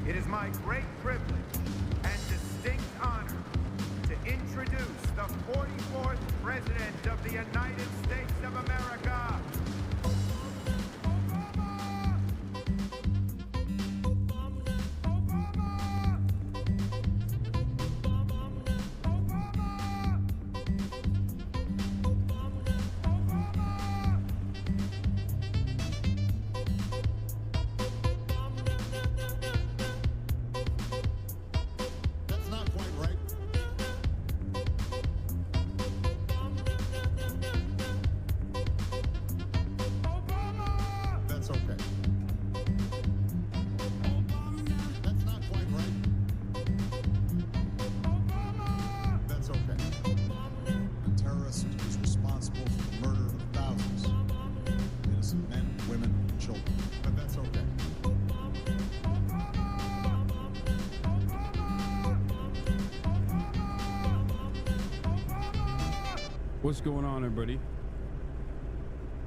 It is my great privilege and distinct honor to introduce the 44th President of the United States of America. What's going on, everybody?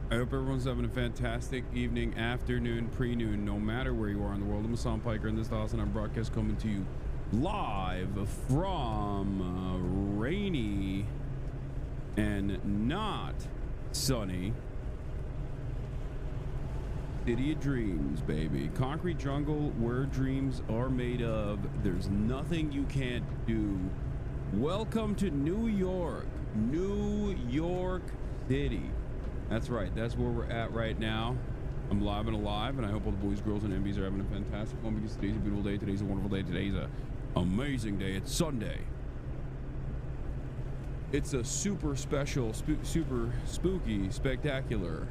I hope everyone's having a fantastic evening, afternoon, pre-noon, no matter where you are in the world. I'm Hassan Piker, and this is the Hasanabi broadcast coming to you live from rainy and not sunny City of Dreams, baby. Concrete jungle where dreams are made of. There's nothing you can't do. Welcome to New York. New York City. That's right. That's where we're at right now. I'm live and alive, and I hope all the boys, girls, and MBs are having a fantastic one because today's a beautiful day. Today's a wonderful day. Today's a amazing day. It's Sunday. It's a super special, super spooky, spectacular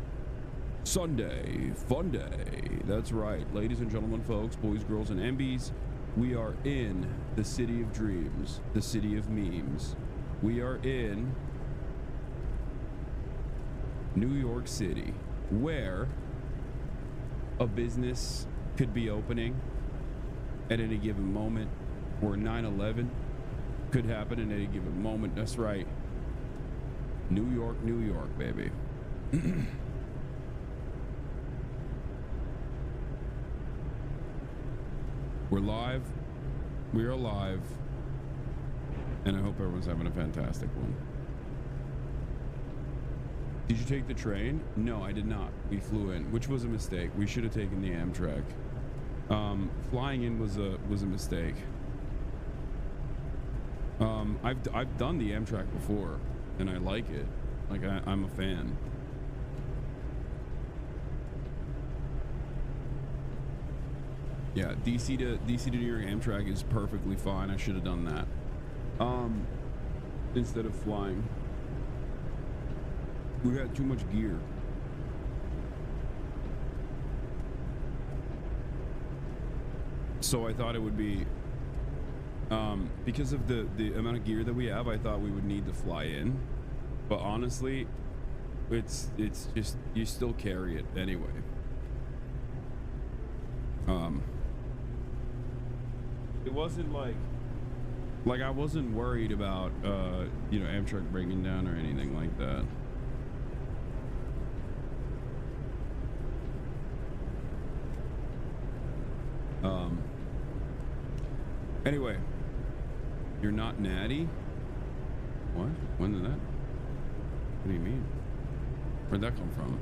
Sunday fun day. That's right, ladies and gentlemen, folks, boys, girls, and MBs. We are in the city of dreams, the city of memes. We are in New York City, where a business could be opening at any given moment, where 9/11 could happen at any given moment. That's right. New York, New York, baby. We're live. We are live. And I hope everyone's having a fantastic one. Did you take the train? No, I did not. We flew in, which was a mistake. We should have taken the Amtrak. Flying in was a mistake. I've done the Amtrak before, and I like it. Like I'm a fan. Yeah, DC to New York Amtrak is perfectly fine. I should have done that. Instead of flying. We had too much gear. So I thought it would be because of the amount of gear that we have, I thought we would need to fly in. But honestly, it's just you still carry it anyway. It wasn't like I wasn't worried about you know, Amtrak breaking down or anything like that. Anyway, you're not natty? What? When did that? What do you mean? Where'd that come from?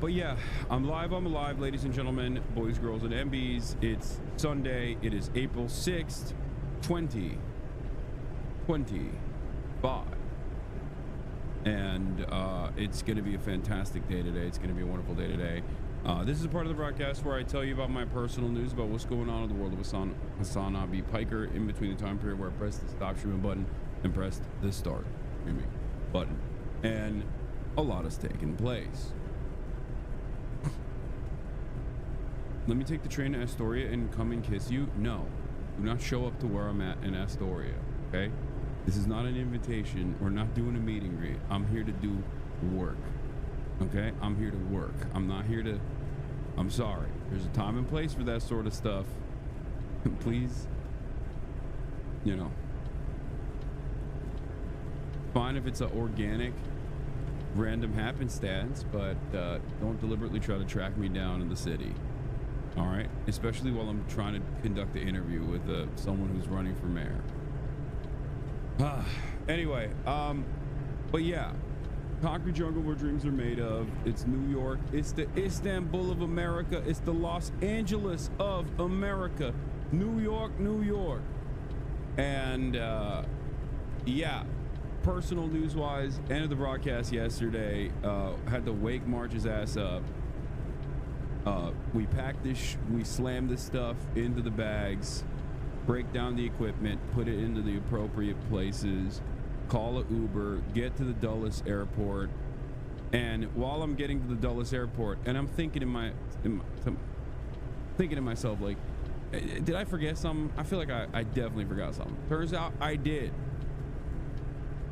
But yeah, I'm live, I'm alive, ladies and gentlemen, boys, girls, and MBs. It's Sunday. It is April 6th, 2025. And it's going to be a fantastic day today. It's going to be a wonderful day today. This is a part of the broadcast where I tell you about my personal news about what's going on in the world of Hasanabi Piker in between the time period where I pressed the stop streaming button and pressed the start streaming button. And a lot has taken place. Let me take the train to Astoria and come and kiss you? No, do not show up to where I'm at in Astoria, okay? This is not an invitation. We're not doing a meet and greet. I'm here to do work, okay? I'm here to work. I'm not here to, I'm sorry. There's a time and place for that sort of stuff. Please, you know, fine if it's an organic, random happenstance, but don't deliberately try to track me down in the city. All right, especially while I'm trying to conduct the interview with someone who's running for mayor. Anyway, but yeah, concrete jungle where dreams are made of. It's New York. It's the Istanbul of America. It's the Los Angeles of America. New York, New York. And yeah, personal news-wise, end of the broadcast yesterday. Had to wake March's ass up. We packed this, we slammed this stuff into the bags, break down the equipment, put it into the appropriate places, call an Uber, get to the Dulles airport. And while I'm getting to the Dulles airport, and I'm thinking thinking to myself, like, did I forget something? I feel like I definitely forgot something. Turns out I did.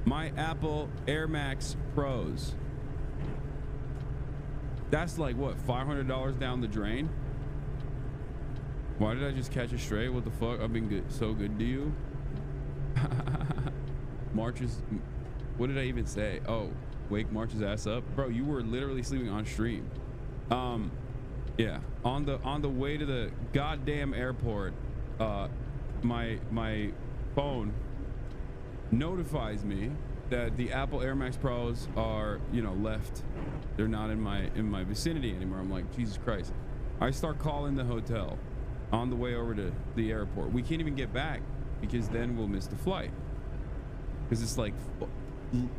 My Apple Air Max Pros. That's like what, $500 down the drain? Why did I just catch it straight? What the fuck? I've been good, so good to you. March's, what did I even say? Oh, wake March's ass up, bro. You were literally sleeping on stream. Yeah, on the way to the goddamn airport, my phone notifies me that the Apple Air Max Pros are, you know, left. They're not in my vicinity anymore. I'm like, Jesus Christ. I start calling the hotel on the way over to the airport. We can't even get back because then we'll miss the flight. Because it's like,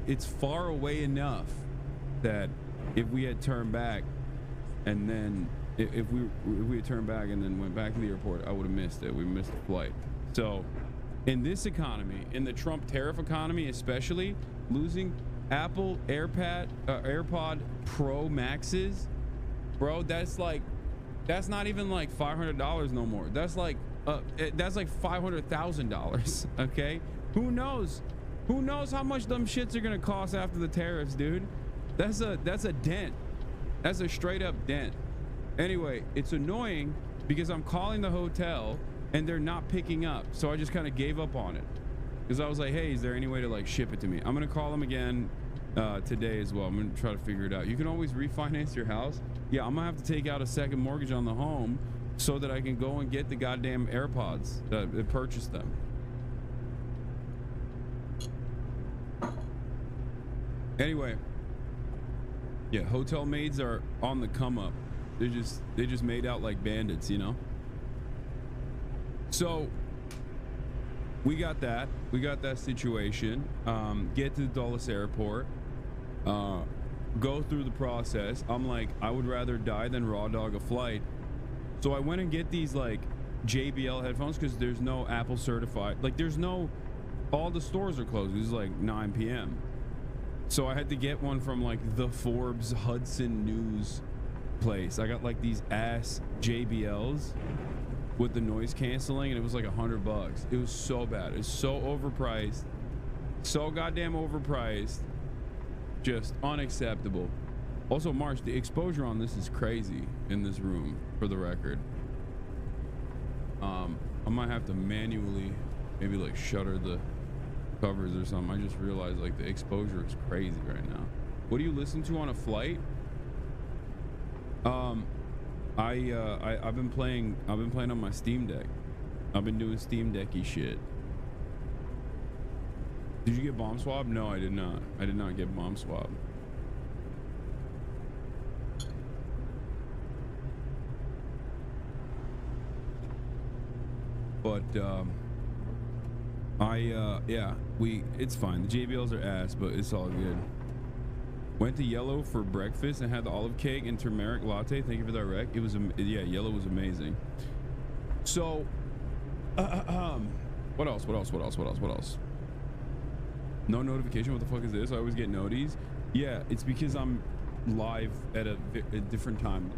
it's far away enough that if we had turned back and then if we had turned back and then went back to the airport, I would have missed it. We missed the flight. So in this economy, in the Trump tariff economy especially, losing Apple AirPod Pro Maxes, bro, that's not even like $500 no more. That's like $500,000. Okay, who knows how much them shits are gonna cost after the tariffs, dude. That's a dent. That's a straight up dent. Anyway, it's annoying because I'm calling the hotel and they're not picking up, so I just kind of gave up on it because I was like, hey, is there any way to like ship it to me? I'm gonna call them again today as well. I'm gonna try to figure it out. You can always refinance your house. Yeah, I'm gonna have to take out a second mortgage on the home so that I can go and get the goddamn AirPods, purchase them. Anyway, yeah, hotel maids are on the come up. They just made out like bandits, you know. So we got that situation. Get to the Dulles airport, go through the process. I'm like, I would rather die than raw dog a flight. So I went and get these like JBL headphones because there's no Apple certified, like there's no, all the stores are closed. It's like 9 p.m. So I had to get one from like the Forbes Hudson News place. I got like these ass JBLs with the noise canceling, and it was like $100. It was so bad. It's so overpriced, so goddamn overpriced, just unacceptable. Also, Marsh, the exposure on this is crazy in this room, for the record. I might have to manually maybe like shutter the covers or something. I just realized like the exposure is crazy right now. What do you listen to on a flight? I've been playing on my Steam Deck. I've been doing Steam Decky shit. Did you get bomb swab? No, I did not. I did not get bomb swab. But yeah, it's fine. The JBLs are ass, but it's all good. Went to Yellow for breakfast and had the olive cake and turmeric latte. Thank you for that rec. It was, yeah, Yellow was amazing. So, what else? No notification. What the fuck is this? I always get noties. Yeah, it's because I'm live at a different time.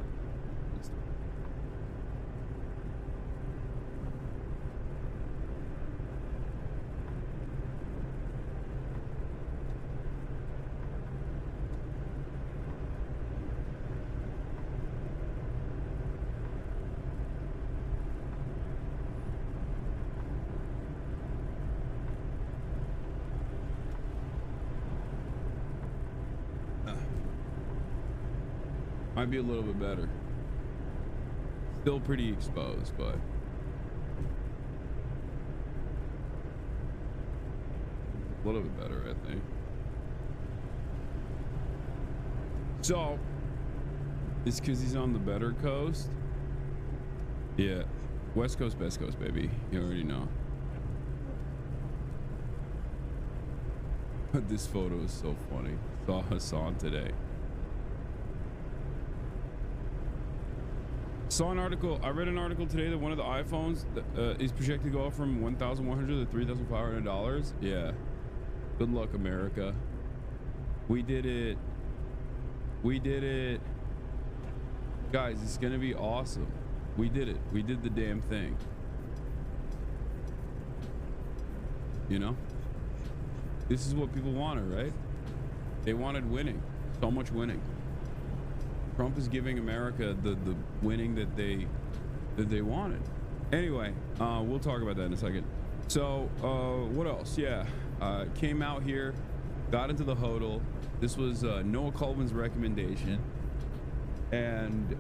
Might be a little bit better. Still pretty exposed, but a little bit better, I think. So it's because he's on the better coast. Yeah, West Coast, best coast, baby. You already know. This photo is so funny. Saw Hasan today. Saw an article. I read an article today that one of the iPhones is projected to go from $1,100 to $3,500. Yeah. Good luck, America. We did it. We did it. Guys, it's gonna be awesome. We did it. We did the damn thing. You know? This is what people wanted, right? They wanted winning. So much winning. Trump is giving America the winning that they wanted. Anyway, we'll talk about that in a second. So what else? Yeah, came out here, got into the hodl. This was Noah Colvin's recommendation, and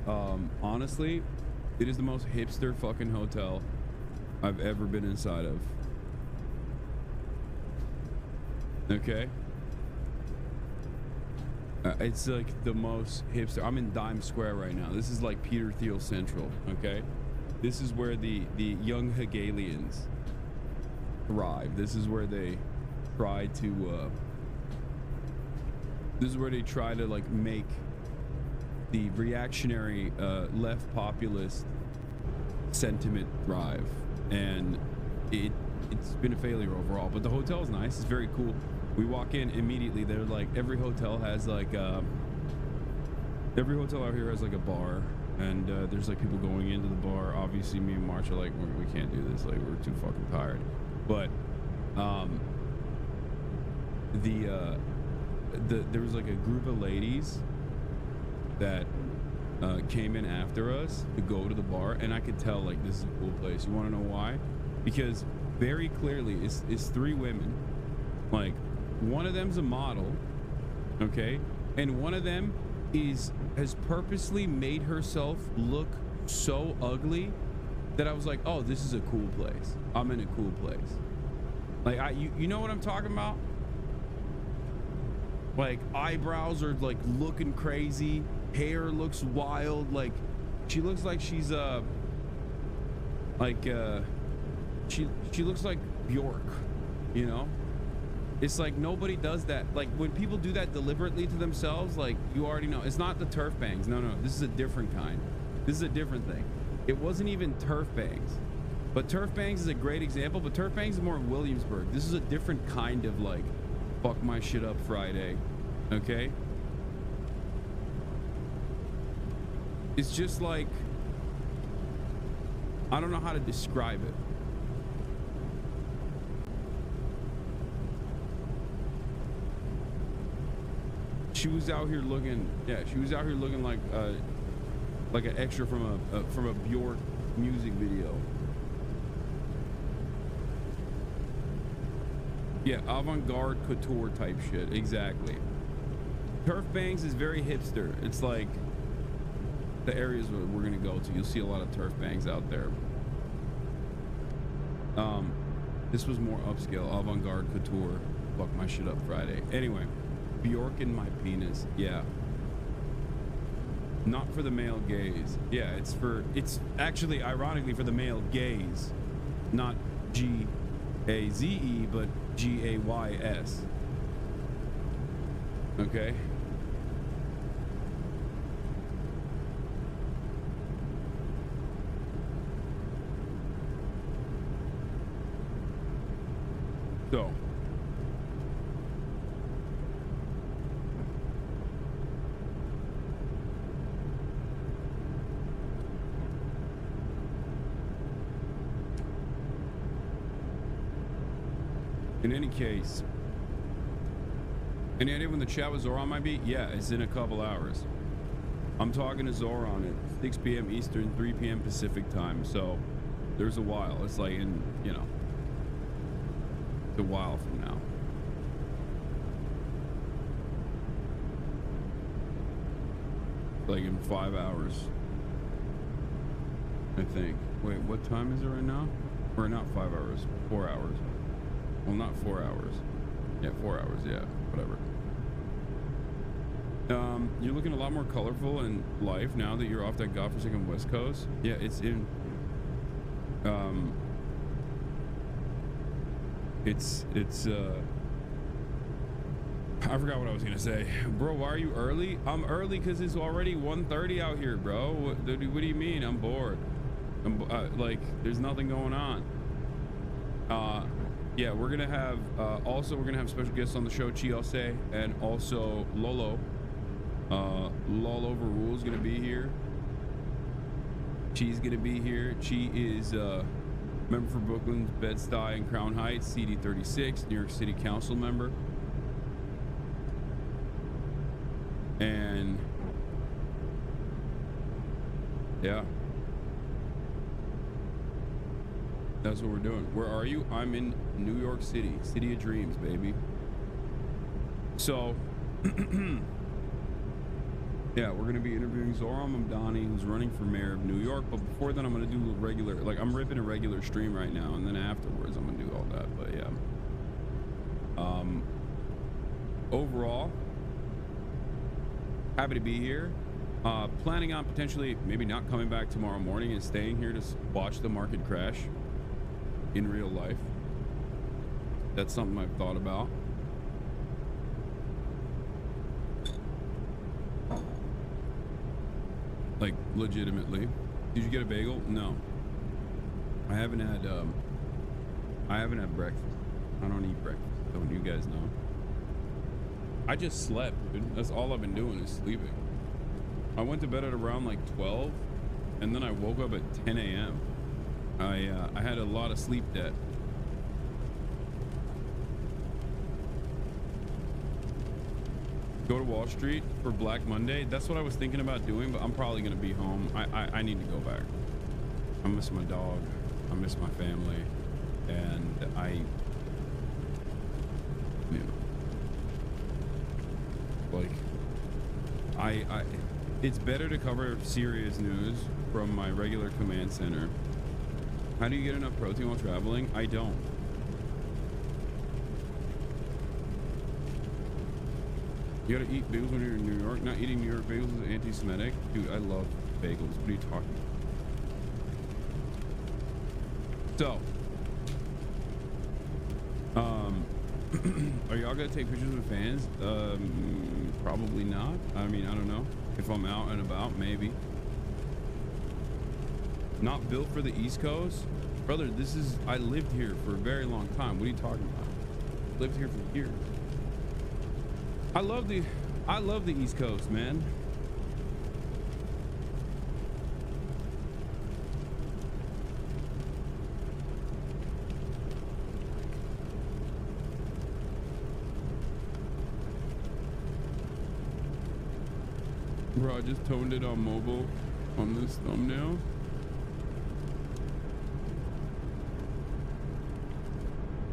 honestly, it is the most hipster fucking hotel I've ever been inside of. Okay, It's like the most hipster. I'm in Dime Square right now. This is like Peter Thiel Central, okay? This is where the young Hegelians thrive. This is where they try to like make the reactionary left populist sentiment thrive, and it's been a failure overall. But the hotel is nice. It's very cool. We walk in immediately. They're like, every hotel has like every hotel out here has like a bar, and there's like people going into the bar. Obviously me and March are like, we can't do this, like we're too fucking tired. But there was like a group of ladies that came in after us to go to the bar, and I could tell like this is a cool place. You want to know why? Because very clearly it's 3 women. Like, one of them's a model, okay, and one of them has purposely made herself look so ugly that I was like, oh, this is a cool place. I'm in a cool place. Like, you know what I'm talking about? Like, eyebrows are like looking crazy, hair looks wild, like she looks like she's she looks like Bjork, you know? It's like nobody does that. Like, when people do that deliberately to themselves, like, you already know. It's not the turf bangs. No, this is a different kind. This is a different thing. It wasn't even turf bangs. But turf bangs is a great example, but turf bangs is more in Williamsburg. This is a different kind of like, fuck my shit up Friday. Okay? It's just like, I don't know how to describe it. She was out here looking, she was out here looking like an extra from a Bjork music video. Yeah, avant-garde couture type shit, exactly. Turf bangs is very hipster. It's like the areas where we're gonna go to. You'll see a lot of turf bangs out there. This was more upscale, avant-garde couture. Fuck my shit up Friday. Anyway. Bjork in my penis. Yeah. Not for the male gaze. Yeah, it's actually ironically for the male gaze. Not G-A-Z-E, but G-A-Y-S. Okay. So in any case, any idea when the chat with Zohran might be? Yeah, it's in a couple hours. I'm talking to Zohran at 6 p.m. Eastern, 3 p.m. Pacific time. So there's a while. It's like in, you know, it's a while from now. Like in 5 hours, I think. Wait, what time is it right now? Or not 5 hours, 4 hours. Well, not 4 hours. Yeah, 4 hours, yeah, whatever. You're looking a lot more colorful in life now that you're off that godforsaken West Coast. Yeah, it's in... I forgot what I was gonna say. Bro, why are you early? I'm early because it's already 1:30 out here, bro. What do you mean? I'm bored. Like, there's nothing going on. Yeah, we're gonna have also we're gonna have special guests on the show, Chiose and also Lolo. Lolo Overrule is gonna be here. Chi's gonna be here. Chi is member for Brooklyn's Bed-Stuy and Crown Heights, CD 36, New York City Council member. And yeah, that's what we're doing. Where are you? I'm in New York City, city of dreams, baby. So yeah, we're gonna be interviewing Zohran MAMDANI, who's running for mayor of New York. But before then, I'm gonna do a regular, like, I'm ripping a regular stream right now, and then afterwards I'm gonna do all that. But yeah, overall, Happy to be here. Planning on potentially maybe not coming back tomorrow morning and staying here to watch the market crash in real life. That's something I've thought about. Like legitimately. Did you get a bagel? No. I haven't had breakfast. I don't eat breakfast. Don't you guys know? I just slept, dude. That's all I've been doing is sleeping. I went to bed at around like 12 and then I woke up at 10 a.m. I had a lot of sleep debt. Go to Wall Street for Black Monday. That's what I was thinking about doing, but I'm probably gonna be home. I need to go back. I miss my dog. I miss my family, and it's better to cover serious news from my regular command center. How do you get enough protein while traveling? I don't. You gotta eat bagels when you're in New York. Not eating New York bagels is anti-Semitic. Dude, I love bagels. What are you talking about? So, are y'all gonna take pictures with fans? Probably not. I mean, I don't know. If I'm out and about, maybe. Not built for the East Coast? Brother, I lived here for a very long time. What are you talking about? Lived here for years. I love the East Coast, man. Bro, I just toned it on mobile on this thumbnail.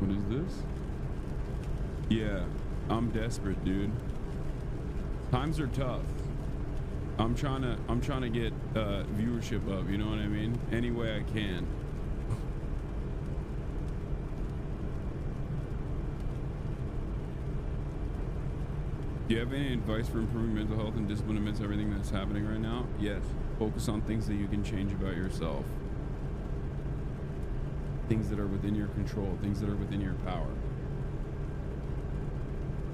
What is this? Yeah, I'm desperate, dude. Times are tough. I'm trying to get viewership up, you know what I mean? Any way I can. Do you have any advice for improving mental health and discipline amidst everything that's happening right now? Yes. Focus on things that you can change about yourself. Things that are within your control, things that are within your power.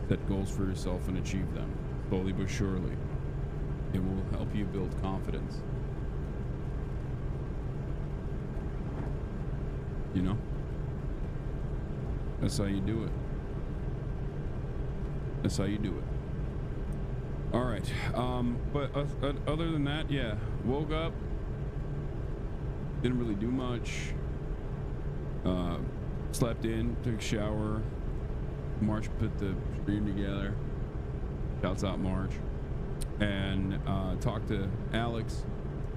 Set goals for yourself and achieve them. Slowly but surely. It will help you build confidence. You know? That's how you do it. That's how you do it. All right. But other than that, yeah. Woke up. Didn't really do much. Slept in, took a shower. March put the stream together. Shouts out March. And talked to Alex,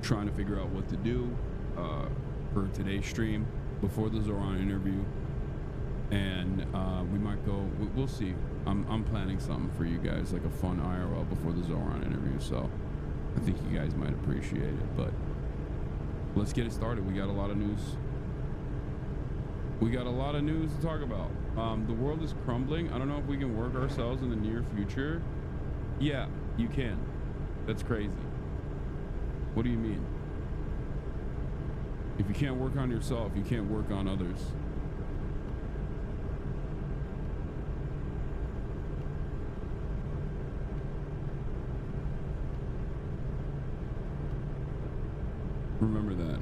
trying to figure out what to do for today's stream before the ZOHRAN interview. And we might go, we'll see. I'm planning something for you guys, like a fun IRL before the ZOHRAN interview, so I think you guys might appreciate it. But let's get it started. We got a lot of news. We got a lot of news to talk about. The world is crumbling. I don't know if we can work ourselves in the near future. Yeah, you can. That's crazy. What do you mean? If you can't work on yourself, you can't work on others. Remember that.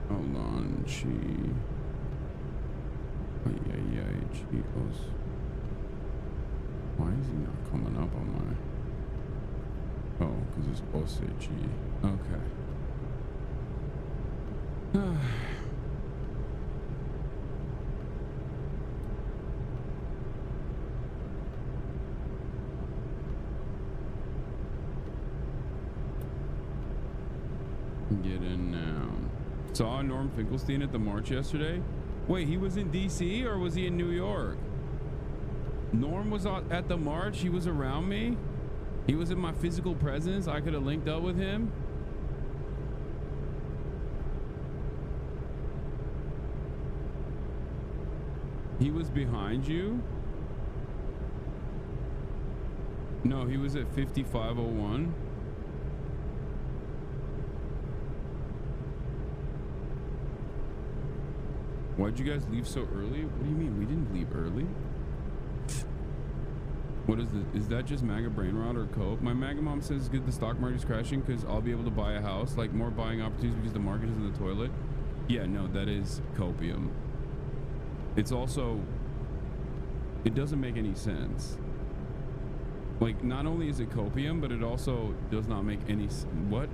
Hold on, Cheetos. Why is he not coming up on my... Oh, because it's supposed to say G. Okay. Get in now. Saw Norm Finkelstein at the march yesterday. Wait, he was in DC or was he in New York? Norm was at the march. He was around me. He was in my physical presence. I could have linked up with him. He was behind you? No, he was at 5501. Why'd you guys leave so early? What do you mean? We didn't leave early. What is this? Is that just MAGA brain rot or cope? My MAGA mom says good the stock market's crashing because I'll be able to buy a house. Like more buying opportunities because the market is in the toilet. Yeah, no, that is copium. It's also, it doesn't make any sense. Like, not only is it copium, but it also does not make any what?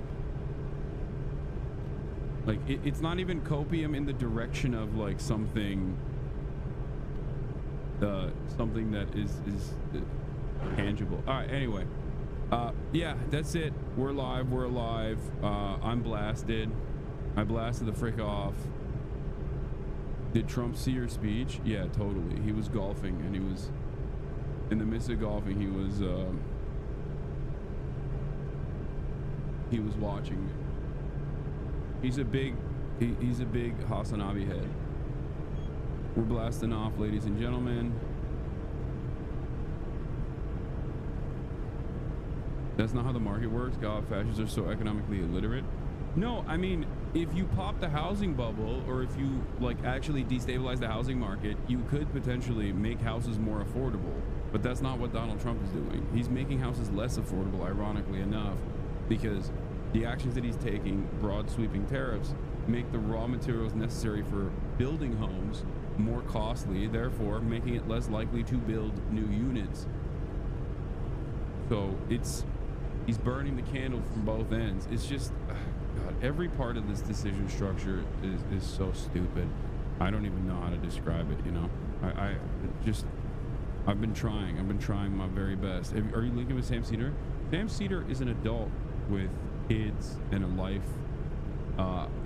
Like, it's not even copium in the direction of like something something that is tangible. All right, anyway, yeah, that's it. We're live, we're alive. I'm blasted. I blasted the frick off. Did Trump see your speech? Yeah, totally. He was golfing, and he was in the midst of golfing. He was watching me. He's a big Hasanabi head. We're blasting off, ladies and gentlemen. That's not how the market works. God, fascists are so economically illiterate. No, I mean, if you pop the housing bubble, or if you like actually destabilize the housing market, you could potentially make houses more affordable. But that's not what Donald Trump is doing. He's making houses less affordable, ironically enough, because the actions that he's taking, broad sweeping tariffs, make the raw materials necessary for building homes more costly, therefore making it less likely to build new units. So he's burning the candle from both ends. It's just, God, every part of this decision structure is so stupid. I don't even know how to describe it, you know. I've been trying my very best. Are you linking with Sam Cedar? Sam Cedar is an adult with kids and a life.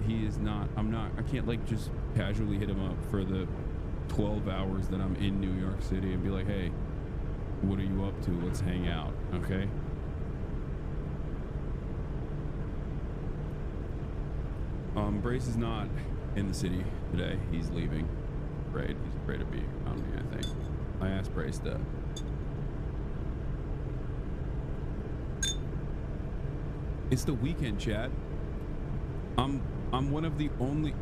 He is not, I can't like just casually hit him up for the 12 hours that I'm in New York City and be like, hey, what are you up to? Let's hang out, okay? Brace is not in the city today. He's leaving. He's afraid of being around me, I think. I asked Brace that. It's the weekend, chat. I'm one of the only,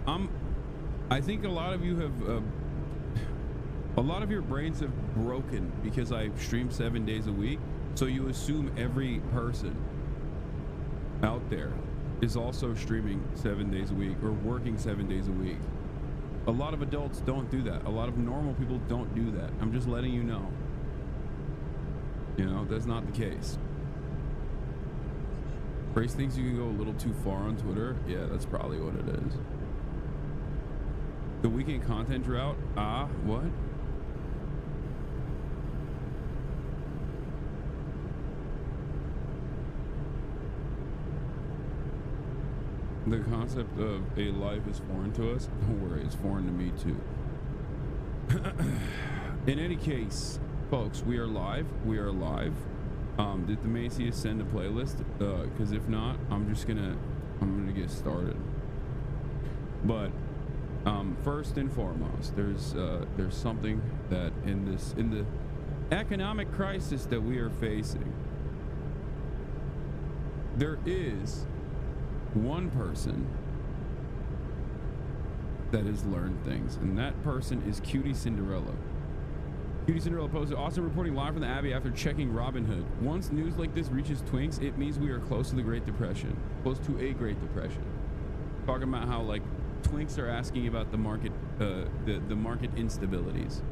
I think a lot of you have, a lot of your brains have broken because I stream 7 days a week. So you assume every person out there is also streaming 7 days a week or working 7 days a week. A lot of adults don't do that. A lot of normal people don't do that. I'm just letting you know. You know, that's not the case. Brace thinks you can go a little too far on Twitter. Yeah, that's probably what it is. The weekend content drought? What? The concept of a life is foreign to us. Don't worry, it's foreign to me too. In any case, folks, we are live. We are live. Did the Macy's send a playlist? Because if not, I'm gonna get started. But first and foremost, there's something that in the economic crisis that we are facing, there is one person that has learned things, and that person is Cutie Cinderella. Cutie Cinderella posted, Austin reporting live from the Abbey after checking Robinhood. Once news like this reaches Twinks, it means we are close to the Great Depression. Close to a Great Depression. Talking about how like Twinks are asking about the market, the market instabilities.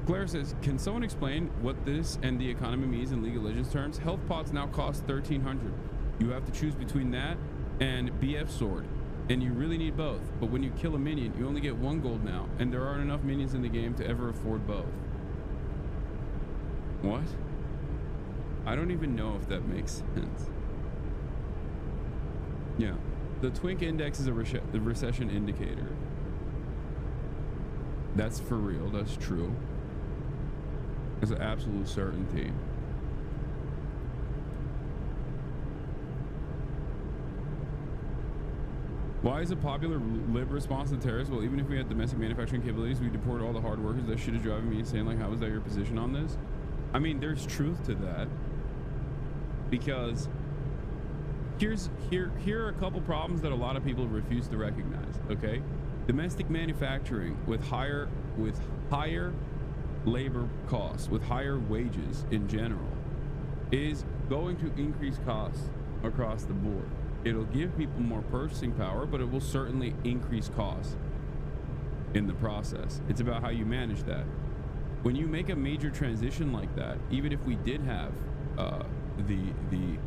Claire says, can someone explain what this and the economy means in League of Legends terms? Health pots now cost 1,300. You have to choose between that and BF sword, and you really need both. But when you kill a minion, you only get 1 gold now, and there aren't enough minions in the game to ever afford both. What? I don't even know if that makes sense. Yeah, the Twink index is a recession indicator. That's for real. That's true. It's an absolute certainty. Why is a popular lib response to tariffs? Well, even if we had domestic manufacturing capabilities, we deport all the hard workers. That shit is driving me insane. Like, how is that your position on this? I mean, there's truth to that, because here are a couple problems that a lot of people refuse to recognize. Okay, domestic manufacturing with higher labor costs, with higher wages in general, is going to increase costs across the board. It'll give people more purchasing power, but it will certainly increase costs in the process. It's about how you manage that. When you make a major transition like that, even if we did have the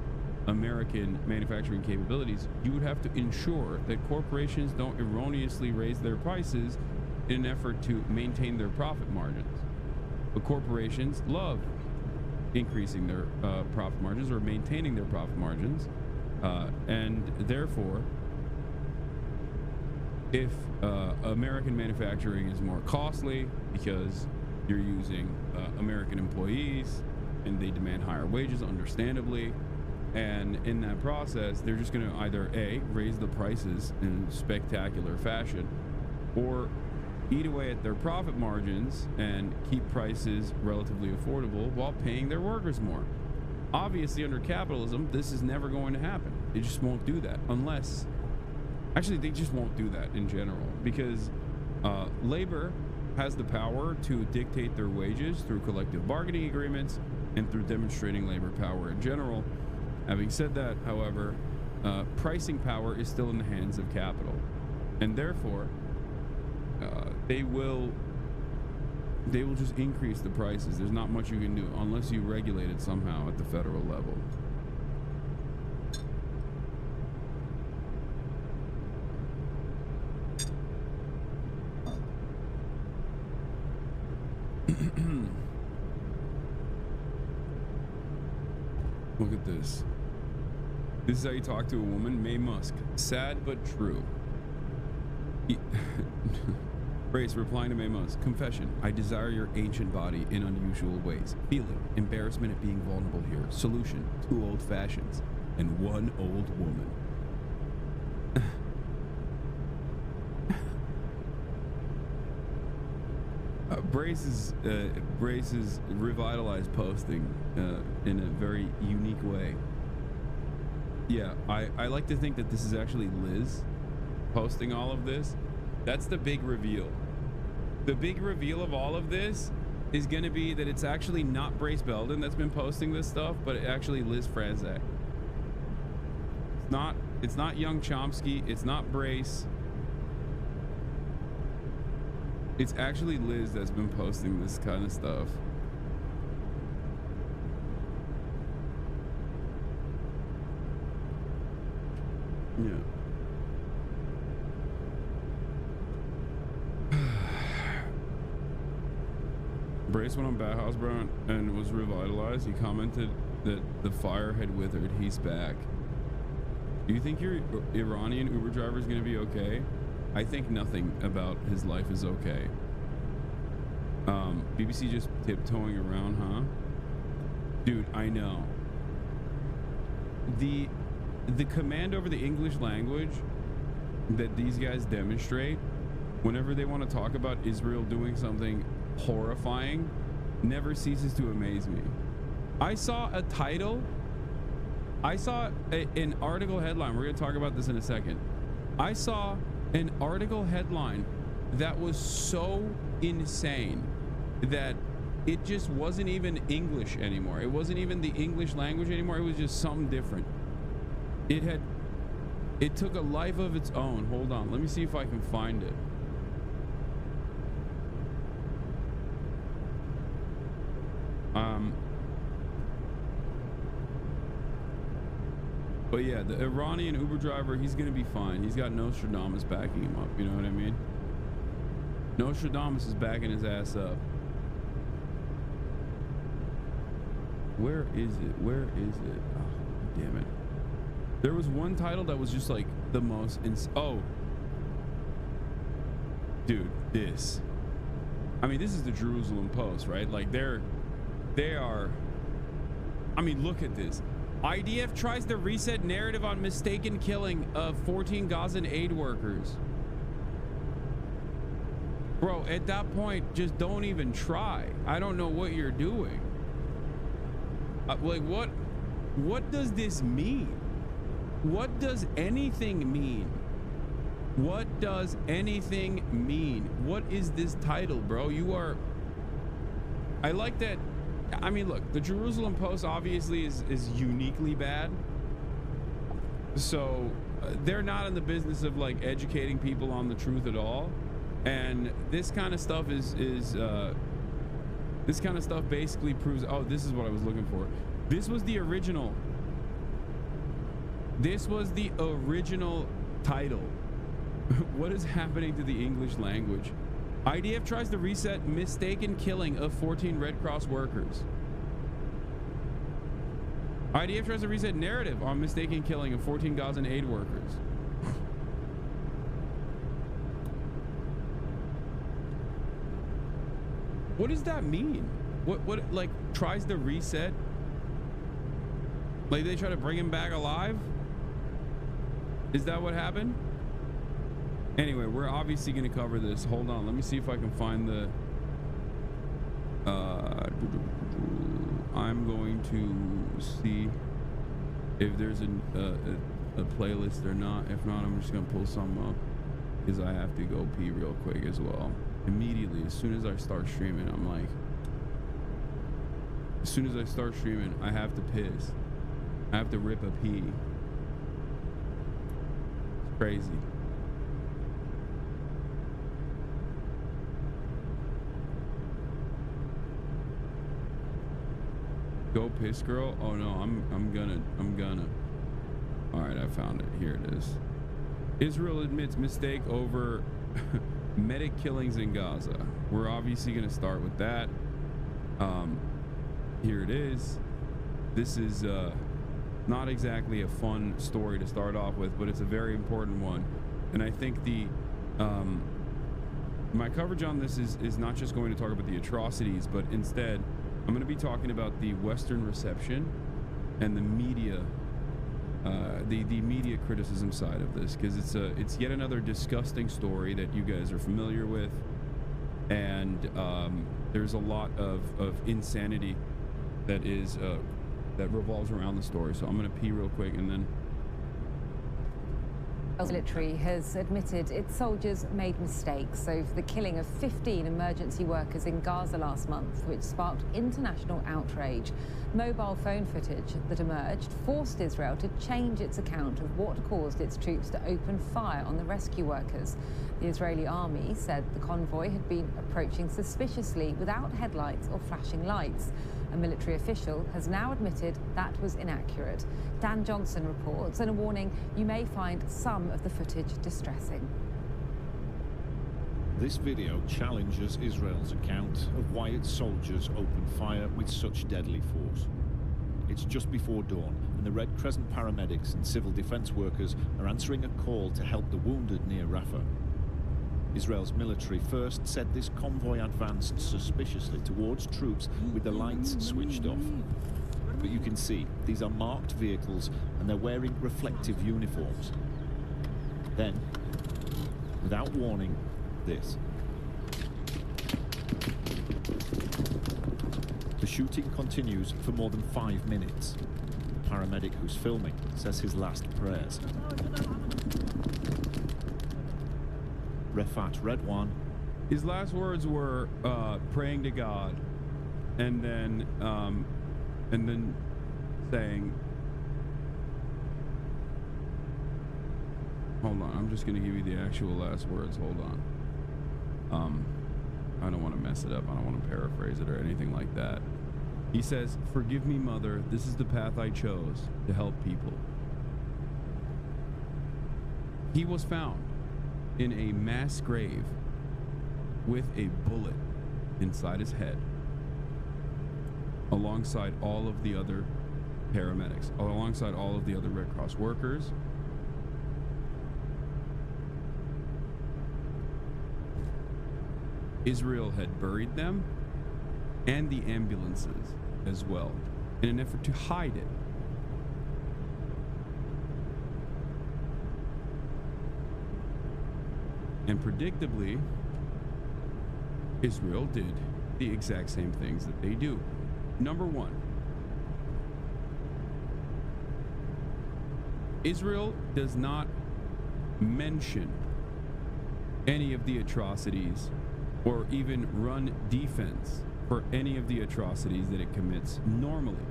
American manufacturing capabilities, you would have to ensure that corporations don't erroneously raise their prices in an effort to maintain their profit margins. But corporations love increasing their profit margins or maintaining their profit margins. And therefore, if American manufacturing is more costly because you're using American employees and they demand higher wages, understandably, and in that process, they're just going to either A, raise the prices in spectacular fashion, or eat away at their profit margins and keep prices relatively affordable while paying their workers more. Obviously, under capitalism, this is never going to happen. They just won't do that unless... Actually, they just won't do that in general, because labor has the power to dictate their wages through collective bargaining agreements and through demonstrating labor power in general. Having said that, however, pricing power is still in the hands of capital, and therefore they will just increase the prices. There's not much you can do unless you regulate it somehow at the federal level. Look at this. This is how you talk to a woman. May Musk. Sad but true. Brace replying to May Musk. Confession. I desire your ancient body in unusual ways. Feeling. Embarrassment at being vulnerable here. Solution. 2 old fashions and 1 old woman. Brace's revitalized posting in a very unique way. Yeah, I like to think that this is actually Liz posting all of this. That's the big reveal. The big reveal of all of this is going to be that it's actually not Brace Belden that's been posting this stuff, but actually Liz Franzak. It's not Young Chomsky. It's not Brace. It's actually Liz that's been posting this kind of stuff. Yeah. Brace went on Bauhaus, bro, and was revitalized. He commented that the fire had withered. He's back. Do you think your Iranian Uber driver is going to be okay? I think nothing about his life is okay. BBC just tiptoeing around, huh? Dude, I know. The command over the English language that these guys demonstrate whenever they want to talk about Israel doing something horrifying never ceases to amaze me. I saw a title. I saw an article headline. We're going to talk about this in a second. I saw an article headline that was so insane that it just wasn't even English anymore. It wasn't even the English language anymore. It was just something different. It took a life of its own. Hold on, let me see if I can find it. But yeah, the Iranian Uber driver, he's gonna be fine. He's got Nostradamus backing him up, you know what I mean? Nostradamus is backing his ass up. Where is it? Where is it? Oh, damn it. There was one title that was just like the most oh. Dude, this. I mean, this is the Jerusalem Post, right? Like they are, I mean, look at this. IDF tries to reset narrative on mistaken killing of 14 Gazan aid workers. Bro, at that point, just don't even try. I don't know what you're doing. Like, what does this mean? What does anything mean? What does anything mean? What is this title, bro? You are... I like that. I mean, look, the Jerusalem Post obviously is uniquely bad. So they're not in the business of like educating people on the truth at all. And this kind of stuff this kind of stuff basically proves, oh, this is what I was looking for. This was the original. This was the original title. What is happening to the English language? IDF tries to reset mistaken killing of 14 Red Cross workers. IDF tries to reset narrative on mistaken killing of 14 Gazan aid workers. What does that mean? What like tries to reset? Like they try to bring him back alive? Is that what happened? Anyway, we're obviously going to cover this. Hold on, let me see if I can find the I'm going to see if there's a playlist or not. If not, I'm just going to pull some up because I have to go pee real quick as well. Immediately, as soon as I start streaming, I'm like, as soon as I start streaming, I have to piss. I have to rip a pee. It's crazy. Go piss, girl. Oh no, I'm gonna. All right, I found it. Here it is. Israel admits mistake over medic killings in Gaza. We're obviously gonna start with that. Here it is. This is not exactly a fun story to start off with, but it's a very important one. And I think the my coverage on this is not just going to talk about the atrocities, but instead I'm going to be talking about the Western reception and the media, the media criticism side of this, because it's yet another disgusting story that you guys are familiar with, and there's a lot of insanity that is that revolves around the story. So I'm going to pee real quick and then. The military has admitted its soldiers made mistakes over the killing of 15 emergency workers in Gaza last month, which sparked international outrage. Mobile phone footage that emerged forced Israel to change its account of what caused its troops to open fire on the rescue workers. The Israeli army said the convoy had been approaching suspiciously without headlights or flashing lights. A military official has now admitted that was inaccurate. Dan Johnson reports, and a warning, you may find some of the footage distressing. This video challenges Israel's account of why its soldiers opened fire with such deadly force. It's just before dawn, and the Red Crescent paramedics and civil defense workers are answering a call to help the wounded near Rafah. Israel's military first said this convoy advanced suspiciously towards troops with the lights switched off. But you can see, these are marked vehicles and they're wearing reflective uniforms. Then, without warning, this. The shooting continues for more than 5 minutes. The paramedic who's filming says his last prayers. Refat Redwan. His last words were praying to God, and then saying, hold on, I'm just gonna give you the actual last words. Hold on. I don't want to mess it up. I don't want to paraphrase it or anything like that. He says, "Forgive me, Mother. This is the path I chose to help people." He was found in a mass grave with a bullet inside his head, alongside all of the other paramedics, alongside all of the other Red Cross workers. Israel had buried them and the ambulances as well in an effort to hide it. And predictably, Israel did the exact same things that they do. Number one, Israel does not mention any of the atrocities or even run defense for any of the atrocities that it commits normally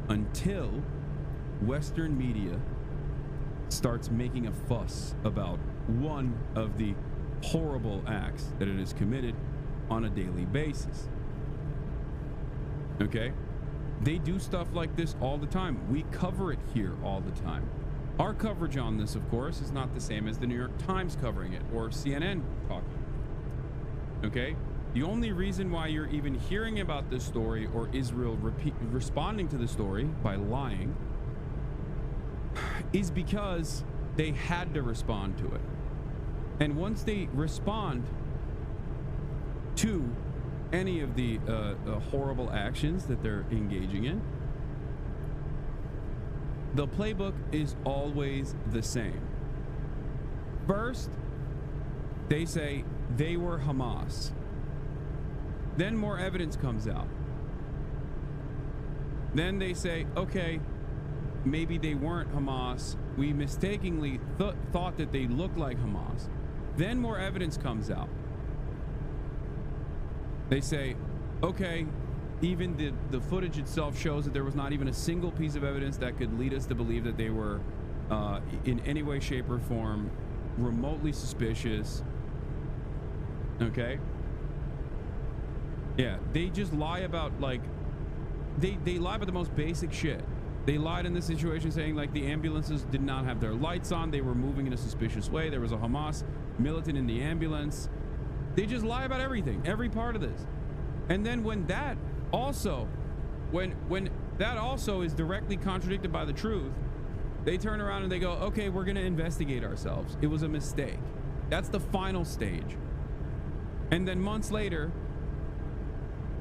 until Western media starts making a fuss about one of the horrible acts that it has committed on a daily basis. Okay? They do stuff like this all the time. We cover it here all the time. Our coverage on this, of course, is not the same as the New York Times covering it or CNN talking. Okay? The only reason why you're even hearing about this story or Israel responding to the story by lying is because they had to respond to it. And once they respond to any of the horrible actions that they're engaging in, the playbook is always the same. First, they say they were Hamas. Then more evidence comes out. Then they say, okay, maybe they weren't Hamas. We mistakenly thought that they looked like Hamas. Then more evidence comes out. They say, okay, even the footage itself shows that there was not even a single piece of evidence that could lead us to believe that they were in any way, shape, or form remotely suspicious. Okay? Yeah, they just lie about, like, they lie about the most basic shit. They lied in this situation saying, like, the ambulances did not have their lights on. They were moving in a suspicious way. There was a Hamas militant in the ambulance. They just lie about everything, every part of this. And then when that also, when that also is directly contradicted by the truth, they turn around and they go, okay, we're going to investigate ourselves. It was a mistake. That's the final stage. And then months later,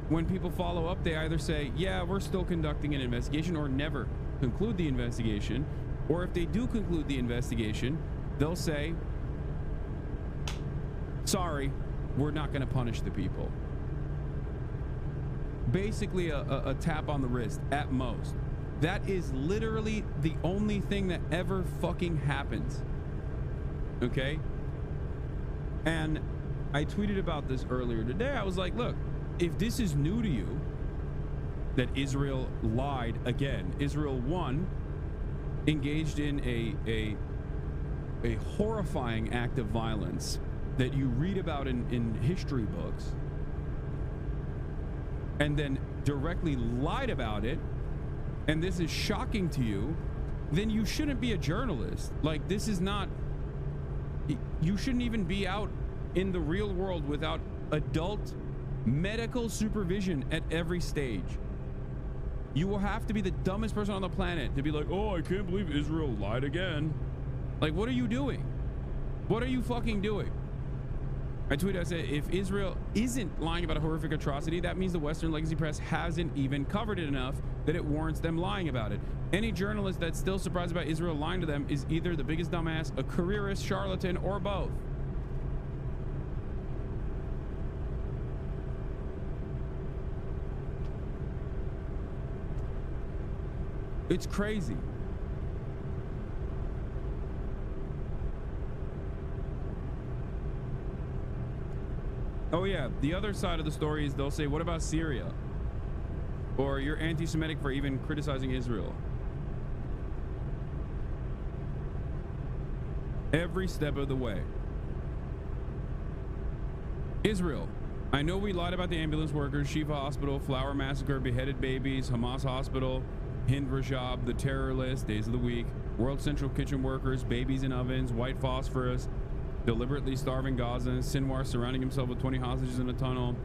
when people follow up, they either say, yeah, we're still conducting an investigation, or never conclude the investigation. Or if they do conclude the investigation, they'll say, sorry, we're not going to punish the people. Basically a tap on the wrist at most. That is literally the only thing that ever fucking happens. Okay? And I tweeted about this earlier today. I was like, look, if this is new to you, that Israel lied again. Israel, one, engaged in a horrifying act of violence that you read about in history books, and then directly lied about it, and this is shocking to you, then you shouldn't be a journalist. Like, this is not, you shouldn't even be out in the real world without adult medical supervision at every stage. You will have to be the dumbest person on the planet to be like, oh, I can't believe Israel lied again. Like, what are you doing? What are you fucking doing? I tweeted, I said, if Israel isn't lying about a horrific atrocity, that means the Western legacy press hasn't even covered it enough that it warrants them lying about it. Any journalist that's still surprised about Israel lying to them is either the biggest dumbass, a careerist, charlatan, or both. It's crazy. Oh yeah, the other side of the story is they'll say, what about Syria? Or you're anti-Semitic for even criticizing Israel. Every step of the way. Israel. I know we lied about the ambulance workers, Shifa Hospital, Flower Massacre, beheaded babies, Hamas Hospital, Hind Rajab, the terror list, days of the week, World Central Kitchen workers, babies in ovens, white phosphorus, deliberately starving Gazans, Sinwar surrounding himself with 20 hostages in a tunnel,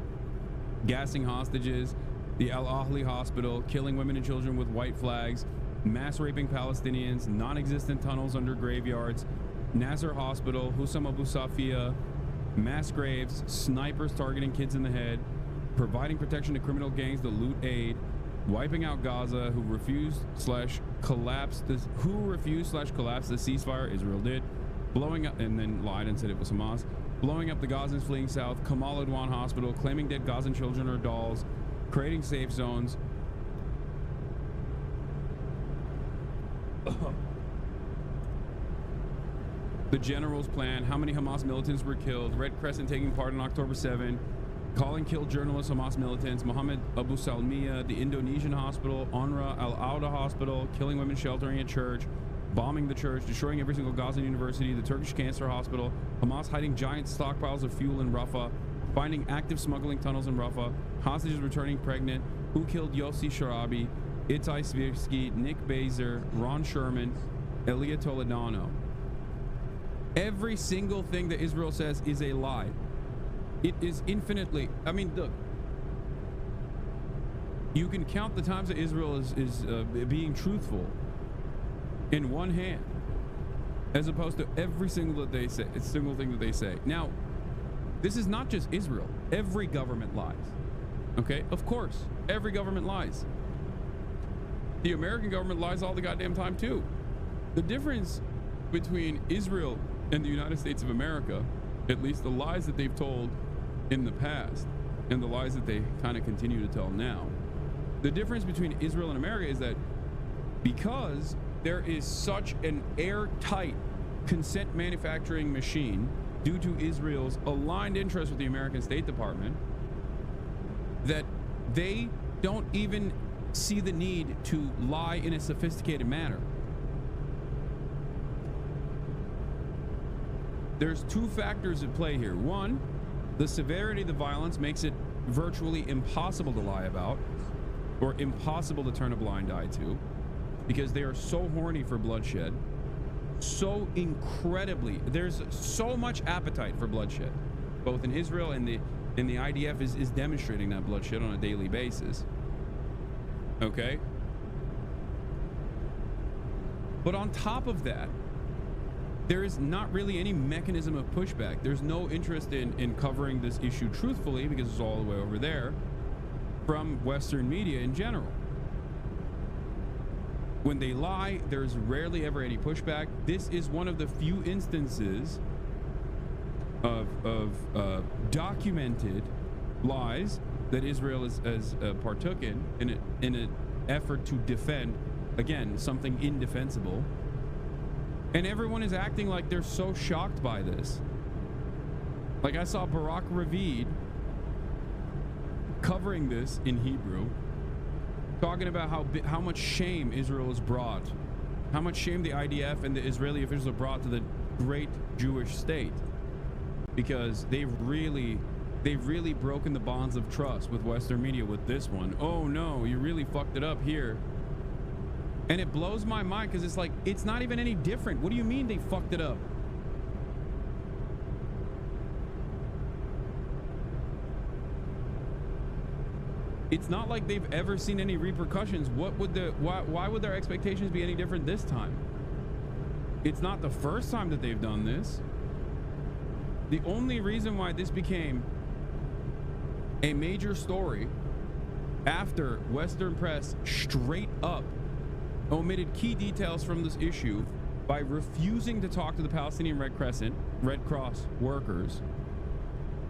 gassing hostages, the Al Ahli Hospital, killing women and children with white flags, mass raping Palestinians, non-existent tunnels under graveyards, Nasser Hospital, Hussam Abu Safia, mass graves, snipers targeting kids in the head, providing protection to criminal gangs that loot aid, wiping out Gaza, who refused/collapsed the ceasefire, Israel did, blowing up, and then lied and said it was Hamas, blowing up the Gazans fleeing south, Kamal Adwan Hospital, claiming dead Gazan children are dolls, creating safe zones. The general's plan, how many Hamas militants were killed, Red Crescent taking part on October 7, calling killed journalists, Hamas militants, Mohammed Abu Salmiya, the Indonesian hospital, Onra Al-Auda hospital, killing women sheltering at church, bombing the church, destroying every single Gazan university, the Turkish cancer hospital, Hamas hiding giant stockpiles of fuel in Rafah, finding active smuggling tunnels in Rafah, hostages returning pregnant, who killed Yossi Sharabi, Itai Svirsky, Nick Bazer, Ron Sherman, Elia Toledano. Every single thing that Israel says is a lie. It is infinitely, I mean, look, you can count the times that Israel is being truthful in one hand, as opposed to every single thing that they say. Now, this is not just Israel. Every government lies. Okay, of course, every government lies. The American government lies all the goddamn time too. The difference between Israel and the United States of America, at least the lies that they've told in the past and the lies that they kind of continue to tell now, the difference between Israel and America is that because there is such an airtight consent manufacturing machine due to Israel's aligned interest with the American State Department, that they don't even see the need to lie in a sophisticated manner. There's two factors at play here. One, the severity of the violence makes it virtually impossible to lie about, or impossible to turn a blind eye to, because they are so horny for bloodshed. So incredibly, there's so much appetite for bloodshed, both in Israel and the IDF is demonstrating that bloodshed on a daily basis. Okay? But on top of that, there is not really any mechanism of pushback. There's no interest in covering this issue truthfully, because it's all the way over there, from Western media in general. When they lie, there's rarely ever any pushback. This is one of the few instances of documented lies that Israel has partook in an effort to defend, again, something indefensible. And everyone is acting like they're so shocked by this. Like, I saw Barak Ravid covering this in Hebrew, talking about how much shame Israel has brought, how much shame the IDF and the Israeli officials have brought to the great Jewish state, because they've really broken the bonds of trust with Western media with this one. Oh no, you really fucked it up here. And it blows my mind, because it's like, it's not even any different. What do you mean they fucked it up? It's not like they've ever seen any repercussions. Why would their expectations be any different this time? It's not the first time that they've done this. The only reason why this became a major story after Western press straight up omitted key details from this issue by refusing to talk to the Palestinian Red Cross workers,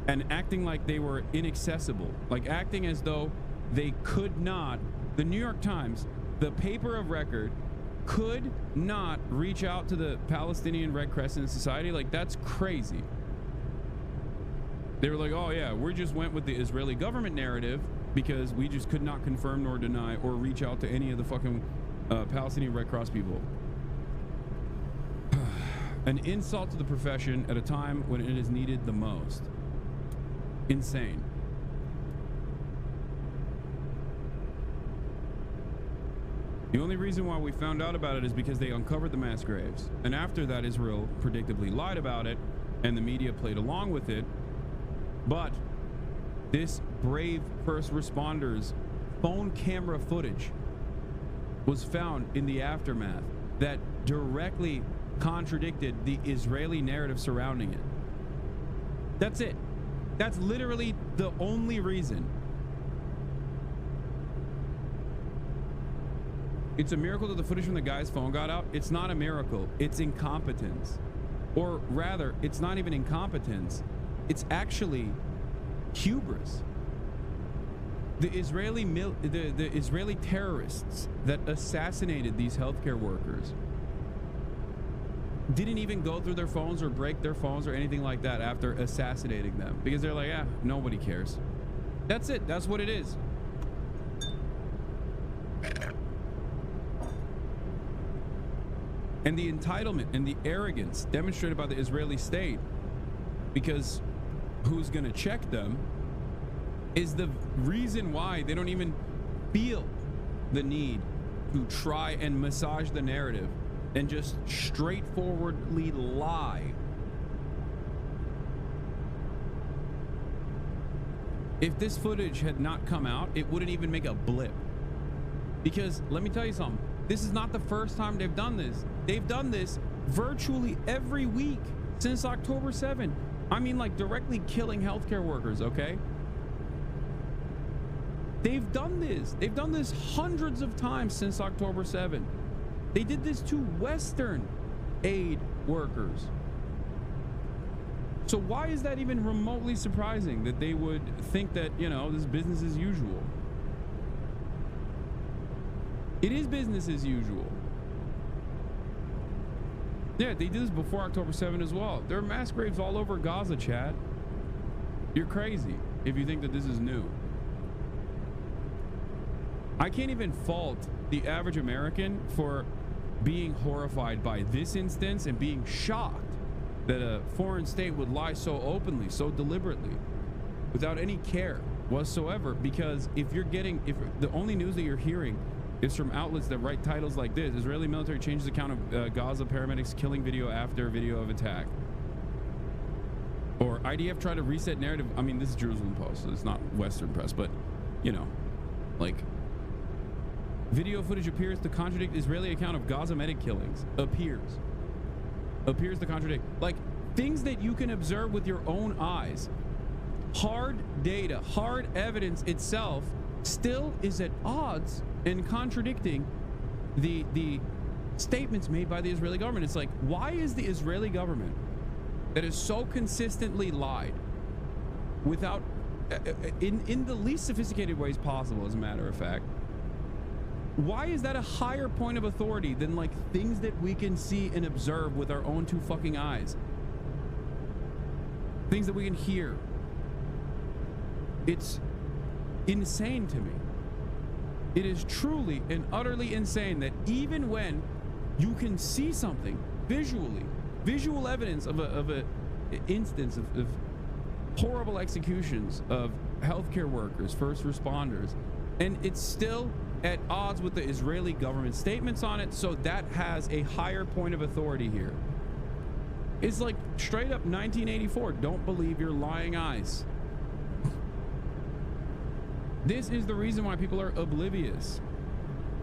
and acting like they were inaccessible, like acting as though they could not, the New York Times, the paper of record, could not reach out to the Palestinian Red Crescent Society. Like, that's crazy. They were like, oh yeah, we just went with the Israeli government narrative because we just could not confirm nor deny or reach out to any of the fucking Palestinian Red Cross people. An insult to the profession at a time when it is needed the most. Insane. The only reason why we found out about it is because they uncovered the mass graves. And after that, Israel predictably lied about it, and the media played along with it. But this brave first responders' phone camera footage was found in the aftermath that directly contradicted the Israeli narrative surrounding it. That's it. That's literally the only reason. It's a miracle that the footage from the guy's phone got out. It's not a miracle. It's incompetence. Or rather, it's not even incompetence. It's actually hubris. The Israeli terrorists that assassinated these healthcare workers didn't even go through their phones or break their phones or anything like that after assassinating them, because they're like, yeah, nobody cares. That's it. That's what it is. And the entitlement and the arrogance demonstrated by the Israeli state, because who's going to check them, is the reason why they don't even feel the need to try and massage the narrative and just straightforwardly lie. If this footage had not come out, it wouldn't even make a blip. Because let me tell you something, this is not the first time they've done this. They've done this virtually every week since October 7th. I mean, like, directly killing healthcare workers, okay? They've done this. They've done this hundreds of times since October 7th. They did this to Western aid workers. So why is that even remotely surprising that they would think that, you know, this is business as usual? It is business as usual. Yeah, they did this before October 7th as well. There are mass graves all over Gaza, Chad. You're crazy if you think that this is new. I can't even fault the average American for being horrified by this instance and being shocked that a foreign state would lie so openly, so deliberately, without any care whatsoever. Because if the only news that you're hearing is from outlets that write titles like this: Israeli military changes account of Gaza paramedics killing video after video of attack, or IDF try to reset narrative. I mean, this is Jerusalem Post, so it's not Western press, but you know, like, video footage appears to contradict Israeli account of Gaza medic killings. Appears to contradict, like, things that you can observe with your own eyes. Hard data, hard evidence itself still is at odds and contradicting the statements made by the Israeli government. It's like, why is the Israeli government, that has so consistently lied without in the least sophisticated ways possible, as a matter of fact, why is that a higher point of authority than, like, things that we can see and observe with our own two fucking eyes? Things that we can hear. It's insane to me. It is truly and utterly insane that even when you can see something visually, visual evidence of a instance of horrible executions of healthcare workers, first responders, and it's still at odds with the Israeli government statements on it, so that has a higher point of authority here. It's like straight up 1984. Don't believe your lying eyes. This is the reason why people are oblivious.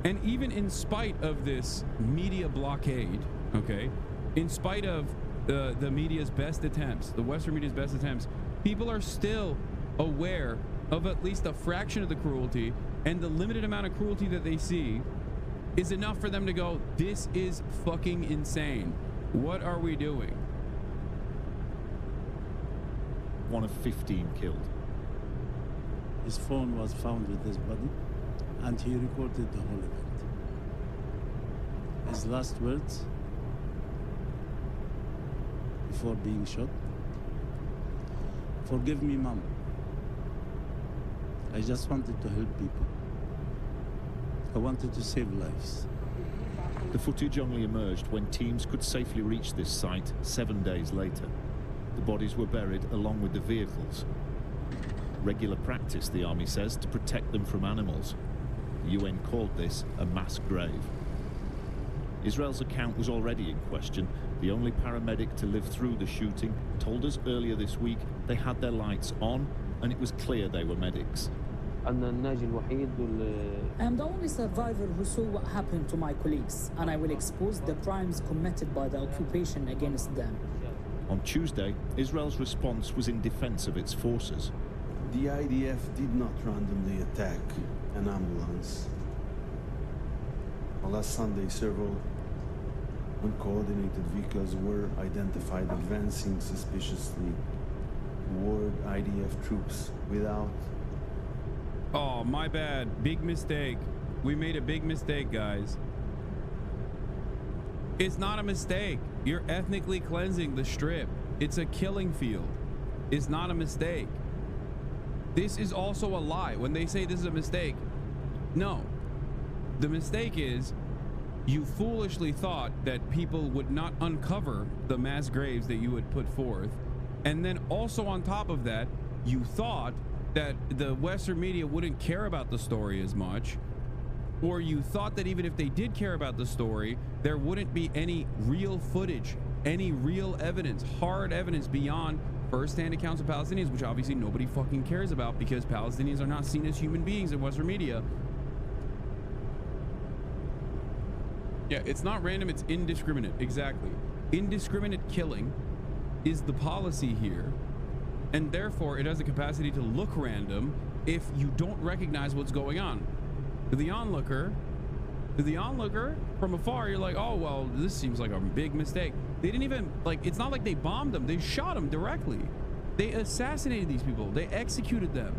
And even in spite of this media blockade, okay, in spite of the media's best attempts, the Western media's best attempts, people are still aware of at least a fraction of the cruelty, and the limited amount of cruelty that they see is enough for them to go, this is fucking insane. What are we doing? One of 15 killed. His phone was found with his body, and he recorded the whole event. His last words before being shot: "Forgive me, Mom. I just wanted to help people. I wanted to save lives." The footage only emerged when teams could safely reach this site 7 days later. The bodies were buried along with the vehicles. Regular practice, the army says, to protect them from animals. The UN called this a mass grave. Israel's account was already in question. The only paramedic to live through the shooting told us earlier this week they had their lights on and it was clear they were medics. I am the only survivor who saw what happened to my colleagues, and I will expose the crimes committed by the occupation against them. On Tuesday, Israel's response was in defense of its forces. The IDF did not randomly attack an ambulance. On last Sunday, several uncoordinated vehicles were identified advancing suspiciously word IDF troops without... Oh, my bad. Big mistake. We made a big mistake, guys. It's not a mistake. You're ethnically cleansing the strip. It's a killing field. It's not a mistake. This is also a lie. When they say this is a mistake, no. The mistake is you foolishly thought that people would not uncover the mass graves that you had put forth. And then also on top of that, you thought that the Western media wouldn't care about the story as much. Or you thought that even if they did care about the story, there wouldn't be any real footage, any real evidence, hard evidence beyond first-hand accounts of Palestinians, which obviously nobody fucking cares about because Palestinians are not seen as human beings in Western media. Yeah, it's not random, it's indiscriminate. Exactly. Indiscriminate killing is the policy here, and therefore it has the capacity to look random if you don't recognize what's going on. To the onlooker from afar, you're like, oh, well, this seems like a big mistake. They didn't even, like, it's not like they bombed them. They shot them directly. They assassinated these people. They executed them.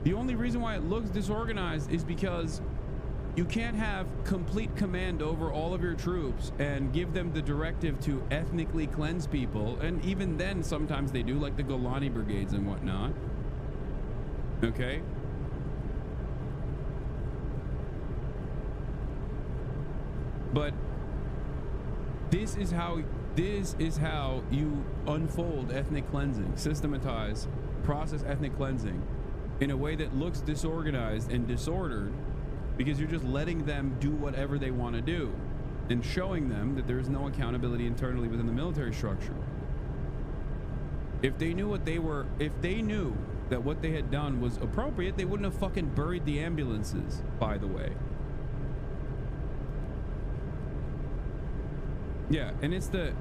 The only reason why it looks disorganized is because you can't have complete command over all of your troops and give them the directive to ethnically cleanse people. And even then, sometimes they do, like the Golani brigades and whatnot. Okay. But this is how you unfold ethnic cleansing, systematize, process ethnic cleansing in a way that looks disorganized and disordered, because you're just letting them do whatever they want to do and showing them that there is no accountability internally within the military structure. If they knew that what they had done was appropriate, they wouldn't have fucking buried the ambulances, by the way. Yeah, and it's the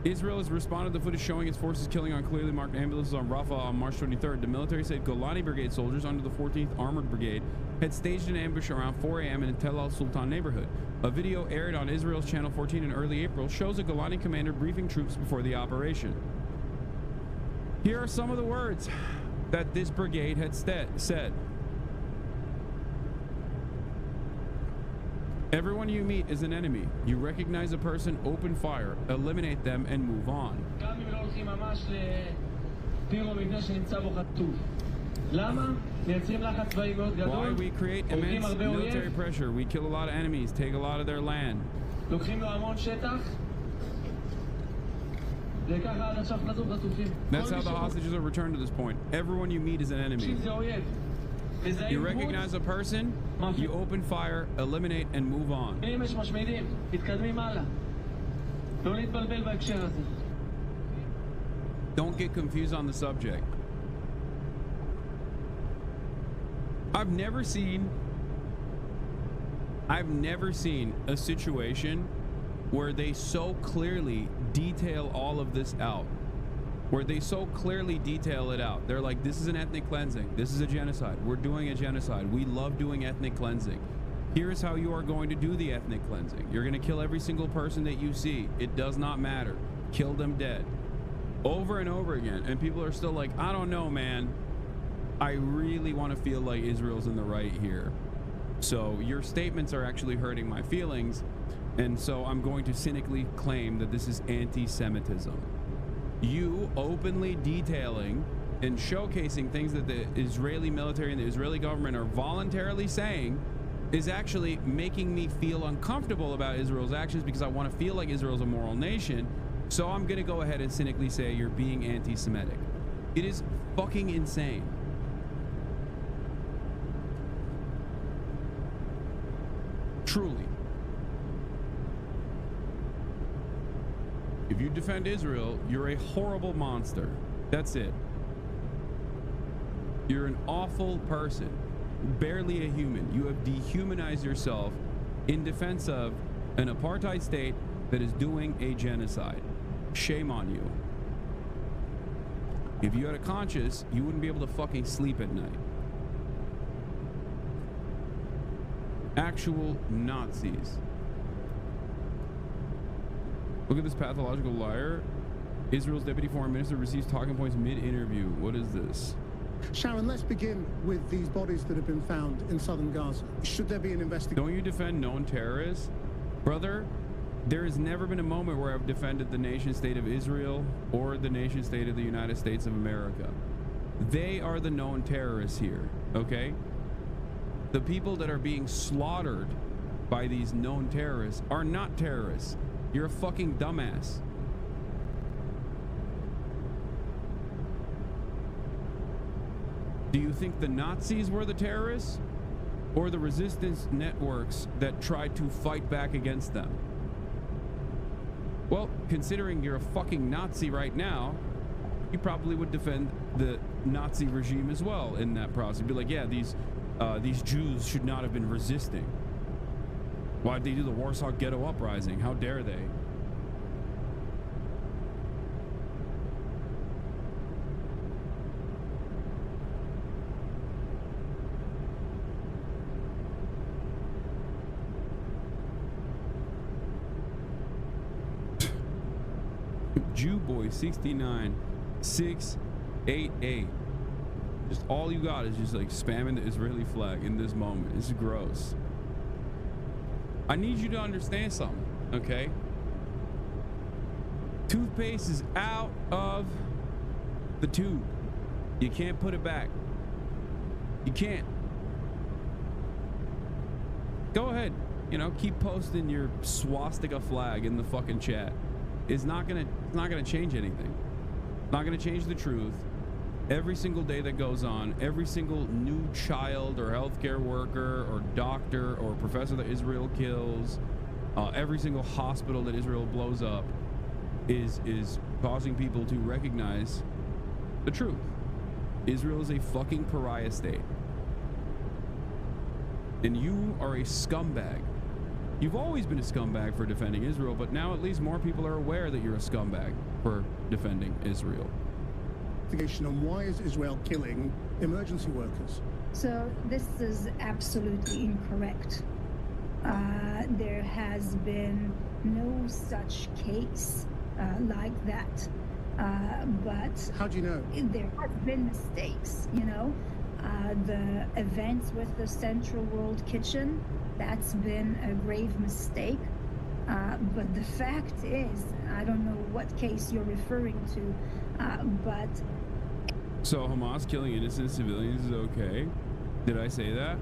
Israel has responded to footage showing its forces killing on clearly marked ambulances on Rafah on March 23rd. The military said Golani Brigade soldiers under the 14th Armored Brigade had staged an ambush around 4 a.m. in the Tel Al Sultan neighborhood. A video aired on Israel's Channel 14 in early April shows a Golani commander briefing troops before the operation. Here are some of the words that this brigade had said. Everyone you meet is an enemy. You recognize a person, open fire, eliminate them, and move on. Why we create immense military pressure. We kill a lot of enemies, take a lot of their land. That's how the hostages are returned to this point. Everyone you meet is an enemy. You recognize a person, you open fire, eliminate, and move on. Don't get confused on the subject. I've never seen a situation where they so clearly detail all of this out. Where they so clearly detail it out. They're like, this is an ethnic cleansing. This is a genocide. We're doing a genocide. We love doing ethnic cleansing. Here's how you are going to do the ethnic cleansing. You're going to kill every single person that you see. It does not matter. Kill them dead. Over and over again. And people are still like, I don't know, man. I really want to feel like Israel's in the right here. So your statements are actually hurting my feelings. And so I'm going to cynically claim that this is anti-Semitism. You openly detailing and showcasing things that the Israeli military and the Israeli government are voluntarily saying is actually making me feel uncomfortable about Israel's actions, because I want to feel like Israel's a moral nation. So I'm going to go ahead and cynically say you're being anti-Semitic. It is fucking insane. Truly. If you defend Israel, you're a horrible monster. That's it. You're an awful person. Barely a human. You have dehumanized yourself in defense of an apartheid state that is doing a genocide. Shame on you. If you had a conscience, you wouldn't be able to fucking sleep at night. Actual Nazis. Look at this pathological liar. Israel's deputy foreign minister receives talking points mid-interview. What is this? Sharon, let's begin with these bodies that have been found in southern Gaza. Should there be an investigation? Don't you defend known terrorists? Brother, there has never been a moment where I've defended the nation state of Israel or the nation state of the United States of America. They are the known terrorists here, okay? The people that are being slaughtered by these known terrorists are not terrorists. You're a fucking dumbass. Do you think the Nazis were the terrorists or the resistance networks that tried to fight back against them? Well, considering you're a fucking Nazi right now, you probably would defend the Nazi regime as well in that process. Be like, yeah, these Jews should not have been resisting. Why'd they do the Warsaw Ghetto Uprising? How dare they? Jew boy 69 688. Just all you got is just like spamming the Israeli flag in this moment. It's gross. I need you to understand something, okay? Toothpaste is out of the tube. You can't put it back. You can't. Go ahead, you know, keep posting your swastika flag in the fucking chat. It's not gonna change anything. It's not gonna change the truth. Every single day that goes on, every single new child or healthcare worker or doctor or professor that Israel kills, every single hospital that Israel blows up is causing people to recognize the truth. Israel is a fucking pariah state. And you are a scumbag. You've always been a scumbag for defending Israel, but now at least more people are aware that you're a scumbag for defending Israel. On why is Israel killing emergency workers? So this is absolutely incorrect. There has been no such case like that. But how do you know? There have been mistakes, you know. The events with the Central World Kitchen, that's been a grave mistake. But the fact is, I don't know what case you're referring to, but... So Hamas killing innocent civilians is okay? Did I say that?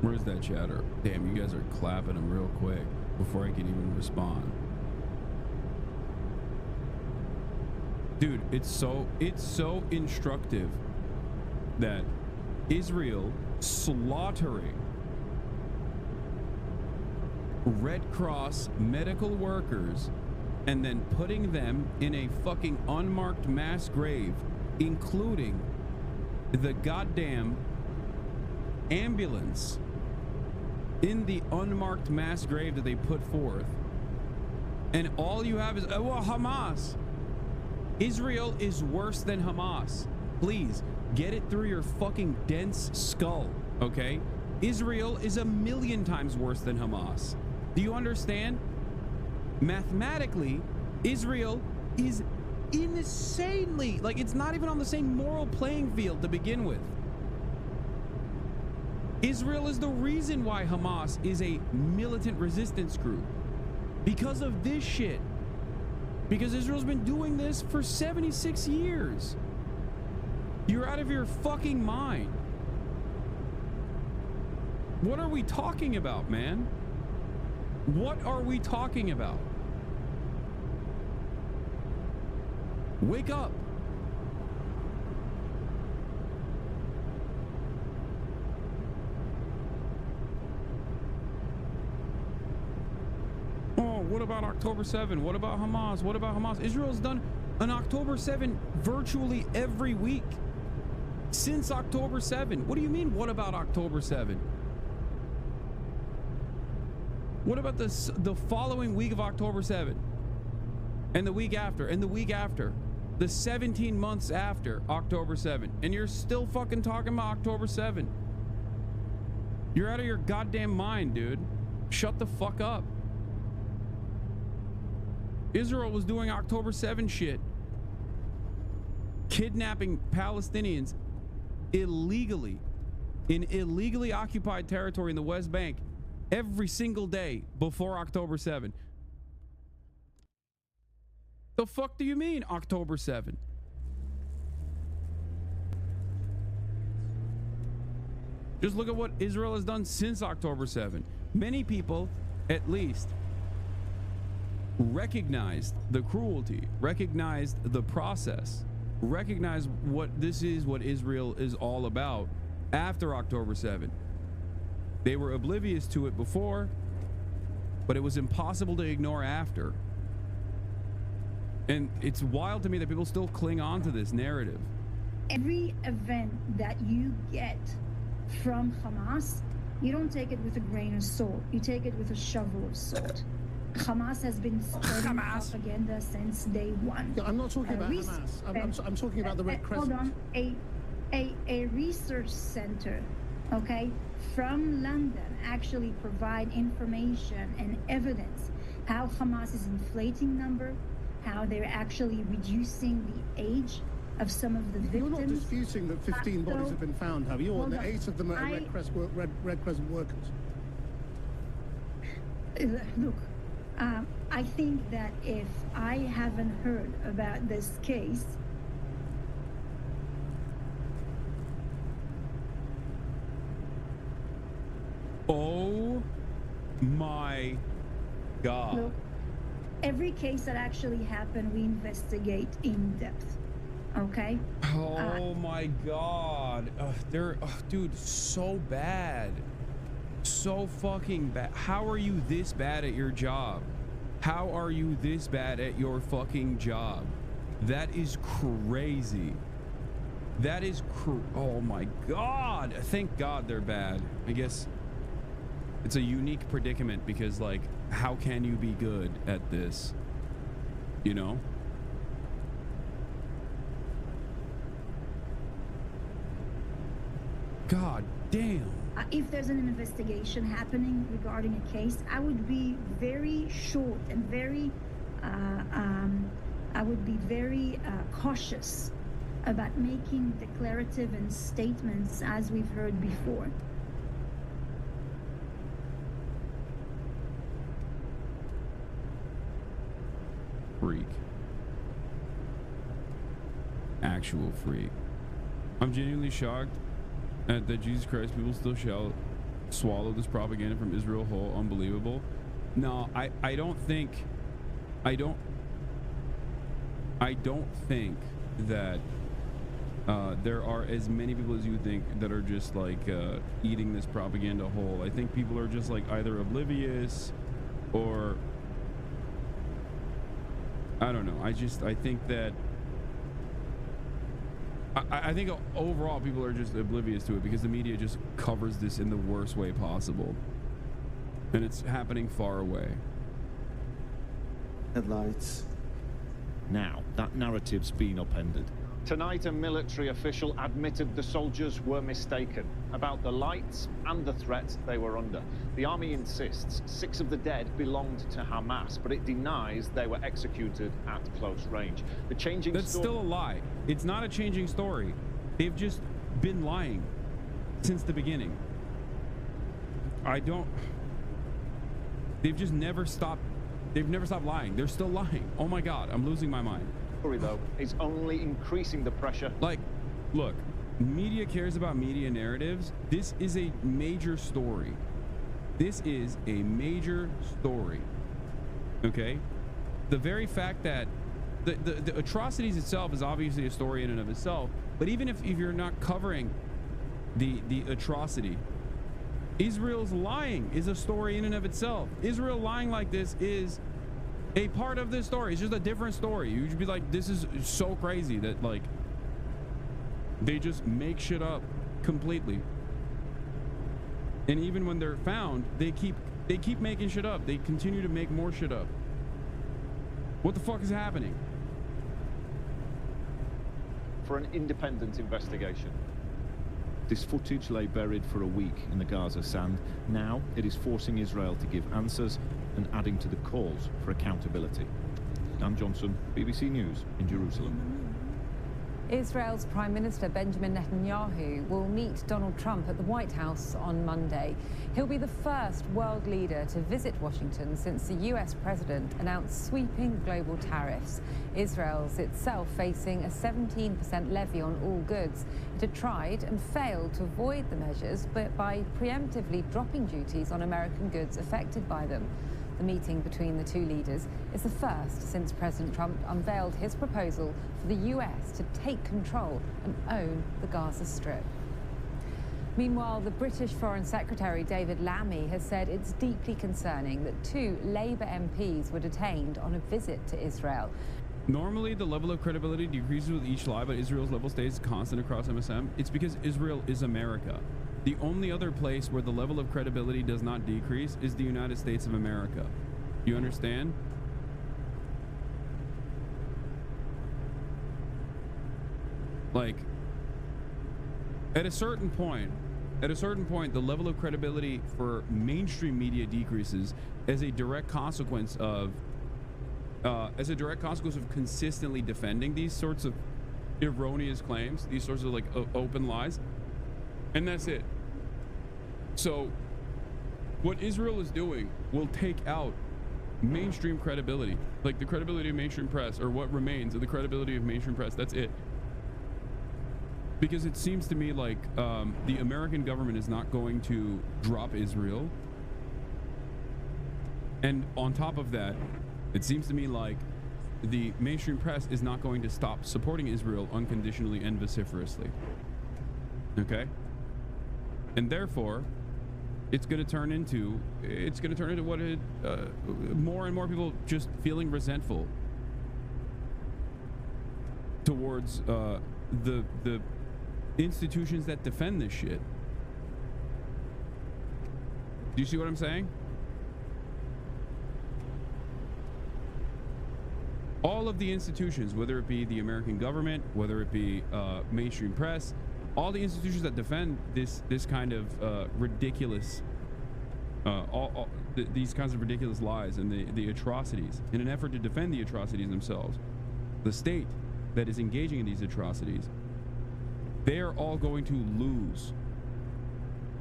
Where's that chatter? Damn, you guys are clapping them real quick before I can even respond. Dude, it's so instructive that Israel slaughtering Red Cross medical workers and then putting them in a fucking unmarked mass grave, including the goddamn ambulance in the unmarked mass grave that they put forth. And all you have is, well, Hamas. Israel is worse than Hamas. Please get it through your fucking dense skull, okay? Israel is 1,000,000 times worse than Hamas. Do you understand? Mathematically, Israel is insanely, like, it's not even on the same moral playing field to begin with. Israel is the reason why Hamas is a militant resistance group. Because of this shit. Because Israel's been doing this for 76 years. You're out of your fucking mind. What are we talking about, man? What are we talking about? Wake up. Oh, what about October 7? What about Hamas? What about Hamas? Israel's done an October 7 virtually every week since October 7. What do you mean, what about October 7? What about the following week of October 7? And the week after, and the week after, the 17 months after October 7, and you're still fucking talking about October 7. You're out of your goddamn mind, dude. Shut the fuck up. Israel was doing October 7 shit. Kidnapping Palestinians illegally in illegally occupied territory in the West Bank every single day before October 7. The fuck do you mean October 7? Just look at what Israel has done since October 7. Many people, at least, recognized the cruelty, recognized the process, recognized what this is, what Israel is all about after October 7. They were oblivious to it before, but it was impossible to ignore after. And it's wild to me that people still cling on to this narrative. Every event that you get from Hamas, you don't take it with a grain of salt. You take it with a shovel of salt. Hamas has been spreading propaganda since day one. Yeah, I'm not talking about Hamas. I'm talking about the Red Crescent. Hold on. A research center, okay, from London actually provide information and evidence how Hamas is inflating number, how they're actually reducing the age of some of the victims. You're not disputing that 15 bodies have been found, have you? Or that 8 of them are Red Crescent workers? Look, I think that if I haven't heard about this case, oh my God. Look, every case that actually happened, we investigate in depth. Okay? Oh my God. Dude, so bad. So fucking bad. How are you this bad at your job? How are you this bad at your fucking job? That is crazy. That is oh my God. Thank God they're bad. I guess it's a unique predicament because, like, how can you be good at this? You know? God damn. If there's an investigation happening regarding a case, I would be very short and very, cautious about making declarative and statements as we've heard before. Freak. Actual freak. I'm genuinely shocked at that Jesus Christ people still shall swallow this propaganda from Israel whole. Unbelievable. No, I don't think that there are as many people as you think that are just like eating this propaganda whole. I think people are just like either oblivious or I don't know. I think that I think overall people are just oblivious to it because the media just covers this in the worst way possible. And it's happening far away. Headlights. Now, that narrative's been upended. Tonight, a military official admitted the soldiers were mistaken about the lights and the threat they were under. The army insists 6 of the dead belonged to Hamas, but it denies they were executed at close range. The changing That's still a lie. It's not a changing story. They've just been lying since the beginning. They've just never stopped. They've never stopped lying. They're still lying. Oh my God, I'm losing my mind. Story, though, is only increasing the pressure. Like, look, media cares about media narratives. This is a major story. This is a major story. Okay? The very fact that the atrocities itself is obviously a story in and of itself, but even if you're not covering the atrocity, Israel's lying is a story in and of itself. Israel lying like this is a part of this story. It's just a different story. You'd be like, this is so crazy that, like, they just make shit up completely. And even when they're found, they keep making shit up. They continue to make more shit up. What the fuck is happening? For an independent investigation. This footage lay buried for a week in the Gaza sand. Now it is forcing Israel to give answers and adding to the calls for accountability. Dan Johnson, BBC News in Jerusalem. Israel's Prime Minister Benjamin Netanyahu will meet Donald Trump at the White House on Monday. He'll be the first world leader to visit Washington since the US president announced sweeping global tariffs. Israel's itself facing a 17% levy on all goods. It had tried and failed to avoid the measures, but by preemptively dropping duties on American goods affected by them. The meeting between the two leaders is the first since President Trump unveiled his proposal for the US to take control and own the Gaza Strip. Meanwhile, the British Foreign Secretary David Lammy has said it's deeply concerning that 2 Labour MPs were detained on a visit to Israel. Normally, the level of credibility decreases with each lie, but Israel's level stays constant across MSM. It's because Israel is America. The only other place where the level of credibility does not decrease is the United States of America. You understand? Like, at a certain point, the level of credibility for mainstream media decreases as a direct consequence of consistently defending these sorts of erroneous claims, these sorts of like open lies. And that's it. So what Israel is doing will take out mainstream credibility, like the credibility of mainstream press, or what remains of the credibility of mainstream press. That's it. Because it seems to me like the American government is not going to drop Israel. And on top of that, it seems to me like the mainstream press is not going to stop supporting Israel unconditionally and vociferously. Okay? And therefore, it's going to turn into what it more and more people just feeling resentful towards the institutions that defend this shit. Do you see what I'm saying? All of the institutions, whether it be the American government, whether it be mainstream press, all the institutions that defend this kind of ridiculous, these kinds of ridiculous lies and the atrocities, in an effort to defend the atrocities themselves, the state that is engaging in these atrocities, they are all going to lose.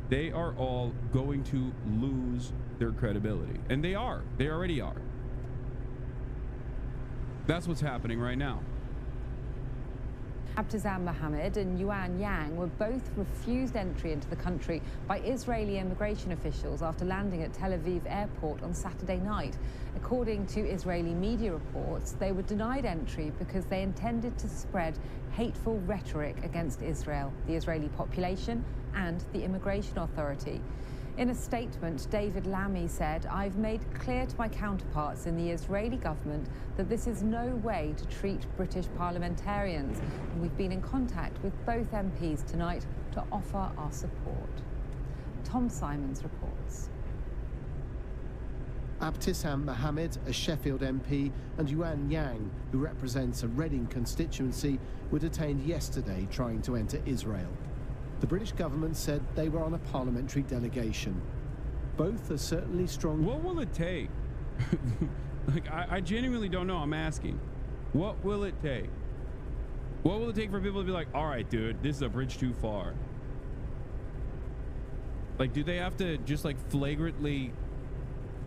They are all going to lose their credibility, and they are. They already are. That's what's happening right now. Abtizam Mohammed and Yuan Yang were both refused entry into the country by Israeli immigration officials after landing at Tel Aviv airport on Saturday night. According to Israeli media reports, they were denied entry because they intended to spread hateful rhetoric against Israel, the Israeli population, and the immigration authority. In a statement, David Lammy said, "I've made clear to my counterparts in the Israeli government that this is no way to treat British parliamentarians, and we've been in contact with both MPs tonight to offer our support." Tom Simons reports. Abtizam Mohammed, a Sheffield MP, and Yuan Yang, who represents a Reading constituency, were detained yesterday trying to enter Israel. The British government said they were on a parliamentary delegation. Both are certainly strong. What will it take? Like, I genuinely don't know. I'm asking. What will it take? What will it take for people to be like, all right, dude, this is a bridge too far? Like, do they have to just like flagrantly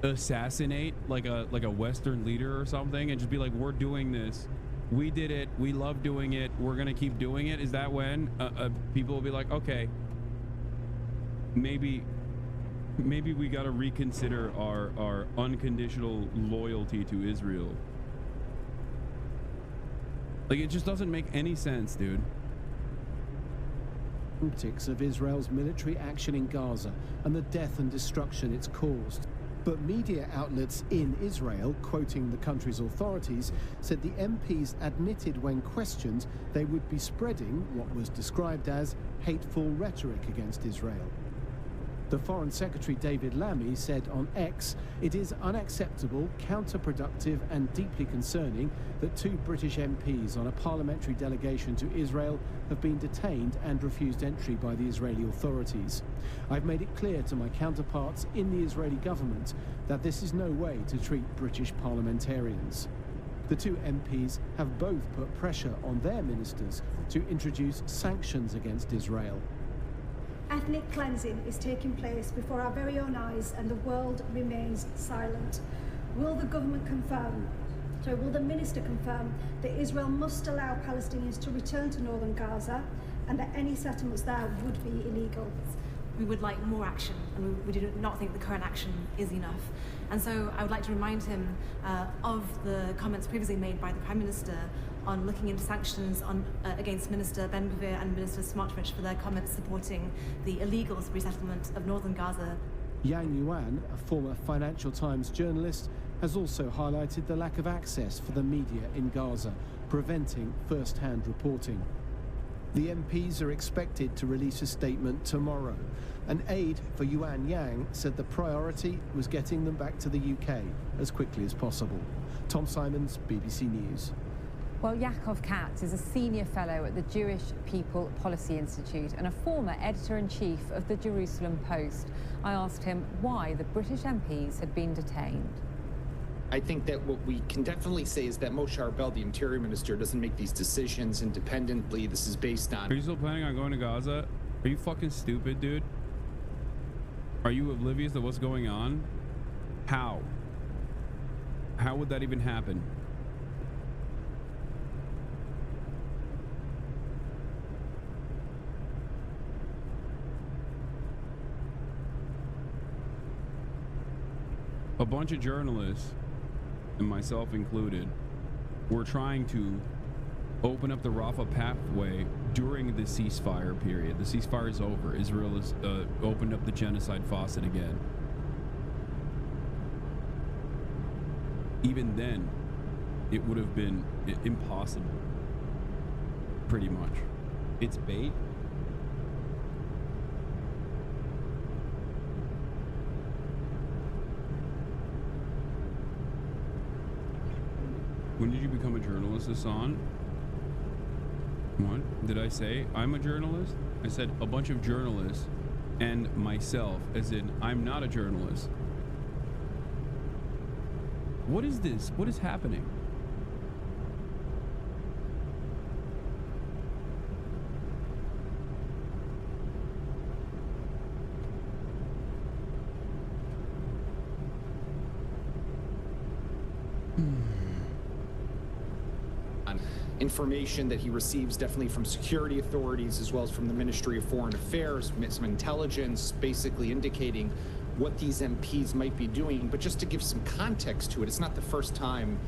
assassinate like a Western leader or something and just be like, we're doing this? We did it. We love doing it. We're going to keep doing it. Is that when people will be like, okay, maybe we got to reconsider our unconditional loyalty to Israel? Like, it just doesn't make any sense, dude. Of Israel's military action in Gaza and the death and destruction it's caused. But media outlets in Israel, quoting the country's authorities, said the MPs admitted when questioned they would be spreading what was described as hateful rhetoric against Israel. The Foreign Secretary David Lammy said on X, "It is unacceptable, counterproductive and deeply concerning that 2 British MPs on a parliamentary delegation to Israel have been detained and refused entry by the Israeli authorities. I've made it clear to my counterparts in the Israeli government that this is no way to treat British parliamentarians." The two MPs have both put pressure on their ministers to introduce sanctions against Israel. Ethnic cleansing is taking place before our very own eyes and the world remains silent. Will the government confirm, will the minister confirm that Israel must allow Palestinians to return to northern Gaza and that any settlements there would be illegal? We would like more action, and we do not think the current action is enough. And so I would like to remind him of the comments previously made by the Prime Minister on looking into sanctions against Minister Ben-Gvir and Minister Smotrich for their comments supporting the illegal resettlement of northern Gaza. Yang Yuan, a former Financial Times journalist, has also highlighted the lack of access for the media in Gaza, preventing first-hand reporting. The MPs are expected to release a statement tomorrow. An aide for Yuan Yang said the priority was getting them back to the UK as quickly as possible. Tom Simons, BBC News. Well, Yaakov Katz is a senior fellow at the Jewish People Policy Institute and a former editor-in-chief of the Jerusalem Post. I asked him why the British MPs had been detained. I think that what we can definitely say is that Moshe Arbel, the Interior Minister, doesn't make these decisions independently. This is based on... Are you still planning on going to Gaza? Are you fucking stupid, dude? Are you oblivious to what's going on? How? How would that even happen? A bunch of journalists, and myself included, were trying to open up the Rafah pathway during the ceasefire period. The ceasefire is over. Israel has opened up the genocide faucet again. Even then, it would have been impossible. Pretty much. It's bait. When did you become a journalist, Hasan? What did I say? I'm a journalist? I said a bunch of journalists and myself, as in I'm not a journalist. What is this? What is happening? Information that he receives definitely from security authorities as well as from the Ministry of Foreign Affairs, some intelligence, basically indicating what these MPs might be doing. But just to give some context to it, it's not the first time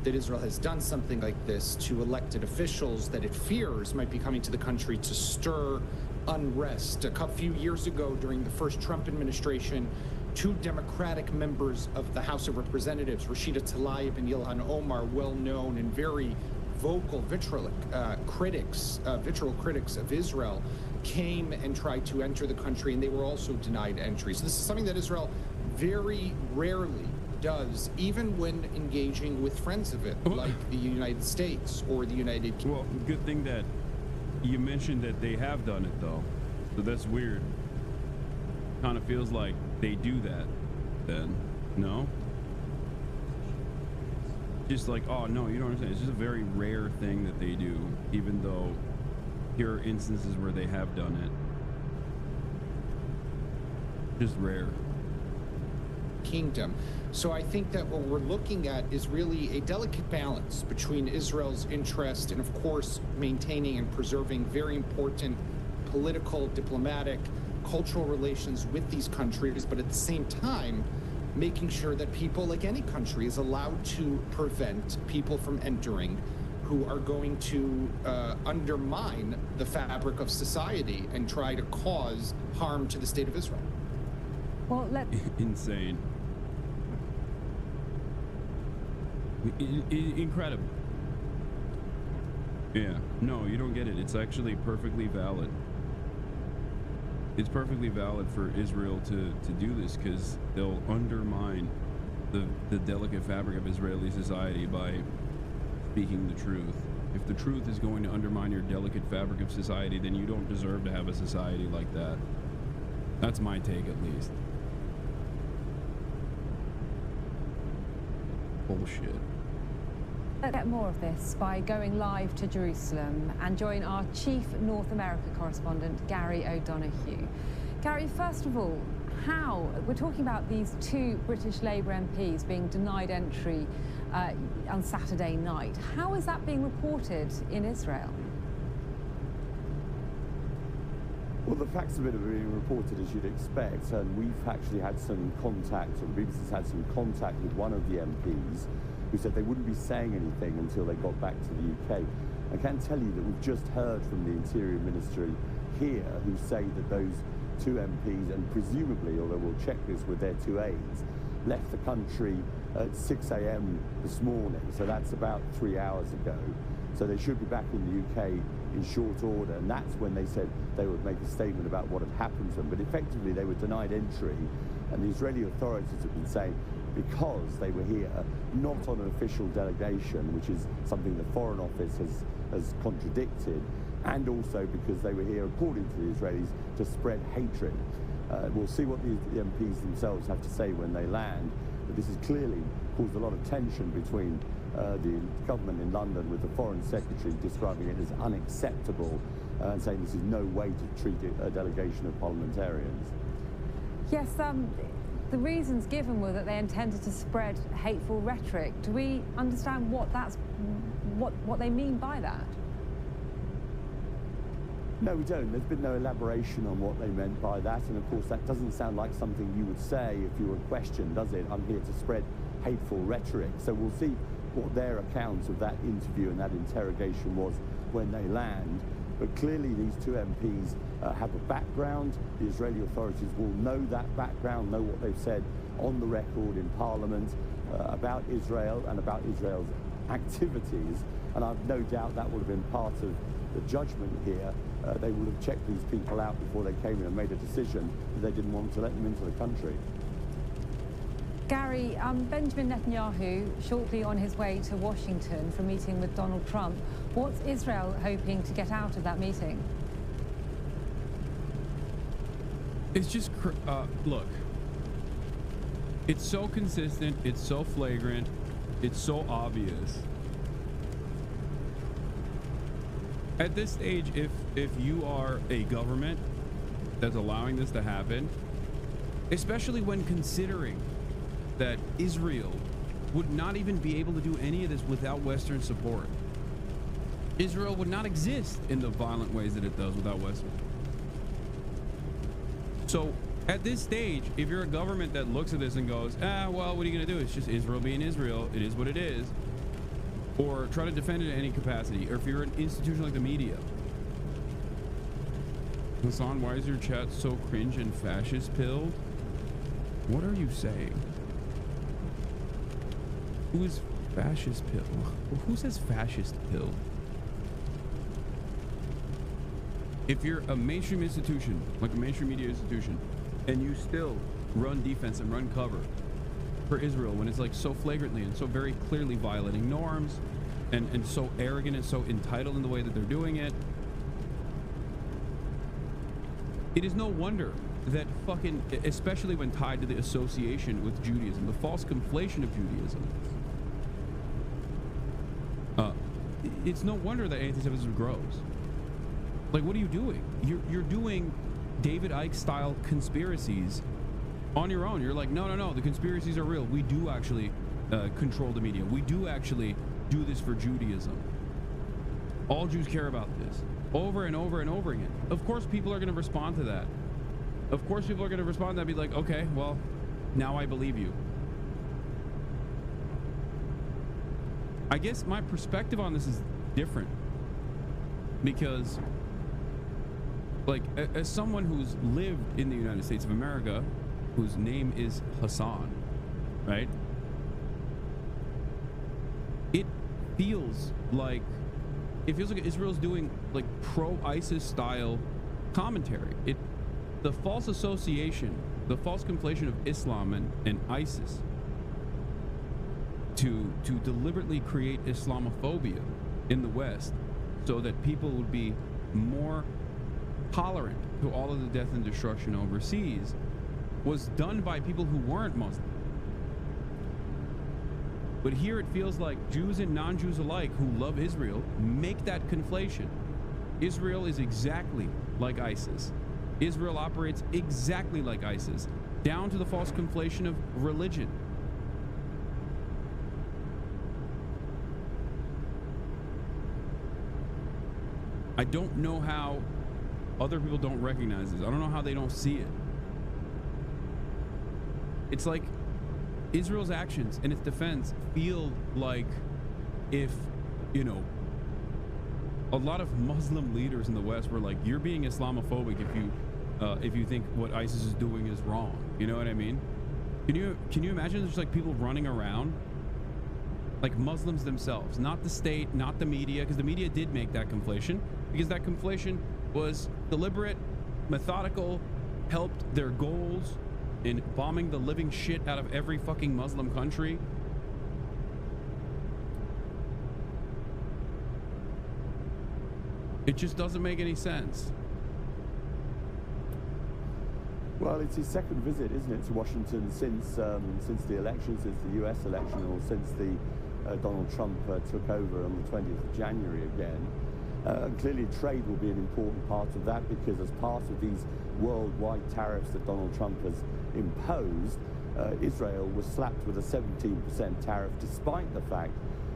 that Israel has done something like this to elected officials that it fears might be coming to the country to stir unrest. A few years ago, during the first Trump administration, two Democratic members of the House of Representatives, Rashida Tlaib and Ilhan Omar, well known and very vocal, vitriol critics of Israel, came and tried to enter the country, and they were also denied entry. So this is something that Israel very rarely does, even when engaging with friends of it, like the United States or the United Kingdom. Well, good thing that you mentioned that they have done it, though. So that's weird. Kind of feels like they do that, then. No? Just like, oh no, you don't understand. It's just a very rare thing that they do, even though here are instances where they have done it. Just rare. Kingdom. So I think that what we're looking at is really a delicate balance between Israel's interest and, of course, maintaining and preserving very important political, diplomatic, cultural relations with these countries, but at the same time, making sure that people, like any country, is allowed to prevent people from entering who are going to undermine the fabric of society and try to cause harm to the state of Israel. Well, insane. Incredible. Yeah, no, you don't get it. It's actually perfectly valid. It's perfectly valid for Israel to do this, because they'll undermine the delicate fabric of Israeli society by speaking the truth. If the truth is going to undermine your delicate fabric of society, then you don't deserve to have a society like that. That's my take, at least. Bullshit. Let's get more of this by going live to Jerusalem and join our chief North America correspondent, Gary O'Donoghue. Gary, first of all, how, we're talking about these two British Labour MPs being denied entry on Saturday night. How is that being reported in Israel? Well, the facts of it are being reported as you'd expect, and we've actually had some contact, or the BBC's had some contact with one of the MPs who said they wouldn't be saying anything until they got back to the UK. I can tell you that we've just heard from the Interior Ministry here who say that those two MPs, and presumably, although we'll check this with their two aides, left the country at 6 a.m. this morning, so that's about 3 hours ago. So they should be back in the UK in short order, and that's when they said they would make a statement about what had happened to them. But effectively, they were denied entry, and the Israeli authorities have been saying because they were here, not on an official delegation, which is something the Foreign Office has contradicted, and also because they were here, according to the Israelis, to spread hatred. We'll see what the MPs themselves have to say when they land, but this has clearly caused a lot of tension between the government in London, with the Foreign Secretary describing it as unacceptable and saying this is no way to treat a delegation of parliamentarians. Yes, the reasons given were that they intended to spread hateful rhetoric. Do we understand what they mean by that? No, we don't. There's been no elaboration on what they meant by that, and of course that doesn't sound like something you would say if you were questioned, does it? I'm here to spread hateful rhetoric. So we'll see what their account of that interview and that interrogation was when they land. But clearly these two MPs have a background. The Israeli authorities will know that background, know what they've said on the record in Parliament about Israel and about Israel's activities. And I've no doubt that would have been part of the judgment here. They would have checked these people out before they came in and made a decision that they didn't want to let them into the country. Gary, Benjamin Netanyahu, shortly on his way to Washington for a meeting with Donald Trump. What's Israel hoping to get out of that meeting? It's just, look, it's so consistent, it's so flagrant, it's so obvious. At this stage, if you are a government that's allowing this to happen, especially when considering that Israel would not even be able to do any of this without Western support. Israel would not exist in the violent ways that it does without Western. So at this stage, if you're a government that looks at this and goes, well, what are you going to do? It's just Israel being Israel. It is what it is. Or try to defend it in any capacity. Or if you're an institution like the media. Hasan, why is your chat so cringe and fascist-pilled? What are you saying? Who is fascist pill? Who says fascist pill? If you're a mainstream institution, like a mainstream media institution, and you still run defense and run cover for Israel when it's like so flagrantly and so very clearly violating norms and so arrogant and so entitled in the way that they're doing it, it is no wonder that fucking, especially when tied to the association with Judaism, the false conflation of Judaism, it's no wonder that anti-Semitism grows. Like, what are you doing? You're doing David Icke style conspiracies on your own. You're like, no, the conspiracies are real. We do actually control the media. We do actually do this for Judaism. All Jews care about this. Over and over and over again. Of course people are going to respond to that. Of course people are going to respond to that and be like, okay, well, now I believe you. I guess my perspective on this is different because, like, as someone who's lived in the United States of America, whose name is Hasan, right? It feels like Israel's doing like pro-ISIS style commentary. The false association, the false conflation of Islam and ISIS to deliberately create Islamophobia in the West so that people would be more tolerant to all of the death and destruction overseas was done by people who weren't Muslim. But here it feels like Jews and non-Jews alike who love Israel make that conflation. Israel is exactly like ISIS. Israel operates exactly like ISIS, down to the false conflation of religion. I don't know how other people don't recognize this. I don't know how they don't see it. It's like Israel's actions and its defense feel like if, you know, a lot of Muslim leaders in the West were like, you're being Islamophobic if you think what ISIS is doing is wrong. You know what I mean? Can you imagine there's like people running around like Muslims themselves, not the state, not the media, because the media did make that conflation, because that conflation was deliberate, methodical, helped their goals in bombing the living shit out of every fucking Muslim country. It just doesn't make any sense. Well, it's his second visit, isn't it, to Washington since the election, since the U.S. election, or since the Donald Trump took over on the 20th of January again. And clearly trade will be an important part of that, because as part of these worldwide tariffs that Donald Trump has imposed, Israel was slapped with a 17% tariff, despite the fact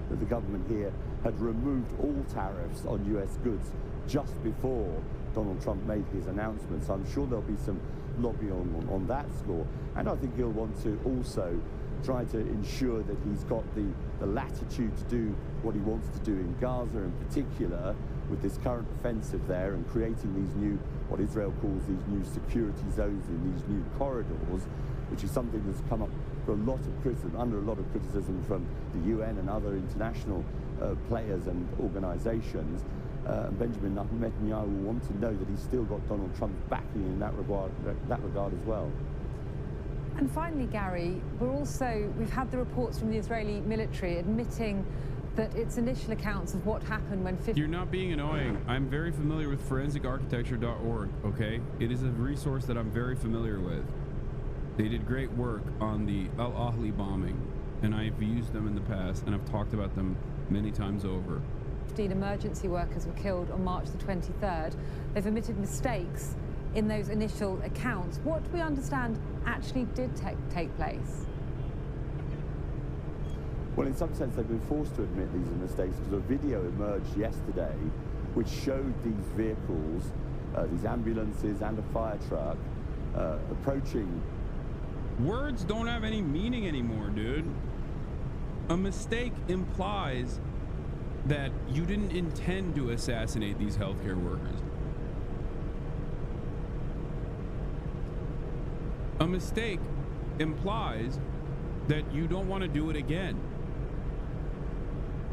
that the government here had removed all tariffs on U.S. goods just before Donald Trump made his announcement. So I'm sure there'll be some lobby on that score. And I think he'll want to also try to ensure that he's got the latitude to do what he wants to do in Gaza, in particular with this current offensive there, and creating these new, what Israel calls these new security zones in these new corridors, which is something that's come up for a lot of criticism, under a lot of criticism from the UN and other international players and organizations. Benjamin Netanyahu will want to know that he's still got Donald Trump's backing in that regard as well. And finally, Gary, we've had the reports from the Israeli military admitting that its initial accounts of what happened when 50... You're not being annoying. I'm very familiar with forensicarchitecture.org, okay? It is a resource that I'm very familiar with. They did great work on the Al Ahli bombing, and I've used them in the past, and I've talked about them many times over. 15 emergency workers were killed on March the 23rd. They've admitted mistakes in those initial accounts. What do we understand actually did take place? Well, in some sense, they've been forced to admit these mistakes, because a video emerged yesterday which showed these vehicles, these ambulances and a fire truck approaching. Words don't have any meaning anymore, dude. A mistake implies that you didn't intend to assassinate these healthcare workers. A mistake implies that you don't want to do it again.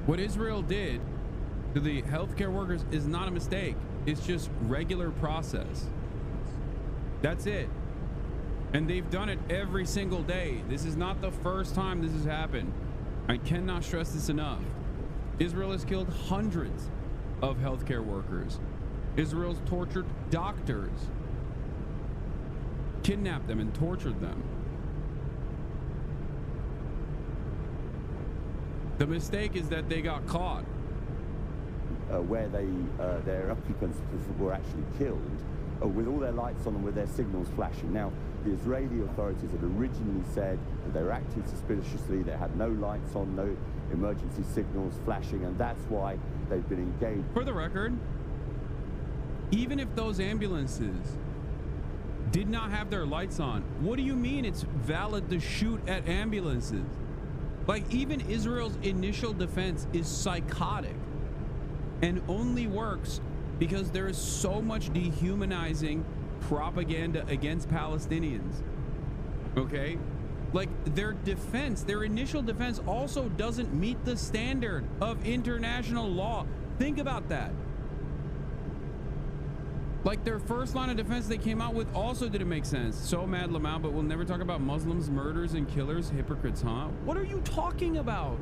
What Israel did to the healthcare workers is not a mistake. It's just regular process. That's it. And they've done it every single day. This is not the first time this has happened. I cannot stress this enough. Israel has killed hundreds of healthcare workers. Israel's tortured doctors, kidnapped them and tortured them. The mistake is that they got caught. Where their occupants were actually killed, with all their lights on and with their signals flashing. Now, the Israeli authorities had originally said that they were acting suspiciously, they had no lights on, no emergency signals flashing, and that's why they've been engaged. For the record, even if those ambulances did not have their lights on, what do you mean it's valid to shoot at ambulances? Like, even Israel's initial defense is psychotic and only works because there is so much dehumanizing propaganda against Palestinians. Okay? Like, their defense, their initial defense also doesn't meet the standard of international law. Think about that. Like, their first line of defense they came out with also didn't make sense. So mad, Lamau, but we'll never talk about Muslims, murders, and killers. Hypocrites, huh? What are you talking about?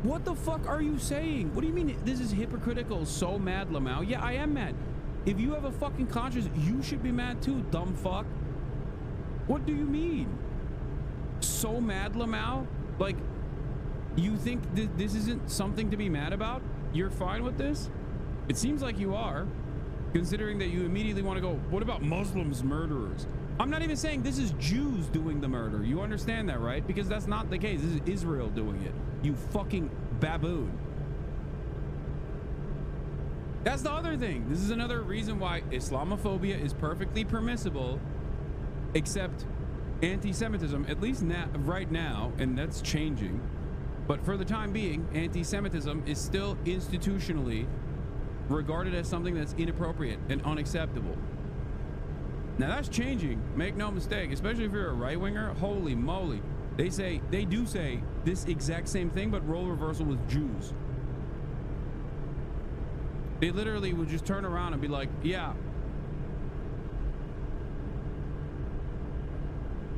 What the fuck are you saying? What do you mean this is hypocritical? So mad, Lamau. Yeah, I am mad. If you have a fucking conscience, you should be mad too, dumb fuck. What do you mean? So mad, Lamau? Like, you think this isn't something to be mad about? You're fine with this? It seems like you are, considering that you immediately want to go, what about Muslims murderers? I'm not even saying this is Jews doing the murder. You understand that, right? Because that's not the case. This is Israel doing it. You fucking baboon. That's the other thing. This is another reason why Islamophobia is perfectly permissible, except anti-Semitism, at least right now, and that's changing. But for the time being, anti-Semitism is still institutionally regarded as something that's inappropriate and unacceptable. Now that's changing, make no mistake, especially if you're a right-winger. Holy moly. They do say this exact same thing, but role reversal with Jews. They literally would just turn around and be like, yeah.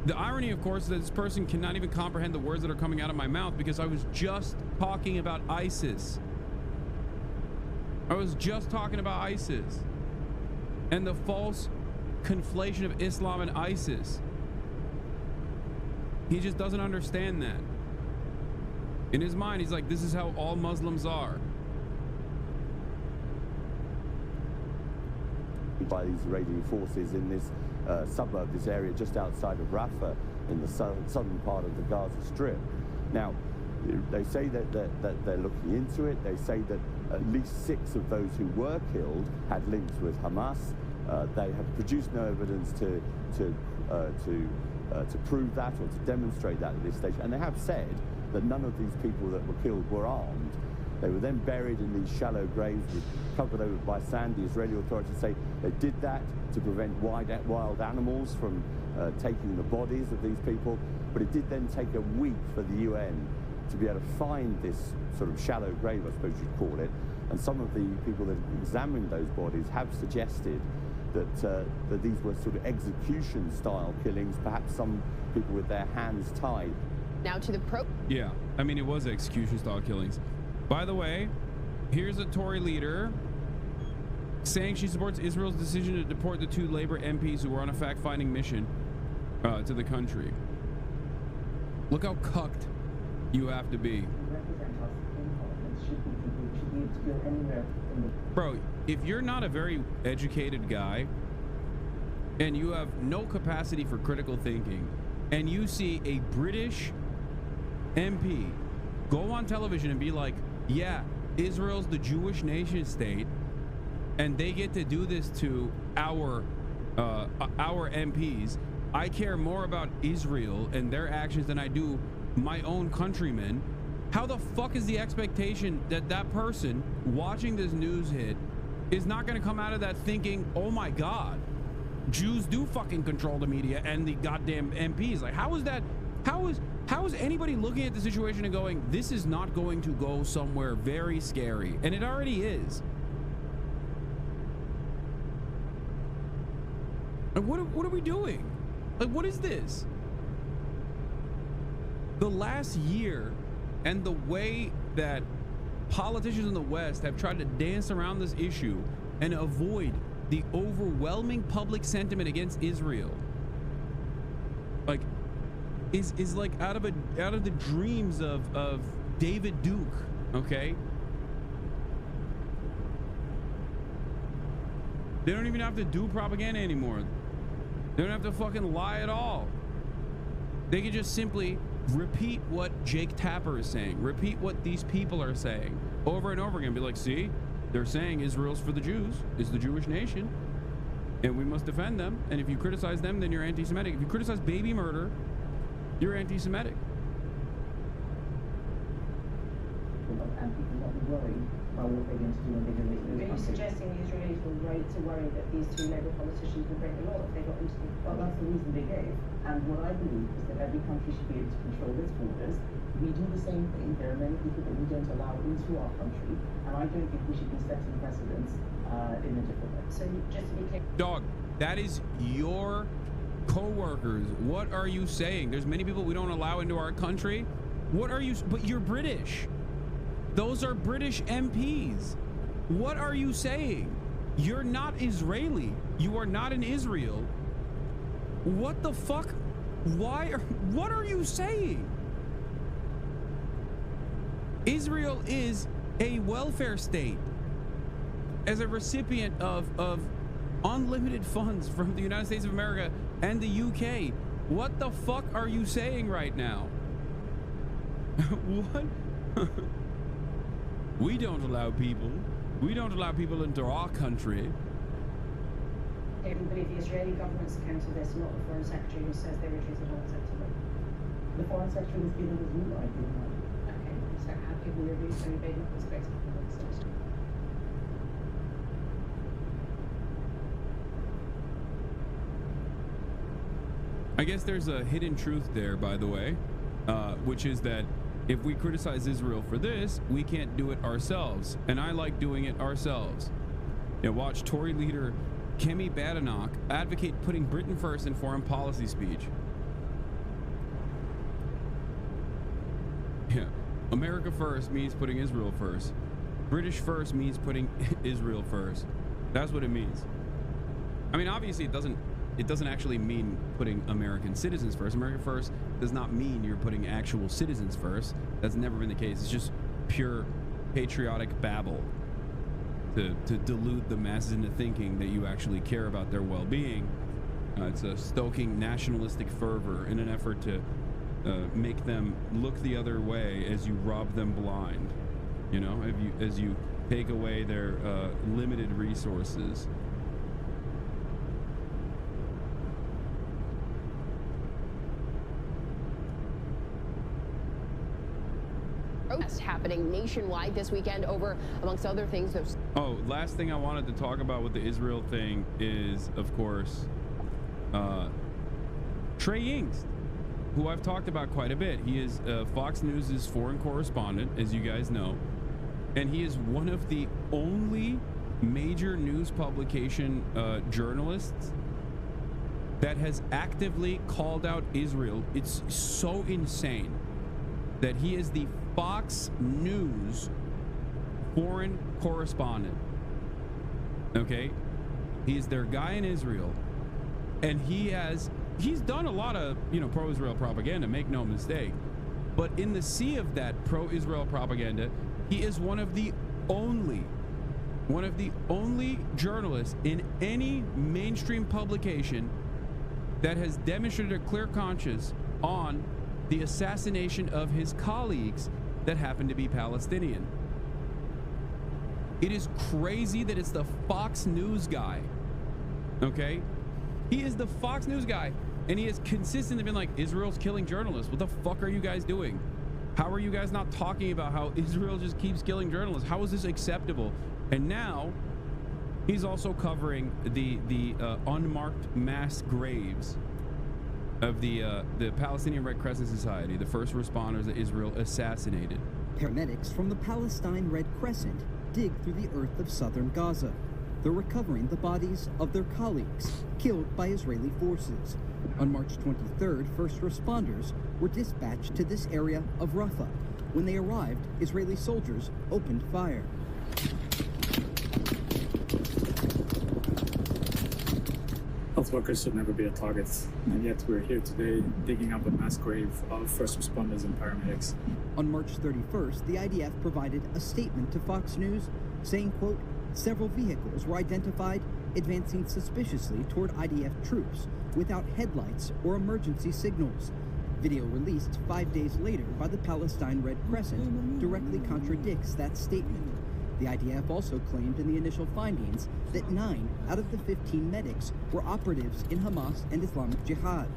The irony, of course, is that this person cannot even comprehend the words that are coming out of my mouth because I was just talking about ISIS. I was just talking about ISIS and the false conflation of Islam and ISIS. He just doesn't understand that. In his mind, he's like, this is how all Muslims are. By these Iranian forces in this suburb, this area just outside of Rafah in the southern part of the Gaza Strip. Now, they say that they're looking into it. They say that at least 6 of those who were killed had links with Hamas. They have produced no evidence to prove that or to demonstrate that at this stage. And they have said that none of these people that were killed were armed. They were then buried in these shallow graves covered over by sand. The Israeli authorities say they did that to prevent wild animals from taking the bodies of these people. But it did then take a week for the UN to be able to find this sort of shallow grave, I suppose you'd call it. And some of the people that examined those bodies have suggested that these were sort of execution-style killings, perhaps some people with their hands tied. Now to the Yeah, I mean, it was execution-style killings. By the way, here's a Tory leader saying she supports Israel's decision to deport the 2 Labour MPs who were on a fact-finding mission to the country. Look how cucked you have to be. Bro, if you're not a very educated guy and you have no capacity for critical thinking and you see a British MP go on television and be like, yeah, Israel's the Jewish nation state and they get to do this to our MPs. I care more about Israel and their actions than I do my own countrymen. How the fuck is the expectation that that person watching this news hit is not going to come out of that thinking, oh my God, Jews do fucking control the media and the goddamn MPs? Like, how is that? How is anybody looking at the situation and going, this is not going to go somewhere very scary? And it already is. Like, what are we doing? Like, what is this? The last year and the way that politicians in the West have tried to dance around this issue and avoid the overwhelming public sentiment against Israel, like, is like out of the dreams of David Duke. Okay, they don't even have to do propaganda anymore. They don't have to fucking lie at all. They can just simply repeat what Jake Tapper is saying, repeat what these people are saying over and over again. Be like, see, they're saying Israel's for the Jews, is the Jewish nation, and we must defend them. And if you criticize them, then you're anti-Semitic. If you criticize baby murder, you're anti-Semitic. And people not be worried about what they're going to do when they go into those countries. Are you suggesting the Israelis were right to worry that these 2 Labour politicians would break the law if they got into the... Well, that's the reason they gave. And what I believe is that every country should be able to control its borders. We do the same thing. There are many people that we don't allow into our country, and I don't think we should be setting precedents in a different way. So just to be clear... Dog, that is your co-workers. What are you saying? There's many people we don't allow into our country. What are you... But you're British. Those are British MPs. What are you saying? You're not Israeli. You are not in Israel. What the fuck? What are you saying? Israel is a welfare state as a recipient of unlimited funds from the United States of America and the UK. What the fuck are you saying right now? What? We don't allow people into our country. Everybody, the Israeli government's account of this, not the Foreign Secretary who says they were treated unacceptably. The Foreign Secretary was given his view, I did not. Okay, so have people your views, so you made no perspective from the Secretary. I guess there's a hidden truth there, by the way, which is that if we criticize Israel for this, we can't do it ourselves. And I like doing it ourselves. Now watch Tory leader Kemi Badenoch advocate putting Britain first in foreign policy speech. Yeah, America first means putting Israel first. British first means putting Israel first. That's what it means. I mean, obviously it doesn't actually mean putting American citizens first. America first does not mean you're putting actual citizens first. That's never been the case. It's just pure patriotic babble to delude the masses into thinking that you actually care about their well-being. It's a stoking nationalistic fervor in an effort to make them look the other way as you rob them blind. You know, as you take away their limited resources. Happening nationwide this weekend over, amongst other things. Oh, last thing I wanted to talk about with the Israel thing is, of course, Trey Yingst, who I've talked about quite a bit. He is Fox News' foreign correspondent, as you guys know, and he is one of the only major news publication journalists that has actively called out Israel. It's so insane that he is the Fox News foreign correspondent. Okay, he's their guy in Israel, and he's done a lot of, you know, pro-Israel propaganda, make no mistake, but in the sea of that pro-Israel propaganda, he is one of the only journalists in any mainstream publication that has demonstrated a clear conscience on the assassination of his colleagues that happen to be Palestinian. It is crazy that it's the Fox News guy. Okay? He is the Fox News guy, and he has consistently been like, Israel's killing journalists. What the fuck are you guys doing? How are you guys not talking about how Israel just keeps killing journalists? How is this acceptable? And now he's also covering the unmarked mass graves of the Palestinian Red Crescent Society, the first responders that Israel assassinated. Paramedics from the Palestine Red Crescent dig through the earth of southern Gaza. They're recovering the bodies of their colleagues killed by Israeli forces. On March 23rd, first responders were dispatched to this area of Rafah. When they arrived, Israeli soldiers opened fire. Health workers should never be a target, and yet we're here today digging up a mass grave of first responders and paramedics. On March 31st, the IDF provided a statement to Fox News saying, quote, several vehicles were identified advancing suspiciously toward IDF troops without headlights or emergency signals. Video released 5 days later by the Palestine Red Crescent directly contradicts that statement. The IDF also claimed in the initial findings that 9 out of the 15 medics were operatives in Hamas and Islamic Jihad.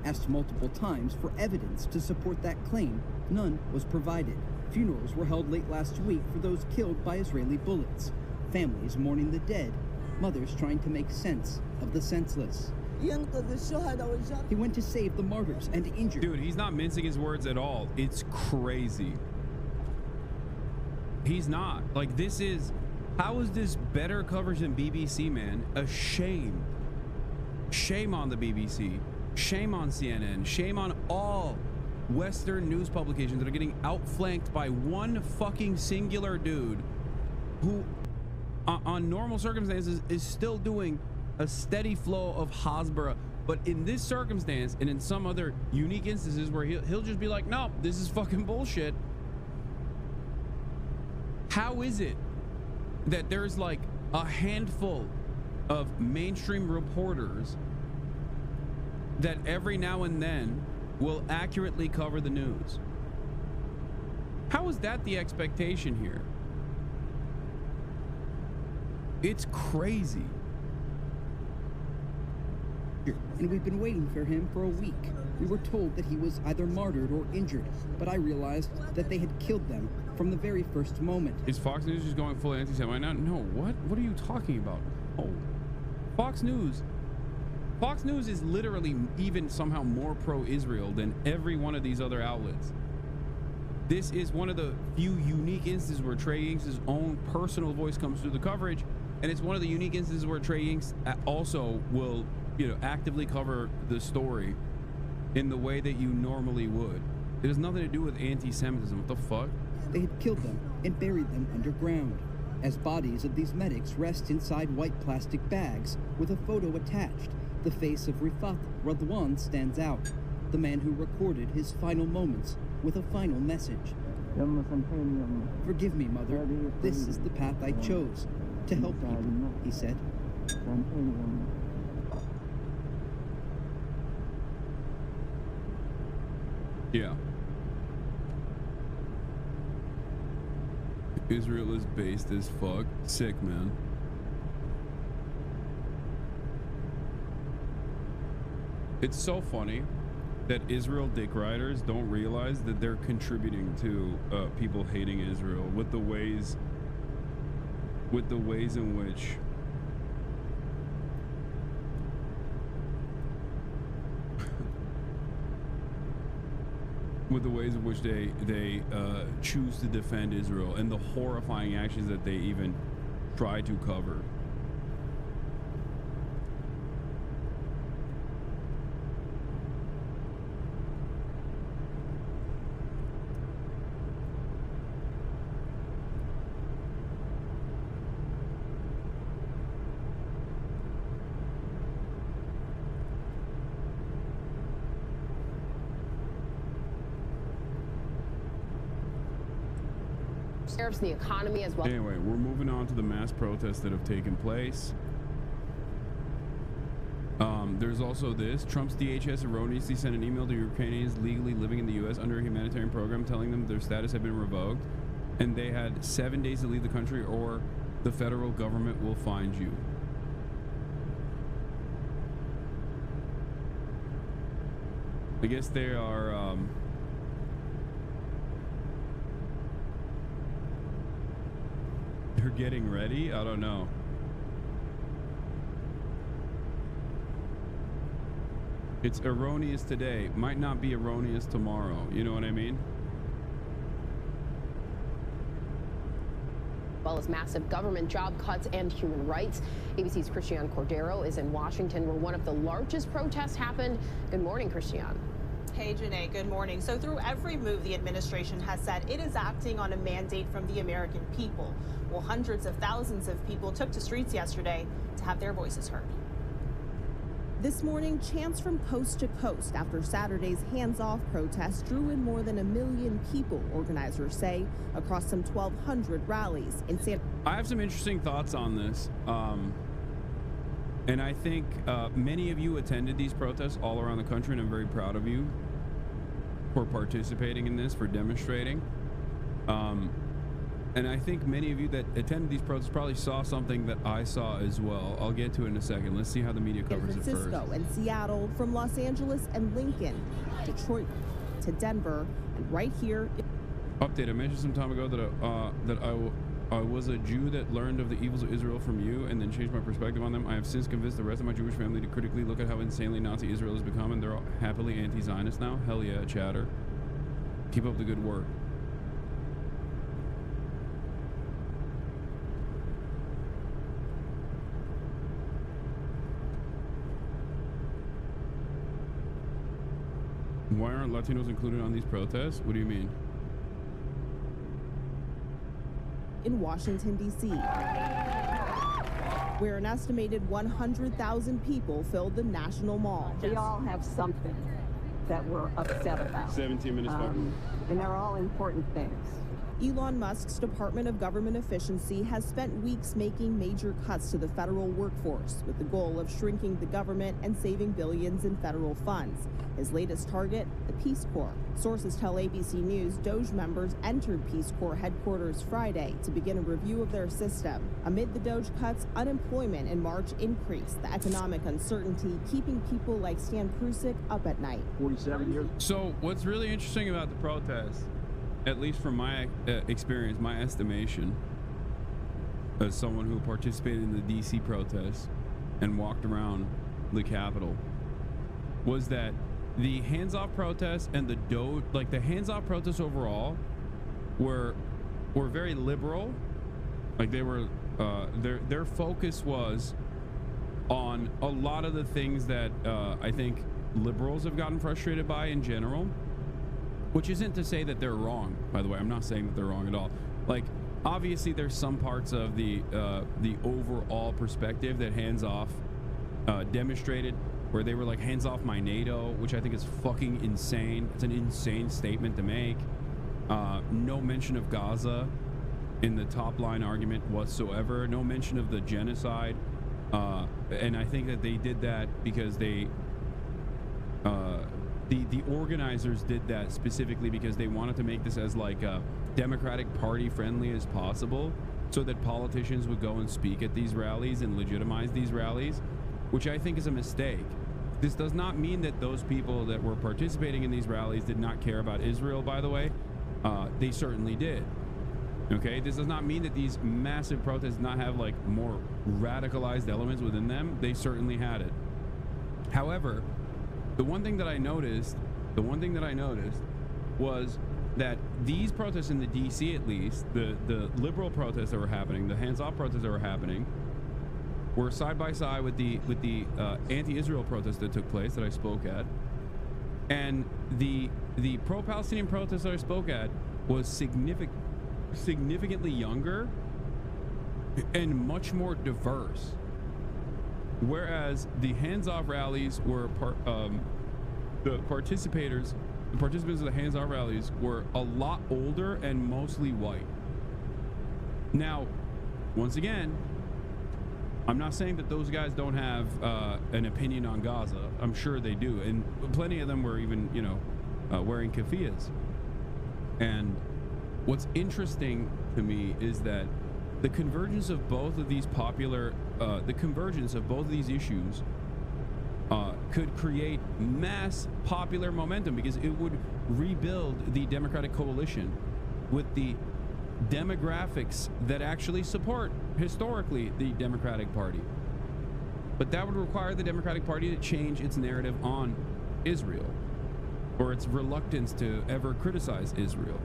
Asked multiple times for evidence to support that claim, none was provided. Funerals were held late last week for those killed by Israeli bullets. Families mourning the dead, mothers trying to make sense of the senseless. He went to save the martyrs and injured. Dude, he's not mincing his words at all. It's crazy. He's not. Like, this is... How is this better coverage than BBC, man? A shame. Shame on the BBC. Shame on CNN. Shame on all Western news publications that are getting outflanked by one fucking singular dude who, on normal circumstances, is still doing a steady flow of Hasbara. But in this circumstance, and in some other unique instances where he'll just be like, no, this is fucking bullshit. How is it that there's like a handful of mainstream reporters that every now and then will accurately cover the news? How is that the expectation here? It's crazy. And we've been waiting for him for a week. We were told that he was either martyred or injured, but I realized that they had killed them from the very first moment. Is Fox News just going full anti-Semite now? No, what? What are you talking about? Oh, Fox News is literally even somehow more pro-Israel than every one of these other outlets. This is one of the few unique instances where Trey Ying's own personal voice comes through the coverage, and it's one of the unique instances where Trey Ying's also will, you know, actively cover the story in the way that you normally would. It has nothing to do with anti-Semitism. What the fuck? They had killed them and buried them underground, as bodies of these medics rest inside white plastic bags with a photo attached. The face of Rifat Radwan stands out, the man who recorded his final moments with a final message. Forgive me, Mother. This is the path I chose, to help people, he said. Yeah. Israel is based as fuck. Sick, man. It's so funny that Israel dick riders don't realize that they're contributing to people hating Israel with the ways in which they choose to defend Israel and the horrifying actions that they even try to cover. The economy as well. Anyway, we're moving on to the mass protests that have taken place. There's also this. Trump's DHS erroneously sent an email to Ukrainians legally living in the U.S. under a humanitarian program telling them their status had been revoked and they had 7 days to leave the country or the federal government will find you. I guess they are they're getting ready? I don't know. It's erroneous today, might not be erroneous tomorrow. You know what I mean? Well as massive government job cuts and human rights. ABC's Christian Cordero is in Washington, where one of the largest protests happened. Good morning, Christian. Hey, Janae, good morning. So through every move, the administration has said it is acting on a mandate from the American people. Well, hundreds of thousands of people took to streets yesterday to have their voices heard. This morning, chants from coast to coast after Saturday's hands-off protest drew in more than 1 million people, organizers say, across some 1,200 rallies in San. I have some interesting thoughts on this. And I think many of you attended these protests all around the country, and I'm very proud of you for participating in this, for demonstrating. And I think many of you that attended these protests probably saw something that I saw as well. I'll get to it in a second. Let's see how the media covers it first. San Francisco and Seattle, from Los Angeles and Lincoln, Detroit to Denver, and right here. Update, I mentioned some time ago that I was a Jew that learned of the evils of Israel from you and then changed my perspective on them. I have since convinced the rest of my Jewish family to critically look at how insanely Nazi Israel has become, and they're all happily anti-Zionist now. Hell yeah, chatter. Keep up the good work. Why aren't Latinos included on these protests? What do you mean? In Washington, D.C., where an estimated 100,000 people filled the National Mall. We all have something that we're upset about. 17 minutes back. And they're all important things. Elon Musk's Department of Government Efficiency has spent weeks making major cuts to the federal workforce with the goal of shrinking the government and saving billions in federal funds. His latest target, the Peace Corps. Sources tell ABC News Doge members entered Peace Corps headquarters Friday to begin a review of their system. Amid the Doge cuts, unemployment in March increased, the economic uncertainty keeping people like Stan Prusik up at night. 47 years. So what's really interesting about the protest, at least from my experience, my estimation, as someone who participated in the DC protests and walked around the Capitol, was that the hands-off protests and the hands-off protests overall were very liberal. Like they were, their focus was on a lot of the things that I think liberals have gotten frustrated by in general, which isn't to say that they're wrong, by the way. I'm not saying that they're wrong at all. Like, obviously there's some parts of the overall perspective that hands-off demonstrated, where they were like, hands off my NATO, which I think is fucking insane. It's an insane statement to make. No mention of Gaza in the top line argument whatsoever. No mention of the genocide. And I think that they did that because they, the organizers did that specifically because they wanted to make this as like a Democratic Party friendly as possible, so that politicians would go and speak at these rallies and legitimize these rallies, which I think is a mistake. This does not mean that those people that were participating in these rallies did not care about Israel, by the way. They certainly did. Okay, this does not mean that these massive protests did not have like more radicalized elements within them. They certainly had it. However, the one thing that I noticed was that these protests in the DC, at least, the liberal protests that were happening, the hands-off protests that were happening, were side by side with the anti-Israel protest that took place that I spoke at, and the pro-Palestinian protest that I spoke at was significantly younger and much more diverse, whereas the hands-off rallies were the participants of the hands-off rallies were a lot older and mostly white. Now, once again, I'm not saying that those guys don't have an opinion on Gaza. I'm sure they do, and plenty of them were even, you know, wearing keffiyehs. And what's interesting to me is that the convergence of both of these issues could create mass popular momentum, because it would rebuild the Democratic coalition with the demographics that actually support historically the Democratic Party. But that would require the Democratic Party to change its narrative on Israel, or its reluctance to ever criticize Israel.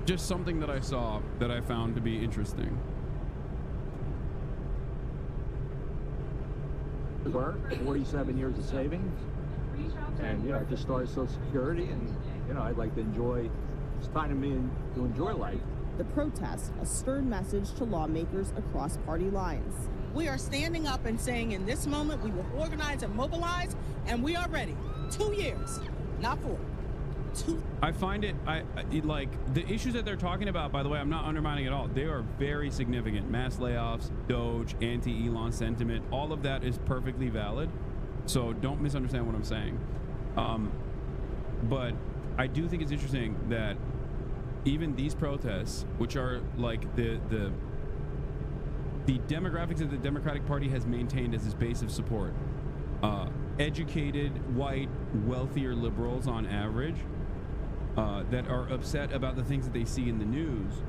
Just something that I saw that I found to be interesting. Work, 47 years of savings, and you know, I just started Social Security, and you know, I'd like to enjoy. It's time to me to enjoy life. The protest, a stern message to lawmakers across party lines. We are standing up and saying, in this moment, we will organize and mobilize, and we are ready. 2 years, not 4. I find it, like, the issues that they're talking about, by the way, I'm not undermining at all. They are very significant. Mass layoffs, Doge, anti-Elon sentiment, all of that is perfectly valid. So don't misunderstand what I'm saying. But I do think it's interesting that even these protests, which are like the demographics that the Democratic Party has maintained as its base of support, educated, white, wealthier liberals on average, that are upset about the things that they see in the news,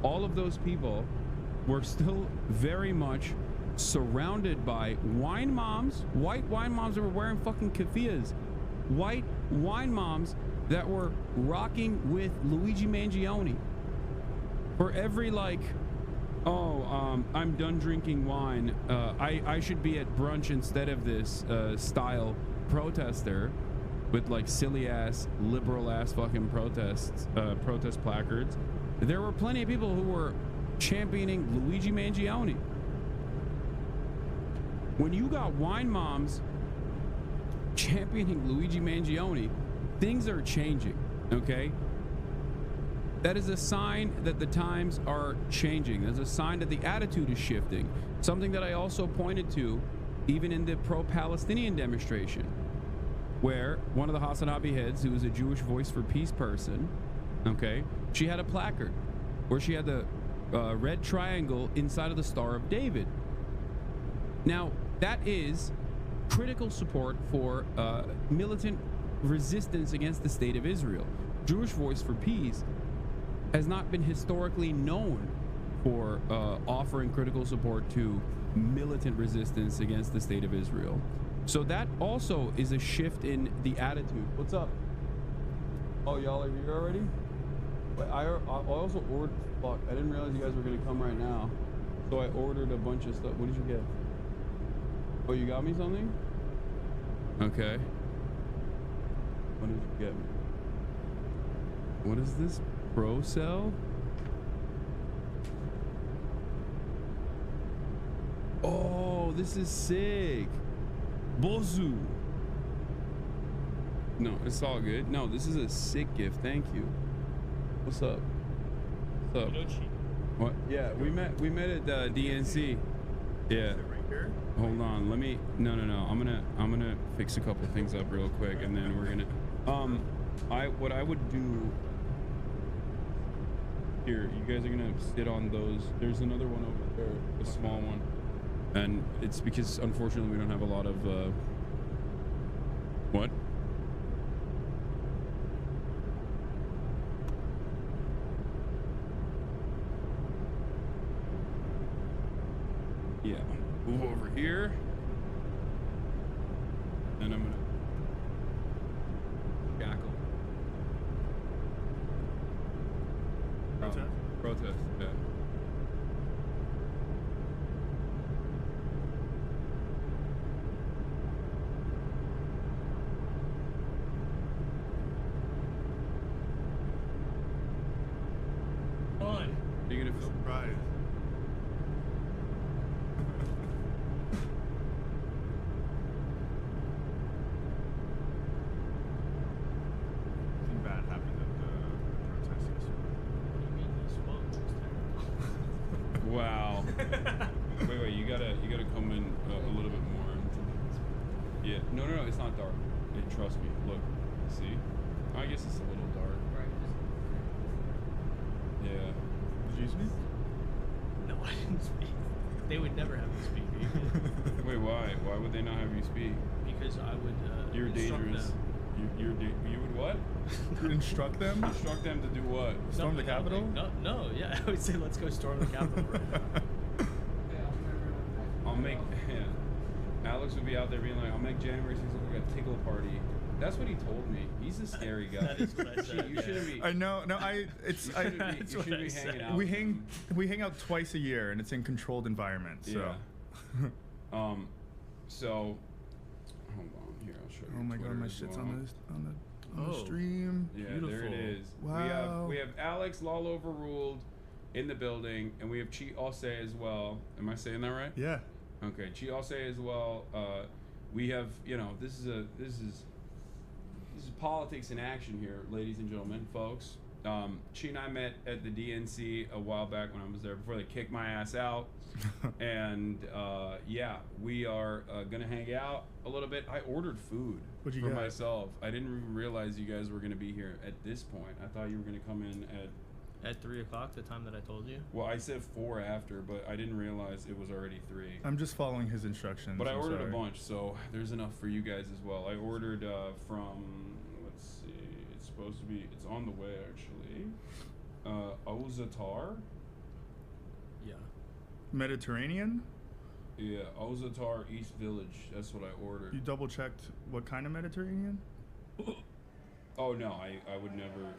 all of those people were still very much surrounded by wine moms, white wine moms that were wearing fucking keffiyehs, white wine moms that were rocking with Luigi Mangione. For every like, oh, I'm done drinking wine, I should be at brunch instead of this style protester with like silly ass, liberal ass fucking protest placards. There were plenty of people who were championing Luigi Mangione. When you got wine moms championing Luigi Mangione, things are changing, okay? That is a sign that the times are changing. There's a sign that the attitude is shifting. Something that I also pointed to even in the pro-Palestinian demonstration, where one of the Hasanabi heads, who was a Jewish Voice for Peace person, okay, she had a placard where she had the red triangle inside of the Star of David. Now, that is critical support for militant resistance against the state of Israel. Jewish Voice for Peace has not been historically known for offering critical support to militant resistance against the state of Israel. So that also is a shift in the attitude. What's up? Oh, y'all are here already? But I also ordered, fuck, I didn't realize you guys were gonna come right now. So I ordered a bunch of stuff. What did you get? Oh, you got me something? Okay. What did you get me? What is this? Pro cell? Oh, this is sick. Bozu. No, it's all good. No, this is a sick gift. Thank you. What's up? What's up? What? Yeah, we met at DNC. Yeah. Hold on. Let me. No. I'm gonna fix a couple things up real quick, and then we're gonna. What I would do. Here, you guys are gonna sit on those. There's another one over there, a small one, and it's because unfortunately we don't have a lot of. What? Yeah, move over here, and I'm gonna shackle. Protest, yeah. On. You're gonna feel surprised. Something bad happened at the protest yesterday. Wow. wait, you gotta come in a little bit more. Yeah, no, it's not dark. Trust me. Look, see? I guess it's a little dark. Yeah. Did you speak? No, I didn't speak. They would never have me speak. Wait, why? Why would they not have you speak? Because I would. You're dangerous. You would what? Instruct them? Instruct them to do what? Storm the Capitol? No, yeah, I would say let's go storm the Capitol right now. I'll make. Yeah. Alex would be out there being like, I'll make January 6th look like a tickle party. That's what he told me. He's a scary guy. That is what I said. You shouldn't be. I know. No, You shouldn't be hanging out. We hang out twice a year, and it's in controlled environments. So. Yeah. So, hold on here. I'll show you. Oh my God, my shit's on the stream. Yeah, Beautiful. there it is. Wow. We have Alex Law Overruled in the building, and we have Chi Ose as well. Am I saying that right? Yeah. Okay, Chi Ose as well. We have, this is politics in action here, ladies and gentlemen, folks. Chi and I met at the DNC a while back when I was there before they kicked my ass out. And yeah, we are gonna hang out a little bit. I ordered food for myself. I didn't even realize you guys were gonna be here at this point. I thought you were gonna come in at 3 o'clock, the time that I told you. Well, I said 4 after, but I didn't realize it was already 3. I'm just following his instructions. But I ordered a bunch, so there's enough for you guys as well. I ordered from, let's see, it's supposed to be, it's on the way actually. Ozatar. Yeah. Mediterranean? Yeah, Ozatar East Village. That's what I ordered. You double checked what kind of Mediterranean? Oh no, I would never.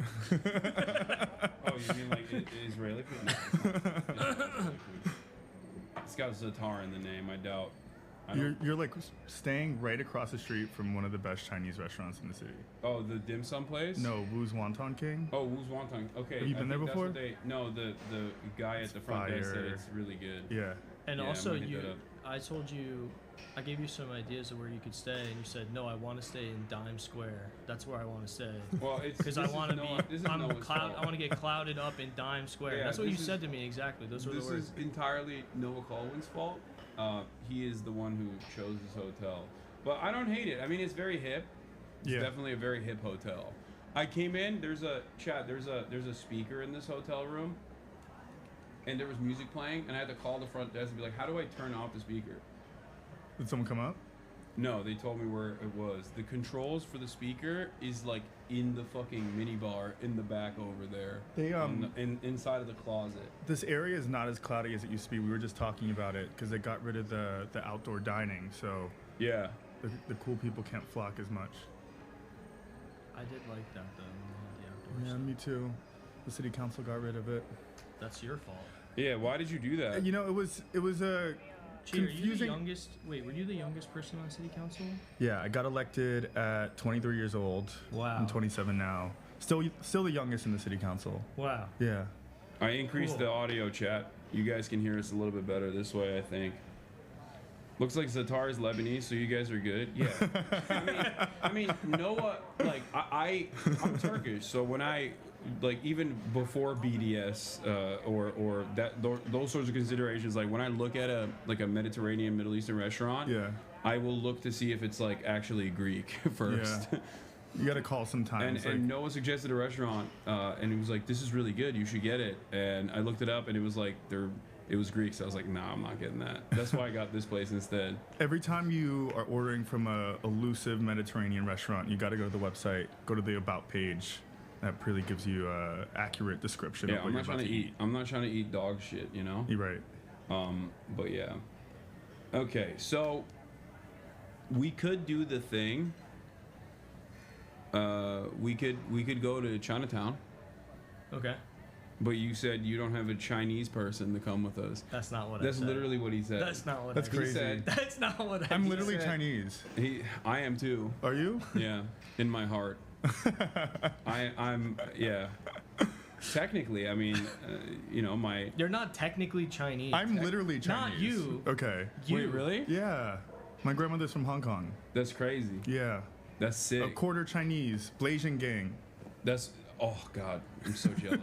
Oh, you mean like Israeli food? No, it's not Israeli food. It's got Zatar in the name. I doubt. You're like staying right across the street from one of the best Chinese restaurants in the city. Oh, the dim sum place? No, Wu's Wonton King. Oh, Wu's Wonton. Okay. Have you been there before? No, the guy at the front desk said it's really good. Yeah. And Yeah, also, I'm gonna hit that up. I told you, I gave you some ideas of where you could stay, and you said no. I want to stay in Dime Square. That's where I want to stay. Well, it's because I this is want to Noah- this is I'm Noah's cloud. fault. I want to get clouded up in Dime Square. Yeah, That's what you this said is- to me exactly. Those were the This words. is entirely Noah Colwyn's fault. He is the one who chose this hotel. But I don't hate it. I mean, it's very hip. It's definitely a very hip hotel. I came in. There's a speaker in this hotel room, and there was music playing, and I had to call the front desk and be like, "How do I turn off the speaker?" Did someone come up? No, they told me where it was. The controls for the speaker is like in the fucking minibar in the back over there. They inside of the closet. This area is not as cloudy as it used to be. We were just talking about it because they got rid of the outdoor dining, so yeah, the cool people can't flock as much. I did like that though. When they had the outdoor Yeah, stuff. me too. The city council got rid of it. That's your fault. Yeah, why did you do that? You know, it was a Gee, are you the confusing. youngest? Wait, were you the youngest person on city council? Yeah, I got elected at 23 years old. Wow. I'm 27 now. Still the youngest in the city council. Wow. Yeah. I increased Cool. the audio chat. You guys can hear us a little bit better this way, I think. Looks like Zatar is Lebanese, so you guys are good. Yeah. I mean, Noah, like, I'm Turkish, so when I, like, even before BDS or those sorts of considerations, like, when I look at a Mediterranean, Middle Eastern restaurant, I will look to see if it's, like, actually Greek first. Yeah. You gotta call sometimes. And Noah suggested a restaurant, and he was like, "This is really good. You should get it." And I looked it up, and it was like it was Greek. So I was like, "Nah, I'm not getting that." That's why I got this place instead. Every time you are ordering from a elusive Mediterranean restaurant, you gotta go to the website, go to the About page. That really gives you an accurate description Yeah, of what I'm you're not trying about to eat. I'm not trying to eat dog shit. You know. You're right. But yeah. Okay, so we could do the thing. We could go to Chinatown. Okay. But you said you don't have a Chinese person to come with us. That's not what That's I said. literally what he said. That's not what That's I crazy. said. That's not what I I'm literally said. Chinese. I am too. Are you? Yeah, in my heart. I'm yeah. Technically, I mean, you know, my. You're not technically Chinese. I'm literally Chinese. Not you. Okay. You. Wait, really? Yeah. My grandmother's from Hong Kong. That's crazy. Yeah. That's sick. A quarter Chinese, Blasian gang. That's oh god, I'm so jealous.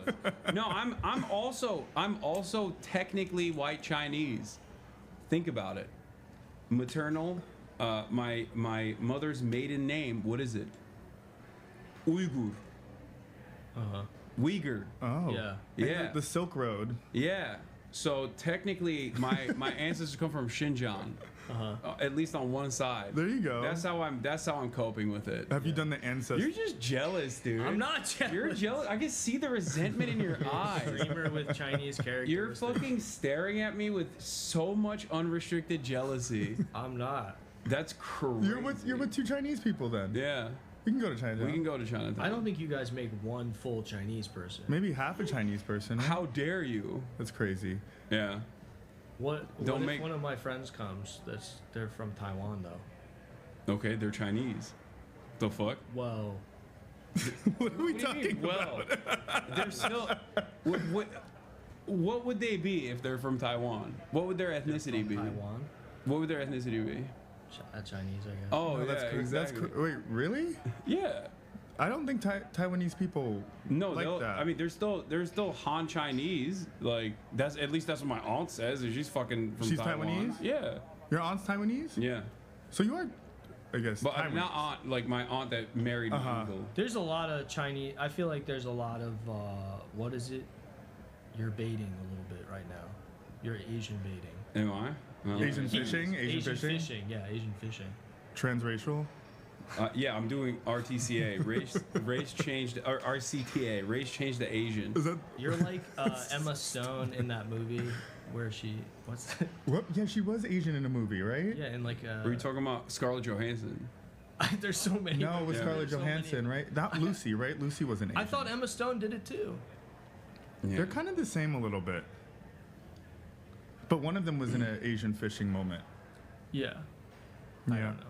No, I'm also technically white Chinese. Think about it. Maternal, my mother's maiden name. What is it? Uyghur. Uyghur. Oh. Yeah. Yeah. The Silk Road. Yeah. So technically, my ancestors come from Xinjiang. At least on one side. There you go. That's how I'm coping with it. Have you done the ancestors? You're just jealous, dude. I'm not jealous. You're jealous. I can see the resentment in your eyes. Dreamer with Chinese characters. You're fucking staring at me with so much unrestricted jealousy. I'm not. That's crazy. You're with two Chinese people then. Yeah. We can go to Chinatown. We can go to Chinatown. I don't think you guys make one full Chinese person. Maybe half a Chinese person. How dare you? That's crazy. Yeah. What Don't if make- one of my friends comes? They're from Taiwan though. Okay, they're Chinese. The fuck? Well, What are we talking Well, about? they're still. What would they be if they're from Taiwan? What would their ethnicity be? Taiwan. What would their ethnicity be? Chinese, I guess. Oh, No, yeah, that's exactly. wait, really? Yeah. I don't think Taiwanese people No, like they'll- that. I mean, they're still Han Chinese. Like that's at least that's what my aunt says. Is she's fucking from She's Taiwan. Taiwanese? Yeah. Your aunt's Taiwanese? Yeah. So you are, I guess. But Taiwanese. not aunt, like my aunt that married my uncle. There's a lot of Chinese. I feel like there's a lot of what is it? You're baiting a little bit right now. You're Asian baiting. Am I? Well, Asian fishing? Asian fishing? Yeah, Asian fishing. Transracial? Yeah, I'm doing RTCA, race changed, or RCTA, race changed to Asian. Is that? You're like Emma Stone in that movie where what's that? What? Yeah, she was Asian in a movie, right? Yeah, in like Were you talking about Scarlett Johansson? there's so many. No, it was Yeah. Scarlett There's so Johansson, right? Not Lucy, right? Lucy wasn't Asian. I thought Emma Stone did it too. Yeah. They're kind of the same a little bit. But one of them was in an Asian fishing moment. Yeah. I don't know.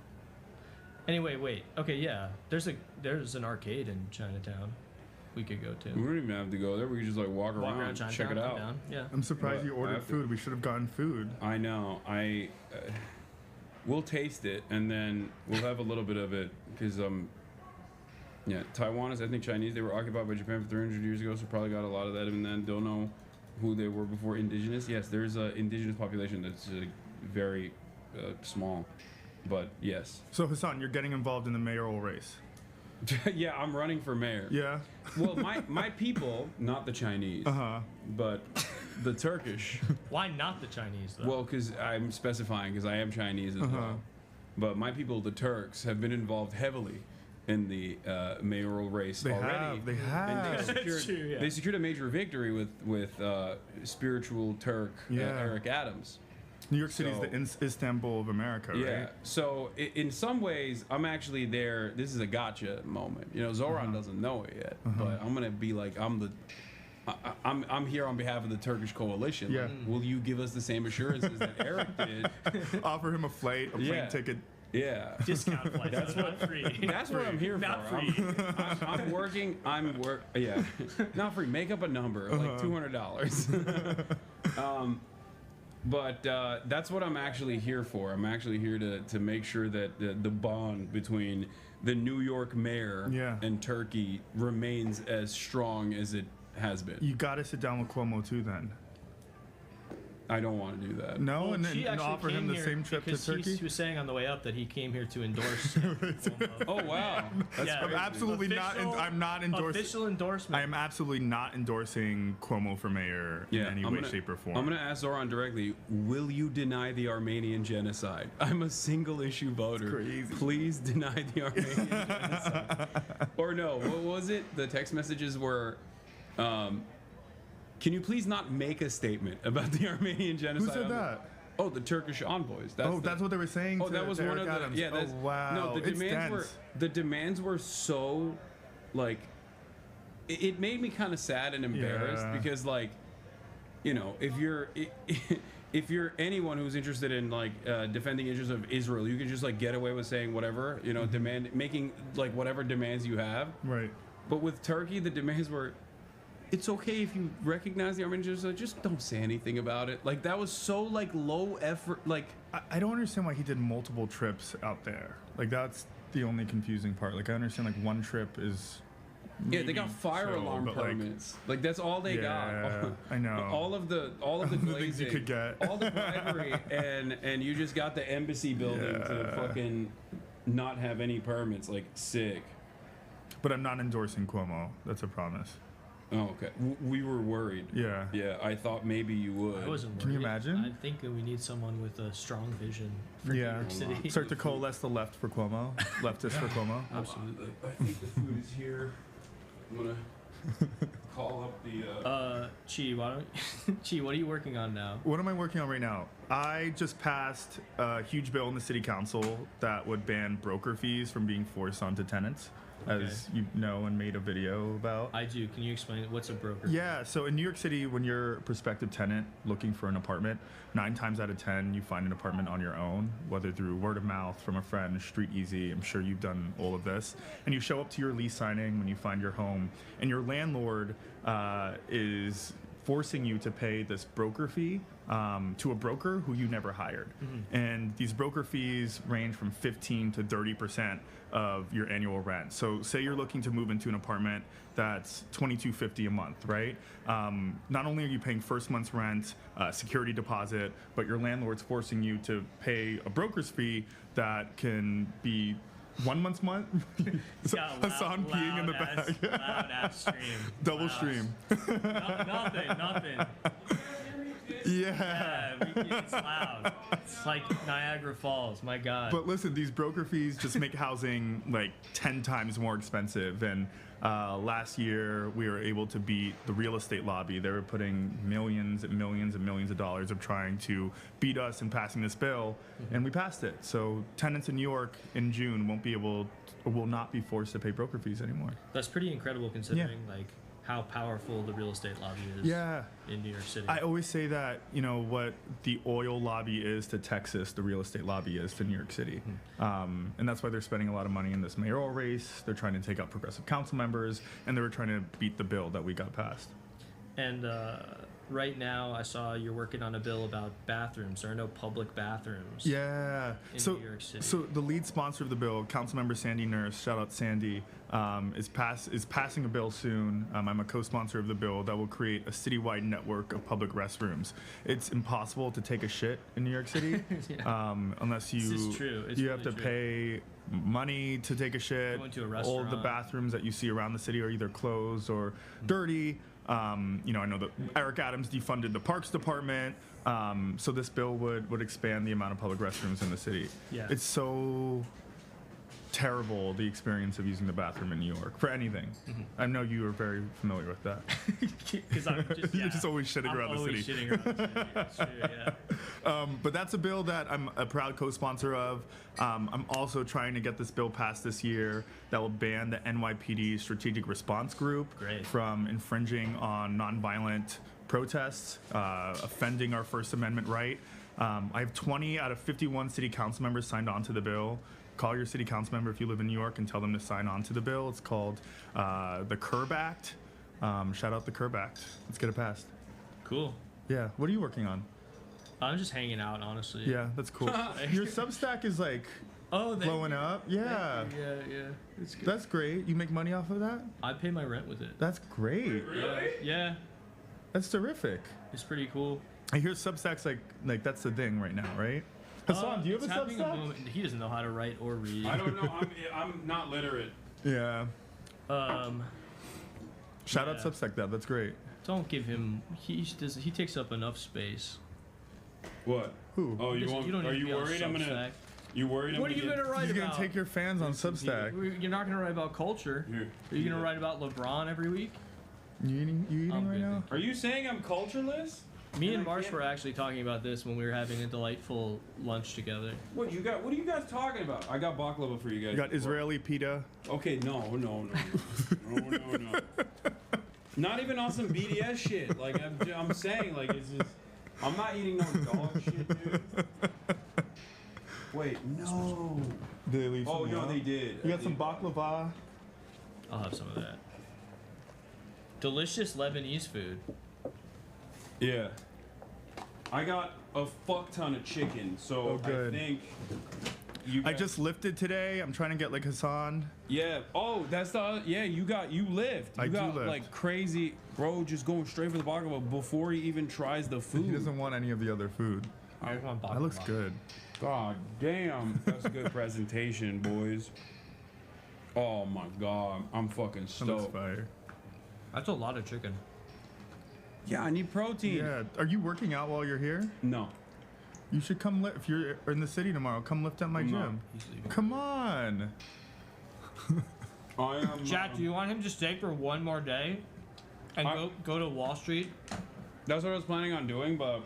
Anyway, wait. Okay, yeah. There's an arcade in Chinatown. we could go to. We don't even have to go there. We could just like walk around, check it out. Yeah. I'm surprised But you I ordered have to- food. We should have gotten food. I know. We'll taste it and then we'll have a little bit of it because yeah, Taiwan is ethnic Chinese. They were occupied by Japan for 300 years ago, so probably got a lot of that. And then don't know who they were before. Indigenous, yes, there's an indigenous population that's very small, but yes. So Hasan, you're getting involved in the mayoral race. Yeah, I'm running for mayor. Yeah. Well, my people, not the Chinese, but the Turkish. Why not the Chinese though? Well, because I'm specifying because I am Chinese as well. But my people, the Turks, have been involved heavily in the mayoral race already. They have. And they secured, That's true, yeah. they secured a major victory with spiritual Turk Eric Adams. New York City is the Istanbul of America, Yeah. right? So in some ways, I'm actually there. This is a gotcha moment. You know, Zohran doesn't know it yet, but I'm gonna be like, I'm here on behalf of the Turkish coalition. Yeah. Like, will you give us the same assurances that Eric did? Offer him a flight, a plane ticket. Yeah. Discount flights. That's not free. That's what I'm here Not for. free. I'm working. Yeah. Not free. Make up a number of like $200. But that's what I'm actually here for. I'm actually here to make sure that the bond between the New York mayor and Turkey remains as strong as it has been. You got to sit down with Cuomo too, then. I don't want to do that. No, Well, and she then actually offer him came the here same trip to because Turkey. He was saying on the way up that he came here to endorse. Oh wow! I'm absolutely not. I'm not endorsing. Official endorsement. I am absolutely not endorsing Cuomo for mayor in any way, shape, or form. I'm gonna ask Zohran directly. Will you deny the Armenian genocide? I'm a single issue voter. That's crazy. Please deny the Armenian genocide. Or no? What was it? The text messages were. Can you please not make a statement about the Armenian genocide? Who said that? Oh, the Turkish envoys. That's what they were saying. Oh, that was to one Eric of the. Adams. Yeah, that's, wow. No, It's dense. the demands were so, like, it made me kind of sad and embarrassed because, like, you know, if you're anyone who's interested in like defending interests of Israel, you can just like get away with saying whatever, you know, making like whatever demands you have. Right. But with Turkey, the demands were, it's okay if you recognize the Armenian genocide, just don't say anything about it. Like that was so like low effort. Like I don't understand why he did multiple trips out there. Like that's the only confusing part. Like I understand like one trip is. Yeah, they got fire alarm permits. Like that's all they got. I know. All of the things you could get. all the bribery, and you just got the embassy building to fucking not have any permits. Like sick. But I'm not endorsing Cuomo. That's a promise. Oh, okay. We were worried. Yeah. Yeah, I thought maybe you would. I wasn't worried. Can you imagine? I think that we need someone with a strong vision for New York City. Start to coalesce the left for Cuomo. Leftist for Cuomo. Absolutely. I think the food is here. I'm gonna call up the. Chi, what are you working on now? What am I working on right now? I just passed a huge bill in the city council that would ban broker fees from being forced onto tenants, as you know and made a video about. I do. Can you explain what's a broker? Yeah, so in New York City, when you're a prospective tenant looking for an apartment, 9 times out of 10, you find an apartment on your own, whether through word of mouth, from a friend, Street Easy. I'm sure you've done all of this. And you show up to your lease signing when you find your home, and your landlord is forcing you to pay this broker fee to a broker who you never hired. And these broker fees range from 15 to 30% of your annual rent. So say you're looking to move into an apartment that's $22.50 a month, right? Not only are you paying first month's rent, security deposit, but your landlord's forcing you to pay a broker's fee that can be 1 month's month. Hasan peeing in the back. Loud ass stream. Double stream. Nothing. Yeah. It's loud. It's like Niagara Falls. My God. But listen, these broker fees just make housing like 10 times more expensive. And last year, we were able to beat the real estate lobby. They were putting millions and millions and millions of dollars of trying to beat us in passing this bill, and we passed it. So tenants in New York in June will not be forced to pay broker fees anymore. That's pretty incredible considering like how powerful the real estate lobby is Yeah. in New York City. I always say that, you know, what the oil lobby is to Texas, the real estate lobby is to New York City. And that's why they're spending a lot of money in this mayoral race. They're trying to take out progressive council members, and they were trying to beat the bill that we got passed. And right now, I saw you're working on a bill about bathrooms. There are no public bathrooms. Yeah. In So, New York City. so the lead sponsor of the bill, Councilmember Sandy Nurse, shout out Sandy, is passing a bill soon. I'm a co-sponsor of the bill that will create a citywide network of public restrooms. It's impossible to take a shit in New York City unless you This is true. It's you have to really pay money to take a shit. Going to a All of the restaurant. bathrooms that you see around the city are either closed or dirty. You know, I know that Eric Adams defunded the Parks Department, so this bill would expand the amount of public restrooms in the city. Yeah. It's so terrible, the experience of using the bathroom in New York for anything. I know you are very familiar with that. Because I'm just, You're just always shitting I'm around the always city. shitting around the city. It's true, yeah. But that's a bill that I'm a proud co-sponsor of. I'm also trying to get this bill passed this year that will ban the NYPD Strategic Response Group from infringing on nonviolent protests, offending our First Amendment right. I have 20 out of 51 city council members signed on to the bill. Call your city council member if you live in New York and tell them to sign on to the bill. It's called the Curb Act. Shout out the Curb Act. Let's get it passed. Cool. Yeah. What are you working on? I'm just hanging out, honestly. Yeah, that's cool. Your Substack is like blowing up. Yeah. Yeah. It's good. That's great. You make money off of that? I pay my rent with it. That's great. Yeah. That's terrific. It's pretty cool. I hear Substack's like that's the thing right now, right? Hassan, do you have a it's having Substack? moment. He doesn't know how to write or read. I don't know. I'm not literate. Yeah. Shout out Yeah. Substack. That's great. Don't give him. He takes up enough space. What? Who? Oh, you want? You don't Are need to you be on worried? I'm gonna. Substack. You worried? What are you gonna write He's about? gonna take your fans on Substack. You're not gonna write about culture. Are you gonna write about LeBron every week? You eating right now? Are you saying I'm cultureless? Me and Marsh were actually talking about this when we were having a delightful lunch together. What you got? What are you guys talking about? I got baklava for you guys. You got Israeli pita. Okay, no. Not even on some BDS shit. Like I'm saying, like it's just. I'm not eating no dog shit, dude. Wait, no. Did they leave? Oh something no, out? they did. You got some baklava. I'll have some of that. Delicious Lebanese food. Yeah. I got a fuck ton of chicken, so Oh, good. I think you I guys- just lifted today. I'm trying to get like Hassan. Yeah. Oh, that's the you lift. You I do got lift. like crazy, bro. Just going straight for the baklava before he even tries the food. He doesn't want any of the other food. That looks good. God damn, that's a good presentation, boys. Oh my god, I'm fucking That looks stoked. fire. That's a lot of chicken. Yeah, I need protein. Yeah. Are you working out while you're here? No. You should come lift. If you're in the city tomorrow, come lift at my I'm not. gym. Come on. I am. Jack, do you want him to stay for one more day and go to Wall Street That's what I was planning on doing, but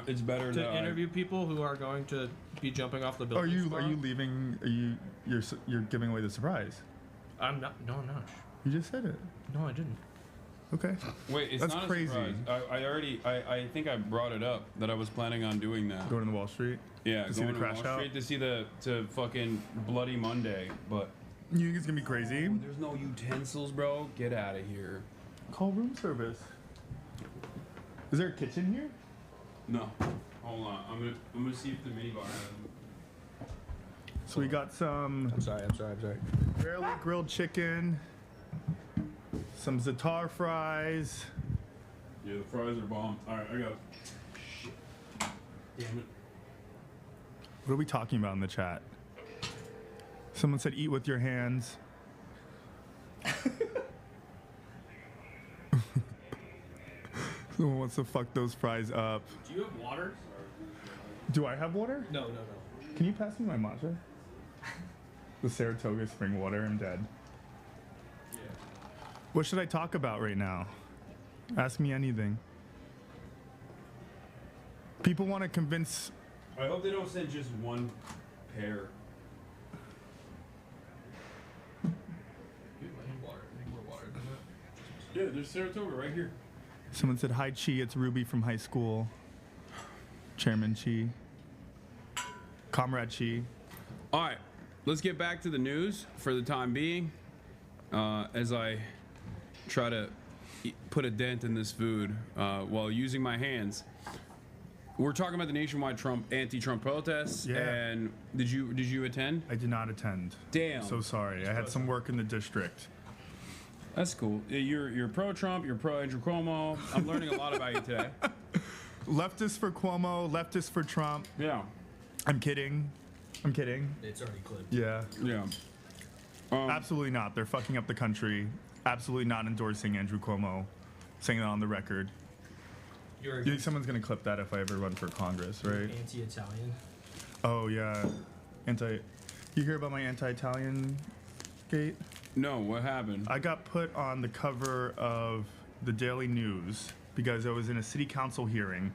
it's better to that interview people who are going to be jumping off the Are building? you tomorrow? leaving? You're giving away the surprise. I'm not. No, I'm not. You just said it. No, I didn't. Okay. Wait, it's That's not crazy. a surprise. I think I brought it up that I was planning on doing that. Going to Wall Street. Yeah, To see going the to crash Wall out? Street to see to fucking Bloody Monday, but You think it's gonna be crazy? there's no utensils, bro. Get out of here. Call room service. Is there a kitchen here? No, hold on. I'm gonna see if the minibar has them. So we got some. I'm sorry. Barely grilled chicken. Some za'atar fries. Yeah, the fries are bomb. All right, I got. Shit. Damn it. What are we talking about in the chat? Someone said eat with your hands. Someone wants to fuck those fries up. Do you have water? Do I have water? No. Can you pass me my matcha? The Saratoga spring water. I'm dead. Yeah. What should I talk about right now? Ask me anything. People want to convince. I hope they don't send just one pair. Yeah, there's Saratoga right here. Someone said, hi, Chi. It's Ruby from high school. Chairman Chi. Comrade Chi. All right, let's get back to the news for the time being. As I try to put a dent in this food while using my hands. We're talking about the nationwide anti-Trump protests. Yeah. And did you attend? I did not attend. Damn. So sorry. I had some work in the district. That's cool. You're pro-Trump. You're pro-Andrew Cuomo. I'm learning a lot about you today. Leftist for Cuomo. Leftist for Trump. Yeah. I'm kidding. I'm kidding. It's already clipped. Yeah. Yeah. Absolutely not. They're fucking up the country. Absolutely not endorsing Andrew Cuomo. Saying that on the record. You think someone's gonna clip that if I ever run for Congress, right? Anti-Italian. Oh yeah, You hear about my anti-Italian gate? No, what happened? I got put on the cover of the Daily News because I was in a city council hearing,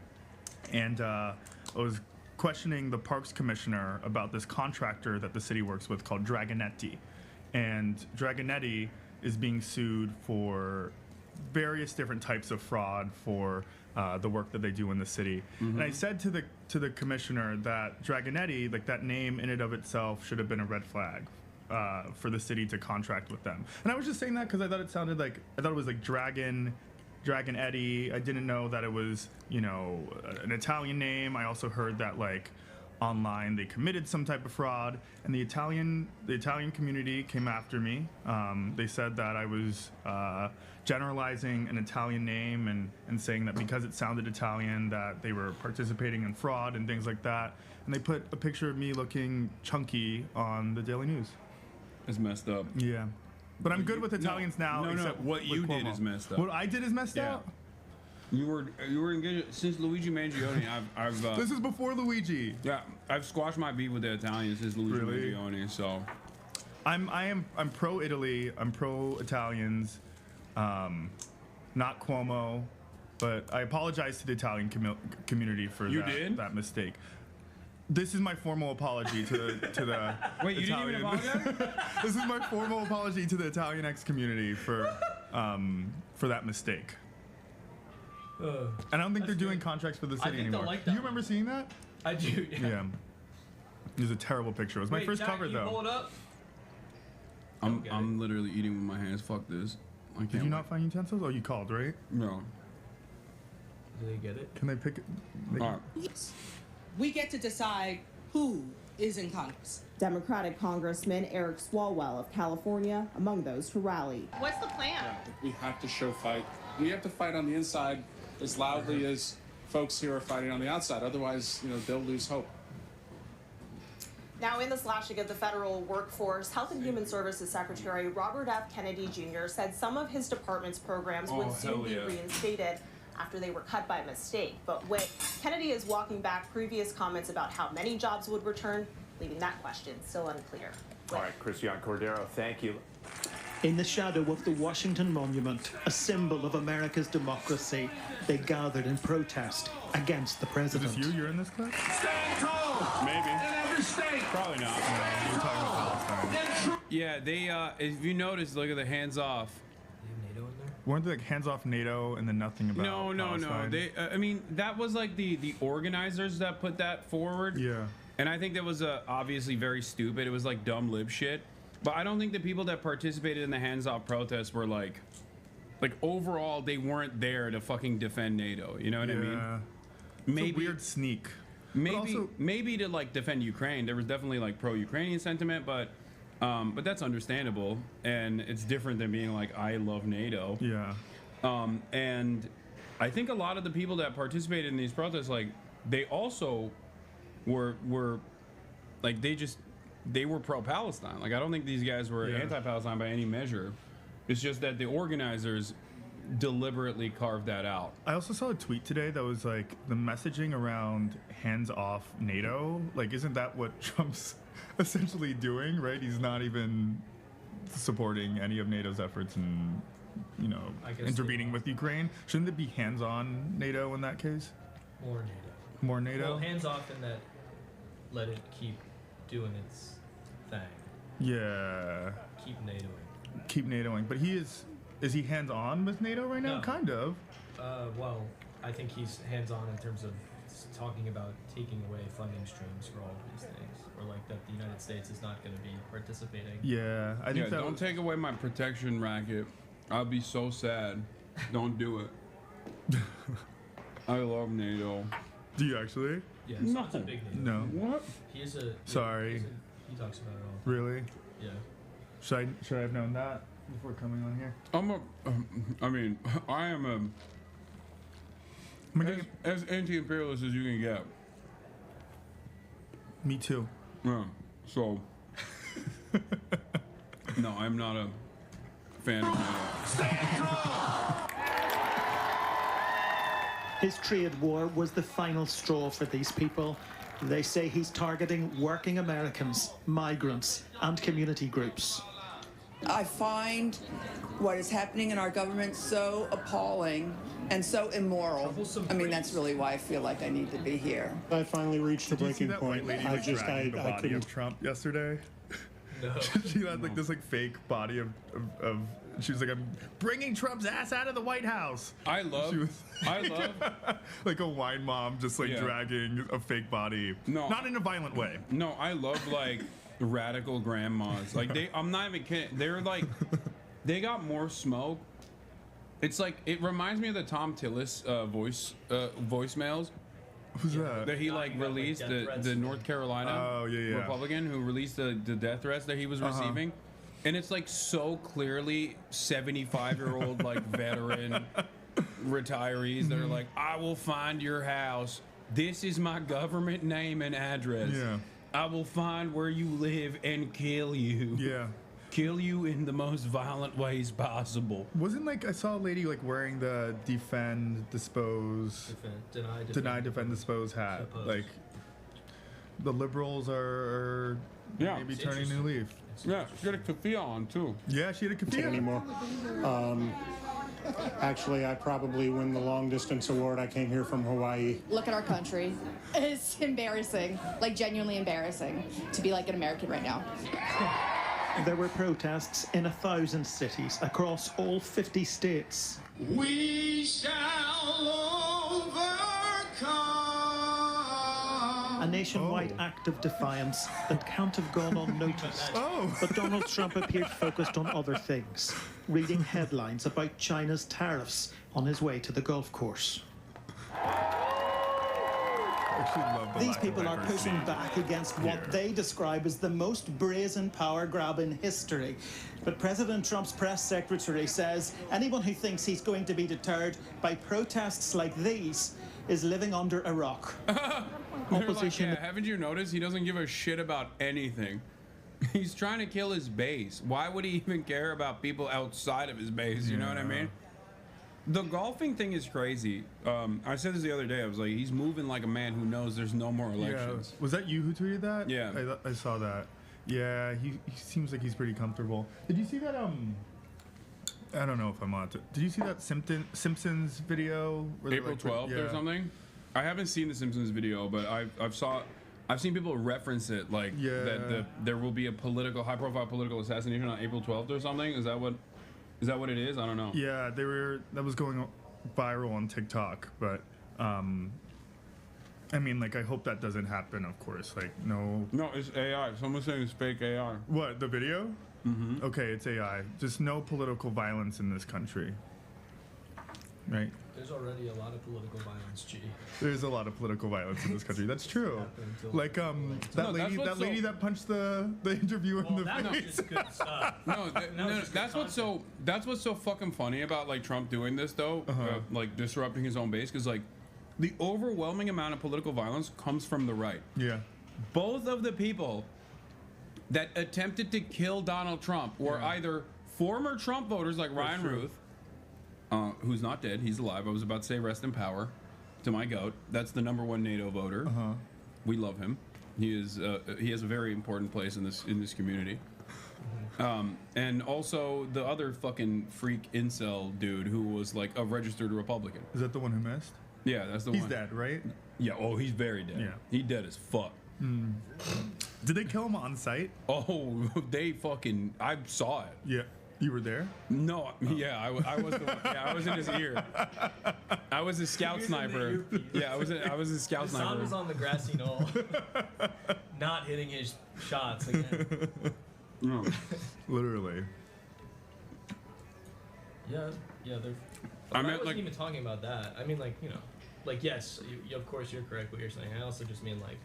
and I was questioning the parks commissioner about this contractor that the city works with called Dragonetti, and Dragonetti is being sued for various different types of fraud for the work that they do in the city. And I said to the commissioner that Dragonetti, like that name in and of itself, should have been a red flag for the city to contract with them. And I was just saying that because I thought it was like Dragon Eddie. I didn't know that it was, you know, an Italian name. I also heard that like online they committed some type of fraud, and the Italian community came after me. They said that I was generalizing an Italian name and saying that because it sounded Italian that they were participating in fraud and things like that. And they put a picture of me looking chunky on the Daily News. It's messed up. Yeah. But I'm good with Italians now. No, except what with you Cuomo. did is messed up. What I did is messed up? You were engaged since Luigi Mangione. I've this is before Luigi. Yeah, I've squashed my beef with the Italians since Luigi Mangione. So I'm pro Italy. I'm pro Italians. Not Cuomo, but I apologize to the Italian community for that mistake. This is my formal apology to the Wait, you Italian. didn't even apologize? This is my formal apology to the Italian X community for that mistake. And I don't think they're doing contracts for the city anymore. Like you remember seeing that? I do. Yeah. It was a terrible picture. It was my first Jack, cover you though. Pull it up? I'm literally eating with my hands. Fuck this. I can't Did you not find utensils? Oh, you called, right? No. Do they get it? Can they pick it? Yes. We get to decide who is in Congress. Democratic Congressman Eric Swalwell of California among those to rally. What's the plan? We have to show fight. We have to fight on the inside as loudly as folks here are fighting on the outside. Otherwise, you know, they'll lose hope. Now, in the slashing of the federal workforce, Health and Human Services Secretary Robert F. Kennedy Jr. said some of his department's programs would soon be reinstated after they were cut by mistake. But Kennedy is walking back previous comments about how many jobs would return, leaving that question still unclear. All right, Christian Cordero, thank you. In the shadow of the Washington Monument, a symbol of America's democracy, they gathered in protest against the president. Is this you? You're in this clip? Stand tall! Maybe. In every state! Probably not. No, we're talking about Palestine. Yeah, they, if you notice, look at the hands off. Weren't they like hands off NATO and then nothing about Palestine? They, I mean, that was like the organizers that put that forward. Yeah. And I think that was obviously very stupid. It was like dumb lib shit. But I don't think the people that participated in the hands off protests were like overall they weren't there to fucking defend NATO. You know what I mean? Maybe it's a weird sneak. Maybe to like defend Ukraine. There was definitely like pro-Ukrainian sentiment, but that's understandable, and it's different than being like I love NATO. Yeah. And I think a lot of the people that participated in these protests, like they also were like they were pro-Palestine. Like I don't think these guys were anti-Palestine by any measure. It's just that the organizers deliberately carved that out. I also saw a tweet today that was like the messaging around hands off NATO. Like, isn't that what Trump's essentially doing, right? He's not even supporting any of NATO's efforts in, you know, intervening with Ukraine. Shouldn't it be hands on NATO in that case? More NATO. More NATO? Well, hands off in that let it keep doing its thing. Yeah. Keep NATOing. Keep NATOing. But he is Is he hands-on with NATO right now? No. Kind of. Well, I think he's hands-on in terms of talking about taking away funding streams for all of these things, or like that the United States is not going to be participating. Yeah, I think that don't take away my protection racket. I'll be so sad. Don't do it. I love NATO. Do you actually? Yeah, No. it's a big NATO. No. What? He is a. Sorry. He talks about it all. Really? Yeah. Should I have known that before coming on here? I am as anti-imperialist as you can get. Me too. Yeah. So. No, I'm not a fan of NATO. His trade war was the final straw for these people. They say he's targeting working Americans, migrants, and community groups. I find what is happening in our government so appalling and so immoral. I mean, that's really why I feel like I need to be here. I finally reached the Did you see breaking that point. white lady I just, dragging the I body couldn't. of Trump yesterday? No. She had like this like fake body of she was like, I'm bringing Trump's ass out of the White House. I love like a wine mom just like dragging a fake body. No, not in a violent way. No, I love like radical grandmas. Like I'm not even kidding. They're like, they got more smoke. It's like, it reminds me of the Tom Tillis voicemails. Who's that? That he like released, the North Carolina Republican who released the death threats that he was receiving. And it's like so clearly 75-year-old like veteran retirees that are like, I will find your house. This is my government name and address. Yeah. I will find where you live and kill you. Yeah. Kill you in the most violent ways possible. Wasn't like I saw a lady like wearing the defend, dispose, deny, defend, dispose hat. Suppose. Like the liberals are maybe It's turning a new leaf. Yeah, she had a keffiyeh on too. Yeah, she had a keffiyeh. Anymore. Actually, I probably win the long distance award. I came here from Hawaii. Look at our country. It's embarrassing, like genuinely embarrassing to be like an American right now. There were protests in 1,000 cities across all 50 states. We shall overcome. A nationwide act of defiance that can't have gone unnoticed. But Donald Trump appeared focused on other things, reading headlines about China's tariffs on his way to the golf course. These people are pushing back against what they describe as the most brazen power grab in history. But President Trump's press secretary says anyone who thinks he's going to be deterred by protests like these is living under a rock. Opposition. Like, haven't you noticed he doesn't give a shit about anything? He's trying to kill his base. Why would he even care about people outside of his base? You know what I mean? The golfing thing is crazy. I said this the other day. I was like, he's moving like a man who knows there's no more elections. Yeah. Was that you who tweeted that? Yeah. I saw that. Yeah, he seems like he's pretty comfortable. Did you see that, I don't know if I'm on to. Did you see that Simpsons video? April 12th or something? I haven't seen the Simpsons video, but I've seen people reference it, like that there will be a high-profile political assassination on April 12th or something. Is that what it is? I don't know. Yeah, that was going viral on TikTok, but I mean, like, I hope that doesn't happen, of course. Like, no. No, it's AI. Someone's saying it's fake AI. What, the video? Mm-hmm. Okay, it's AI. Just no political violence in this country. Right? There's already a lot of political violence, G. There's a lot of political violence in this country. That's true. Like that lady that punched the interviewer in the face. Just good stuff. That's what's so fucking funny about like Trump doing this though, like disrupting his own base, because like the overwhelming amount of political violence comes from the right. Yeah. Both of the people that attempted to kill Donald Trump were either former Trump voters like Ryan Ruth, who's not dead, he's alive. I was about to say rest in power to my goat. That's the #1 NATO voter. We love him. He has a very important place in this community. And also the other fucking freak incel dude who was like a registered Republican. Is that the one who missed? Yeah, that's the one. He's dead, right? Yeah. Oh, he's very dead. Yeah. He dead as fuck. Did they kill him on site? Oh, they fucking. I saw it. Yeah. You were there? No, yeah, I was the one. Yeah, I was in his ear. I was a scout sniper. Yeah, I was a scout sniper. Hasan was on the grassy knoll, not hitting his shots again. No. Literally. Yeah. I wasn't even talking about that. I mean, like, you know, like, yes, you, of course you're correct what you're saying. I also just mean, like,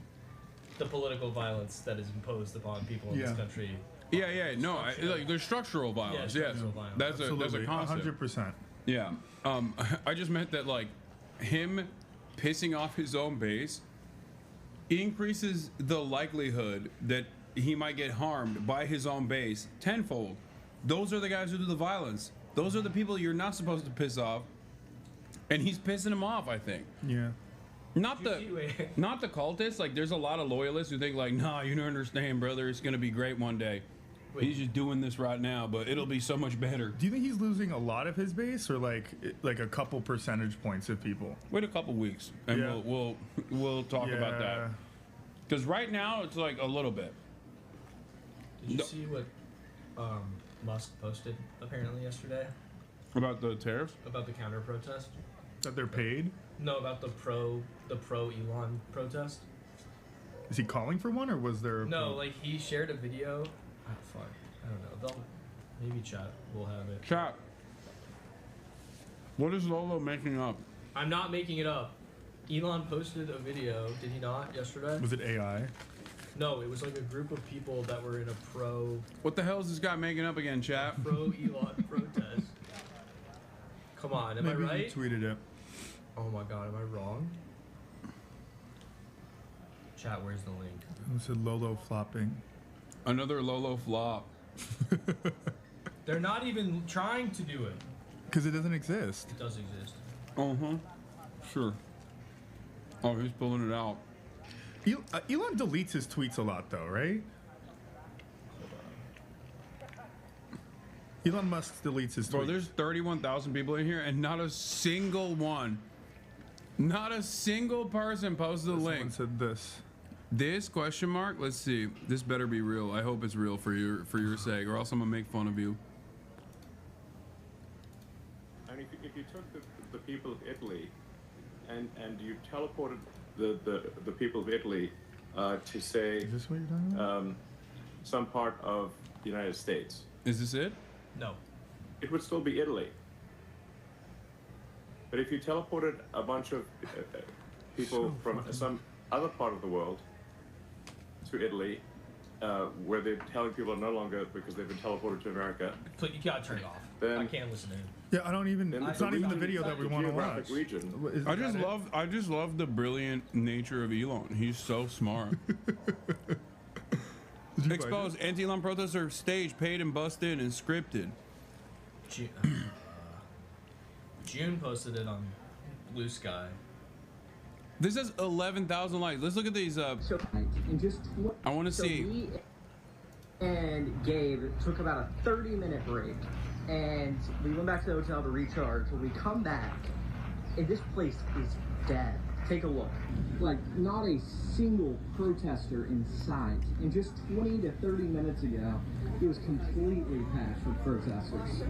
the political violence that is imposed upon people in this country. Yeah, no, like there's structural violence. Yeah, structural violence. That's a concept. 100%. Yeah, I just meant that like him pissing off his own base increases the likelihood that he might get harmed by his own base tenfold. Those are the guys who do the violence. Those are the people you're not supposed to piss off, and he's pissing them off, I think. Yeah. Not the cultists. Like, there's a lot of loyalists who think like, nah, you don't understand, brother. It's gonna be great one day. Wait. He's just doing this right now, but it'll be so much better. Do you think he's losing a lot of his base, or like a couple percentage points of people? Wait a couple weeks, and we'll talk about that. Because right now it's like a little bit. Did you see what Musk posted apparently yesterday? About the tariffs? About the counter protest? That they're paid? No, about the pro Elon protest. Is he calling for one, or was there? No, like he shared a video. Oh fuck, I don't know. Maybe chat will have it. Chat. What is Lolo making up? I'm not making it up. Elon posted a video, did he not, yesterday? Was it AI? No, it was like a group of people that were in a pro... What the hell is this guy making up again, chat? Pro-Elon protest. Come on, am I right? Maybe you tweeted it. Oh my god, am I wrong? Chat, where's the link? It said Lolo flopping. Another Lolo flop. They're not even trying to do it. Because it doesn't exist. It does exist. Uh-huh. Sure. Oh, he's pulling it out. Elon deletes his tweets a lot, though, right? Elon Musk deletes his tweets. Bro, there's 31,000 people in here, and not a single one, not a single person posted the link. Someone said this. This question mark? Let's see. This better be real. I hope it's real for your sake, or else I'm gonna make fun of you. I mean, if you took the people of Italy, and you teleported the people of Italy to say is this what you're talking about? Some part of the United States. Is this it? No. It would still be Italy. But if you teleported a bunch of people from some other part of the world to Italy, where they're telling people no longer because they've been teleported to America. You gotta turn it off. Then, I can't listen to him. Yeah, I don't even. It's not even the video that we want to watch. Region. I just love the brilliant nature of Elon. He's so smart. Exposed anti-Elon protests are staged, paid, and busted and scripted. June posted it on Blue Sky. This has 11,000 likes. Let's look at these. I want to see. Me and Gabe took about a 30-minute break, and we went back to the hotel to recharge. When we come back, and this place is dead. Take a look. Like, not a single protester in sight. And just 20 to 30 minutes ago, it was completely packed with protesters.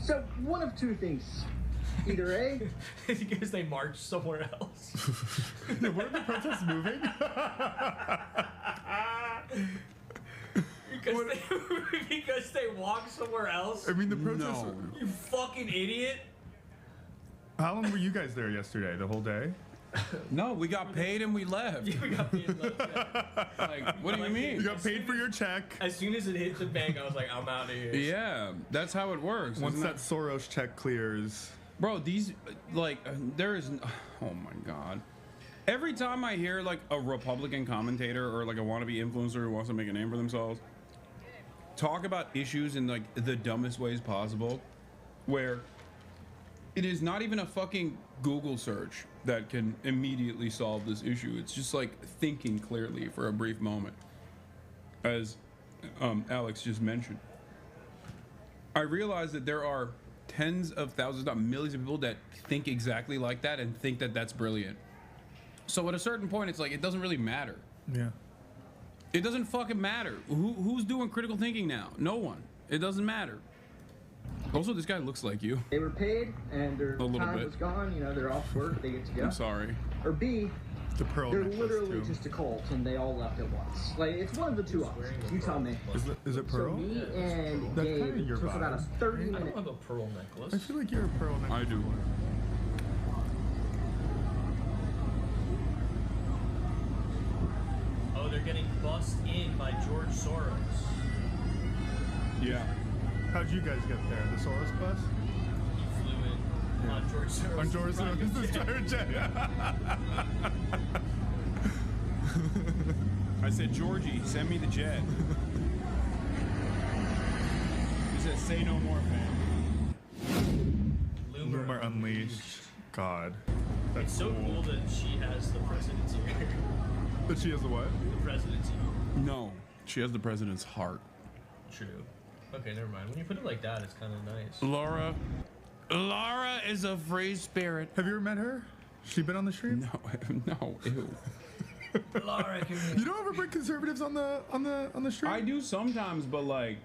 So, one of two things. Either A, because they marched somewhere else. Where are the protests moving? because they walked somewhere else. I mean, the protests. No. You fucking idiot. How long were you guys there yesterday? The whole day? No, we got paid and we left. Yeah, we got paid and left. Yeah. Like, what do you mean? You got paid for your check. As soon as it hit the bank, I was like, I'm out of here. Yeah, that's how it works. Once that Soros check clears. Bro, these, like, there is, oh my God. Every time I hear, like, a Republican commentator or, like, a wannabe influencer who wants to make a name for themselves talk about issues in, like, the dumbest ways possible, where it is not even a fucking Google search that can immediately solve this issue. It's just, like, thinking clearly for a brief moment, as Alex just mentioned. I realize that there are tens of thousands, not millions of people that think exactly like that and think that that's brilliant. So at a certain point, it's like, it doesn't really matter. Yeah. It doesn't fucking matter. Who's doing critical thinking now? No one. It doesn't matter. Also, this guy looks like you. They were paid and their A little time bit. was gone. You know, they're off work. They get to go. I'm sorry. Or B, The pearl they're necklace, literally too. just a cult and they all left at once. Like, it's one of the two options. You tell me. Is it So pearl? me and That's kinda Gabe your took about a vibe. 30-minute. I don't have a pearl necklace. I feel like you're a pearl necklace. I do. Oh, they're getting bussed in by George Soros. Yeah. How'd you guys get there? The Soros bus? He flew in on George Soros. On George Soros' private jet. I said, Georgie, send me the jet. He said, say no more, fam. Loomer Unleashed. God. That's It's so cool that she has the presidency here. That she has the what? The presidency. No, she has the president's heart. True. Okay, never mind. When you put it like that, it's kind of nice. Laura is a free spirit. Have you ever met her? She been on the stream? No, ew. Laura, you don't ever bring conservatives on the stream? I do sometimes, but like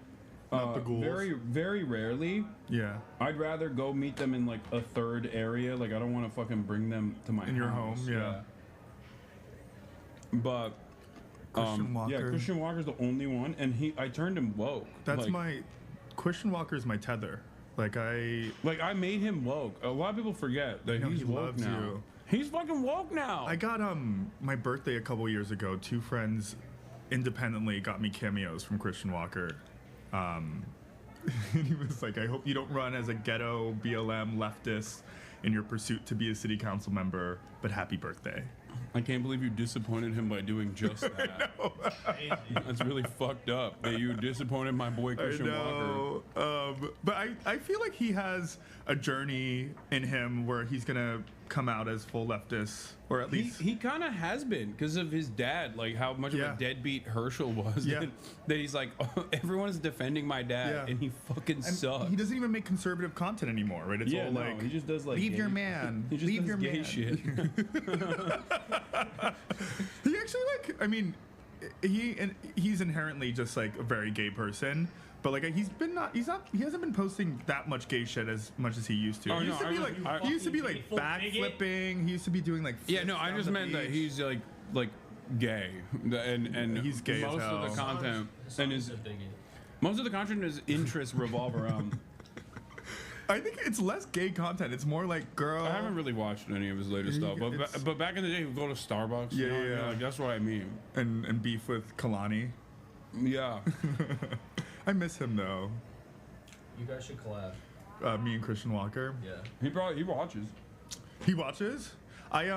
Not the ghouls. very, very rarely. Yeah. I'd rather go meet them in like a third area. Like I don't want to fucking bring them to my In your house. home, yeah. But Christian Walker. yeah, Christian Walker's the only one, and I turned him woke. That's like, Christian Walker's my tether. Like I made him woke. A lot of people forget that No, he's he woke loves now. you. He's fucking woke now. I got my birthday a couple years ago. 2 friends independently got me cameos from Christian Walker. And he was like, I hope you don't run as a ghetto BLM leftist in your pursuit to be a city council member, but happy birthday. I can't believe you disappointed him by doing just that. That's really fucked up that you disappointed my boy Christian Walker. But I feel like he has a journey in him where he's gonna come out as full leftist, or at least He kind of has been because of his dad, like how much of a deadbeat Herschel was. Yeah. That he's like, oh, everyone's defending my dad, Yeah. and he fucking sucks. he doesn't even make conservative content anymore, right? It's all like he just does like leave gay- your man, He just leave does your gay man. shit. He actually I mean, he's inherently just like a very gay person. But like he hasn't been posting that much gay shit as much as he used to. Oh, he no, used to be like backflipping. He used to be doing like Yeah, no, I just meant that he's like gay, and he's gay as most hell. of the content and his most of the content his interests revolve around. I think it's less gay content. It's more like girl. I haven't really watched any of his latest stuff, but back in the day, he would go to Starbucks. Yeah, you know, yeah. like, that's what I mean. And beef with Kalani. Yeah. I miss him though. You guys should collab. Me and Christian Walker. Yeah. He watches. He watches. I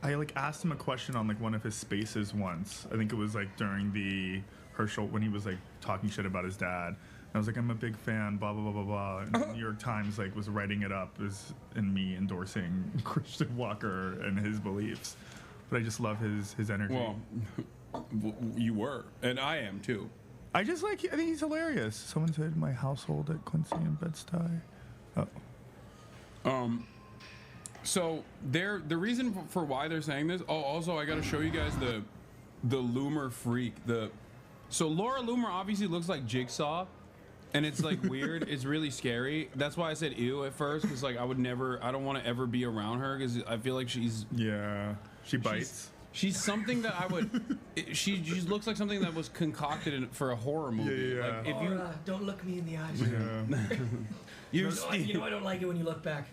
like asked him a question on like one of his spaces once. I think it was like during the Herschel when he was like talking shit about his dad. I was like, I'm a big fan, blah, blah, blah, blah, blah. And the New York Times like was writing it up as in me endorsing Christian Walker and his beliefs. But I just love his energy. Well, you were, and I am too. I think he's hilarious. Someone said my household at Quincy and Bed-Stuy. Oh. So the reason for why they're saying this. Oh, also I got to show you guys the Loomer freak. So Laura Loomer obviously looks like Jigsaw. And it's like weird. It's really scary. That's why I said ew at first, because like I don't want to ever be around her because I feel like she bites. She's something that I would. She just looks like something that was concocted for a horror movie. Yeah. Like if you don't look me in the eyes. Yeah. You know I don't like it when you look back.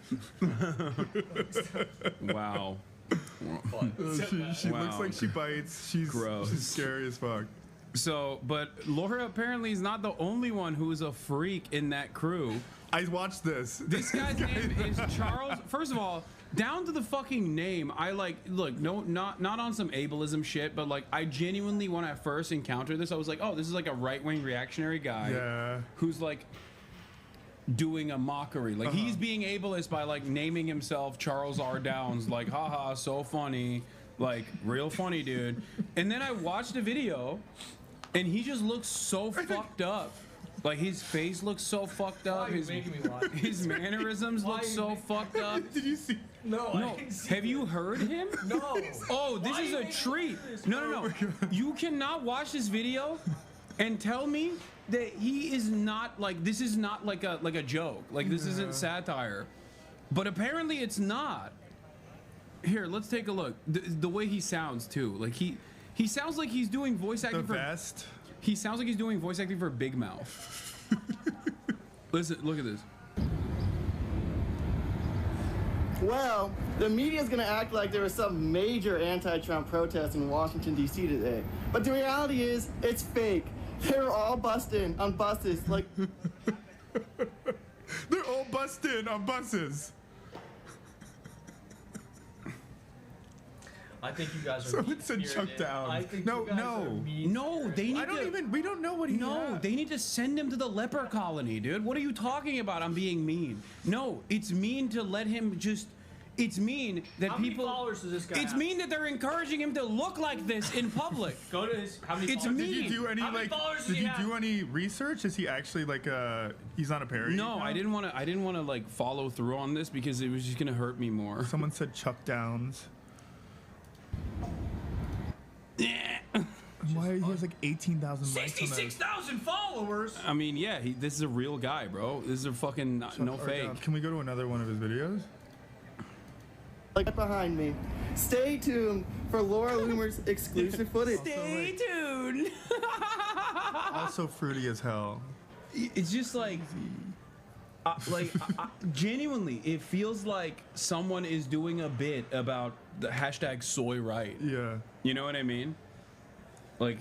Wow. She looks like she bites. She's gross. She's scary as fuck. So, but Laura apparently is not the only one who is a freak in that crew. I watched this. This guy's name is Charles. First of all, down to the fucking name, I like look not on some ableism shit, but like I genuinely when I first encountered this, I was like, oh, this is like a right-wing reactionary guy who's like doing a mockery. Like he's being ableist by like naming himself Charles R. Downs, like haha, so funny, like real funny, dude. And then I watched a video and he just looks so fucked up. Like his face looks so fucked up. His mannerisms look so fucked up. Did you see? No. No. Have you heard him? No. Oh, this is a treat. No. You cannot watch this video and tell me that he is not like, this is not like a joke. Like, this isn't satire. But apparently it's not. Here, let's take a look. The way he sounds too. Like he sounds like he's doing voice acting for vest. He sounds like he's doing voice acting for Big Mouth. Listen, look at this. Well, the media's gonna act like there was some major anti-Trump protest in Washington, D.C. today. But the reality is, it's fake. They were all busting on buses, like... They're all busting on buses. I think you guys are. Someone said chuck down. I think No, you guys no. are mean. No, they need we don't know what he No, they need to send him to the leper colony, dude. What are you talking about? I'm being mean. No, it's mean to let him just... It's mean that How people... many followers does this guy It's have? mean that they're encouraging him to look like this in public. Go to his... How many It's followers? mean. Did you do any How many followers Did does he you have? do any research? Is he actually like he's not a parody? No, account? I didn't want to like follow through on this because it was just gonna hurt me more. Someone said Chuck Downs. Why he has like 18,000 likes on that? 66,000 followers. I mean, yeah, this is a real guy, bro. This is a fucking no fake. Can we go to another one of his videos? Like behind me. Stay tuned for Laura Loomer's exclusive footage. Stay tuned. Also fruity as hell. It's just like, genuinely, it feels like someone is doing a bit about the hashtag soy right. Yeah. You know what I mean? Like,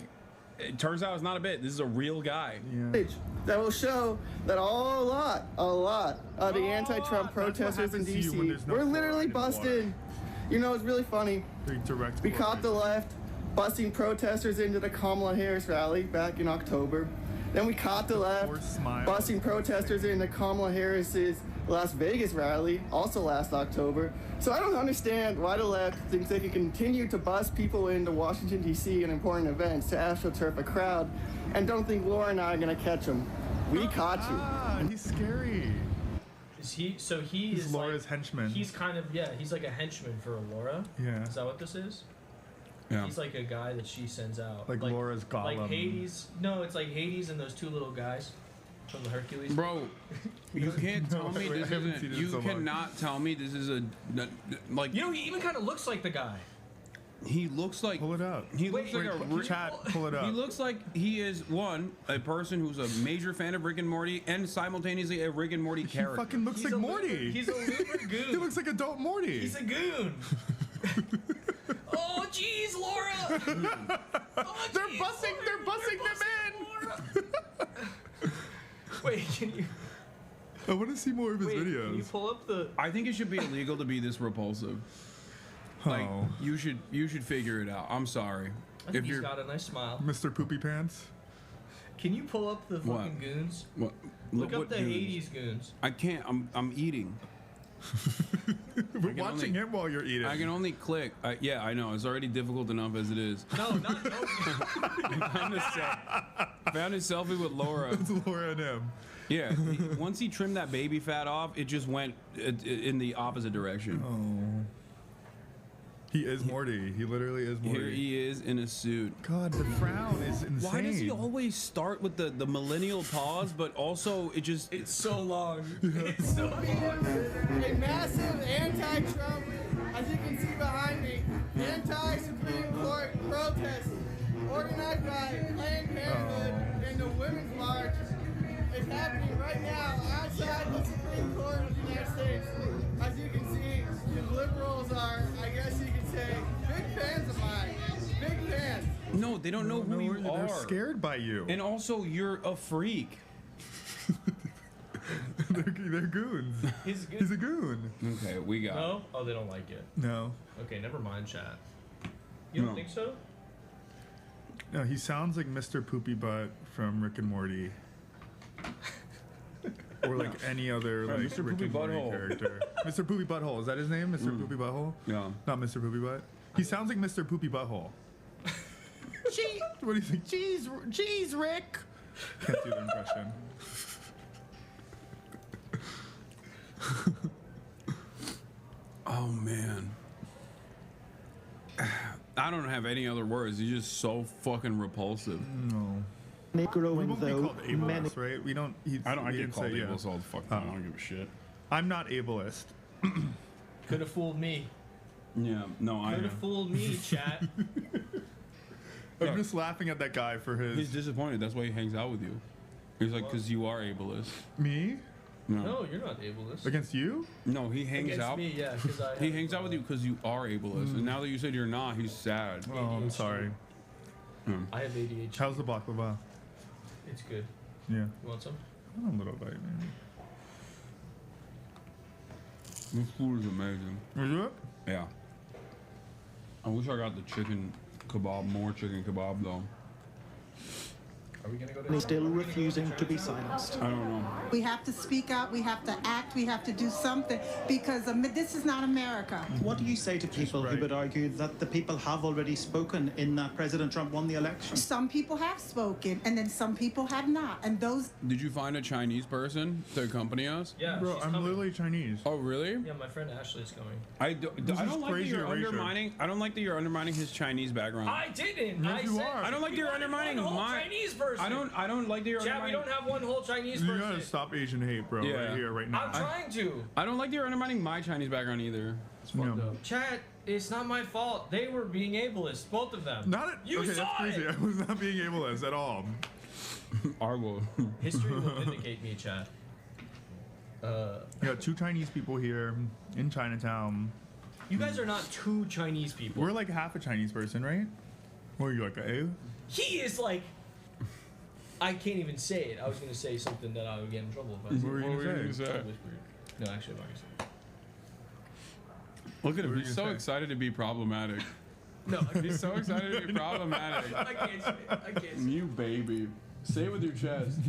it turns out it's not a bit. This is a real guy. Yeah. That will show that a lot of the anti-Trump protesters in D.C. were literally busted. You know, it's really funny. We caught the left busting protesters into the Kamala Harris rally back in October. Then we caught the left busting protesters into Kamala Harris's Las Vegas rally, also last October. So I don't understand why the left thinks they can continue to bust people into Washington, D.C. and important events to astroturf a crowd and don't think Laura and I are going to catch them. We caught you. Ah, he's scary. Is he? So he's He's Laura's like, henchman. He's kind of he's like a henchman for Laura. Yeah. Is that what this is? Yeah. He's like a guy that she sends out. Like Laura's Gollum. Like Hades. No, it's like Hades and those two little guys from the Hercules. Bro, you can't tell me wait, this I haven't isn't. seen it You in so long. cannot tell me this is a like. You know, he even kind of looks like the guy. He looks like. Pull it up. He looks like a chat. Pull it up. He looks like he is a person who's a major fan of Rick and Morty and simultaneously a Rick and Morty character. He fucking looks like Morty. He's a loomer goon. He looks like adult Morty. He's a goon. Oh, jeez, Laura. They're busting them in. Wait, can you? I want to see more of his videos. Can you pull up the? I think it should be illegal to be this repulsive. Like you should figure it out. I'm sorry. I think he's got a nice smile. Mr. Poopy Pants. Can you pull up the fucking goons? What? Look up what the goons? Hades goons. I can't. I'm eating. We're watching it while you're eating. I can only click. Yeah, I know. It's already difficult enough as it is. No, not no. Found his selfie with Laura. It's Laura and him. Yeah. Once he trimmed that baby fat off, it just went in the opposite direction. Oh. He is Morty. He literally is Morty. Here he is in a suit. God, the frown is insane. Why does he always start with the millennial pause, but also It's so long. It's so a massive anti-Trump, as you can see behind me, anti-Supreme Court protest organized by Planned Parenthood and the Women's March is happening right now outside the Supreme Court of the United States. As you can see, the liberals are, I guess you could say, big fans of mine. Big fans. No, they don't know who you are. They're scared by you. And also, you're a freak. they're goons. He's a goon. He's a goon. Okay, we got No? Oh, they don't like it. No. Okay, never mind, chat. You don't No. think so? No, he sounds like Mr. Poopy Butt from Rick and Morty. Or like any other like Mr. Rick Poopy and Morty Butthole. character. Mr. Poopy Butthole. Is that his name? Mr. Poopy Butthole? Yeah. Not Mr. Poopy Butt. He sounds like Mr. Poopy Butthole. Gee, what do you think? Jeez, Rick. Can't do the impression. Oh man. I don't have any other words. He's just so fucking repulsive. No. growing won't be though. called ableist, right? We don't. I get called ableist all the fucking time. I don't give a shit. I'm not ableist. Could have fooled me. Yeah, no, I could have fooled me, chat. I'm just laughing at that guy for his. He's disappointed. That's why he hangs out with you. He's like, because you are ableist. Me? No, you're not ableist. Against you? No, he hangs Against out. me, yeah, 'cause I he have, hangs out with you because you are ableist. And now that you said you're not, he's sad. Oh, I'm sorry. I have ADHD. How's the baklava? It's good. Yeah. You want some? A little bit, man. This food is amazing. Is it? Yeah. I wish I got the chicken kebab, more chicken kebab though. Are we gonna go to He's still refusing to be silenced. I don't know. We have to speak out, we have to act, we have to do something because this is not America. What do you say to people who would argue that the people have already spoken in that President Trump won the election? Some people have spoken and then some people have not. And those. Did you find a Chinese person to accompany us? Yeah, Bro, she's I'm coming. literally Chinese. Oh, really? Yeah, my friend Ashley's coming. I don't like that you're undermining. I don't like that you're undermining his Chinese background. I didn't. Yes, you are. I don't like that you're undermining my Chinese person. I don't like that you're Chat, we undermining. don't have one whole Chinese You person. gotta stop Asian hate, bro. Yeah. Right here, right now. I'm trying to. I don't like that you're undermining my Chinese background either. It's fucked up. Chat, it's not my fault. They were being ableist, both of them. Not it. You Okay, saw that's crazy. it. I was not being ableist at all. I will. History will vindicate me, chat. We got 2 Chinese people here in Chinatown. You guys are not 2 Chinese people. We're like half a Chinese person, right? Or are you like a? He is like. I can't even say it. I was gonna say something that I would get in trouble if I said. What were you gonna say? Totally weird. No, actually, I'm not gonna say it. Look at him. He's so excited to be problematic. No, he's so excited to be problematic. I can't say it. I can't say it. You baby. Say it with your chest.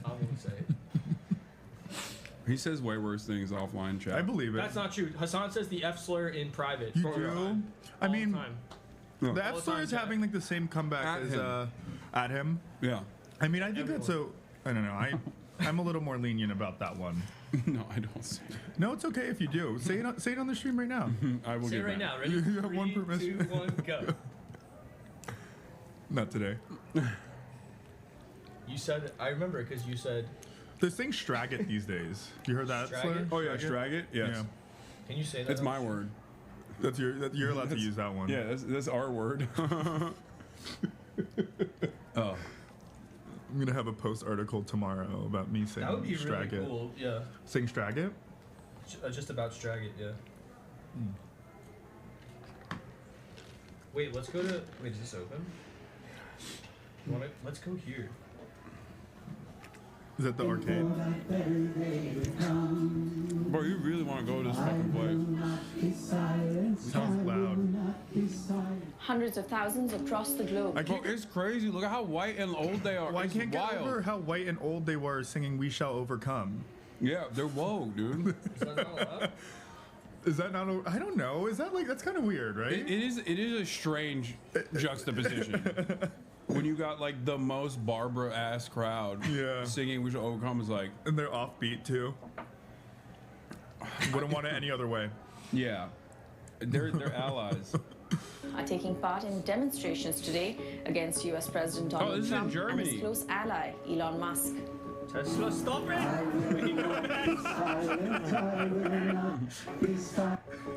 I won't say it. He says way worse things offline, chat. I believe it. That's not true. Hassan says the F slur in private. You all the do? time. I All mean, the time. No. the All F the slur time, is Jack. having like the same comeback At as him. At him. Yeah. I mean, I think that's so. I don't know. I'm a little more lenient about that one. No, I don't say it. No, it's okay if you do. Say it on the stream right now. I will Say it get right back. now. Ready? You have 1 3, permission. 2, 1, go. Not today. You said. I remember because you said. There's things strag it these days. You heard that? Strag slur? it? Oh yeah, strag it. Yes. Yeah. Can you say that? It's my word. You're allowed to use that one. Yeah, that's our word. Oh. I'm gonna have a post article tomorrow about me saying That would be really strag it. cool. Yeah. Saying strag it? Just about Strag it, yeah. Wait, let's go to. Wait, is this open? Let's go here. Is that the arcade? Bro, you really want to go to this fucking place? Sounds loud. Hundreds of thousands across the globe. Bro, it's crazy. Look at how white and old they are. Well, I It's can't get wild. over how white and old they were singing "We Shall Overcome." Yeah, they're woke, dude. Is that not allowed? Is that not? I don't know. Is that like that's kind of weird, right? It is a strange juxtaposition. When you got like the most Barbara ass crowd singing "We Shall Overcome" is like, and they're offbeat too. Wouldn't want it any other way. Yeah, they're allies. Are taking part in demonstrations today against U.S. President Donald this is in Trump and Germany. his close ally Elon Musk. Tesla, stop it!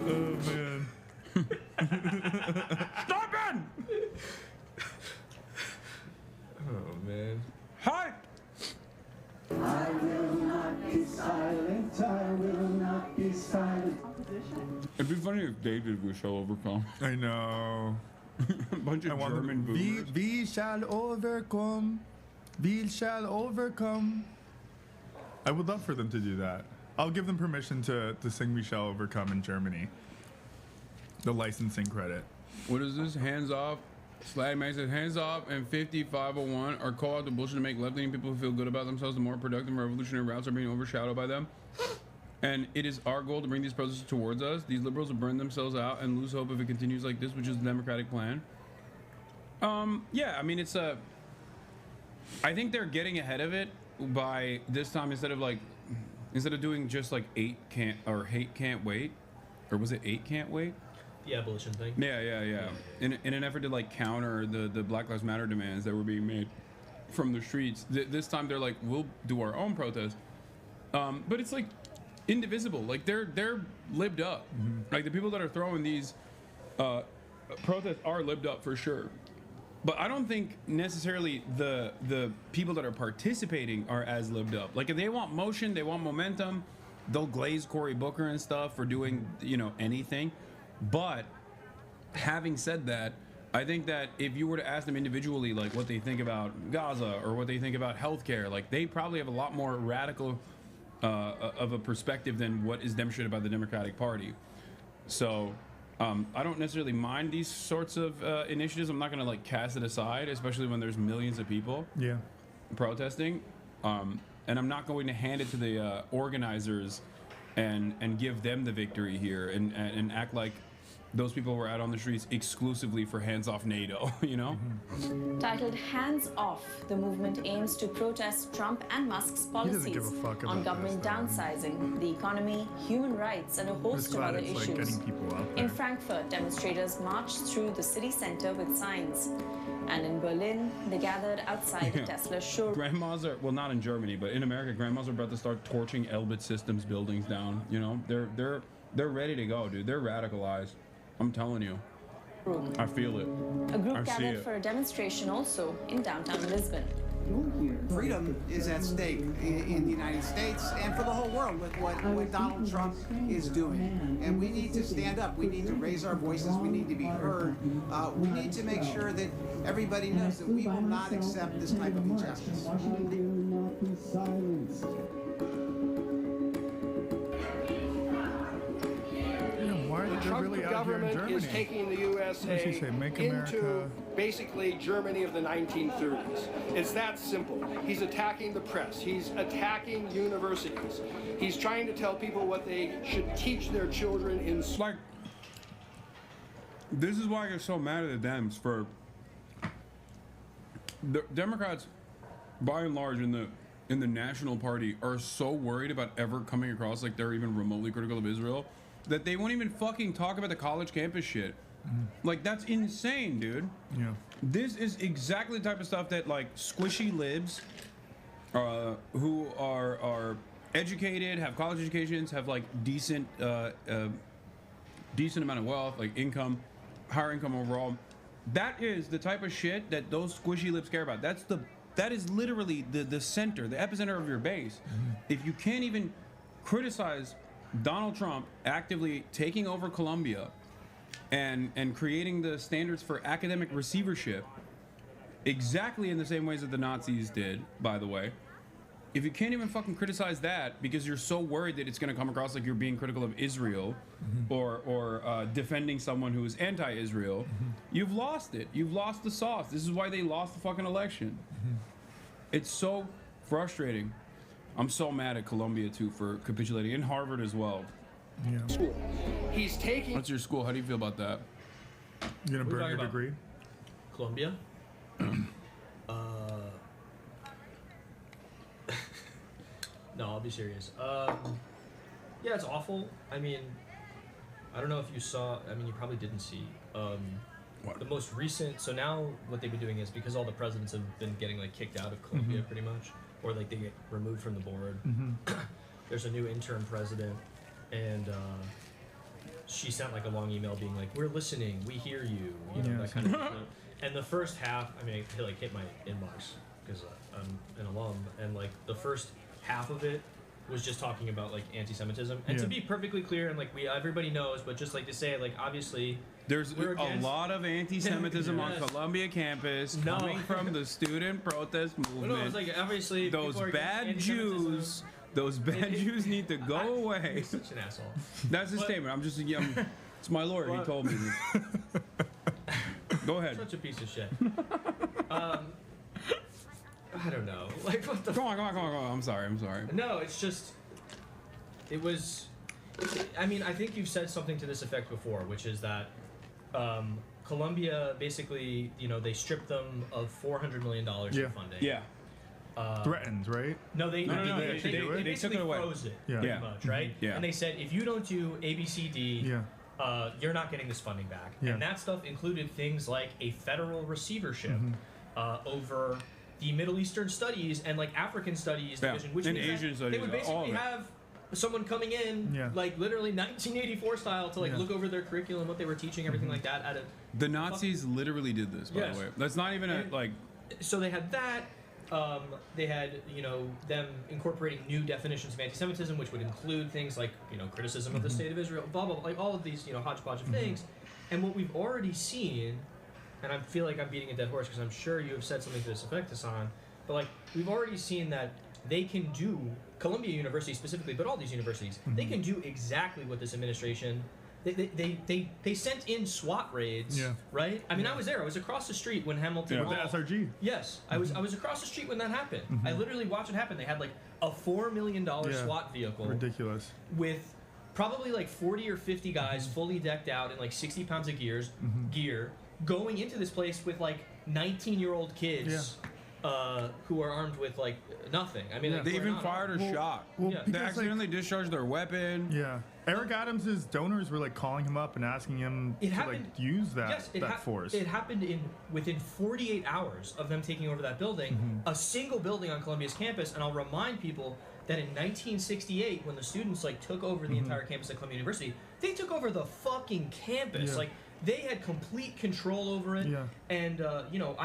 Oh man. Stop it! Oh man. Hi. I will not be silent. I will not be silent. It'd be funny if they did "We Shall Overcome." I know. A bunch of German boomers. We shall overcome. We shall overcome. I would love for them to do that. I'll give them permission to sing "We Shall Overcome" in Germany. The licensing credit. What is this? Hands off. Slag Man says, hands off and 5501 are call out the bullshit to make left-leaning people feel good about themselves. The more productive and revolutionary routes are being overshadowed by them. And it is our goal to bring these protests towards us. These liberals will burn themselves out and lose hope if it continues like this, which is the Democratic plan. Yeah, I mean, it's a... I think they're getting ahead of it by this time instead of doing just like hate can't wait, or was it 8 can't wait? The abolition thing. Yeah. In an effort to like counter the Black Lives Matter demands that were being made. from the streets. This time they're like, we'll do our own protest. But it's like indivisible. Like they're lived up. Like the people that are throwing these protests are lived up for sure. But I don't think necessarily the people that are participating are as lived up. Like if they want motion, they want momentum, they'll glaze Cory Booker and stuff for doing, you know, anything. But having said that, I think that if you were to ask them individually, like what they think about Gaza or what they think about healthcare, like they probably have a lot more radical of a perspective than what is demonstrated by the Democratic Party. So I don't necessarily mind these sorts of initiatives. I'm not going to like cast it aside, especially when there's millions of people protesting. And I'm not going to hand it to the organizers and give them the victory here and act like those people were out on the streets exclusively for hands off NATO, you know? Titled Hands Off, the movement aims to protest Trump and Musk's policies on government downsizing, the economy, human rights, and a host of other issues. In Frankfurt, demonstrators marched through the city center with signs. And in Berlin, they gathered outside a Tesla showroom. Grandmas are, well, not in Germany, but in America, grandmas are about to start torching Elbit Systems buildings down, you know? They're ready to go, dude. They're radicalized. I'm telling you. I feel it. A group gathered for a demonstration also in downtown Lisbon. Freedom is at stake in the United States and for the whole world with what Donald Trump is doing. And we need to stand up. We need to raise our voices. We need to be heard. We need to make sure that everybody knows that we will not accept this type of injustice. The Trump government is taking the USA into basically Germany of the 1930s. It's that simple. He's attacking the press. He's attacking universities. He's trying to tell people what they should teach their children in school. Like, this is why I get so mad at the Dems for the Democrats, by and large, in the National Party, are so worried about ever coming across like they're even remotely critical of Israel that they won't even fucking talk about the college campus shit. Like, that's insane, dude. Yeah. This is exactly the type of stuff that, like, squishy libs who are educated, have college educations, have, like, decent amount of wealth, like income, higher income overall. That is the type of shit that those squishy libs care about. That is literally the center, the epicenter of your base. If you can't even criticize Donald Trump actively taking over Columbia and creating the standards for academic receivership exactly in the same ways that the Nazis did, by the way. If you can't even fucking criticize that because you're so worried that it's going to come across like you're being critical of Israel or defending someone who is anti-Israel, you've lost it. You've lost the sauce. This is why they lost the fucking election. It's so frustrating. I'm so mad at Columbia too for capitulating, and Harvard as well. Yeah. He's taking. What's your school? How do you feel about that? You gonna burn your degree? Columbia. No, I'll be serious. Yeah, it's awful. I mean, I don't know if you saw. I mean, you probably didn't see. The most recent. So now what they've been doing is because all the presidents have been getting like kicked out of Columbia pretty much. Or like they get removed from the board. There's a new interim president, and she sent like a long email being like, "We're listening, we hear you," you know, that kind of stuff. And the first half, I mean, it like hit my inbox because I'm an alum, and like the first half of it was just talking about like anti-Semitism. And to be perfectly clear, and like everybody knows, but just like to say, like obviously. There's a lot of anti-Semitism on Columbia campus coming from the student protest movement. No, it's like obviously those bad Jews Jews need to go away. You're such an asshole. That's his statement. I'm just it's my lawyer. He told me this. Go ahead. Such a piece of shit. I don't know. Like what the? Go on. I'm sorry. No, it's just. It was. I mean, I think you've said something to this effect before, which is that. Columbia basically, you know, they stripped them of $400 million in funding. Yeah. Threatened, right? No, they basically took it away. froze it pretty much, right? Yeah. And they said, if you don't do A, B, C, D, you're not getting this funding back. And that stuff included things like a federal receivership over the Middle Eastern Studies and like African Studies division, which and means Asian that studies, they would basically have someone coming in, like literally 1984 style, to like look over their curriculum, what they were teaching, everything like that. At a the Nazis literally did this, by the way. That's not even like. So they had that. They had, you know, them incorporating new definitions of anti-Semitism, which would include things like, you know, criticism of the state of Israel, blah, blah, blah, like all of these, you know, hodgepodge of things. And what we've already seen, and I feel like I'm beating a dead horse because I'm sure you have said something to this effect, Hasan, but like, we've already seen that they can do, Columbia University specifically, but all these universities, they can do exactly what this administration, they sent in SWAT raids, right? I mean, I was there. I was across the street when Hamilton Hall. The SRG. Yes, I was across the street when that happened. I literally watched it happen. They had like a $4 million SWAT vehicle. Ridiculous. With probably like 40 or 50 guys fully decked out in like 60 pounds of gear, going into this place with like 19-year-old kids. Who are armed with like nothing. I mean, like, they even fired a shot. They accidentally discharged their weapon. Yeah. Eric Adams's donors were like calling him up and asking him to like use that force. It happened within 48 hours of them taking over that building, a single building on Columbia's campus. And I'll remind people that in 1968, when the students like took over the entire campus at Columbia University, they took over the fucking campus. Like they had complete control over it. And you know,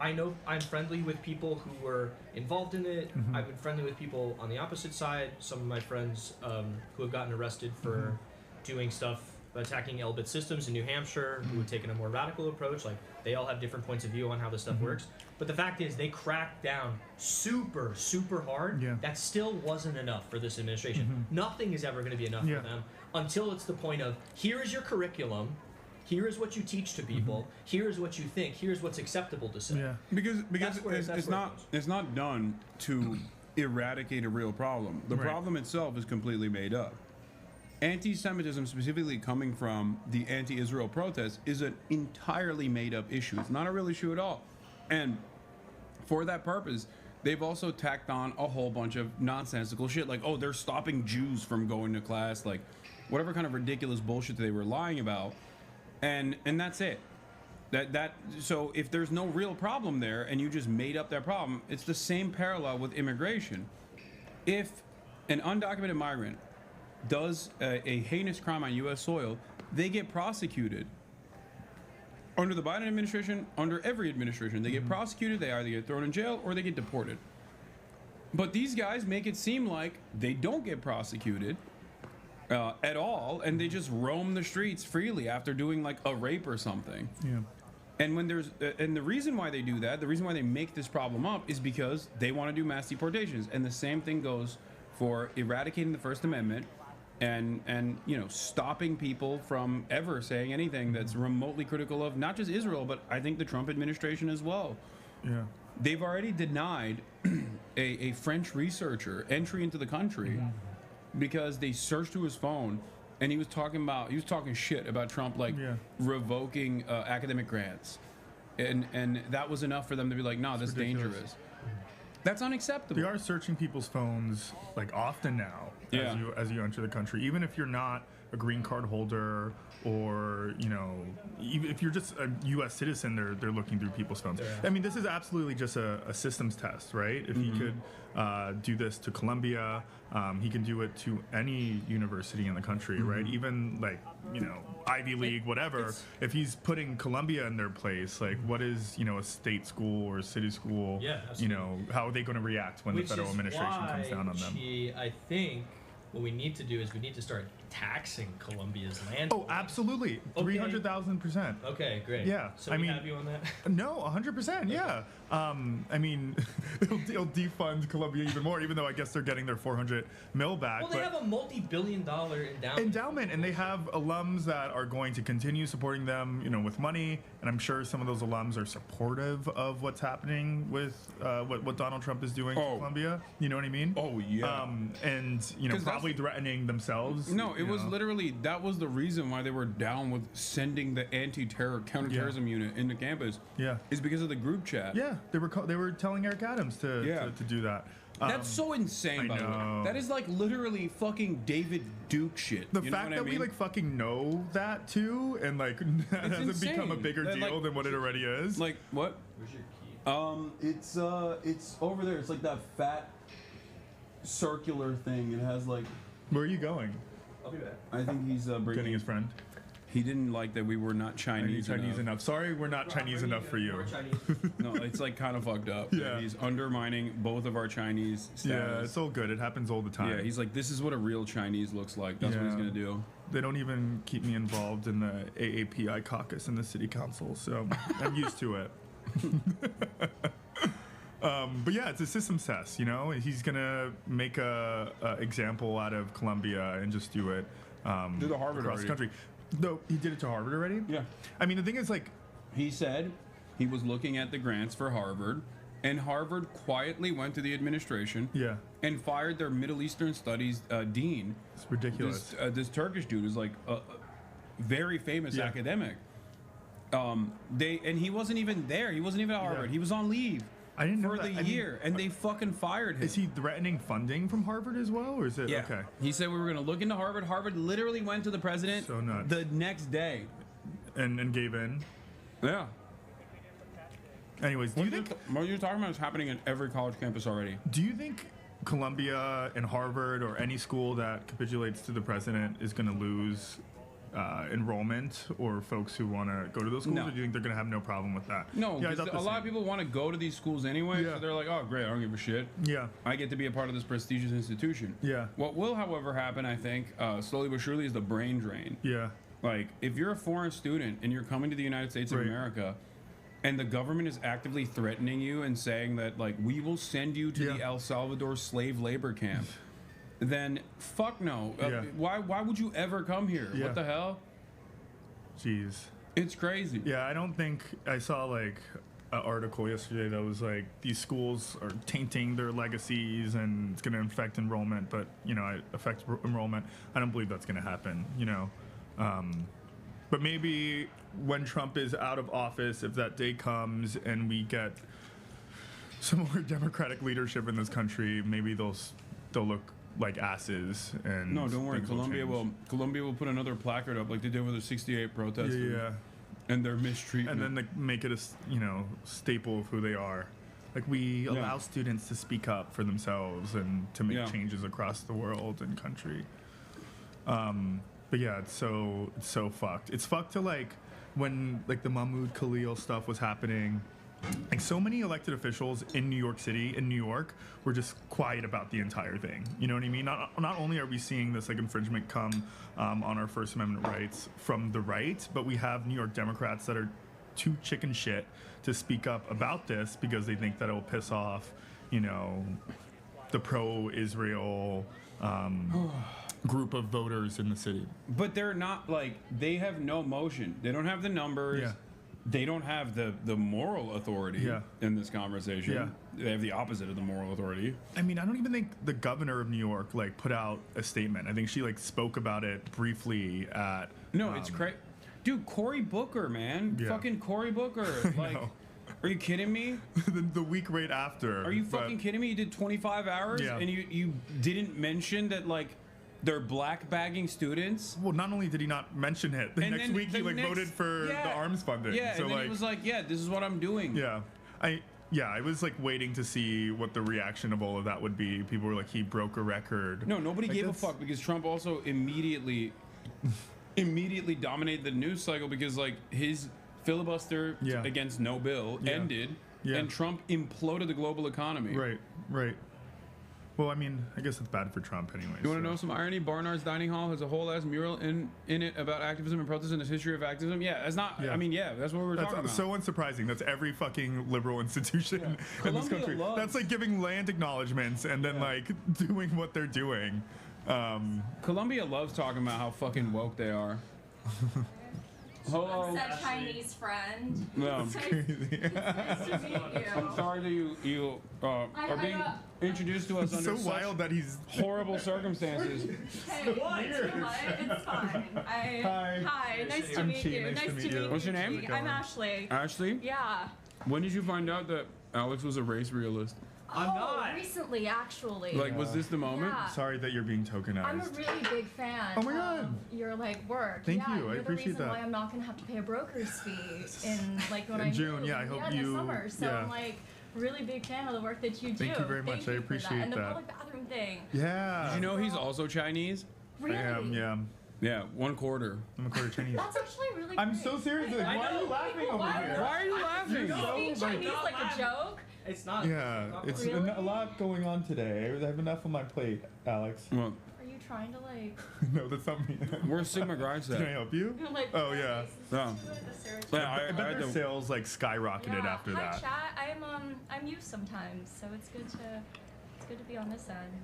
I know I'm friendly with people who were involved in it. I've been friendly with people on the opposite side. Some of my friends who have gotten arrested for doing stuff, attacking Elbit Systems in New Hampshire, who have taken a more radical approach. Like, they all have different points of view on how this stuff works. But the fact is, they cracked down super, super hard. That still wasn't enough for this administration. Nothing is ever going to be enough for them until it's the point of, here is your curriculum. Here is what you teach to people. Here is what you think. Here's what's acceptable to say. Because it's not done to eradicate a real problem. The problem itself is completely made up. Anti-Semitism, specifically coming from the anti-Israel protests, is an entirely made-up issue. It's not a real issue at all. And for that purpose, they've also tacked on a whole bunch of nonsensical shit, like, oh, they're stopping Jews from going to class, like whatever kind of ridiculous bullshit they were lying about. And that's it. So if there's no real problem there and you just made up that problem, it's the same parallel with immigration. If an undocumented migrant does a heinous crime on U.S. soil, they get prosecuted. Under the Biden administration, under every administration, they get prosecuted, they either get thrown in jail or they get deported. But these guys make it seem like they don't get prosecuted at all, and they just roam the streets freely after doing like a rape or something. And when there's and the reason why they do that, the reason why they make this problem up, is because they want to do mass deportations. And the same thing goes for eradicating the First Amendment and you know, stopping people from ever saying anything that's remotely critical of not just Israel, but I think the Trump administration as well. They've already denied a French researcher entry into the country because they searched through his phone and he was talking shit about Trump, like revoking academic grants, and that was enough for them to be like, no, that's dangerous. That's unacceptable. They are searching people's phones like often now as you enter the country, even if you're not a green card holder, or, you know, even if you're just a U.S. citizen, they're looking through people's phones. I mean, this is absolutely just a systems test, right? If he could do this to Columbia, he can do it to any university in the country, right? Even like, you know, Ivy League, whatever. If he's putting Columbia in their place, like, what is, you know, a state school or a city school? You know, how are they going to react when the federal administration comes down on them? I think what we need to do is we need to start taxing Columbia's land. Oh, absolutely. 300,000%. Okay, great. Yeah. So we have you on that? No, 100%, yeah. I mean, it'll defund Columbia even more, even though I guess they're getting their $400 million back. Well, they have a multi-billion-dollar endowment. And they have alums that are going to continue supporting them, you know, with money. And I'm sure some of those alums are supportive of what's happening with what Donald Trump is doing to Columbia. You know what I mean? Oh, yeah. And, you know, probably threatening themselves. No, it was literally, that was the reason why they were down with sending the counterterrorism unit into campus. Is because of the group chat. They were telling Eric Adams to do that. That's so insane, by the way. That is like literally fucking David Duke shit. The fact that we like fucking know that too, and like it hasn't become a bigger deal than what it already is. Like, what? It's over there. It's like that fat circular thing. It has like. Where are you going? I'll be back. I think he's getting his friend. He didn't like that we were not Chinese enough. Sorry, we're not Chinese enough for you. No, it's like kind of fucked up. Yeah. He's undermining both of our Chinese status. Yeah, it's all good. It happens all the time. Yeah, he's like, this is what a real Chinese looks like. That's what he's gonna do. They don't even keep me involved in the AAPI caucus in the city council, so I'm used to it. But yeah, it's a system cess, you know? He's gonna make a example out of Columbia and just do it do the Harvard across the already. country. No, he did it to Harvard already? Yeah. I mean, the thing is, like... He said he was looking at the grants for Harvard, and Harvard quietly went to the administration and fired their Middle Eastern Studies dean. It's ridiculous. This Turkish dude is like a very famous academic. And he wasn't even there. He wasn't even at Harvard. He was on leave. I didn't know for the year, and they fucking fired him. Is he threatening funding from Harvard as well, or is it okay? He said we were going to look into Harvard. Harvard literally went to the president the next day, and gave in. Yeah. Anyways, do you think what you're talking about is happening at every college campus already? Do you think Columbia and Harvard or any school that capitulates to the president is going to lose enrollment or folks who want to go to those schools? No. Or do you think they're going to have no problem with that? No, yeah, a lot of people want to go to these schools anyway, so they're like, oh, great, I don't give a shit. Yeah. I get to be a part of this prestigious institution. Yeah. What will, however, happen, I think, slowly but surely, is the brain drain. Yeah. Like, if you're a foreign student and you're coming to the United States of America, and the government is actively threatening you and saying that, like, we will send you to the El Salvador slave labor camp, then fuck no. Why would you ever come here? What the hell? Jeez. It's crazy. Yeah, I don't think I saw like an article yesterday that was like these schools are tainting their legacies and it's going to affect enrollment, but you know, it affects enrollment. I don't believe that's going to happen, you know. But maybe when Trump is out of office, if that day comes and we get some more Democratic leadership in this country, maybe they'll look like asses. And no, don't worry. Columbia will put another placard up like they did with the '68 protesters. Yeah. And their mistreatment. And then they make it a staple of who they are. Like we allow students to speak up for themselves and to make changes across the world and country. But yeah, it's so fucked. It's fucked to like when like the Mahmoud Khalil stuff was happening. Like so many elected officials in New York City, in New York, were just quiet about the entire thing. You know what I mean? Not only are we seeing this like infringement come on our First Amendment rights from the right, but we have New York Democrats that are too chicken shit to speak up about this because they think that it will piss off, you know, the pro-Israel group of voters in the city. But they're not like, they have no motion. They don't have the numbers. Yeah. They don't have the moral authority in this conversation. Yeah. They have the opposite of the moral authority. I mean, I don't even think the governor of New York like put out a statement. I think she like spoke about it briefly at. No, it's crazy. Dude, Cory Booker, man. Yeah. Fucking Cory Booker. Like, are you kidding me? the week right after. Are you fucking kidding me? You did 25 hours and you didn't mention that like they're black bagging students. Well, not only did he not mention it, the next week he like voted for the arms funding. Yeah, so and then like, he was like, "Yeah, this is what I'm doing." Yeah, I was like waiting to see what the reaction of all of that would be. People were like, "He broke a record." No, nobody gave a fuck because Trump also immediately dominated the news cycle because like his filibuster against no bill ended, and Trump imploded the global economy. Right. Well, I mean, I guess it's bad for Trump anyway. You want to know some irony? Barnard's Dining Hall has a whole ass mural in it about activism and protest and the history of activism. Yeah, that's not. I mean, that's what we're talking about. So unsurprising. That's every fucking liberal institution in this country. That's like giving land acknowledgements and then like doing what they're doing. Columbia loves talking about how fucking woke they are. Hello. What's that Chinese friend? No. It's nice to meet you. I'm sorry that you are being introduced to us under so wild that he's horrible circumstances. Hey, it's fine. Hi, nice to meet you. Nice to meet you. What's your name? I'm Ashley. Ashley? Yeah. When did you find out that Alex was a race realist? I'm not. Recently, actually. Like, was this the moment? Yeah. Sorry that you're being tokenized. I'm a really big fan. Oh my God. Your like work. Thank you. You're I appreciate the reason that. why I'm not gonna have to pay a broker's fee in like when In I June, move. yeah, I hope in the you- summer. So yeah. I'm like really big fan of the work that you do. Thank you very much. I for appreciate And the that. public bathroom thing. Yeah. Did you know he's also Chinese? Really? I am, yeah. Yeah, 1/4. I'm a quarter Chinese. That's actually really I'm great. so serious. Like, why are you laughing over here? Why are you laughing? You speak Chinese like a joke? It's not. Yeah, it's Really? a lot going on today. I have enough on my plate, Alex. Well, Are you trying to like? no, that's not me. where's Sigma Grind Can I at? help you? Like, Oh yeah. No. Yeah, I bet I their don't- sales like skyrocketed Yeah. after Hi, that. chat. I'm you sometimes, so it's good to be on this end.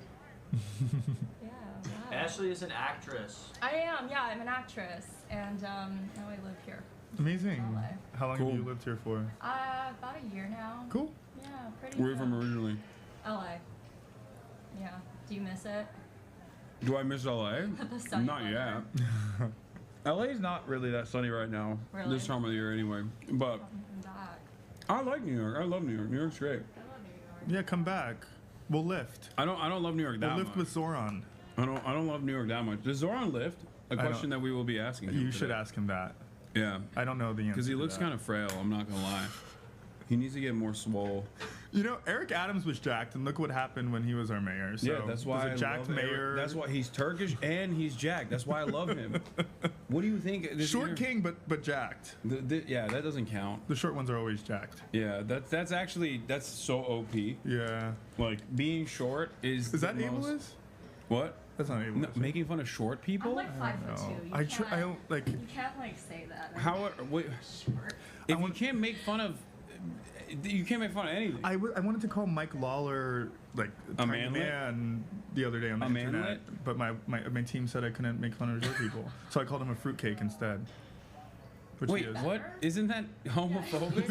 Yeah. Wow. Ashley is an actress. I am. Yeah, I'm an actress, and now I live here. Amazing. LA. How long Cool. have you lived here for? About a year now. Cool. Yeah, pretty. Where are you from originally? LA. Yeah. Do you miss it? Do I miss LA? The sunny Not weather. yet. LA's not really that sunny right now. Really? This time of the year anyway. But I'm back. I like New York. I love New York. New York's great. Yeah, come back. We'll lift. I don't love New York that We'll lift much. with ZOHRAN. I don't love New York that much. Does ZOHRAN lift? A question that we will be asking him You should today. ask him that. Yeah. I don't know the answer. Because he to looks that. kind of frail, I'm not gonna lie. He needs to get more swole. You know, Eric Adams was jacked, and look what happened when he was our mayor. So Yeah, that's why I there's a jacked love Eric. mayor. That's why he's Turkish and he's jacked. That's why I love him. What do you think? Short king, but jacked. Yeah, that doesn't count. The short ones are always jacked. Yeah, that's actually so OP. Yeah. Like being short is. Is that the most- ableist? What? That's not ableist. No, making fun of short people? I'm like 5'2". You I can't, don't like. You can't like say that. How? Wait, if you can't make fun of, you can't make fun of anything. I wanted to call Mike Lawler like A tiny manlet? man the other day on the A internet, manlet? but my team said I couldn't make fun of short people, so I called him a fruitcake instead. Which he Wait, is. what? Isn't that homophobic?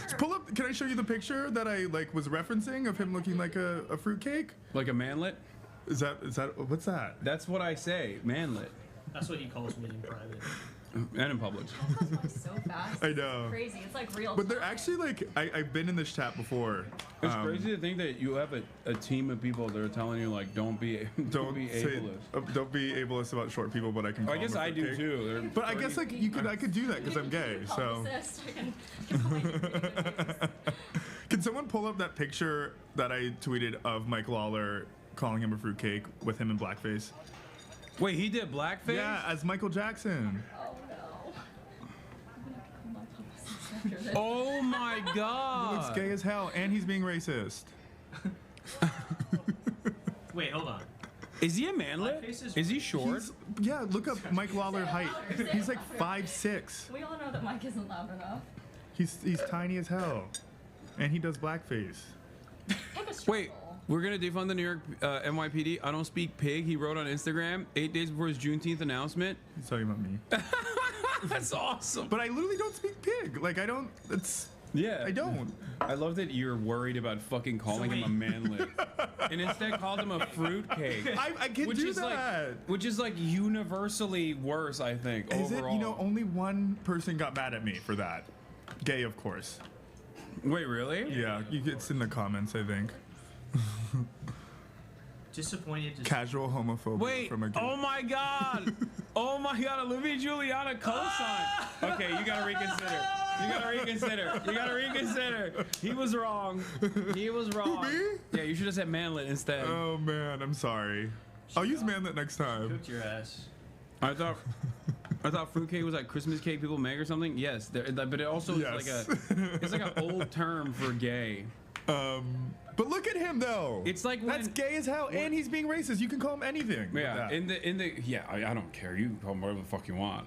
Just pull up. Can I show you the picture that I like was referencing of him looking like a fruitcake? Like a manlet? Is that what's that? That's what I say, manlet. That's what he calls me in private. And in public. So fast. I know. It's crazy. It's like real. But they're actually like I've been in this chat before. It's crazy to think that you have a team of people that are telling you like don't be ableist. Don't be ableist about short people, but I can. I call guess them a I do fruitcake. too. They're But I guess like I could do that because I'm gay. So. Can someone pull up that picture that I tweeted of Mike Lawler calling him a fruitcake with him in blackface? Wait, he did blackface? Yeah, as Michael Jackson. Oh my god! He looks gay as hell, and he's being racist. Wait, hold on. Is he a manlet? Is he short? Yeah, look up Mike Lawler height. He's like 5'6". We all know that Mike isn't loud enough. He's tiny as hell, and he does blackface. Wait, we're gonna defund the New York NYPD. I don't speak pig. He wrote on Instagram 8 days before his Juneteenth announcement. He's talking about me. That's awesome. But I literally don't speak pig. Like I don't. It's. Yeah. I don't. I love that you're worried about fucking calling him a manlet, and instead called him a fruitcake. I can do that. Which is like universally worse, I think. Is overall. it? You know, only one person got mad at me for that. Gay, of course. Wait, really? Yeah, it's in the comments, I think. Disappointed. Casual homophobia Wait, from a gay. oh my god! Oh my god, Olivia Giuliana co-signed. Okay, you gotta reconsider. You gotta reconsider. You gotta reconsider. He was wrong. He was wrong. Who, me? Yeah, you should have said manlet instead. Oh man, I'm sorry. I'll use manlet next time. Cooked your ass. I thought fruitcake was like Christmas cake people make or something. Yes, but it also is like it's like an old term for gay. But look at him though. It's like that's gay as hell, and he's being racist. You can call him anything. with Yeah, that. yeah, I don't care. You can call him whatever the fuck you want.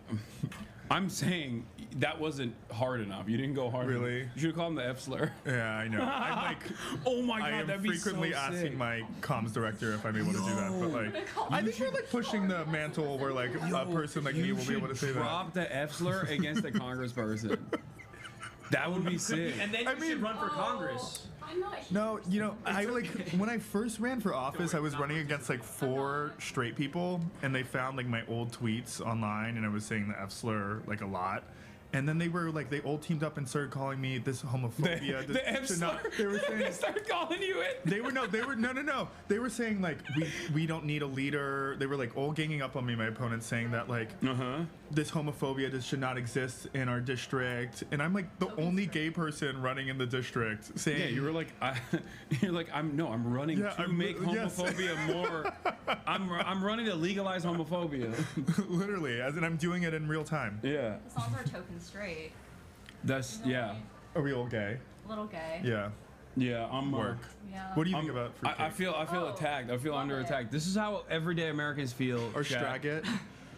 I'm saying that wasn't hard enough. You didn't go hard enough. Really? You should have called him the F slur. Yeah, I know. I'm like, oh my god, I am that'd be frequently so asking sick. my comms director if I'm able to do that. But like, I think we're like pushing the mantle where like a person like me will be able to say that. Drop the F slur against a congressperson. That would be sick. And then you should run for Congress. No, you know, I like when I first ran for office, I was running against like 4 straight people, and they found like my old tweets online, and I was saying the F slur like a lot, And then they were like, they all teamed up and started calling me this homophobia. They were saying, they started calling you it. They were no. They were saying like we don't need a leader. They were like all ganging up on me, my opponents, saying that like this homophobia just should not exist in our district. And I'm like the only gay person running in the district. Saying, yeah, you were like, I'm running to make homophobia more. I'm running to legalize homophobia. Literally, as in I'm doing it in real time. Yeah. As long as our token's straight. That's Are we all gay? A little gay. Yeah. Yeah, I'm work. Yeah. What do you think about fruitcake? I feel attacked. I feel under attack. This is how everyday Americans feel. Or Stragget.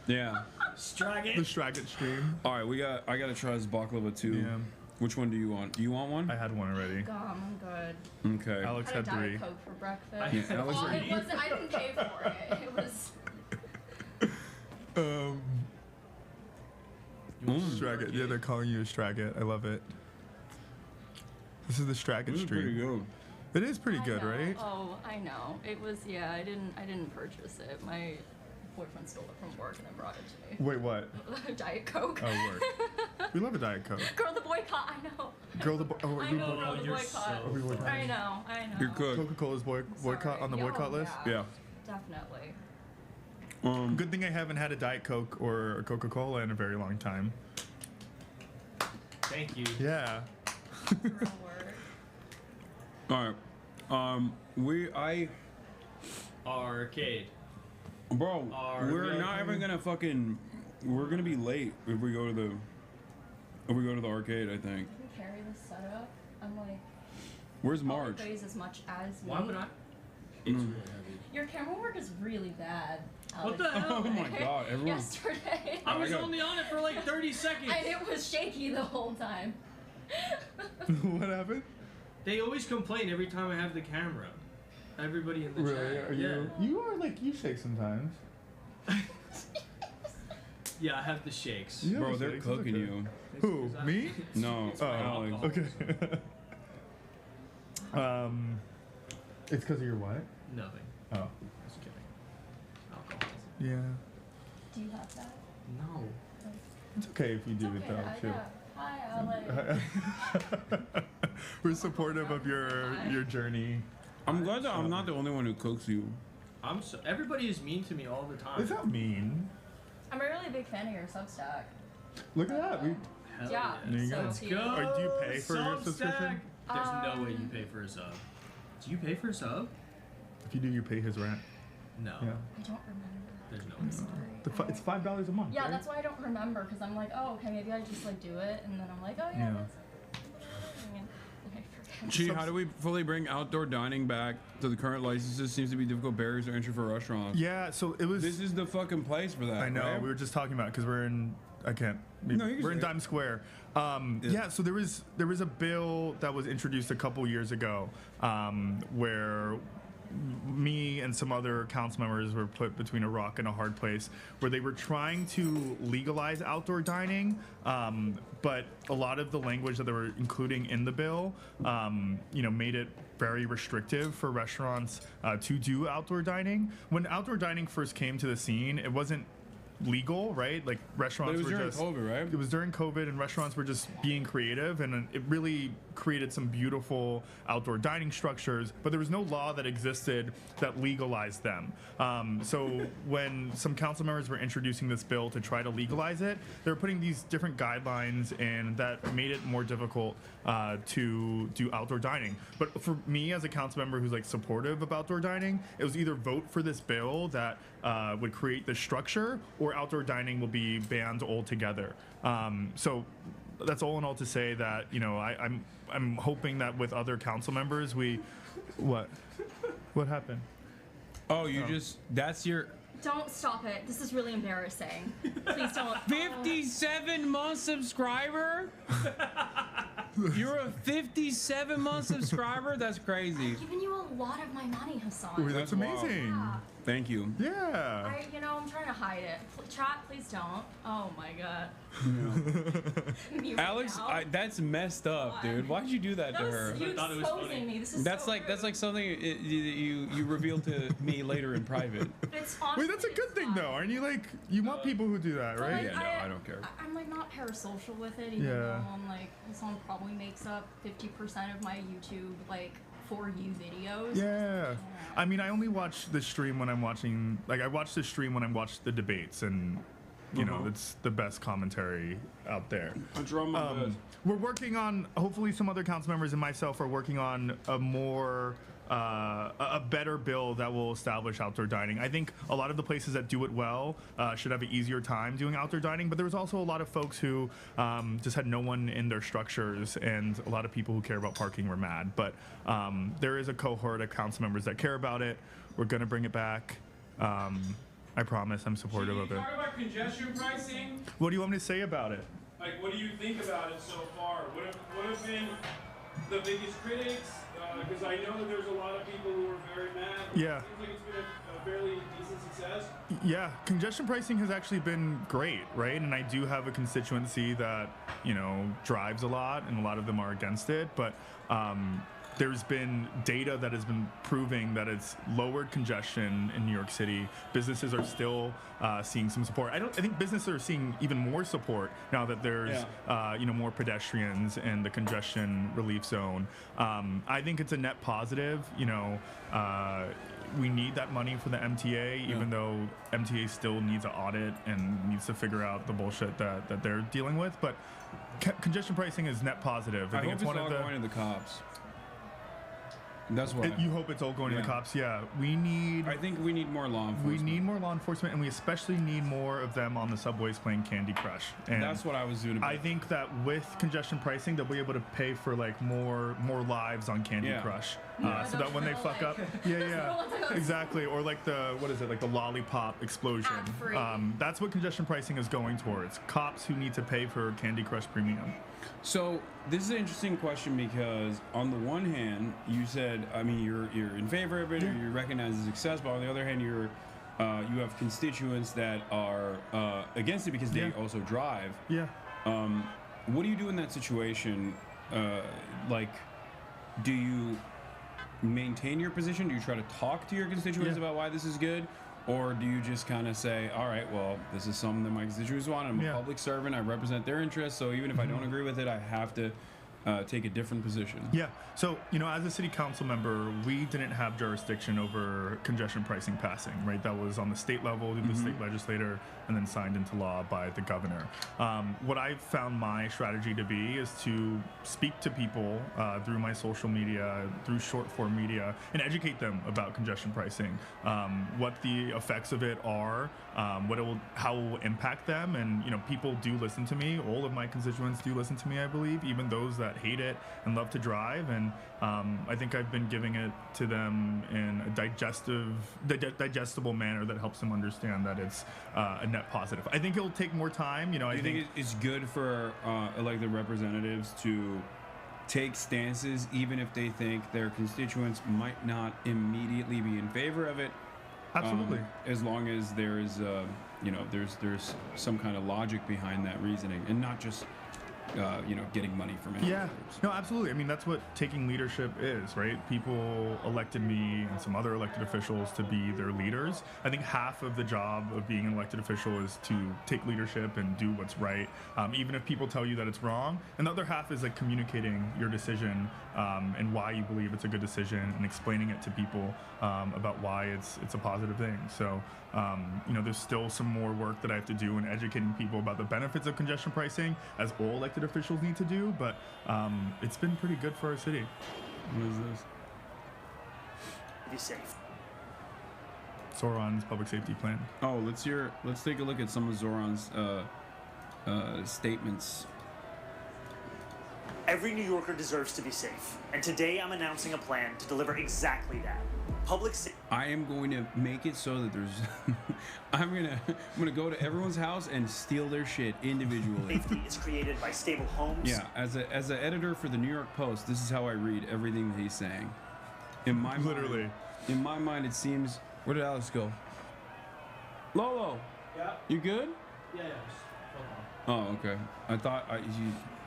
Yeah. Stragget. The Stragget stream. All right, I gotta try this baklava too. Yeah. Which one do you want? You want one? I had one already. I'm good. Okay. Alex I had had 3. Diet Coke for breakfast. Yeah, Alex it wasn't. I didn't pay for it. It was. Stragget. Yeah, they're calling you a Stragget. I love it. This is the Stragget stream. Pretty good. It is pretty good, right? Oh, I know. It was. Yeah, I didn't purchase it. My boyfriend stole it from work and then brought it to me. Wait, what? Diet Coke. Oh, work. We love a Diet Coke. Girl, the boycott. I know. Girl, the boycott. I know the boycott. I know. You're good. Coca-Cola's boycott on the boycott list? Yeah. Definitely. Good thing I haven't had a Diet Coke or a Coca-Cola in a very long time. Thank you. Yeah. All right. Arcade. Bro, we're not even gonna fucking. We're gonna be late if we go to the arcade. I think. Can we carry this setup? I'm like. Where's Marge? Weighs as much as me. Why would I? It's really heavy. Your camera work is really bad. What the hell? Oh my god, everyone. Yesterday. I was only on it for like 30 seconds. And it was shaky the whole time. What happened? They always complain every time I have the camera. Everybody in the Really? chat. Are you? You are like you shake sometimes. Yeah, I have the shakes. Bro, they're cooking you. Who? Me? No. Oh, okay. It's because of your what? Nothing. Oh. Just kidding. Alcohol. Yeah. Do you have that? No. It's okay if you do it though, too. Hi, Alex. We're supportive of your journey. I'm glad that I'm not the only one who cooks you. Everybody is mean to me all the time. Is that mean? I'm a really big fan of your Substack. Look at that. Yeah. There you so go. Let's cute. go. Or do you pay for your subscription? There's no way you pay for a sub. Do you pay for a sub? If you do, you pay his rent. No. Yeah. I don't remember. There's no way. It's $5 a month. Yeah, right? that's why I don't remember, because I'm like, oh, okay, maybe I just like do it, and then I'm like, oh yeah. That's Gee, how do we fully bring outdoor dining back to the current licenses? Seems to be difficult barriers to entry for restaurants. Yeah, so it was. This is the fucking place for that. I know. Right? We were just talking about because we're in. I can't. No, you can we're in say it. Times Square. Yeah. So there was a bill that was introduced a couple years ago where me and some other council members were put between a rock and a hard place, where they were trying to legalize outdoor dining, but a lot of the language that they were including in the bill, made it very restrictive for restaurants to do outdoor dining. When outdoor dining first came to the scene, it wasn't legal, right? Like restaurants were just COVID, right? It was during COVID, and restaurants were just being creative, and it really created some beautiful outdoor dining structures, but there was no law that existed that legalized them. So when some council members were introducing this bill to try to legalize it, they were putting these different guidelines in that made it more difficult to do outdoor dining. But for me as a council member who's like supportive of outdoor dining, it was either vote for this bill that would create the structure, or outdoor dining will be banned altogether. So that's all in all to say that, I'm hoping that with other council members what happened? Oh, that's your. Don't stop it. This is really embarrassing. Please don't. 57-month subscriber? You're a 57-month subscriber? That's crazy. I'm giving you a lot of my money, Hasan. Ooh, that's amazing. Yeah. Thank you. Yeah. I'm trying to hide it. Chat, please don't. Oh my god. Mute Alex, now. that's messed up, dude. Why'd you do that to her? You exposing me. This is That's so that's like something you revealed to me later in private. It's Wait, that's a good thing though, aren't you? Like, you want people who do that, right? Yeah, no, I don't care. I'm like not parasocial with it, even though I'm like, this one probably makes up 50% of my YouTube like For You videos. Yeah. I mean, I only watch the stream when I'm watching, like, I watch the stream when I watch the debates, and, you know, it's the best commentary out there. We're working on, hopefully some other council members and myself are working on a more, a better bill that will establish outdoor dining. I think a lot of the places that do it well should have an easier time doing outdoor dining, but there was also a lot of folks who just had no one in their structures, and a lot of people who care about parking were mad. But there is a cohort of council members that care about it. We're going to bring it back. I promise I'm supportive of it. Talk about congestion pricing. What do you want me to say about it? Like, what do you think about it so far? What have been the biggest critics? Because I know that there's a lot of people who are very mad. Yeah. It seems like it's been a fairly decent success. Yeah, congestion pricing has actually been great, right? And I do have a constituency that, you know, drives a lot, and a lot of them are against it. But there's been data that has been proving that it's lowered congestion in New York City. Businesses are still seeing some support. I think businesses are seeing even more support now that there's you know, more pedestrians in the congestion relief zone. I think it's a net positive. You know, we need that money for the MTA, even though MTA still needs an audit and needs to figure out the bullshit that they're dealing with. But congestion pricing is net positive. I think hope it's one all of the going to the cops. That's why. You hope it's all going to the cops. Yeah, I think we need more law enforcement. We need more law enforcement, and we especially need more of them on the subways playing Candy Crush. And that's what I was doing. I think that with congestion pricing, they'll be able to pay for like more lives on Candy Crush, so that when they fuck up, exactly. Or like like the lollipop explosion. That's what congestion pricing is going towards. Cops who need to pay for Candy Crush Premium. So this is an interesting question, because on the one hand, you said, I mean, you're in favor of it, or you recognize the success, but on the other hand, you have constituents that are against it because they also drive. Yeah. What do you do in that situation? Like, do you maintain your position? Do you try to talk to your constituents about why this is good? Or do you just kind of say, all right, well, this is something that my constituents want. I'm a public servant. I represent their interests. So even if I don't agree with it, I have to take a different position. Yeah. So, you know, as a city council member, we didn't have jurisdiction over congestion pricing passing, right? That was on the state level, the state legislator, and then signed into law by the governor. What I've found my strategy to be is to speak to people through my social media, through short form media, and educate them about congestion pricing, what the effects of it are, how it will impact them. And, you know, people do listen to me. All of my constituents do listen to me, I believe, even those that hate it and love to drive. And I think I've been giving it to them in a digestible manner that helps them understand that it's a net positive. I think it'll take more time. You know, I think it's good for elected representatives to take stances, even if they think their constituents might not immediately be in favor of it. Absolutely. As long as there is, you know, there's some kind of logic behind that reasoning, and not just you know, getting money from it. Yeah, no, absolutely. I mean, that's what taking leadership is, right? People elected me and some other elected officials to be their leaders. I think half of the job of being an elected official is to take leadership and do what's right, even if people tell you that it's wrong. And the other half is like communicating your decision and why you believe it's a good decision, and explaining it to people about why it's a positive thing. So, you know, there's still some more work that I have to do in educating people about the benefits of congestion pricing, as all elected officials need to do, but it's been pretty good for our city. What is this? Be safe. ZOHRAN's public safety plan. Oh, let's take a look at some of ZOHRAN's statements. Every New Yorker deserves to be safe, and today I'm announcing a plan to deliver exactly that. I am going to make it so that there's I'm gonna go to everyone's house and steal their shit individually. Safety is created by stable homes. Yeah, as an editor for the New York Post, this is how I read everything that he's saying. In my mind, it seems Where did Alex go? Lolo. Yeah. You good? Yeah. Oh, okay. I thought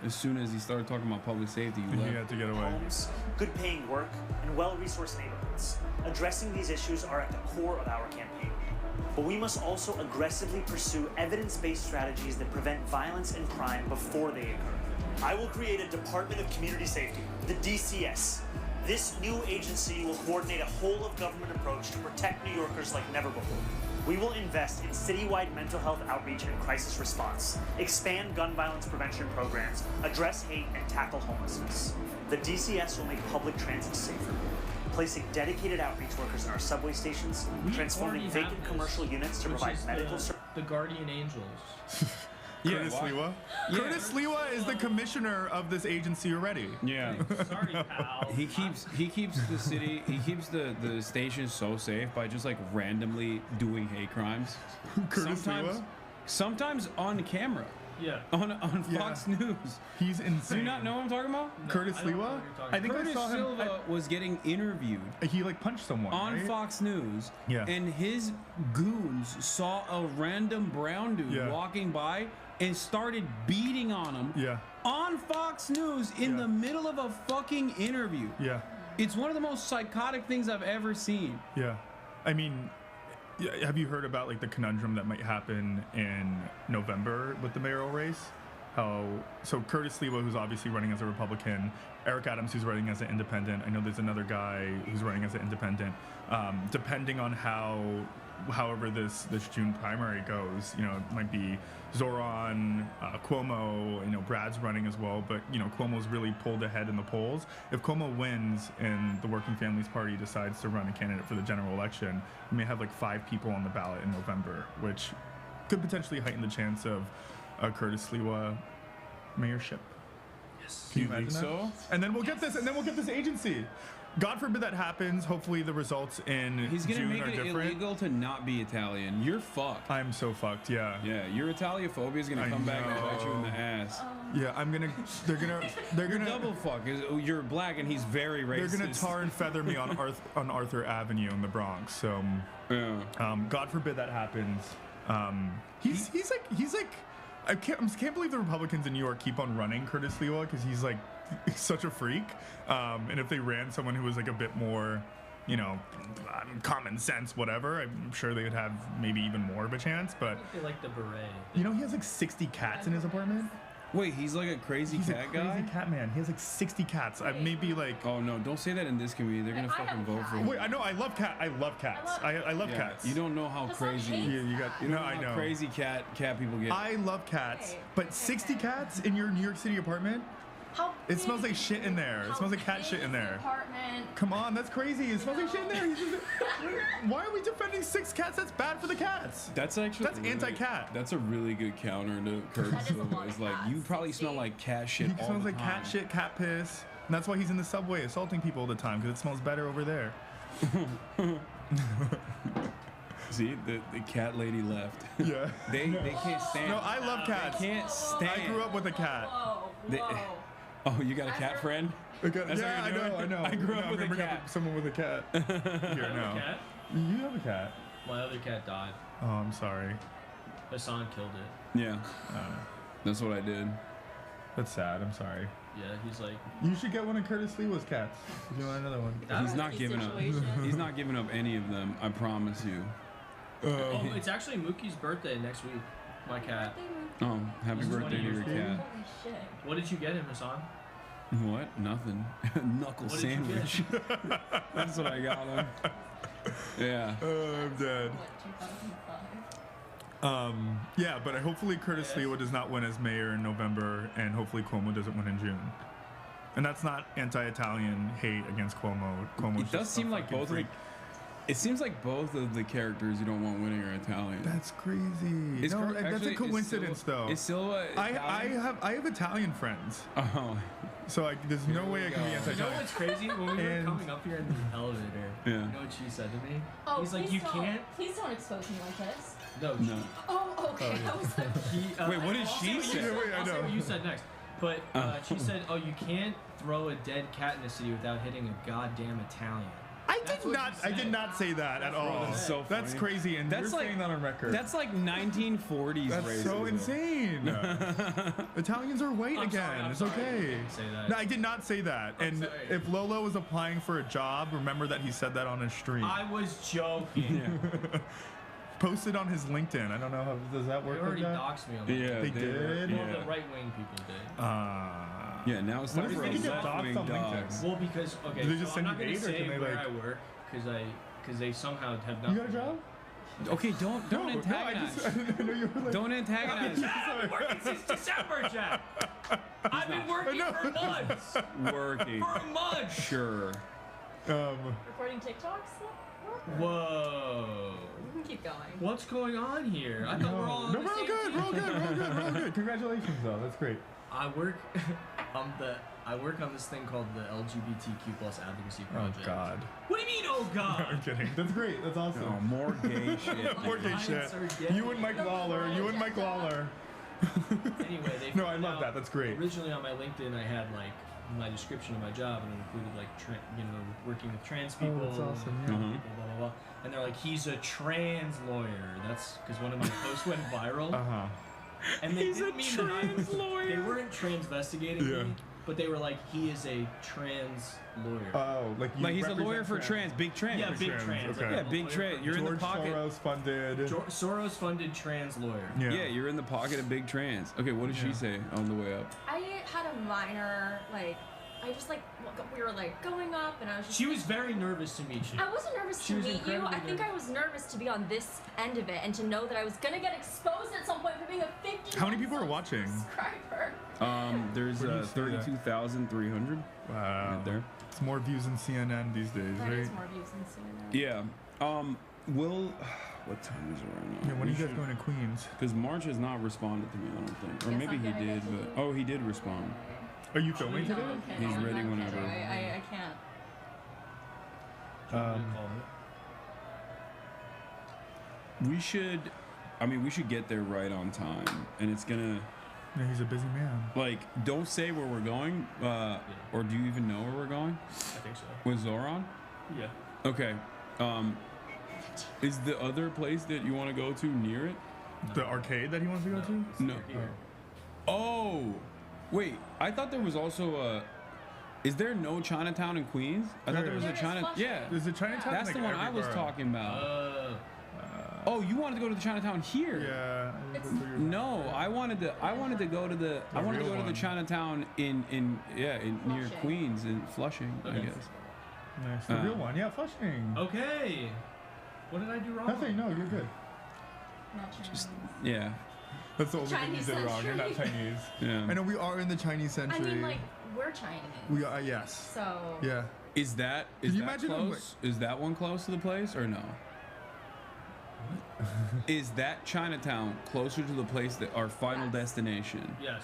as soon as he started talking about public safety, you had to get away. Homes, good paying work, and well-resourced neighborhoods. Addressing these issues are at the core of our campaign. But we must also aggressively pursue evidence-based strategies that prevent violence and crime before they occur. I will create a Department of Community Safety, the DCS. This new agency will coordinate a whole-of-government approach to protect New Yorkers like never before. We will invest in citywide mental health outreach and crisis response, expand gun violence prevention programs, address hate, and tackle homelessness. The DCS will make public transit safer, placing dedicated outreach workers in our subway stations, transforming vacant commercial units to provide medical services. The Guardian Angels. Curtis Lewa? Yeah. Curtis Lewa is the commissioner of this agency already. Yeah. Sorry, pal. He keeps the city, he keeps the station so safe by just like randomly doing hate crimes. Curtis Lewa? Sometimes on camera. Yeah. On Fox News. He's insane. Do you not know what I'm talking about? No, Curtis Lewa? I think Curtis Silva was getting interviewed. He like punched someone on right? Fox News. Yeah. And his goons saw a random brown dude walking by and started beating on him. Yeah. On Fox News in the middle of a fucking interview. Yeah. It's one of the most psychotic things I've ever seen. Yeah. I mean, have you heard about like the conundrum that might happen in November with the mayoral race? So Curtis Lewa, who's obviously running as a Republican, Eric Adams, who's running as an independent. I know there's another guy who's running as an independent. Depending on however this June primary goes, you know, it might be Zohran, Cuomo, you know, Brad's running as well, but you know, Cuomo's really pulled ahead in the polls. If Cuomo wins and the Working Families Party decides to run a candidate for the general election, we may have like 5 people on the ballot in November, which could potentially heighten the chance of Curtis Lewa mayorship. Yes. Can you imagine that? So? And then we'll get this agency. God forbid that happens. Hopefully the results in He's gonna June make are it different. illegal to not be Italian. You're fucked. I'm so fucked. Yeah. Yeah. Your Italiaphobia is gonna come back and bite you in the ass. Yeah. They're gonna double fuck. You're black and he's very racist. They're gonna tar and feather me on Arthur Avenue in the Bronx. So, God forbid that happens. He's like. I can't believe the Republicans in New York keep on running Curtis Lewa because he's like such a freak. And if they ran someone who was like a bit more, you know, common sense, whatever, I'm sure they would have maybe even more of a chance. But they like the beret. You know, he has like 60 cats in his apartment. Wait, he's like a crazy cat guy? He's a crazy cat man. He has like 60 cats. I maybe like. Oh no! Don't say that in this community. They're gonna fucking vote for you. Wait, I know. I love cats. I love cats. You don't know how crazy. You know how I know. Crazy cat people get. I love cats, but 60 cats in your New York City apartment? It smells like shit in there. It smells like cat shit in there. Come on, that's crazy. It smells like shit in there. Why are we defending 6 cats? That's bad for the cats. That's anti-cat. That's a really good counter to Curtis Silva. It's like you probably smell like cat shit. He smells like cat shit, cat piss. And that's why he's in the subway assaulting people all the time because it smells better over there. See, the cat lady left. Yeah. They can't stand. No, I love cats. They can't stand. I grew up with a cat. Oh, you got a cat friend? Yeah, I know. I grew up with a cat. Someone with a cat. Here, no. Cat? You have a cat. My other cat died. Oh, I'm sorry. Hassan killed it. Yeah. That's what I did. That's sad. I'm sorry. Yeah, he's like. You should get one of Curtis Lewa's cats. If you want another one. He's not giving up. He's not giving up any of them. I promise you. Oh, it's actually Mookie's birthday next week. My cat. Oh, happy birthday to your cat. Holy shit. What did you get him, Hassan? What? Nothing. Knuckle What sandwich. That's what I got him. Yeah. I'm dead. Yeah, but hopefully Curtis Lewa does not win as mayor in November, and hopefully Cuomo doesn't win in June. And that's not anti-Italian hate against Cuomo. Cuomo's It does seem like both of it seems like both of the characters you don't want winning are Italian. That's crazy. That's a coincidence, though. Is Silva Italian? I have Italian friends. Oh. So there's no way I can be anti-Italian. You know what's crazy? When we were coming up here in the elevator, you know what she said to me? Oh, he's like, you can't. Please don't expose me like this. No. Oh, okay. Oh, yeah. I was like, wait, what did she say? I'll say what you said next. But she said, "Oh, you can't throw a dead cat in the city without hitting a goddamn Italian." I did not say that at all. That's so funny. That's crazy, and That's you're like- saying that on record. That's like 1940s That's racism. so insane. Italians are white again. It's okay. No, I did not say that. And if Lolo was applying for a job, remember that he said that on his stream. I was joking. Posted on his LinkedIn. I don't know how does that work. They already like that? doxed me on They LinkedIn. did. Well, the right-wing people did. Yeah, now it's time for a left-wing dogs. Well, because okay, Do they just so I'm send not you gonna hate, or say can they, where like- I work because they somehow have not. You got a job? Okay, don't antagonize. I know you were like, Don't antagonize. Jack, I've been working since December, Jack. I've been working for months. Working. For a month. Sure. Recording TikToks? Whoa. We can keep going. What's going on here? I thought we're all on No, the we're all same good. team. We're all good. We're all good. We're all good. Congratulations, though. That's great. I work I work on this thing called the LGBTQ plus advocacy project. Oh God. What do you mean, oh God? I'm kidding. That's great. That's awesome. Oh, more gay shit. More gay shit. You and Mike Lawler. You and Mike Lawler. Anyway, they No, I love that. That's great. Originally on my LinkedIn, I had like my description of my job, and it included like working with trans people. that's awesome, yeah. people, blah blah blah. And they're like, he's a trans lawyer. That's because one of my posts went viral. And they didn't mean trans lawyer. They weren't transvestigating me, but they were like, he is a trans lawyer. Oh, like he's a lawyer for trans, big trans. Yeah, big trans. Okay. Yeah, big trans. You're in the pocket. Soros funded. Soros funded trans lawyer. Yeah, you're in the pocket of big trans. Okay, what did she say on the way up? I had a minor, I just we were going up, and I was just. She was very nervous to meet you. I wasn't nervous to meet you. I think I was nervous to be on this end of it and to know that I was gonna get exposed at some point for being a 50. How many people are watching? Subscriber. There's 32,300. Wow. Right there. It's more views than CNN these days, That right? is more views than CNN. Yeah. What time is it right now? Yeah, when are you guys going to Queens? Because March has not responded to me, I don't think. Or Yes, maybe I'm he gonna did, get but... Oh, he did respond. Are you filming today? Okay, He's I'm ready not whenever. kidding. I can't. We should get there right on time. And it's gonna... Yeah, he's a busy man. Don't say where we're going, or do you even know where we're going? I think so. With Zohran? Yeah. Okay. Is the other place that you want to go to near it? The arcade that he wants to go to? No. Oh, wait. I thought there was also a. Is there no Chinatown in Queens? I thought there was a Chinatown. Yeah. There's a Chinatown. That's the one I was talking about. Oh, you wanted to go to the Chinatown here? Yeah. No, I wanted to go to the. I wanted to go to the Chinatown in near Queens in Flushing, I guess. Nice. The real one. Yeah, Flushing. Okay. What did I do wrong? Nothing. No, you're good. Not Chinese. Just yeah. That's the only thing you Chinese did wrong. You're not century. Chinese. Yeah. I know we are in the Chinese I century. mean, we're Chinese. We are. Yes. So. Yeah. Is that Can you that imagine close? Is that one close to the place or no? Is that Chinatown closer to the place that our final destination? Yes.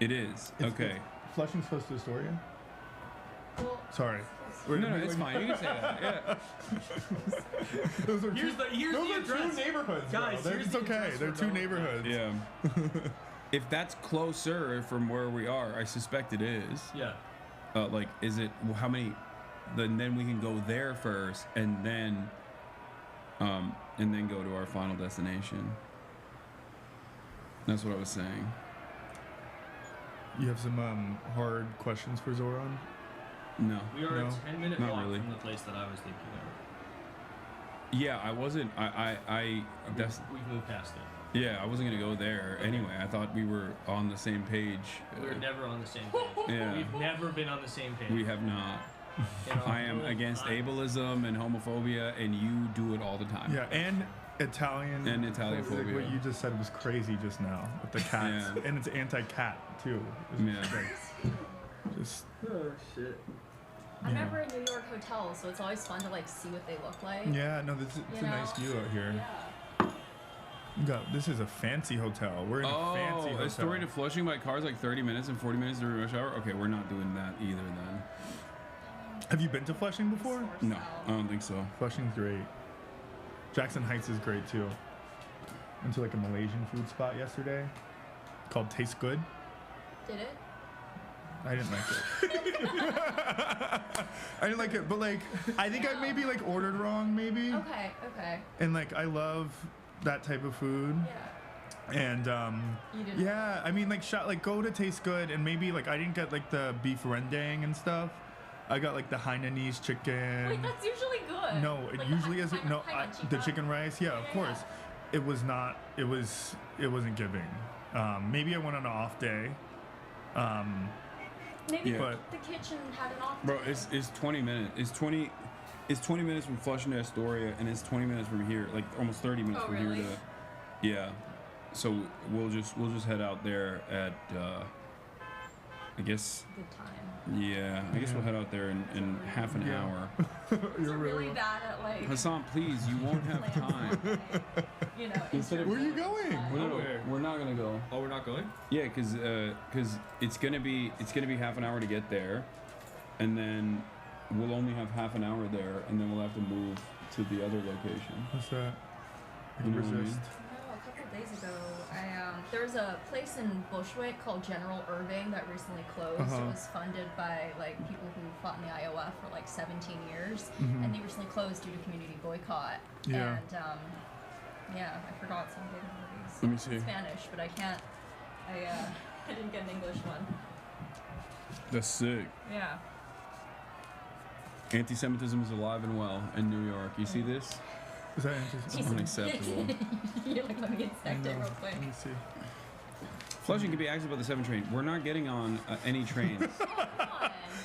It is. It is. Okay. Flushing's close to Astoria? Well, Sorry. No, it's fine. You can say that. Yeah. Those are Here's the two neighborhoods, guys. bro. It's okay. They're two neighborhoods. Yeah. If that's closer from where we are, I suspect it is. Yeah. Is it how many? Then we can go there first, and then go to our final destination. That's what I was saying. You have some hard questions for Zohran? No. We are a 10-minute Not walk really. from the place that I was thinking of. Yeah, I wasn't. We've moved past it. Yeah, I wasn't gonna go there anyway. I thought we were on the same page. We're never on the same page. Yeah. We've never been on the same page. We have not. I am against ableism and homophobia, and you do it all the time. Yeah, and Italian. And Italiaphobia. Like what you just said was crazy just now with the cats. Yeah. And it's anti-cat, too. Yeah. Just. Oh, shit. I'm never in New York hotels, so it's always fun to see what they look like. Yeah, no, it's a nice view out here. Yeah. This is a fancy hotel. We're in a fancy hotel. Astoria to Flushing by car is 30 minutes and 40 minutes during rush hour? Okay, we're not doing that either then. Have you been to Flushing before? No, I don't think so. Flushing's great. Jackson Heights is great too. Went to a Malaysian food spot yesterday called Taste Good. Did it? I didn't like it. I didn't like it, but like I think I maybe like ordered wrong, maybe. Okay. And like I love that type of food. Yeah. And You didn't. yeah, I mean like Gouda tastes good, and maybe like I didn't get like the beef rendang and stuff. I got like the Hainanese chicken. Wait, that's usually good. No, it Like usually isn't. No, the chicken rice. Yeah, of course. It was not. It wasn't giving. Maybe I went on an off day. Maybe but the kitchen had an off. Bro, it's 20 minutes. It's 20 minutes from Flushing to Astoria, and it's 20 minutes from here. Like almost 30 minutes from really? here to. Yeah. So we'll just head out there at. I guess. Good time. Yeah, I guess we'll head out there in half an hour. You're really bad at like. Hassan, please, you won't have time. You know. Where are you going? We're not gonna go. Oh, we're not going? Yeah, because it's gonna be half an hour to get there, and then we'll only have half an hour there, and then we'll have to move to the other location. What's that? You know what I mean? No, a couple days ago, there was a place in Bushwick called General Irving that recently closed. It was funded by like people who fought in the IOF for like 17 years, and they recently closed due to community boycott. Yeah. And yeah, I forgot some big movies. Let me see. In Spanish, but I can't. I didn't get an English one. That's sick. Yeah. Anti-Semitism is alive and well in New York. You see this? Is that interesting? It's unacceptable. You're like, let me inspect it real quick. Let me see. Flushing can be active about the 7 train. We're not getting on any trains.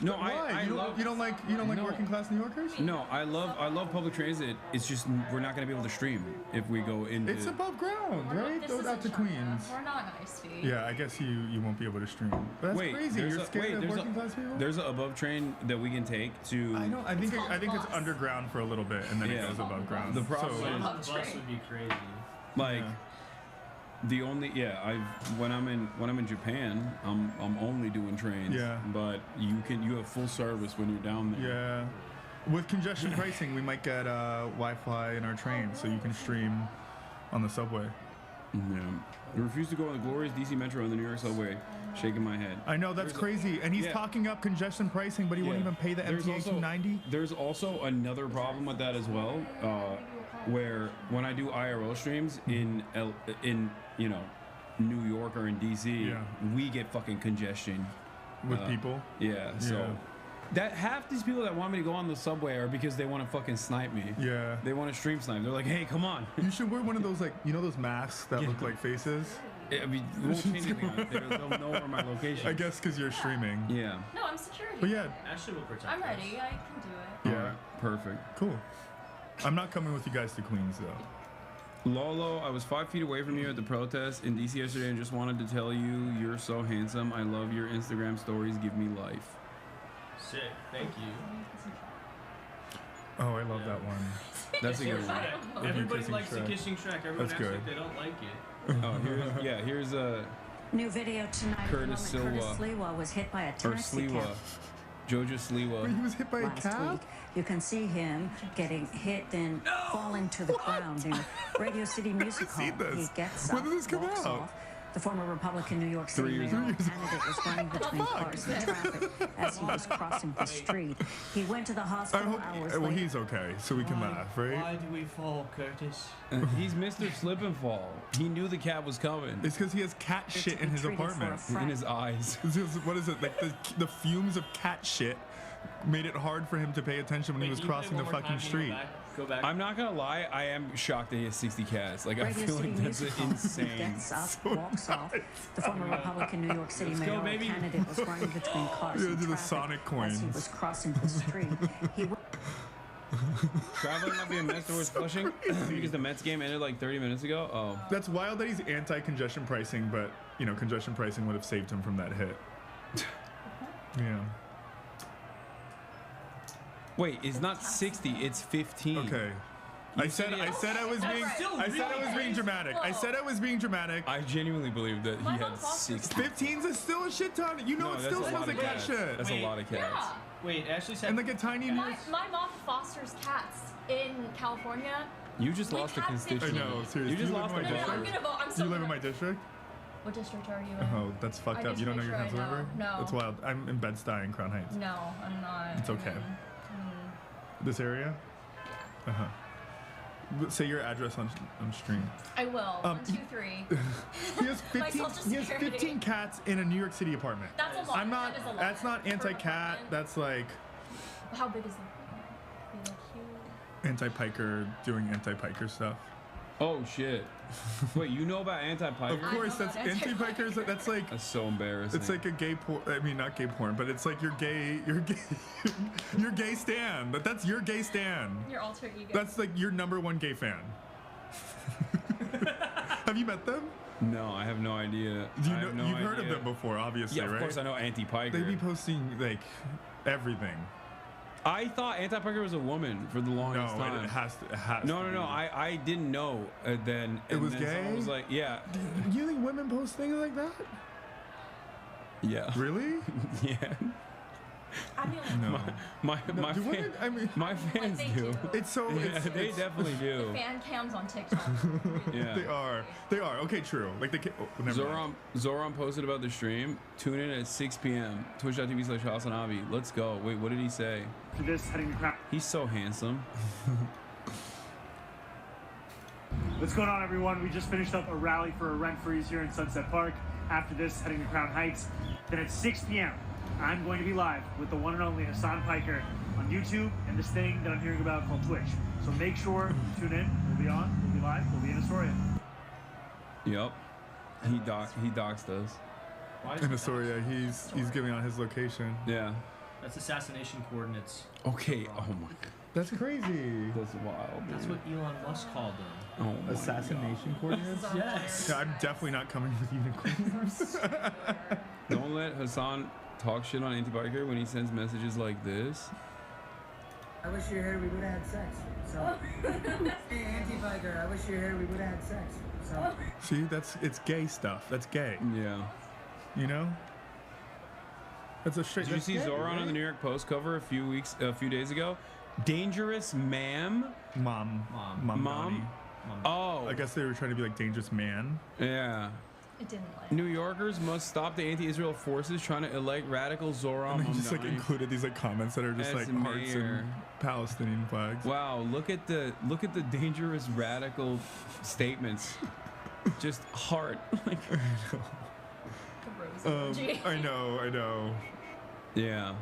No, Why? You don't like working class New Yorkers? No, I love public transit. It's just we're not gonna be able to stream if we go into. It's above ground, right? This Go out to isn't Queens. We're not nice feet. Yeah, I guess you won't be able to stream. But that's crazy. You're scared of working class people? There's an above train that we can take to. I know. I think it's underground for a little bit, and then it goes above ground. The problem is The bus would be crazy. like. The only when I'm in Japan, I'm only doing trains. Yeah. But you have full service when you're down there. Yeah. With congestion pricing, we might get Wi-Fi in our train, so you can stream on the subway. Yeah. I refuse to go on the glorious DC Metro and the New York subway. Shaking my head. I know, that's crazy. And he's talking up congestion pricing, but he won't even pay the MTA 290. There's also another problem with that as well, where when I do IRL streams in New York or in DC, we get fucking congestion with people. Yeah. So that half these people that want me to go on the subway are because they want to fucking snipe me. Yeah. They want to stream snipe. They're like, hey, come on. You should wear one of those those masks that look like faces. I mean, we won't change anything on it. They'll know where my location is. I guess because you're streaming. Yeah. No, I'm security. But yeah. Ashley will protect I'm ready. I can do it. Yeah. Perfect. Cool. I'm not coming with you guys to Queens though. Lolo, I was 5 feet away from you at the protest in DC yesterday and just wanted to tell you you're so handsome. I love your Instagram stories. Give me life. Sick. Thank you. Oh, I love that one. That's a good one. Everybody likes the kissing Shrek. Everyone acts like they don't like it. Oh, here's a new video tonight. Curtis Silva. Curtis Sliwa was hit by a taxi cab. Jojo Sliwa. Wait, he was hit by a cab? Week. You can see him getting hit and falling to the ground near Radio City Music Hall. He gets up, walks off. The former Republican New York City mayor candidate was running between cars and traffic as he was crossing the street. He went to the hospital hours later. Well, he's okay, so we can laugh, right? Why do we fall, Curtis? He's Mr. Slip and Fall. He knew the cab was coming. It's because he has cat shit in his apartment. In his eyes. What is it? Like the fumes of cat shit made it hard for him to pay attention when he was crossing the fucking street. Go back. I'm not gonna lie, I am shocked that he has 60 cats. Like, I feel like that's insane. Gets up, walks off. The former Republican New York City mayor candidate was running between cars and do the traffic Sonic coins. as he was crossing the street. Traveling might be a mess towards Flushing because the Mets game ended like 30 minutes ago. Oh, that's wild that he's anti-congestion pricing, but congestion pricing would have saved him from that hit. Yeah. Wait, it's not 60, it's 15. Okay. I said I was being dramatic. I said I was being dramatic. I genuinely believe that he had 60. 15's is still a shit ton. It still smells like cat shit. That's a lot of cats. Yeah. Wait, Ashley said. And like a tiny. My mom fosters cats in California. You just lost a constituent. I know, seriously. You just lost a I'm gonna vote. I'm you live in my district? What district are you in? Oh, that's fucked up. You don't know your Hensel River? No. That's wild. I'm in Bed-Stuy in Crown Heights. No, I'm not. It's okay. This area? Yeah. Say your address on stream. I will. 1, 2, 3. He has 15 cats in a New York City apartment. That's a lot. I'm not. That is a lot. That's not anti-cat. That's like. How big is the? Anti-piker doing anti-piker stuff. Oh shit! Wait, you know about anti-piker? Of course, that's anti-pikers. That's like. That's so embarrassing. It's like a gay porn. I mean, not gay porn, but it's like your gay stan. That's your gay stan. Your alter ego. That's like your #1 gay fan. Have you met them? No, I have no idea. You've heard of them before, obviously, right? Yeah, of course I know anti-piker. They be posting like everything. I thought anti-piker was a woman for the longest time. No, it has to. No. I didn't know then. It was gay? I was like, yeah. You think women post things like that? Yeah. Really? Yeah. No. My fans, my fans do. It's so. Yeah, they definitely do. The fan cams on TikTok. Yeah. They are. Okay, true. Like they. Zohran posted about the stream. Tune in at 6 p.m. Twitch.tv/Hasanabi. Let's go. Wait, what did he say? He's so handsome. What's going on, everyone? We just finished up a rally for a rent freeze here in Sunset Park. After this, heading to Crown Heights. Then at 6 p.m., I'm going to be live with the one and only Hasan Piker on YouTube and this thing that I'm hearing about called Twitch. So make sure you tune in. We'll be on. We'll be live. We'll be in Astoria. Yep. He doxed us. In Astoria, he's giving out his location. Yeah. That's assassination coordinates. Okay. Oh my god. That's crazy. That's wild. That's what Elon Musk called them. Oh, assassination coordinates? Yes. Yeah, I'm definitely not coming with unicorns. Don't let Hasan talk shit on anti-biker when he sends messages like this. I wish you were here, we would have had sex. So, hey, anti-biker, I wish you were here, we would have had sex. So. See, it's gay stuff. That's gay. Yeah. You know? That's a straight. Did you see Zohran right? on the New York Post cover a few days ago? Dangerous ma'am. Mom. Oh. I guess they were trying to be like dangerous man. Yeah. It didn't like. New Yorkers must stop the anti-Israel forces trying to elect radical Zohran. And they just like included these like comments that are just like hearts and Palestinian flags. Wow, look at the dangerous radical statements. Just heart. Like, I know. Yeah.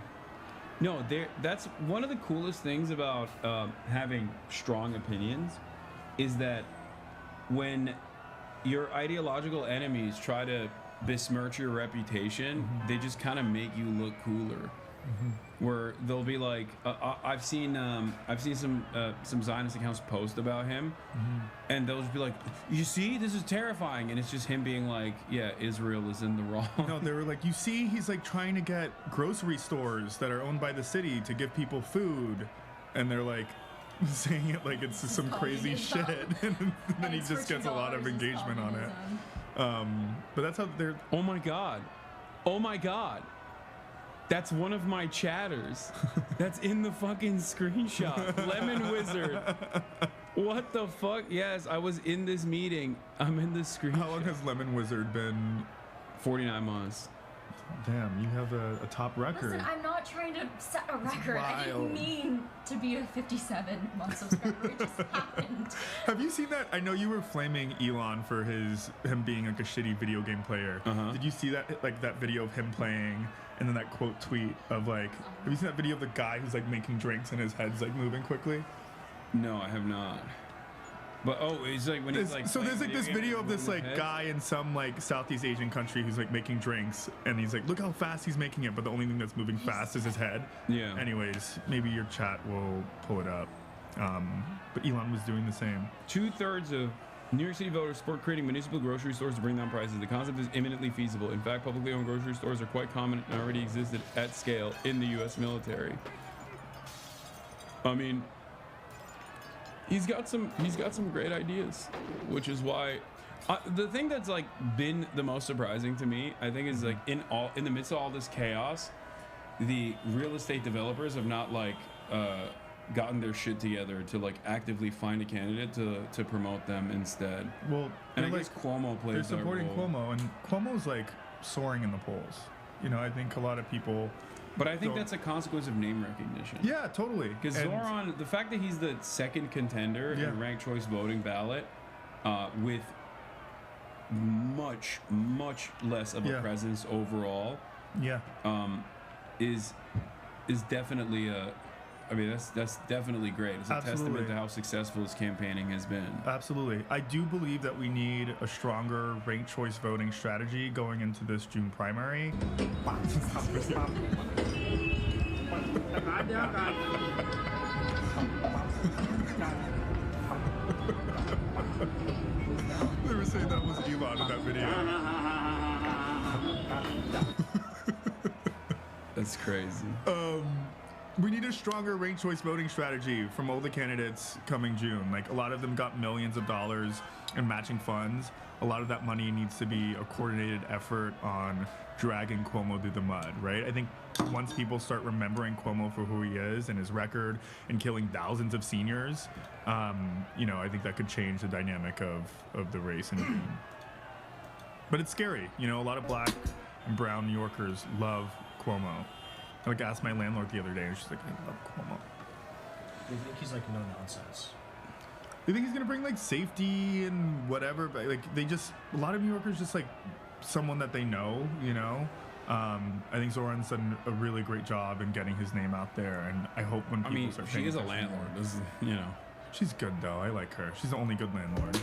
No, that's one of the coolest things about having strong opinions is that when your ideological enemies try to besmirch your reputation, they just kind of make you look cooler. Where they'll be like, I've seen some Zionist accounts post about him, and they'll just be like, you see, this is terrifying, and it's just him being like, yeah, Israel is in the wrong. No, they were like, you see, he's like trying to get grocery stores that are owned by the city to give people food, and they're like saying it like it's some crazy shit, and then he just gets a lot of engagement on it. But that's how they're. Oh my god. That's one of my chatters. That's in the fucking screenshot. Lemon Wizard. What the fuck? Yes, I was in this meeting. I'm in this screenshot. How long has Lemon Wizard been? 49 months. Damn, you have a top record. Listen, I'm not trying to set a record. I didn't mean to be a 57-month subscriber. It just happened. Have you seen that? I know you were flaming Elon for him being like a shitty video game player. Did you see that video of him playing? And then that quote tweet of like, have you seen that video of the guy who's like making drinks and his head's like moving quickly? No, I have not. But it's like when he's like. So there's like this video of this like guy in some like Southeast Asian country who's like making drinks, and he's like, look how fast he's making it, but the only thing that's moving fast is his head. Yeah. Anyways, maybe your chat will pull it up. But Elon was doing the same. 2/3 of New York City voters support creating municipal grocery stores to bring down prices. The concept is imminently feasible. In fact, publicly owned grocery stores are quite common and already existed at scale in the U.S. military. I mean, he's got some great ideas, which is why the thing that's like been the most surprising to me, I think, is like in the midst of all this chaos, the real estate developers have not like gotten their shit together to like actively find a candidate to promote them instead. Well, and I guess Cuomo plays they're supporting that role. Cuomo, and Cuomo's like soaring in the polls. You know, I think a lot of people. But I think that's a consequence of name recognition. Yeah, totally. Because Zohran, the fact that he's the second contender in a ranked choice voting ballot, with much less of a presence overall, is definitely a. I mean, that's definitely great. It's a testament to how successful his campaigning has been. Absolutely. I do believe that we need a stronger ranked choice voting strategy going into this June primary. They were saying that was Elon in that video. That's crazy. We need a stronger ranked choice voting strategy from all the candidates coming June. Like, a lot of them got millions of dollars in matching funds. A lot of that money needs to be a coordinated effort on dragging Cuomo through the mud, right? I think once people start remembering Cuomo for who he is and his record and killing thousands of seniors, you know, I think that could change the dynamic of the race in June. But it's scary. You know, a lot of black and brown New Yorkers love Cuomo. I like asked my landlord the other day, and she's like, "I love Cuomo." You think he's like no nonsense? You think he's gonna bring like safety and whatever? But like, a lot of New Yorkers just like someone that they know, you know. I think Zohran's done a really great job in getting his name out there, and I hope when people start paying she is a attention landlord, you know. She's good though. I like her. She's the only good landlord.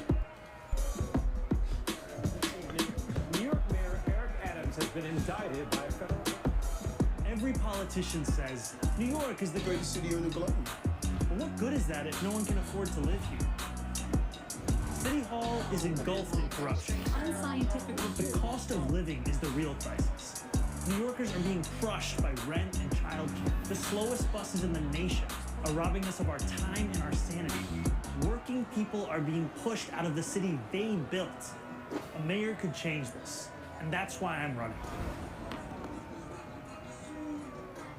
New York Mayor Eric Adams has been indicted by a federal. Every politician says New York is the greatest city on the globe. But what good is that if no one can afford to live here? City Hall is engulfed in corruption. Unscientific. The cost of living is the real crisis. New Yorkers are being crushed by rent and childcare. The slowest buses in the nation are robbing us of our time and our sanity. Working people are being pushed out of the city they built. A mayor could change this, and that's why I'm running.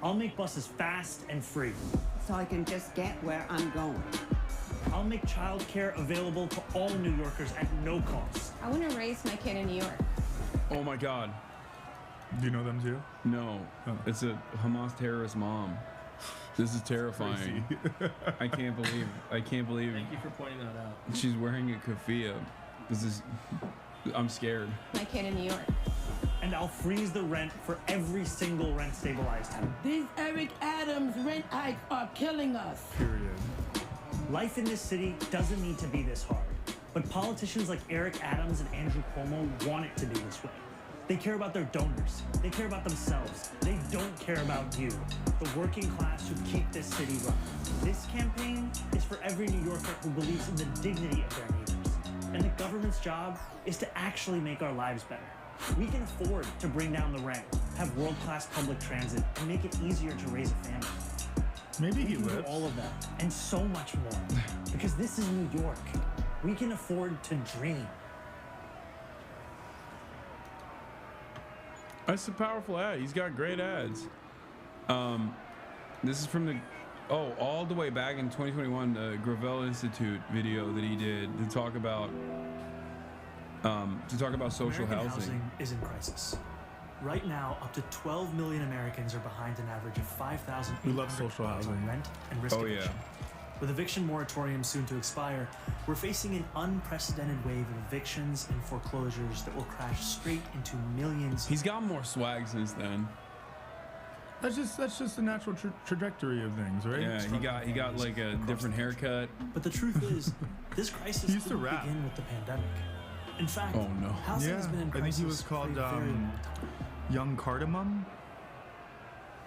I'll make buses fast and free. So I can just get where I'm going. I'll make childcare available to all New Yorkers at no cost. I want to raise my kid in New York. Oh my God. Do you know them too? No. Oh. It's a Hamas terrorist mom. This is terrifying. I can't believe. Thank you for pointing that out. She's wearing a keffiyeh. I'm scared. My kid in New York. And I'll freeze the rent for every single rent-stabilized home. These Eric Adams rent hikes are killing us. Period. Life in this city doesn't need to be this hard. But politicians like Eric Adams and Andrew Cuomo want it to be this way. They care about their donors. They care about themselves. They don't care about you, the working class who keep this city running. This campaign is for every New Yorker who believes in the dignity of their neighbors. And the government's job is to actually make our lives better. We can afford to bring down the rent, have world-class public transit, and make it easier to raise a family. Maybe we can do all of that, and so much more. Because this is New York. We can afford to dream. That's a powerful ad. He's got great ads. This is from the, all the way back in 2021, the Gravel Institute video that he did to talk about social American housing is in crisis. Right now, up to 12 million Americans are behind an average of $5,800 on rent and risk eviction. With eviction moratoriums soon to expire, we're facing an unprecedented wave of evictions and foreclosures that will crash straight into millions. He's got more swag since then. That's just the natural trajectory of things, right? Yeah, he got like a different haircut. But the truth is, this crisis didn't begin with the pandemic. In fact, housing has been in crisis. I think he was called Young Cardamom.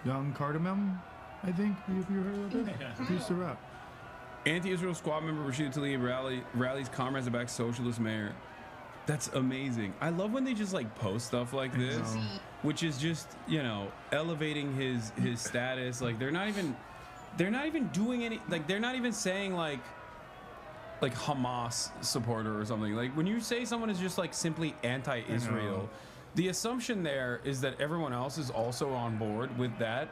Young Cardamom, I think. Have you heard of this? He used to rap. Anti-Israel squad member Rashida Tlaib rallies comrades to back socialist mayor. That's amazing. I love when they just like post stuff like this, which is just, you know, elevating his status. Like they're not even doing any, like they're not even saying like Hamas supporter or something. Like when you say someone is just like simply anti-Israel, the assumption there is that everyone else is also on board with that.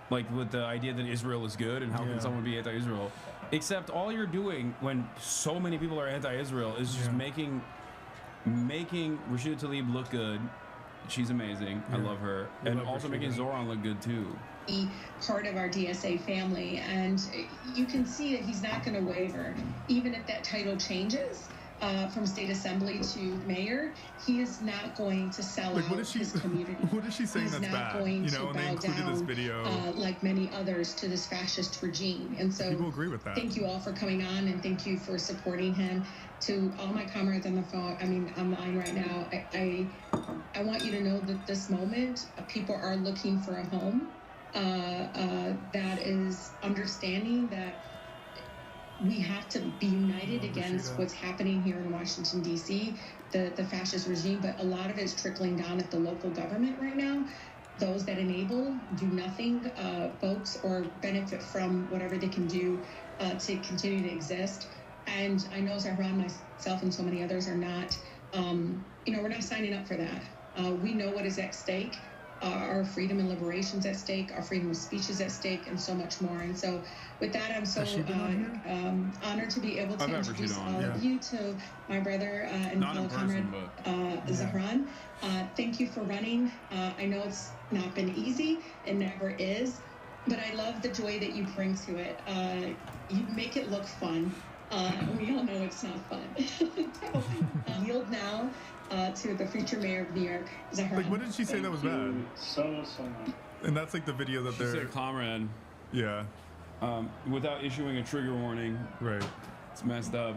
like with the idea that Israel is good and how can someone be anti-Israel? Except all you're doing when so many people are anti-Israel is just making Rashida Tlaib look good. She's amazing. I love her. And also making Zohran look good too. Be part of our DSA family, and you can see that he's not going to waver. Even if that title changes from state assembly to mayor, he is not going to sell out his community. What is she saying he's that's not bad? going You know, to and they bow included down, this video. like many others, to this fascist regime. And so people agree with that. Thank you all for coming on, and thank you for supporting him. To all my comrades on the phone, online right now, I want you to know that this moment, people are looking for a home that is understanding that we have to be united against what's happening here in Washington, D.C., the fascist regime, but a lot of it is trickling down at the local government right now. Those that enable, do nothing, folks, or benefit from whatever they can do to continue to exist. And I know Zohran, myself, and so many others are not, we're not signing up for that. We know what is at stake. Our freedom and liberation is at stake, our freedom of speech is at stake, and so much more. And so with that, I'm so honored to be able to introduce all of you to my brother and fellow comrade Zohran. Thank you for running. I know it's not been easy, it never is, but I love the joy that you bring to it. You make it look fun. We all know it's not fun. Yield now to the future mayor of New York, Zohran. Like, what did she say that was bad? So much. And that's like the video that they're. She said comrade. Yeah. Without issuing a trigger warning. Right. It's messed up.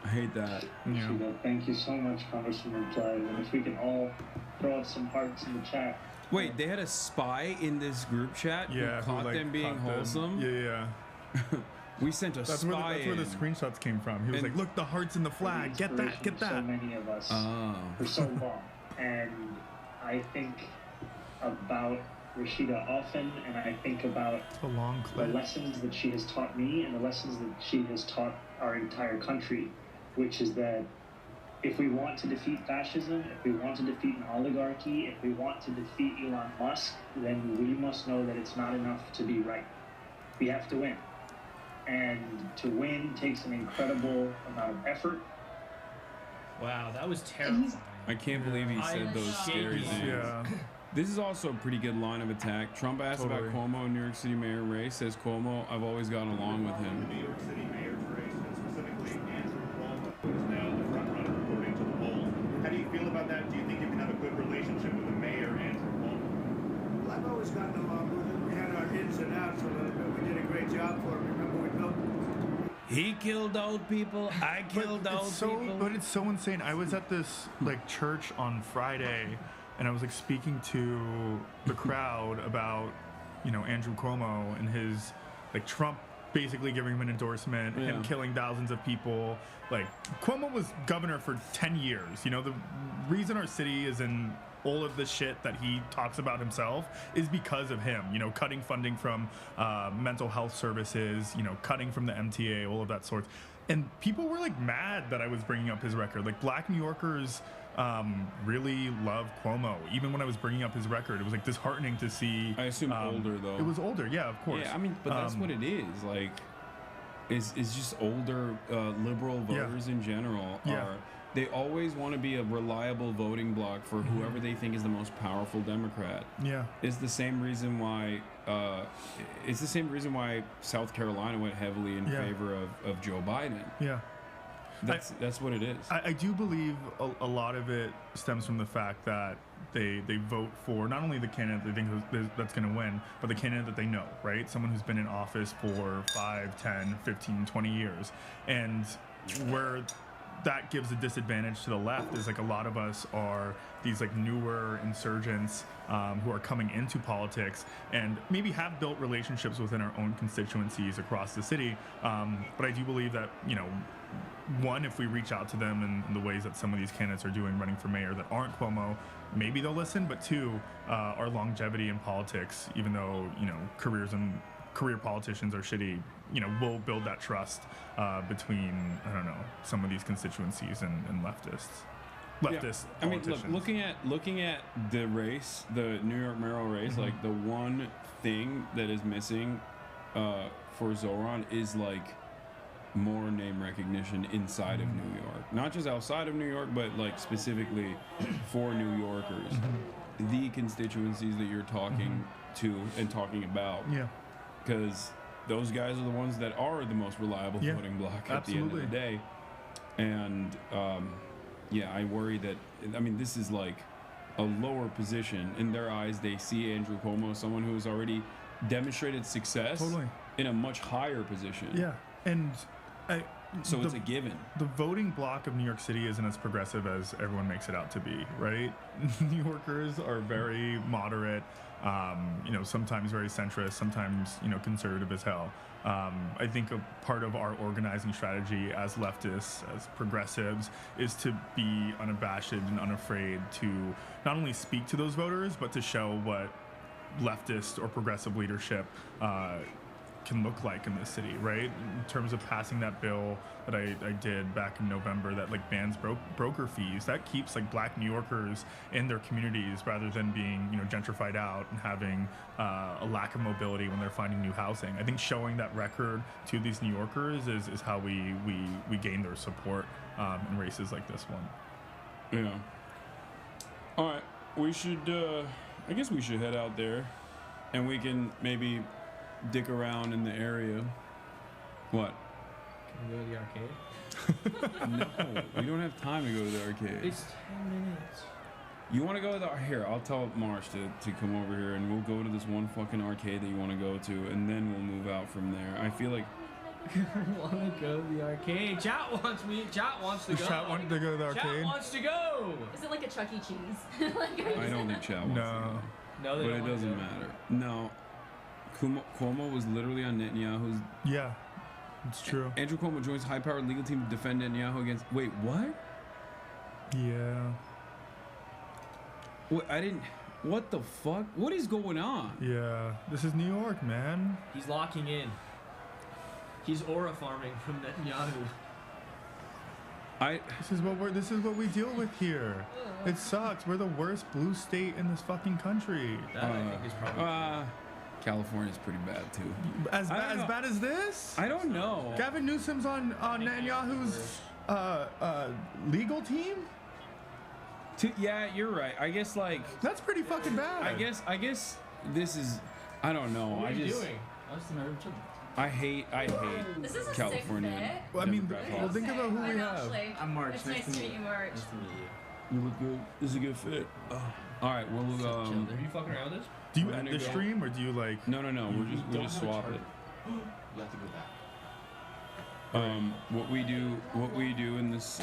I hate that. Yeah. Thank you so much, Congressman Play. And if we can all throw up some hearts in the chat. Wait, they had a spy in this group chat who caught them being wholesome? Yeah. We sent a spy That's where the screenshots came from. He was like, look, the hearts in the flag. Get that, get that. So many of us for so long. And I think about Rashida often, and I think about the lessons that she has taught me and the lessons that she has taught our entire country, which is that if we want to defeat fascism, if we want to defeat an oligarchy, if we want to defeat Elon Musk, then we must know that it's not enough to be right. We have to win. And to win takes an incredible amount of effort. Wow, that was terrifying. I can't believe he said those scary things. Yeah. This is also a pretty good line of attack. Trump asked about Cuomo in New York City mayor race. Says Cuomo, I've always gotten along with him. New York City mayor's race, and specifically Andrew Cuomo, who's now the front runner according to the polls. How do you feel about that? Do you think you can have a good relationship with the mayor, Andrew Cuomo? Well, I've always gotten along with him. We had our ins and outs a little bit. We did a great job for him. Remember, we built. He killed old people. I killed old people. But it's so insane. I was at this like church on Friday, and I was like speaking to the crowd about, Andrew Cuomo and his like Trump basically giving him an endorsement, him killing thousands of people. Like Cuomo was governor for 10 years. The reason our city is in all of the shit that he talks about himself is because of him, cutting funding from mental health services, cutting from the MTA, all of that sort. And people were like mad that I was bringing up his record. Like Black New Yorkers really love Cuomo. Even when I was bringing up his record, it was like disheartening to see. I assume older though. It was older, yeah, of course. Yeah, but that's what it is. Like, is just older liberal voters in general are. They always want to be a reliable voting bloc for whoever they think is the most powerful Democrat. Yeah, it's the same reason why. It's the same reason why South Carolina went heavily in favor of Joe Biden. Yeah, that's what it is. I do believe a lot of it stems from the fact that they vote for not only the candidate they think that's going to win, but the candidate that they know, right? Someone who's been in office for 5, 10, 15, 20 years, and where that gives a disadvantage to the left is like a lot of us are these like newer insurgents who are coming into politics and maybe have built relationships within our own constituencies across the city. But I do believe that, one, if we reach out to them in the ways that some of these candidates are doing running for mayor that aren't Cuomo, maybe they'll listen. But two, our longevity in politics, even though, career politicians are shitty, we'll build that trust between, some of these constituencies and leftists. leftist I mean, politicians. look, looking at the race, the New York mayoral race, like the one thing that is missing for Zohran is like more name recognition inside of New York, not just outside of New York, but like specifically for New Yorkers, the constituencies that you're talking to and talking about. Yeah, because those guys are the ones that are the most reliable voting bloc at the end of the day. And yeah, I worry that, I mean, this is like a lower position. In their eyes, they see Andrew Cuomo as someone who has already demonstrated success in a much higher position. Yeah, and so it's a given. The voting bloc of New York City isn't as progressive as everyone makes it out to be, right? New Yorkers are very moderate, you know, sometimes very centrist, sometimes, you know, conservative as hell. I think a part of our organizing strategy as leftists, as progressives, is to be unabashed and unafraid to not only speak to those voters, but to show what leftist or progressive leadership can look like in this city, right? In terms of passing that bill that I did back in November that like bans broker fees, that keeps like black New Yorkers in their communities rather than being, you know, gentrified out and having a lack of mobility when they're finding new housing. I think showing that record to these New Yorkers is how we gain their support in races like this one. Yeah. All right, we should, I guess we should head out there and we can maybe dick around in the area. What? Can we go to the arcade? No, we don't have time to go to the arcade. It's 10 minutes. You want to go to the here? I'll tell Marsh to come over here, and we'll go to this one fucking arcade that you want to go to, and then we'll move out from there. I feel like. I want to go to the arcade. Chat wants me. Chat wants to go. Chat want to go to the arcade? Chat wants to go. Is it like a Chuck E. Cheese? I don't think Chat wants to go. No, they but don't it doesn't matter. No. Cuomo was literally on Netanyahu's. Yeah, it's true. Andrew Cuomo joins high-powered legal team to defend Netanyahu against. Wait, what? Yeah. What? I didn't. What the fuck? What is going on? Yeah, this is New York, man. He's locking in. He's aura farming from Netanyahu. This is what we deal with here. It sucks. We're the worst blue state in this fucking country. That I think is probably. California's pretty bad too. As bad as this? I don't know. Gavin Newsom's on Netanyahu's legal team? Yeah, you're right. I guess like that's pretty fucking bad. I guess this is. I don't know. What are you doing? What's the matter with you? I hate This is a California. sick fit. Well, I mean, well, think about who we have. I'm March. It's nice to meet you, March. Nice to meet you. You look good. This is a good fit. All right, well, Are you fucking around with this? Do you end the stream or do you like? No. We'll just swap it. You have to go back. What we do in this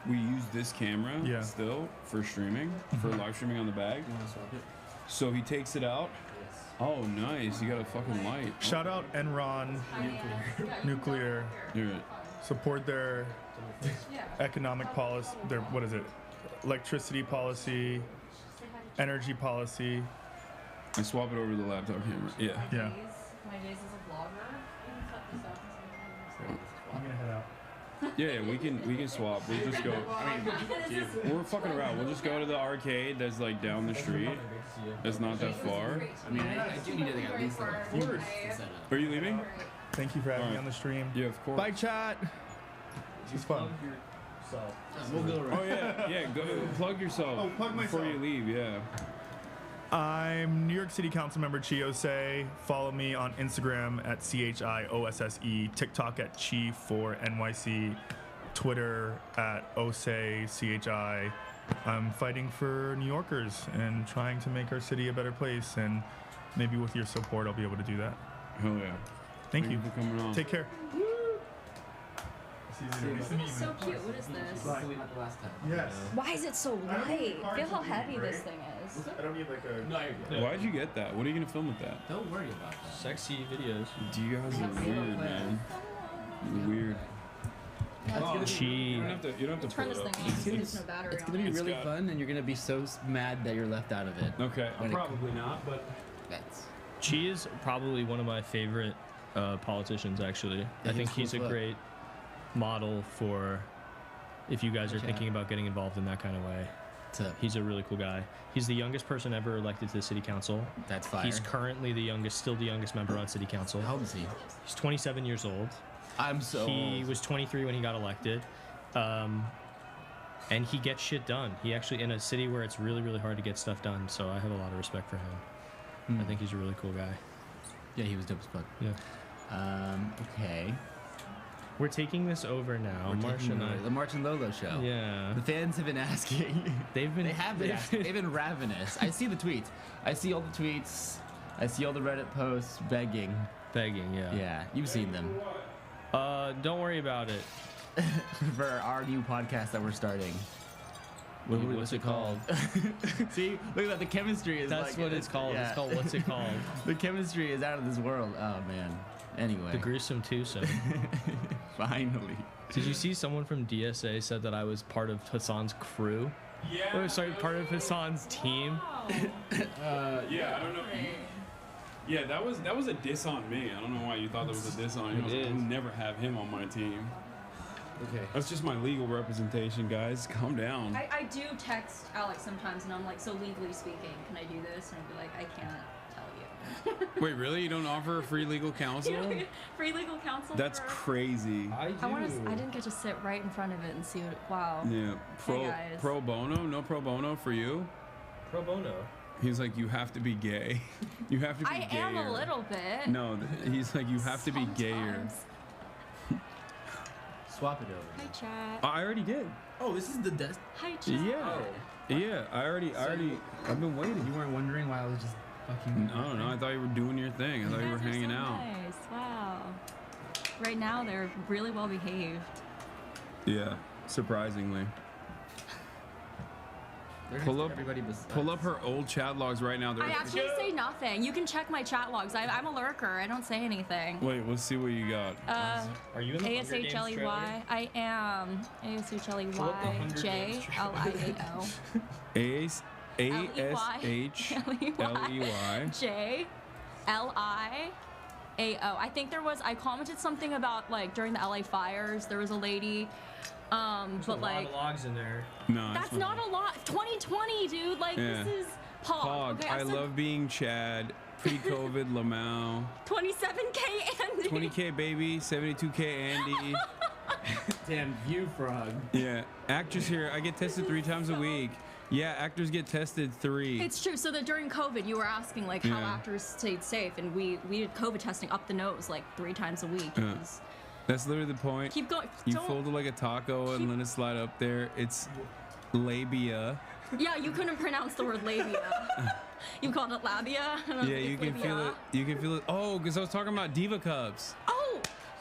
we use this camera still for streaming, for live streaming on the bag. You want to swap it? So he takes it out. Yes. Oh, nice. You got a fucking light. Shout out Enron Nuclear. You're right. Support their economic policy. Their what is it? Electricity policy, energy policy. I swap it over to the laptop camera. Yeah. Yeah. My days as a vlogger. You can cut this out. I'm gonna head out. Yeah, we can swap. We'll just go. We're fucking around. We'll just go to the arcade that's like down the street. It's not that far. I mean, I do need to at least like a few minutes to set up. Are you leaving? Thank you for having me on the stream. Yeah, of course. Bye, chat. It's fun. We'll go around. Oh yeah, go plug yourself plug before myself. you leave. Yeah. I'm New York City Council Member Chiose. Follow me on Instagram at CHIOSSE, TikTok at Chi4NYC, Twitter at OSECHI. I'm fighting for New Yorkers and trying to make our city a better place, and maybe with your support I'll be able to do that. Hell yeah. Thank you for coming on. Take care. This is so cute. What is this? Yes. Why is it so light? Feel how heavy this thing is. I don't need like a... No, you're good. Why'd you get that? What are you gonna film with that? Don't worry about that. Sexy videos. You guys are weird, man. You're weird. Chi. You don't have to Turn put this it up. thing on. There's no battery It's on gonna be it. really fun, and you're gonna be so mad that you're left out of it. Okay, probably not, but that's. Chi is probably one of my favorite politicians. Actually, I think he's a great model for if you guys are thinking about getting involved in that kind of way. He's a really cool guy. He's the youngest person ever elected to the city council. That's fire. He's currently still the youngest member on city council. How old is he? He's 27 years old. He was 23 when he got elected. And he gets shit done. He actually, in a city where it's really, really hard to get stuff done, so I have a lot of respect for him. I think he's a really cool guy. Yeah, he was dope as fuck. Yeah. Okay. We're taking this over now. The March and Lolo show. Yeah. The fans have been asking. They have been asking. They've been ravenous. I see the tweets. I see all the tweets. I see all the Reddit posts begging. Begging, yeah. Yeah, you've seen them. Don't worry about it. For our new podcast that we're starting. What's it called? See, look at that. The chemistry is That's like, what it's called. Yeah. It's called What's It Called? The chemistry is out of this world. Oh, man. Anyway. The gruesome twosome. Finally. Did you see someone from DSA said that I was part of Hassan's crew? Yeah. Oh, sorry, part of Hassan's team. Yeah, I don't know. Yeah, that was a diss on me. I don't know why you thought that was a diss on you. I would never have him on my team. Okay. That's just my legal representation, guys. Calm down. I do text Alex sometimes, and I'm like, so legally speaking, can I do this? And I'd be like, I can't tell you. Wait, really? You don't offer free legal counsel? Free legal counsel? That's crazy. I didn't get to sit right in front of it and see what. Wow. Yeah. Pro bono? No pro bono for you? Pro bono. He's like, you have to be gay. You have to be gayer. I am a little bit. No, he's like, you have to be gayer. Swap it over. Hi, chat. I already did. Oh, this is the desk. Hi, chat. Yeah. Yeah, I've been waiting. You weren't wondering why I was just fucking... I don't know. I thought you were doing your thing. I thought you were hanging out. Nice. Wow. Right now, they're really well behaved. Yeah, surprisingly. Pull up her old chat logs right now. I actually say nothing. You can check my chat logs. I'm a lurker. I don't say anything. Wait, let's see what you got. Are you in the ASHLEY? I am ASHLEYJLIAO. JLIAO. I think I commented something about like during the LA fires. There was a lady. But like, a lot of logs in there. No, that's not a lot. 2020, dude. Like, this is Pog. Okay, I love being Chad. Pre-COVID, Lamau. 27K Andy. 20K baby. 72K Andy. Damn, view frog. Yeah, actress here. I get tested 3 times a week. Yeah, actors get tested 3. It's true. So that during COVID, you were asking like how actors stayed safe, and we did COVID testing up the nose like 3 times a week. That's literally the point. Keep going. You fold it like a taco and let it slide up there. It's labia. Yeah, you couldn't pronounce the word labia. You called it labia. Yeah, you can feel it. You can feel it. Oh, because I was talking about Diva Cups. Oh,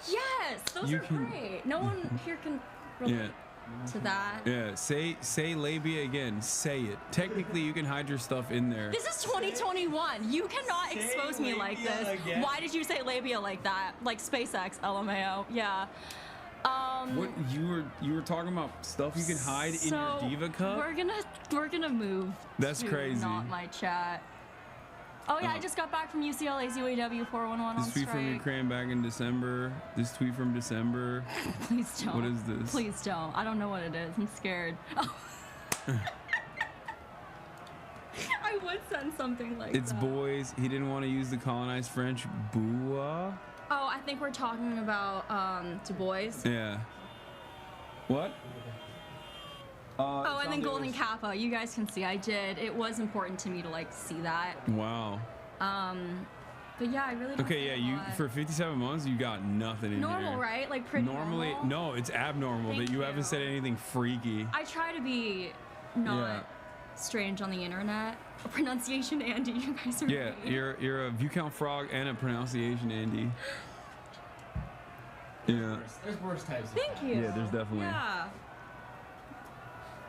yes, those are great. No one here can relate to that. Yeah, say labia again. Say it. Technically, you can hide your stuff in there. This is 2021. You cannot expose me like this. Again. Why did you say labia like that? Like SpaceX, LMAO. Yeah. What you were talking about stuff you can hide in your Diva Cup? We're gonna move. That's crazy. Not my chat. Oh yeah, I just got back from UCLA's UAW 411 on strike. This tweet from Ukraine back in December. This tweet from December. Please don't. What is this? Please don't. I don't know what it is. I'm scared. Oh. I would send something like It's boys. He didn't want to use the colonized French boua. Oh, I think we're talking about Du Bois. Yeah. What? And then Golden Kappa. You guys can see I did. It was important to me to like see that. Wow. But yeah, I really don't Okay, yeah, you for 57 months you got nothing in normal, here. Right? Like pretty normally normal? No, it's abnormal that you haven't said anything freaky. I try to be not strange on the internet. Pronunciation Andy, you guys are great. You're a view count frog and a pronunciation Andy. Yeah. There's worse types. Thank you. Yeah, there's definitely. Yeah.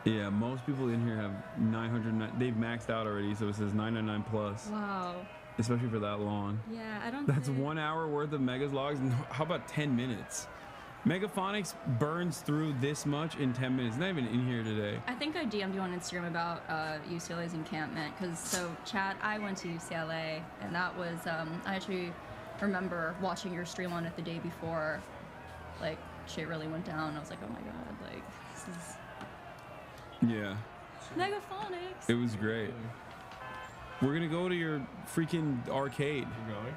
Yeah, most people in here have 909. They've maxed out already, so it says 999 plus. Wow. Especially for that long. Yeah, I don't. That's 1 hour worth of Megas logs. And how about 10 minutes? Megaphonics burns through this much in 10 minutes. Not even in here today. I think I DM'd you on Instagram about UCLA's encampment, because Chad, I went to UCLA, and that was I actually remember watching your stream on it the day before, like shit really went down. I was like, oh my god, like this is Yeah. Megaphonics. It was great. We're gonna go to your freaking arcade. You're going?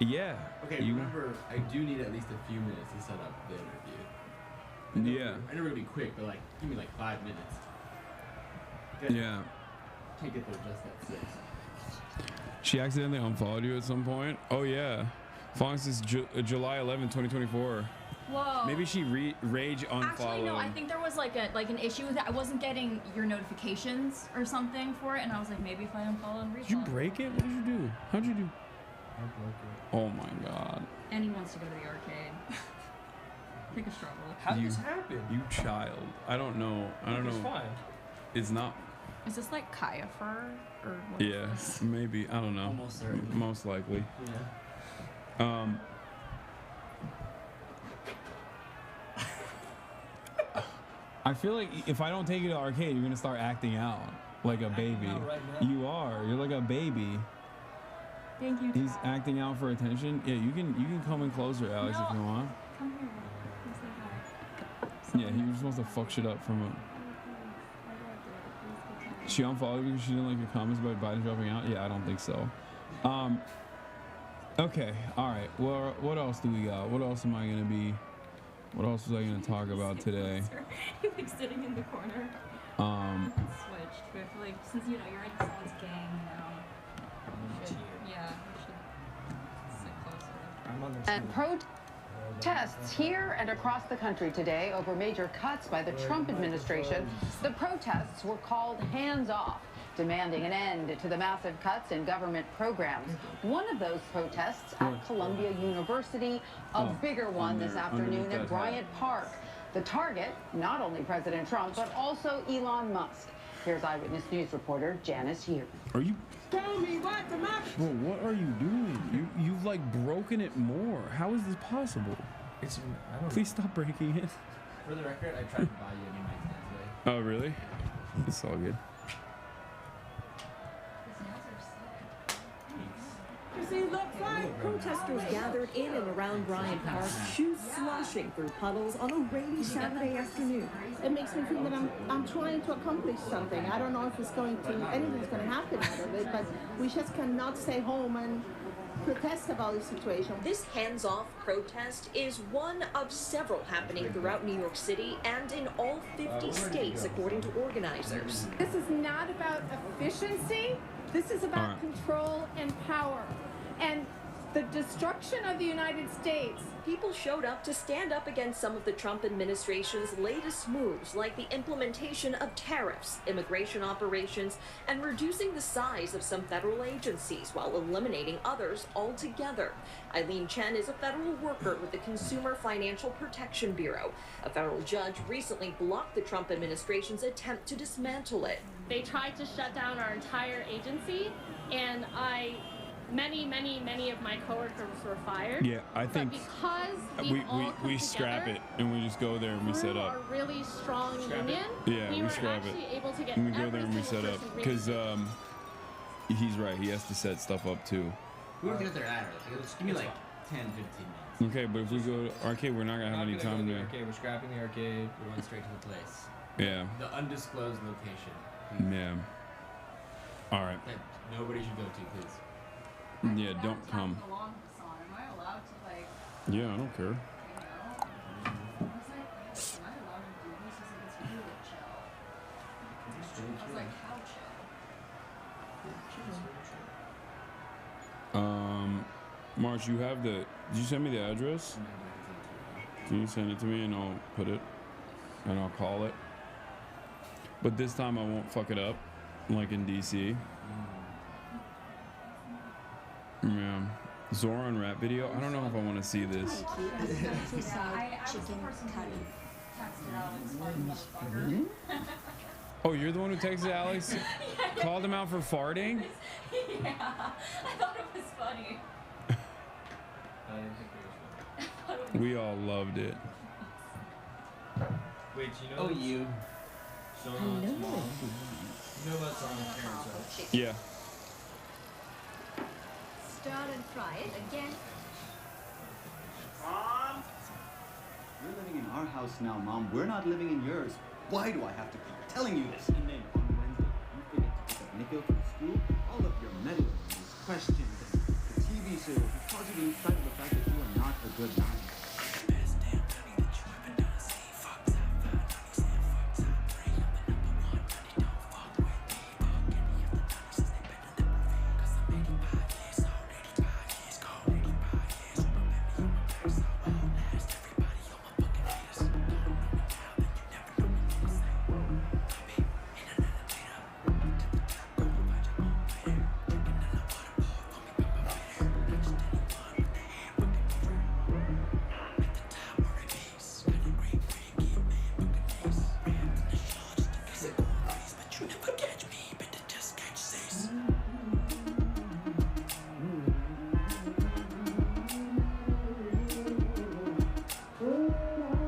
Yeah. Okay, remember, I do need at least a few minutes to set up the interview. Yeah. I know we're gonna be quick, but like, give me like 5 minutes. Yeah. Can't get there just at 6. She accidentally unfollowed you at some point. Oh yeah. Following since July 11, 2024. Whoa. Maybe she rage unfollowed. Actually, no. I think there was like an issue with it. I wasn't getting your notifications or something for it, and I was like, maybe if I unfollow and refollow. Did you break it? What did you do? How'd you do? I broke it. Oh my god. And he wants to go to the arcade. Take a struggle. How did this happen? You child. I don't know. I don't know. It's fine. It's not. Is this like Kaya fur or what? Yeah, maybe. I don't know. Almost certainly. Most likely. Yeah. I feel like if I don't take you to the arcade, you're gonna start acting out like a baby. You are. You're like a baby. Thank you. He's acting out for attention. Yeah, you can come in closer, Alex, if you want. Come here. Say hi. Yeah, he was supposed to fuck shit up from a. She unfollowed because she didn't like your comments about Biden dropping out? Yeah, I don't think so. Okay, alright. Well, what else do we got? What else am I gonna be? What else was I gonna talk about today? You're like sitting in the corner. Switched. But I feel like since you're in someone's gang now, we should sit closer. And protests here and across the country today over major cuts by the Trump administration. The protests were called hands off, demanding an end to the massive cuts in government programs. One of those protests at Columbia University, a bigger one this afternoon at Bryant Park. The target, not only President Trump, but also Elon Musk. Here's Eyewitness News reporter Janice here. Are you? Tell me what the matter? Bro, what are you doing? You've like broken it more. How is this possible? It's. I don't. Please stop breaking it. For the record, I tried to buy you a new mic stand today. Oh really? It's all good. It looks like protesters gathered in and around Bryant Park, shoes sloshing through puddles on a rainy Saturday afternoon. It makes me feel that I'm trying to accomplish something. I don't know if it's anything's going to happen out of it, but we just cannot stay home and protest about the situation. This hands-off protest is one of several happening throughout New York City and in all 50 states, according to organizers. This is not about efficiency. This is about control and power. And the destruction of the United States. People showed up to stand up against some of the Trump administration's latest moves, like the implementation of tariffs, immigration operations, and reducing the size of some federal agencies while eliminating others altogether. Eileen Chen is a federal worker with the Consumer Financial Protection Bureau. A federal judge recently blocked the Trump administration's attempt to dismantle it. They tried to shut down our entire agency, and many of my coworkers were fired. Yeah, I think because we scrap it and we just go there and we set up. Our really strong union. Yeah, we we were scrap it. actually able to get And we go there and we set up because he's right. He has to set stuff up too. We won't get there at it. Just give me like 10, 15 minutes. Okay, but if we go to arcade, we're not gonna have any time to. Okay, we're scrapping the arcade. We're going straight to the place. Yeah. The undisclosed location. Yeah. All right. That nobody should go to, please. Yeah, don't come. Am I allowed to like? Yeah, I don't care. Am I allowed to do this? It's really chill. I was like, how chill? March, you have the. Did you send me the address? Can you send it to me and I'll put it, and I'll call it. But this time I won't fuck it up, like in DC. Yeah. Zohran rap video? I don't know if I want to see this. Oh, you're the one who texted Alex? Called him out for farting? Yeah, I thought it was funny. We all loved it. Wait, you know? Oh, you. Zohran's mom. You know about Zohran's parents, right? Yeah. Stir and fry it again. Mom? You're living in house now, Mom. We're not living in yours. Why do I have to keep telling you this? And then on Wednesday, you forget to pick up Nikhil from school. All of your meddling and these questions and the TV series because you lose sight of the fact that you are not a good man.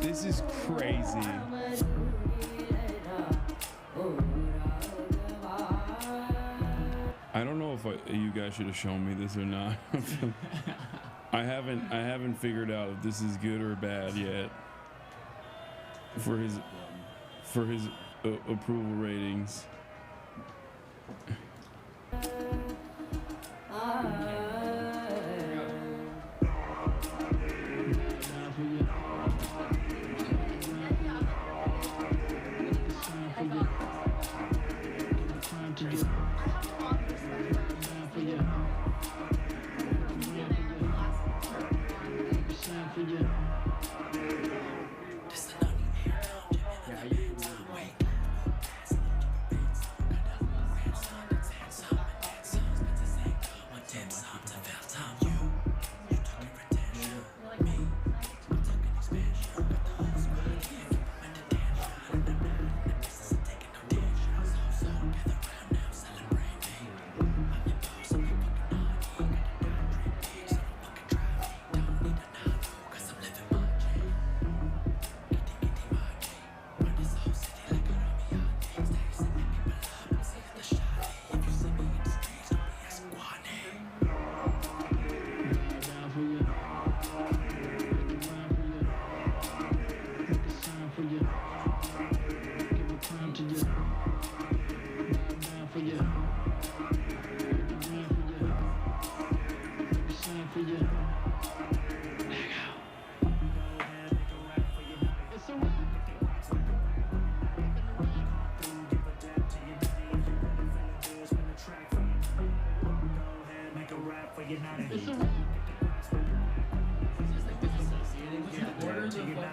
This is crazy. I don't know if you guys should have shown me this or not. I haven't figured out if this is good or bad yet for his approval ratings.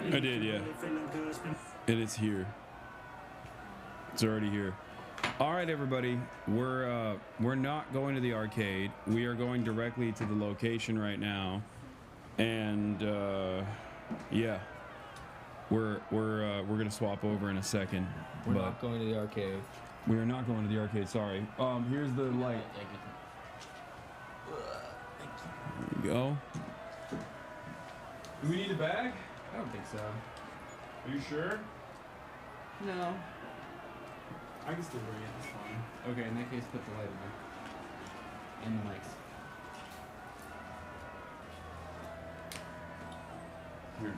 I did, yeah. And it's here. It's already here. All right, everybody. We're not going to the arcade. We are going directly to the location right now, and yeah, we're gonna swap over in a second. We're not going to the arcade. We are not going to the arcade. Sorry. Here's the light. There we go. Do we need a bag? I don't think so. Are you sure? No. I can still bring it. It's fine. Okay, in that case, put the light in there. And the mics. Here.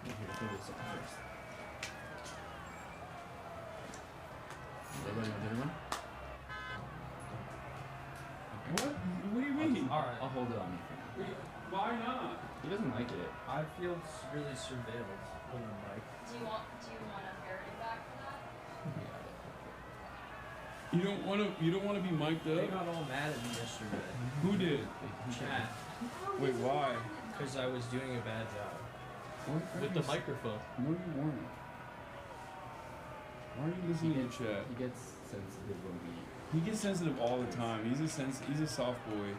Here, throw this up first. Everybody want the other one? What? What do you mean? All right, I'll hold it on you for now. Why not? He doesn't like it. I feel really surveilled when I'm like. Do you want a parody back for that? You don't want to be mic'd up? They got all mad at me yesterday. Who did? Chat. Wait, why? Because I was doing a bad job. What? With the microphone. No, you weren't. Why are you listening to chat? He gets sensitive when we. He gets sensitive all the time. He's a soft boy.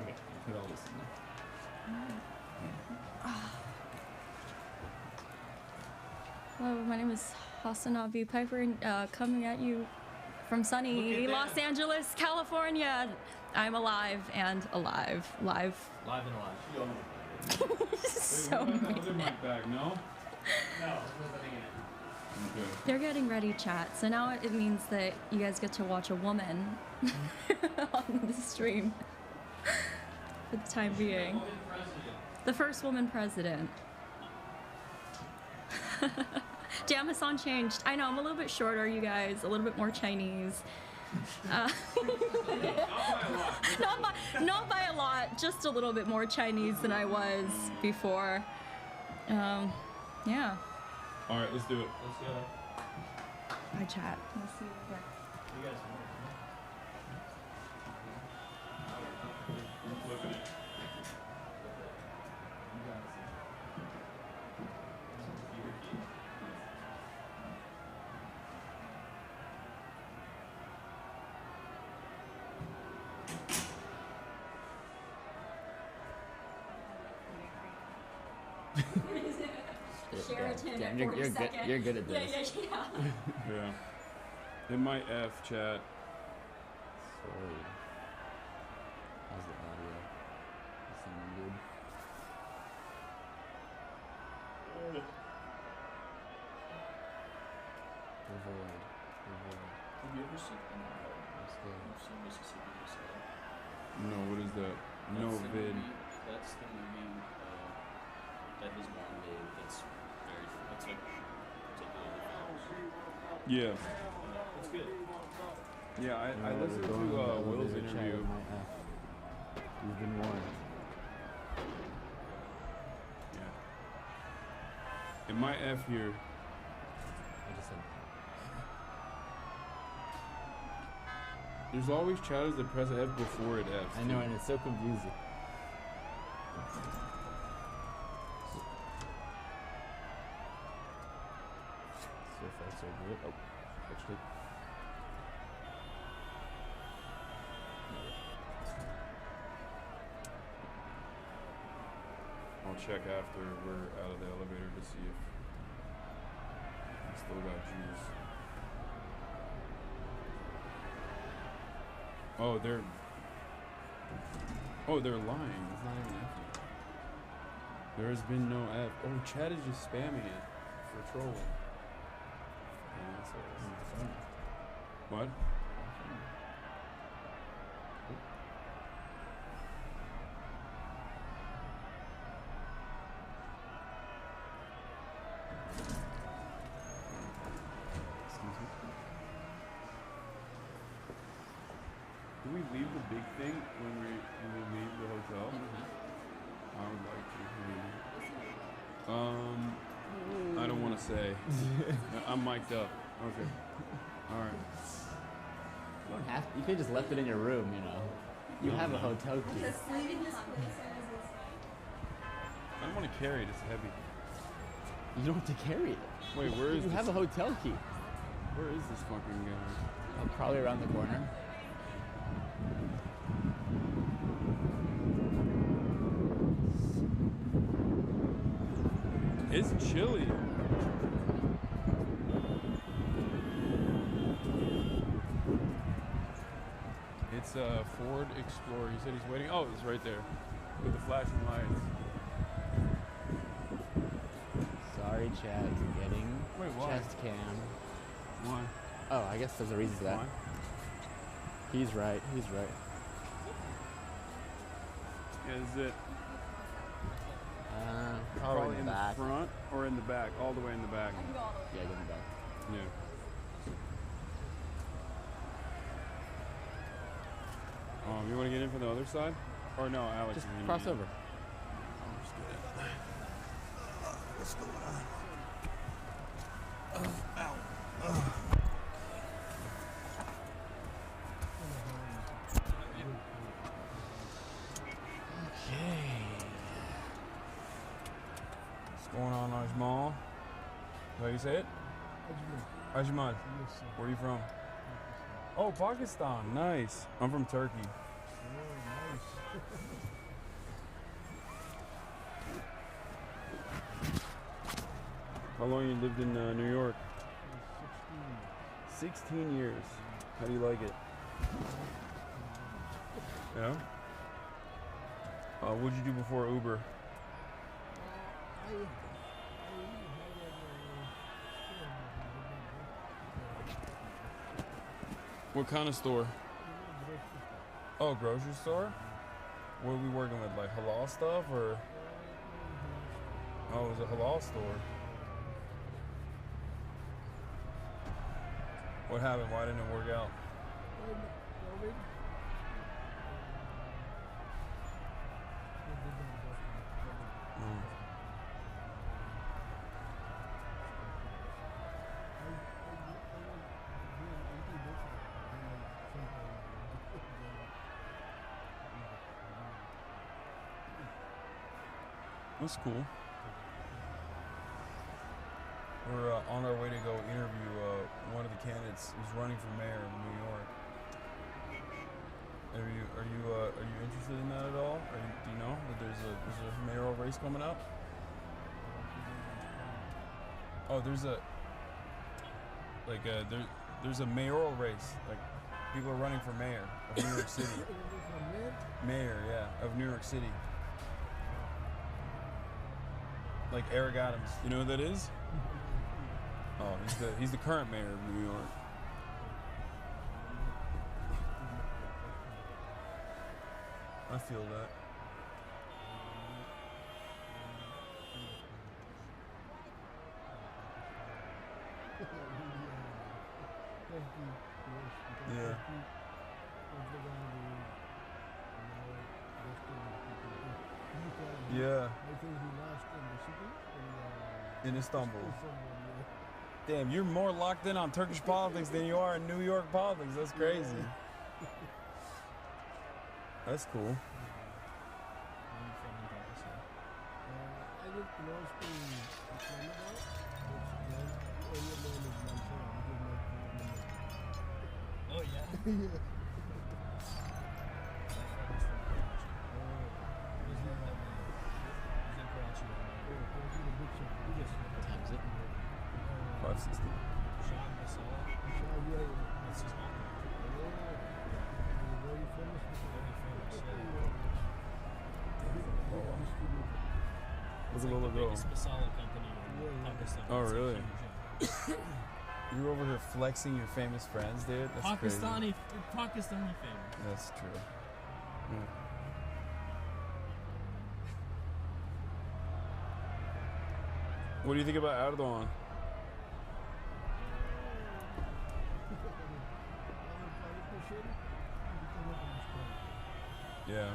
Okay, put all this in there. Hello, my name is Hasanabi Piper, coming at you from sunny Los Angeles, California. I'm alive and alive. Live. Live and alive. So Wait, what other mic bag? No? No, there's nothing in it. Okay. They're getting ready, chat. So now it means that you guys get to watch a woman on the stream. for the time being. The first woman president. Damn, Hasan changed. I know, I'm a little bit shorter, you guys. A little bit more Chinese. Not by a lot, just a little bit more Chinese than I was before. Yeah. All right, let's do it. Let's go. Hi, chat. We'll see you later. You guys. Sheraton Damn, at you're 42nd. good. You're good at this. Yeah. Yeah. It might F, chat. Sorry. How's the audio? Is sounding good? Avoid. Have you ever seen Mississippi yourself? No, what is that? No vid. That's the movie that his mom made. It's like particularly famous. Yeah. It's good. Yeah, I listened to Will's interview. You've been warned. Yeah. It might F here. I just said. There's always chatters that press F before it Fs. I know, and it's so confusing. So far, so good. Oh, actually. I'll check after we're out of the elevator to see if we still got Jews. Oh, they're lying. It's not even F yet. There has been no F. Oh, Chad is just spamming it for trolling. What? Do we leave the big thing when we leave the hotel? I would like to. I don't want to say. I'm mic'd up. Okay. All right. You don't have to. You could just left it in your room, you know. You have a hotel key. I don't want to carry it. It's heavy. You don't have to carry it. Wait, where is You have a hotel key. Where is this fucking guy? Probably around the corner. It's chilly. It's a Ford Explorer. He said he's waiting. Oh, it's right there with the flashing lights. Sorry, Chad. Getting chest cam. Why? Oh, I guess there's a reason for that. Why? He's right. He's right. Yeah, is it? Probably in the back. Front or in the back? All the way in the back. Yeah, go in the back. Yeah. You want to get in from the other side? Or no, Alex? Just cross over. What's going on? Ow. Okay. What's going on, Ajmal? How you say it? Ajmal. Where are you from? Oh, Pakistan. Nice. I'm from Turkey. How long you lived in New York? 16 years. How do you like it? Yeah? What'd you do before Uber? What kind of store? Oh, grocery store? What are we working with? Like halal stuff or? Oh, it was a halal store. What happened? Why didn't it work out? That's cool. We're on our way to go interview one of the candidates who's running for mayor of New York. Are you interested in that at all? Do you know that there's a mayoral race coming up? Oh, there's a mayoral race. Like people are running for mayor of New York City. Mayor, yeah, of New York City. Like Eric Adams. You know who that is? Oh, he's the current mayor of New York. I feel that. Yeah. Yeah. In Istanbul. Damn, you're more locked in on Turkish politics than you are in New York politics. That's crazy. That's cool. Oh yeah. Times it. 560. Look at Lola go. Oh really? You're over here flexing your famous friends, dude. That's Pakistani crazy. famous. That's true. Yeah. What do you think about Erdogan? Yeah.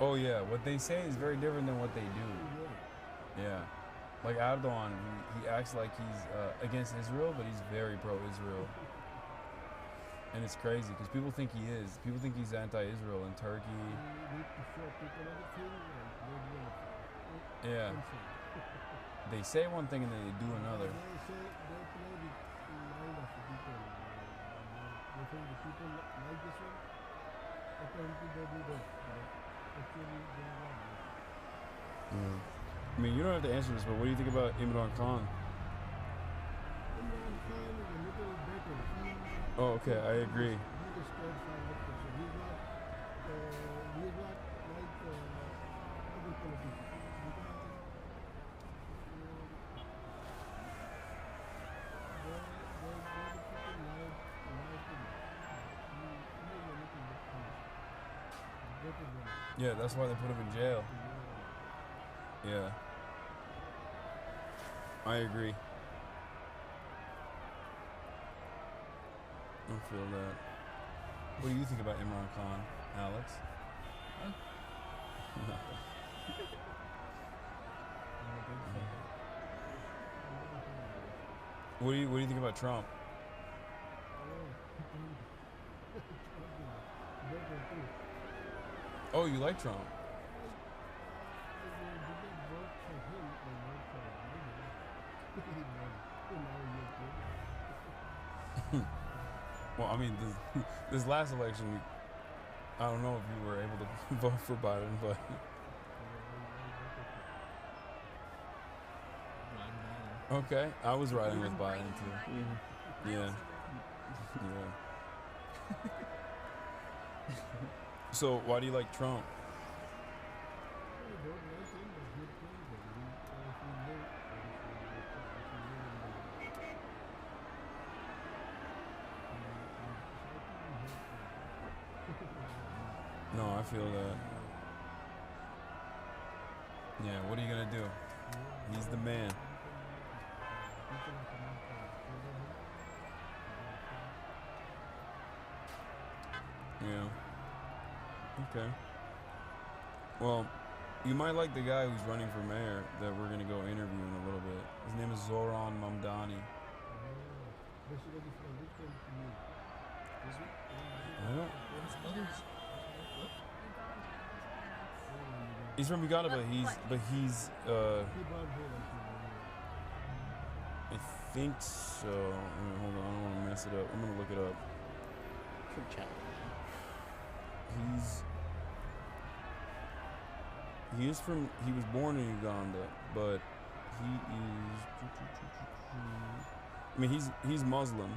Oh yeah, what they say is very different than what they do. Yeah. Like Erdogan, he acts like he's against Israel, but he's very pro-Israel. And it's crazy because people think he is. People think he's anti-Israel in Turkey. Yeah. They say one thing and then they do another. I mean, you don't have to answer this, but what do you think about Imran Khan? Oh, okay, I agree. Yeah, that's why they put him in jail. Yeah. I agree. I feel that. What do you think about Imran Khan, Alex? What do you think about Trump? Oh, you like Trump? Well, I mean, this last election, I don't know if you were able to vote for Biden, but okay, I was riding with Biden too. Yeah, yeah. So, why do you like Trump? No, I feel that. Yeah, what are you gonna do? He's the man. Yeah. Okay. Well, you might like the guy who's running for mayor that we're gonna go interview in a little bit. His name is ZOHRAN MAMDANI. I don't. He's from Uganda, but he's I think so. Hold on, I don't want to mess it up. I'm gonna look it up. For chat. He was born in Uganda, but he is. I mean, he's Muslim.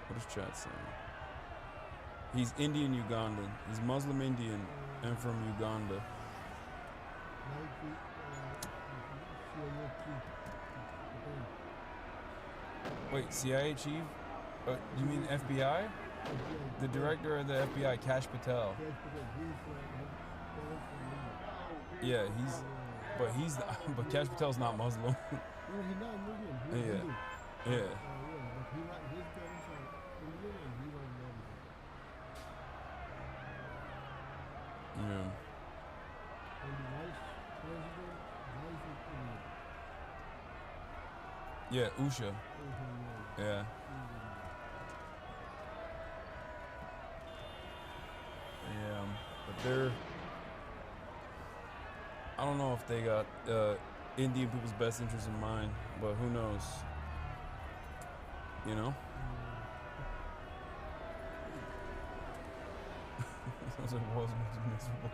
What is chat saying? He's Indian Ugandan. He's Muslim Indian and from Uganda. Wait, CIA chief? You mean FBI? The director of the FBI, Kash Patel. Yeah, but Kash Patel's not Muslim. Yeah. Yeah. Yeah. Yeah, Usha. Yeah. Yeah, but I don't know if they got Indian people's best interests in mind, but who knows? You know? Sounds like Walls most miserable.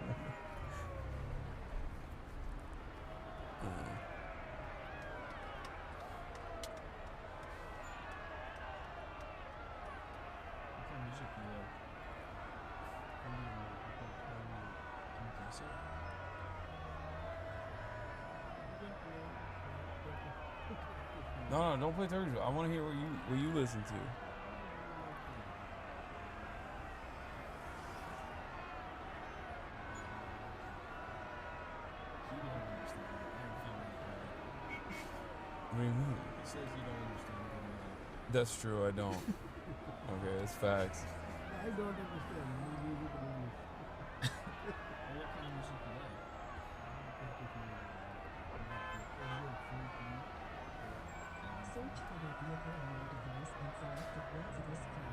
No, don't play Turkish. I want to hear what you listen to. What do you mean? He says you don't understand good music. That's true, I don't. Okay, it's facts. I don't understand music in English. What kind of music do you like? Search for the vehicle on your device and select the words of this file.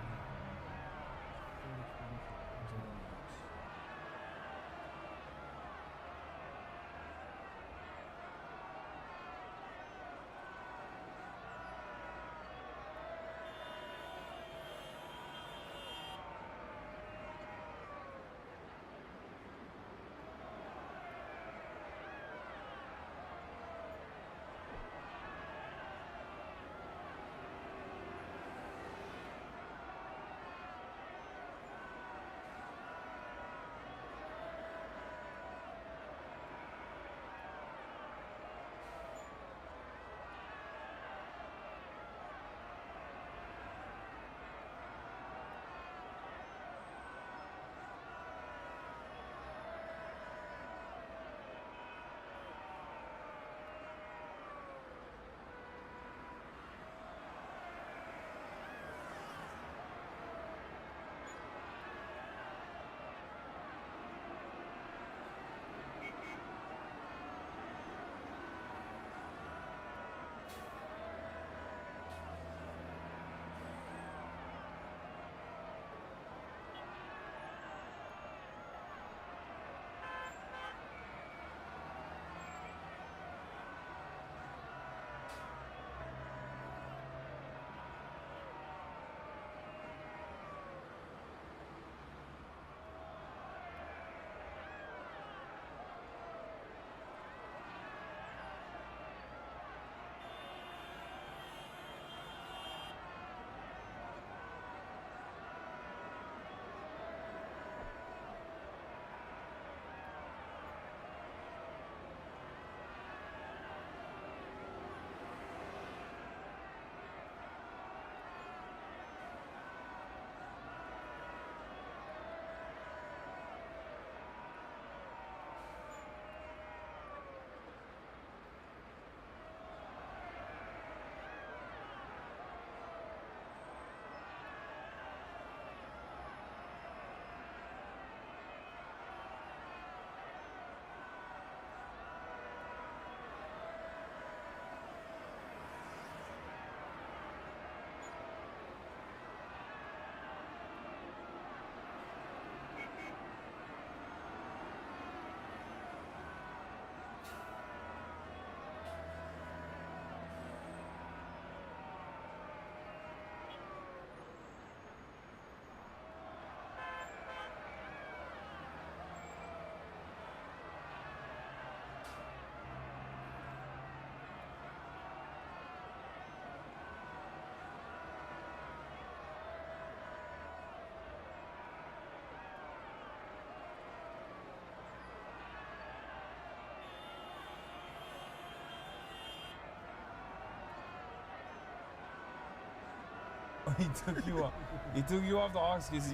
He took you off. He took you off the aux because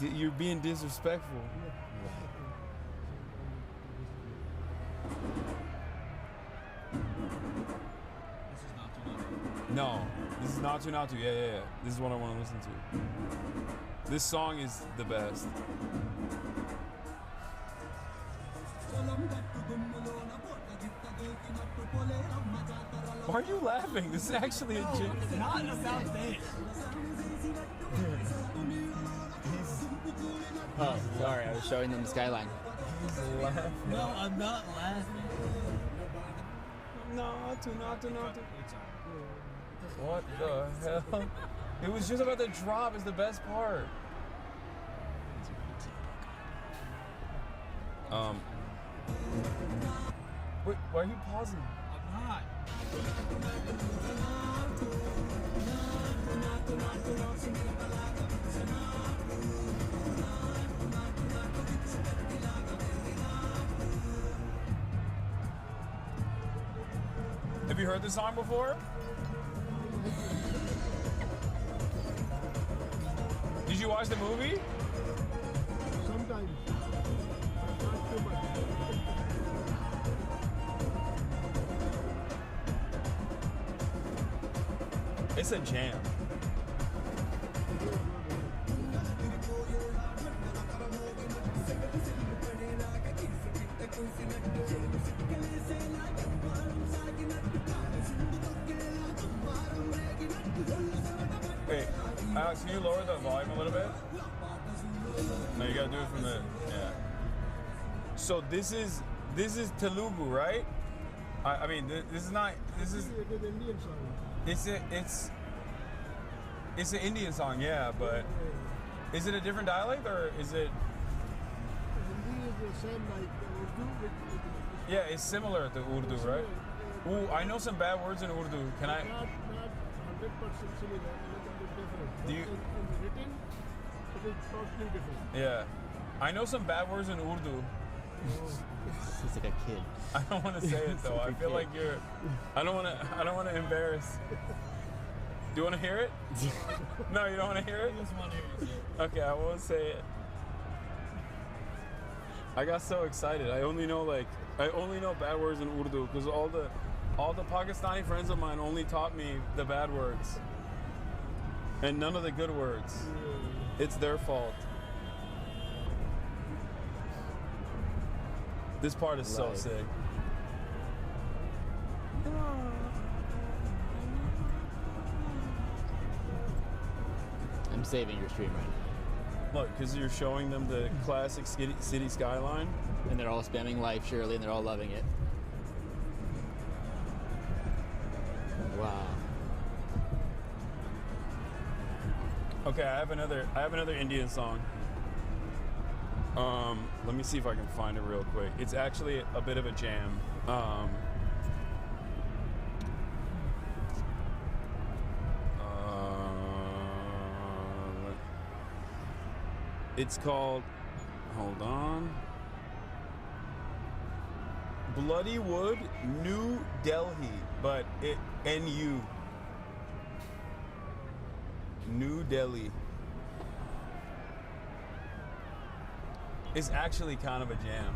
you're being disrespectful. No, this is Natu Natu. Yeah. This is what I want to listen to. This song is the best. Why are you laughing? This is actually a joke. It's not about this. Oh, sorry, I was showing them the skyline. He's laughing. No, I'm not laughing. Natu. What the hell? It was just about the drop is the best part. Wait, why are you pausing? I'm not. Have you heard this song before? Did you watch the movie? Sometimes. Not too much. It's a jam. Wait, Alex, can you lower the volume a little bit? No, you gotta do it from the, yeah. So this is Telugu, right? I mean, this is not, this is... It is Indian song. It's an Indian song, yeah, but is it a different dialect or is it? Hindi is the same like Urdu. Yeah, it's similar to Urdu, right? Ooh, I know some bad words in Urdu. Can I? Not 100% similar, a little bit different. Do you? In written, it is totally different. Yeah, I know some bad words in Urdu. He's like a kid. I don't want to say it though. I feel like you're. I don't want to embarrass. Do you want to hear it? No, you don't want to hear it? I just want to hear you say it. Okay, I won't say it. I got so excited. I only know bad words in Urdu because all the Pakistani friends of mine only taught me the bad words and none of the good words. It's their fault. This part is so sick. I'm saving your stream right now. Look, because you're showing them the classic city skyline. And they're all spamming live, surely, and they're all loving it. Wow. Okay, I have another Indian song. Let me see if I can find it real quick. It's actually a bit of a jam. It's called, hold on, Bloody Wood, New Delhi, but NU. New Delhi. It's actually kind of a jam.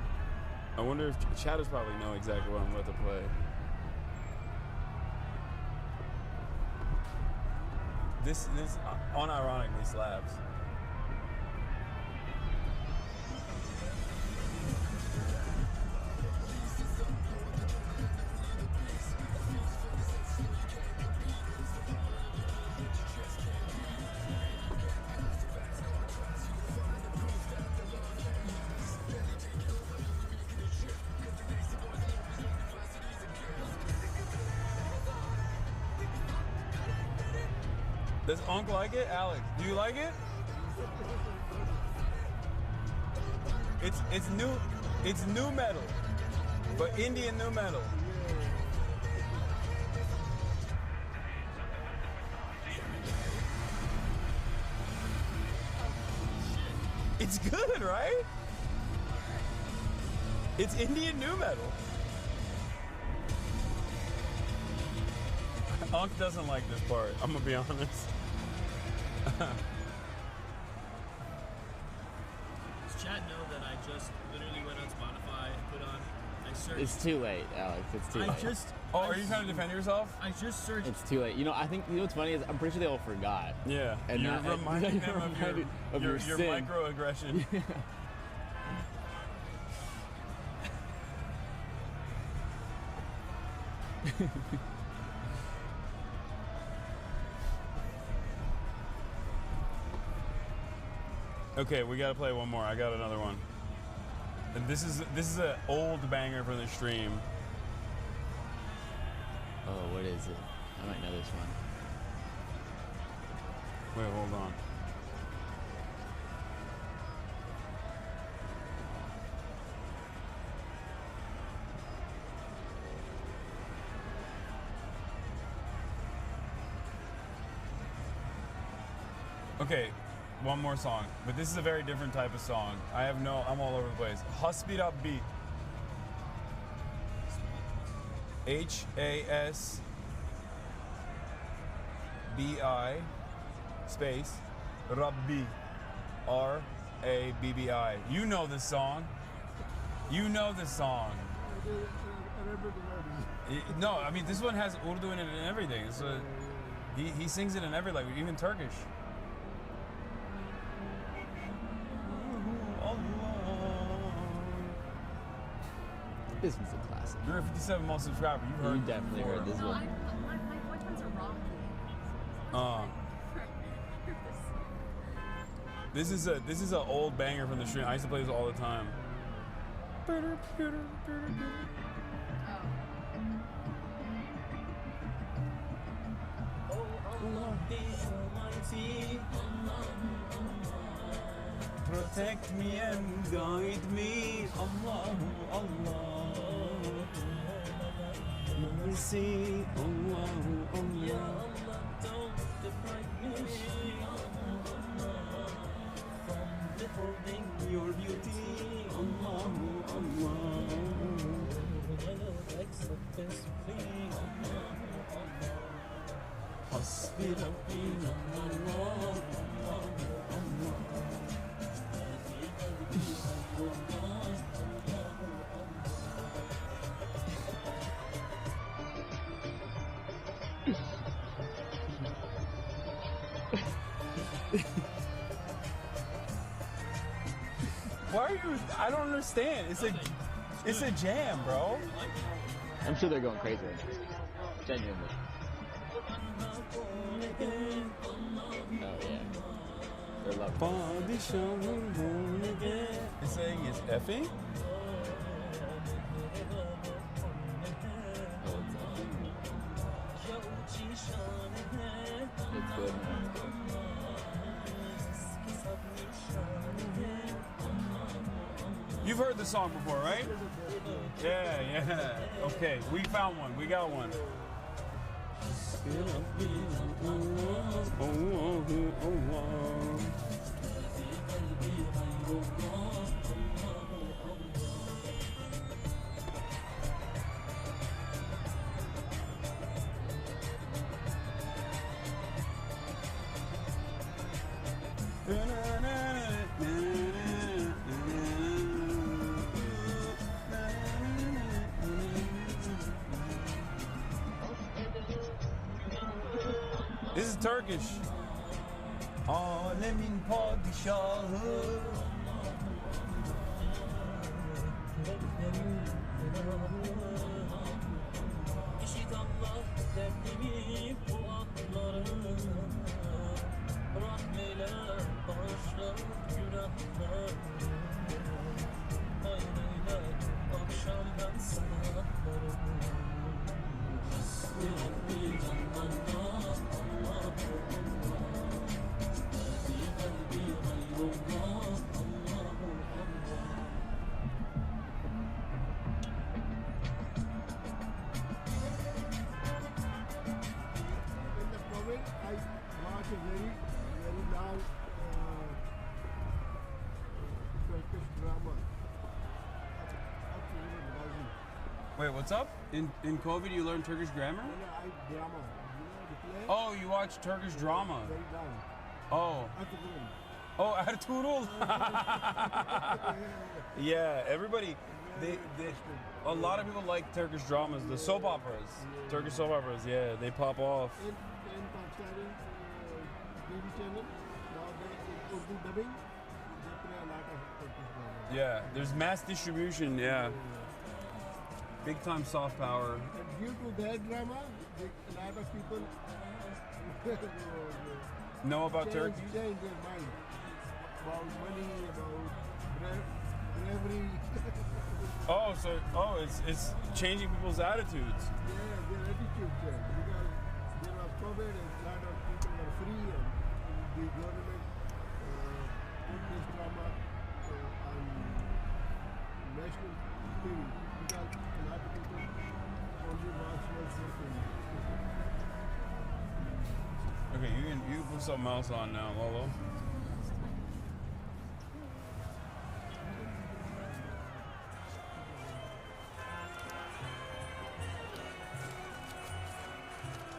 I wonder if chatters probably know exactly what I'm about to play. This unironically slaps. Does Unc like it? Alex, do you like it? It's new metal, but Indian new metal. It's good, right? It's Indian new metal. Unc doesn't like this part, I'm gonna be honest. Does chat know that I just literally went on Spotify and put on, I searched. It's too late, Alex. It's too late. Oh, are you trying to defend yourself? I just searched. It's too late. You know, I think, you know what's funny is I'm pretty sure they all forgot. Yeah. And you're reminding them of your sin. microaggression. Okay, we gotta play one more. I got another one. And this is an old banger from the stream. Oh, what is it? I might know this one. Wait, hold on. Okay, one more song, but this is a very different type of song. I'm all over the place. Hasanabi. Hasbi space Rabbi Rabbi. You know this song. You know this song. No, I mean this one has Urdu in it and everything. So he sings it in every language, even Turkish. This was a classic. You're a 57 month subscriber. You've heard. You definitely heard this one. My boyfriends are wrong. This is an old banger from the stream. I used to play this all the time. Protect me and guide me, Allahu Allah. Mercy, Allahu Allah. Ya Allah, don't deprive me, from beholding your beauty, Allahu Allah. Hasbi Rabbi, Allah. Why are you? I don't understand. It's a jam, bro. I'm sure they're going crazy right now. Genuinely. Oh yeah. They're loving it. It's saying it's effing? It's good, man. You've heard the song before, right? Yeah. Okay, we found one. We got one. This is Turkish. Alemin padişahı. İşit Allah derdimi bu aklarım. Rahmeyle bağışla günahlarım. Aynıyla akşam ben sabahlarım. Hasbi Rabbi Allah. Wait, what's up? In COVID, you learned Turkish grammar? Drama. Oh, you watch Turkish drama. Oh. Oh, Ertuğrul. Yeah, everybody. A lot of people like Turkish dramas, the soap operas, Turkish soap operas. Yeah, they pop off. In Pakistani TV channel, now they Urdu dubbing, they play a lot of Turkish drama. Yeah, there's mass distribution. Yeah, big time soft power. And due to that drama, a lot of people Know about Turkey? Change their mind about money, about bravery. It's changing people's attitudes. Yeah, their attitude changed because there was COVID and a lot of people were free and the government put this drama on national TV because a lot of people only watch national TV. Okay, you can put something else on now, Lolo.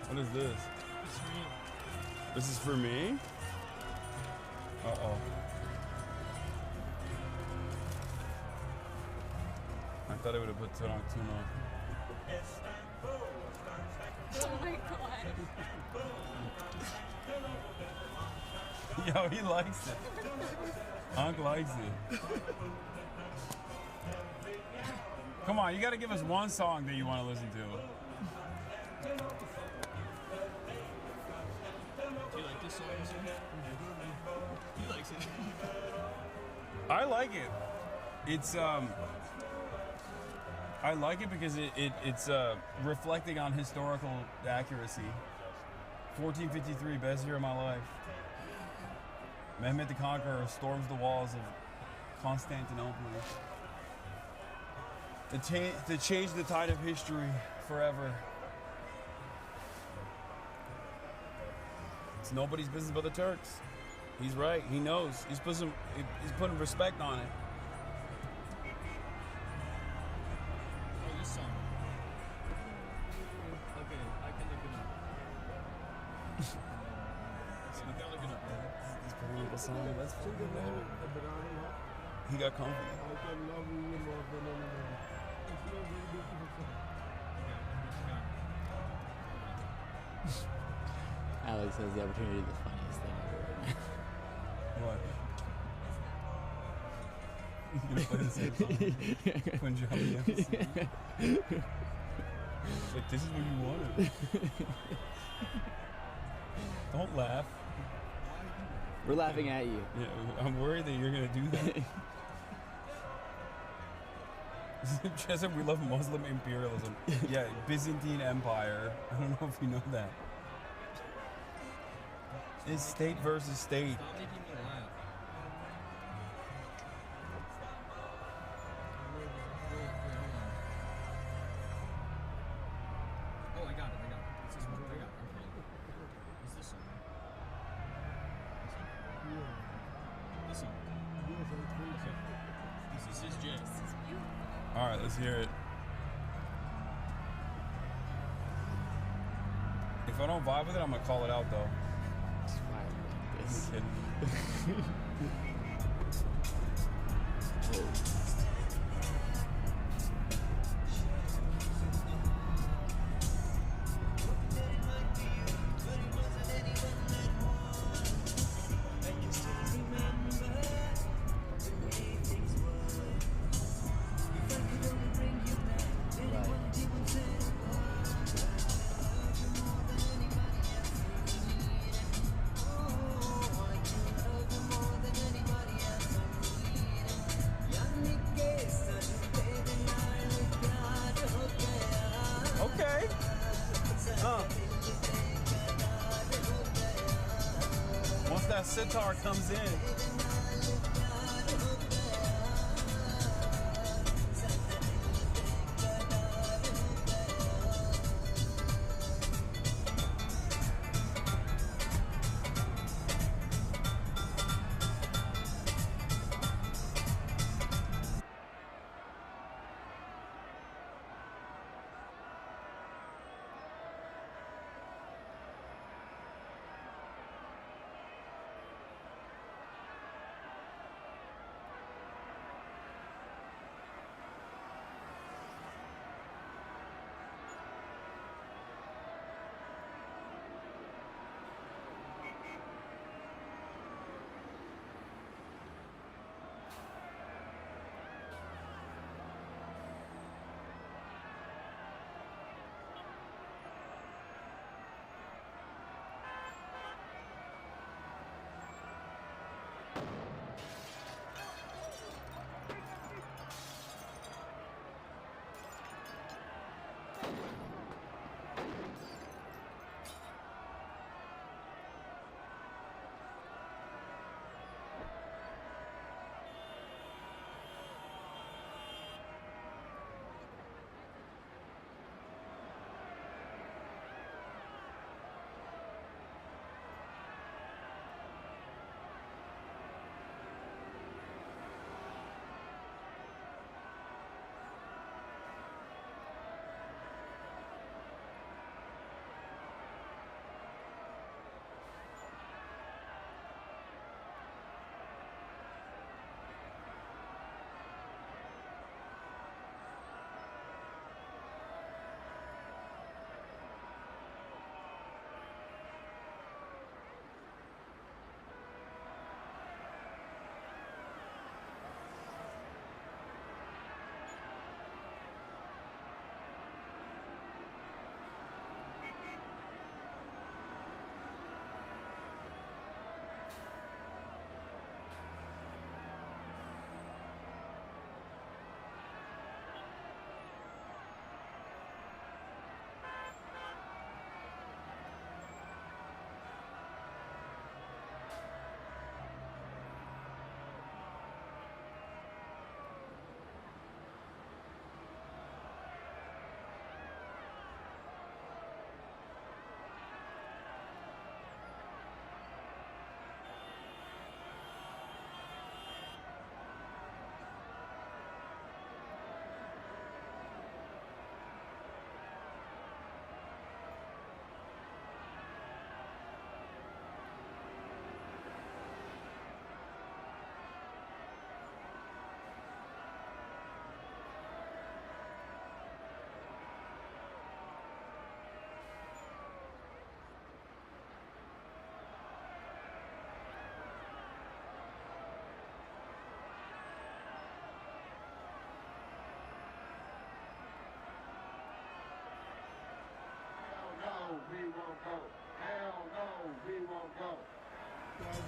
What is this? It's for you. This is for me? Uh-oh. I thought I would have put tuna. Oh my god. Yo, he likes it. Unc likes it. Come on, you gotta give us one song that you want to listen to. Do you like this song? He likes it. I like it. It's I like it because it's reflecting on historical accuracy. 1453, best year of my life. Mehmet the Conqueror storms the walls of Constantinople to change the tide of history forever. It's nobody's business but the Turks. He's right. He knows. He's putting respect on it. Oh, this song. Okay, I can look it up. Okay, you can look it up. This political song. That's he got comfy. I can love you more than anyone. It's a very beautiful song. Alex has the opportunity to do the funniest thing ever. What? You gonna play the same song? Punjabi episode. Like, this is what you wanted. Don't laugh. We're laughing at you. Yeah, I'm worried that you're gonna do that. Jessup, we love Muslim imperialism. Yeah, Byzantine Empire. I don't know if you know that. It's state versus state. Stop making me laugh. Wait, hold on. Oh, I got it. It's this one. I got it. Okay. It's this one. This one. Okay. This is Jay. All right, let's hear it. If I don't vibe with it, I'm gonna call it out though. Just fire like this. I'm kidding. Okay. Once that sitar comes in.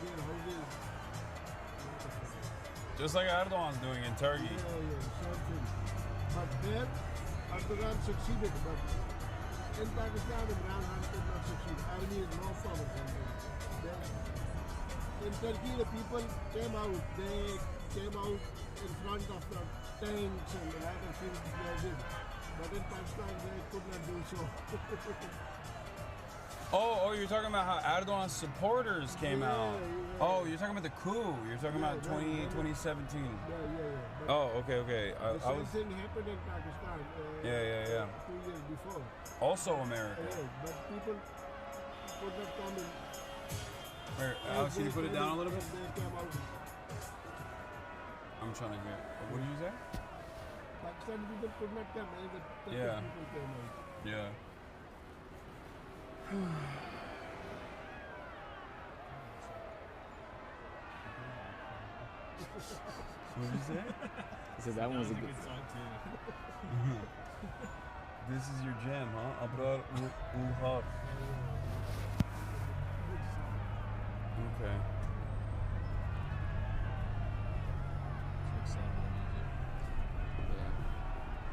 their houses. Just like Erdogan's doing in Turkey. Yeah, same thing. But there, Erdogan succeeded, but in Pakistan, Imran Khan could not succeed. Army is no power. In Turkey, the people came out. They came out in front of the tanks and a lot of things they did. But in Pakistan, they could not do so. Oh, you're talking about how Erdogan's supporters came out. Yeah. Oh, you're talking about the coup. You're talking about 2017. Yeah. Oh, okay. The same thing happened in Pakistan. Yeah. 2 years before. Also America. But people could not come in. Here, Alex, can you put it down a little bit? They came out. I'm trying to hear. What did you say? Pakistan people could not come. The Turkish Yeah. people came out. Yeah. What did you say? He said that one was a good song too. This is your jam, huh? Abrar Ulhar. Okay.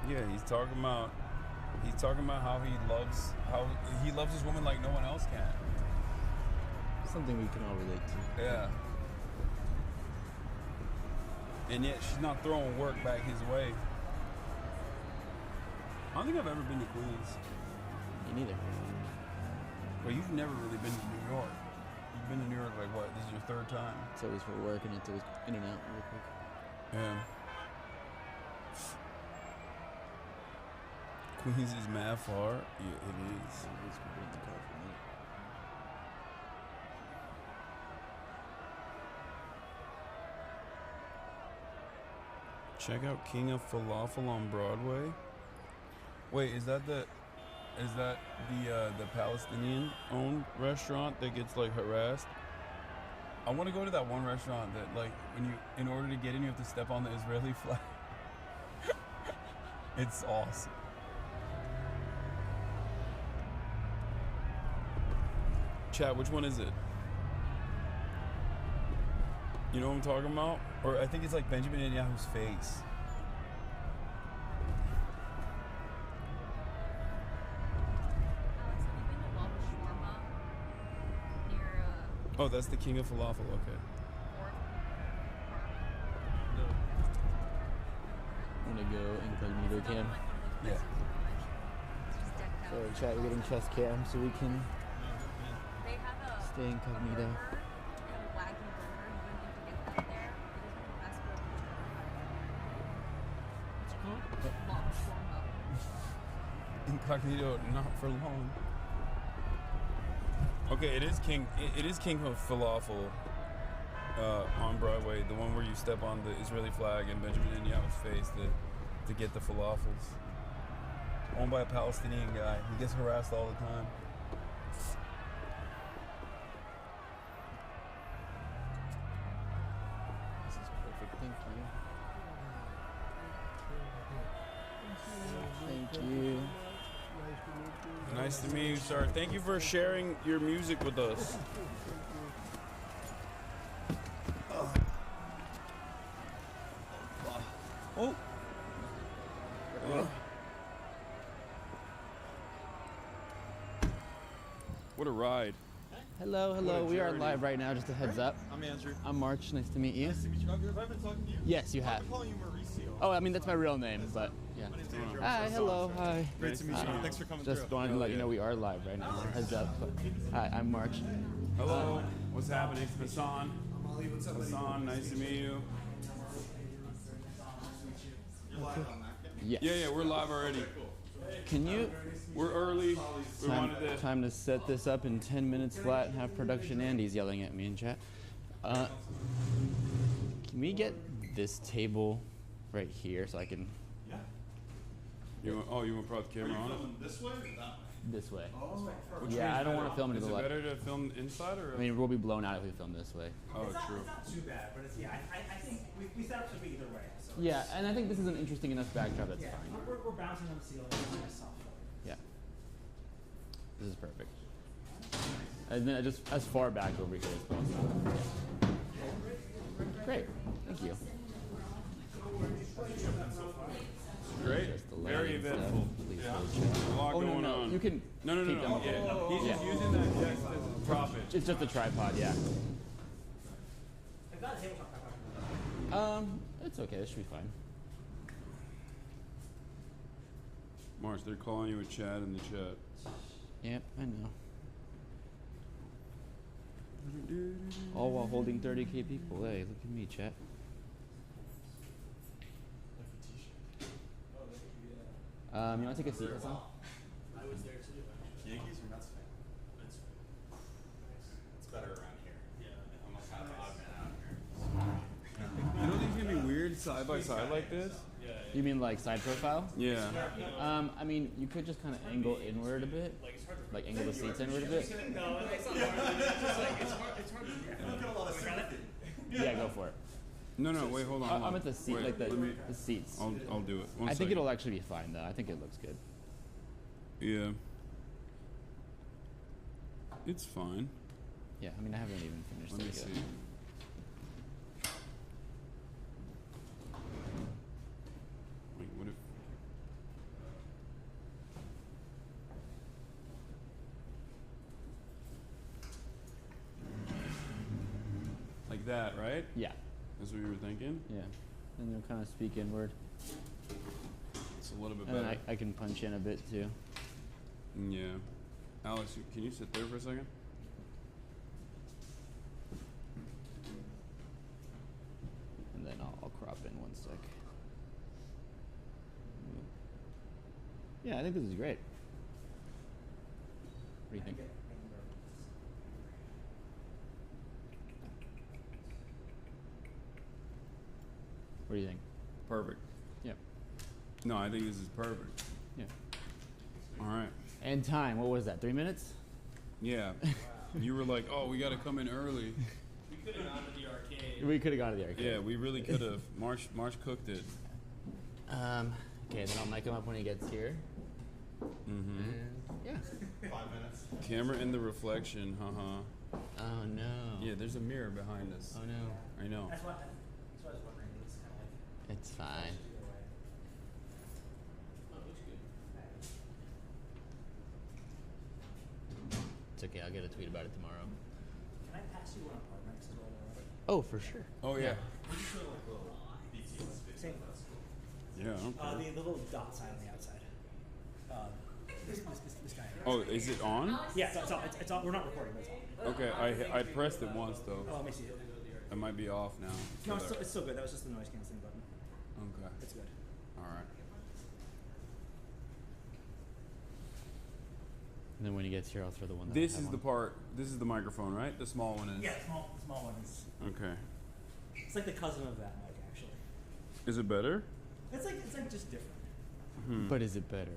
Yeah, he's talking about how he loves his woman like no one else can. something we can all relate to. Yeah. And yet she's not throwing work back his way. I don't think I've ever been to Queens. Me neither. Well, you've never really been to New York. You've been to New York like what? This is your third time? It's always for work and it's always in and out real quick. Yeah. Queens is mad far. Yeah, it is. It is in the car for me. Check out King of Falafel on Broadway. Wait, is that the Palestinian-owned restaurant that gets like harassed? I want to go to that one restaurant that like in order to get in you have to step on the Israeli flag. It's awesome. Chat, which one is it? You know what I'm talking about? Or I think it's like Benjamin Netanyahu's face. Oh, that's the King of Falafel, okay. Want to go incognito cam? Yeah. So chat, we're getting chest cam so we can stay incognito. Incognito, not for long. Okay, it is King of Falafel on Broadway, the one where you step on the Israeli flag and Benjamin Netanyahu's face to get the falafels. Owned by a Palestinian guy. He gets harassed all the time. This is perfect, thank you. Thank you. Nice to meet you, sir. Thank you for sharing your music with us. Oh. What a ride. Hello. We are live right now, just a heads up. I'm Andrew. I'm March, nice to meet you. Nice to meet you. Have I been talking to you? Yes, you have. I've been calling you Mauricio. Oh, I mean, that's my real name, but yeah. My name's Andrew. Hi, hello, hi. Great to meet you. Thanks for coming Just through. wanted to let you know we are live right now. Heads up. But, hi, I'm March. Hello. What's happening? Hassan. Hassan, nice to meet you. You're live on that. Yes. Yeah, we're live already. Can you? We're early. We wanted to. Time to set this up in 10 minutes flat and have production Andy's yelling at me in chat. Can we get this table right here so I can? Yeah. You want to prop the camera on it? This way or that way? This way. Oh, Yeah, I don't want to film it to Is the it left. better to film inside or? I mean, we'll be blown out if we film this way. Oh, It's true. not too bad, but it's, yeah, I think we set up to be either way. So Yeah, and I think this is an interesting enough backdrop. That's yeah, fine. we're bouncing on the ceiling. It's nice soft. Yeah. This is perfect. And then just as far back over here as possible. Great. Thank you. Great. Very eventful. A lot going on. You can. No. Yeah. He's just using that just as a prop. It's just a tripod, yeah. It's okay. This should be fine. Marsh, they're calling you a Chad in the chat. Yep, I know. All while holding 30K people. Hey, look at me, chat. You want to take a seat, Hasan? I was there too. Yankees or Mets fan? Mets fan. It's better around here. Yeah. I'm a kind of odd man out here. You don't think it's gonna be weird side by side like this? You mean like side profile? Yeah. I mean, you could just kind of angle inward a bit, like angle the seats inward a bit. No, it's not hard. It's just like it's hard. I don't get a lot of sympathy. Yeah, go for it. No, wait, hold on. I'm at the seat, like the seats. I'll do it. I think it'll actually be fine though. I think it looks good. Yeah. It's fine. Yeah, I mean, I haven't even finished Let me it see. yet. Wait, what if... Like that, right? Yeah. That's what you were thinking? Yeah. And you'll kind of speak inward. It's a little bit And better. then I can punch in a bit too. Yeah. Alex, can you sit there for a second? And then I'll crop in one sec. Yeah, I think this is great. What do you think? What do you think? Perfect. Yeah. No, I think this is perfect. Yeah. All right. And time, what was that, 3 minutes? Yeah. You were like, oh, we got to come in early. We could have gone to the arcade. We could have gone to the arcade. Yeah, we really could have. Marsh cooked it. Okay, then I'll mic him up when he gets here. Mm-hmm. Yeah. 5 minutes. Camera in the reflection, haha. Oh no. Yeah, there's a mirror behind us. Oh no. I know. That's what I was wondering. It's kind of like. It's fine. It's okay, I'll get a tweet about it tomorrow. Can I pass you one apartment as well? Oh, for sure. Oh, yeah. We just sort of like little BTS space. Same. Yeah, I don't care. The little dot sign on the outside. This guy. Oh, is it on? Yeah, it's on. We're not recording, but it's on. Okay, I pressed it once, though. Oh, let me see it. It might be off now. No, it's still good. That was just the noise canceling button. Okay. It's good. All right. And then when he gets here, I'll throw the one that This I have is the on. part. This is the microphone, right? The small one is. Yeah, small ones. Okay. It's like the cousin of that mic, actually. Is it better? It's like just different. Hmm. But is it better?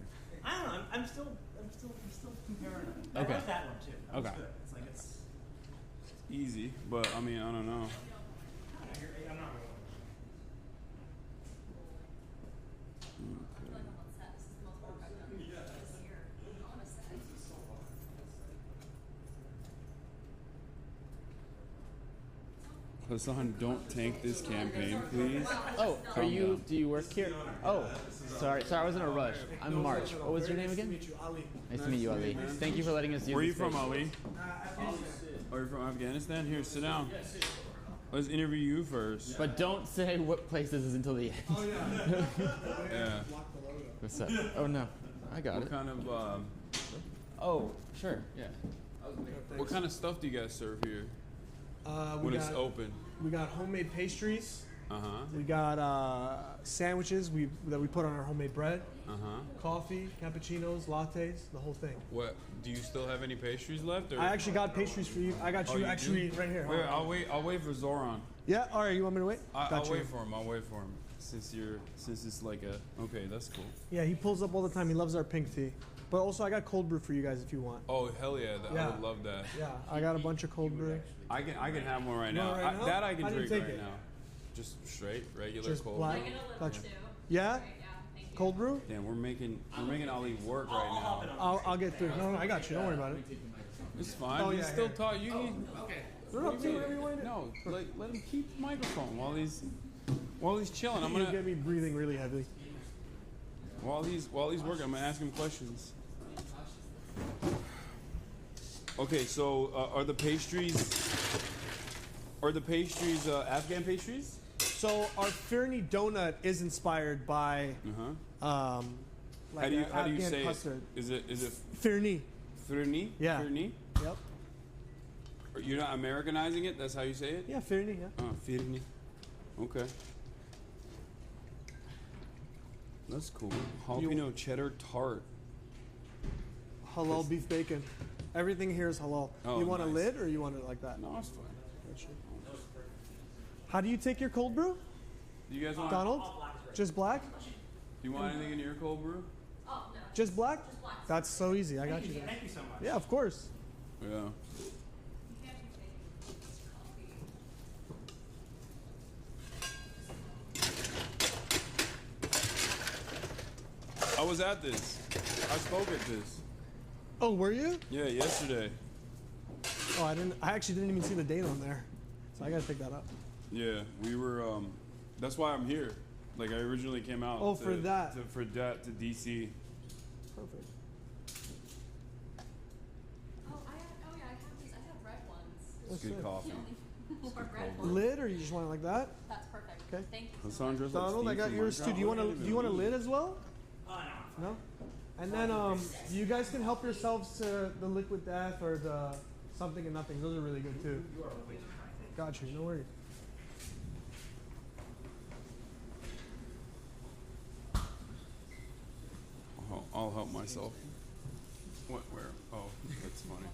I don't know. I'm still comparing them. I Okay. like that one too. That was Okay. good. It's like it's. Easy, but I mean, I don't know. I'm not. Hasan, don't tank this campaign, please. Oh, Calm are you? down. Do you work here? Oh, sorry, I was in a rush. I'm March. What was your name again? Nice to meet you, Ali. Thank you for letting us use. Where are you this from, space. Ali? Are you from Afghanistan? Here, sit down. Let's interview you first. But don't say what place this is until the end. Oh, yeah. Yeah. What's up? Oh no, I got What it. kind of Oh, sure. Yeah. what kind of stuff do you guys serve here We when got, it's open? We got homemade pastries. Uh huh. We got sandwiches that we put on our homemade bread. Uh huh. Coffee, cappuccinos, lattes, the whole thing. What? Do you still have any pastries left? Or? I actually got pastries for you. I got you you actually do? right here. Wait, I'll wait for Zohran. Yeah. All right. You want me to wait? I'll wait for him. I'll wait for him. Since it's like a okay, that's cool. Yeah, he pulls up all the time. He loves our pink tea. But also, I got cold brew for you guys if you want. Oh hell yeah! I Yeah. would love that. Yeah, I got a bunch of cold brew. I can have one right You now. want right now? That I can How do you drink take right it? now. Just straight, regular Just cold. black. brew. Gotcha. Yeah. Cold brew. Damn, we're making Ali work right now. I'll get through. No, I got you. Don't worry about it. It's fine. Oh, He's yeah, still here. talking. You need. Okay. No, do whatever you want to do. No, let him keep the microphone while he's chilling. I'm You're gonna get me breathing really heavily. while he's working. I'm gonna ask him questions. Okay, so are the pastries Afghan pastries? So our Firni donut is inspired by How do you say custard. it? Is it Firni? Firni? Yeah. Firni? Yep. You're not Americanizing it? That's how you say it? Yeah, Firni, yeah. Oh, Firni. Okay. That's cool. Jalapeno cheddar tart. Halal beef bacon. Everything here is halal. Oh, you want nice. a lid or you want it like that? No, it's fine. How do you take your cold brew? Do you guys want Donald? Just black? Do you want anything in your cold brew? Oh, no. Just black? That's so easy. I got you there. Thank you so much. Yeah, of course. Yeah. I was at this. I spoke at this. Oh, were you? Yeah, yesterday. Oh, I actually didn't even see the date on there. So I gotta pick that up. Yeah, we were. That's why I'm here. Like I originally came out. Oh, for that. To DC. Perfect. Oh, yeah, I have these. I have red ones. It's good coffee. More red ones. Lid, or you just want it like that? That's perfect. Okay. Thank you. Hassan dressed like Donald, I Steve got from yours too. Minecraft. Do you want a lid as well? No. No? And then you guys can help yourselves to the liquid death or the something and nothing. Those are really good too. Got you, no worries. I'll help myself. What? Where? Oh, that's funny.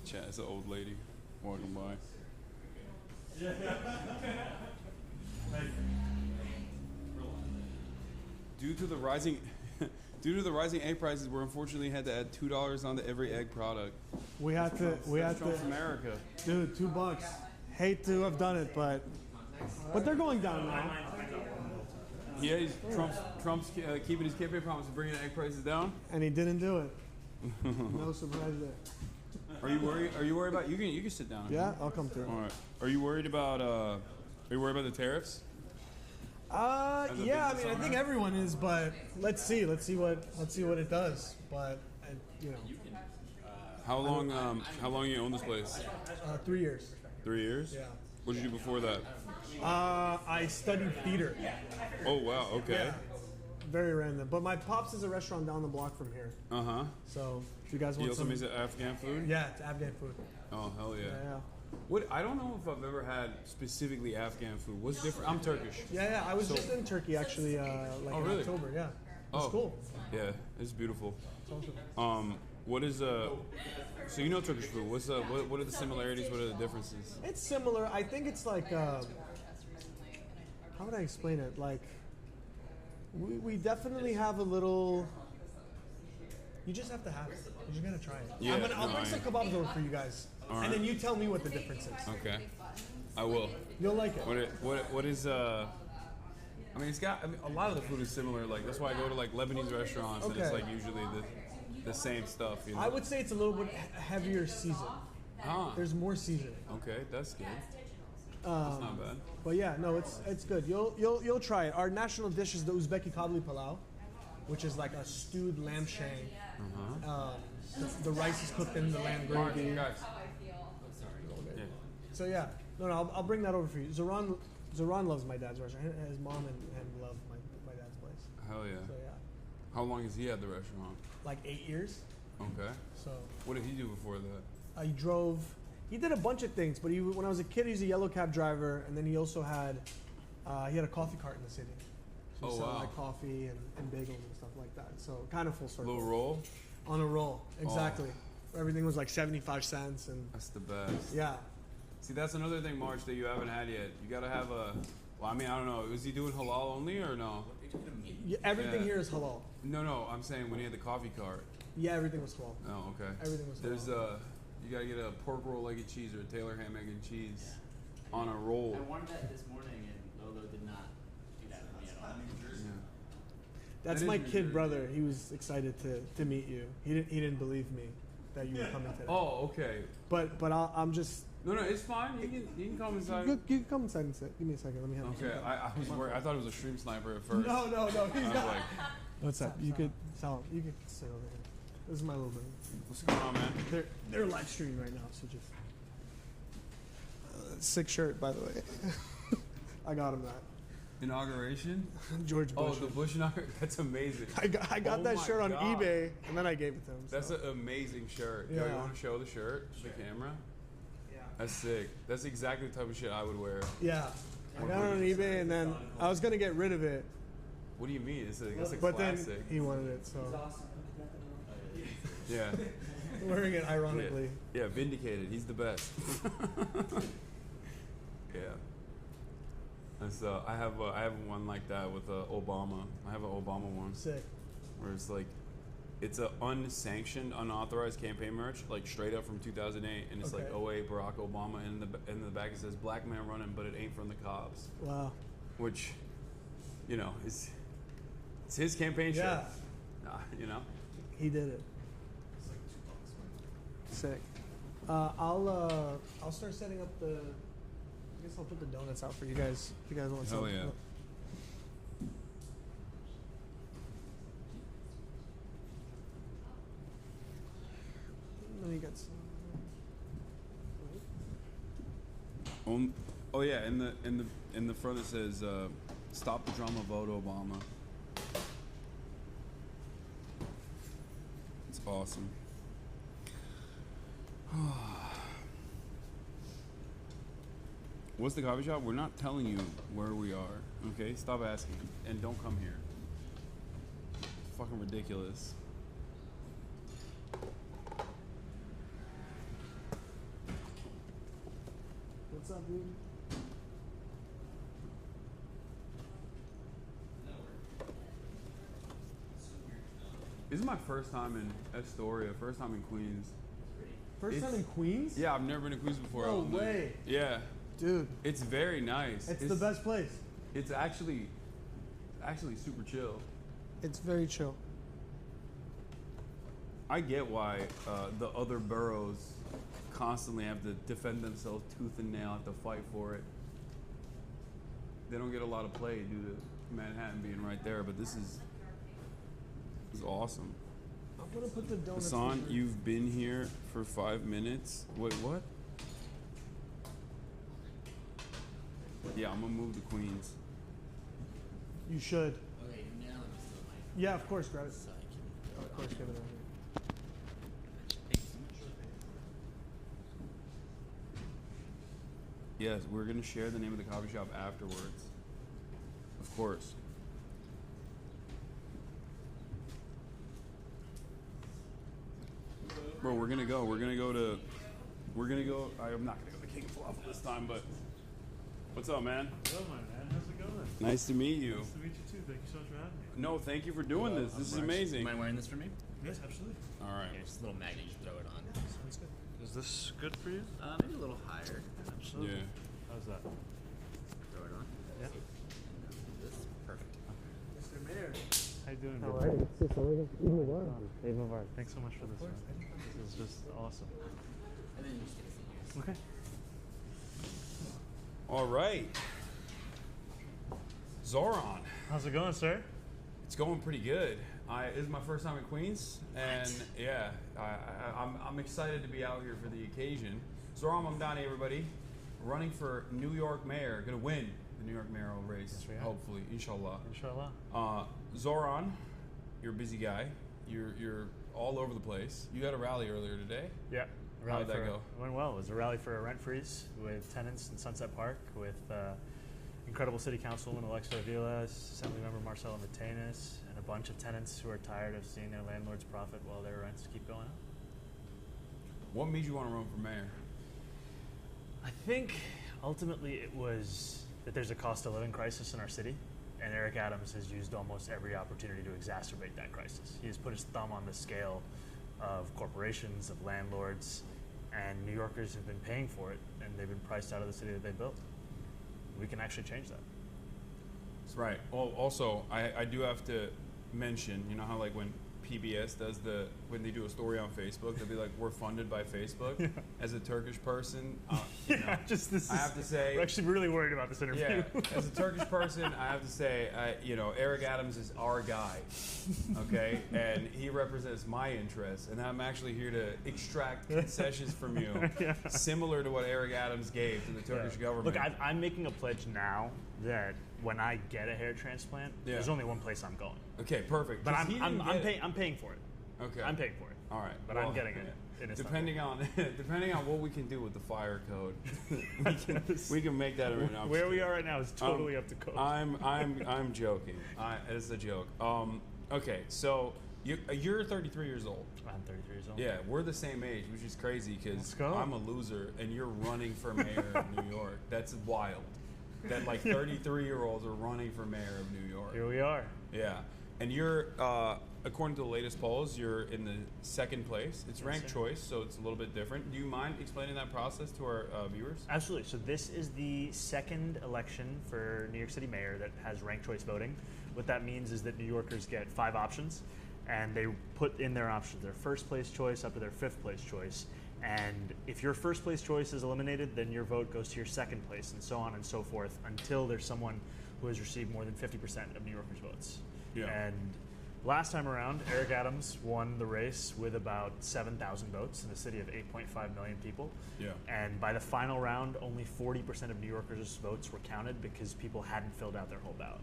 Chat, it's an old lady walking by. Due to the rising egg prices, we unfortunately had to add $2 onto every egg product. We had to. Trump's America. Dude, $2. Hate to have done it, but they're going down now. Yeah, Trump's keeping his campaign promise of bringing egg prices down. And he didn't do it. No surprise there. Are you worried? Are you worried about? You can sit down. Yeah, I'll come through. All right. Are you worried about? Are you worried about the tariffs? Yeah. I mean, I think everyone is, but let's see what it does. But you know. How long you own this place? 3 years. 3 years? Yeah. What did you do before that? I studied theater. Oh wow. Okay. Yeah. Very random. But my pops is a restaurant down the block from here. Uh huh. So if you guys want he also some, makes Afghan food. Yeah, it's Afghan food. Oh hell yeah. Yeah. What? I don't know if I've ever had specifically Afghan food. What's different? I'm Turkish. Yeah. I was just in Turkey actually, in really? October. Yeah. It's cool. Yeah, it's beautiful. It's awesome. What is So you know Turkish food. What's what are the similarities? What are the differences? It's similar. I think it's like how would I explain it? Like we definitely have a little. You just have to have it. You just gotta try it. Yeah, I'll bring some kebabs over for you guys, and then you tell me what the difference is. Okay, I will. You'll like it. What is I mean, it's got. I mean, a lot of the food is similar. Like that's why I go to like Lebanese restaurants, and it's like usually the same stuff. You know? I would say it's a little bit heavier season. There's more seasoning. Okay, that's good. That's not bad. But yeah, no, it's good. You'll try it. Our national dish is the Uzbeki kabli palau, which is like a stewed lamb shank. The rice is cooked in the lamb gravy. So yeah, no, I'll bring that over for you. Zohran loves my dad's restaurant. His mom and love my dad's place. Hell yeah. So yeah. How long has he had the restaurant? Like 8 years. Okay. So. What did he do before that? He drove. He did a bunch of things, but when I was a kid, he was a yellow cab driver, and then he also had a coffee cart in the city. So he sold like coffee and bagels and stuff like that. So kind of full circle. Little roll. On a roll, exactly. Everything was like 75 cents, and that's the best. Yeah. See, that's another thing, March, that you haven't had yet. You gotta have a. Well, I mean, I don't know. Was he doing halal only or no? Yeah, everything here is halal. No. I'm saying when he had the coffee cart. Yeah, everything was halal. Oh, okay. Everything was halal. There's you gotta get a pork roll, egg and cheese, or a Taylor ham, egg and cheese on a roll. I wanted that this morning, and Lolo did not do that for me at all. Yeah. That's my kid brother. He was excited to meet you. He didn't believe me that you were coming today. Oh, okay. But I'm just. No, it's fine. You can come inside. You can come inside and sit. Give me a second. Let me have. Okay, I was worried. I thought it was a stream sniper at first. No. He's I was not. like, what's up? You could sit over here. This is my little buddy. What's going on, man? They're live streaming right now, so just. Sick shirt, by the way. I got him that. Inauguration? George Bush. Oh, the Bush inauguration. That's amazing. I got that shirt on God. eBay, and then I gave it to him. That's an amazing shirt. Yeah. Yo, you want to show the shirt to the camera? Yeah. That's sick. That's exactly the type of shit I would wear. Yeah. I got it on eBay, and then I was going to get rid of it. What do you mean? It's a but classic. Then he wanted it, so. Yeah. Wearing it ironically. Yeah, vindicated. He's the best. Yeah. And so I have one like that with Obama. I have an Obama one. Sick. Where it's like, it's a unsanctioned, unauthorized campaign merch, like straight up from 2008, and it's like 08 Barack Obama, and in the back it says "Black man running, but it ain't from the cops." Wow. Which, you know, it's his campaign shirt. Yeah. You know. He did it. Sick. I'll start setting up the. I guess I'll put the donuts out for you guys. If you guys want some. Hell yeah. Let me get some. Oh yeah, in the front it says "Stop the drama, vote Obama." It's awesome. What's the coffee shop? We're not telling you where we are. Okay, stop asking and don't come here. It's fucking ridiculous. What's up, dude? This is my first time in Astoria, first time in Queens. First time in Queens? Yeah, I've never been to Queens before. No way. Yeah. Dude. It's very nice. It's the best place. It's actually super chill. It's very chill. I get why the other boroughs constantly have to defend themselves tooth and nail, have to fight for it. They don't get a lot of play due to Manhattan being right there, but this is awesome. I'm gonna put the donuts. Hasan, you've been here for 5 minutes. Wait, what? Yeah, I'm gonna move to Queens. You should. Okay, now let me still my. Yeah, of course, grab it. So I can. Of course, give it over here. Thank you so much. Yes, we're gonna share the name of the coffee shop afterwards. Of course. Bro, we're gonna go. I'm not gonna go to King of Falafel this time, but what's up, man? Hello, my man. How's it going? Nice to meet you. Nice to meet you too. Thank you so much for having me. No, thank you for doing this. This is amazing. Am I wearing this for me? Yes, absolutely. All right. Here's a little magnet. You just throw it on. Sounds good. Is this good for you? Maybe a little higher. Absolutely. Yeah. How's that? Throw it on. Yeah. This is perfect. Mr. Mayor. How you doing? How are you? Even more. Thanks so much for this, man. This is just awesome. And then you just take a seat here. Okay. All right. Zohran. How's it going, sir? It's going pretty good. This is my first time in Queens, and yeah, I'm excited to be out here for the occasion. Zohran MAMDANI, everybody, running for New York mayor, gonna win the New York mayoral race, hopefully, inshallah. Inshallah. Zohran, you're a busy guy. You're all over the place. You had a rally earlier today. Yeah. How did that go? It went well. It was a rally for a rent freeze with tenants in Sunset Park, with incredible city councilwoman Alexa Aviles, Assemblymember Marcelo Matenas, and a bunch of tenants who are tired of seeing their landlords profit while their rents keep going up. What made you want to run for mayor? I think ultimately it was that there's a cost of living crisis in our city, and Eric Adams has used almost every opportunity to exacerbate that crisis. He has put his thumb on the scale of corporations, of landlords, and New Yorkers have been paying for it, and they've been priced out of the city that they built. We can actually change that. That's right. Also, I do have to mention, you know how like when PBS does when they do a story on Facebook, they'll be like, "We're funded by Facebook." Yeah. As a Turkish person, you know, I have to say, we're actually really worried about this interview. Yeah, as a Turkish person, I have to say, you know, Eric Adams is our guy, okay, and he represents my interests, and I'm actually here to extract concessions from you, similar to what Eric Adams gave to the Turkish government. Look, I'm making a pledge now that when I get a hair transplant, there's only one place I'm going. Okay, perfect. But I'm paying for it. Okay. I'm paying for it. All right. But I'm getting it. Depending on what we can do with the fire code, we can make that. Where we are right now is totally up to code. I'm joking. It's a joke. Okay, so you're 33 years old. I'm 33 years old. Yeah, we're the same age, which is crazy because I'm a loser and you're running for mayor of New York. That's wild. That like 33-year-olds are running for mayor of New York. Here we are. Yeah, and you're, according to the latest polls, you're in the second place. It's ranked choice, so it's a little bit different. Do you mind explaining that process to our viewers? Absolutely. So this is the second election for New York City mayor that has ranked choice voting. What that means is that New Yorkers get 5 options, and they put in their options, their first place choice up to their 5th place choice. And if your first place choice is eliminated, then your vote goes to your second place, and so on and so forth, until there's someone who has received more than 50% of New Yorkers' votes. Yeah. And last time around, Eric Adams won the race with about 7,000 votes in a city of 8.5 million people. Yeah. And by the final round, only 40% of New Yorkers' votes were counted because people hadn't filled out their whole ballot.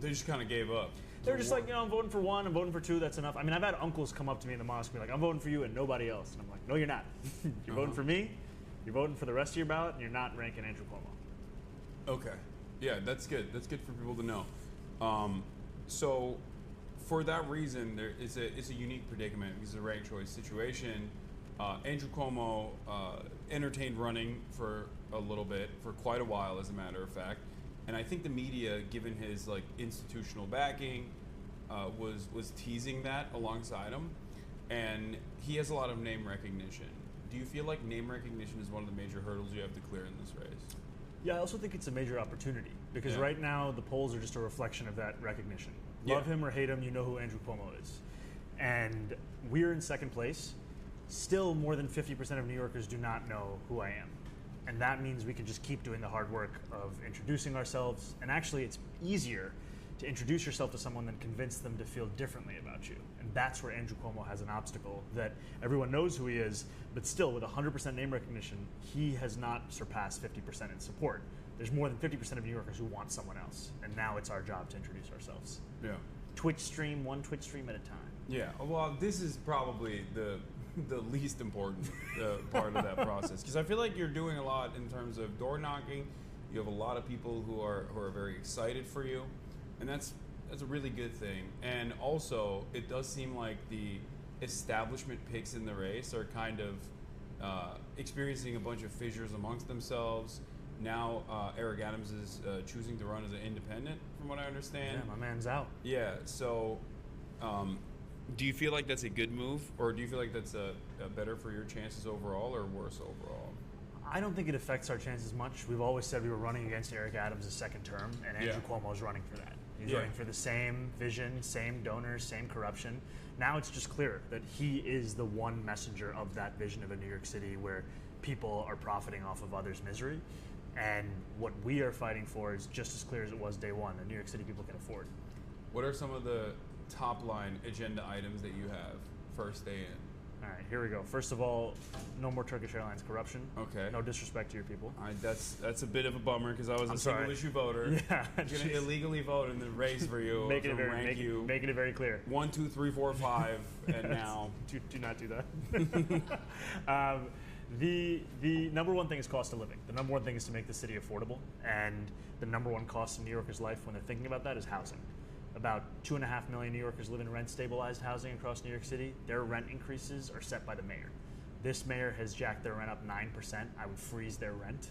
They just kind of gave up. They were just like, you know, I'm voting for 1, I'm voting for 2, that's enough. I mean, I've had uncles come up to me in the mosque and be like, I'm voting for you and nobody else. And I'm like, no, you're not. You're voting for me, you're voting for the rest of your ballot, and you're not ranking Andrew Cuomo. Okay. Yeah, that's good. That's good for people to know. So for that reason, it's a unique predicament because it's a ranked choice situation. Andrew Cuomo entertained running for a little bit, for quite a while, as a matter of fact. And I think the media, given his like institutional backing, was teasing that alongside him, and he has a lot of name recognition. Do you feel like name recognition is one of the major hurdles you have to clear in this race? Yeah, I also think it's a major opportunity because right now the polls are just a reflection of that recognition. Love him or hate him, you know who Andrew Cuomo is, and we're in second place. Still, more than 50% of New Yorkers do not know who I am. And that means we can just keep doing the hard work of introducing ourselves. And actually, it's easier to introduce yourself to someone than convince them to feel differently about you. And that's where Andrew Cuomo has an obstacle, that everyone knows who he is, but still, with 100% name recognition, he has not surpassed 50% in support. There's more than 50% of New Yorkers who want someone else. And now it's our job to introduce ourselves. Yeah. Twitch stream, one Twitch stream at a time. Yeah, well, this is probably the least important part of that process, because I feel like you're doing a lot in terms of door knocking. You have a lot of people who are very excited for you, and that's a really good thing. And also, it does seem like the establishment picks in the race are kind of experiencing a bunch of fissures amongst themselves. Now Eric Adams is choosing to run as an independent, from what I understand. Yeah, my man's out. Yeah, so do you feel like that's a good move, or do you feel like that's a better for your chances overall, or worse overall? I don't think it affects our chances much. We've always said we were running against Eric Adams' second term, and Andrew Cuomo is running for that. He's running for the same vision, same donors, same corruption. Now it's just clear that he is the one messenger of that vision of a New York City where people are profiting off of others' misery. And what we are fighting for is just as clear as it was day one, that New York City people can afford. What are some of the top line agenda items that you have first day in? All right, here we go. First of all, no more Turkish Airlines corruption. Okay. No disrespect to your people. That's a bit of a bummer because I was a single issue voter. Yeah. I'm going to illegally vote in the race for you. Making it very clear. 1, 2, 3, 4, 5, and now. Do not do that. The number one thing is cost of living. The number one thing is to make the city affordable. And the number one cost in New Yorkers' life when they're thinking about that is housing. About 2.5 million New Yorkers live in rent-stabilized housing across New York City. Their rent increases are set by the mayor. This mayor has jacked their rent up 9%. I would freeze their rent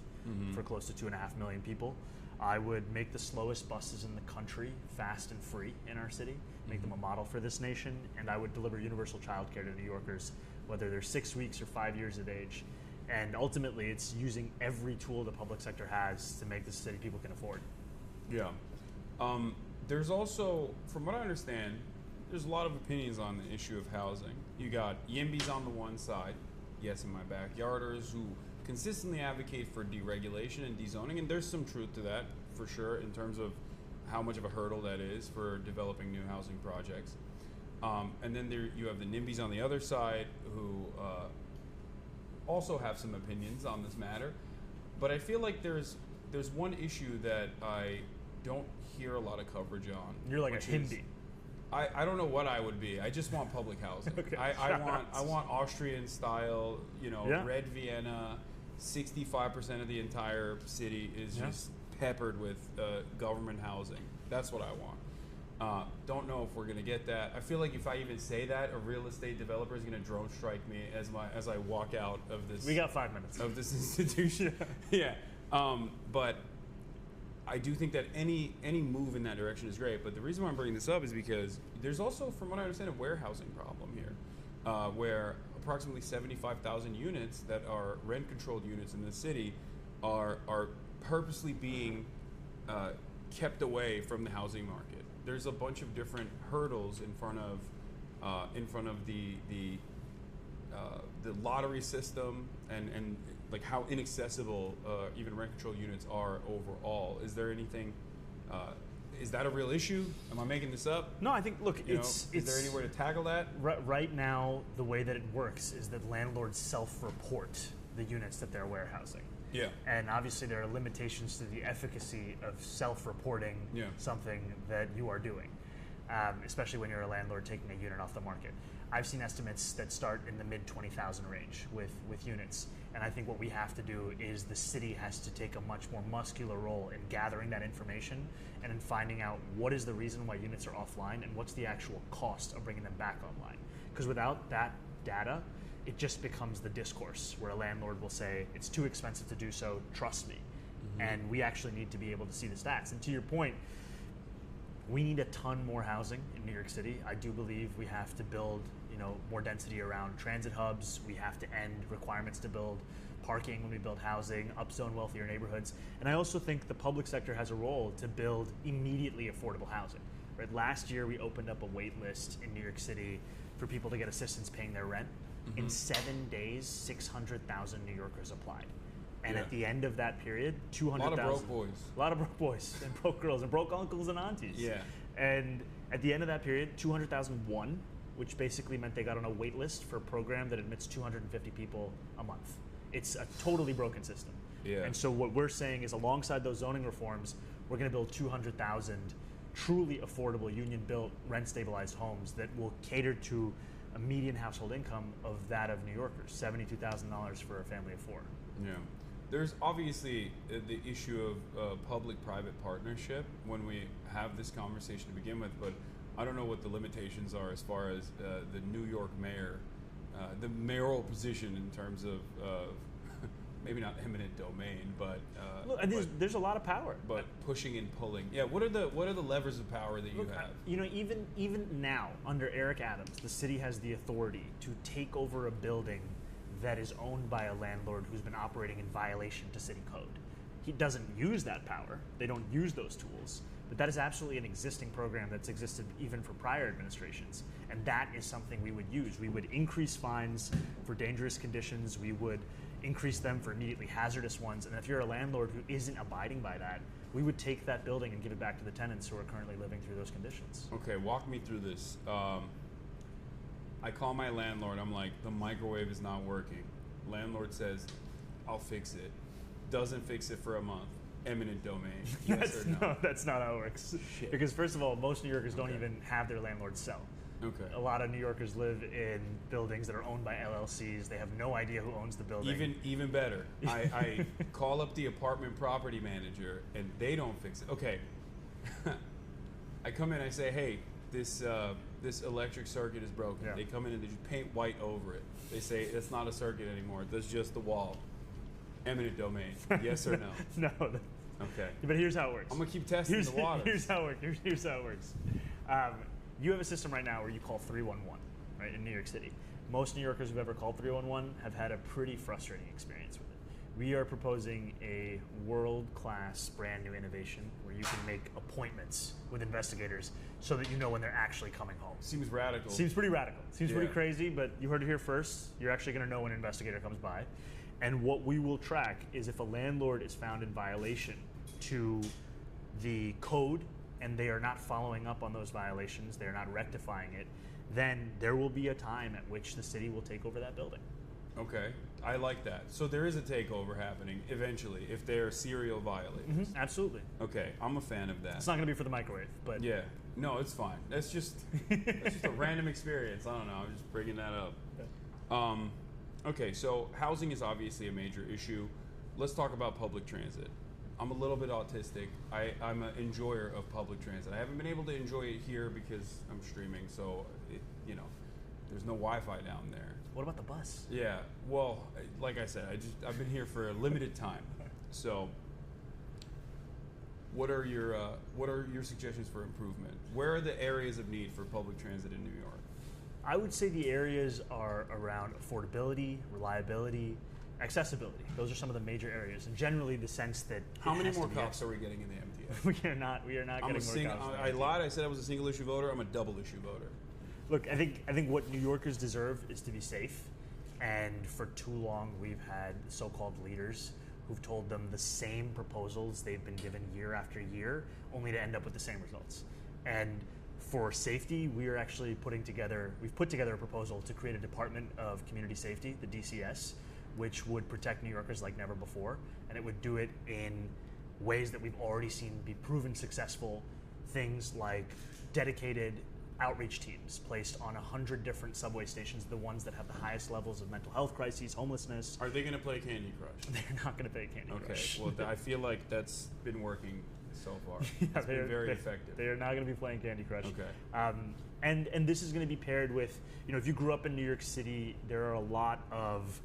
for close to 2.5 million people. I would make the slowest buses in the country fast and free in our city, make them a model for this nation, and I would deliver universal childcare to New Yorkers, whether they're 6 weeks or 5 years of age. And ultimately, it's using every tool the public sector has to make this city people can afford. Yeah. There's also, from what I understand, there's a lot of opinions on the issue of housing. You got YIMBYs on the one side, yes, in my backyarders, who consistently advocate for deregulation and dezoning, and there's some truth to that for sure in terms of how much of a hurdle that is for developing new housing projects. And then you have the NIMBYs on the other side who also have some opinions on this matter. But I feel like there's one issue that I don't hear a lot of coverage on. You're like a Hindi. I don't know what I would be. I just want public housing. Okay. I want Austrian style, red Vienna. 65% of the entire city is just peppered with government housing. That's what I want. Don't know if we're gonna get that. I feel like if I even say that, a real estate developer is gonna drone strike me as I walk out of this. We got 5 minutes of this institution. Yeah, but I do think that any move in that direction is great. But the reason why I'm bringing this up is because there's also, from what I understand, a warehousing problem here, where approximately 75,000 units that are rent-controlled units in the city are purposely being kept away from the housing market. There's a bunch of different hurdles in front of the lottery system and like how inaccessible even rent-controlled units are overall. Is there anything? Is that a real issue? Am I making this up? No, I think, look, is there any way to tackle that? Right now, the way that it works is that landlords self-report the units that they're warehousing. Yeah. And obviously there are limitations to the efficacy of self-reporting something that you are doing, especially when you're a landlord taking a unit off the market. I've seen estimates that start in the mid-20,000 range with units. And I think what we have to do is the city has to take a much more muscular role in gathering that information and in finding out what is the reason why units are offline and what's the actual cost of bringing them back online. Because without that data, it just becomes the discourse where a landlord will say, it's too expensive to do so, trust me. And we actually need to be able to see the stats. And to your point, we need a ton more housing in New York City. I do believe we have to build more density around transit hubs. We have to end requirements to build parking when we build housing, upzone wealthier neighborhoods. And I also think the public sector has a role to build immediately affordable housing. Right? Last year, we opened up a wait list in New York City for people to get assistance paying their rent. In 7 days, 600,000 New Yorkers applied. And at the end of that period, 200,000. A lot of broke boys. A lot of broke boys and broke girls and broke uncles and aunties. Yeah. And at the end of that period, 200,000 won, which basically meant they got on a wait list for a program that admits 250 people a month. It's a totally broken system. Yeah. And so what we're saying is alongside those zoning reforms, we're going to build 200,000 truly affordable union-built rent-stabilized homes that will cater to a median household income of that of New Yorkers, $72,000 for a family of four. Yeah. There's obviously the issue of public-private partnership when we have this conversation to begin with, but I don't know what the limitations are as far as the New York mayor, the mayoral position in terms of maybe not eminent domain, but look, there's a lot of power. But pushing and pulling, yeah. What are the levers of power that you have? Even now under Eric Adams, the city has the authority to take over a building that is owned by a landlord who's been operating in violation to city code. He doesn't use that power. They don't use those tools. But that is absolutely an existing program that's existed even for prior administrations. And that is something we would use. We would increase fines for dangerous conditions. We would increase them for immediately hazardous ones. And if you're a landlord who isn't abiding by that, we would take that building and give it back to the tenants who are currently living through those conditions. Okay, walk me through this. I call my landlord. I'm like, the microwave is not working. Landlord says, I'll fix it. Doesn't fix it for a month. Eminent domain. Yes or no? No, that's not how it works. Shit. Because first of all, most New Yorkers don't even have their landlord sell. Okay. A lot of New Yorkers live in buildings that are owned by LLCs. They have no idea who owns the building. Even better. I call up the apartment property manager and they don't fix it. Okay. I come in, I say, hey, this electric circuit is broken. Yeah. They come in and they just paint white over it. They say it's not a circuit anymore. That's just the wall. Eminent domain. Yes or no? No. Okay. But here's how it works. I'm gonna keep testing the waters. Here's how it works. Here's how it works. You have a system right now where you call 311, right, in New York City. Most New Yorkers who've ever called 311 have had a pretty frustrating experience with it. We are proposing a world-class, brand new innovation where you can make appointments with investigators so that you know when they're actually coming home. Seems radical. Seems pretty radical. Seems Yeah. pretty crazy, but you heard it here first. You're actually going to know when an investigator comes by. And what we will track is if a landlord is found in violation to the code and they are not following up on those violations, they're not rectifying it, then there will be a time at which the city will take over that building. Okay, I like that. So there is a takeover happening eventually if they're serial violators. Absolutely. Okay, I'm a fan of that. It's not going to be for the microwave, but Yeah, no, it's fine. That's just a random experience. I don't know. I'm just bringing that up. Okay, so housing is obviously a major issue. Let's talk about public transit. I'm a little bit autistic. I'm an enjoyer of public transit. I haven't been able to enjoy it here because I'm streaming, so there's no Wi-Fi down there. What about the bus? Yeah, well, like I said, I've been here for a limited time. So, what are your suggestions for improvement? Where are the areas of need for public transit in New York? I would say the areas are around affordability, reliability, accessibility. Those are some of the major areas, and generally the sense that How many more cops are we getting in the MTA? We are not getting more cops. I lied. I said I was a single issue voter. I'm a double issue voter. Look, I think what New Yorkers deserve is to be safe, and for too long we've had so-called leaders who've told them the same proposals they've been given year after year, only to end up with the same results. And for safety, we've put together a proposal to create a Department of Community Safety, the DCS, which would protect New Yorkers like never before, and it would do it in ways that we've already seen be proven successful. Things like dedicated outreach teams placed on 100 different subway stations, the ones that have the highest levels of mental health crises, homelessness. Are they going to play Candy Crush? They're not going to play Candy Crush. Okay, well, I feel like that's been working so far. It's been very effective. They are not going to be playing Candy Crush. Okay. And this is going to be paired with, if you grew up in New York City, there are a lot of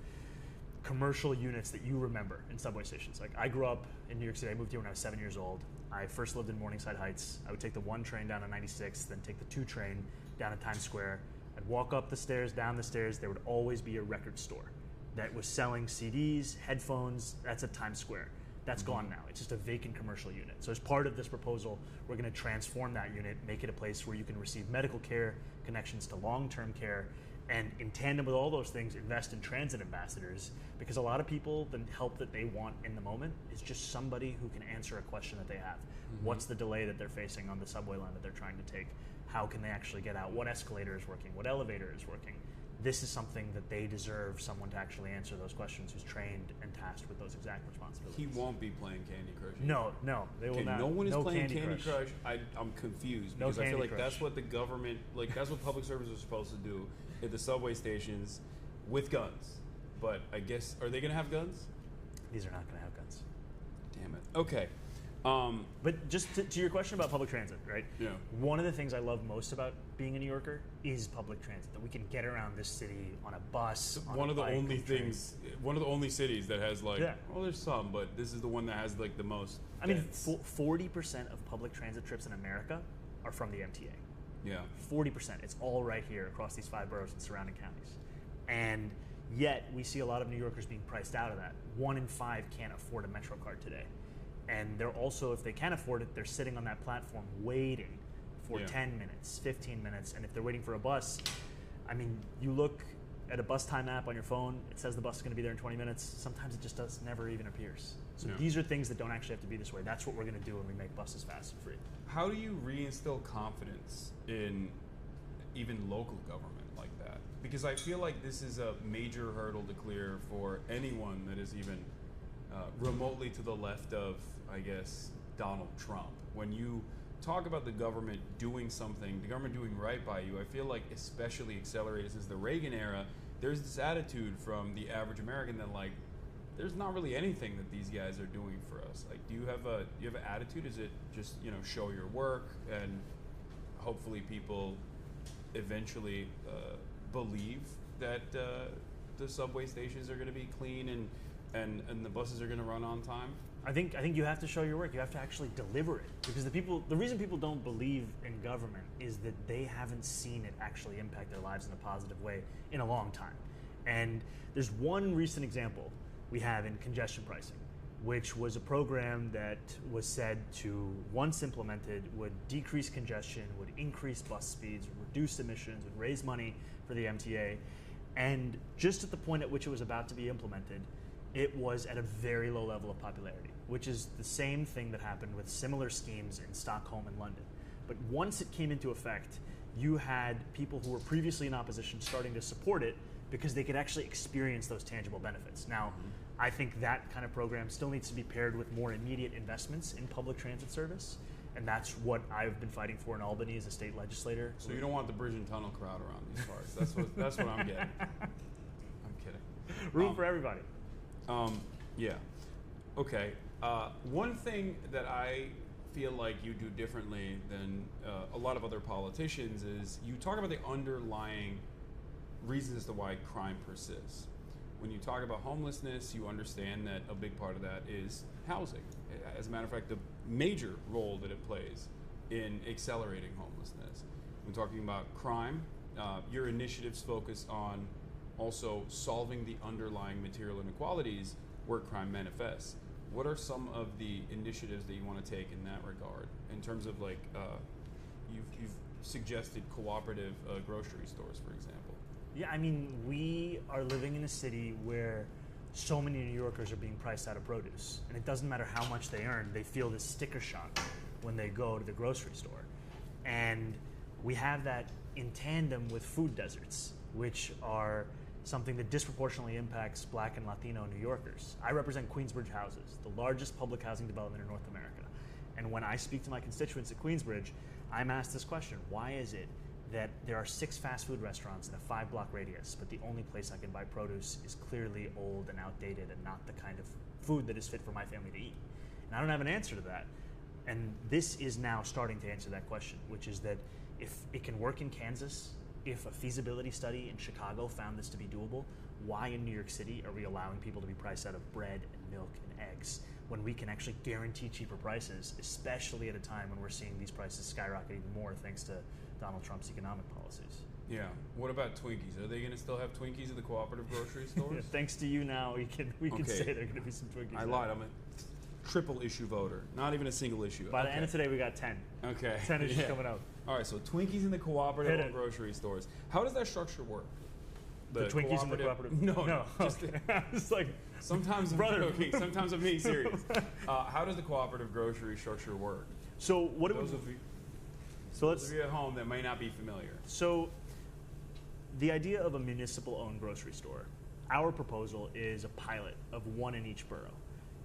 commercial units that you remember in subway stations. Like, I grew up in New York City. I moved here when I was 7 years old. I first lived in Morningside Heights. I would take the 1 train down to 96th, then take the 2 train down to Times Square. I'd walk up the stairs, down the stairs. There would always be a record store that was selling CDs, headphones. That's at Times Square. That's gone now. It's just a vacant commercial unit. So as part of this proposal, we're going to transform that unit, make it a place where you can receive medical care, connections to long-term care, and in tandem with all those things, invest in transit ambassadors, because a lot of people, the help that they want in the moment is just somebody who can answer a question that they have. What's the delay that they're facing on the subway line that they're trying to take? How can they actually get out? What escalator is working? What elevator is working? This is something that they deserve someone to actually answer those questions who's trained and tasked with those exact responsibilities. He won't be playing Candy Crush. No, they will not. No one is playing Candy Crush. Crush. I'm confused because I feel like that's what the government, that's what public services are supposed to do at the subway stations with guns. But I guess, are they going to have guns? These are not going to have guns. Damn it. Okay. But just to your question about public transit, right? Yeah. One of the things I love most about being a New Yorker is public transit. That we can get around this city on a bus. One of the only cities that has well, there's some, but this is the one that has the most. I mean, 40% of public transit trips in America are from the MTA. Yeah. 40%. It's all right here across these 5 boroughs and surrounding counties, and yet we see a lot of New Yorkers being priced out of that. 1 in 5 can't afford a Metro card today. And they're also, if they can afford it, they're sitting on that platform waiting for 10 minutes, 15 minutes. And if they're waiting for a bus, I mean, you look at a bus time app on your phone, it says the bus is going to be there in 20 minutes. Sometimes it just never even appears. So these are things that don't actually have to be this way. That's what we're going to do when we make buses fast and free. How do you reinstill confidence in even local government like that? Because I feel like this is a major hurdle to clear for anyone that is even remotely to the left of, I guess, Donald Trump. When you talk about the government doing something, the government doing right by you, I feel like especially accelerated since the Reagan era, there's this attitude from the average American that there's not really anything that these guys are doing for us. Like, do you have an attitude? Is it just, show your work and hopefully people eventually believe that the subway stations are going to be clean and the buses are going to run on time? I think you have to show your work. You have to actually deliver it, because the reason people don't believe in government is that they haven't seen it actually impact their lives in a positive way in a long time. And there's one recent example we have in congestion pricing, which was a program that was said to, once implemented, would decrease congestion, would increase bus speeds, would reduce emissions, would raise money for the MTA. And just at the point at which it was about to be implemented, it was at a very low level of popularity, which is the same thing that happened with similar schemes in Stockholm and London. But once it came into effect, you had people who were previously in opposition starting to support it because they could actually experience those tangible benefits. Now, I think that kind of program still needs to be paired with more immediate investments in public transit service, and that's what I've been fighting for in Albany as a state legislator. So you don't want the bridge and tunnel crowd around these parts. That's what I'm getting. I'm kidding. Room for everybody. Yeah. Okay. One thing that I feel like you do differently than a lot of other politicians is you talk about the underlying reasons as to why crime persists. When you talk about homelessness, you understand that a big part of that is housing. As a matter of fact, the major role that it plays in accelerating homelessness. When talking about crime, your initiatives focus on also solving the underlying material inequalities where crime manifests. What are some of the initiatives that you want to take in that regard? In terms of like, you've suggested cooperative grocery stores, for example. Yeah, I mean, we are living in a city where so many New Yorkers are being priced out of produce. And it doesn't matter how much they earn, they feel this sticker shock when they go to the grocery store. And we have that in tandem with food deserts, which are something that disproportionately impacts Black and Latino New Yorkers. I represent Queensbridge Houses, the largest public housing development in North America. And when I speak to my constituents at Queensbridge, I'm asked this question: why is it that there are 6 fast food restaurants in a 5-block radius, but the only place I can buy produce is clearly old and outdated and not the kind of food that is fit for my family to eat? And I don't have an answer to that. And this is now starting to answer that question, which is that if it can work in Kansas, if a feasibility study in Chicago found this to be doable, why in New York City are we allowing people to be priced out of bread and milk and eggs when we can actually guarantee cheaper prices, especially at a time when we're seeing these prices skyrocket even more thanks to Donald Trump's economic policies? Yeah. What about Twinkies? Are they going to still have Twinkies at the cooperative grocery stores? Yeah, thanks to you now, we can say there are going to be some Twinkies. I lied. I'm a triple issue voter. Not even a single issue. By the end of today, we got 10. Okay. 10 issues coming out. All right, so Twinkies in the cooperative grocery stores. How does that structure work? The Twinkies in the cooperative? No. Just, it's like, sometimes brother. I'm joking, sometimes I'm being serious. How does the cooperative grocery structure work? So what those of you at home that may not be familiar. So the idea of a municipal-owned grocery store, our proposal is a pilot of 1 in each borough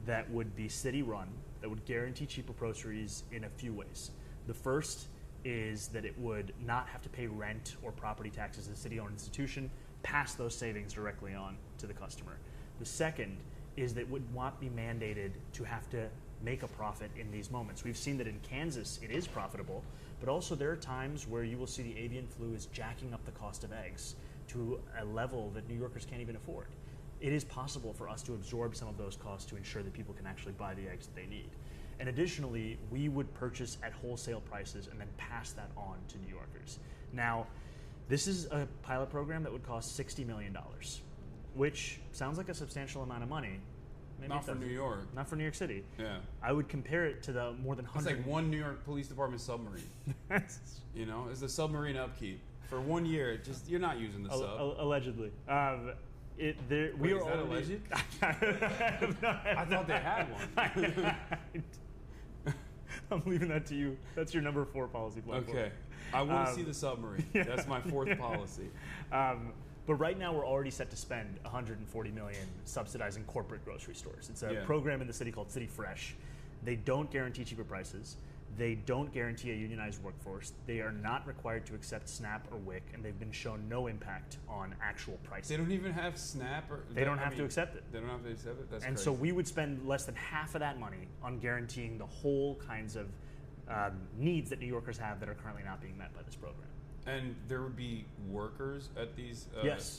that would be city-run, that would guarantee cheaper groceries in a few ways. The first is that it would not have to pay rent or property taxes as a city-owned institution, pass those savings directly on to the customer. The second is that it would not be mandated to have to make a profit in these moments. We've seen that in Kansas it is profitable, but also there are times where you will see the avian flu is jacking up the cost of eggs to a level that New Yorkers can't even afford. It is possible for us to absorb some of those costs to ensure that people can actually buy the eggs that they need. And additionally, we would purchase at wholesale prices and then pass that on to New Yorkers. Now, this is a pilot program that would cost $60 million, which sounds like a substantial amount of money. Maybe not for New York. Not for New York City. Yeah. I would compare it to the more than 100. It's like one New York Police Department submarine. You know, it's the submarine upkeep. For 1 year, just you're not using the sub. Allegedly. Is that alleged? I thought they had one. I'm leaving that to you. That's your number 4 policy platform. Okay. I want to see the submarine. Yeah. That's my 4th policy. But right now we're already set to spend $140 million subsidizing corporate grocery stores. It's a program in the city called City Fresh. They don't guarantee cheaper prices. They don't guarantee a unionized workforce. They are not required to accept SNAP or WIC, and they've been shown no impact on actual pricing. They don't even have SNAP? They don't have to accept it. They don't have to accept it? That's and crazy. So we would spend less than half of that money on guaranteeing the whole kinds of needs that New Yorkers have that are currently not being met by this program. And there would be workers at these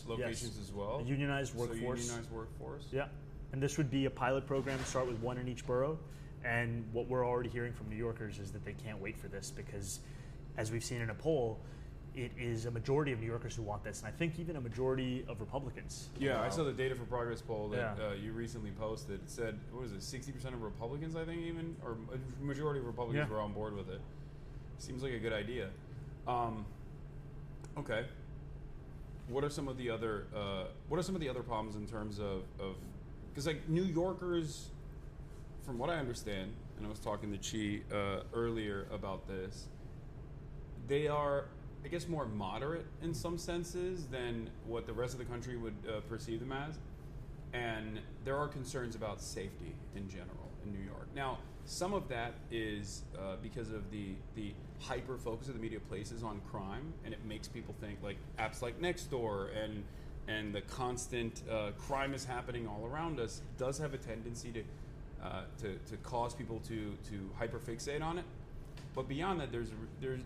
locations as well? A unionized workforce. So unionized workforce? Yeah. And this would be a pilot program to start with 1 in each borough. And what we're already hearing from New Yorkers is that they can't wait for this because, as we've seen in a poll, it is a majority of New Yorkers who want this, and I think even a majority of Republicans. Yeah, I saw the Data for Progress poll that you recently posted. It said, what was it, 60% of Republicans, I think, even, or a majority of Republicans were on board with it. Seems like a good idea. Okay. What are some of the other problems in terms of because like New Yorkers, from what I understand, and I was talking to Chi earlier about this, they are, I guess, more moderate in some senses than what the rest of the country would perceive them as. And there are concerns about safety in general in New York. Now, some of that is because of the hyper focus of the media places on crime, and it makes people think like apps like Nextdoor and the constant crime is happening all around us does have a tendency to cause people to hyper fixate on it. But beyond that,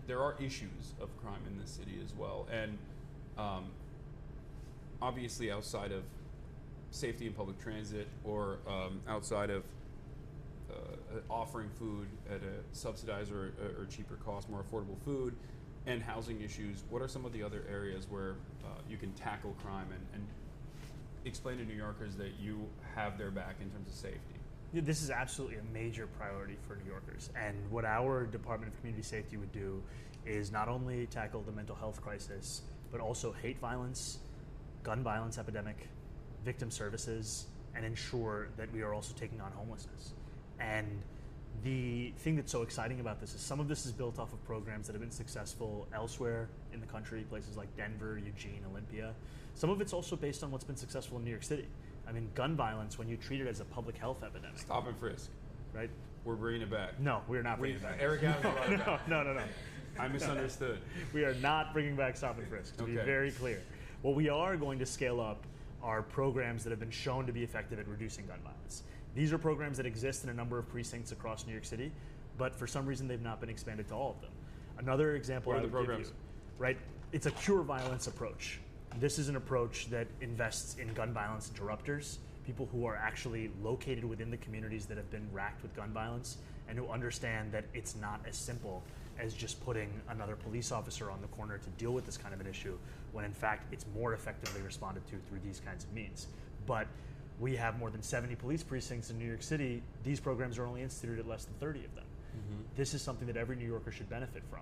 there are issues of crime in this city as well, and obviously outside of safety in public transit or outside of offering food at a subsidized or cheaper cost, more affordable food, and housing issues, what are some of the other areas where you can tackle crime and explain to New Yorkers that you have their back in terms of safety? Yeah, this is absolutely a major priority for New Yorkers. And what our Department of Community Safety would do is not only tackle the mental health crisis, but also hate violence, gun violence epidemic, victim services, and ensure that we are also taking on homelessness. And the thing that's so exciting about this is some of this is built off of programs that have been successful elsewhere in the country, places like Denver, Eugene, Olympia. Some of it's also based on what's been successful in New York City. I mean, gun violence, when you treat it as a public health epidemic. Stop and frisk. Right? We're bringing it back. No, we're not bringing it back. Eric Adams brought it back. No. I misunderstood. We are not bringing back stop and frisk, to be very clear. What we are going to scale up are programs that have been shown to be effective at reducing gun violence. These are programs that exist in a number of precincts across New York City, but for some reason they've not been expanded to all of them. Another example I would give you, right? It's a cure violence approach. This is an approach that invests in gun violence interrupters, people who are actually located within the communities that have been racked with gun violence and who understand that it's not as simple as just putting another police officer on the corner to deal with this kind of an issue, when in fact it's more effectively responded to through these kinds of means. But we have more than 70 police precincts in New York City. These programs are only instituted at less than 30 of them. Mm-hmm. This is something that every New Yorker should benefit from.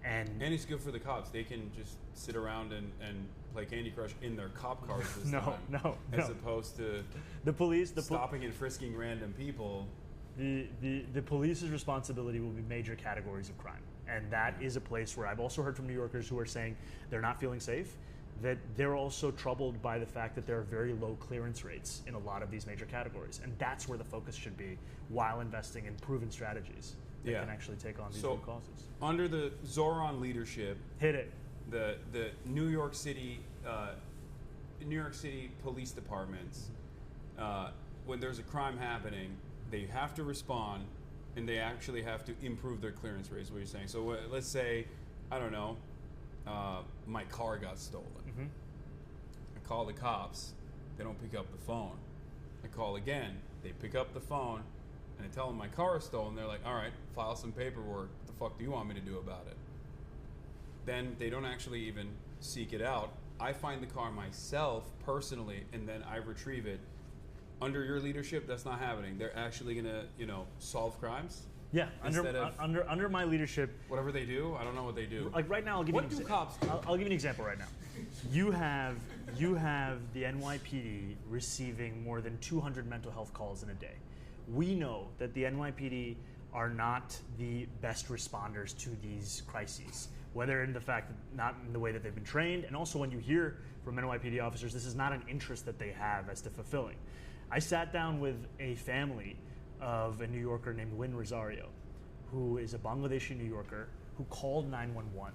And it's good for the cops. They can just sit around and play Candy Crush in their cop cars this time. No. As opposed to the police stopping and frisking random people. The police's responsibility will be major categories of crime. And that is a place where I've also heard from New Yorkers who are saying they're not feeling safe, that they're also troubled by the fact that there are very low clearance rates in a lot of these major categories. And that's where the focus should be while investing in proven strategies that can actually take on these root causes. Under the ZOHRAN leadership, the New York City police departments, when there's a crime happening, they have to respond and they actually have to improve their clearance rates, what you're saying. So let's say, I don't know, my car got stolen. Mm-hmm. I call the cops, they don't pick up the phone. I call again, they pick up the phone, and I tell them my car is stolen. They're like, all right, file some paperwork. What the fuck do you want me to do about it? Then they don't actually even seek it out. I find the car myself personally, and then I retrieve it. Under your leadership, that's not happening. They're actually gonna, solve crimes. Yeah, under my leadership, whatever they do, I don't know what they do. Like right now, I'll give you an example right now. You have the NYPD receiving more than 200 mental health calls in a day. We know that the NYPD are not the best responders to these crises, whether in the fact that not in the way that they've been trained, and also when you hear from NYPD officers, this is not an interest that they have as to fulfilling. I sat down with a family of a New Yorker named Win Rosario, who is a Bangladeshi New Yorker who called 911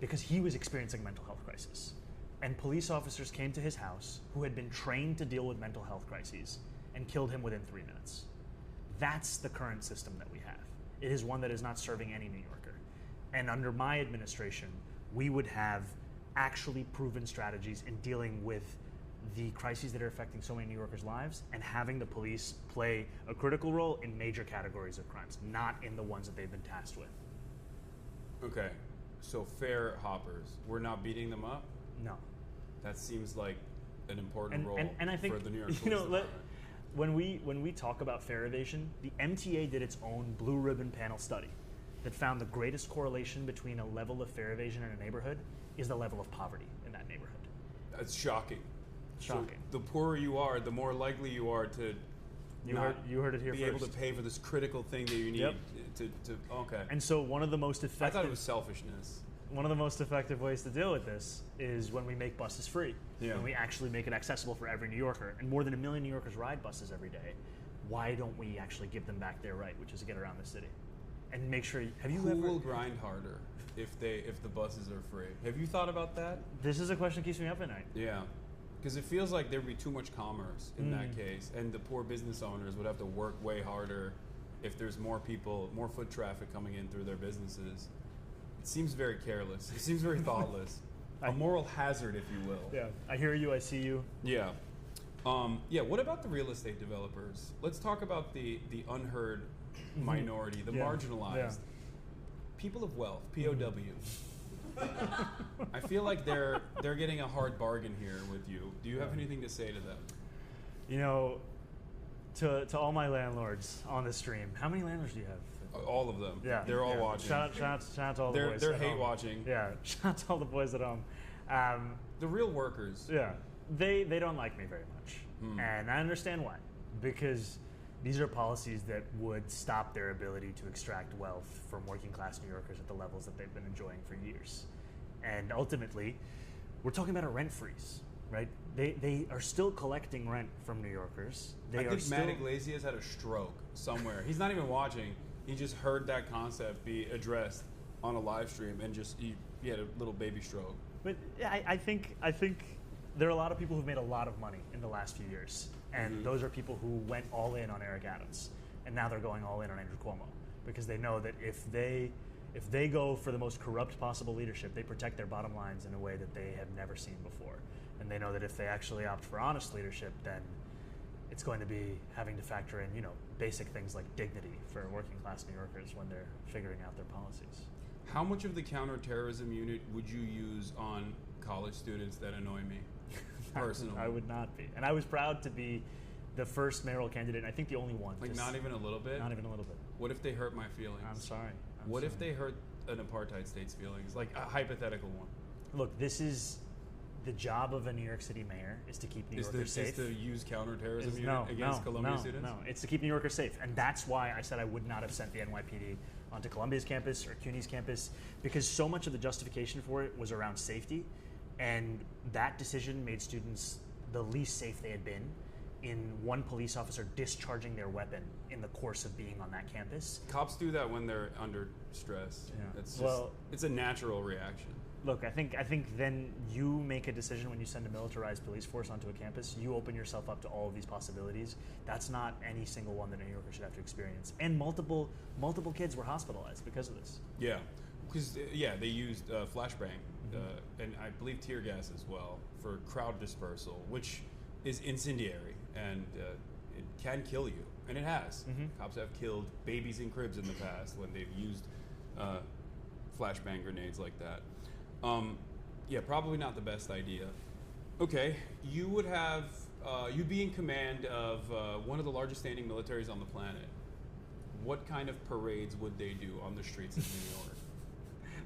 because he was experiencing a mental health crisis. And police officers came to his house who had been trained to deal with mental health crises and killed him within 3 minutes. That's the current system that we have. It is one that is not serving any New Yorker. And under my administration, we would have actually proven strategies in dealing with the crises that are affecting so many New Yorkers' lives and having the police play a critical role in major categories of crimes, not in the ones that they've been tasked with. Okay. So fare hoppers, we're not beating them up? No. That seems like an important role and I think, for the New York Police you know, Department. when we talk about fare evasion, the MTA did its own blue ribbon panel study that found the greatest correlation between a level of fare evasion in a neighborhood is the level of poverty in that neighborhood. That's shocking. Shocking. So the poorer you are, the more likely you are to You heard it here be first. able to pay for this critical thing that you need Yep. to okay. And so one of the most effective... I thought it was selfishness. One of the most effective ways to deal with this is when we make buses free. Yeah. When we actually make it accessible for every New Yorker. And more than 1 million New Yorkers ride buses every day. Why don't we actually give them back their right, which is to get around the city? And make sure... Who will grind harder if the buses are free? Have you thought about that? This is a question that keeps me up at night. Yeah. Because it feels like there'd be too much commerce in that case. And the poor business owners would have to work way harder if there's more people, more foot traffic coming in through their businesses. It seems very careless. It seems very thoughtless. A moral hazard, if you will. Yeah. I hear you. I see you. Yeah. Yeah, what about the real estate developers? Let's talk about the unheard minority, the marginalized. Yeah. People of wealth, POW. I feel like they're getting a hard bargain here with you. Do you have anything to say to them? You know, to all my landlords on the stream, how many landlords do you have? All of them. Yeah. They're all watching. Shout out to all the boys. They're at hate home. watching. Yeah. Shout out to all the boys at home. The real workers. Yeah. They don't like me very much. And I understand why. Because these are policies that would stop their ability to extract wealth from working class New Yorkers at the levels that they've been enjoying for years. And ultimately, we're talking about a rent freeze, right? They are still collecting rent from New Yorkers. I think Matt Iglesias had a stroke somewhere. He's not even watching. He just heard that concept be addressed on a live stream and he had a little baby stroke. But I think there are a lot of people who've made a lot of money in the last few years. And those are people who went all in on Eric Adams. And now they're going all in on Andrew Cuomo. Because they know that if they go for the most corrupt possible leadership, they protect their bottom lines in a way that they have never seen before. And they know that if they actually opt for honest leadership, then it's going to be having to factor in, basic things like dignity for working class New Yorkers when they're figuring out their policies. How much of the counterterrorism unit would you use on college students that annoy me? Personally. I would not be. And I was proud to be the first mayoral candidate, and I think the only one. Like not even a little bit? Not even a little bit. What if they hurt my feelings? I'm sorry. What if they hurt an apartheid state's feelings? Like a hypothetical one. Look, this is the job of a New York City mayor is to keep New Yorkers safe. Is to use counterterrorism unit against Columbia students? No, it's to keep New Yorkers safe. And that's why I said I would not have sent the NYPD onto Columbia's campus or CUNY's campus, because so much of the justification for it was around safety. And that decision made students the least safe they had been in one police officer discharging their weapon in the course of being on that campus. Cops do that when they're under stress. Yeah. It's just, it's a natural reaction. Look, I think then you make a decision when you send a militarized police force onto a campus. You open yourself up to all of these possibilities. That's not any single one that a New Yorker should have to experience. And multiple kids were hospitalized because of this. Yeah, because they used flashbang and I believe tear gas as well for crowd dispersal, which is incendiary and it can kill you, and it has. Cops have killed babies in cribs in the past when they've used flashbang grenades like that. Yeah, probably not the best idea. Okay, you would have, you'd be in command of one of the largest standing militaries on the planet. What kind of parades would they do on the streets of New York?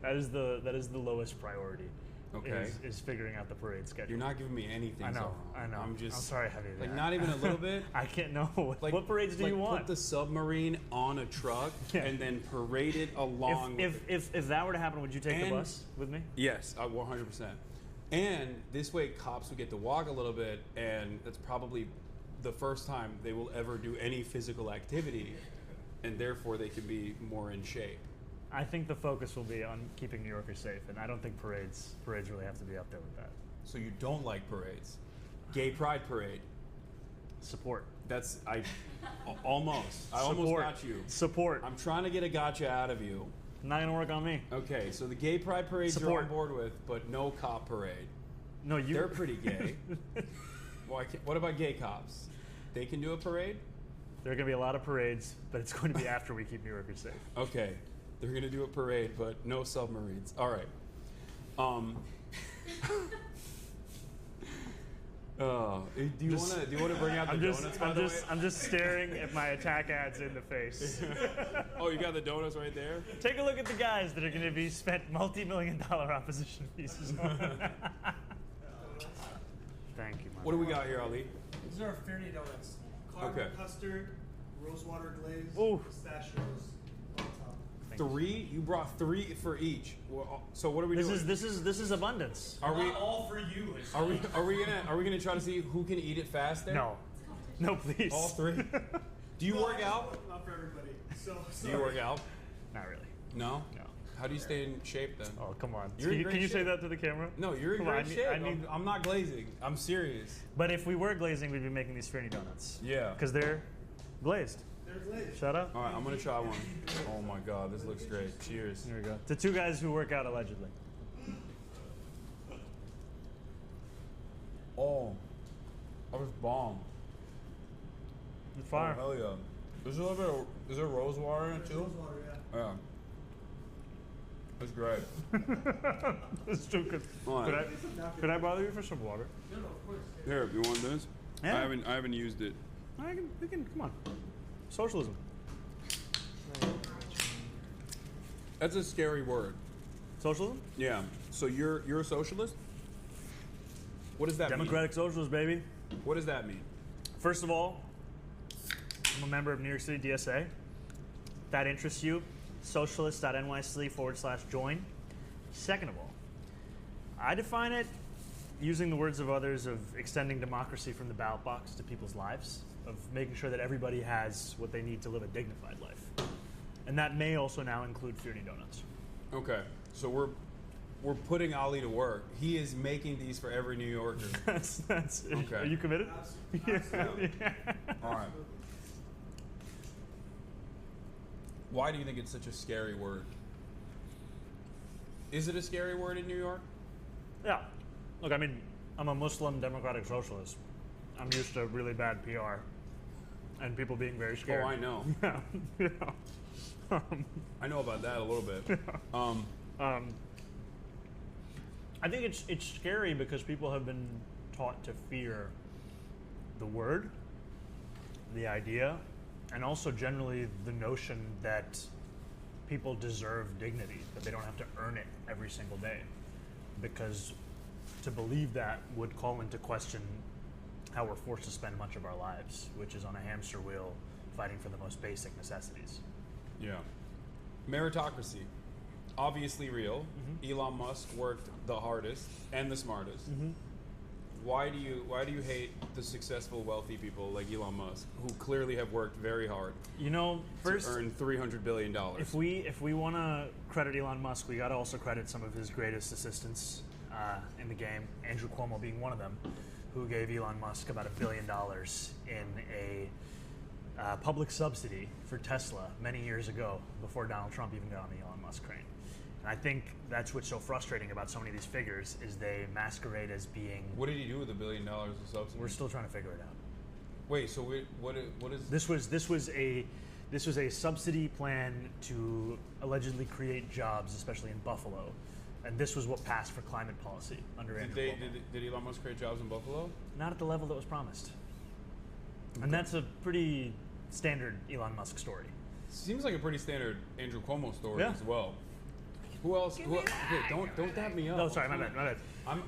That is the lowest priority. Okay. Is figuring out the parade schedule. You're not giving me anything. I know. I'm sorry, Javier. Like not even a little bit. I can't know. What parades do you want? Put the submarine on a truck and then parade it along. If that were to happen, would you take the bus with me? Yes, 100%. And this way, cops would get to walk a little bit, and that's probably the first time they will ever do any physical activity, and therefore they can be more in shape. I think the focus will be on keeping New Yorkers safe, and I don't think parades really have to be up there with that. So you don't like parades? Gay Pride Parade. Support. That's almost. I almost got you. Support. I'm trying to get a gotcha out of you. Not gonna work on me. Okay, so the Gay Pride Parades you're on board with, but no cop parade. No, They're pretty gay. What about gay cops? They can do a parade? There are going to be a lot of parades, but it's going to be after we keep New Yorkers safe. Okay. They're gonna do a parade, but no submarines. All right. Do you want to bring out the donuts? By the way? I'm just staring at my attack ads in the face. Oh, you got the donuts right there? Take a look at the guys that are going to be spent multi-million-dollar opposition pieces on. Thank you. What do we got here, Ali? These are Fairney donuts. Caramel custard, rosewater glaze, pistachios on top. Three? You brought 3 for each. So what are we doing? This is abundance. Are we all for you? Are we gonna try to see who can eat it faster? No, please. All 3. Do you work out? Not for everybody. So do you work out? Not really. No. How do you stay in shape then? Oh, come on. Can you say that to the camera? No, you're in great shape. I'm not glazing. I'm serious. But if we were glazing, we'd be making these Fairney donuts. Yeah. Because they're glazed. They're glazed. Shut up. All right, I'm gonna try one. Oh my God, this looks great. Cheers. Here we go. To 2 guys who work out allegedly. Oh, that was bomb. It's fire. Oh, hell yeah. There's a little bit of, is there rose water in it too? Rose water, yeah. Yeah. That's great. That's too good. Right. Could I bother you for some water? No, of course. Here, you want this? Yeah. I haven't used it. We can, come on. Socialism. That's a scary word. Socialism? Yeah. So you're a socialist? What does that Democratic socialist, baby. What does that mean? First of all, I'm a member of New York City DSA. If that interests you, socialist.nyc/join. Second of all, I define it using the words of others of extending democracy from the ballot box to people's lives, of making sure that everybody has what they need to live a dignified life. And that may also now include Fairney donuts. Okay, so we're putting Ali to work. He is making these for every New Yorker. that's okay. Are you committed? Absolutely. Yeah. All right. Why do you think it's such a scary word? Is it a scary word in New York? Yeah. Look, I mean, I'm a Muslim democratic socialist. I'm used to really bad PR and people being very scared. Oh, I know. Yeah. I know about that a little bit. I think it's scary because people have been taught to fear the word, the idea, and also generally the notion that people deserve dignity, that they don't have to earn it every single day. Because to believe that would call into question how we're forced to spend much of our lives, which is on a hamster wheel fighting for the most basic necessities. Yeah. Meritocracy. Obviously real. Mm-hmm. Elon Musk worked the hardest and the smartest. Mm-hmm. Why do you hate the successful, wealthy people like Elon Musk, who clearly have worked very hard? You know, first to earn $300 billion. If we want to credit Elon Musk, we got to also credit some of his greatest assistants in the game. Andrew Cuomo being one of them, who gave Elon Musk about $1 billion in a public subsidy for Tesla many years ago, before Donald Trump even got on the Elon Musk train. And I think that's what's so frustrating about so many of these figures is they masquerade as being. What did he do with $1 billion of subsidy? We're still trying to figure it out. Wait, so what is this was a subsidy plan to allegedly create jobs, especially in Buffalo, and this was what passed for climate policy under Andrew Cuomo. Did Elon Musk create jobs in Buffalo? Not at the level that was promised. Okay. And that's a pretty standard Elon Musk story. Seems like a pretty standard Andrew Cuomo story as well. Who else? Okay, don't dab me up. No, sorry, my bad.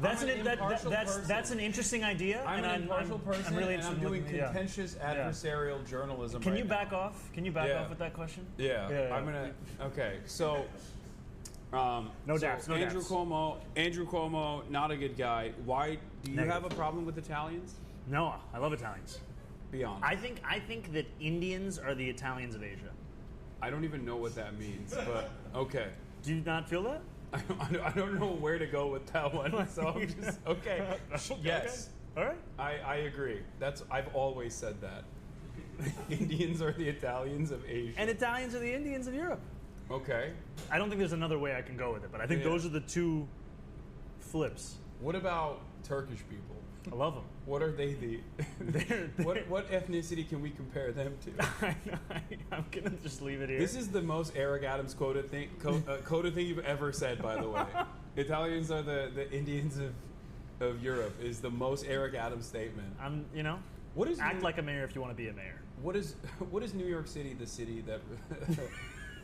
That's an interesting idea. I'm an impartial person, I'm really and I'm doing contentious adversarial journalism. Can you back off? Can you back off with that question? Yeah. I'm gonna. Okay, so. No doubts. Andrew Cuomo, not a good guy. Why do you have a problem with Italians? No, I love Italians. Be honest. I think that Indians are the Italians of Asia. I don't even know what that means, but okay. Do you not feel that? I don't know where to go with that one, so I'm just okay. Yes. Okay. All right. I agree. I've always said that. Indians are the Italians of Asia. And Italians are the Indians of Europe. Okay. I don't think there's another way I can go with it, but I think those are the two flips. What about Turkish people? I love them. What are they? What ethnicity can we compare them to? I'm gonna just leave it here. This is the most Eric Adams quoted thing you've ever said, by the way. Italians are the Indians of Europe is the most Eric Adams statement. What is act like a mayor if you want to be a mayor. What is New York City the city that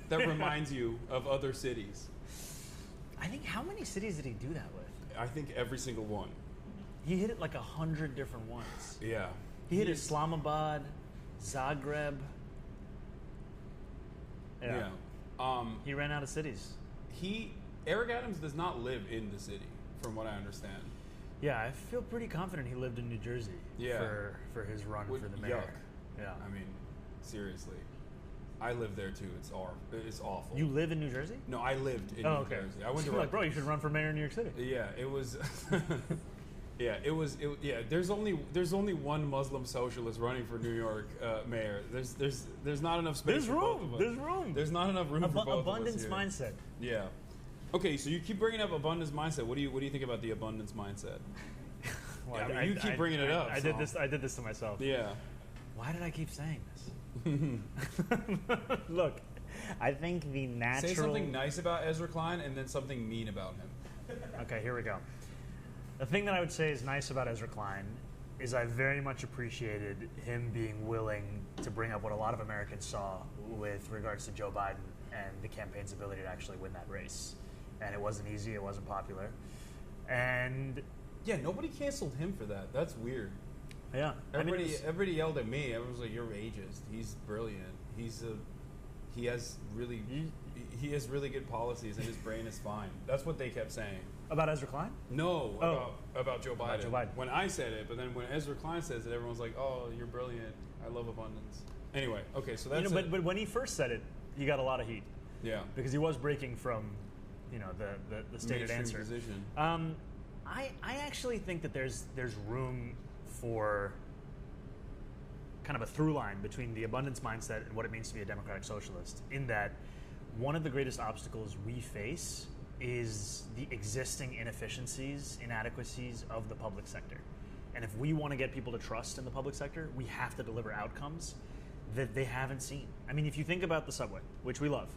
that reminds you of other cities? I think how many cities did he do that with? I think every single one. He hit it like 100 different ones. Yeah. He hit Islamabad, Zagreb. Yeah. He ran out of cities. Eric Adams does not live in the city, from what I understand. Yeah, I feel pretty confident he lived in New Jersey for his run for the mayor. Yuck. Yeah. I mean, seriously. I live there too. It's awful. You live in New Jersey? No, I lived in New Jersey. I went to bro, you should run for mayor in New York City. Yeah, it was there's only one Muslim socialist running for New York mayor. There's not enough space for both of us. There's room. There's not enough room for both of us. Abundance mindset. Yeah. Okay, so you keep bringing up abundance mindset. What do you think about the abundance mindset? Well, you keep bringing it up. I did this to myself. Yeah. Why did I keep saying this? Look, I think the natural... Say something nice about Ezra Klein and then something mean about him. Okay, here we go. The thing that I would say is nice about Ezra Klein is I very much appreciated him being willing to bring up what a lot of Americans saw with regards to Joe Biden and the campaign's ability to actually win that race. And it wasn't easy, it wasn't popular. And... yeah, nobody canceled him for that. That's weird. Yeah. Everybody yelled at me. Everyone was like, "You're ageist. He's brilliant. He has really good policies and his brain is fine." That's what they kept saying. About Ezra Klein? No, about Joe Biden. About Joe Biden. When I said it, but then when Ezra Klein says it, everyone's like, "Oh, you're brilliant. I love abundance." Anyway, okay, so that's but when he first said it, he got a lot of heat. Yeah. Because he was breaking from, the stated mainstream answer. Position. I actually think that there's room for kind of a through line between the abundance mindset and what it means to be a democratic socialist, in that one of the greatest obstacles we face is the existing inefficiencies, inadequacies of the public sector. And if we want to get people to trust in the public sector, we have to deliver outcomes that they haven't seen. I mean, if you think about the subway, which we love,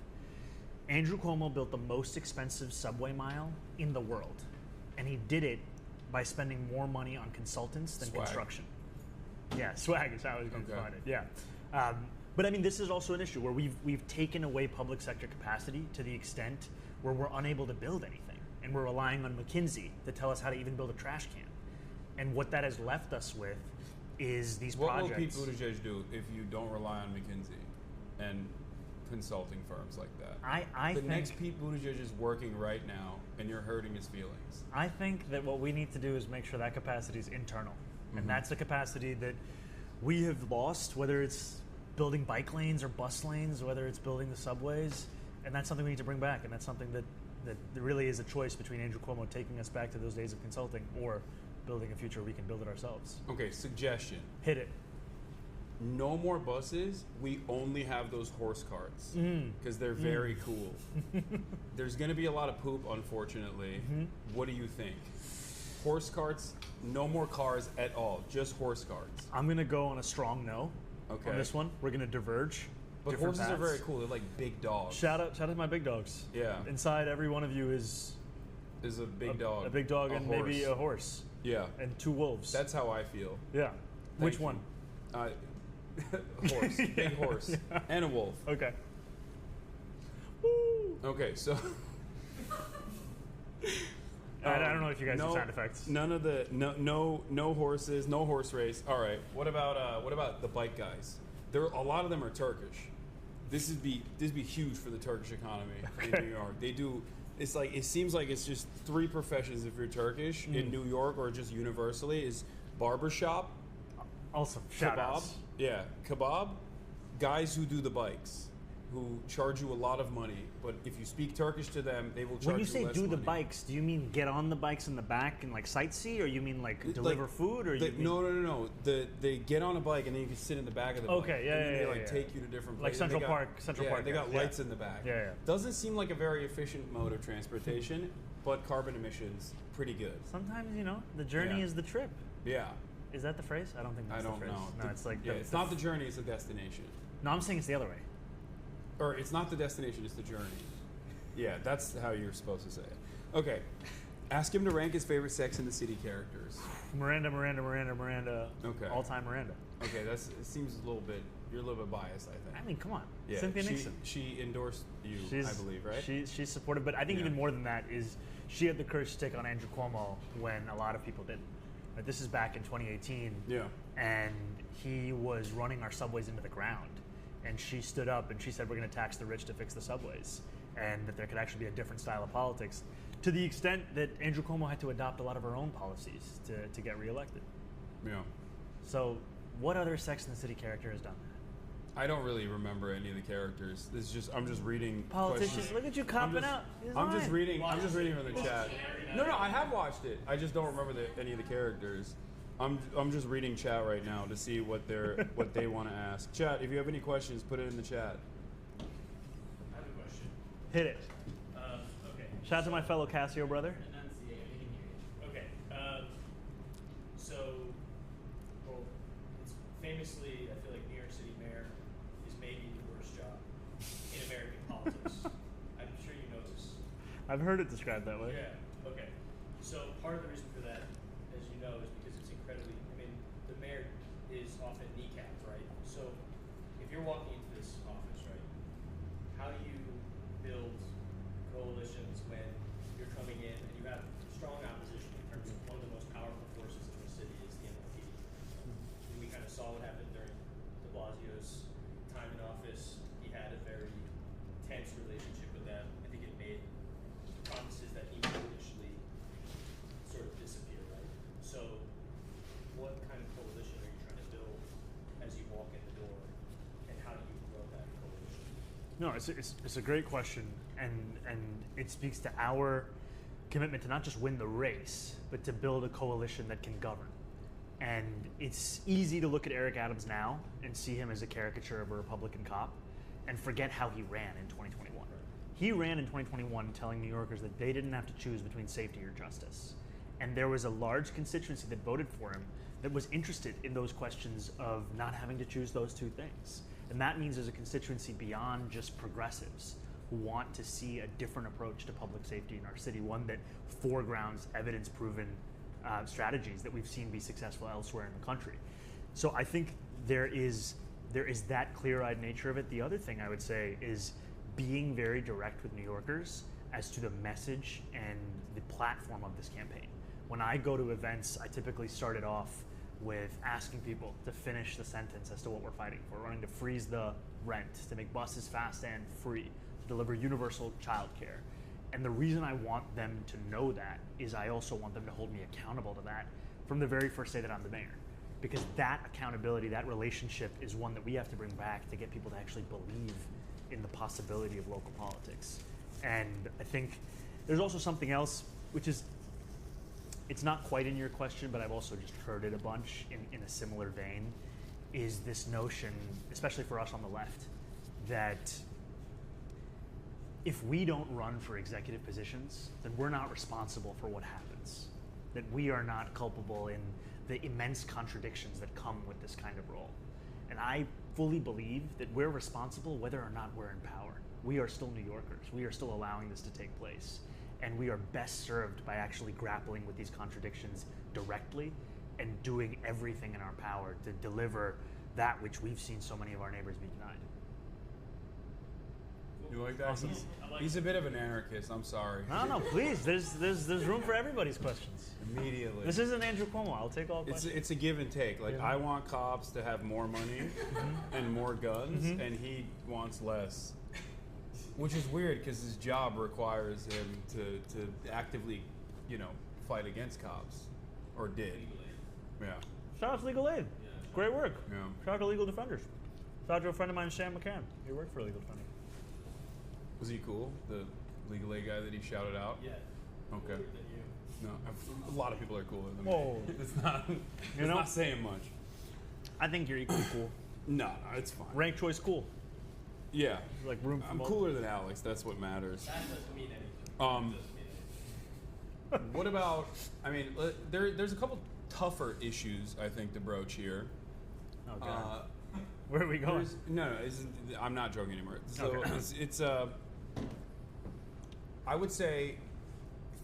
Andrew Cuomo built the most expensive subway mile in the world. And he did it by spending more money on consultants than construction. Yeah, swag is how I was going to find it. Yeah. But I mean, this is also an issue where we've taken away public sector capacity to the extent where we're unable to build anything. And we're relying on McKinsey to tell us how to even build a trash can. And what that has left us with is these projects. What will Pete Buttigieg do if you don't rely on McKinsey and consulting firms like that? I think the next Pete Buttigieg is working right now, and you're hurting his feelings. I think that what we need to do is make sure that capacity is internal. And that's the capacity that we have lost, whether it's building bike lanes or bus lanes, whether it's building the subways. And that's something we need to bring back. And that's something that really is a choice between Andrew Cuomo taking us back to those days of consulting or building a future we can build it ourselves. Okay, suggestion. Hit it. No more buses. We only have those horse carts because they're very cool. There's going to be a lot of poop, unfortunately. What do you think? Horse carts, no more cars at all, just horse carts. I'm going to go on a strong no on this one. We're going to diverge. But horses are very cool. They're like big dogs. Shout out to my big dogs. Yeah. Inside every one of you is a big dog. A big dog and horse. Maybe a horse. Yeah. And 2 wolves. That's how I feel. Yeah. Which one? Horse. Big horse. Yeah. And a wolf. Okay. Woo. Okay, so I don't know if you guys have sound effects. None of the no horses, no horse race. All right. What about the bike guys? A lot of them are Turkish. This would be huge for the Turkish economy in New York. They do. It's like it seems like it's just 3 professions if you're Turkish in New York or just universally is barbershop. Awesome. Kebab. Yeah, kebab. Guys who do the bikes, who charge you a lot of money, but if you speak Turkish to them, they will charge you less money. When you say do the bikes, do you mean get on the bikes in the back and like sightsee, or you mean like deliver food, or you mean... No. They get on a bike and then you can sit in the back of the bike. Okay, yeah, and then they take you to different places. Like Central Park. They got lights in the back. Yeah. Doesn't seem like a very efficient mode of transportation, but carbon emissions pretty good. Sometimes the journey is the trip. Yeah. Is that the phrase? I don't think that's the phrase. Know. No, it's like it's not the journey; it's the destination. No, I'm saying it's the other way. or it's not the destination, it's the journey. Yeah, that's how you're supposed to say it. Okay. Ask him to rank his favorite Sex and the City characters. Miranda. Okay. All-time Miranda. Okay, it seems a little bit, you're a little bit biased, I think. I mean, come on. Yeah, Cynthia Nixon. She endorsed you, I believe, right? She's supportive, but I think even more than that is she had the courage to take on Andrew Cuomo when a lot of people didn't. Right, this is back in 2018. Yeah. And he was running our subways into the ground. And she stood up and she said, we're going to tax the rich to fix the subways. And that there could actually be a different style of politics. To the extent that Andrew Cuomo had to adopt a lot of her own policies to get reelected. Yeah. So what other Sex and the City character has done that? I don't really remember any of the characters. This is I'm just reading politicians. questions. Look at you copping out. I'm just reading from the chat. No, I have watched it. I just don't remember any of the characters. I'm just reading chat right now to see what they want to ask. Chat, if you have any questions, put it in the chat. I have a question. Hit it. Okay. Shout out to my fellow Casio brother. Okay. So, well, it's famously, I feel like New York City mayor is maybe the worst job in American politics. I'm sure you know this. I've heard it described that way. Yeah. Okay. So part of the reason for that, as you know, is because it's incredibly. I mean, the mayor is often kneecapped, right? So if you're walking into this office, right, how do you build coalitions when you're coming in and you have strong opposition in terms of one of the most powerful forces in the city is the NLP? And we kind of saw what happened during de Blasio's time in office. He had a very tense relationship with them. I think it made promises that he would initially sort of disappear, right? So what kind of coalition are you trying to build as you walk in the door, and how do you grow that coalition? No, it's a great question, and it speaks to our commitment to not just win the race, but to build a coalition that can govern. And it's easy to look at Eric Adams now and see him as a caricature of a Republican cop and forget how he ran in 2021. He ran in 2021 telling New Yorkers that they didn't have to choose between safety or justice. And there was a large constituency that voted for him that was interested in those questions of not having to choose those two things. And that means there's a constituency beyond just progressives who want to see a different approach to public safety in our city, one that foregrounds evidence-proven strategies that we've seen be successful elsewhere in the country. So I think there is that clear-eyed nature of it. The other thing I would say is being very direct with New Yorkers as to the message and the platform of this campaign. When I go to events, I typically start it off with asking people to finish the sentence as to what we're fighting for. We're running to freeze the rent, to make buses fast and free, to deliver universal childcare. And the reason I want them to know that is I also want them to hold me accountable to that from the very first day that I'm the mayor. Because that accountability, that relationship is one that we have to bring back to get people to actually believe in the possibility of local politics. And I think there's also something else, which is, it's not quite in your question, but I've also just heard it a bunch in a similar vein, is this notion, especially for us on the left, that if we don't run for executive positions, then we're not responsible for what happens. That we are not culpable in the immense contradictions that come with this kind of role. And I fully believe that we're responsible whether or not we're in power. We are still New Yorkers. We are still allowing this to take place. And we are best served by actually grappling with these contradictions directly and doing everything in our power to deliver that which we've seen so many of our neighbors be denied. You like that? Awesome. He's a bit of an anarchist. I'm sorry. No, please. There's room for everybody's questions. Immediately. This isn't Andrew Cuomo. I'll take all questions. It's a give and take. Like, I want cops to have more money and more guns, and he wants less. Which is weird because his job requires him to actively, fight against cops, or did. Yeah. Shout out to Legal Aid. Great work. Yeah. Shout out to Legal Defenders. Shout out to a friend of mine, Sam McCann. He worked for Legal Defenders. Was he cool? The Legal Aid guy that he shouted out? Yeah. Okay. No, a lot of people are cooler than Whoa. me. It's not. It's not saying much. I think you're equally cool. No, it's fine. Rank choice cool. Yeah. Like room for I'm both. cooler than Alex. That's what matters. That doesn't mean anything. What about? I mean, there's a couple tougher issues I think to broach here. Oh God. Where are we going? No, I'm not joking anymore. So it's I would say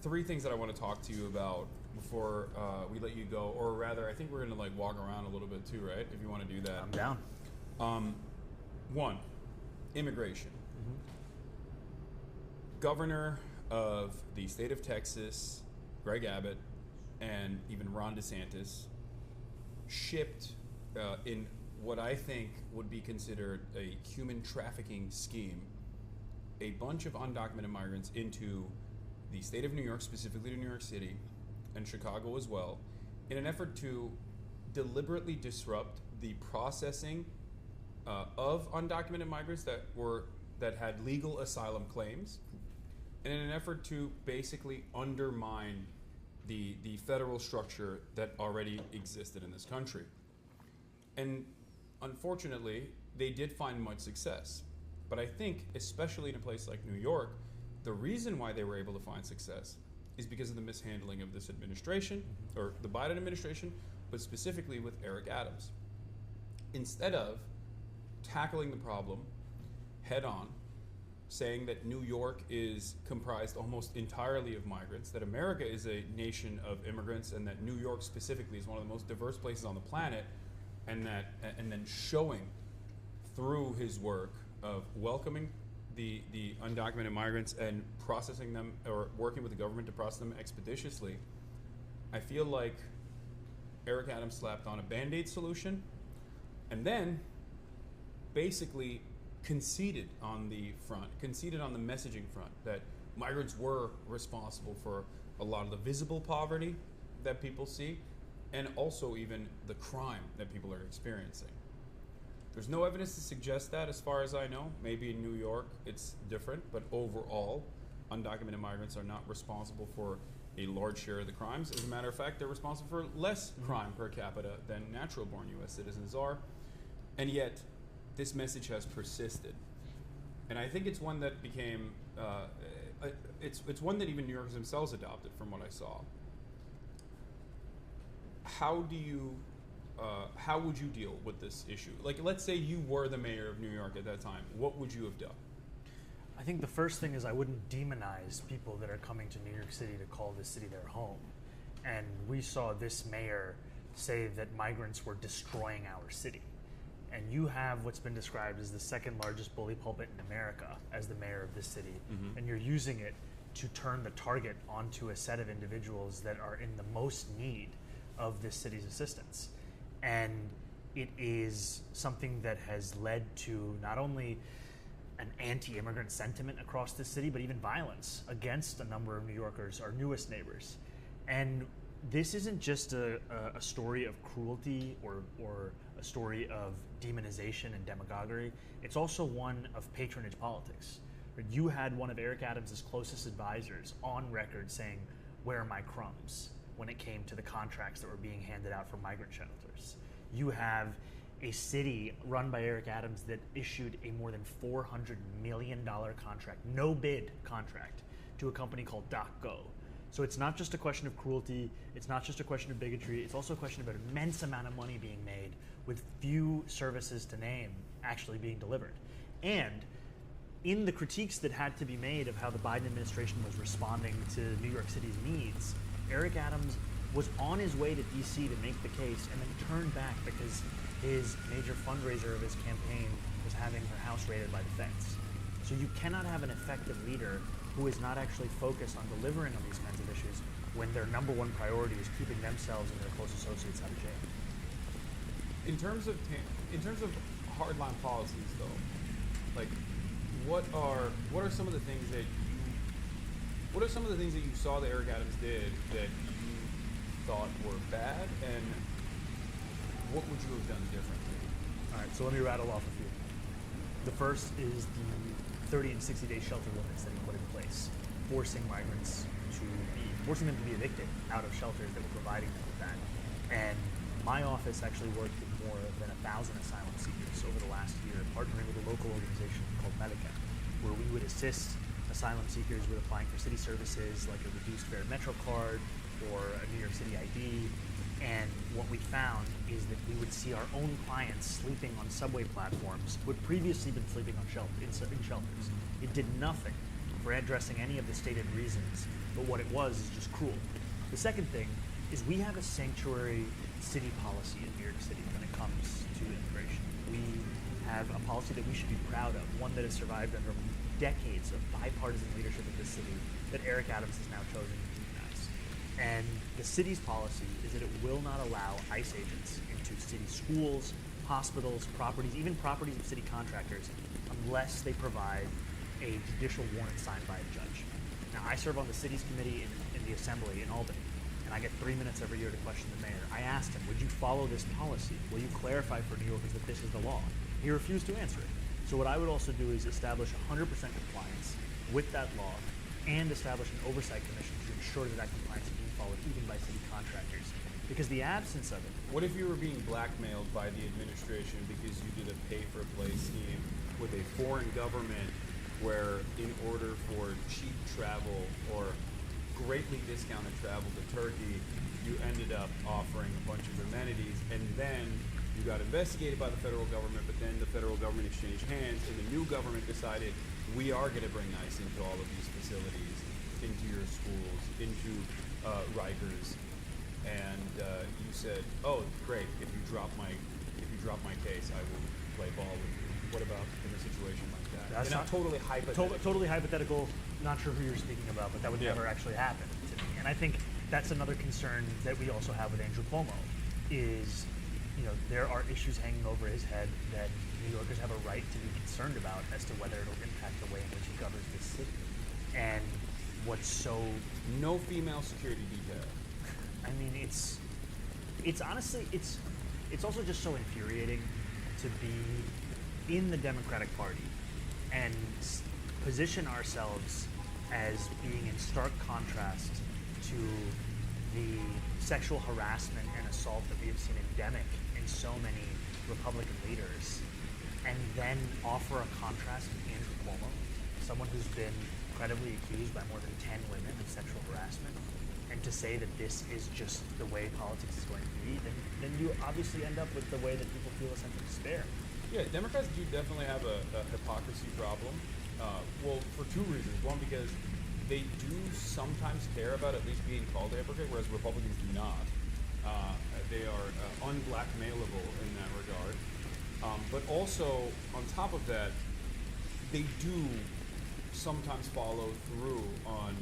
3 things that I want to talk to you about before we let you go, or rather, I think we're gonna like walk around a little bit too, right? If you want to do that, I'm down. 1, immigration. Governor of the state of Texas, Greg Abbott, and even Ron DeSantis shipped in what I think would be considered a human trafficking scheme a bunch of undocumented migrants into the state of New York, specifically to New York City, and Chicago as well, in an effort to deliberately disrupt the processing of undocumented migrants that had legal asylum claims, and in an effort to basically undermine the federal structure that already existed in this country. And unfortunately, they did find much success. But I think, especially in a place like New York, the reason why they were able to find success is because of the mishandling of this administration, or the Biden administration, but specifically with Eric Adams. Instead of tackling the problem head on, saying that New York is comprised almost entirely of migrants, that America is a nation of immigrants, and that New York specifically is one of the most diverse places on the planet, and then showing through his work of welcoming the undocumented migrants and processing them, or working with the government to process them expeditiously, I feel like Eric Adams slapped on a Band-Aid solution and then basically conceded on the messaging front that migrants were responsible for a lot of the visible poverty that people see, and also even the crime that people are experiencing. There's no evidence to suggest that, as far as I know. Maybe in New York it's different, but overall, undocumented migrants are not responsible for a large share of the crimes. As a matter of fact, they're responsible for less crime per capita than natural-born U.S. citizens are. And yet, this message has persisted. And I think it's one that became, it's one that even New Yorkers themselves adopted, from what I saw. How would you deal with this issue? Like, let's say you were the mayor of New York at that time. What would you have done? I think the first thing is I wouldn't demonize people that are coming to New York City to call this city their home. And we saw this mayor say that migrants were destroying our city. And you have what's been described as the second largest bully pulpit in America as the mayor of this city. And you're using it to turn the target onto a set of individuals that are in the most need of this city's assistance. And it is something that has led to not only an anti-immigrant sentiment across the city, but even violence against a number of New Yorkers, our newest neighbors. And this isn't just a story of cruelty or a story of demonization and demagoguery. It's also one of patronage politics. You had one of Eric Adams' closest advisors on record saying, "Where are my crumbs?" when it came to the contracts that were being handed out for migrant shelters. You have a city run by Eric Adams that issued a more than $400 million contract, no bid contract, to a company called DocGo. So it's not just a question of cruelty, it's not just a question of bigotry, it's also a question of an immense amount of money being made with few services to name actually being delivered. And in the critiques that had to be made of how the Biden administration was responding to New York City's needs, Eric Adams was on his way to DC to make the case and then turned back because his major fundraiser of his campaign was having her house raided by the feds. So you cannot have an effective leader who is not actually focused on delivering on these kinds of issues when their number one priority is keeping themselves and their close associates out of jail. In terms of hardline policies, though, like what are some of the things that you saw that Eric Adams did that you thought were bad, and what would you have done differently? All right, so let me rattle off a few. The first is the 30 and 60-day shelter limits that he put in place, forcing them to be evicted out of shelters that were providing them with that. And my office actually worked with more than 1,000 asylum seekers over the last year, partnering with a local organization called Medica, where we would assist asylum seekers with applying for city services like a reduced fare Metro card or a New York City ID. And what we found is that we would see our own clients sleeping on subway platforms who had previously been sleeping on in shelters. It did nothing for addressing any of the stated reasons, but what it was is just cruel. The second thing is we have a sanctuary city policy in New York City when it comes to immigration. We have a policy that we should be proud of, one that has survived under decades of bipartisan leadership of this city that Eric Adams has now chosen to demonize. And the city's policy is that it will not allow ICE agents into city schools, hospitals, properties, even properties of city contractors, unless they provide a judicial warrant signed by a judge. Now, I serve on the city's committee in the assembly in Albany, and I get 3 minutes every year to question the mayor. I asked him, would you follow this policy? Will you clarify for New Yorkers that this is the law? He refused to answer it. So what I would also do is establish 100% compliance with that law and establish an oversight commission to ensure that that compliance is being followed even by city contractors. Because the absence of it. What if you were being blackmailed by the administration because you did a pay-for-play scheme with a foreign government where in order for cheap travel or greatly discounted travel to Turkey, you ended up offering a bunch of amenities, and then you got investigated by the federal government, but then the federal government exchanged hands, and the new government decided, we are going to bring ICE into all of these facilities, into your schools, into Rikers, and you said, oh, great, if you drop my case, I will play ball with you. What about in a situation like that? That's not totally hypothetical. Totally hypothetical. Not sure who you're speaking about, but that would never actually happen to me. And I think that's another concern that we also have with Andrew Cuomo is, there are issues hanging over his head that New Yorkers have a right to be concerned about as to whether it'll impact the way in which he governs this city. And what's so... No female security detail. I mean, it's honestly, it's also just so infuriating to be in the Democratic Party and position ourselves as being in stark contrast to the sexual harassment and assault that we have seen endemic in so many Republican leaders, and then offer a contrast with Andrew Cuomo, someone who's been credibly accused by more than 10 women of sexual harassment, and to say that this is just the way politics is going to be, then you obviously end up with the way that people feel a sense of despair. Yeah, Democrats do definitely have a hypocrisy problem. Well, for two reasons. One, because they do sometimes care about at least being called a hypocrite, whereas Republicans do not. They are unblackmailable in that regard. But also, on top of that, they do sometimes follow through on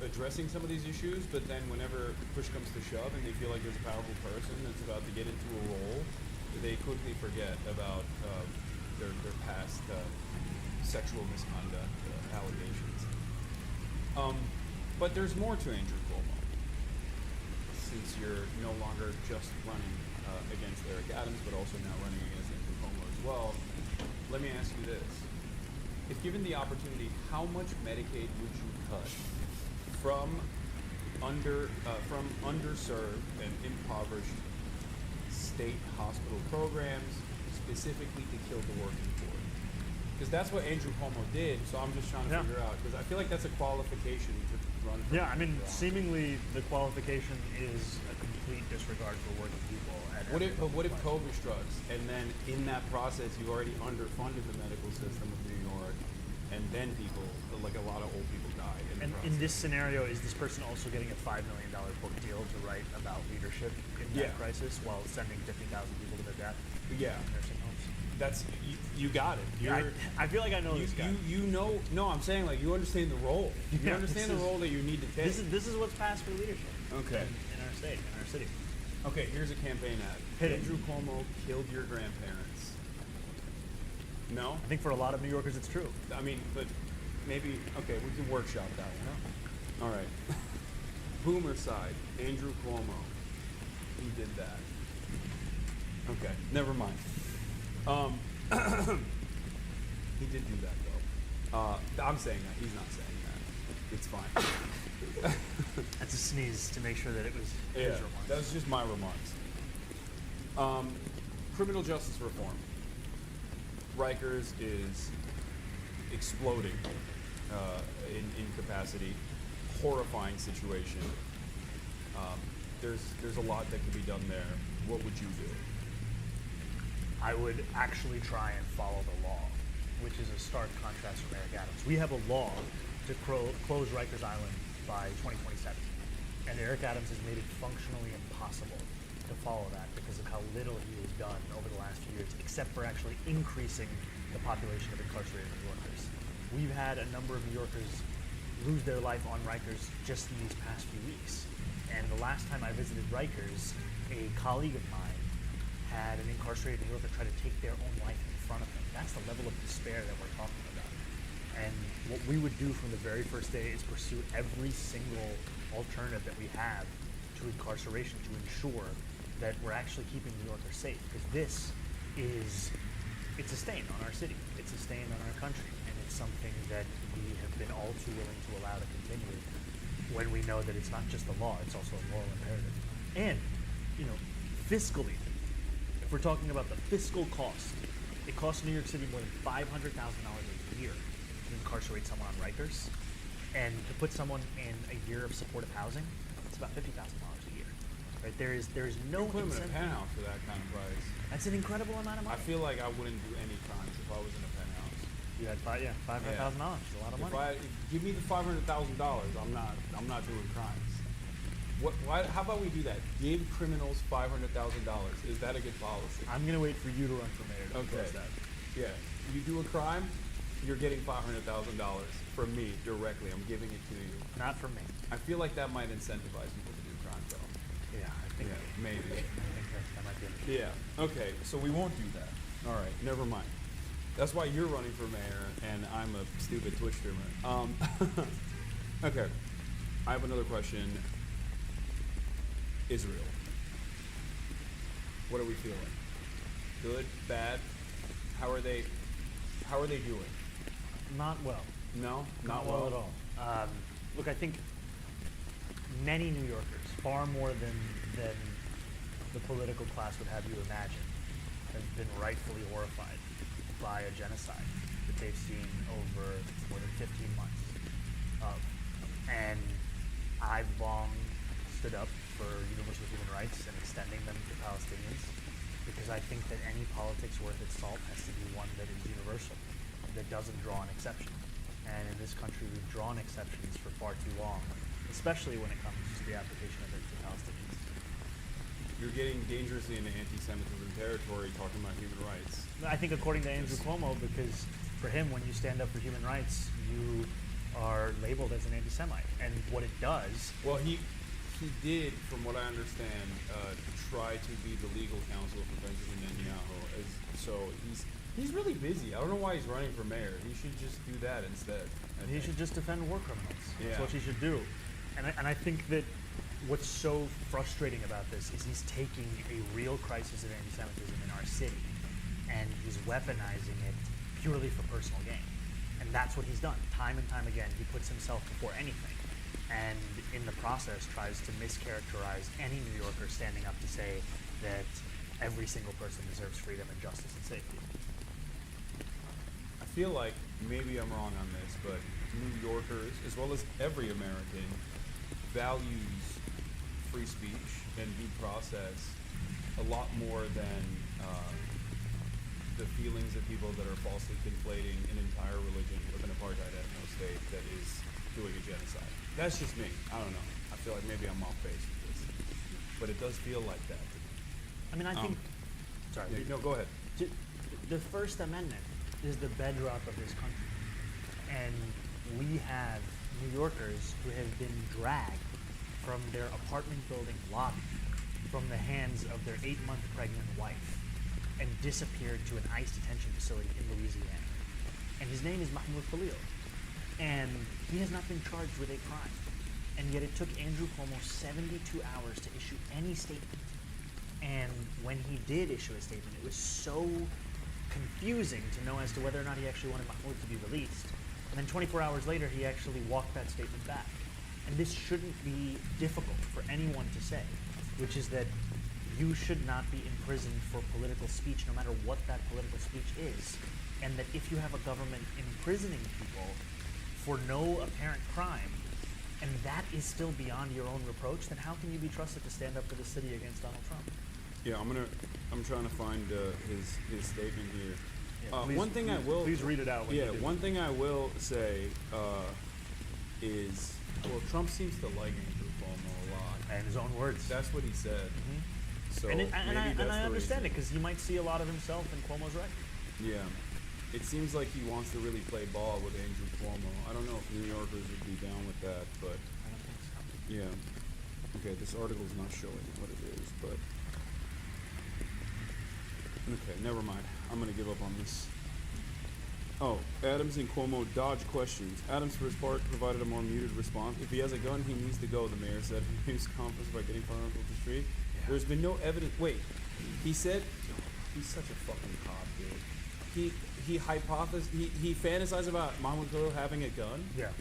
addressing some of these issues, but then whenever push comes to shove and they feel like there's a powerful person that's about to get into a role, they quickly forget about their past sexual misconduct allegations. But there's more to Andrew Cuomo. Since you're no longer just running against Eric Adams, but also now running against Andrew Cuomo as well, let me ask you this. If given the opportunity, how much Medicaid would you cut from underserved and impoverished state hospital programs, specifically to kill the working poor? Because that's what Andrew Cuomo did, so I'm just trying to figure out, because I feel like that's a qualification to run for Seemingly the qualification is a complete disregard for working people. What if COVID strikes, and then in that process you already underfunded the medical system of New York, and then people, like a lot of old people die in the process? In this scenario, is this person also getting a $5 million book deal to write about leadership in that crisis while sending 50,000 people to their death? Yeah. In nursing homes? That's you got it. I feel like I know this guy. No, I'm saying like you understand the role. You understand the role that you need to take. This is what's passed for leadership. Okay. In our state, in our city. Okay, here's a campaign ad. Andrew Cuomo killed your grandparents. No? I think for a lot of New Yorkers it's true. I mean, but maybe, okay, we can workshop that one. All right. Boomer side, Andrew Cuomo. He did that. Okay, never mind. He did do that though. I'm saying that. He's not saying that. It's fine. That's a sneeze to make sure that it was his remarks. That was just my remarks. Criminal justice reform. Rikers is exploding in capacity. Horrifying situation. there's a lot that could be done there. What would you do? I would actually try and follow the law, which is a stark contrast from Eric Adams. We have a law to close Rikers Island by 2027, and Eric Adams has made it functionally impossible to follow that because of how little he has done over the last few years, except for actually increasing the population of incarcerated New Yorkers. We've had a number of New Yorkers lose their life on Rikers just in these past few weeks. And the last time I visited Rikers, a colleague of mine had an incarcerated New Yorker try to take their own life in front of them. That's the level of despair that we're talking about. And what we would do from the very first day is pursue every single alternative that we have to incarceration to ensure that we're actually keeping New Yorkers safe. Because this is, it's a stain on our city. It's a stain on our country. And it's something that we have been all too willing to allow to continue when we know that it's not just the law, it's also a moral imperative. And, you know, fiscally, if we're talking about the fiscal cost, it costs New York City more than $500,000 a year to incarcerate someone on Rikers. And to put someone in a year of supportive housing, it's about $50,000 a year. Right? There is no put him in a incentive. penthouse for that kind of price. That's an incredible amount of money. I feel like I wouldn't do any crimes if I was in a penthouse. You had $500,000. It's a lot of money. Give me the $500,000, I'm not doing crimes. How about we do that? Give criminals $500,000. Is that a good policy? I'm gonna wait for you to run for mayor to propose that. Yeah. You do a crime, you're getting $500,000 from me directly. I'm giving it to you. Not from me. I feel like that might incentivize people to do crimes, though. Yeah, I think maybe. I think that might be an issue. Yeah. Okay. So we won't do that. All right. Never mind. That's why you're running for mayor, and I'm a stupid Twitch streamer. Okay. I have another question. Israel. What are we feeling? Good? Bad? How are they doing? Not well. No? Not well at all. Look, I think many New Yorkers, far more than the political class would have you imagine, have been rightfully horrified by a genocide that they've seen over more than 15 months of. And I've long stood up for universal human rights and extending them to Palestinians because I think that any politics worth its salt has to be one that is universal, that doesn't draw an exception. And in this country, we've drawn exceptions for far too long, especially when it comes to the application of it to Palestinians. You're getting dangerously into anti-Semitism territory talking about human rights. I think according to Andrew Cuomo, because for him, when you stand up for human rights, you are labeled as an anti-Semite. And what it does... Well, he did, from what I understand, try to be the legal counsel for Benjamin Netanyahu. So he's really busy. I don't know why he's running for mayor. He should just do that instead. He should just defend war criminals. Yeah. That's what he should do. And I think that what's so frustrating about this is he's taking a real crisis of anti-Semitism in our city and he's weaponizing it purely for personal gain. And that's what he's done. Time and time again, he puts himself before anything. And in the process tries to mischaracterize any New Yorker standing up to say that every single person deserves freedom and justice and safety. I feel like maybe I'm wrong on this, but New Yorkers, as well as every American, values free speech and due process a lot more than the feelings of people that are falsely conflating an entire religion with an apartheid ethno-state that is doing a genocide. That's just me. I don't know. I feel like maybe I'm off base with this. But it does feel like that to me. I mean, I think... Sorry. Yeah, no, go ahead. The First Amendment is the bedrock of this country. And we have New Yorkers who have been dragged from their apartment building lobby from the hands of their 8-month pregnant wife and disappeared to an ICE detention facility in Louisiana. And his name is Mahmoud Khalil. And he has not been charged with a crime. And yet it took Andrew Cuomo 72 hours to issue any statement. And when he did issue a statement, it was so confusing to know as to whether or not he actually wanted Mahmoud to be released. And then 24 hours later, he actually walked that statement back. And this shouldn't be difficult for anyone to say, which is that you should not be imprisoned for political speech, no matter what that political speech is. And that if you have a government imprisoning people for no apparent crime, and that is still beyond your own reproach, then how can you be trusted to stand up for the city against Donald Trump? Yeah, I'm trying to find his statement here. Yeah, One thing I will please read it out. When yeah, you do. one thing I will say is, well, Trump seems to like Andrew Cuomo a lot. And his own words. That's what he said. So and I the understand reason. it because he might see a lot of himself in Cuomo's record. Yeah. It seems like he wants to really play ball with Andrew Cuomo. I don't know if New Yorkers would be down with that, but I don't think so. yeah. Okay, this article's not showing what it is, but okay, never mind. I'm gonna give up on this. Oh, Adams and Cuomo dodge questions. Adams, for his part, provided a more muted response. If he has a gun, he needs to go, the mayor said in his conference by getting firearms off the street. Yeah. There's been no evidence. Wait, he said, he's such a fucking cop, dude. He hypothesized, he fantasized about Mahmoud Khalil having a gun? Yeah.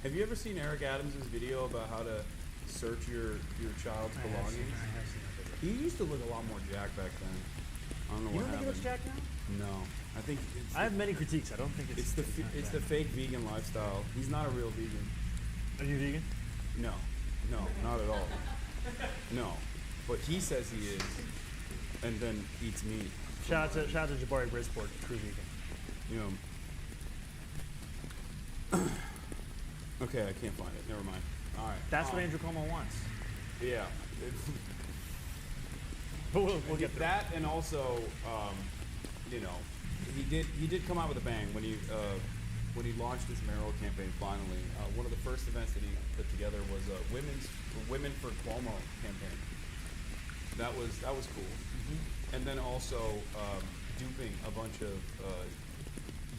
Have you ever seen Eric Adams' video about how to search your child's belongings? I have seen that video. He used to look a lot more jacked back then. I don't know You what don't think he looks happened. jacked now? No, I think it's I have many critiques. I don't think it's it's the fake vegan lifestyle. He's not a real vegan. Are you vegan? No, not at all. No, but he says he is, and then eats meat. Shout out to Jabari Bridgeport, true vegan. Yeah. Okay, I can't find it. Never mind. All right. That's what Andrew Cuomo wants. Yeah. But we'll get that, and also, you know, he did come out with a bang when he launched his mayoral campaign. Finally, one of the first events that he put together was a Women for Cuomo campaign. That was cool. And then also duping a bunch of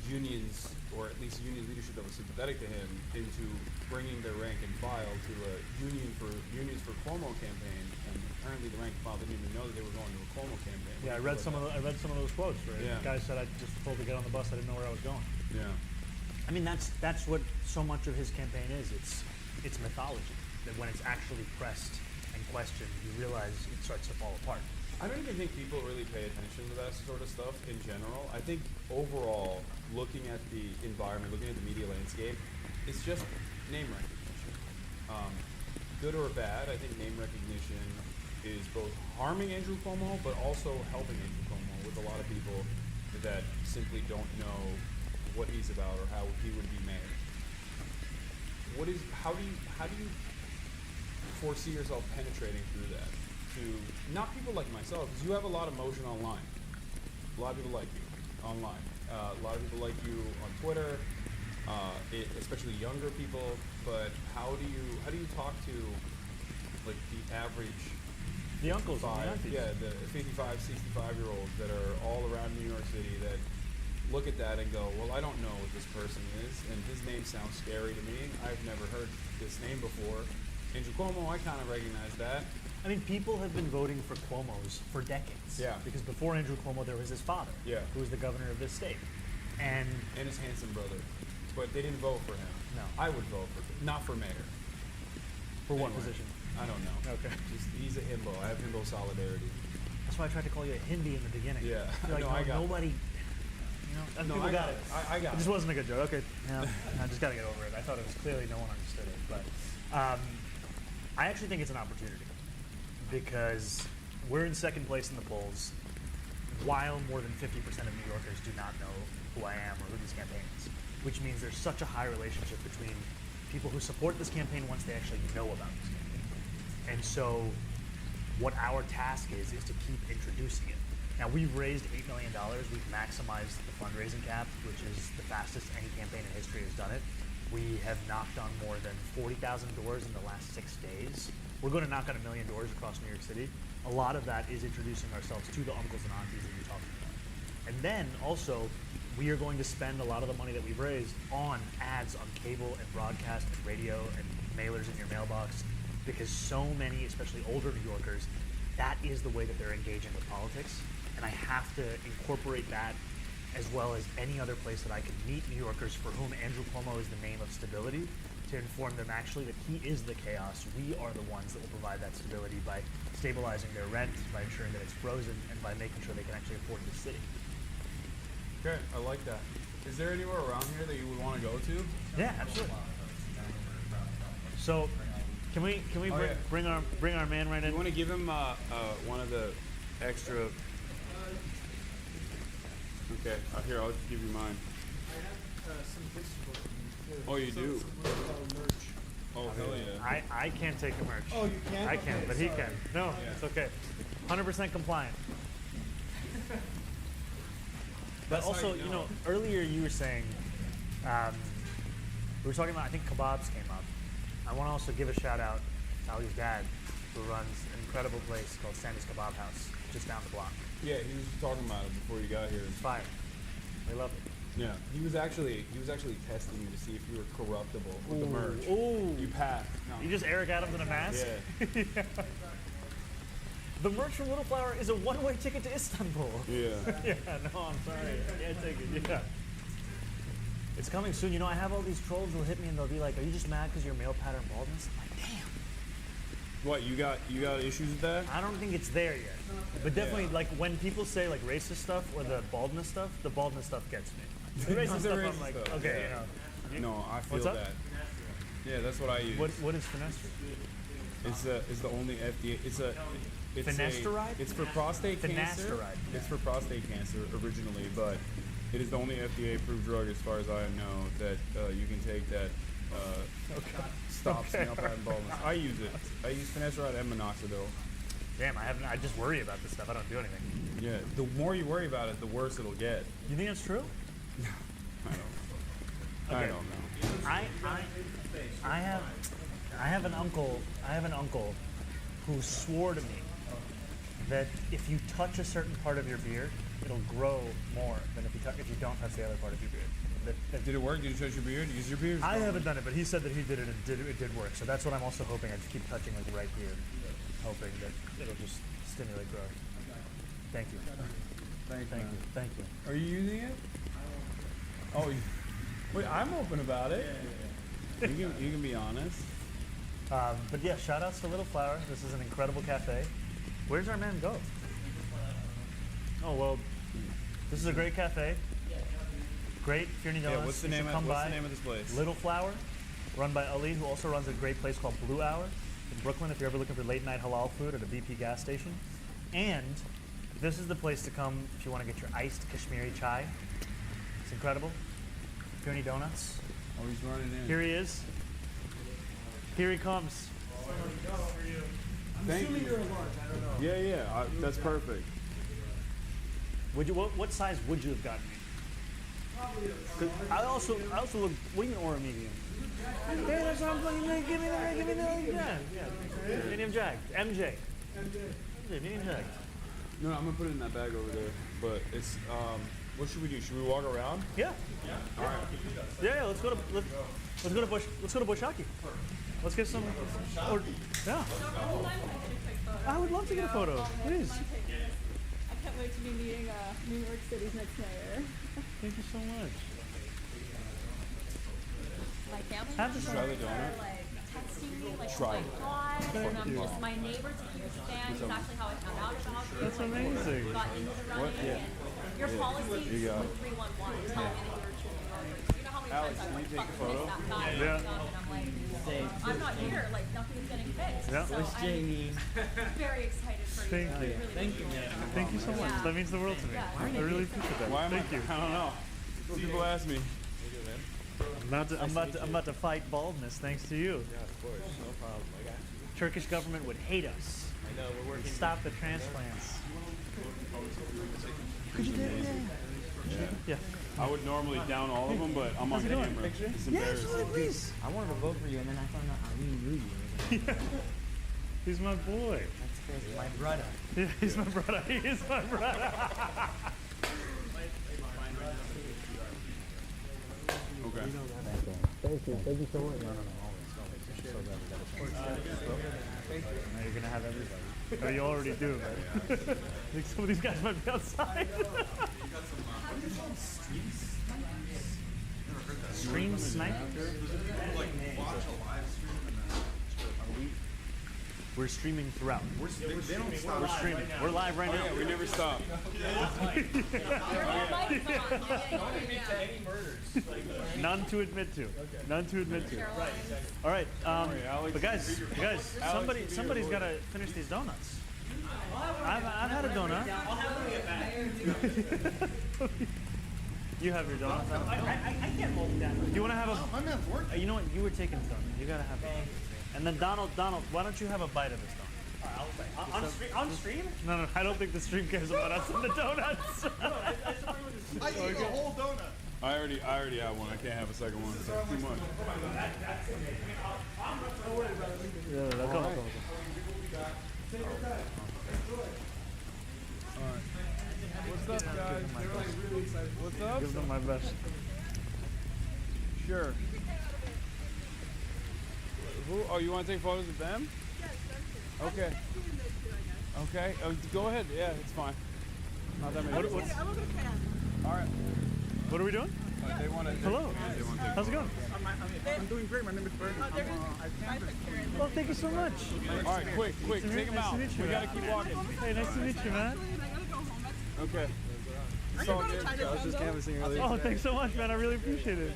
unions, or at least union leadership that was sympathetic to him, into bringing their rank and file to a Unions for Cuomo campaign. And apparently the rank and file didn't even know that they were going to a Cuomo campaign. Yeah, I read some of those quotes where Yeah. the guy said, "I just told to get on the bus. I didn't know where I was going." Yeah. I mean, that's what so much of his campaign is. It's mythology. That when it's actually pressed and questioned, you realize it starts to fall apart. I don't even think people really pay attention to that sort of stuff in general. I think overall, looking at the environment, looking at the media landscape, it's just name recognition. Good or bad, I think name recognition is both harming Andrew Cuomo, but also helping Andrew Cuomo with a lot of people that simply don't know what he's about or how he would be mayor. How do you foresee yourself penetrating through that to not people like myself, because you have a lot of motion online. A lot of people like you online. A lot of people like you on Twitter, especially younger people. But how do you talk to like the average the uncles and the aunties? Yeah, the 55, 65-year-olds that are all around New York City that look at that and go, well, I don't know what this person is, and his name sounds scary to me. I've never heard this name before. Andrew Cuomo, I kind of recognize that. I mean, people have been voting for Cuomo's for decades. Yeah. Because before Andrew Cuomo, there was his father, who was the governor of this state, and his handsome brother. But they didn't vote for him. No. I would vote for him, not for mayor. For what position? I don't know. Okay. He's a himbo. I have himbo solidarity. That's why I tried to call you a Hindi in the beginning. Yeah. You're like, no, I got nobody. People I got it. I got it. Just wasn't a good joke. Okay. No, I just got to get over it. I thought it was clearly no one understood it, but I actually think it's an opportunity because we're in second place in the polls, while more than 50% of New Yorkers do not know who I am or who this campaign is, which means there's such a high relationship between people who support this campaign once they actually know about this campaign. And so what our task is to keep introducing it. Now, we've raised $8 million. We've maximized the fundraising cap, which is the fastest any campaign in history has done it. We have knocked on more than 40,000 doors in the last 6 days. We're going to knock on 1 million doors across New York City. A lot of that is introducing ourselves to the uncles and aunties that you're talking about. And then also, we are going to spend a lot of the money that we've raised on ads on cable and broadcast and radio and mailers in your mailbox, because so many, especially older New Yorkers, that is the way that they're engaging with politics. And I have to incorporate that as well as any other place that I can meet New Yorkers for whom Andrew Cuomo is the name of stability, to inform them actually that he is the chaos. We are the ones that will provide that stability by stabilizing their rent, by ensuring that it's frozen, and by making sure they can actually afford the city. Okay, I like that. Is there anywhere around here that you would want to go to? Yeah, absolutely. So, can we bring our man right in? You want to give him one of the extra? Okay, here I'll give you mine. I have some gifts for you. Oh, you do? Merch. Oh hell yeah! I can't take the merch. Oh, you can't? I can, but he can. No, it's okay. 100% compliant. But also, you know, earlier you were saying, we were talking about, I think kebabs came up. I want to also give a shout out to Ali's dad, who runs an incredible place called Sandy's Kebab House, just down the block. Yeah, he was talking about it before you got here. It's fire. We love it. Yeah, he was actually testing you to see if you were corruptible with the merch. Ooh. You passed. No. You just Eric Adams in a mask? Yeah. Yeah. The merch from Little Flower is a one-way ticket to Istanbul. Yeah. Yeah, no, I'm sorry. I can't take it. Yeah. It's coming soon. You know, I have all these trolls who will hit me and they'll be like, are you just mad because you're male pattern baldness? I'm like, damn. What, you got issues with that? I don't think it's there yet. But definitely, like, when people say, like, racist stuff or the baldness stuff gets me. The racist stuff, I'm like, stuff, okay, yeah. you know. No, I feel What's up? that. Yeah, that's what I use. What is finasteride? It's the only FDA. It's finasteride? It's for prostate cancer. Finasteride. It's for prostate cancer originally, but it is the only FDA-approved drug, as far as I know, that you can take that stops male pattern baldness. I use it. I use finasteride and minoxidil. Damn, I just worry about this stuff. I don't do anything. Yeah, the more you worry about it, the worse it'll get. You think that's true? I don't know. I have an uncle who swore to me that if you touch a certain part of your beard, it'll grow more than if you don't touch the other part of your beard. Did it work? Did you touch your beard? Use your beard? I haven't done it, but he said that he did it and it did work. So that's what I'm also hoping. I just keep touching like right here, hoping that it'll just stimulate growth. Thank you. Thank you. Thank you. Are you using it? Oh, wait, I'm open about it. You can be honest. But yeah, shout outs to Little Flower. This is an incredible cafe. Where's our man go? Oh, well, this is a great cafe. Great, if you're in Yeah, what's the name of this place? Little Flower, run by Ali, who also runs a great place called Blue Hour in Brooklyn if you're ever looking for late night halal food at a BP gas station. And this is the place to come if you want to get your iced Kashmiri chai. It's incredible. If you're any donuts. Oh, he's running in. Here he is. Here he comes. Thank you. You're a large. I don't know. Yeah, that's perfect. Would you? What size would you have gotten me? I also look. What do you mean, or a medium? Yeah, that's what I'm looking. Give me the yeah. Medium jag. MJ. Medium jag. No, I'm gonna put it in that bag over there. But it's what should we do? Should we walk around? Yeah. All right. Yeah. Let's go to Bushaki. Let's get some. Or, yeah. I would love to get a photo. Please. I can't wait to be meeting New York City's next mayor. Thank you so much. My family Have to try the donut. are like texting me like, Try oh my god, and I'm just my neighbor's a huge fan. It's actually how I found out about you. That's like, amazing. Got into the running. Yeah. And your policy is 311. Tell me that you're truly murdered. You know how many Alex, times can I you like take a fucking photo? that guy Yeah. and I'm like, I'm not here. Like nothing's getting fixed. Yeah. So I'm very excited for you. Thank you. Really Thank you. Thank you so much. Yeah. That means the world to me. Yeah. I really appreciate that. Why am Thank you. I don't know. What people ask me. I'm about to fight baldness thanks to you. Yeah, of course, no problem. Turkish government would hate us. I know we're working. Stop the transplants. Could you do it? Yeah. I would normally down all of them, but I'm on camera. It's embarrassing. Please. I wanted to vote for you, and then I found out I really knew you. He's my boy. That's crazy. My brother. Yeah, he's my brother. He is my brother. Okay. Thank you. Thank you so much. Now you're gonna have everybody. Oh, you already do, man. I think some of these guys might be outside. Stream snipe? We're streaming throughout. They don't stop. We're streaming. We're live right now. Yeah, we never stop. None to admit to. None to admit to. All right. But guys, somebody's got to finish these donuts. I've had a donut. I'll have them get back. You have your donut. I can't hold that. Do you want to have a? I'm at work. You know what? You were taking the donut. You gotta have it. And then Donald, why don't you have a bite of this donut? On stream? No, I don't think the stream cares about us and the donuts. I ate the whole donut. I already have one. I can't have a second one. It's too much. Come on. What's up, guys? What's up? Give them my best. Sure. Oh, you want to take photos of them? Okay. Okay. Go ahead. Yeah, it's fine. Not that many. All right. What are we doing? They want to. Hello. How's it going? I'm doing great. My name is Bernie. Well, thank you so much. All right, quick, take them out. We gotta keep walking. Hey, nice to meet you, man. Okay. It's all good. I was just canvassing earlier. Oh, thanks so much, man. I really appreciate it.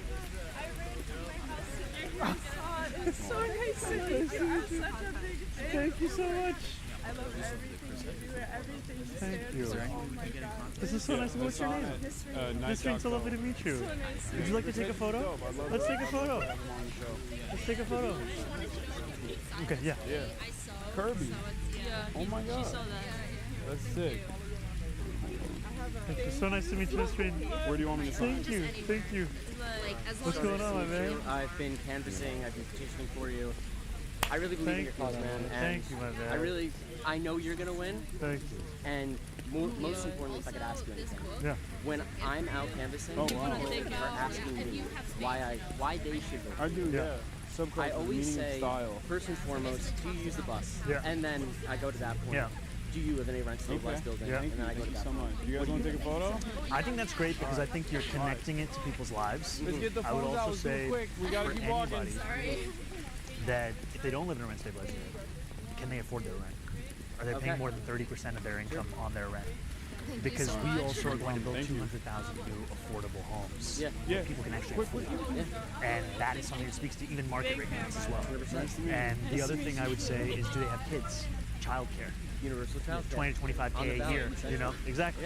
It's so nice to meet you. I'm such a big fan. Thank you so much. I love everything you do, everything you stand Thank you. for. Oh my God. This is so nice. What's your name? Mystery. So lovely to meet you. So nice. Would you like to take a photo? Let's take a photo. Let's take a photo. Okay, yeah. Yeah. Kirby. Oh my God. That's sick. It's so nice to meet you, Mystery. Where do you want me to sign? Thank you. Thank you. What's going on, my man? I've been canvassing. I've been petitioning for you. I really believe in your cause, man. And Thank you, my man. I know you're gonna win. Thank you. And most importantly, if I could ask you anything. Yeah. When I'm out canvassing, Oh, wow. people are asking me why they should vote. I do, yeah. I always meaning say, style. first and foremost, do you use the bus? Yeah. And then I go to that point. Yeah. Do you live in a rent-stabilized building? Yeah. And then I go to that so point. much. You guys want to take a photo? I think that's great because I think you're connecting it to people's lives. Let's get the I would phones also out. Let's do it say quick. We gotta for keep walking. anybody that if they don't live in a rent stabilized area, can they afford their rent? Are they paying more than 30% of their income on their rent? Because we also are going to build 200,000 new affordable homes. Yeah. People can actually afford. And that is something that speaks to even market rate rents as well. And the other thing I would say is, do they have kids? Childcare. Universal child care. 20 to 25K a year, you know? Exactly.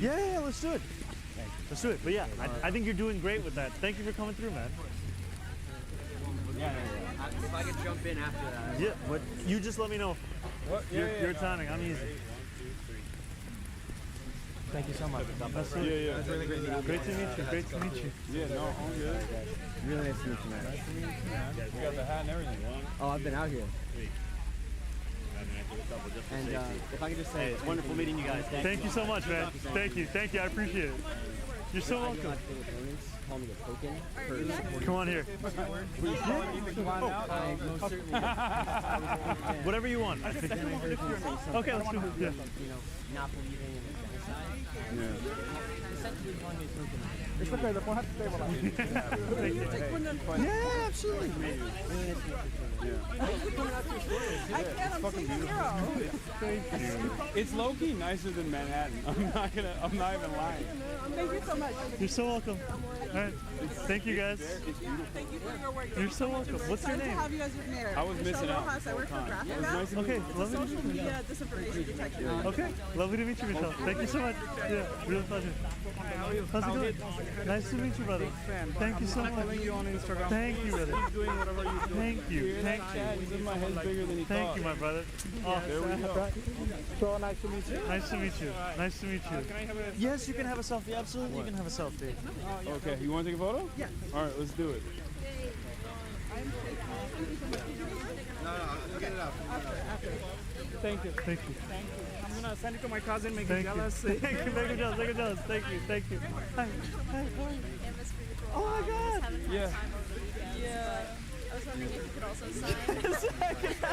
Yeah, let's do it. Let's do it. But yeah, I think you're doing great with that. Thank you for coming through, man. If I could jump in after that. Yeah, but you just let me know. Your timing, I'm easy. Thank you so much. That's Yeah. That's really great meeting you. Great to meet you. Great to meet you. Yeah, no, all good. Really nice to meet you, man. Nice to meet you, man. You got the hat and everything. Oh, I've been out here. And if I could just say, it's wonderful meeting you guys. Thank you so much, man. Thank you. I appreciate it. You're so welcome. Call me a token. Come on here. Whatever you want. Okay, let's do it. Yeah. Not believing in the genocide. Essentially calling me a token. It's okay, the phone has to stay Yeah, absolutely. I can't. I'm seeing a hero. Thank you. It's low-key nicer than Manhattan. I'm not even lying. Thank you so much. You're so welcome. All right. Thank you, guys. Thank you for your work. You're so welcome. What's your name? To have you as your mayor. I was missing out. I work for graphic. Okay, lovely to Social meet you. media disinformation detection. Okay, lovely to meet you, Michelle. Thank you so much. Yeah, real pleasure. How's it going? Nice to meet you, brother. Thank you so much. Following you on Instagram. Thank you, brother. Keep doing whatever you do. Thank you. Thank you. He said my head's bigger than he thought. Thank you, my brother. Oh, there we go. So nice to meet you. Nice to meet you. Nice to meet you. Can I have a... Yes, you can have a selfie. Absolutely, you can have a selfie. Okay, you want to take a photo? Yeah. All right, let's do it. No, get it out. Thank you. Thank you. I'm gonna send it to my cousin, make Thank him you. jealous. Thank you. Make him jealous. Make him jealous. Thank you. Thank you. Hi. Hi. Canvas for you for a Oh while. my God. Just haven't had Yeah. time over the weekend. Yeah. I was wondering if you could also sign.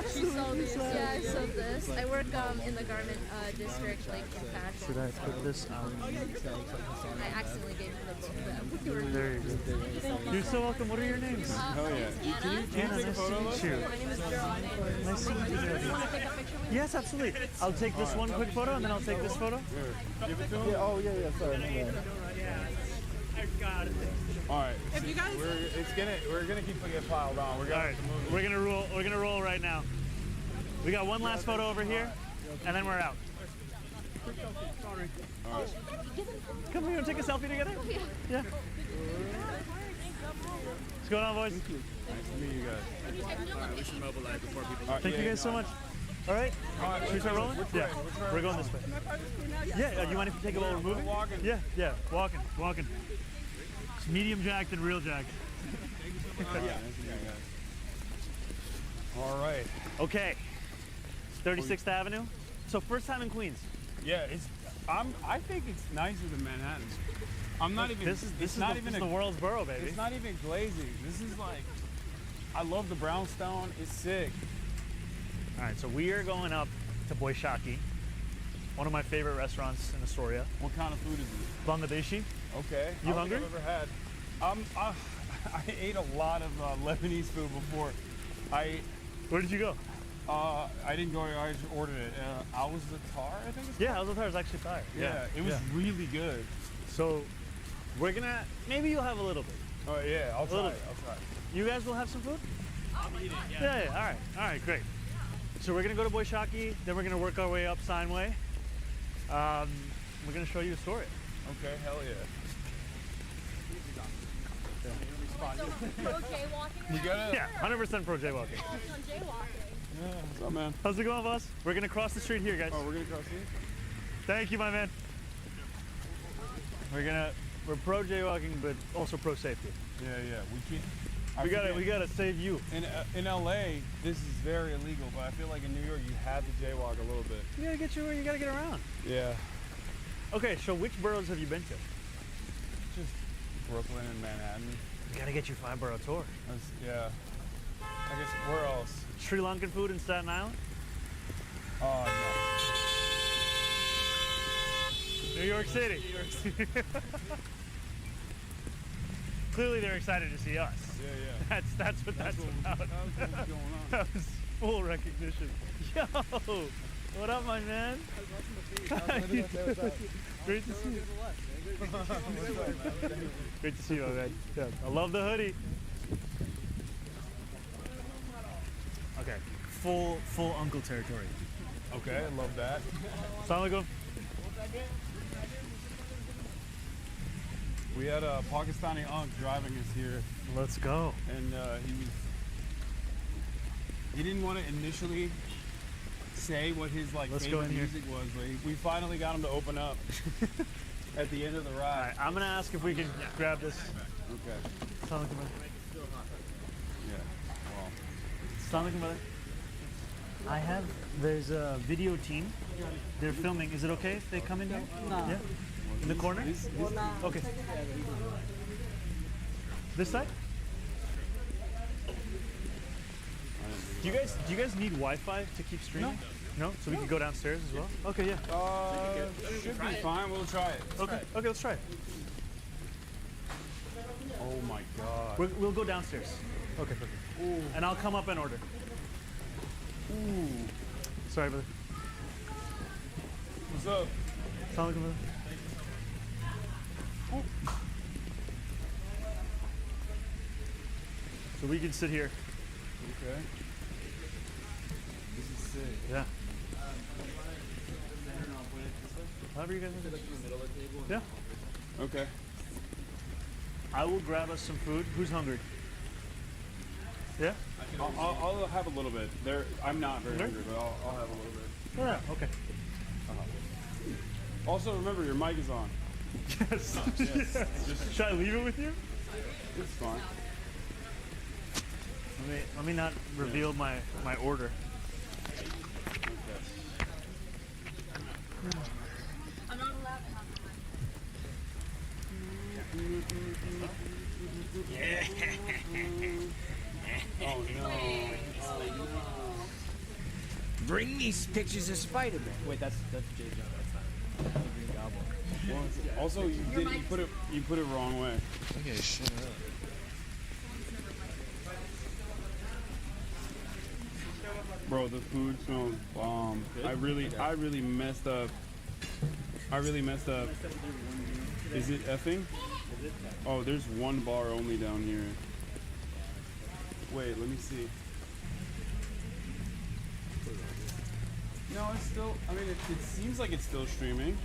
She sold this. Yeah, I sold this. I work in the garment district, like in fashion. Should I put this on? I accidentally gave her the book. There you go. You're so welcome. What are your names? Oh yeah. Anna, nice to meet you. My name is Geraldine. Nice to meet you. Do you want to take a picture with me? Yes, absolutely. I'll take this one quick photo and then I'll take this photo. Give it to him. Yeah, oh yeah, sorry. I got it. All right. If you guys, We're gonna keep getting piled on. We're gonna move. We're gonna roll right now. We got one last photo over here, and then we're out. All right. Come here and take a selfie together. Yeah. What's going on, boys? Nice to meet you guys. We should mobilize before people. Thank you guys so much. All right. Should we start rolling? Yeah. We're going this way. Yeah. You mind if you take it while we're moving? Yeah. Walking. It's medium jacked and real jacked. All right. Okay. 36th Avenue. So first time in Queens. Yeah, I think it's nicer than Manhattan's. I'm not even. This is the world's borough, baby. It's not even glazing. This is like. I love the brownstone. It's sick. All right, so we are going up to Boishaki, one of my favorite restaurants in Astoria. What kind of food is it? Bangladeshi. Okay. You hungry? I've ever had. I ate a lot of Lebanese food before. Where did you go? I didn't go. I just ordered it. Al Zatar, I think. Yeah, Al Zatar is actually fire. Yeah, it was really good. So we're gonna. Maybe you'll have a little bit. Oh yeah, I'll try. You guys will have some food? I'll eat it. Yeah. All right, great. So we're gonna go to Boishaki, then we're gonna work our way up Steinway. We're gonna show you Astoria. Okay, hell yeah. So pro jaywalking? We gotta. Yeah, 100% pro jaywalking. On jaywalking. Yeah, what's up, man? How's it going, boss? We're gonna cross the street here, guys. Oh, we're gonna cross here? Thank you, my man. We're pro jaywalking, but also pro safety. Yeah. We can't. We gotta save you. In LA, this is very illegal, but I feel like in New York, you have to jaywalk a little bit. You gotta get you where you gotta get around. Yeah. Okay, so which boroughs have you been to? Just Brooklyn and Manhattan. We gotta get you 5-borough tour. Yeah. I guess where else? Sri Lankan food in Staten Island? Oh no. New York City. Clearly they're excited to see us. Yeah. That's what that's about. That was what was going on. That was full recognition. Yo, what up, my man? Great to see you. Great to see you, my man. Yeah, I love the hoodie. Okay, full uncle territory. Okay, I love that. Assalamualaikum. We had a Pakistani uncle driving us here. Let's go. And he didn't want to initially say what his favorite music was, but we finally got him to open up at the end of the ride. All right, I'm gonna ask if we can grab this. Okay. Assalamualaikum. Yeah. Well. Assalamualaikum, brother. There's a video team. They're filming. Is it okay if they come in here? No. Yeah? In the corner? Okay. This side? Do you guys need Wi-Fi to keep streaming? No? So we can go downstairs as well? Okay, yeah. Should be fine. We'll try it. Okay, let's try it. Oh my god. We'll go downstairs. Okay, perfect. Ooh. And I'll come up and order. Ooh. Sorry, brother. What's up? Assalamualaikum, brother. Oh. So we can sit here. Okay. This is sick. Yeah. However you guys want to do. Yeah. Okay. I will grab us some food. Who's hungry? Yeah? I'll have a little bit. I'm not very hungry, but I'll have a little bit. Yeah, okay. Also, remember, your mic is on. Yes. Yes. Should I leave it with you? It's fine. Let me not reveal my order. I'm not allowed to have Oh Bring me pictures of Spider-Man. Wait, that's J. Jonah. That's not the Green Goblin. Well, also, you put it wrong way. Okay, shut up. Bro, the food smells bomb. Good? I really messed up. Is it effing? Oh, there's one bar only down here. Wait, let me see. No, it's still, I mean, it seems like it's still streaming.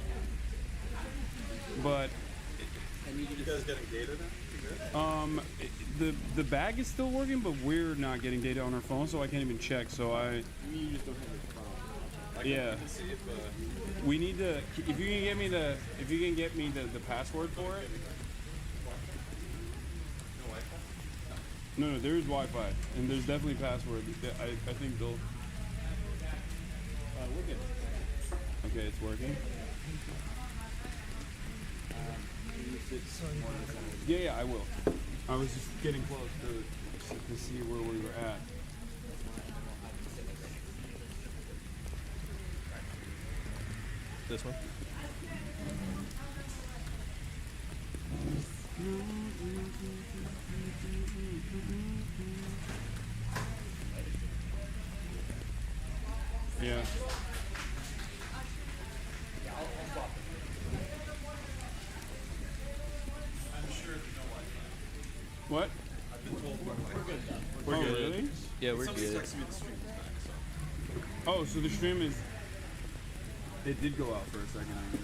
But... You guys getting data now? The bag is still working, but we're not getting data on our phone, so I can't even check. So You just don't have your phone. yeah. Can see if, We need to. If you can get me the password for it. No, there is Wi-Fi, and there's definitely password. I think they'll. we're good. Okay, it's working. Yeah, I will. I was just getting close to see where we were at. This one? Yeah. I'm sure there's no Wi-Fi. What? I've been told we're good though. We're good. Really? Yeah, we're Somebody good. texted me the stream is back, so. Oh, so the stream is. It did go out for a second, I guess.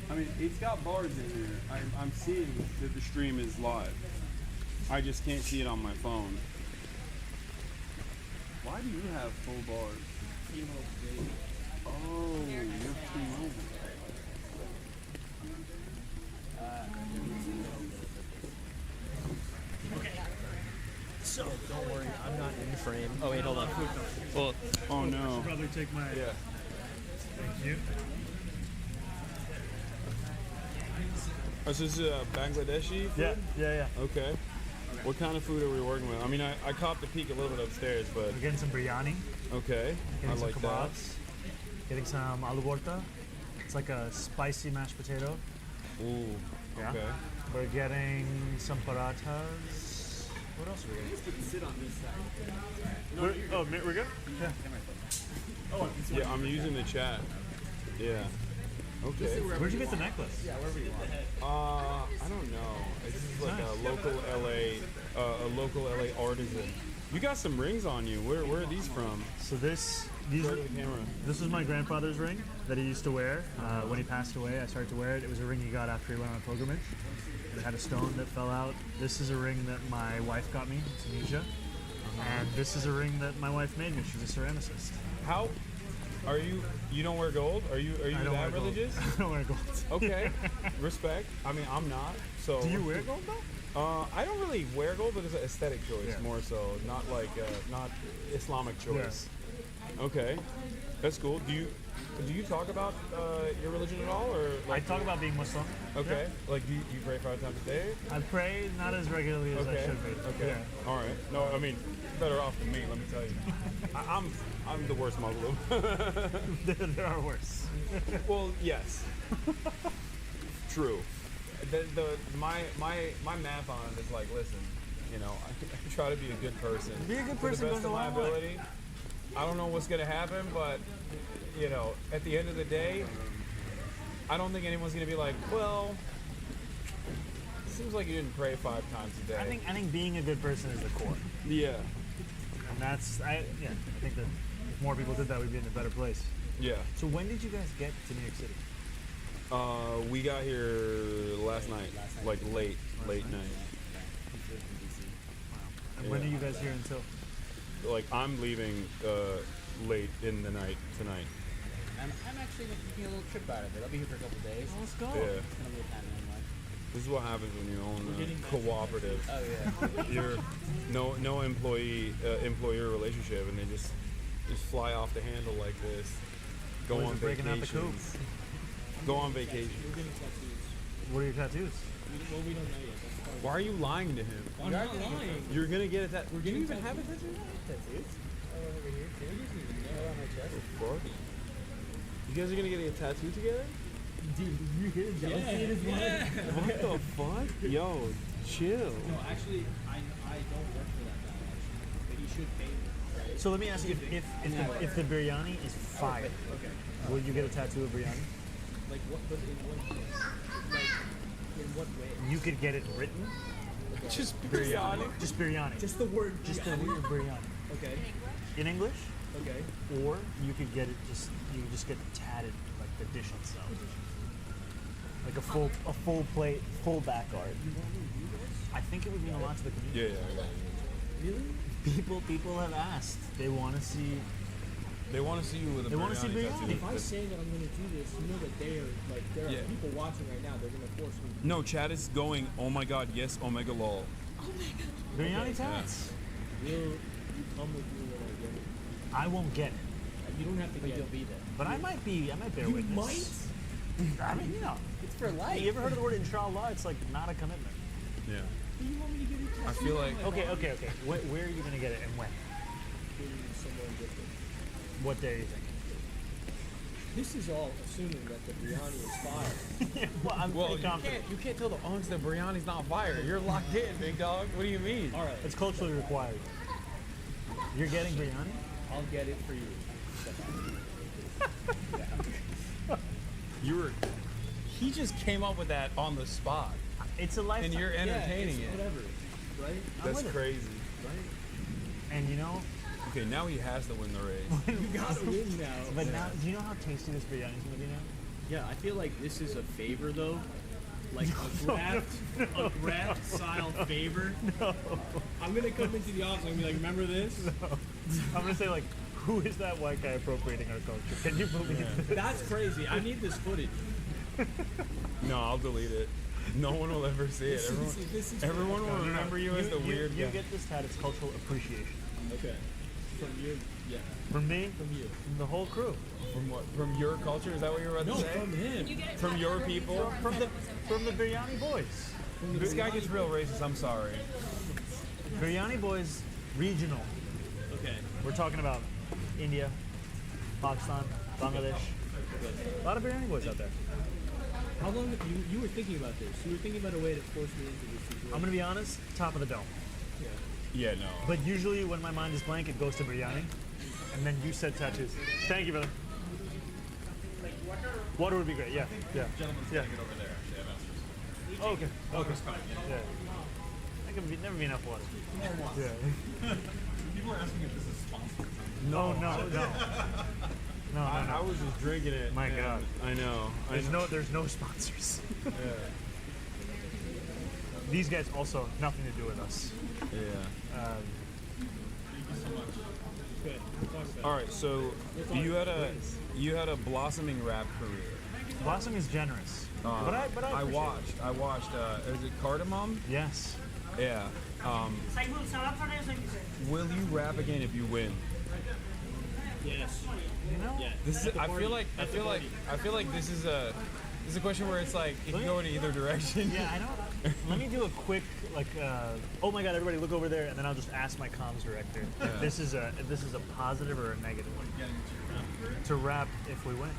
I mean, it's got bars in here. I'm seeing that the stream is live. I just can't see it on my phone. Why do you have full bars? Oh, you're T-Mobile. So, don't worry, I'm not in frame. Oh, wait, hold on. Well, oh no. Should probably take my. Yeah. Thank you. Oh, so this is Bangladeshi food? Yeah. Okay. What kind of food are we working with? I mean, I caught the peek a little bit upstairs, but... We're getting some biryani. Okay. Getting I some like kebabs. Getting some aloo borta. It's like a spicy mashed potato. Ooh, Yeah. okay. We're getting some parathas. What else are we getting? Sit on this side. We're good? Yeah. Oh, Yeah, I'm using the chat. Yeah. Okay. Where'd you get the necklace? Yeah, wherever you want. I don't know. This is like a local LA artisan. You got some rings on you. Where are these from? So these Show the camera. This is my grandfather's ring that he used to wear. When he passed away, I started to wear it. It was a ring he got after he went on a pilgrimage. It had a stone that fell out. This is a ring that my wife got me in Tunisia. And this is a ring that my wife made me. She's a ceramicist. How are you? You don't wear gold? Are you I don't wear that gold. religious? I don't wear gold. Okay, respect. I mean, I'm not. So. Do you wear gold though? I don't really wear gold, but it's an aesthetic choice more so, not like not Islamic choice. Okay, that's cool. Do you talk about your religion at all, or like, I talk about being Muslim. Okay, like do you pray 5 times a day? I pray not as regularly as I should be. Okay, Yeah. all right. No, I mean better off than me. Let me tell you, I'm the worst Muslim. There are worse. Well, yes, true. My math on it is like, listen, you know, I try to be a good person. Be a good To person the goes best a of my long way. ability. I don't know what's gonna happen, but you know, at the end of the day, I don't think anyone's gonna be like, well, it seems like you didn't pray 5 times a day. I think being a good person is the core. Yeah. And that's I think that if more people did that, we'd be in a better place. Yeah. So when did you guys get to New York City? We got here last night, like late night. Wow. And when are you guys here until? Like I'm leaving late in the night tonight. I'm actually taking a little trip out of it. I'll be here for a couple days. Let's go. Yeah. It's gonna be a time anyway. This is what happens when you own a cooperative. Oh yeah. You're no employer relationship, and they just fly off the handle like this. Go Boys on are breaking out the vacations. Go on vacation. What are your tattoos? Well, we don't know yet. That's part of Why are you lying to him? I'm not lying. You're gonna get a tattoo. We're Do you getting even have a tattoos. tattoo? Tattoos? Oh, over here too. He doesn't even know. On my chest. Fuck. You guys are gonna get a tattoo together? Dude, you hear jealousy in his mind? What the fuck? Yo, chill. No, actually, I don't work for that guy, actually. But he should pay me, right? So let me ask you, if the biryani is fire, Okay. will you get a tattoo of biryani? Like, what, but in what way? Like, in what way? You could get it written. Just biryani. Just biryani. Just the word Just the biryani. word biryani. Okay. In English. Okay. Or you could get it you could just get tatted like the dish itself. Like a full plate, full back art. I think it would mean a lot to the community. Yeah. Really? People have asked. They want to see. They want to see you with a They wanna see biryani biryani. tattoo. If I say that I'm going to do this, you know that there are people watching right now. They're going to force me. No, Chad is going, oh my god, yes, omega lol. Biryani tats. Will you come with me when I get it? I won't get it. You don't have to get it. You'll be there. But I might bear You witness. I mean, you know. It's for life. You ever heard of the word inshallah? It's like not a commitment. Yeah. You want me to get a I tattoo? feel like. Okay. Where are you gonna get it and when? Somewhere different. What day are you thinking? This is all assuming that the biryani is fire. Well, I'm pretty confident. You can't tell the audience that biryani's not fire. You're locked in, big dog. What do you mean? All right. It's culturally required. You're getting biryani? I'll get it for you. He just came up with that on the spot. It's a lifetime. And you're entertaining it. Whatever, right? That's with it. crazy. Right? And you know, Okay, now he has to win the race. You gotta win now. but now, do you know how tasty this biryani is gonna be now? Yeah, I feel like this is a favor though. Like a graft style favor. No. I'm gonna come into the office and be like, remember this? No. I'm gonna say like, who is that white guy appropriating our culture? Can you believe this? That's crazy. I need this footage. No, I'll delete it. No one will ever see it. Everyone will remember you as the weird You guy. get this tat. It's cultural appreciation. Okay. From you, yeah. From me. From you. From the whole crew. From what? From your culture? Is that what you were about to say? From him. From your people? From the biryani boys. This guy gets real racist. I'm sorry. Biryani boys, regional. Okay. We're talking about India, Pakistan, Bangladesh. A lot of biryani boys out there. How long you were thinking about this? You were thinking about a way to force me into this situation. I'm gonna be honest, top of the dome. Yeah. Yeah, no. But usually when my mind is blank, it goes to biryani. And then you said tattoos. Thank you, brother. Water would be great, yeah. Gentlemen's Yeah. gonna get over there, actually. I have Oh, okay. Water's coming, yeah. That can never be enough water. Yeah. People are asking if this is sponsored. No. No. I was just drinking it. My and God. I know. There's no sponsors. Yeah. These guys also nothing to do with us. Yeah. Good. All right. So you had a blossoming rap career. Blossom is generous. But I appreciate it. I watched. Is it Cardamom? Yes. Yeah. Will you rap again if you win? Yes. You know? Yeah. This is. I feel like this is a question where it's like it can go in either direction. Yeah, I know. Let me do a quick oh my God, everybody look over there, and then I'll just ask my comms director if this is a positive or a negative to rap if we win.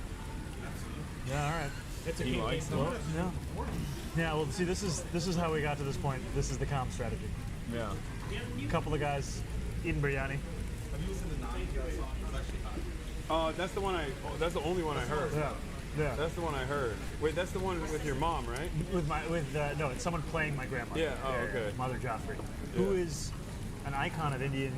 Yeah, all right. That's a He likes them. Well, no. Yeah, well, see, this is how we got to this point. This is the comm strategy. Yeah. A couple of guys eating biryani. Have you listened to 9 song? It's actually hot. That's the one that's the only one I heard. Yeah. That's the one I heard. Wait, that's the one with your mom, right? No, it's someone playing my grandmother. Yeah. Oh, okay. Mother Joffrey, who is an icon of Indian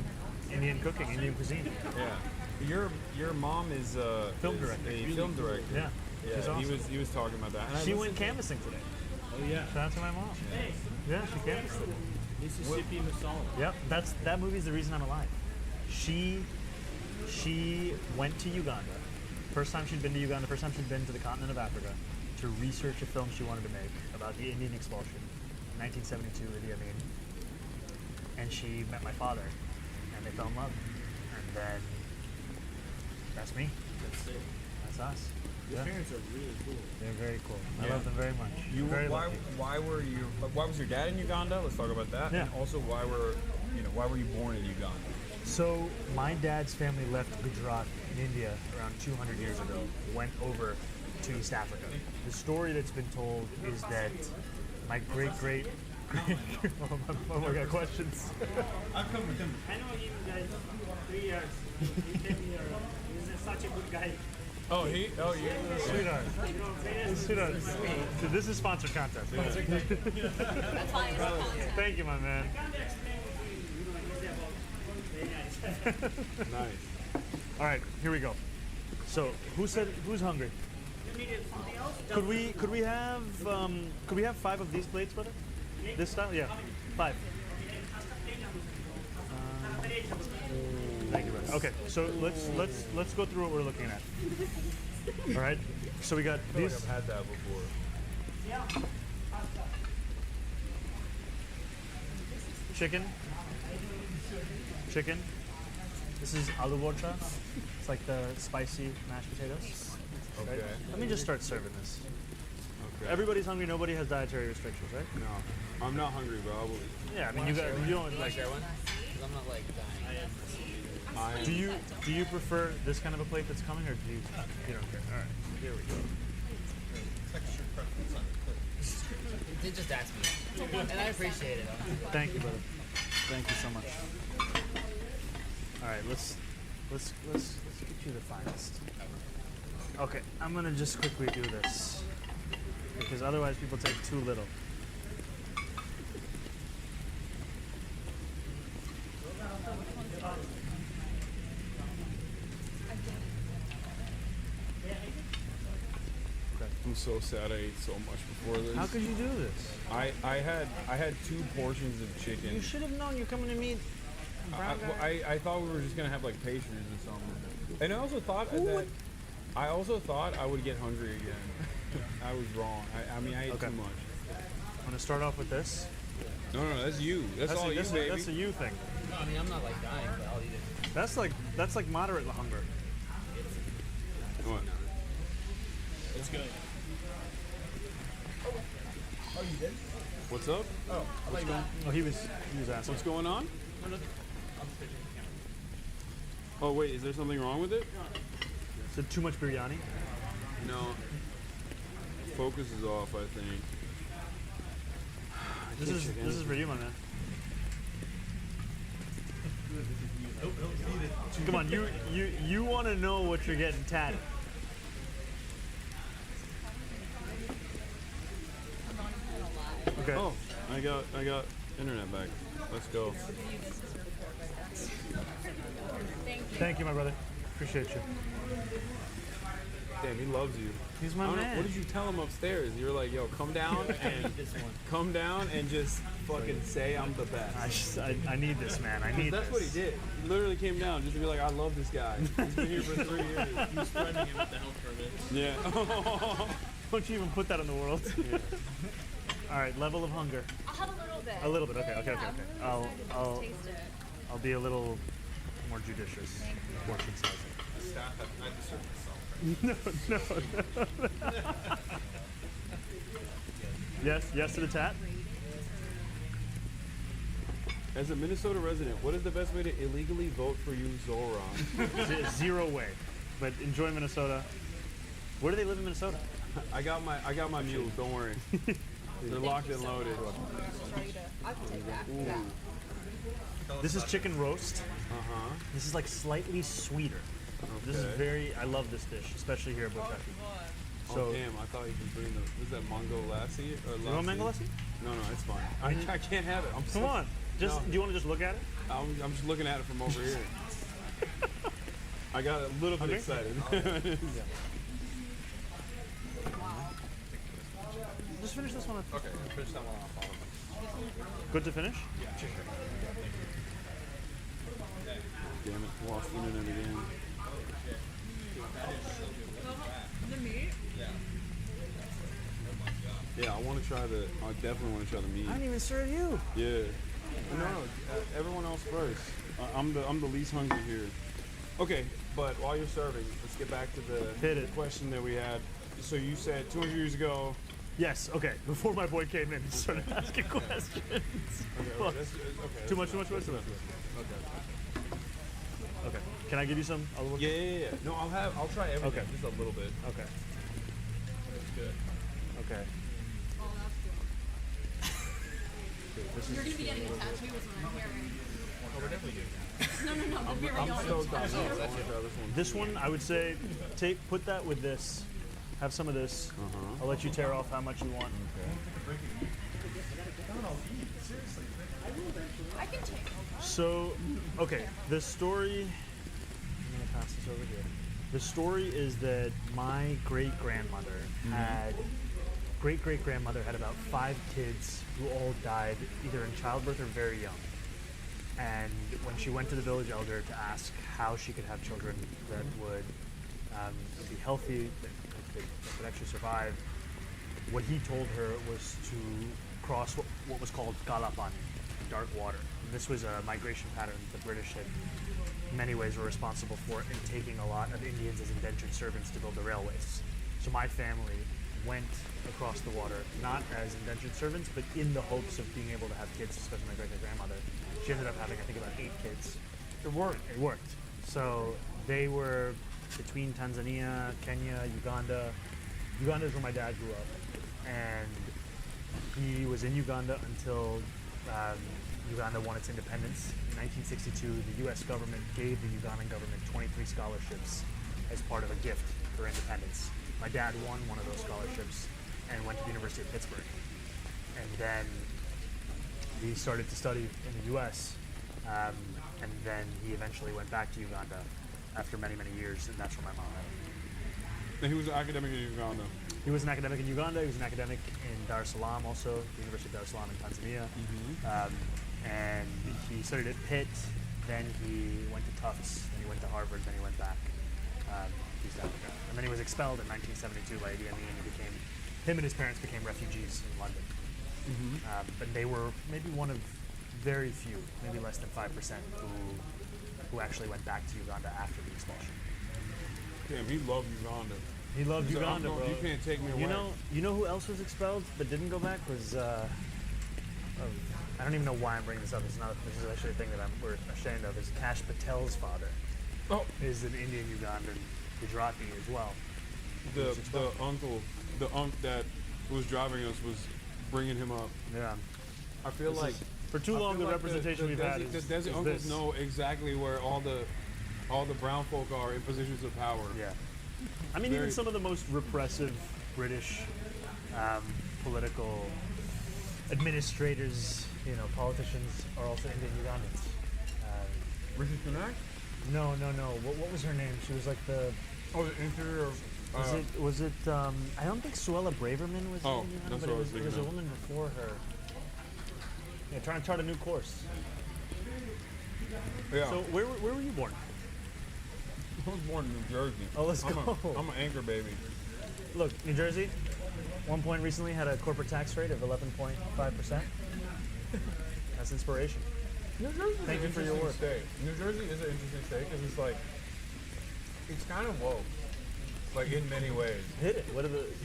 cooking, Indian cuisine. Yeah. Your mom is Film director. A film director. Yeah. Yeah. She's awesome. He was talking about that. And I She listened went canvassing today. Oh yeah. Shout out to my mom. Yeah, she canvassed today. Mississippi Masala. Yep, that movie's the reason I'm alive. She went to Uganda. First time she'd been to Uganda, first time she'd been to the continent of Africa to research a film she wanted to make about the Indian expulsion, 1972, Idi Amin. And she met my father, and they fell in love. And then that's me. That's it. That's us. Yeah. parents are really cool. They're very cool. I Yeah. love them very much. You very why lucky. why was your dad in Uganda? Let's talk about that. Yeah. And also why were you born in Uganda? So my dad's family left Gujarat in India around 200 years ago, went over to East Africa. The story that's been told is that my great oh my god, questions. I've come with him. I know him guys 3 years. He came here. He's such a good guy. Oh, you. Sweetheart. Sweetheart. So this is sponsored content. That's why it's sponsored. Thank you, my man. Nice. All right, here we go. So, who's hungry? Could we have 5 of these plates, brother? This style, yeah, 5. Thank you, brother. Okay, so let's go through what we're looking at. All right, so we got I feel these. like I've had that before. Chicken. This is aloo borcha. It's like the spicy mashed potatoes. Okay. Right? Let me just start serving this. Okay. Everybody's hungry. Nobody has dietary restrictions, right? No, I'm not hungry, but I will eat. Yeah, I mean you don't like that one. Because I'm not like dying. Do you prefer this kind of a plate that's coming, or do you don't care? All right, here we go. He did just ask me, and I appreciate it. Thank you, brother. Thank you so much. All right, let's get you the finest. Okay, I'm gonna just quickly do this because otherwise people take too little. I'm so sad I ate so much before this. How could you do this? I had 2 portions of chicken. You should have known you're coming to meet. I thought we were just gonna have like pastries or something. And I also thought I would get hungry again. I was wrong. I mean I ate too much. I'm gonna start off with this. No, that's you. That's all you, baby. That's a you thing. No, I mean I'm not like dying, but I'll eat it. That's like moderate hunger. What? It's good. Oh, you did? What's up? Oh, What's going? Oh, he was asking. What's going on? Oh wait, is there something wrong with it? Is it too much biryani? No. Focus is off, I think. This is for you, my man. Come on, you want to know what you're getting tatted. Okay. Oh, I got internet back. Let's go. Thank you, my brother. Appreciate you. Damn, he loves you. He's my man. What did you tell him upstairs? You were like, yo, come down and just fucking say I'm the best. I need this, man. I need That's this. what he did. He literally came down just to be like, I love this guy. He's been here for 3 years. He was threatening him with the health permit. Yeah. Don't you even put that in the world? Yeah. All right, level of hunger. I'll have a little bit. A little bit. Okay. Yeah, I'm really excited to taste it. I'll be a little more judicious. Portion sizing. Staff, I deserve myself. No. Yes to the tat. As a Minnesota resident, what is the best way to illegally vote for you, Zohran? Zero way. But enjoy Minnesota. Where do they live in Minnesota? I got my mules. Don't worry. They're locked and loaded. I can take that. Ooh. Yeah. This is chicken roast. This is like slightly sweeter. This is I love this dish, especially here at Kentucky. So, damn, I thought you could bring was that mango lassi? Or you want mango lassi? No, it's fine. I can't have it. Come on. Do you want to just look at it? I'm just looking at it from over here. I got a little bit excited. Just finish this one up. Okay, finish that one off. Good to finish? Yeah. Damn it, lost internet again. The meat? Yeah, I definitely want to try the meat. I didn't even serve you. Yeah. No, everyone else first. I'm the least hungry here. Okay, but while you're serving, let's get back to the question that we had. So you said 200 years ago. Yes. Okay. Before my boy came in, he started asking questions. Okay, Too much. Okay. Can I give you some? Yeah. No, I'll try everything. Okay. Just a little bit. Okay. That's good. Okay. You're gonna be getting a tattoo is what I'm hearing. Oh, we're definitely doing that. No, but we're I'm stoked on this. This one, I would say, put that with this. Have some of this. I'll let you tear off how much you want. I can take over. So, okay, the story. I'm gonna pass this over here. The story is that my great-grandmother had about 5 kids who all died either in childbirth or very young. And when she went to the village elder to ask how she could have children that would be healthy, that could actually survive, what he told her was to cross what was called Galapani, dark water. And this was a migration pattern the British had in many ways were responsible for in taking a lot of Indians as indentured servants to build the railways. So my family went across the water, not as indentured servants, but in the hopes of being able to have kids, especially my great-grandmother. She ended up having, I think, about 8 kids. It worked. So they were between Tanzania, Kenya, Uganda. Uganda is where my dad grew up. And he was in Uganda until Uganda won its independence. In 1962, the U.S. government gave the Ugandan government 23 scholarships as part of a gift for independence. My dad won one of those scholarships and went to the University of Pittsburgh. And then he started to study in the U.S. And then he eventually went back to Uganda after many, many years, and that's where my mom met him. And he was an academic in Uganda. He was an academic in Uganda. He was an academic in Dar es Salaam also, the University of Dar es Salaam in Tanzania. And he studied at Pitt, then he went to Tufts, then he went to Harvard, then he went back to East Africa. And then he was expelled in 1972 by Idi Amin, and him and his parents became refugees in London. But they were maybe one of very few, maybe less than 5%, who actually went back to Uganda after the expulsion. Damn, he loved Uganda. He loved Uganda, bro. You can't take me away. You know who else was expelled but didn't go back was I don't even know why I'm bringing this up. This is actually a thing that we're ashamed of. Is Kash Patel's father is an Indian Ugandan Gujarati as well. The uncle that was driving us was bringing him up. Yeah. I feel like for too long the representation we've had is the Desi uncles know exactly where all the brown folk are in positions of power. Yeah. I mean, even some of the most repressive British political administrators, politicians are also Indian Ugandans. Rishi Sunak? No. What was her name? She was like the. Oh, the interior. Was it? I don't think Suella Braverman was Indian Uganda, but it was a woman before her. Yeah, trying to chart a new course. Yeah. So where were you born? I was born in New Jersey. Oh, let's go. I'm an anchor baby. Look, New Jersey, one point recently had a corporate tax rate of 11.5%. That's inspiration. New Jersey is Thank you for your work. State. New Jersey is an interesting state because it's kind of woke, like in many ways. Hit it.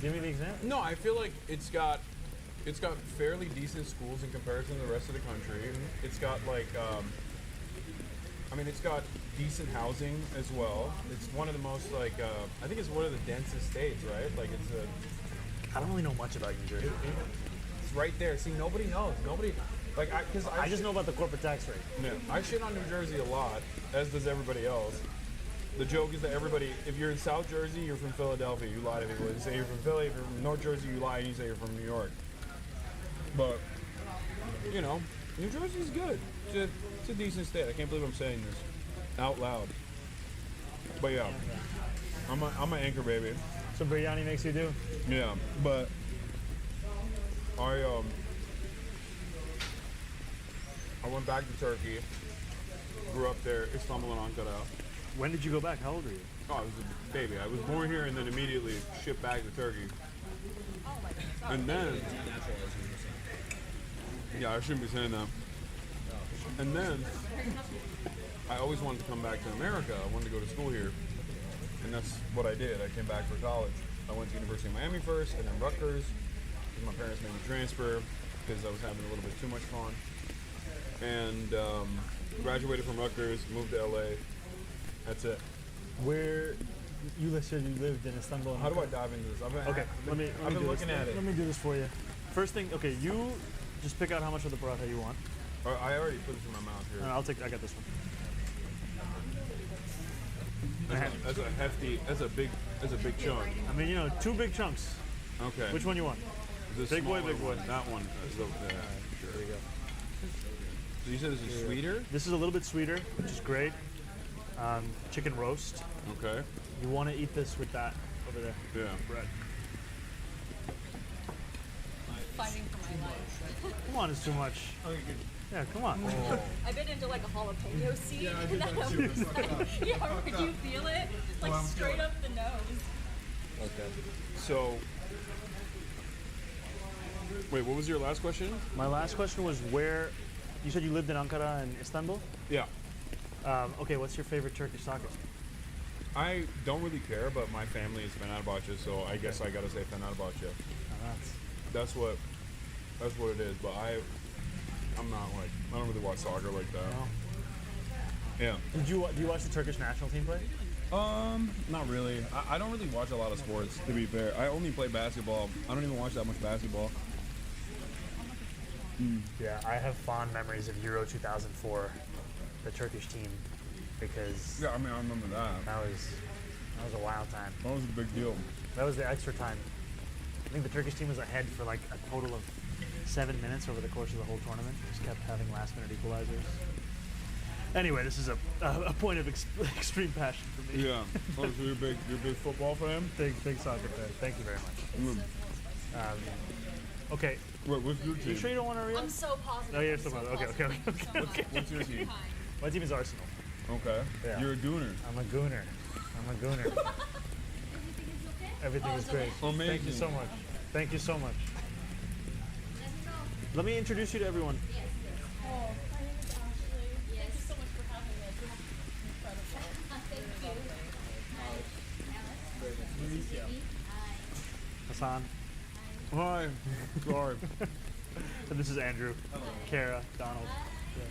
Give me the example. No, I feel like it's got fairly decent schools in comparison to the rest of the country. It's got it's got decent housing as well. It's one of the most I think it's one of the densest states, right? I don't really know much about New Jersey. It's right there. See, nobody knows. I just know about the corporate tax rate. Yeah, I shit on New Jersey a lot, as does everybody else. The joke is that if you're in South Jersey, you're from Philadelphia, you lie to people. You say you're from Philly. If you're from North Jersey, you lie and you say you're from New York. But, New Jersey's good. It's a decent state. I can't believe I'm saying this out loud. But yeah, I'm an anchor baby. So biryani makes you do? Yeah, but I went back to Turkey, grew up there, Istanbul and Ankara. When did you go back? How old were you? Oh, I was a baby. I was born here and then immediately shipped back to Turkey. And then, yeah, I shouldn't be saying that. And then, I always wanted to come back to America. I wanted to go to school here. And that's what I did. I came back for college. I went to University of Miami first, and then Rutgers, because my parents made me transfer because I was having a little bit too much fun. And graduated from Rutgers, moved to LA. That's it. Where you said you lived in Istanbul? How do I dive into this? Let me been looking at it. Let me do this for you. First thing, okay, you just pick out how much of the paratha you want. I already put this in my mouth here. I got this one. That's a hefty. That's a big chunk. I mean, you know, 2 big chunks. Okay. Which one you want? Big boy, big boy. That one. Sure. There you go. So you said this is sweeter? This is a little bit sweeter, which is great. Chicken roast. Okay. You want to eat this with that over there. Yeah. Bread. Fighting for my life. Come on, it's too much. Yeah, come on. Oh. I bit into like a jalapeno seed. Yeah, I did that and too. was like, yeah, could you feel it? Like straight up the nose. Okay. So, wait, what was your last question? My last question was where. You said you lived in Ankara and Istanbul? Yeah. Okay, what's your favorite Turkish soccer? I don't really care, but my family is Fenerbahce, so I guess I gotta say Fenerbahce. That's what it is. But I'm not like, I don't really watch soccer like that. No. Yeah. Do you watch the Turkish national team play? Not really. I don't really watch a lot of sports, to be fair. I only play basketball. I don't even watch that much basketball. Yeah, I have fond memories of Euro 2004, the Turkish team, because yeah, I mean, I remember that. That was a wild time. That was a big deal. That was the extra time. I think the Turkish team was ahead for like a total of 7 minutes over the course of the whole tournament. Just kept having last-minute equalizers. Anyway, this is a point of extreme passion for me. Yeah. Oh, so you're a big football fan? Big soccer fan. Thank you very much. Okay. Wait, what's your team? You sure you don't want to read? I'm so positive. Oh, you're so positive. Okay. What's your team? My team is Arsenal. Okay. Yeah. You're a gooner. I'm a gooner. Everything is great. Amazing. Thank you so much. Thank you so much. Let me introduce you to everyone. Oh, my name is Ashley. Thank you so much for having me. This is incredible. Hasan. Hi. Sorry. And this is Andrew, Kara, Donald. Yeah.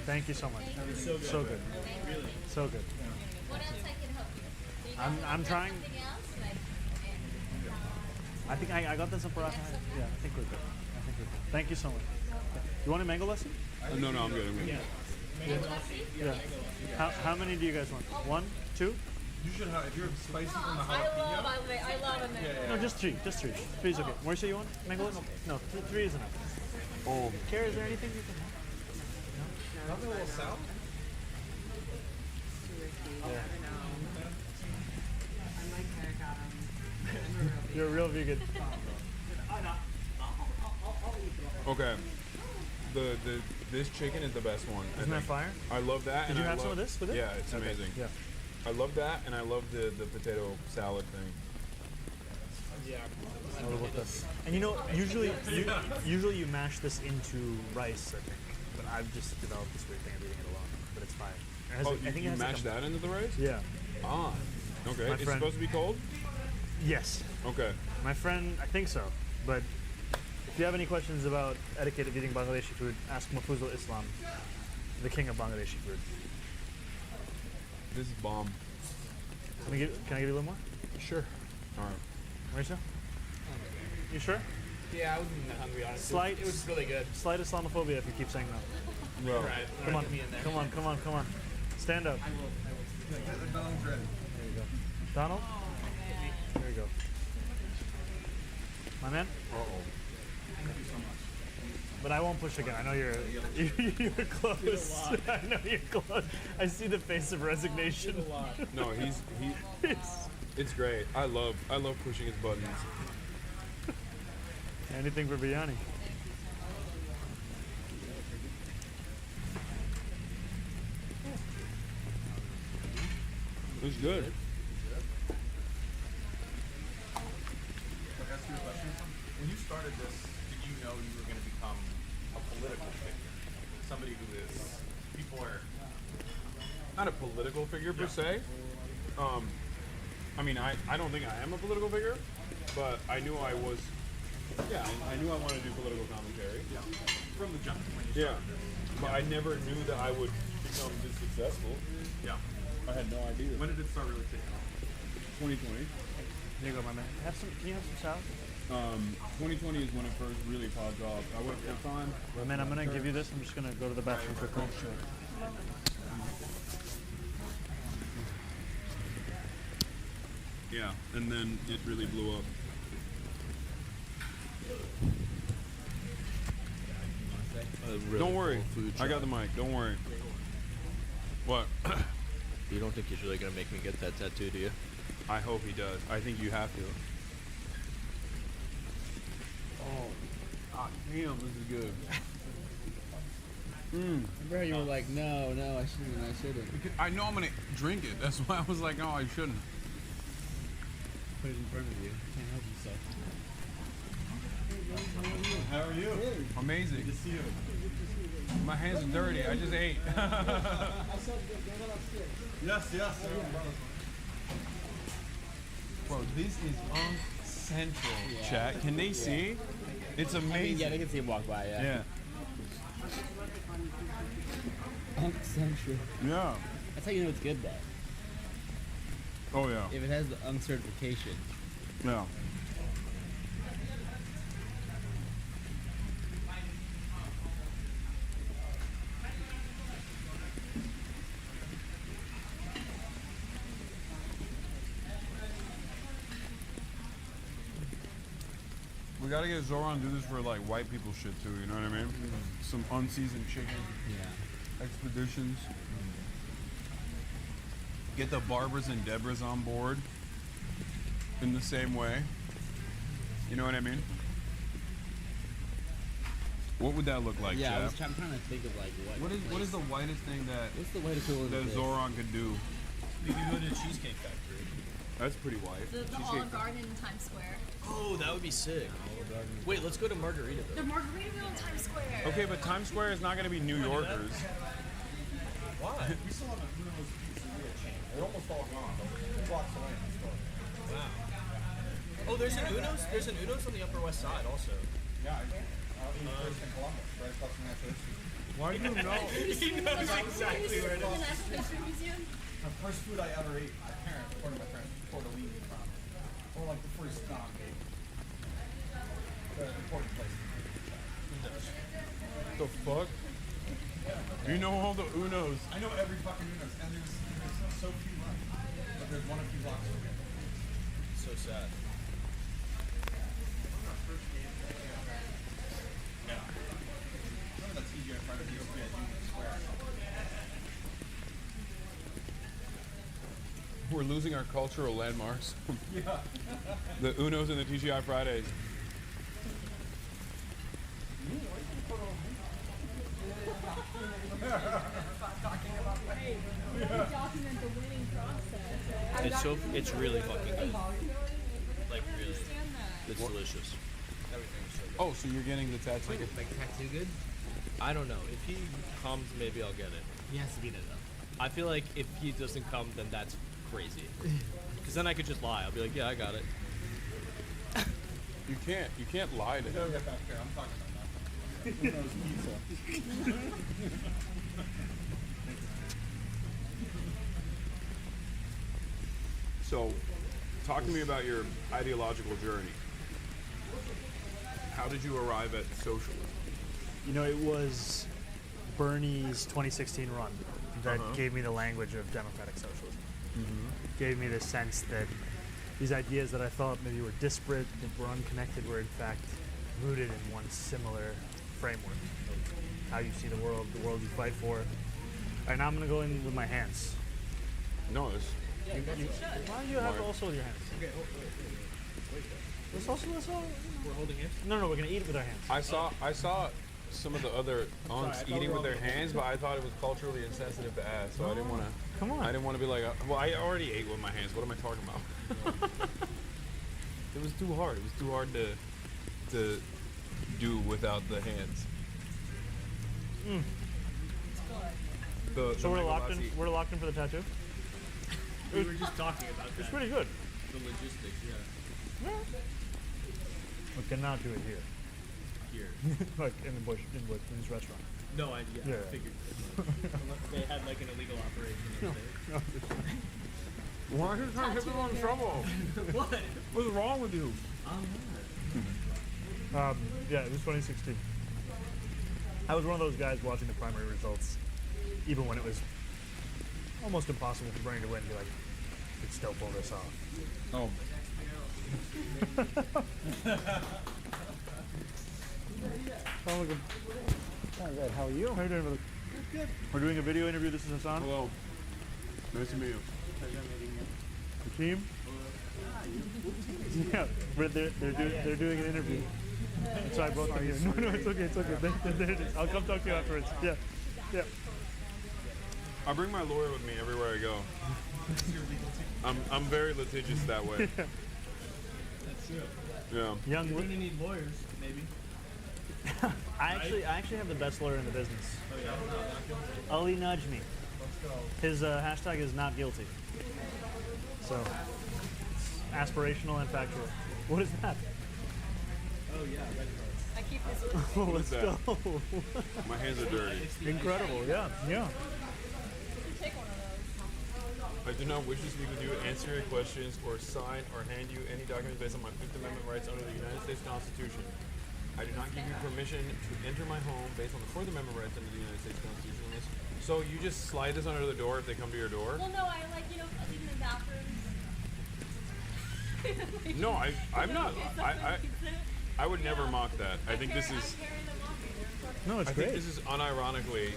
Thank you so much. So good. So good. What else I can help you? I'm trying. I think I got this up for us. Yeah, I think we're good. Thank you so much. You want a mango lesson? No, I'm good. Yeah. How many do you guys want? 1, 2? You should have, if you're spicy from the I jalapeno. love a mango. No, just 3. Just 3. 3 is okay. Mauricio, you want mango lesson? No, 3 is enough. Oh. Kara, is there anything you can have? Nothing a little sour? You're a real vegan. Okay. This chicken is the best one. Isn't that fire? I love that. Did you have some of this with it? Yeah, it's amazing. Yeah. I love that, and I love the potato salad thing. Yeah. And you know, usually you mash this into rice, I think. But I've just developed this weird thing of eating it alone. But it's fine. I think you mash that into the rice? Yeah. Ah. Okay. My It's friend- supposed to be cold? Yes. Okay. My friend, I think so. But if you have any questions about etiquette of eating Bangladeshi food, ask Mafuzul Islam, the king of Bangladeshi food. This is bomb. Can I give you a little more? Sure. All right. Mauricio? You sure? Yeah, I wasn't hungry, honestly. Slight, it was really good. Slight Islamophobia if you keep saying no. Well, Right. Come on, Get me in there. come on. Stand up. I will. There you go. Donald? There you go. My man? Uh-oh. Thank you so much. But I won't push again. I know you're close. I know you're close. I see the face of resignation. No, it's great. I love pushing his buttons. Anything for biryani. It's good. Can I ask you a question? When you started this, did you know you were going to become a political figure? Somebody who is people are not a political figure per se. I mean, I don't think I am a political figure, but I knew I was. Yeah, I knew I wanted to do political commentary. Yeah. From the jump. Yeah, but I never knew that I would become this successful. Yeah. I had no idea. When did it start really taking off? 2020. Here you go, my man. Can you have some salad? 2020 is when it first really popped off. I went full time. Well, man, I'm gonna give you this. I'm just gonna go to the bathroom quickly. Yeah, and then it really blew up. Really Don't worry, cool food I got truck. the mic. Don't worry. What? You don't think he's really gonna make me get that tattoo, do you? I hope he does. I think you have to. Oh, God damn, this is good. Remember how you were like, no, I shouldn't. Because I know I'm gonna drink it. That's why I was like, no, I shouldn't. Put it in front of you. Can't help yourself. How are you? Amazing. Good to see you. My hands are dirty. I just ate. Yes. Bro, this is central. Yeah. Chat. Can they see? It's amazing. I mean, yeah, they can see him walk by. Yeah. Central. Yeah. That's how you know it's good, though. Oh yeah. If it has the certification. Yeah. We gotta get Zohran to do this for like white people shit too, you know what I mean? Some unseasoned chicken. Yeah. Expeditions. Get the Barbers and Debras on board in the same way. You know what I mean? What would that look like, Yeah, Jeff? I'm trying to think of like What is the whitest thing that What's the whitest thing that Zohran could do? You can go to the Cheesecake Factory. That's pretty white. The Olive Garden in Times Square. Oh, that would be sick. Wait, let's go to Margaritaville. The Margaritaville in Times Square. Okay, but Times Square is not going to be New Yorkers. Why? We still have a Bruno's pizzeria chain. They're almost all gone. They're 2 blocks away in the store. Wow. Oh, there's an Uno's. There's an Uno's on the Upper West Side also. Yeah, first in Columbus, right across from Natural History. Why do you know? He knows exactly where it The is. National History Museum. The first food I ever ate, my parents, according to my parents, tortellini from, or like the first the important place. The fuck? You know all the Unos. I know every fucking Uno's, and there's so few left. But there's one a few blocks away. So sad. Yeah. Remember that TGI Friday used to be at Union Square? We're losing our cultural landmarks. Yeah. The Unos and the TGI Fridays. Document the winning process. It's really fucking good. Like really. It's delicious. Everything's so good. Oh, so you're getting the tattoo? Like tattoo good? I don't know. If he comes, maybe I'll get it. He has to be there though. I feel like if he doesn't come, then that's crazy. Because then I could just lie. I'll be like, yeah, I got it. You can't lie to him. Get back here. I'm talking about that. Uno's pizza. So, talk to me about your ideological journey. How did you arrive at socialism? You know, it was Bernie's 2016 run that gave me the language of democratic socialism. Gave me the sense that these ideas that I thought maybe were disparate, that were unconnected, were in fact rooted in one similar framework of how you see the world you fight for. All right, now I'm going to go in with my hands. No, it's... Why do you have also with your hands? Okay, Let's all. we're holding hands? No, we're going to eat with our hands. I saw some of the other aunts eating with their hands, but I thought it was culturally insensitive to ask, so I didn't want to. Come on. I didn't want to be like, well, I already ate with my hands. What am I talking about? It was too hard. It was too hard to do without the hands. So we're locked in. We're locked in for the tattoo. We were just talking about that. It's pretty good. The logistics, yeah. We cannot do it here. Here. Like in the bush, in this restaurant. No idea. Yeah. I figured. Unless they had like an illegal operation. No. Why are you trying to get people in trouble? What? What's wrong with you? Yeah, it was 2016. I was one of those guys watching the primary results, even when it was almost impossible for Bernie to win. Be like, could still pull this off. Oh. Oh, look. All right, how are you? How are you doing, brother? Good. We're doing a video interview. This is Hasan. Hello. Nice to meet you. The team? Yeah, they're doing an interview. So I brought them here. No, it's okay, it's okay. There it is. I'll come talk to you afterwards. Yeah, yeah. I bring my lawyer with me everywhere I go. I'm very litigious that way. Yeah. That's true. Yeah. Young. You're gonna need lawyers, maybe. I actually have the best lawyer in the business. Oh yeah. Ali Najmi. Let's go. His hashtag is not guilty. So, it's aspirational and factual. What is that? Oh yeah, red cards. I keep this. Oh, What let's is go. that? My hands are dirty. Incredible. Yeah, yeah. Take one of those. I do not wish to speak with you, answer your questions, or sign or hand you any documents based on my Fifth Amendment rights under the United States Constitution. I do not give you permission to enter my home based on the Fourth Amendment rights under the United States Constitution. So you just slide this under the door if they come to your door? Well, no, I like, you know, even in bathrooms. No, I'm not. I would never mock that. I think this is. No, it's I great. think this is unironically.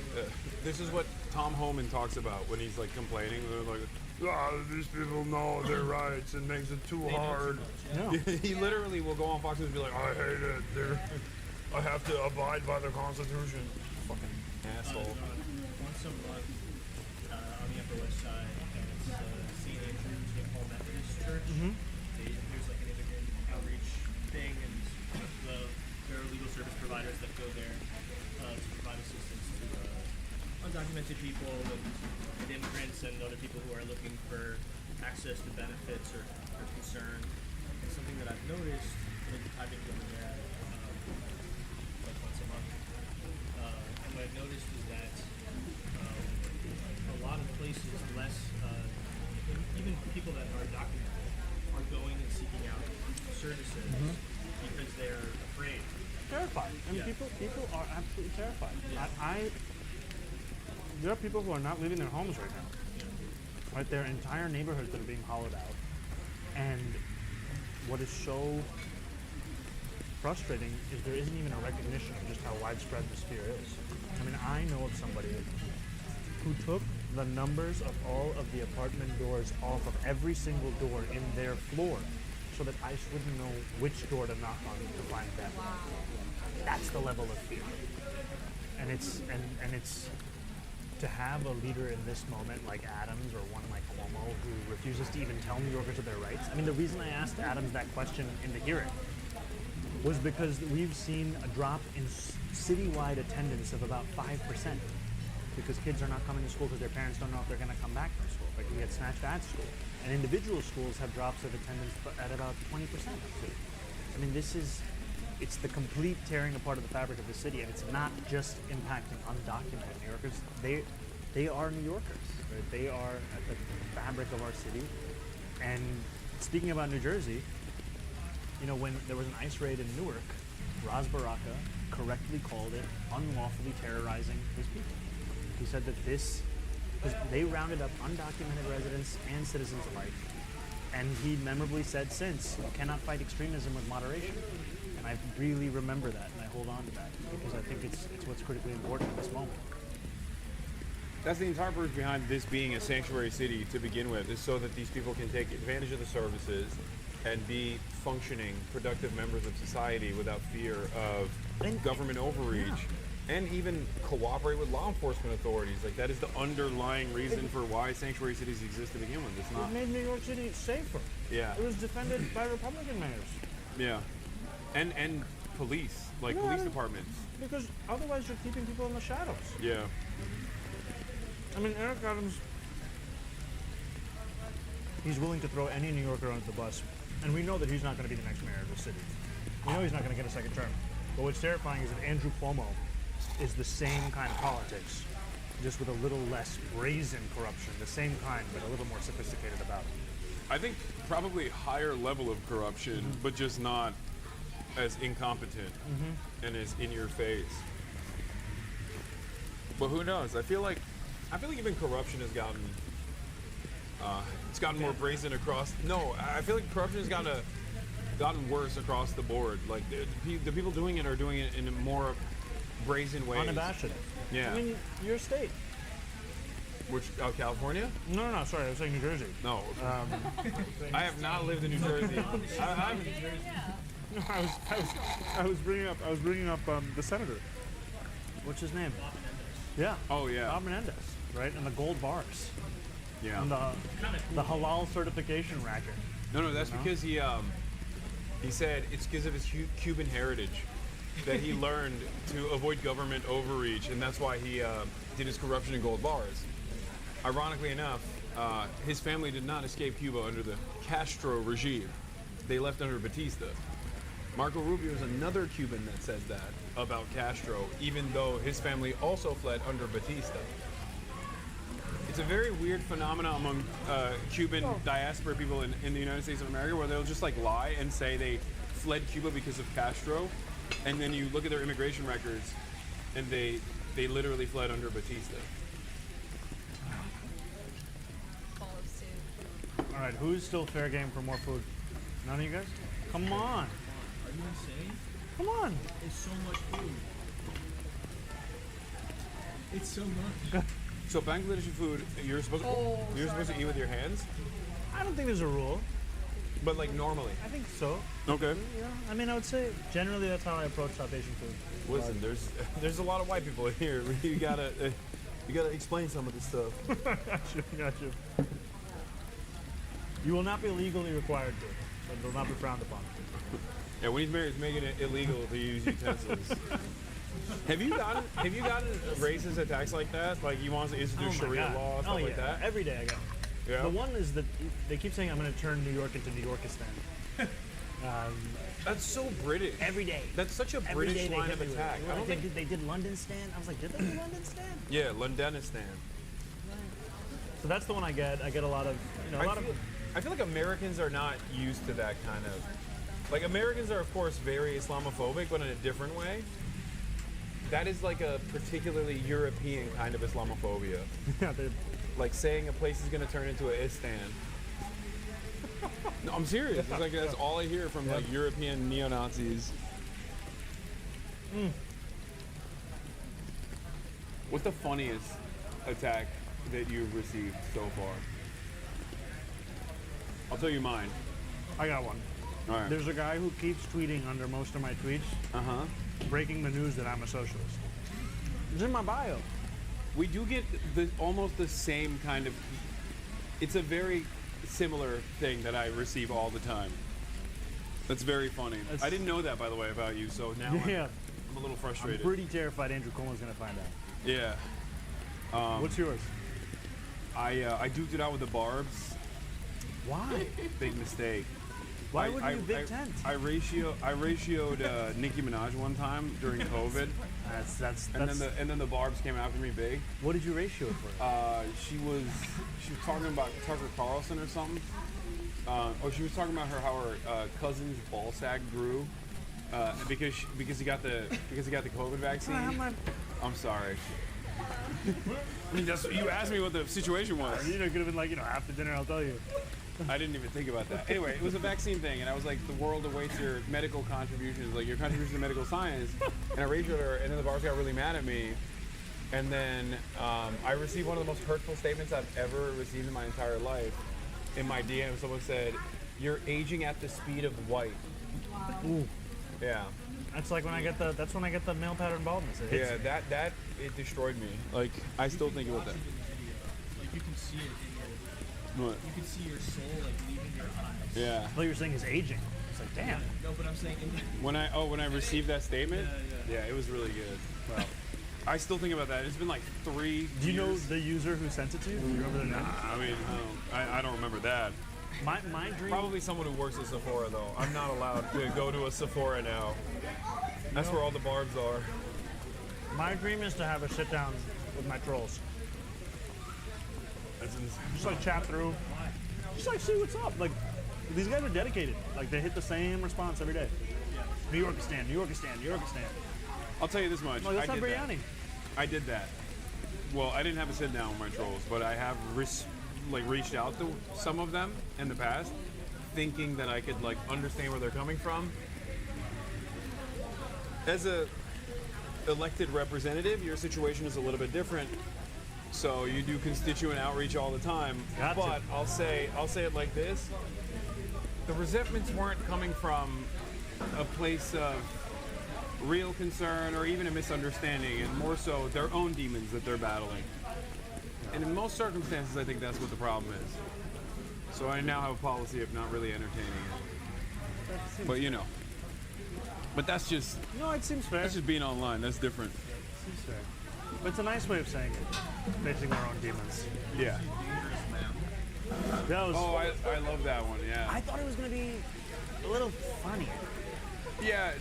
This is what Tom Homan talks about when he's like complaining. They're like, these people know their rights and makes it too hard. No. He literally will go on Fox News and be like, I hate it. I have to abide by the Constitution. Fucking asshole. Once a month on the Upper West Side, and it's St. Andrew's Nicole Methodist Church. There's like an immigrant outreach thing, and there are legal service providers that go there to provide assistance to undocumented people and immigrants and other people who are looking for access to benefits or concern. And something that I've noticed, I've been going there like once a month, and what I've noticed is that a lot of places, less even people that are documented, are going and seeking out services because they're afraid. Terrified. I mean, people are absolutely terrified. Yeah. There are people who are not leaving their homes right now. Yeah. Right, there are entire neighborhoods that are being hollowed out. And what is so frustrating is there isn't even a recognition of just how widespread this fear is. I mean, I know of somebody who took the numbers of all of the apartment doors off of every single door in their floor so that ICE wouldn't know which door to knock on to find them. Wow. That's the level of fear. And it's to have a leader in this moment like Adams or one like Cuomo who refuses to even tell New Yorkers of their rights. I mean, the reason I asked Adams that question in the hearing was because we've seen a drop in citywide attendance of about 5% because kids are not coming to school because their parents don't know if they're going to come back from school. Like, we get snatched at school. And individual schools have drops of attendance at about 20%. I mean, it's the complete tearing apart of the fabric of the city, and it's not just impacting undocumented New Yorkers. They are New Yorkers. Right? They are at the fabric of our city. And speaking about New Jersey, you know, when there was an ICE raid in Newark, Ras Baraka correctly called it unlawfully terrorizing his people. He said that they rounded up undocumented residents and citizens alike. And he memorably said since, you cannot fight extremism with moderation. And I really remember that, and I hold on to that, because I think it's what's critically important at this moment. That's the entire purpose behind this being a sanctuary city to begin with, is so that these people can take advantage of the services and be functioning, productive members of society without fear of government overreach. Yeah. And even cooperate with law enforcement authorities. Like, that is the underlying reason for why sanctuary cities exist to begin with. It's not. It made New York City safer. Yeah. It was defended by Republican mayors. Yeah. And police, like police departments. Because otherwise you're keeping people in the shadows. Yeah. I mean, Eric Adams, he's willing to throw any New Yorker under the bus, and we know that he's not going to be the next mayor of the city. We know he's not going to get a second term. But what's terrifying is that Andrew Cuomo is the same kind of politics, just with a little less brazen corruption, the same kind, but a little more sophisticated about it. I think probably higher level of corruption, but just not as incompetent and as in your face. But who knows? I feel like even corruption has gotten it's gotten more brazen across. No, I feel like corruption has gotten worse across the board. Like the people doing it are doing it in more brazen ways. Unabashed. Yeah. I mean, your state. Which, California? No, sorry, I was saying New Jersey. No. I have not lived in New Jersey. I was bringing up the senator. What's his name? Yeah. Oh yeah. Bob Menendez, right? And the gold bars. Yeah. And the halal certification racket. No, that's because he said it's because of his Cuban heritage that he learned to avoid government overreach, and that's why he did his corruption in gold bars. Ironically enough, his family did not escape Cuba under the Castro regime. They left under Batista. Marco Rubio is another Cuban that says that about Castro, even though his family also fled under Batista. It's a very weird phenomenon among Cuban diaspora people in the United States of America, where they'll just like lie and say they fled Cuba because of Castro, and then you look at their immigration records and they literally fled under Batista. All right, who's still fair game for more food? None of you guys? Come on. Are you insane? Come on. It's so much food. It's so much. So Bangladeshi food, you're supposed to eat with your hands? I don't think there's a rule. But like normally? I think so. Okay. Yeah, I mean, I would say generally that's how I approach South Asian food. Listen, there's a lot of white people here. You gotta explain some of this stuff. Got you. You will not be legally required to, but it will not be frowned upon. Yeah, when he's married, he's making it illegal to use utensils. Have you gotten racist attacks like that? Like he wants to institute Sharia law, stuff like that? Every day I get. Yeah. The one is that they keep saying I'm going to turn New York into New Yorkistan. That's so British. Every day. That's such a British line of attack. I don't think they did London stand. I was like, did they do London stand? Yeah, Londonistan. So that's the one I get. I get a lot of, I feel like Americans are not used to that kind of. Like Americans are of course very Islamophobic, but in a different way. That is like a particularly European kind of Islamophobia. Yeah, like saying a place is going to turn into a Istan. No, I'm serious. It's like that's all I hear from like European neo-Nazis. What's the funniest attack that you've received so far? I'll tell you mine. I got one. All right. There's a guy who keeps tweeting under most of my tweets, breaking the news that I'm a socialist. It's in my bio. We do get almost the same kind of. It's a very similar thing that I receive all the time. That's very funny. I didn't know that, by the way, about you. So now I'm a little frustrated. I'm pretty terrified Andrew Cuomo's going to find out. Yeah. What's yours? I duked it out with the Barbs. Why? Big mistake. Why wouldn't you big tent? I ratioed Nicki Minaj one time during COVID. And then the Barbs came after me big. What did you ratio it for? She was talking about Tucker Carlson or something. She was talking about how her cousin's ball sack grew because he got the COVID vaccine. I'm sorry. I mean, you asked me what the situation was. You know, it could have been like, after dinner I'll tell you. I didn't even think about that. Anyway, it was a vaccine thing, and I was like, the world awaits your medical contributions, like your contribution to medical science. And I ratioed her, and then the Barbs got really mad at me. And then I received one of the most hurtful statements I've ever received in my entire life. In my DM, someone said, "You're aging at the speed of white." Ooh. Yeah. That's like when I get the male pattern baldness. It hits me. that it destroyed me. Like I still think about that. Like you can see it in your. What? You can see your soul like leaving your eyes. Yeah. What you're saying is aging. It's like, damn. No, but I'm saying when I received that statement, yeah, it was really good. Well, I still think about that. It's been like 3 Do you know years. the user who sent it to you? Do you remember their name? I mean, I don't remember that. My dream. Probably someone who works at Sephora, though. I'm not allowed to go to a Sephora now. That's where all the barbs are. My dream is to have a sit down with my trolls. Just like chat through. Just like see what's up. Like these guys are dedicated. Like they hit the same response every day. New Yorkistan, New Yorkistan, New Yorkistan. I'll tell you this much. Like, that's I not did biryani. I did that. Well, I didn't have a sit down with my trolls, but I have reached out to some of them in the past, thinking that I could like understand where they're coming from. As a elected representative, your situation is a little bit different. So you do constituent outreach all the time. But I'll say it like this: the resentments weren't coming from a place of real concern or even a misunderstanding, and more so their own demons that they're battling. And in most circumstances, I think that's what the problem is. So I now have a policy of not really entertaining it. But you know, but that's just it seems fair. That's just being online. That's different. Seems fair. But it's a nice way of saying it. Facing their own demons. Yeah. That was. Oh, I love that one. Yeah. I thought it was gonna be a little funny. Yeah,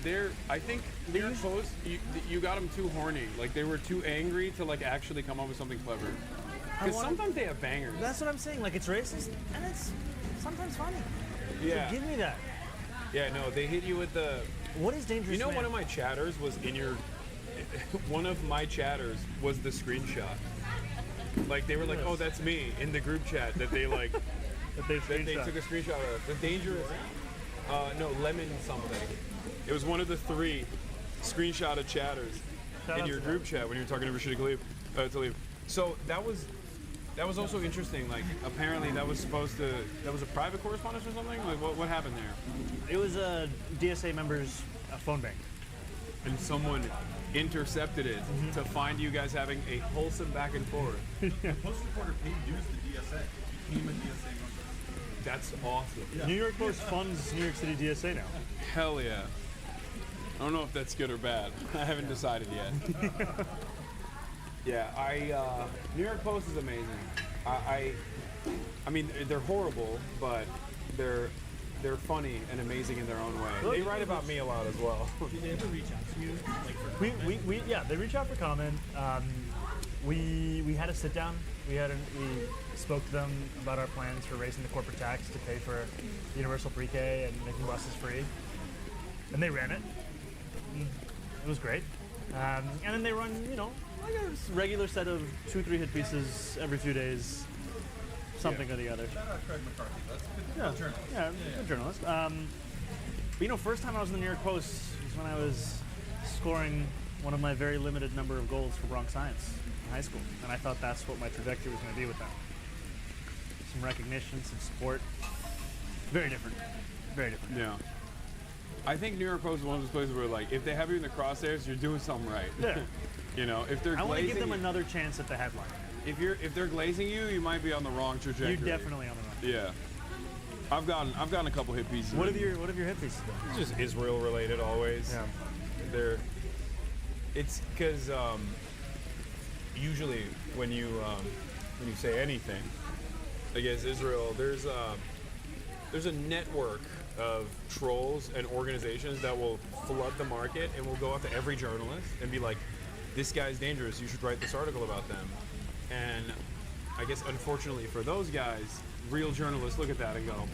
I think their post, you got them too horny. Like they were too angry to like actually come up with something clever. Because sometimes they have bangers. That's what I'm saying. Like it's racist and it's sometimes funny. Yeah. So give me that. Yeah, no, they hit you with the. What is dangerous? You know, man? one of my chatters was in your. One of my chatters was the screenshot. Like they were like, "Oh, that's me" in the group chat that they like. that they took a screenshot of. The dangerous. No, lemon something. It was one of the 3 screenshotted chatters in your group chat when you were talking to Rashida to leave. So that was also interesting. Like apparently that was a private correspondence or something. Like what happened there? It was a DSA member's phone bank, and someone intercepted it to find you guys having a wholesome back and forth. Post reporter paid dues to DSA. Became a DSA member. That's awesome. Yeah. New York Post funds New York City DSA now. Hell yeah. I don't know if that's good or bad. I haven't decided yet. Yeah, New York Post is amazing. I mean, they're horrible, but they're funny and amazing in their own way. They write about me a lot as well. Did they ever reach out to you? Like Yeah, they reach out for comment. We had a sit down. We spoke to them about our plans for raising the corporate tax to pay for universal pre-K and making buses free, and they ran it. It was great. And then they run, like a regular set of 2-3 hit pieces every few days, something or the other. Shout out Craig McCarthy. That's a good journalist. Yeah, good journalist. But first time I was in the New York Post was when I was scoring one of my very limited number of goals for Bronx Science in high school, and I thought that's what my trajectory was going to be with them. Some recognition, some support. Very different. Very different. Yeah. I think New York Post is one of those places where, like, if they have you in the crosshairs, you're doing something right. Yeah. If they're glazing, I want to give them another chance at the headline. If they're glazing you, you might be on the wrong trajectory. You're definitely on the wrong. Yeah. I've gotten a couple hit pieces. What have your hit pieces been? It's just Israel related always. Yeah. It's because usually when you say anything against Israel, there's a network of trolls and organizations that will flood the market and will go out to every journalist and be like, "This guy's dangerous. You should write this article about them." And I guess unfortunately for those guys, real journalists look at that and go,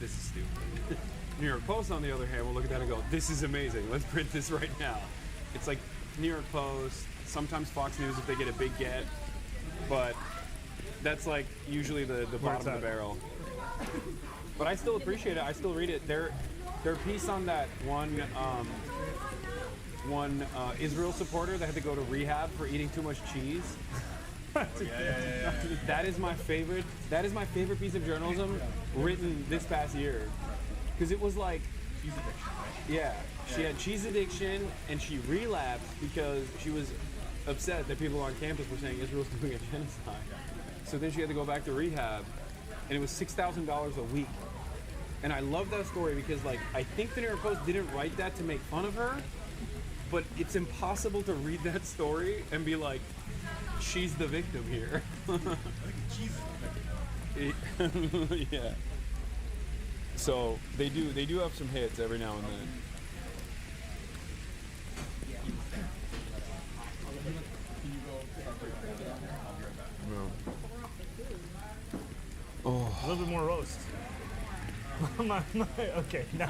"This is stupid." New York Post, on the other hand, will look at that and go, "This is amazing. Let's print this right now." It's like New York Post, sometimes Fox News if they get a big get, but that's like usually the bottom of the barrel. But I still appreciate it. I still read it. Their piece on that one Israel supporter that had to go to rehab for eating too much cheese. Yeah. That is my favorite. That is my favorite piece of journalism written this past year, because it was like cheese addiction, right? Yeah, she had cheese addiction and she relapsed because she was upset that people on campus were saying Israel's doing a genocide. So then she had to go back to rehab, and it was $6,000 a week. And I love that story because, like, I think the New York Post didn't write that to make fun of her, but it's impossible to read that story and be like, she's the victim here. Yeah. So they do have some hits every now and then. Oh. A little bit more roast. Okay, no.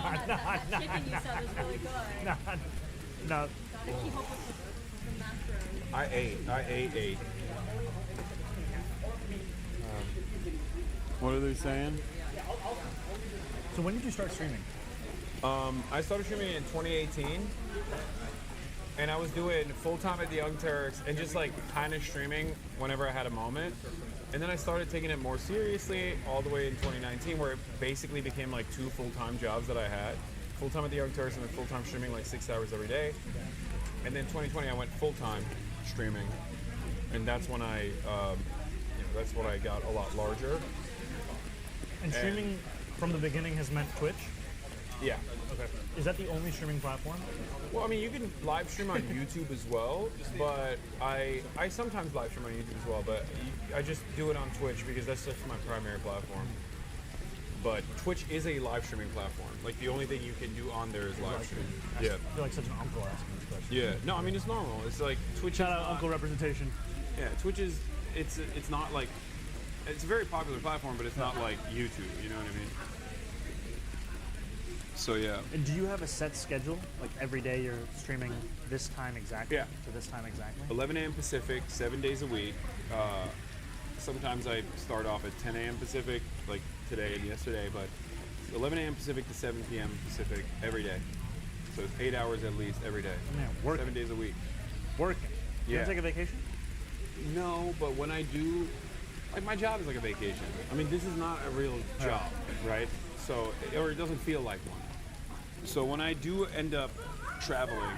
Chicken you said was really good. No. Gotta keep up with the macros. I ate. What are they saying? So when did you start streaming? I started streaming in 2018, and I was doing full-time at the Young Turks and just like kind of streaming whenever I had a moment. And then I started taking it more seriously all the way in 2019, where it basically became like 2 full-time jobs that I had. Full-time at the Young Turks and then full-time streaming like 6 hours every day. And then 2020 I went full-time streaming, and that's when I got a lot larger. And streaming from the beginning has meant Twitch? Yeah. Okay. Is that the only streaming platform? Well, I mean, you can live stream on YouTube as well, but I sometimes live stream on YouTube as well, but I just do it on Twitch because that's just my primary platform. But Twitch is a live streaming platform. Like, the only thing you can do on there is live stream. Yeah. I feel like such an uncle asking this question. Yeah. No, I mean, it's normal. It's like Twitch. Shout out uncle representation. Yeah, Twitch is, it's not like, it's a very popular platform, but it's not like YouTube, you know what I mean? So yeah. And do you have a set schedule? Like every day you're streaming this time exactly? Yeah. To this time exactly? 11 a.m. Pacific, 7 days a week. Sometimes I start off at 10 a.m. Pacific, like today and yesterday, but 11 a.m. Pacific to 7 p.m. Pacific every day. So it's 8 hours at least every day. Man, working. 7 days a week. Working. You Yeah. ever take a vacation? No, but when I do, like, my job is like a vacation. I mean, this is not a real job, right? So, or it doesn't feel like one. So when I do end up traveling,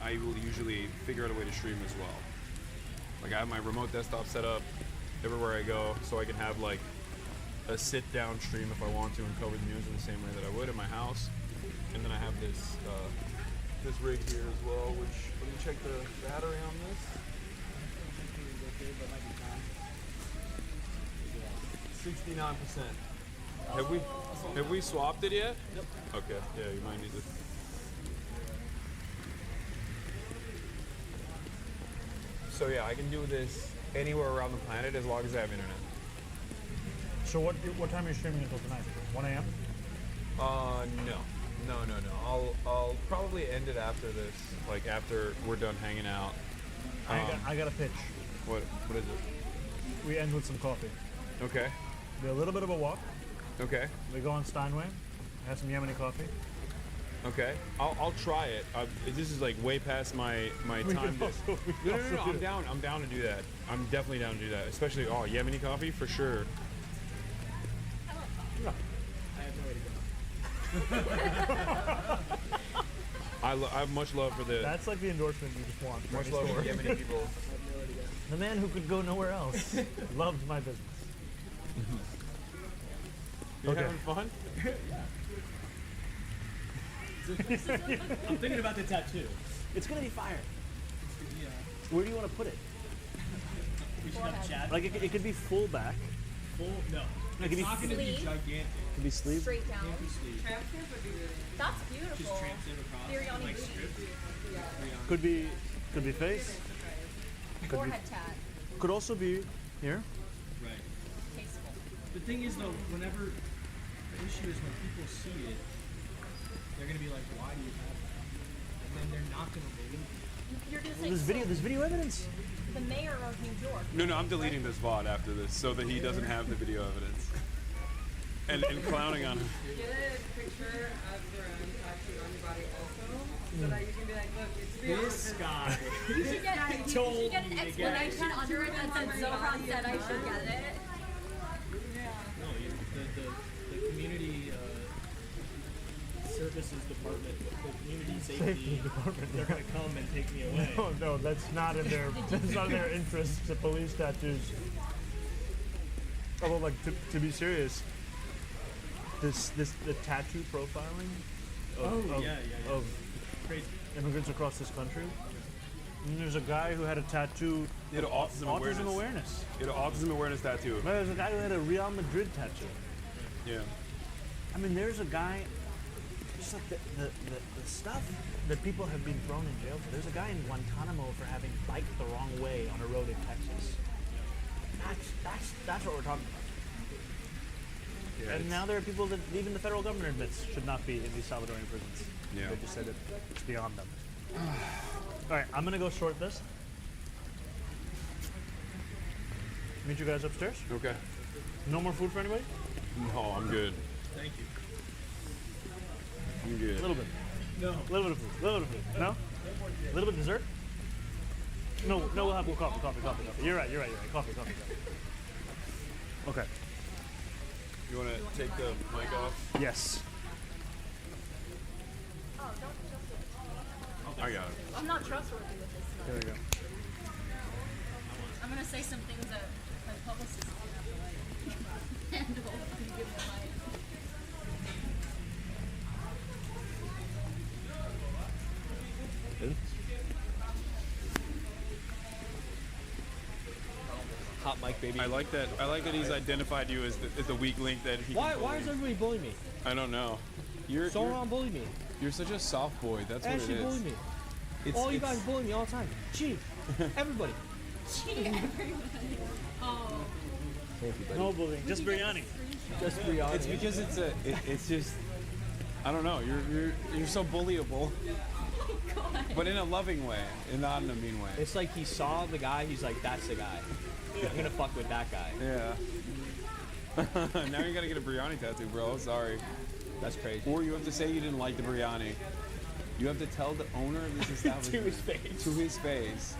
I will usually figure out a way to stream as well. Like, I have my remote desktop set up everywhere I go, so I can have like a sit-down stream if I want to and cover the news in the same way that I would at my house. And then I have this this rig here as well, which, let me check the battery on this. 69%. Have we swapped it yet? Yep. Okay. Yeah, you might need to. So yeah, I can do this anywhere around the planet as long as I have internet. So what time are you streaming until tonight? 1 a.m.? No. I'll probably end it after this, like after we're done hanging out. I got a pitch. What is it? We end with some coffee. Okay. Do a little bit of a walk. Okay. We go on Steinway, have some Yemeni coffee. Okay. I'll try it. This is like way past my time. No. I'm down to do that. I'm definitely down to do that. Especially Yemeni coffee for sure. I have nowhere to go. I have much love for the. That's like the endorsement you just want. Much love for Yemeni people. The man who could go nowhere else loved my business. You having fun? I'm thinking about the tattoo. It's gonna be fire. Yeah. Where do you want to put it? We should have a chat. Like it could be full back. Full? No. It could It's not going to be sleeve. gigantic. It could be sleeve. Straight down. Can't be sleeve. That's beautiful. Just tramp it across. Biryani Like booty. strips. Could be face. Could be, Forehead tat. could also be here. Right. Tasteful. The thing is, though, whenever the issue is when people see it, they're going to be like, why do you have that? And then they're not going to believe it. You're gonna say There's video evidence. The mayor of New York. No, I'm deleting this VOD after this so that he doesn't have the video evidence. And clowning on him. Get a picture of Zohran tattooed on your body also, so that you can be like, look, it's real. This guy. You should get, you told should get an me to get explanation under it that said Zohran said I should get it. No, the community services department, the community safety department, they're going to come and take me away. No, that's not in their interest to police tattoos. Although, like, to be serious, the tattoo profiling of immigrants across this country. And there's a guy who had a tattoo. He had an autism awareness. He had an autism awareness tattoo. There's a guy who had a Real Madrid tattoo. Yeah. I mean, there's a guy. Just like the stuff that people have been thrown in jail for. There's a guy in Guantanamo for having biked the wrong way on a road in Texas. That's what we're talking about. Yeah, And now there are people that even the federal government admits should not be in these Salvadorian prisons. Yeah. They just said it's beyond them. All right, I'm gonna go short this. Meet you guys upstairs. Okay. No more food for anybody? No, I'm good. Thank you. I'm good. A little bit. No. A little bit of food. A little bit of food. No? A little bit of dessert? No, we'll have coffee. You're right. Coffee. Okay. You want to take the mic off? Yes. I got it. I'm not trustworthy with this stuff. There we go. I'm gonna say some things that my publicist is gonna have to like handle and give them like. Hot mic, baby. I like that. I like that he's identified you as the weak link that he. Why does everybody bully me? I don't know. Zohran bullied me. You're such a soft boy. That's what it Ashley is. bullied me. All you guys bully me all the time. Chief, everybody. Oh. Thank you, buddy. No bullying, just biryani. Just biryani. It's because it's just. I don't know. You're so bullyable. But in a loving way, and not in a mean way. It's like he saw the guy. He's like, that's the guy. I'm gonna fuck with that guy. Yeah. Now you gotta get a biryani tattoo, bro. Sorry. That's crazy. Or you have to say you didn't like the biryani. You have to tell the owner of this establishment To his face.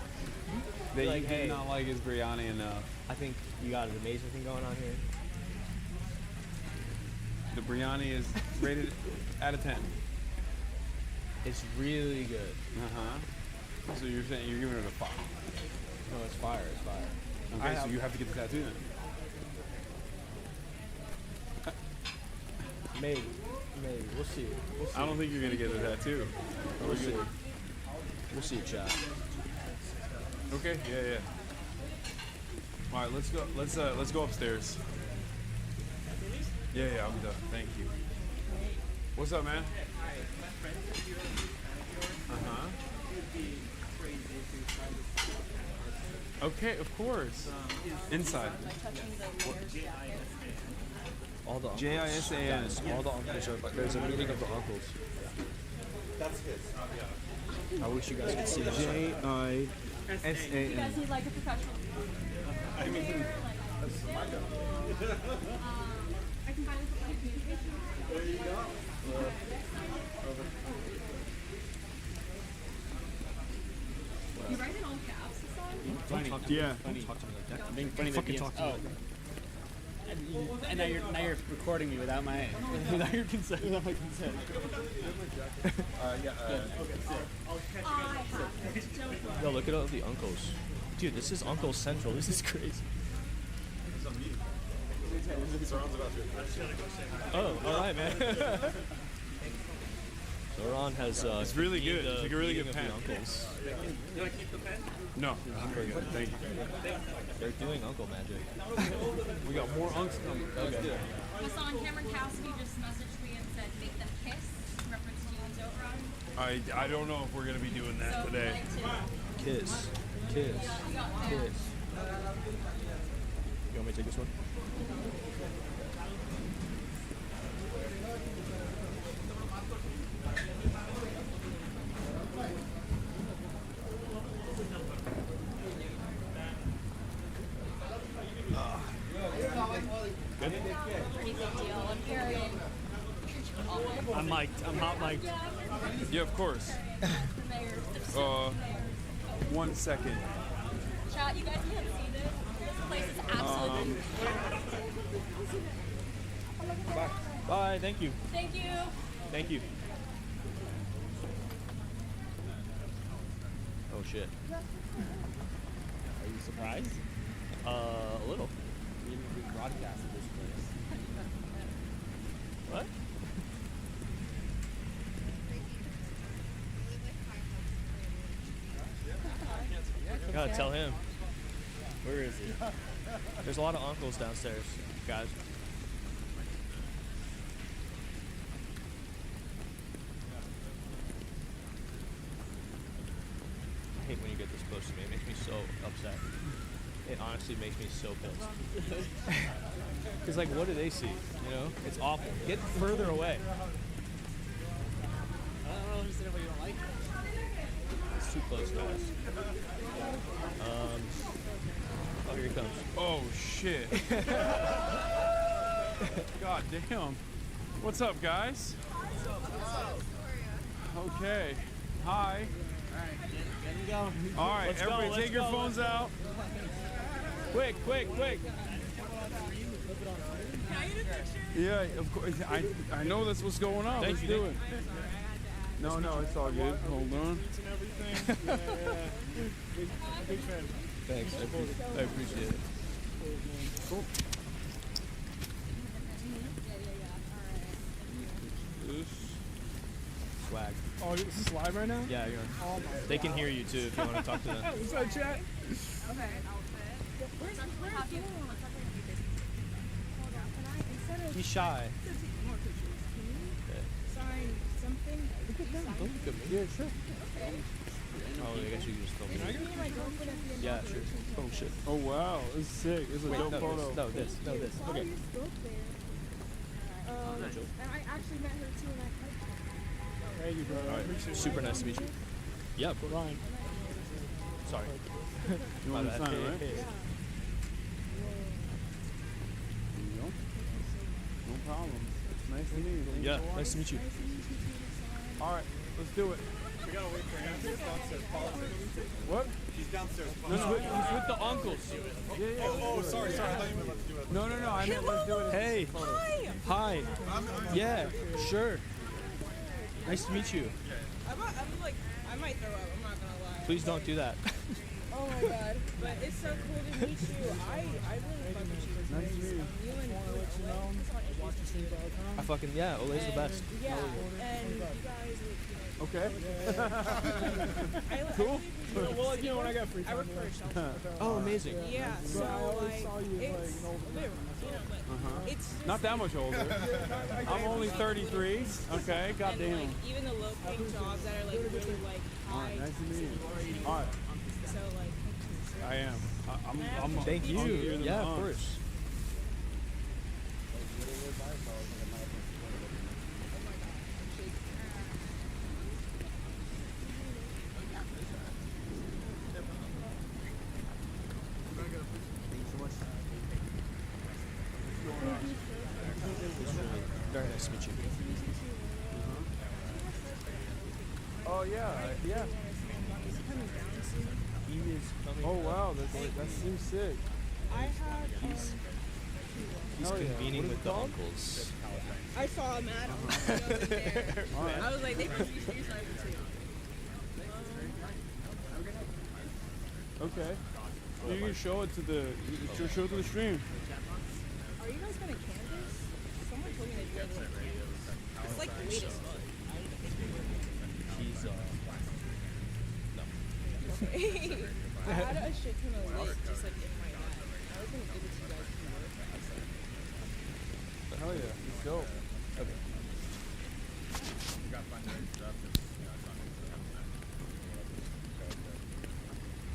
that Like, you hey, did not like his biryani enough. I think you got an amazing thing going on here. The biryani is rated out of 10. It's really good. So you're saying you're giving it a 5? No, it's fire. It's fire. Okay, so you have to get the tattoo then. Maybe. We'll see. I don't think you're gonna get the tattoo. We'll see. We'll see, chat. Okay. Yeah. All right, let's go. Let's go upstairs. Yeah, I'm done. Thank you. What's up, man? Okay, of course. Inside. All the uncles. JISAN. All the uncles are. There's a meeting of the uncles. That's his. I wish you guys could see this. You guys need like a professional. I mean, that's my job. I can buy this with communication. There you go. You write it all caps, Hasan? Yeah. Talk to me like that. I'm being funny. Fucking talk to me like that. And now you're recording me without my consent. Without my consent. Yo, look at all the uncles. Dude, this is Uncle Central. This is crazy. Oh, all right, man. Zohran has. It's really good. It's like a really good pen. Uncles. You want to keep the pen? No, I'm very good. Thank you. They're doing uncle magic. We got more unks coming. Okay. Hasan, Cameron Cassidy just messaged me and said, make them kiss, in reference to you and Zohran. I don't know if we're gonna be doing that So today. Kiss. You want me to take this one? Pretty big deal. I'm carrying. I'm mic'd. I'm hot mic'd. Yeah, of course. 1 second. Chat, you guys can't see this. This place is absolutely. Bye. Bye. Thank you. Thank you. Thank you. Oh shit. Are you surprised? A little. We didn't even broadcast this place. What? gotta tell him. Where is he? There's a lot of uncles downstairs, guys. I hate when you get this close to me. It makes me so upset. It honestly makes me so pissed. Because, like, what do they see? You know? It's awful. Get further away. I don't understand why you don't like it. It's too close, guys. Oh, here he comes. Oh, shit. God damn. What's up, guys? Okay. Hi. Go. All right, Let's everybody go, take your phones out. Quick, quick, quick. Yeah, of course. I know that's what's going on. Let's do it. No, it's all good. Hold on. Big fan. Thanks. I appreciate it. Cool. This. Swag. Oh, this is live right now? Yeah, you're on. They can hear you too if you want to talk to them. What's up, chat? Okay. Where's He's shy. sign something? Don't look at me. Yeah, sure. Oh, I guess you can just film me. Yeah, sure. Oh, shit. Oh, wow. This is sick. This is a dope photo. No, this. Okay. And I actually met her too, and I Thank you, bro. All right. Super nice to meet you. Yeah, of course. Ryan. Sorry. You want to sign it, right? yeah. There you go. No problem. Nice to meet you. Thank you Yeah, for watching. nice to meet you. All right, let's do it. We gotta wait for him. He's downstairs. What? He's downstairs. He's with the uncles. Yeah. Oh, sorry. I thought you were about to do it. No. I meant let's do it. Hey. Hi. Yeah, sure. Nice to meet you. I'm like, I might throw up, I'm not gonna lie. Please don't do that. Oh my god. But it's so cool to meet you. I really fuck with you. Nice to meet you. You and Ole. Watch the streams all the time. I fucking, yeah, Ole's the best. Yeah, and you guys look Okay. I Cool. Well, like, you know, when I got free time. I work for a shelter. Oh, amazing. Yeah, so I always like, saw you as, like, it's, an older but it's just Not that much older. I'm only 33. Okay, and goddamn. like, even the low paying jobs that are like really like high. Nice to meet you. All right. So like, I am. I'm Thank you. hungrier than Yeah, the of Huns. course. Very nice to meet you. Oh yeah. He is coming. Oh wow, that seems sick. I had He's Hell yeah. convening What is with it the called? uncles. I saw him at over there. All right. I was like, they must be street snipers too. Okay. You can show it to the stream. Are you guys gonna canvas? Someone told me that you guys were gonna canvas. It's like late as fuck. He's no. Okay. I had a shit ton of lit just like in my bag. I was gonna give it to you guys to work. Hell yeah, it's dope. Okay.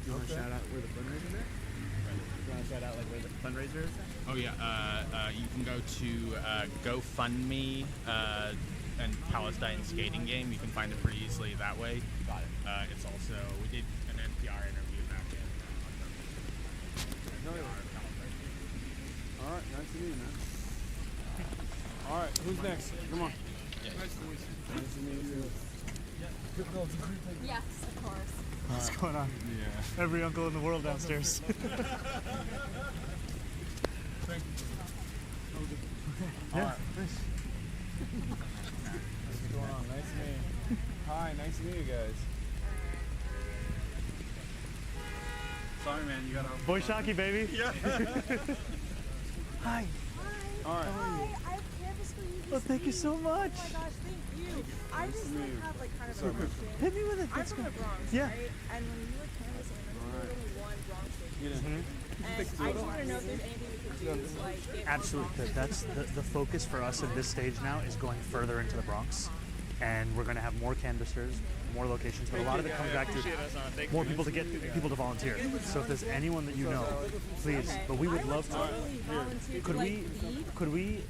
You want to shout out where the fundraiser is? You want to shout out like where the fundraiser is? Oh yeah, you can go to GoFundMe and Palestine skating game. You can find it pretty easily that way. Got it. It's also, we did an NPR interview back in All right, nice to meet you, man. All right, who's next? Come on. Yeah. Nice to meet you. Yes, of course. What's going on? Yeah. Every uncle in the world downstairs. Thank you. All right. Nice. What's going on? Nice to meet you. Hi, nice to meet you guys. Sorry, man, you gotta. Boy Shocky, baby. Yeah. Hi. All right. Hi, I have canvas for you. Oh, thank you so much. Oh my gosh, thank you. I just like have like kind of a Hit me with it. I'm from the Bronx, Yeah. right? And when you like canvas and I just want to know if there's anything we can do to like get Absolutely. That's the focus for us at this stage now is going further into the Bronx, and we're going to have more canvassers, more locations, but a lot of it comes back to more people to get people to volunteer. So if there's anyone that you know, please. But we would love to. Could we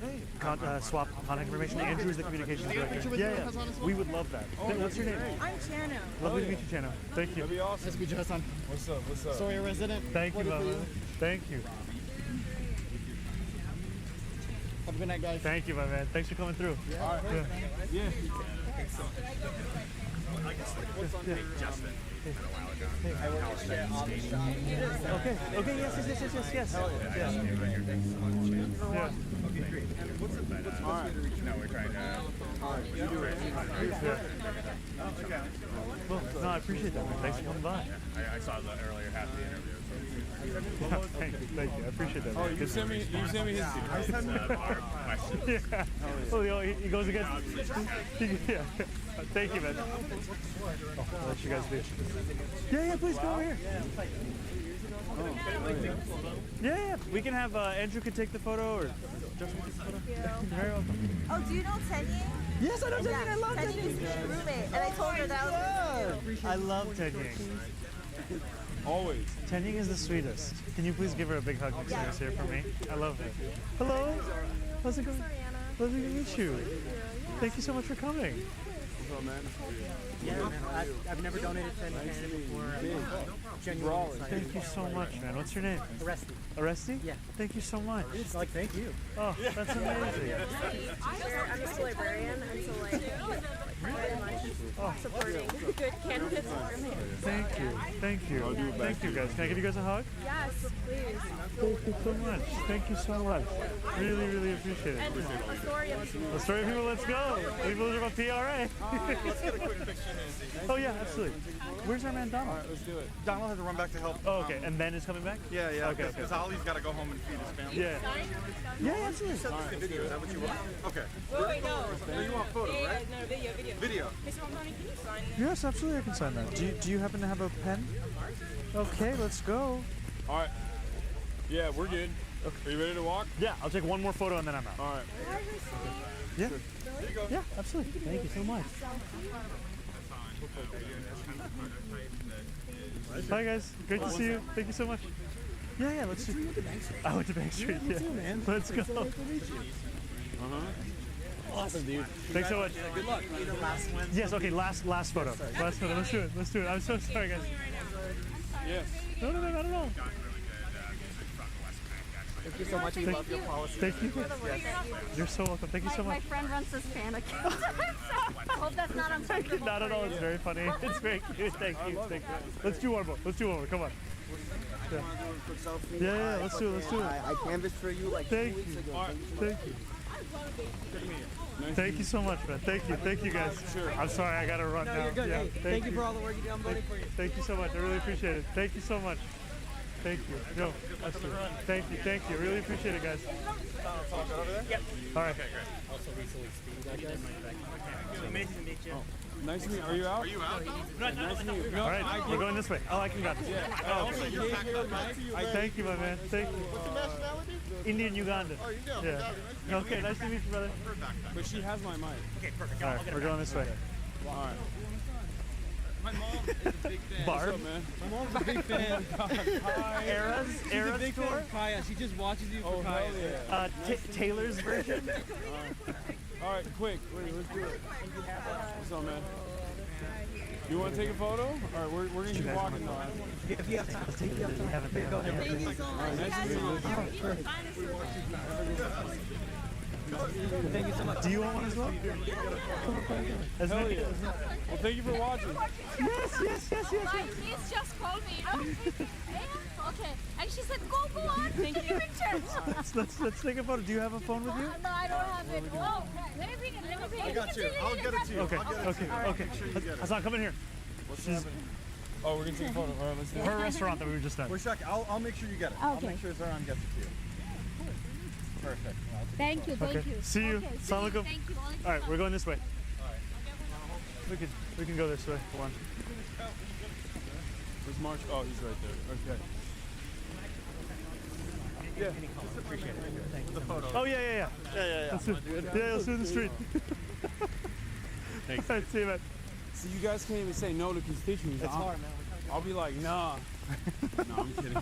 swap contact information? Andrew is the communications director. Yeah. We would love that. What's your name? I'm Chano. Lovely to meet you, Chano. Thank you. That'd be awesome. Nice to meet you, Hasan. What's up? What's up? Sorry, resident. Thank you, Mama. Thank you. Have a good night, guys. Thank you, my man. Thanks for coming through. Yeah. All right. Yeah. I guess what's on Justin a while ago. I work at Okay, yes. Yeah. Okay, great. What's the better? All right. No, we're trying to. All right. You do it. Yeah. Well, no, I appreciate that, man. Thanks for coming by. I saw the earlier half of the interview. Thank you. I appreciate that. Oh, you sent me his Yeah. Oh, he goes against. Yeah. Thank you, man. I'll let you guys be. Yeah, please come over here. Yeah. We can have Andrew can take the photo or Justin can take the photo. You're very welcome. Oh, do you know Tenyi? Yes, I know Tenyi. I love Tenyi. Tenyi's my roommate, and I told her that was I love Tenyi. Always. Tenyi is the sweetest. Can you please give her a big hug next time you're here for me? I love her. Hello. How's it going? Lovely to meet you. Thank you so much for coming. What's up, man? Yeah, man. I've never donated to anything before. Genuinely. Thank you so much, man. What's your name? Aresti. Aresti? Yeah. Thank you so much. Like, thank you. Oh, that's amazing. I'm just a librarian, and so like very much supporting good candidates. Thank you. I'll do it back Thank you, guys. Can I give you guys a hug? Yes, please. Thank you so much. Thank you so much. Really, really appreciate it. And a story of The story of people, let's go. People are about PRA. Let's get a quick picture, Nancy. Oh, yeah, absolutely. Where's our man Donald? All right, let's do it. Donald has to run back to help. Oh, okay. And Ben is coming back? Yeah. Okay. Because Ollie's got to go home and feed his family. Yeah. Yeah, absolutely. All right, video. Is that what you want? Okay. Wait, no. No, you want photo, right? No, video. Video. Hey, so Mamdani, can you sign this? Yes, absolutely. I can sign that. Do you happen to have a pen? Okay, let's go. All right. Yeah, we're good. Okay. Are you ready to walk? Yeah, I'll take one more photo and then I'm out. All right. Yeah. There you go. Yeah, absolutely. Thank you so much. Hi guys, great to see you. Thank you so much. Yeah, let's do. I went to Bank Street. Yeah, let's go. Awesome, dude. Thanks so much. Good luck. Either last Wednesday. Yes. Okay. Last photo. Last photo. Let's do it. I'm so sorry, guys. Yes. No, not at all. Thank you so much. We love your policy. Thank you. You're so welcome. Thank you so My much. friend runs this fan account. I hope that's not uncomfortable. Not at all. for It's you. very funny. It's very cute. Thank you. Let's do one more. Come on. Yeah. Let's do it. I canvassed for you like 2 weeks ago. Thank you. Thank you so much, man. Thank you guys. I'm sorry, I gotta run now. You're good. Yeah, Hey, thank you for all the work you do. I'm voting for you. Thank you so much. I really appreciate it. Thank you so much. Thank you. No, absolutely. Thank you. Really appreciate it, guys. Yep. All right. Also recently speeding. Amazing to meet you. Nice to meet you. Are you out? Nice to meet you. All right, we're going this way. Oh, I can got this. Thank you, my man. Thank you. What's the nationality? Indian Uganda. Oh, you know. Yeah. Okay, nice to meet you, brother. But she has my mic. Okay, perfect. All right, we're going this way. All right. My mom is a big fan. Barb? What's up, man? My mom's a big fan. Era's She's a big fan of Kaya. She just watches you for Kaya. Yeah. Taylor's version. All right, quick. Wait, let's do it. What's up, man? You want to take a photo? All right, we're going to keep walking now. If you have time, I'll take you up top. Go ahead. Thank you so much. All right, nice to meet you. Thank you so much. Do you want one as well? Hell yeah. Well, thank you for watching. Yes. My niece just called me. Okay. And she said, go on, take your pictures. Let's take a photo. Do you have a phone with you? No, I don't have it. Oh, let me bring it. I got you. I'll get it to you. Okay. Hassan, come in here. What's happening? Oh, we're going to take a photo. All right, let's do it. Her restaurant that we were just at. We're checking. I'll make sure you get it. I'll make sure Zohran gets it to you. Perfect. Thank you. See you. Assalamu alaikum. Thank you. All right, we're going this way. We can go this way. Come on. Where's March? Oh, he's right there. Okay. Yeah. Appreciate it. Thank you. The photo. Oh yeah. Let's do let's do the street. Thanks. Alright, see you, man. So you guys can't even say no to constituents. It's hard, man. I'll be like, nah. No, I'm kidding.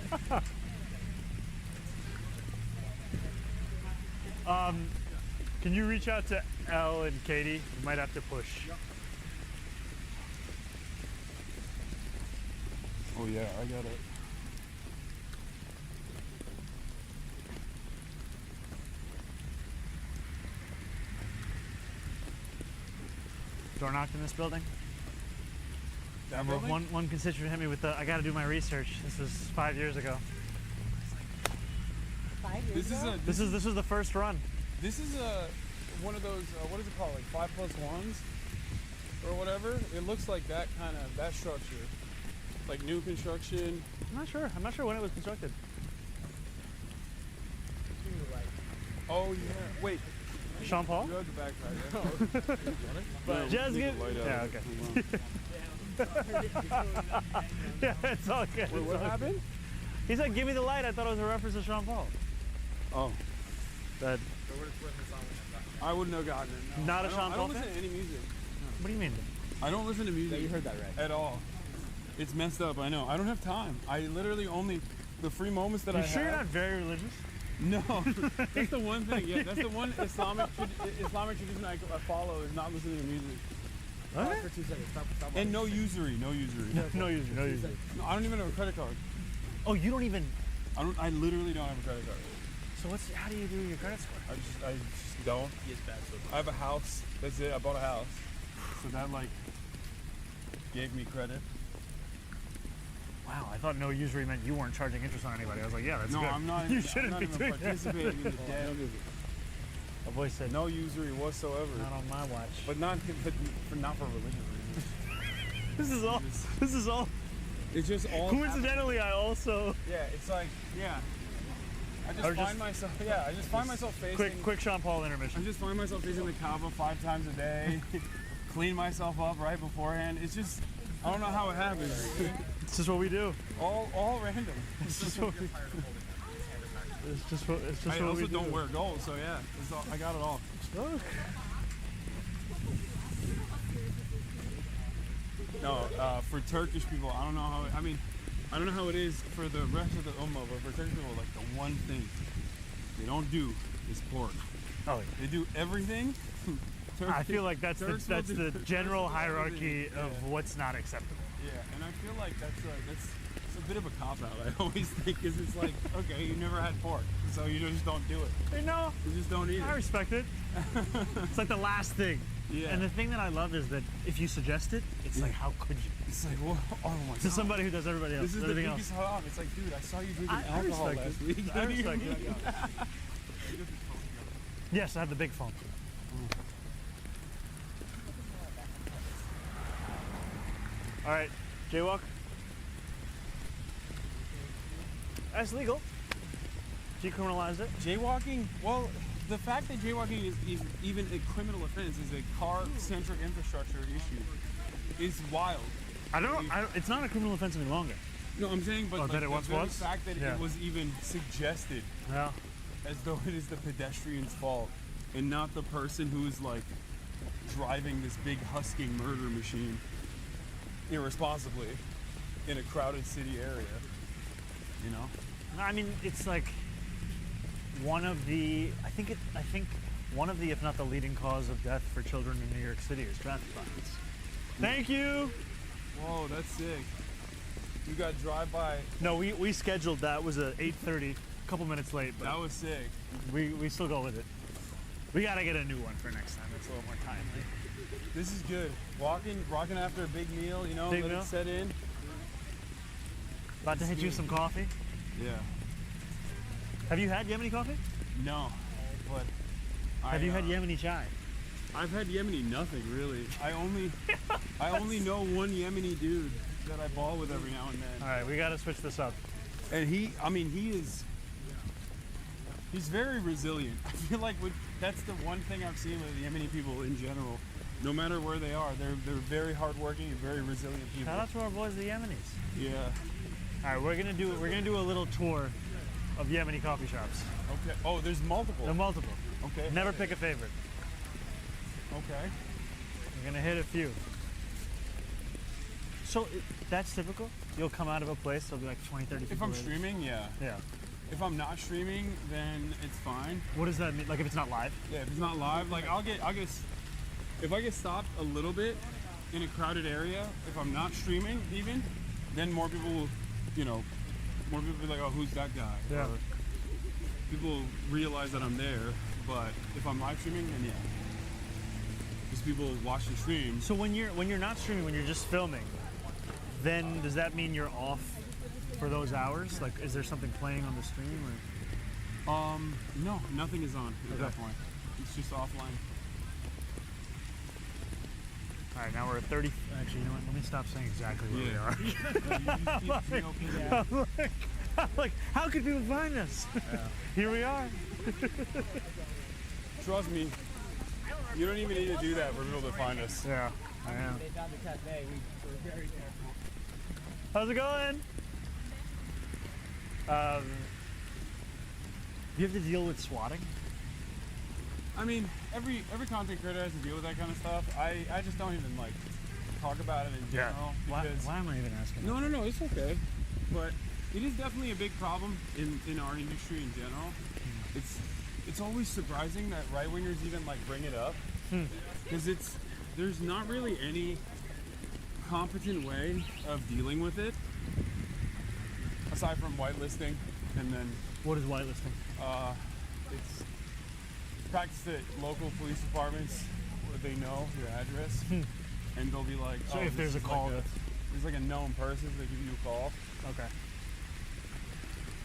Can you reach out to Elle and Katie? You might have to push. Oh yeah, I got it. Door knocked in this building. That building? One constituent hit me with the, I gotta do my research. This was 5 years ago. 5 years ago? This was the first run. This is one of those, what is it called, like 5+1s or whatever? It looks like that kind of, that structure. Like new construction. I'm not sure when it was constructed. Oh yeah, wait. Sean Paul? You have the backpack, yeah? But just give, yeah, okay. Yeah, it's all good. Wait, what happened? He said, give me the light. I thought it was a reference to Sean Paul. Oh. That. I wouldn't have gotten it. No. Not a Sean Paul I don't listen fan? to any music. What do you mean? I don't listen to music. Yeah, you heard that right. At all. It's messed up, I know. I don't have time. I literally only, the free moments that I have. You sure you're not very religious? No. That's the one thing, yeah. That's the one Islamic tradition I follow is not listening to music. Okay. For 2 seconds. Stop. And no usury, no usury. No usury. No, I don't even have a credit card. Oh, you don't even? I literally don't have a credit card. So how do you do your credit score? I just don't. He is bad so I have a house. That's it. I bought a house. So that like gave me credit. Wow, I thought no usury meant you weren't charging interest on anybody. I was like, yeah, that's no, good. I'm not. You I'm shouldn't not be even doing participating in the debt. A voice said no usury whatsoever. Not on my watch. But not for religious reasons. This is all. It's just all. Coincidentally, I also. Yeah, it's like I just find myself facing. Quick Sean Paul intermission. I just find myself facing the Kaaba 5 times a day. Clean myself up right beforehand. It's just I don't know how it happens. It's just what we do. All random. It's just what we do. I also don't wear gold, so yeah, I got it all. No, for Turkish people, I don't know how. I don't know how it is for the rest of the Ummah, but for Turkish people, like the one thing they don't do is pork. Oh, yeah. They do everything. I feel like that's the general hierarchy of what's not acceptable. Yeah, and I feel like that's a bit of a cop-out, I always think, because it's like, okay, you never had pork, so you just don't do it. No. You just don't eat it. I respect it. It's like the last thing. Yeah. And the thing that I love is that if you suggest it, it's like, how could you? It's like, well, oh my God. To somebody who does everybody else. This is the biggest haram. It's like, dude, I saw you drinking alcohol last week. I respect it. Yes, I have the big phone. All right, jaywalk. That's legal. Decriminalize it. Jaywalking, well, the fact that jaywalking is even a criminal offense is a car-centric infrastructure issue is wild. It's not a criminal offense any longer. No, I'm saying, but that it once was? the fact that it was even suggested as though it is the pedestrian's fault and not the person who is like driving this big husking murder machine irresponsibly in a crowded city area, you know? I mean, it's like one of the, I think one of the, if not the leading cause of death for children in New York City is traffic violence. Thank you. Whoa, that's sick. You got drive-by. No, we scheduled that. It was at 8:30, a couple minutes late. But that was sick. We still go with it. We gotta get a new one for next time. It's a little more timely. This is good. Rocking after a big meal, you know, let it set in. About to hit you some coffee. Yeah. Have you had Yemeni coffee? No, but have you had Yemeni chai? I've had Yemeni nothing really. I only know one Yemeni dude that I ball with every now and then. All right, we got to switch this up. And he's very resilient. I feel like that's the one thing I've seen with Yemeni people in general no matter where they are, they're very hardworking and very resilient people. Shout out to our boys, the Yemenis. Yeah. All right, we're gonna do a little tour of Yemeni coffee shops. Okay. Oh, there's multiple. There are multiple. Okay. Never pick a favorite. Okay. We're gonna hit a few. So that's typical? You'll come out of a place, there'll be like 20, 30 people. If I'm there. streaming, yeah. Yeah. If I'm not streaming, then it's fine. What does that mean? Like if it's not live? Yeah, if it's not live, like if I get stopped a little bit in a crowded area, if I'm not streaming even, then more people will, more people will be like, oh, who's that guy? Yeah. Or people realize that I'm there, but if I'm live streaming, then yeah. Because people watch the stream. So when you're not streaming, when you're just filming, then does that mean you're off for those hours? Like, is there something playing on the stream? Or? No, nothing is on at that point. It's just offline. All right, now we're at 30. Actually, you know what? Let me stop saying exactly where we are. I'm like, how could people find us? Yeah. Here we are. Trust me, you don't even need to do that for people to find us. Yeah, I am. They found the cafe. We were very careful. How's it going? Do you have to deal with swatting? I mean, every content creator has to deal with that kind of stuff. I just don't even like talk about it in general. Why Because am I even asking? No, it's okay. But it is definitely a big problem in our industry in general. It's always surprising that right wingers even like bring it up, because there's not really any competent way of dealing with it aside from whitelisting. And then what is whitelisting? It's practice at local police departments where they know your address, and they'll be like, so if there's a call, there's like a known person, they give you a call. Okay.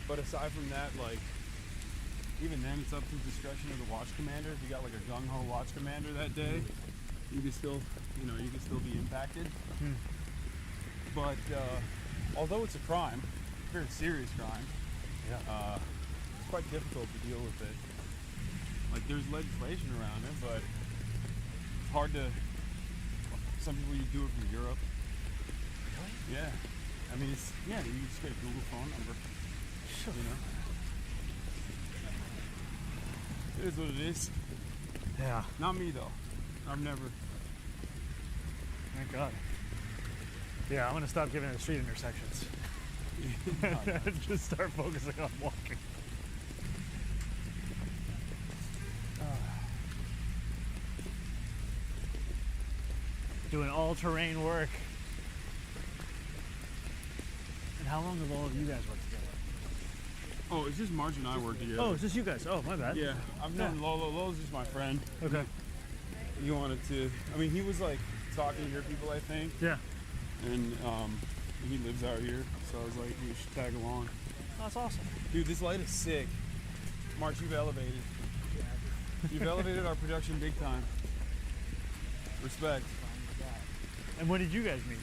But aside from that, like, even then, it's up to the discretion of the watch commander. If you got like a gung-ho watch commander that day, you can still, you can still be impacted. But although it's a crime, a very serious crime, it's quite difficult to deal with it. Like, there's legislation around it, but it's hard to. Some people you do it from Europe. Really? Yeah. I mean, you just get a Google phone number. It is what it is. Yeah. Not me though. I've never. Thank God. Yeah, I'm gonna stop giving it street intersections. Just start focusing on walking. Doing all-terrain work. And how long have all of you guys worked together? Oh, it's just Marge and I work together. Oh, it's just you guys. Oh, my bad. Yeah, I've known Lolo. Lolo's just my friend. Okay. He wanted to. I mean, he was like talking to your people, I think. Yeah. And he lives out here, so I was like, you should tag along. That's awesome. Dude, this light is sick. March, you've elevated. You've elevated our production big time. Respect. And when did you guys meet?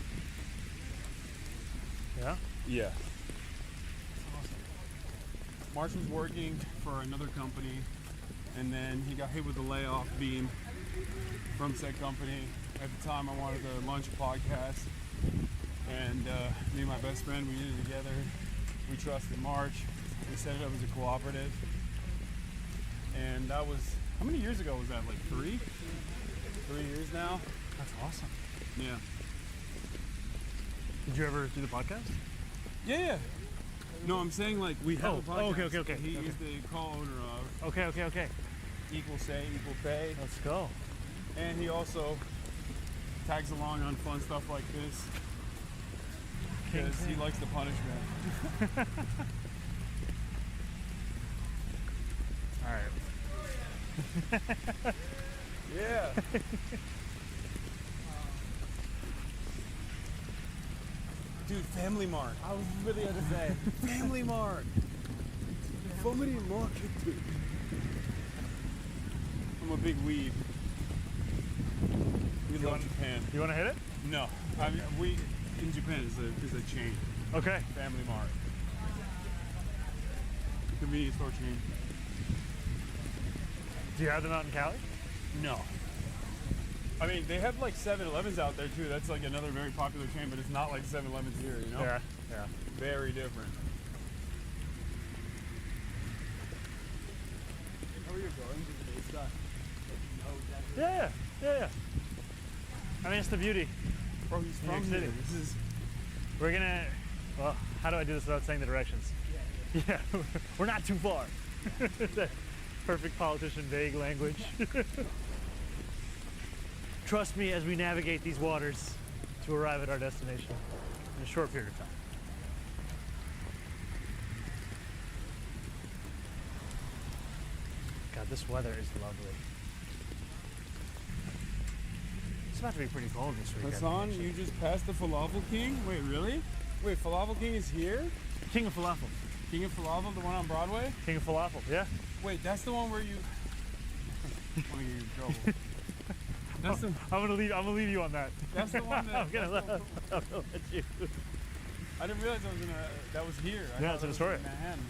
Yeah? Yeah. March was working for another company, and then he got hit with a layoff beam from said company. At the time, I wanted to launch a podcast, and me and my best friend, we did it together. We trusted March. We set it up as a cooperative, and that was, how many years ago was that? Like 3? 3 years now. That's awesome. Yeah. Did you ever do the podcast? Yeah. No, I'm saying like we have a podcast. Okay. He is the co-owner of. Okay. Equal say, equal pay. Let's go. And he also tags along on fun stuff like this because he likes the punishment. All right. Yeah. Dude, Family Mart. I was really going to say. Family Mart. Family Mart. I'm a big weeb. We love Japan. You want to hit it? No. I mean, we in Japan is a chain. Okay. Family Mart. Convenience store chain. Do you have them out in Cali? No. I mean, they have like 7-Elevens out there too. That's like another very popular chain, but it's not like 7-Elevens here, you know? Yeah, yeah. Very different. How are you going to the base guy? Yeah. I mean, it's the beauty. Bro, he's from City. This is. We're gonna. Well, how do I do this without saying the directions? Yeah, we're not too far. That perfect politician vague language. Trust me as we navigate these waters to arrive at our destination in a short period of time. God, this weather is lovely. It's about to be pretty cold this weekend. Hasan, you just passed the Falafel King? Wait, really? Wait, Falafel King is here? King of Falafel. King of Falafel, the one on Broadway? King of Falafel, yeah. Wait, that's the one where you... I want to get you in trouble. That's the... I'm gonna leave you on that. That's the one that... I'm gonna let you. I didn't realize that was here. Yeah, it's in Astoria. Manhattan.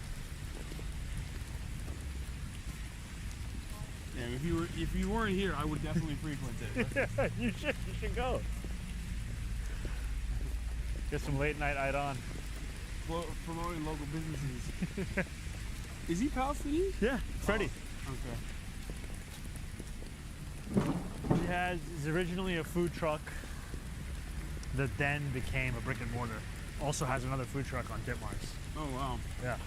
Yeah, if you weren't here, I would definitely frequent it. Yeah, you should go. Get some late night on. Promoting local businesses. Is he Palestinian? Yeah, Freddie. Oh, okay. He's originally a food truck that then became a brick and mortar. Also has another food truck on Ditmars. Oh wow. Yeah.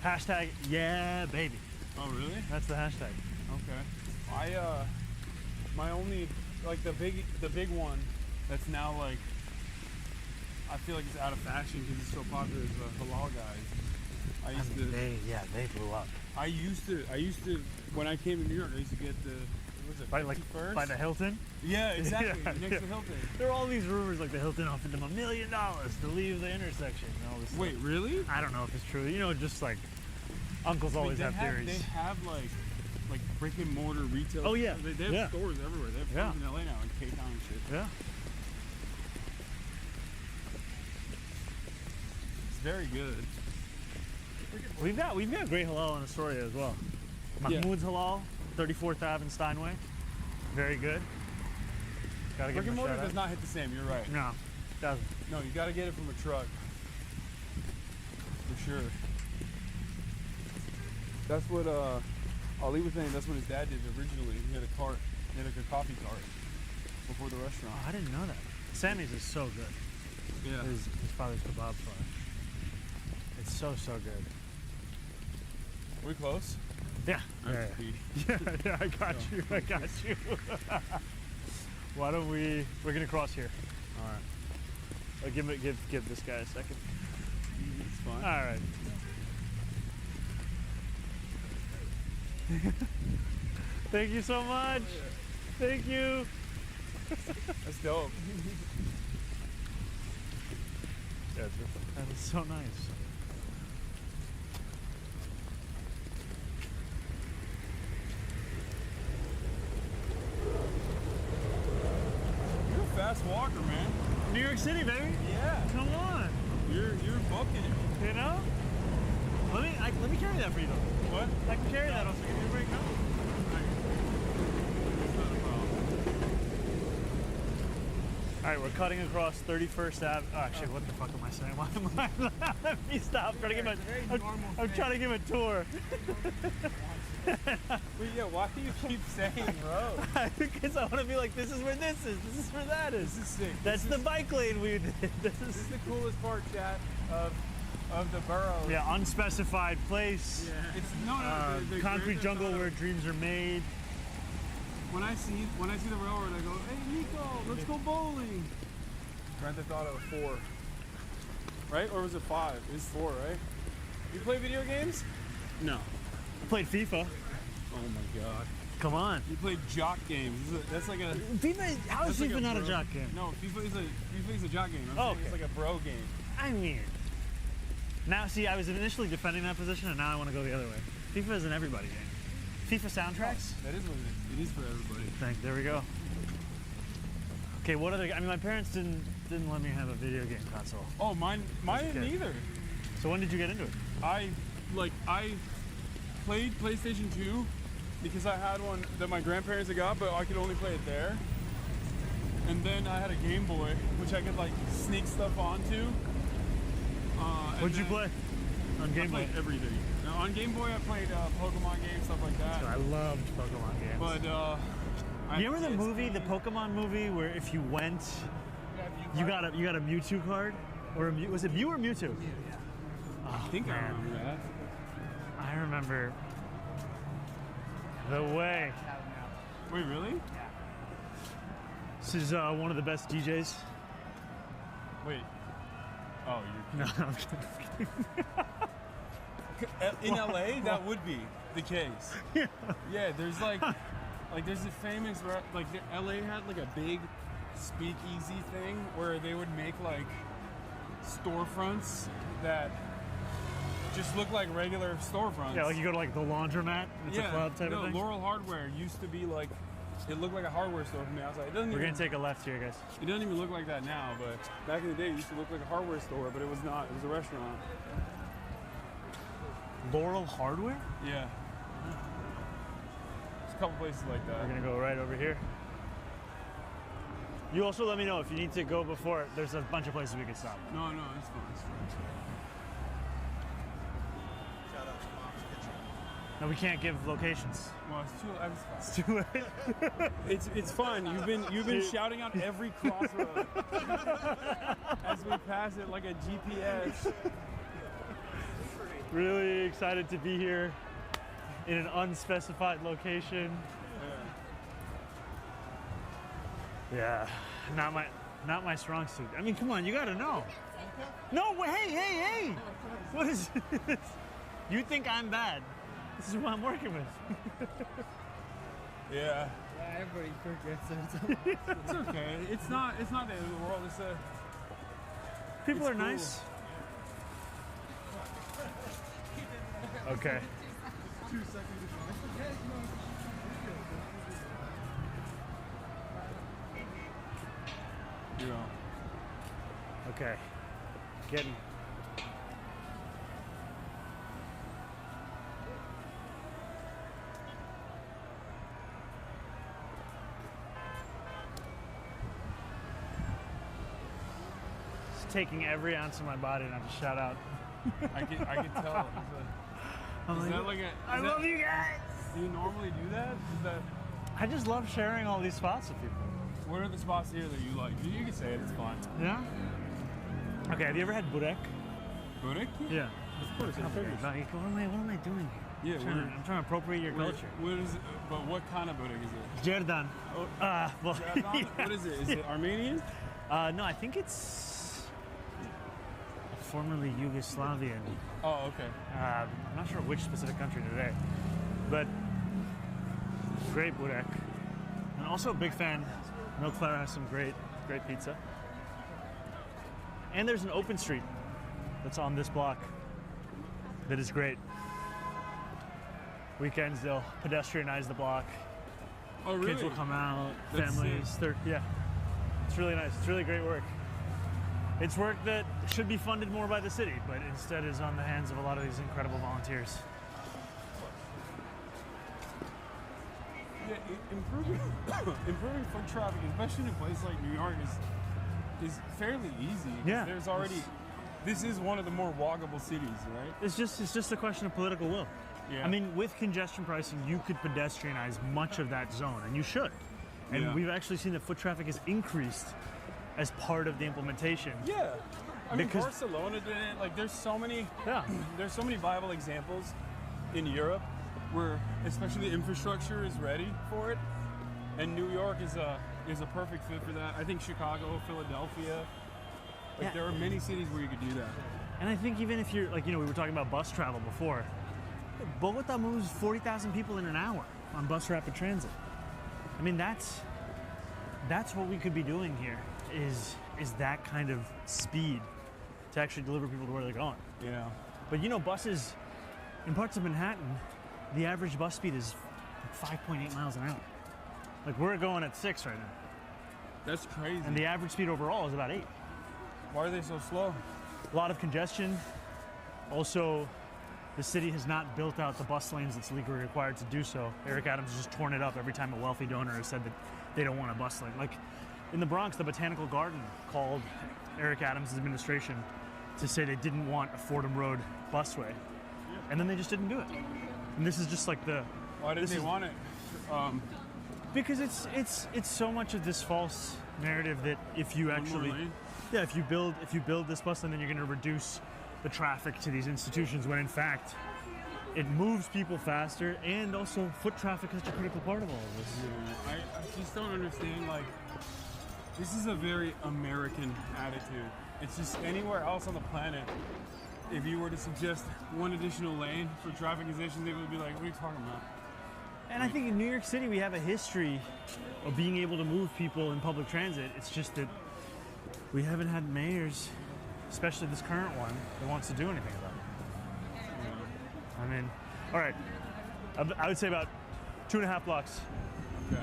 Hashtag yeah baby. Oh really? That's the hashtag. Okay. My only like the big one that's now like I feel like it's out of fashion because it's so popular is the halal guys. They blew up. I used to when I came to New York I used to get the by the Hilton? Yeah, exactly. Yeah, next to Hilton. There are all these rumors like the Hilton offered them $1 million to leave the intersection and all this Wait, stuff. really? I don't know if it's true. You know, just like uncles always have theories. They have like brick and mortar retail. Oh yeah. They have stores everywhere. They have stores in LA now and Cape Town and shit. Yeah. It's very good. We've got great halal in Astoria as well. Mahmoud's Halal, 34th Ave in Steinway. Very good. Gotta Brick and mortar does not hit the same, you're right. No, doesn't. No, you gotta get it from a truck. For sure. That's what Ali was saying, that's what his dad did originally. He had a cart. He had like a coffee cart before the restaurant. Oh, I didn't know that. Sammy's is so good. Yeah. His father's kebab spot. It's so good. Are we close? Yeah. Yeah, I got you. Why don't we're gonna cross here. All right. I'll give this guy a second. It's fine. All right. Thank you so much. Thank you. That's dope. Yeah, that is so nice. Fast walker, man. New York City, baby. Yeah. Come on. You're booking it. You know? Let me carry that for you though. What? I can carry that also. Give you a break now. Alright, we're cutting across 31st Ave. Oh, actually, what the fuck am I saying? Why am I? Let me stop. I'm trying to give a tour. Well, yeah, why do you keep saying road? Because I want to be like, this is where this is. This is where that is. This is sick. That's the bike lane we did. This is the coolest part, chat, of the borough. Yeah, unspecified place. Yeah. It's the concrete jungle where dreams are made. When I see the railroad, I go, hey Nico, let's go bowling. Grand Theft Auto 4, right? Or was it 5? It's 4, right? You play video games? No. I played FIFA. Oh my god. Come on. You played jock games. That's like a FIFA. How is FIFA not a jock game? No, FIFA is a jock game. Okay. It's like a bro game. I mean, now see, I was initially defending that position, and now I want to go the other way. FIFA is an everybody game. FIFA soundtracks? That is what it is. It is for everybody. There we go. Okay, what other? I mean, my parents didn't let me have a video game console. Oh, mine didn't either. So when did you get into it? I played PlayStation 2 because I had one that my grandparents had got, but I could only play it there. And then I had a Game Boy, which I could like sneak stuff onto. What'd you play on Game Boy? I played everything. Now, on Game Boy, I played Pokemon games, stuff like that. I loved Pokemon games. But you remember the movie, the Pokemon movie, where if you went, you got a Mewtwo card, or was it Mew or Mewtwo? I think I remember that. I remember the way. Wait, really? This is one of the best DJs. Wait. Oh, you're no, I'm kidding. In LA, that would be the case. Yeah, there's like there's a famous LA had like a big speakeasy thing where they would make like storefronts that just look like regular storefronts. Yeah, like you go to like the laundromat, it's a club type of thing. Laurel Hardware used to be like, it looked like a hardware store from the outside. It doesn't We're even, gonna take a left here, guys. It doesn't even look like that now, but back in the day it used to look like a hardware store, but it was not. It was a restaurant. Laurel Hardware? Yeah. There's a couple places like that. We're gonna go right over here. You also let me know if you need to go before. There's a bunch of places we can stop. No, it's fine. It's fine. No, we can't give locations. Well, it's too late. It's fun. You've been shouting out every crossroad as we pass it like a GPS. Really excited to be here in an unspecified location. Yeah, not my strong suit. I mean, come on, you gotta know. No, hey! What is this? You think I'm bad? This is who I'm working with. Yeah. Everybody forgets it. It's okay. It's not the end of the world. People are nice. Okay. 2 seconds. Okay. Getting. Just taking every ounce of my body not to shout out. I can tell. I love you guys. Do you normally do that? I just love sharing all these spots with people. What are the spots here that you like? You can say it. It's fine. Yeah. Okay. Have you ever had burek? Burek? Yeah. Of course. What am I doing here? Yeah. I'm trying to appropriate your culture. What is it? But what kind of burek is it? Jerdan. Well, Jerdan? What is it? Is it Armenian? No, I think it's formerly Yugoslavian. Oh, okay. I'm not sure which specific country today, but great burek. And also a big fan. Milk Flour has some great pizza. And there's an open street that's on this block that is great. Weekends they'll pedestrianize the block. Oh, really? Kids will come out, That's families. Yeah, it's really nice. It's really great work. It's work that should be funded more by the city, but instead is on the hands of a lot of these incredible volunteers. Yeah, improving foot traffic, especially in a place like New York, is fairly easy. Yeah. There's already. This is one of the more walkable cities, right? It's just a question of political will. Yeah. I mean, with congestion pricing, you could pedestrianize much of that zone, and you should. And we've actually seen that foot traffic has increased as part of the implementation. Yeah. I mean, Because- Barcelona did it. Like, there's so many viable examples in Europe where, especially the infrastructure is ready for it, and New York is a perfect fit for that. I think Chicago, Philadelphia, there are many cities where you could do that. And I think even if you're, we were talking about bus travel before, Bogota moves 40,000 people in an hour on bus rapid transit. I mean, that's what we could be doing here, is that kind of speed to actually deliver people to where they're going. Yeah. But buses, in parts of Manhattan, the average bus speed is 5.8 miles an hour. Like, we're going at 6 right now. That's crazy. And the average speed overall is about 8. Why are they so slow? A lot of congestion. Also, the city has not built out the bus lanes that's legally required to do so. Eric Adams has just torn it up every time a wealthy donor has said that they don't want a bus lane. Like, in the Bronx, the Botanical Garden called Eric Adams' administration to say they didn't want a Fordham Road busway, and then they just didn't do it. And this is just like the. Why did they want it? Because it's so much of this false narrative that if you actually, yeah, if you build this bus lane, then you're going to reduce the traffic to these institutions. When in fact, it moves people faster, and also foot traffic is a critical part of all of this. Yeah, I just don't understand. Like, this is a very American attitude. It's just anywhere else on the planet, if you were to suggest one additional lane for traffic congestion, they would be like, what are you talking about? And I think in New York City, we have a history of being able to move people in public transit. It's just that we haven't had mayors, especially this current one, that wants to do anything about it. I mean, all right, I would say about 2.5 blocks. Okay.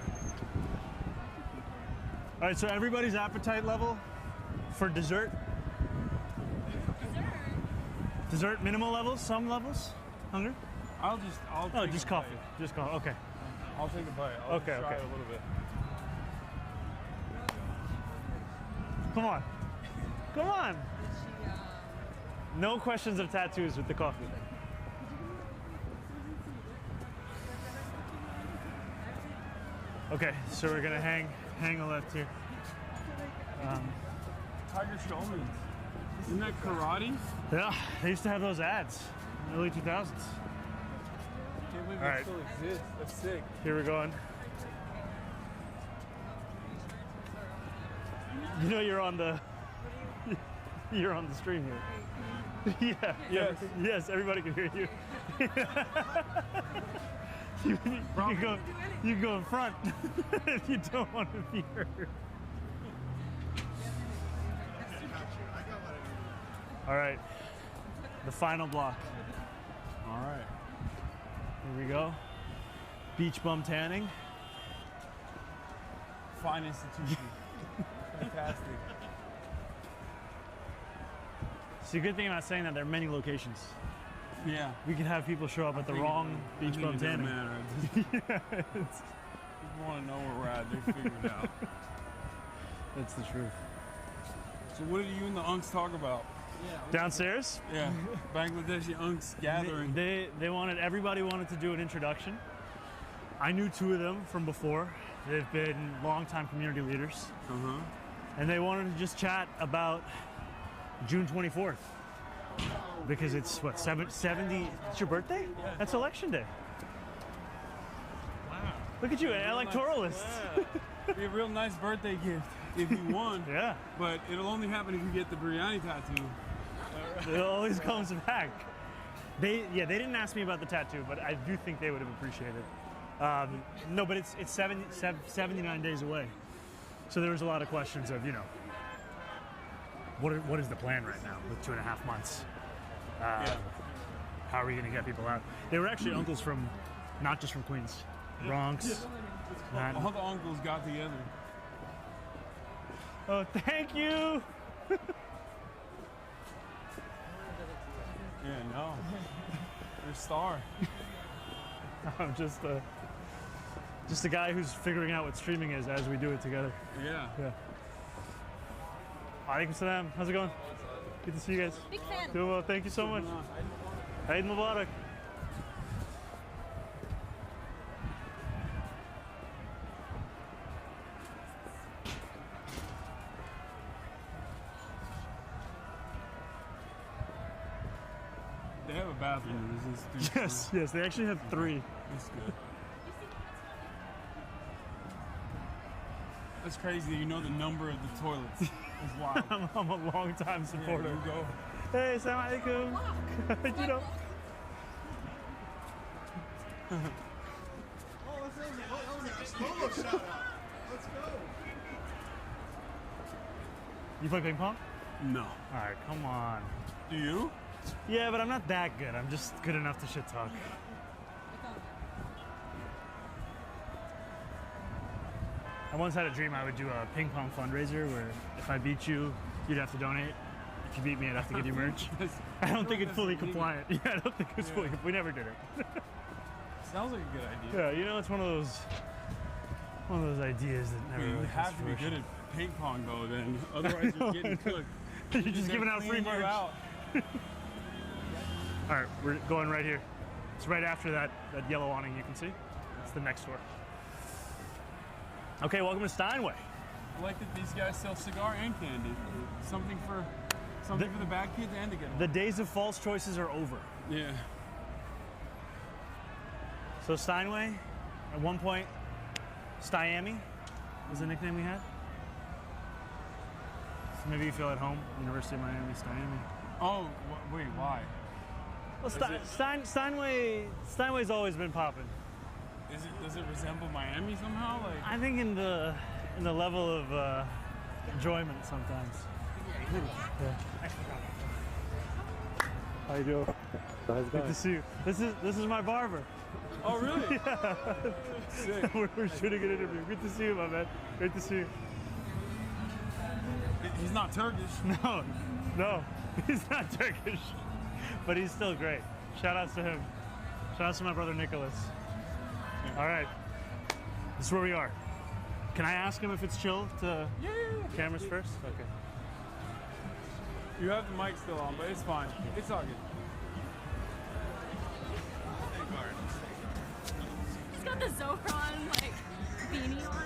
All right, so everybody's appetite level for dessert? Dessert, minimal levels, some levels? Hunger? I'll take just a coffee. bite. Just coffee. Okay. I'll take a bite. I'll Okay, just try okay. it a little bit. Come on. Come on. No questions of tattoos with the coffee. Okay, so we're gonna hang a left here. Tiger Showman. Isn't that karate? Yeah, they used to have those ads in the early 2000s. I can't believe All it right. still exists. That's sick. Here we're going. You know you're on the stream here. Yeah. Yes. Yes, everybody can hear you. you can go in front if you don't want to be heard. All right. The final block. All right. Here we go. Beach bum tanning. Fine institution. Fantastic. See, the good thing about saying that there are many locations. Yeah. We could have people show up at the wrong beach bum It doesn't tanning. matter. Yeah, People want to know where we're at. They figure it out. That's the truth. So what did you and the unks talk about? Downstairs? Yeah. Bangladeshi unks gathering. Everybody wanted to do an introduction. I knew 2 of them from before. They've been longtime community leaders. And they wanted to just chat about June 24th. Because it's, what, 70, it's your birthday? Yeah. That's election day. Wow. Look at you, an electoralist. It'd be a real nice birthday gift if you won. Yeah. But it'll only happen if you get the biryani tattoo. It always comes back. They didn't ask me about the tattoo, but I do think they would have appreciated it. No, but it's 79 days away. So there was a lot of questions of, what is the plan right now with 2.5 months? How are we going to get people out? They were actually uncles from, not just from Queens, Bronx. All the uncles got together. Oh, thank you. Yeah, no. You're a star. I'm just a guy who's figuring out what streaming is as we do it together. Yeah. Yeah. Alaikum salam. How's it going? Good to see you guys. Big fan. Doing well. Thank you so much. Eid Mubarak. They have a bathroom in this institution. Yes, they actually have 3. That's good. That's crazy. You know the number of the toilets. It's wild. I'm a long-time supporter. Yeah, you go. Hey, assalamu alaikum. You know. You play ping pong? No. All right, come on. Do you? Yeah, but I'm not that good. I'm just good enough to shit talk. I once had a dream I would do a ping pong fundraiser where if I beat you, you'd have to donate. If you beat me, I'd have to give you merch. I don't think it's fully compliant. Yeah, I don't think it's fully. We never did it. Sounds like a good idea. Yeah, it's one of those ideas that never. You really have comes to be fruition. good at ping pong though, then otherwise you're getting cooked. You're just giving out free merch. All right, we're going right here. It's right after that yellow awning you can see. It's the next door. Okay, welcome to Steinway. I like that these guys sell cigar and candy. Something for the bad kids and to get The days of false choices are over. Yeah. So Steinway, at one point, Stiami was the nickname we had. So maybe you feel at home, University of Miami, Stiami. Oh, wait, why? Well, Steinway's always been popping. Does it resemble Miami somehow? Like I think in the level of enjoyment sometimes. Yeah. How you doing? How's it Good to see you. This is my barber. Oh really? Yeah. Sick. We're shooting an interview. Good to see you, my man. Great to see you. He's not Turkish. No, he's not Turkish, but he's still great. Shout outs to him. Shout outs to my brother Nicholas. All right, this is where we are. Can I ask him if it's chill to cameras first? Okay. You have the mic still on, but it's fine. It's all good. He's got the Zohran like beanie on.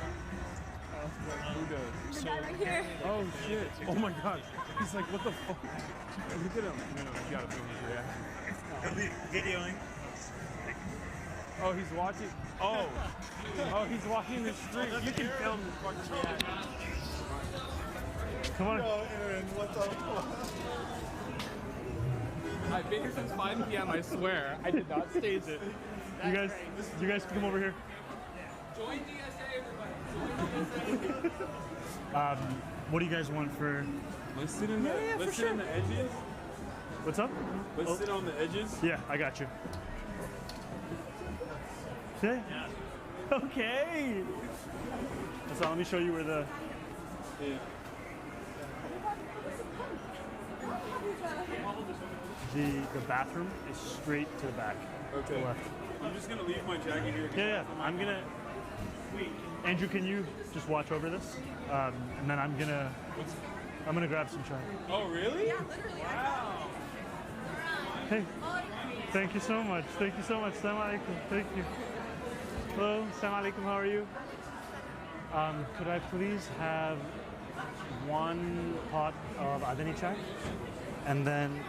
Who does? The guy right here. Oh shit! Oh my god! He's like, what the fuck? Look at him. No, you gotta film his reaction. Videoing. Oh, he's watching. Oh, he's watching the stream. You can film this fucking reaction. Come on. Yo, Aaron, what's up? I've been here since 5 p.m. I swear. I did not stage it. You guys come over here. Join DSA, everybody. What do you guys want for? Let's sit in the let's sit on the edges. What's up? Let's sit on the edges. Yeah, I got you. Okay. Okay. So let me show you where the. The bathroom is straight to the back. Okay. To the left. I'm just gonna leave my jacket here. Yeah. I'm gonna. Andrew, can you just watch over this? And then I'm gonna grab some chai. Oh really? Yeah, literally. Wow. Hey. Thank you so much. Thank you so much. Assalamu alaikum. Thank you. Hello. Assalamu alaikum. How are you? Could I please have one pot of Adani chai? And then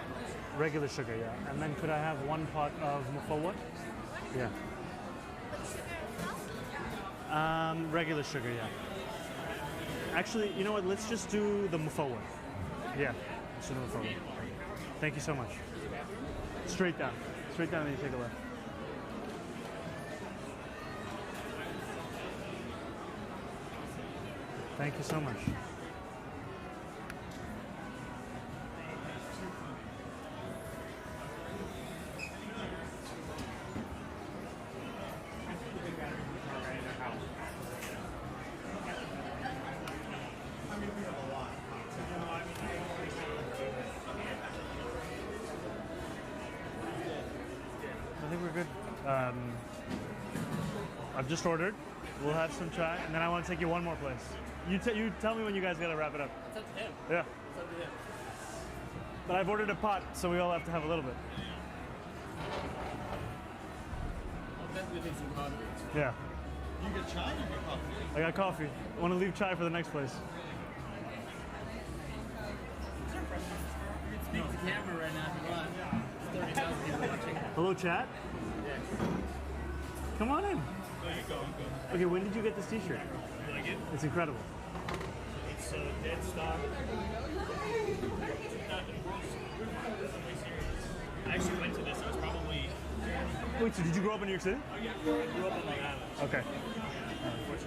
regular sugar, yeah. And then could I have one pot of mufawwat? Yeah. Regular sugar, yeah. Actually, you know what? Let's just do the mufawwat. Yeah. Let's do the mufawwat. Thank you so much. Straight down. Straight down and you take a left. Thank you so much. I think we're good. I've just ordered. We'll have some chai, and then I want to take you one more place. You tell me when you guys gotta wrap it up. It's up to him. Yeah. It's up to him. But I've ordered a pot, so we all have to have a little bit. I'll definitely take some coffee. Yeah. You get chai or you get coffee? I got coffee. I want to leave chai for the next place. You can speak to camera right now if you want. 30,000 people watching. Hello, chat. Yeah. Come on in. There you go. Okay, when did you get this T-shirt? You like it? It's incredible. It's dead stock. I actually went to this. I was probably. Wait, so did you grow up in New York City? Oh yeah, I grew up on Long Island. Okay.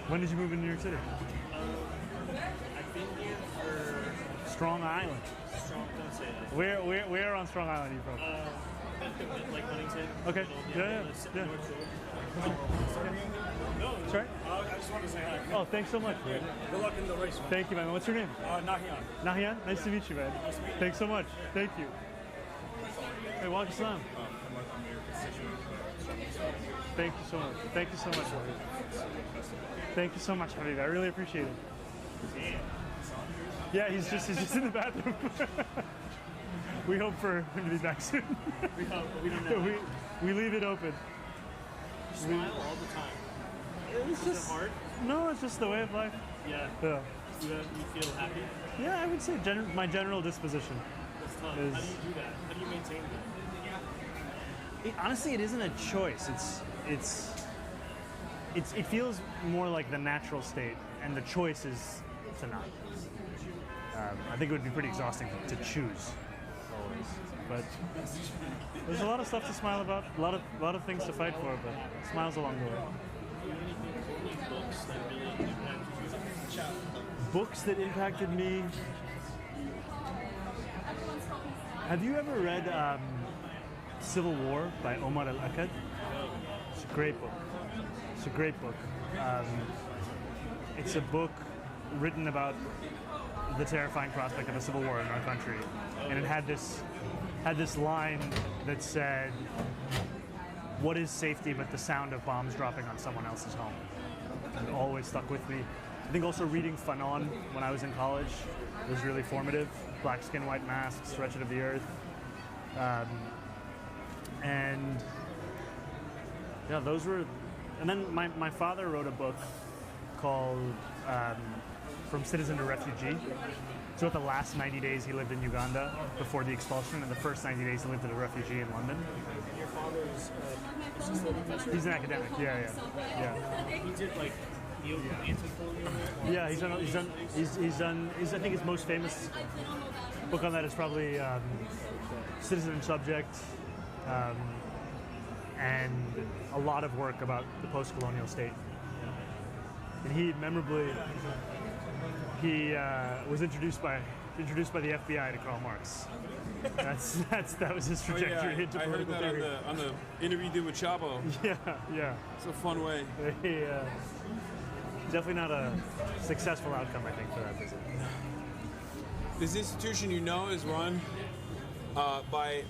When did you move to New York City? I've been here for. Strong Island. Strong, don't say that. Where on Strong Island are you from? Like Huntington. Okay. Yeah. No, that's right. I just wanted to say hi. Oh, thanks so much. Yeah. Good luck in the race. Man. Thank you, man. What's your name? Nahian. Nahian? Nice to meet you, man. Nice to meet you. Thanks so much. Thank you. Hey, walaikum salam. Thank you so much. Thank you so much. Thank you so much, Habibi. I really appreciate it. Yeah, he's just in the bathroom. We hope for him to be back soon. We hope, but we don't know. We leave it open. Smile all the time. It's Is just it hard? No, it's just the way of life. Yeah. Yeah. You feel happy? Yeah, I would say my general disposition. That's tough. Is, How do you do that? How do you maintain that? honestly, it isn't a choice. It feels more like the natural state, and the choice is to not. I think it would be pretty exhausting to choose always. But there's a lot of stuff to smile about, a lot of things to fight for, but smiles along the way. Books that really impacted you? Books that impacted me. Have you ever read Civil War by Omar al-Akkad? It's a great book. It's a great book. It's a book written about the terrifying prospect of a civil war in our country, and it had this line that said, "What is safety but the sound of bombs dropping on someone else's home?" And it always stuck with me. I think also reading Fanon when I was in college was really formative. Black Skin, White Masks, Wretched of the Earth. And yeah, those were, and then my father wrote a book called From Citizen to Refugee. It's about the last 90 days he lived in Uganda before the expulsion, and the first 90 days he lived as a refugee in London. Your father is He's an academic, yeah. He did like Yeah, he's done. I think his most famous book on that is probably Citizen and Subject, and a lot of work about the post-colonial state. And he memorably, was introduced by the FBI to Karl Marx. That was his trajectory into I heard political that theory. on the interview you did with Chavo. Yeah. It's a fun way. Definitely not a successful outcome, I think, for that visit. This institution, is run by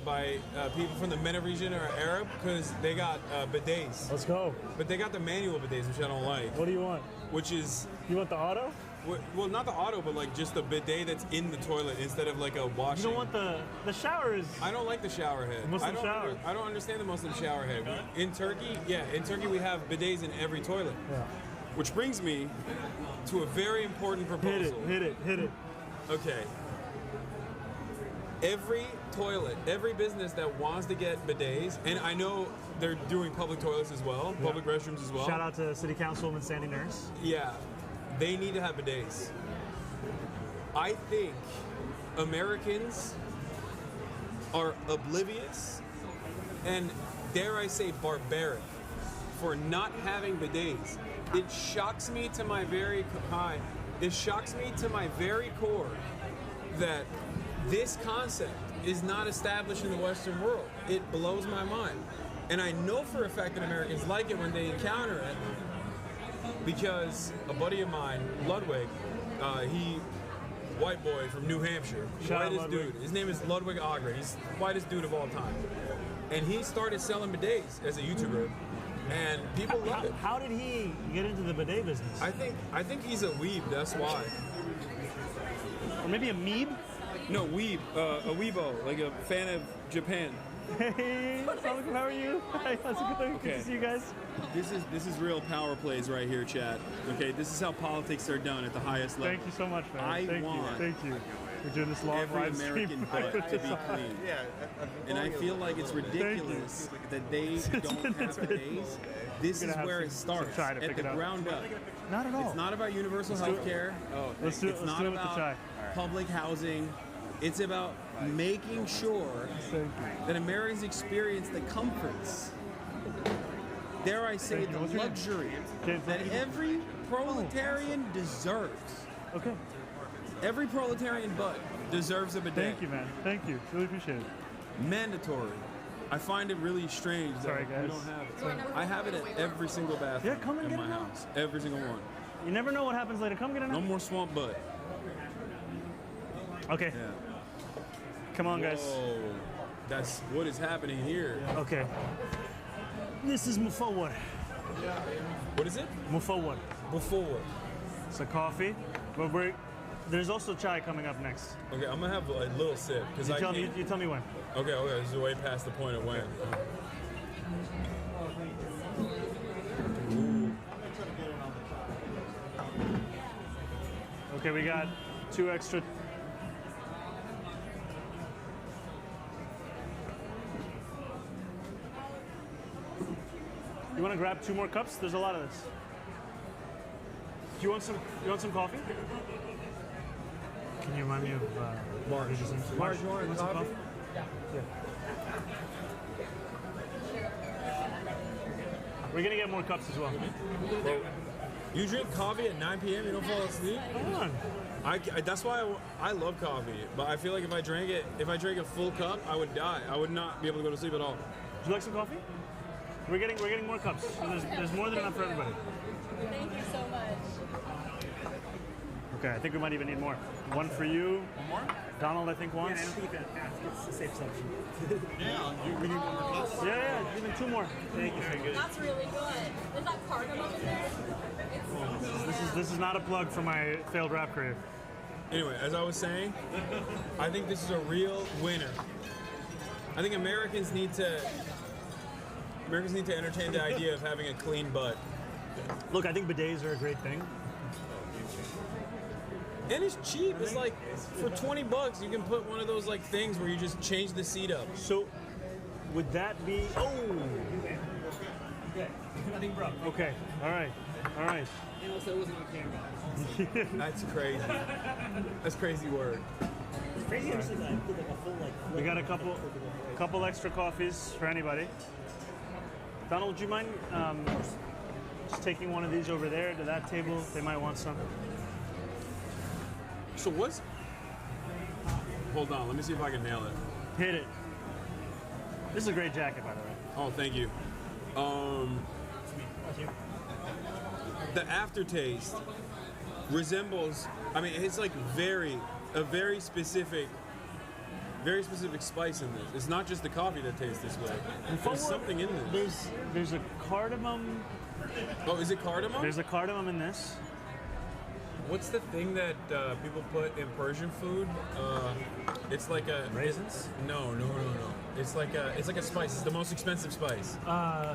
people from the MENA region or Arab, because they got bidets. Let's go. But they got the manual bidets, which I don't like. What do you want? Which is... You want the auto? Well, not the auto, but like just the bidet that's in the toilet instead of like a washing. You don't want the shower is... I don't like the shower head. The Muslim shower. I don't understand the Muslim shower head. In Turkey, we have bidets in every toilet. Yeah. Which brings me to a very important proposal. Hit it. Okay. Every toilet, every business that wants to get bidets, and I know they're doing public toilets as well, public restrooms as well. Shout out to City Councilwoman Sandy Nurse. Yeah, they need to have bidets. I think Americans are oblivious and, dare I say, barbaric for not having bidets. It shocks me to my very core that this concept is not established in the Western world. It blows my mind. And I know for a fact that Americans like it when they encounter it, because a buddy of mine, Ludwig, white boy from New Hampshire, whitest dude. His name is Ludwig Ogren. He's the whitest dude of all time. And he started selling bidets as a YouTuber. And people love it. How did he get into the bidet business? I think he's a weeb, that's why. Or maybe a meeb? No, weeb, a weebo, like a fan of Japan. Hey, Assalamualaikum, how are you? Hi, how's it going? Good to see you guys. This is real power plays right here, chat. Okay, this is how politics are done at the highest level. Thank you so much, man. Thank you. We're doing this long every live American stream. butt to be clean. And I feel like it's ridiculous that they don't have bidets. This is where it starts, at the ground up. Not at all. It's not about universal health care. Let's do it It's with not the about chai. public housing. It's about making sure that Americans experience the comforts, dare I say, the luxury that every proletarian deserves. Okay. Every proletarian butt deserves a bidet. Thank you, man. Thank you. Really appreciate it. Mandatory. I find it really strange that we don't have it. I have it at every single bathroom in my house. Every single one. You never know what happens later. Come get it now. No more swamp butt. Okay. Yeah. Come on, guys. Whoa. That's what is happening here. Okay. This is Mufawwar. What is it? Mufawwar. Mufawwar. It's a coffee But there's also chai coming up next. Okay, I'm gonna have a little sip because You tell me when. Okay, this is way past the point of when. Okay, we got 2 extra. You want to grab 2 more cups? There's a lot of this. Do you want some? You want some coffee? Can you remind me of Marge? Marge, you want some coffee? Yeah. We're gonna get more cups as well. You drink coffee at 9 p.m. You don't fall asleep? Come on. That's why I love coffee, but I feel like if I drank a full cup, I would die. I would not be able to go to sleep at all. Would you like some coffee? We're getting more cups. So there's more than enough for everybody. Thank you so much. Okay, I think we might even need more. One for you. One more? Donald, I think, wants. Yeah, I don't think you can ask. It's a safe assumption. We need one more glass. Yeah, even 2 more. Thank you. Very good. That's really good. There's that cardamom in there. This is not a plug for my failed rap career. Anyway, as I was saying, I think this is a real winner. I think Americans need to entertain the idea of having a clean butt. Look, I think bidets are a great thing. And it's cheap. It's like for $20 you can put one of those like things where you just change the seat up. So would that be Nothing broke. Okay. All right. And also it wasn't on camera. That's crazy. That's crazy word. It's crazy actually that I did like a full We got a couple extra coffees for anybody. Donald, would you mind just taking one of these over there to that table? They might want some. So what's... Hold on, let me see if I can nail it. Hit it. This is a great jacket, by the way. Oh, thank you. The aftertaste resembles, I mean, it's like a very specific spice in this. It's not just the coffee that tastes this way. There's something in this. There's a cardamom. Oh, is it cardamom? There's a cardamom in this. What's the thing that people put in Persian food? It's like a raisins. No. It's like a spice. It's the most expensive spice.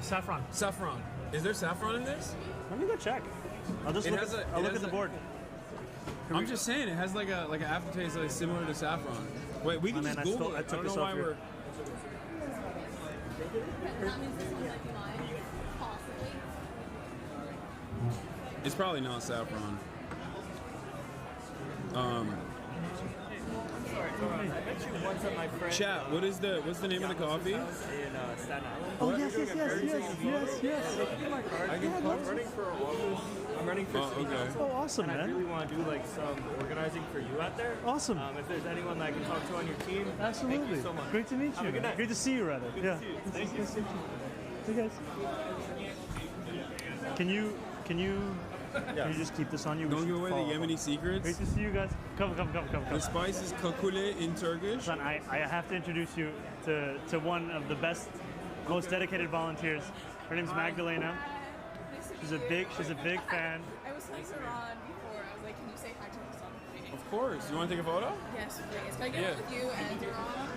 Saffron. Saffron. Is there saffron in this? Let me go check. I'll look at the board. I'm just saying it has like an aftertaste that's similar to saffron. Wait, we can just Google it. I don't know why we're. It's probably not saffron. Chat, what's the name of the coffee? Oh yes. I'm running for city council. Oh, awesome, and man. I really want to do like some organizing for you out there. Awesome. If there's anyone that I can talk to on your team, Absolutely. Thank you so much. Great to meet you. Have a good night. Great to see you, rather. Good yeah. to see you. Thank you. Nice to meet you. Hey guys. Can you just keep this on you? Don't give away the Yemeni secrets. Great to see you guys. Come. The spice is kakule in Turkish. Son, I have to introduce you to one of the best, most dedicated volunteers. Her name's Magdalena. She's a big fan. I was telling Zohran before, I was like, can you say hi to Hasan for me? Of course. You want to take a photo? Yes, please. Can I get it with you and Zohran?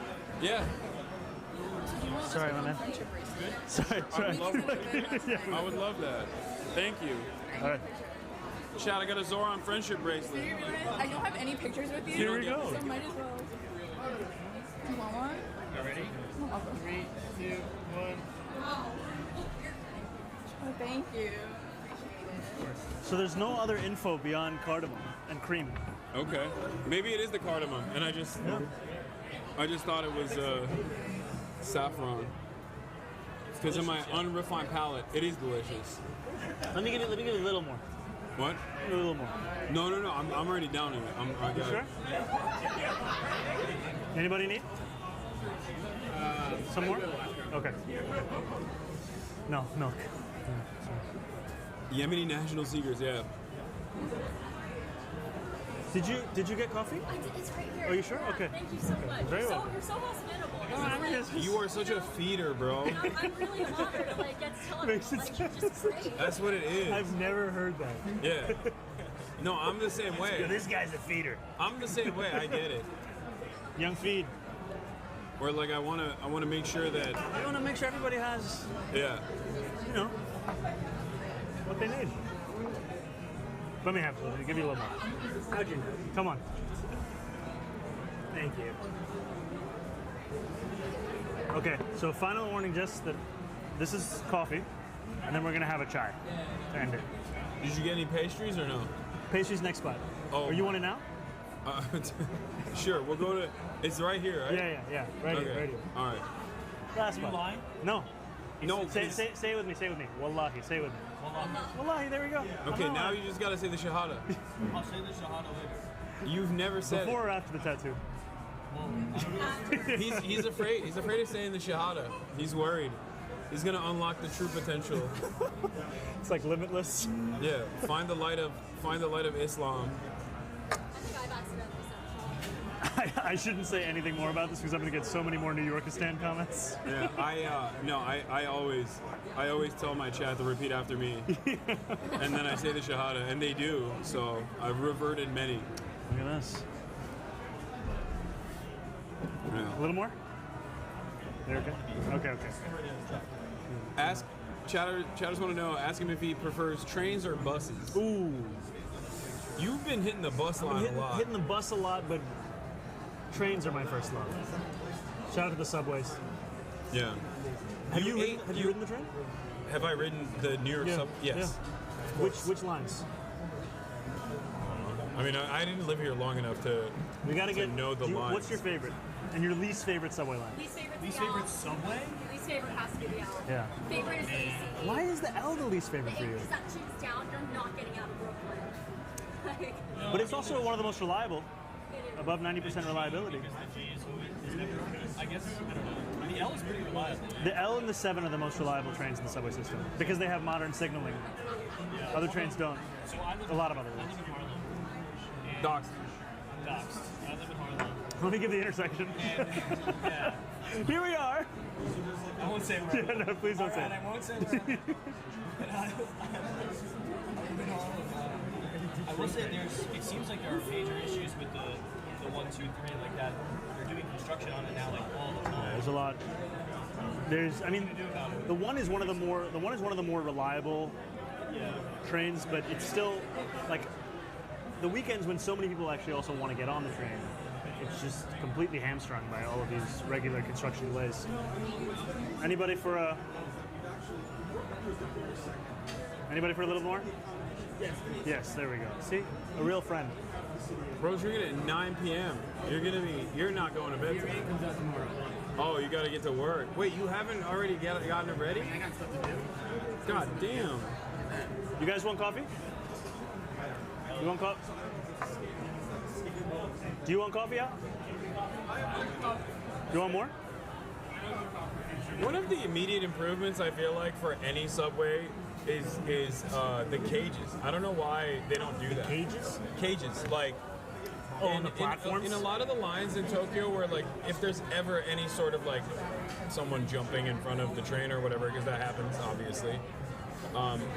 Yeah. Do you want Sorry, my man. friendship bracelet? Sorry. I would love that. Thank you. All right. Chat, I got a Zohran friendship bracelet. I don't have any pictures with you. Here we go. So might as well. You want one? Ready? 3, 2, 1. Oh, thank you. So there's no other info beyond cardamom and cream. Okay. Maybe it is the cardamom, and I just thought it was saffron. Because in my unrefined palate, it is delicious. Let me give you a little more. What? A little more. No. I'm already down in it. I got sure? it. Anybody need? Some more? Okay. No, milk. Yemeni national secrets, yeah. Did you get coffee? I did, it's right here. Are you sure? Okay. Thank you so much. Very well. You're so hospitable. You are such a feeder, bro. I'm really honored to like get to tell everyone, like, you're just great. That's what it is. I've never heard that. Yeah. No, I'm the same way. Yo, this guy's a feeder. I'm the same way. I get it. Young feed. Where like I wanna make sure that I want to make sure everybody has, yeah. you know, what they need. Let me have it. Give you a little more. How'd you know? Come on. Thank you. Okay, so final warning, just that this is coffee, and then we're gonna have a chai to end it. Did you get any pastries or no? Pastries next spot. Oh. Or you want it now? Sure, we'll go to. It's right here, right? Yeah. Right Okay. here, right here. All right. Last spot. lying? No. No. Say it with me. Say it with me. Wallahi. Say it with me. Wallahi. There we go. Okay, now you just gotta say the shahada. I'll say the shahada later. You've never said Before or after the tattoo? it. He's afraid. He's afraid of saying the shahada. He's worried. He's gonna unlock the true potential. It's like limitless. Yeah. Find the light of Islam. I shouldn't say anything more about this because I'm gonna get so many more New Yorkistan comments. Yeah. I always tell my chat to repeat after me, and then I say the shahada, and they do. So I've reverted many. Look at this. Yeah. A little more? There, okay. Okay. Ask chatters want to know. Ask him if he prefers trains or buses. Ooh. You've been hitting the bus line a lot. Hitting the bus a lot, but trains are my first love. Shout out to the subways. Yeah. Have you ridden the train? Have I ridden the New York sub? Yes. Yeah. Which lines? I mean, I didn't live here long enough to know the lines. What's your favorite? And your least favorite subway line? Least favorite subway? Least favorite has to be the L. Yeah. Favorite is AC. Why is the L the least favorite The for you? intersection is down, you're not getting out of Brooklyn. Like, But it's also one of the most reliable. Above 90% reliability. I guess, I don't know. The L is pretty reliable. The L and the 7 are the most reliable trains in the subway system because they have modern signaling. Other trains don't. So I live A lot of other I ones. live in Harlem. Docs. I live in Harlem. Let me give the intersection. Yeah. Here we are. I won't say where. Yeah, no, please don't say Alright, it. I won't say where. I will say it seems like there are major issues with the 1, 2, 3 like that. They're doing construction on it now like all the time. There's a lot. The one is one of the more reliable trains, but it's still like the weekends when so many people actually also want to get on the train. It's just completely hamstrung by all of these regular construction delays. Anybody for a little more? Yes, there we go. See? A real friend. Bro's drinking it at 9 p.m. You're not going to bed tonight. Oh, you gotta get to work. Wait, you haven't already gotten it ready? I got stuff to do. God damn. You guys want coffee? You want coffee? Do you want coffee out? You want more? One of the immediate improvements I feel like for any subway is the cages. I don't know why they don't do that. Cages? Cages, like. On the platforms? In a lot of the lines in Tokyo where like if there's ever any sort of like someone jumping in front of the train or whatever, because that happens obviously,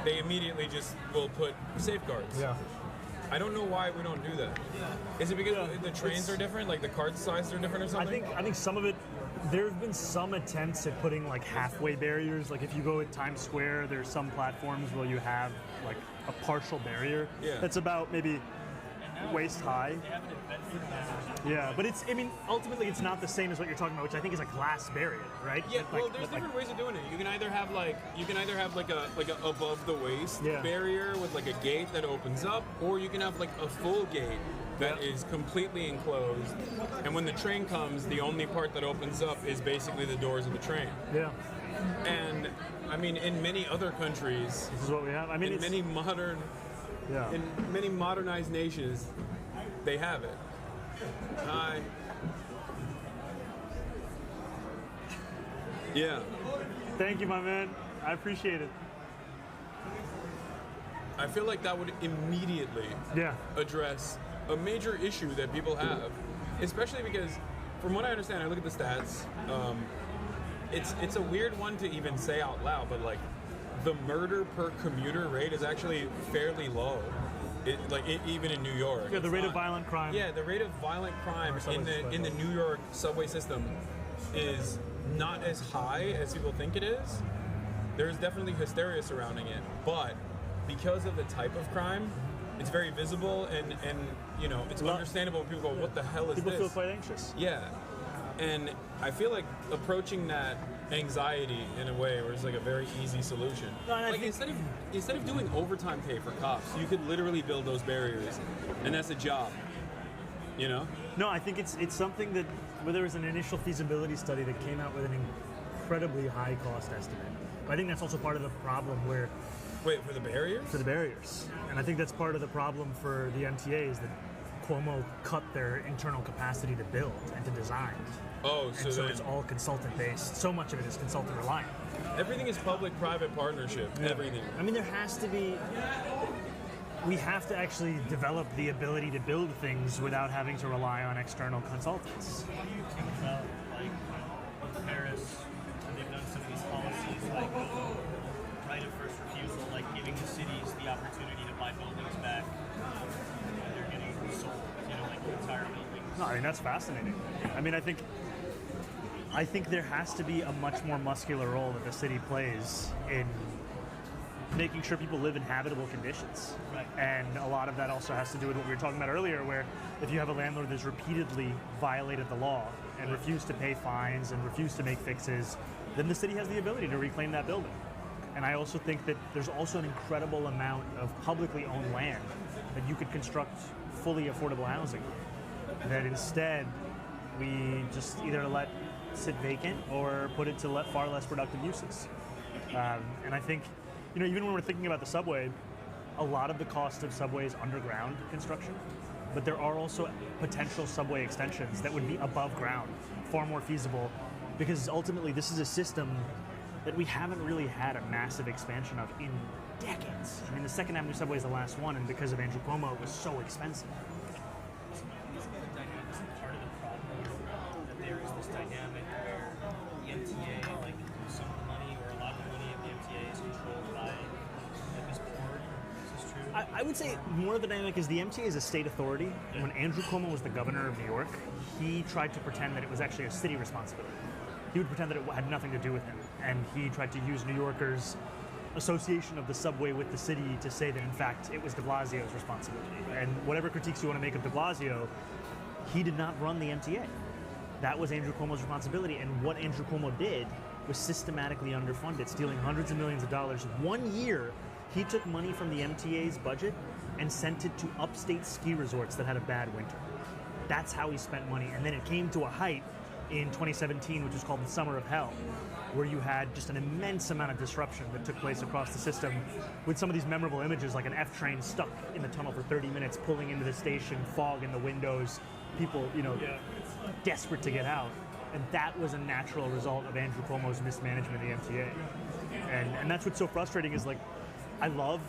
they immediately just will put safeguards. Yeah. I don't know why we don't do that. Is it because the trains are different, like the cart sizes are different or something? I think some of it. There have been some attempts at putting like halfway barriers. Like if you go at Times Square, there's some platforms where you have like a partial barrier that's about maybe waist high. Yeah, but ultimately it's not the same as what you're talking about, which I think is a glass barrier, right? Yeah, well, there's different ways of doing it. You can either have like a above the waist barrier with like a gate that opens up, or you can have like a full gate that is completely enclosed. And when the train comes, the only part that opens up is basically the doors of the train. Yeah. And I mean, in many other countries, this is what we have. I mean, in many modernized nations, they have it. Hi. Yeah. Thank you, my man. I appreciate it. I feel like that would immediately address a major issue that people have, especially because, from what I understand, I look at the stats. It's a weird one to even say out loud, but like the murder per commuter rate is actually fairly low even in New York. Yeah, the rate of violent crime. Yeah, the rate of violent crime in the New York subway system is not as high as people think it is. There's definitely hysteria surrounding it, but because of the type of crime, it's very visible and you know, it's understandable when people go, what the hell is people this? People feel quite anxious. Yeah. And I feel like approaching that anxiety in a way where it's like a very easy solution. No, like instead of doing overtime pay for cops, you could literally build those barriers, and that's a job. You know? No, I think it's something that where there was an initial feasibility study that came out with an incredibly high cost estimate. But I think that's also part of the problem where. Wait, for the barriers? For the barriers, and I think that's part of the problem for the MTA is that Cuomo cut their internal capacity to build and to design. Oh, and so it's all consultant based. So much of it is consultant reliant. Everything is public-private partnership. Yeah. Everything. I mean, there has to be. We have to actually develop the ability to build things without having to rely on external consultants. What do you think about like Paris? And they've done some of these policies like right of first refusal, like giving the cities the opportunity to buy buildings back when they're getting sold. You know, like entire buildings. No, I mean that's fascinating. I mean, I think there has to be a much more muscular role that the city plays in making sure people live in habitable conditions. Right. And a lot of that also has to do with what we were talking about earlier, where if you have a landlord that's repeatedly violated the law and refused to pay fines and refused to make fixes, then the city has the ability to reclaim that building. And I also think that there's also an incredible amount of publicly owned land that you could construct fully affordable housing. That instead, we just either let sit vacant or put it to far less productive uses. And I think, you know, even when we're thinking about the subway, a lot of the cost of subway is underground construction, but there are also potential subway extensions that would be above ground, far more feasible, because ultimately this is a system that we haven't really had a massive expansion of in decades. I mean, the Second Avenue subway is the last one, and because of Andrew Cuomo, it was so expensive. Part of the problem that there is this dynamic where the MTA, like some of the money or a lot of the money of the MTA is controlled by like this board. Is this true? I would say more of the dynamic is the MTA is a state authority. And when Andrew Cuomo was the governor of New York, he tried to pretend that it was actually a city responsibility. He would pretend that it had nothing to do with him. And he tried to use New Yorkers' association of the subway with the city to say that, in fact, it was de Blasio's responsibility. And whatever critiques you want to make of de Blasio, he did not run the MTA. That was Andrew Cuomo's responsibility. And what Andrew Cuomo did was systematically underfunded, stealing hundreds of millions of dollars. 1 year, he took money from the MTA's budget and sent it to upstate ski resorts that had a bad winter. That's how he spent money. And then it came to a height in 2017, which was called the Summer of Hell, where you had just an immense amount of disruption that took place across the system with some of these memorable images, like an F train stuck in the tunnel for 30 minutes, pulling into the station, fog in the windows, people, you know, desperate to get out. And that was a natural result of Andrew Cuomo's mismanagement of the MTA. And that's what's so frustrating is, like, I love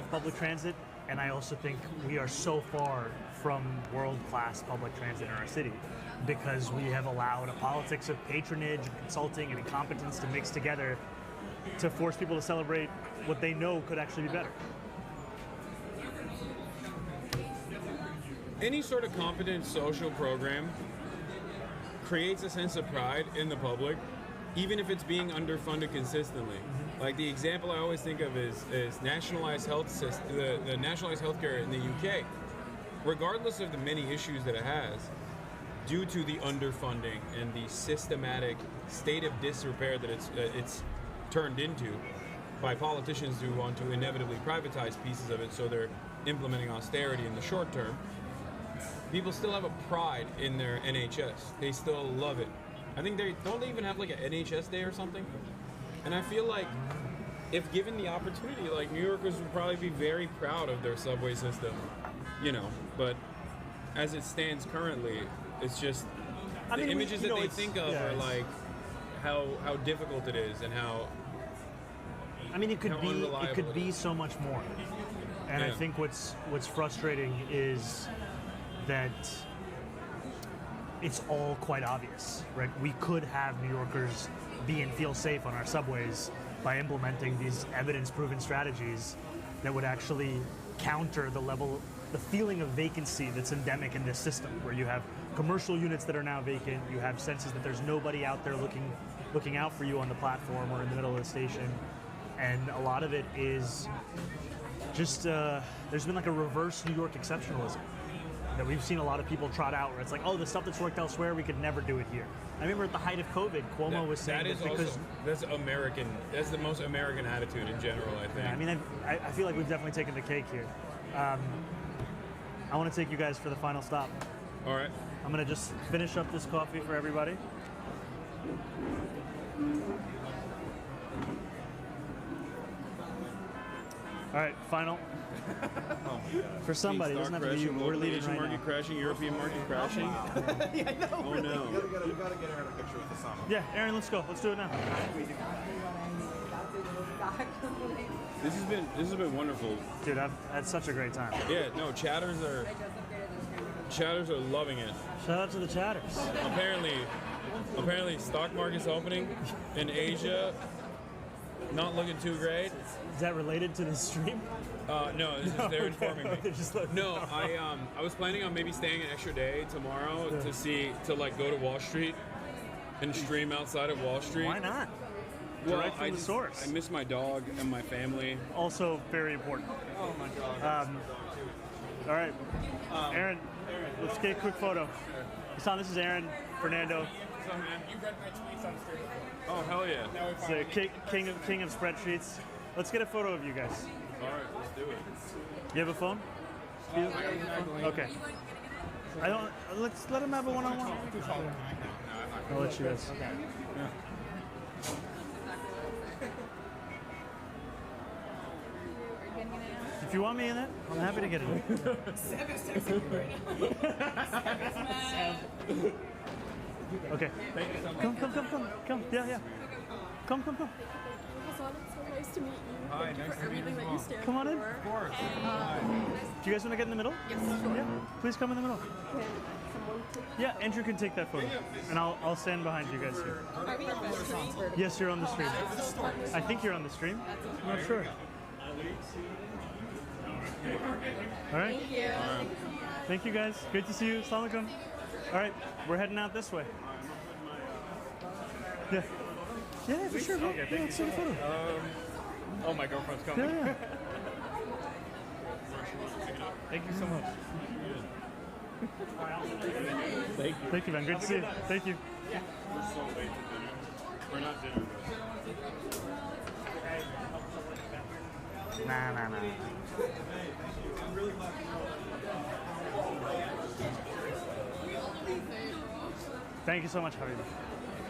public transit, and I also think we are so far from world-class public transit in our city because we have allowed a politics of patronage and consulting and incompetence to mix together to force people to celebrate what they know could actually be better. Any sort of competent social program creates a sense of pride in the public, even if it's being underfunded consistently. Like the example I always think of is nationalized health system, the nationalized healthcare in the UK. Regardless of the many issues that it has, due to the underfunding and the systematic state of disrepair that it's turned into by politicians who want to inevitably privatize pieces of it, so they're implementing austerity in the short term, people still have a pride in their NHS. They still love it. I think they even have like an NHS day or something. And I feel like if given the opportunity, like New Yorkers would probably be very proud of their subway system, you know, but as it stands currently, it's just the images that they think of are like how difficult it is and how it could be so much more. And I think what's frustrating is that it's all quite obvious, right? We could have New Yorkers be and feel safe on our subways by implementing these evidence-proven strategies that would actually counter the feeling of vacancy that's endemic in this system, where you have commercial units that are now vacant, you have senses that there's nobody out there looking out for you on the platform or in the middle of the station, and a lot of it is just there's been like a reverse New York exceptionalism that we've seen a lot of people trot out, where it's like, oh, the stuff that's worked elsewhere, we could never do it here. I remember at the height of COVID, Cuomo was saying that because that's American. That's the most American attitude in general, I think. Yeah, I mean, I feel like we've definitely taken the cake here. I want to take you guys for the final stop. All right. I'm gonna just finish up this coffee for everybody. All right, final. For somebody, it doesn't have to be you, but we're leaving Asian right market now. crashing, European market crashing. Yeah, I know. Oh no. We gotta get Aaron a picture with Hassan. Yeah, Aaron, let's go. Let's do it now. This has been wonderful. Dude, I've had such a great time. Yeah, no, chatters are loving it. Shout out to the chatters. Apparently stock market's opening in Asia. Not looking too great. Is that related to the stream? No, it's just they're informing me. They're just letting No, me know. I was planning on maybe staying an extra day tomorrow to like go to Wall Street and stream outside of Wall Street. Why not? Well, Direct from the source. I miss my dog and my family. Also very important. Oh my God. All right, Aaron, let's get a quick photo. Hassan, this is Aaron, Fernando. So, man, you read my tweets on stream. Oh, hell yeah. It's the king of spreadsheets. Let's get a photo of you guys. All right, let's do it. You have a phone? Okay. I don't. Let's let him have a one-on-one. I'll let you guys. Yeah. If you want me in it, I'm happy to get it. Okay. Thank you so much. Come. Yeah. Come. Hassan, it's so nice to meet you. Hi, Thank you nice for to meet you everything as that well. you stand Come on in. for. Of course. Do you guys want to get in the middle? Yes, sure. Yeah. Please come in the middle. Can someone take Yeah, Andrew can take that photo, and I'll stand behind you guys here. Are we on the stream? Yes, you're on the stream. I think you're on the stream. I'm not sure. All right. Thank you. Thank you guys. Great to see you. Assalamu alaikum. All right, we're heading out this way. Yeah. Yeah, for sure. Okay, Yeah, let's take a photo. Oh, my girlfriend's coming. Yeah. Thank you so much. Thank you. Thank you, man. Great to see you. Thank you. We're so late to dinner. We're not dinner. Nah. Thank you so much, Habibi.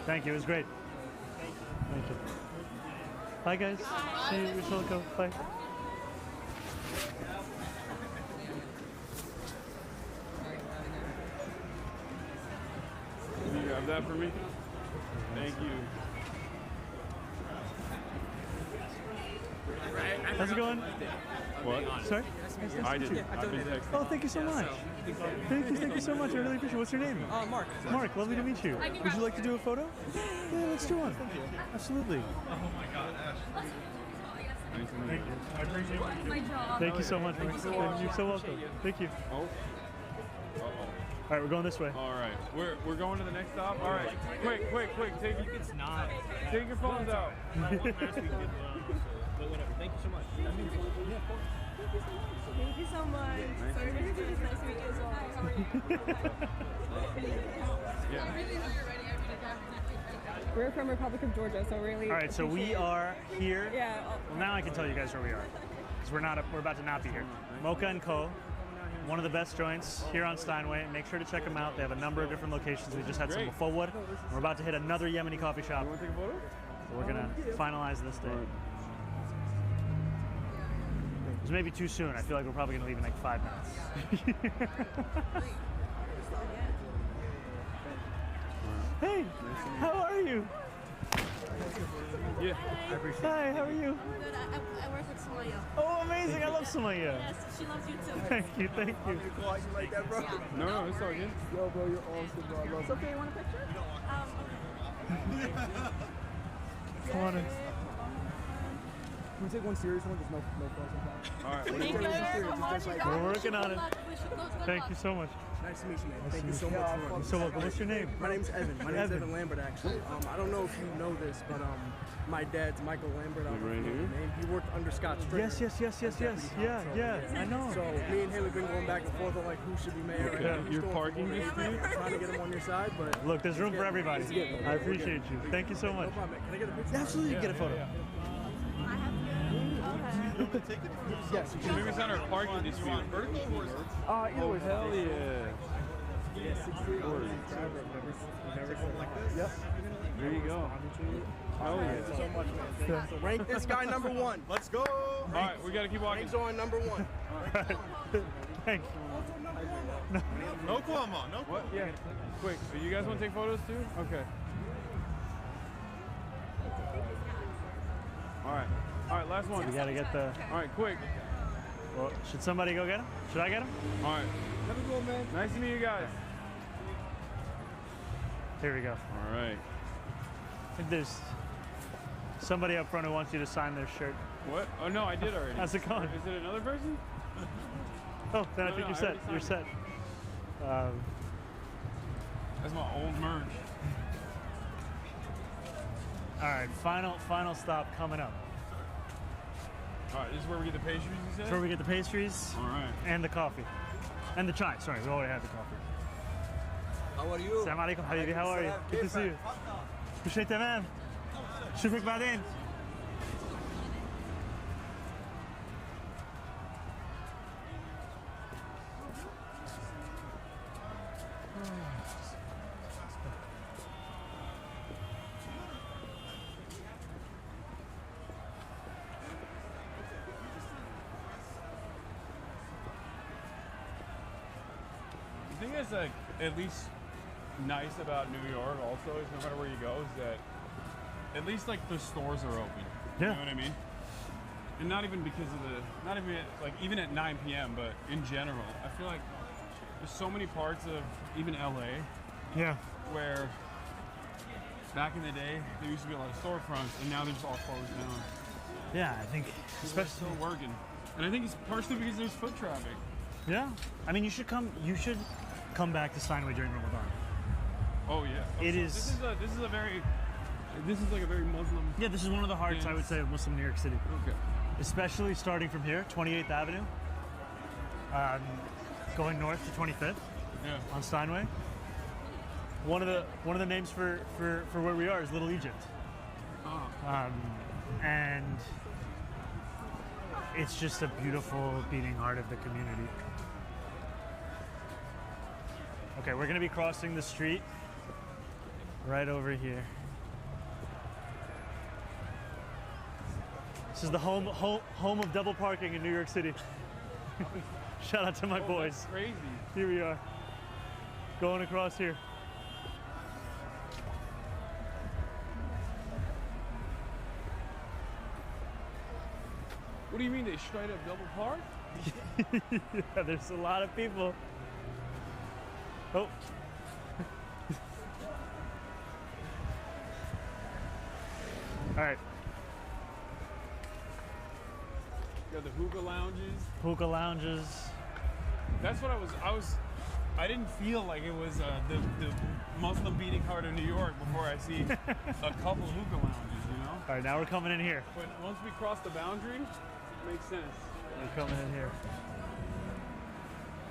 Thank you. It was great. Thank you. Bye, guys. See you. We shall go. Bye. Can you grab that for me? Thank you. How's it going? What? Sorry? I did. I've been texting. Oh, thank you so much. Thank you so much. I really appreciate it. What's your name? Mark. Mark, lovely to meet you. Would you like to do a photo? Yeah, let's do one. Absolutely. Oh my God, Ash. Nice to meet you. I appreciate what you do. Thank you so much, Mark. You're so welcome. Thank you. Oh. All right, we're going this way. All right. We're going to the next stop. All right. Quick. Take your phones out. But whatever. Thank you so much. That means a lot. Yeah, of course. Thank you so much. Sorry, it's just nice to meet you as well. We're from Republic of Georgia, so really. All right, so we are here. Yeah. Well, now I can tell you guys where we are, because we're about to not be here. Mocha & Co., one of the best joints here on Steinway. Make sure to check them out. They have a number of different locations. We just had some before Wood. We're about to hit another Yemeni coffee shop. You want to take a photo? So we're gonna finalize this day. It's maybe too soon. I feel like we're probably gonna leave in like 5 minutes. Hey, how are you? Yeah. Hi, how are you? Good. I work with Somalia. Oh, amazing! I love Somalia. Yes, she loves you too. Thank you. Like that, bro. No, it's all good. Yo, bro, you're awesome, bro. I love you. Sophia, you want a picture? Come on in. Can we take one serious one? There's no fun. All right. Thank you. We're working on it. Thank you so much. Nice to meet you, man. Nice Thank to you meet so you. much. You're so welcome. What's your name? My name's Evan. My name's Evan. Evan Lambert, actually. I don't know if you know this, but my dad's Michael Lambert. I don't know if you know the name. He worked under Scott Stringer. Yes. Yeah, I know. So me and him have been going back and forth on like who should be mayor. Okay. And he's Your going parking for dispute? trying to get him on your side, but Look, there's room for everybody. I appreciate you. Thank you so much. No problem, man. Can I get a picture? Absolutely, get a photo. Yes. So maybe it's not our parking dispute. Either way. Hell yeah. Yep. There you go. Hell Thank you yeah. so much, man. Rank this guy number 1. Let's go. All right, we got to keep walking. Rank Zoran number 1. Thanks. No Cuomo. No. What? Yeah. Quick. So you guys want to take photos too? Okay. All right, last one. We gotta get the. All right, quick. Well, should somebody go get him? Should I get him? All right. Have a good one, man. Nice to meet you guys. Here we go. All right. I think there's somebody up front who wants you to sign their shirt. What? Oh no, I did already. How's it going? Is it another person? Oh, then I No, think no, you're set. I You're set. That's my old merch. All right, final stop coming up. All right, this is where we get the pastries, you said? That's where we get the pastries. All right. And the coffee. And the chai. Sorry, we already had the coffee. How are you? Assalamu alaikum, habibi. How are you? Good to see you. كل شيء تمام. شوفك بعدين. The thing that's like at least nice about New York also is no matter where you go is that at least like the stores are open. Yeah. You know what I mean? And not even because of not even like even at 9 p.m. but in general, I feel like there's so many parts of even LA. Yeah. Where back in the day there used to be a lot of storefronts and now they're just all closed down. Yeah, I think Especially still working. And I think it's partially because there's foot traffic. Yeah. I mean, you should come back to Steinway during Ramadan. Oh yeah. It So is- This is like a very Muslim. Yeah, this is one of the hearts, I would say, of Muslim New York City. Okay. Especially starting from here, 28th Avenue, going north to 25th on Steinway. One of the names for where we are is Little Egypt. Oh. And it's just a beautiful beating heart of the community. Okay, we're gonna be crossing the street right over here. This is the home of double parking in New York City. Shout out to my boys. That's crazy. Here we are, going across here. What do you mean they straight up double park? Yeah, there's a lot of people. Oh. All right. Got the hookah lounges. Hookah lounges. That's what I didn't feel like it was the Muslim beating heart of New York before I see a couple hookah lounges, you know? All right, now we're coming in here. But once we cross the boundary, it makes sense. We're coming in here.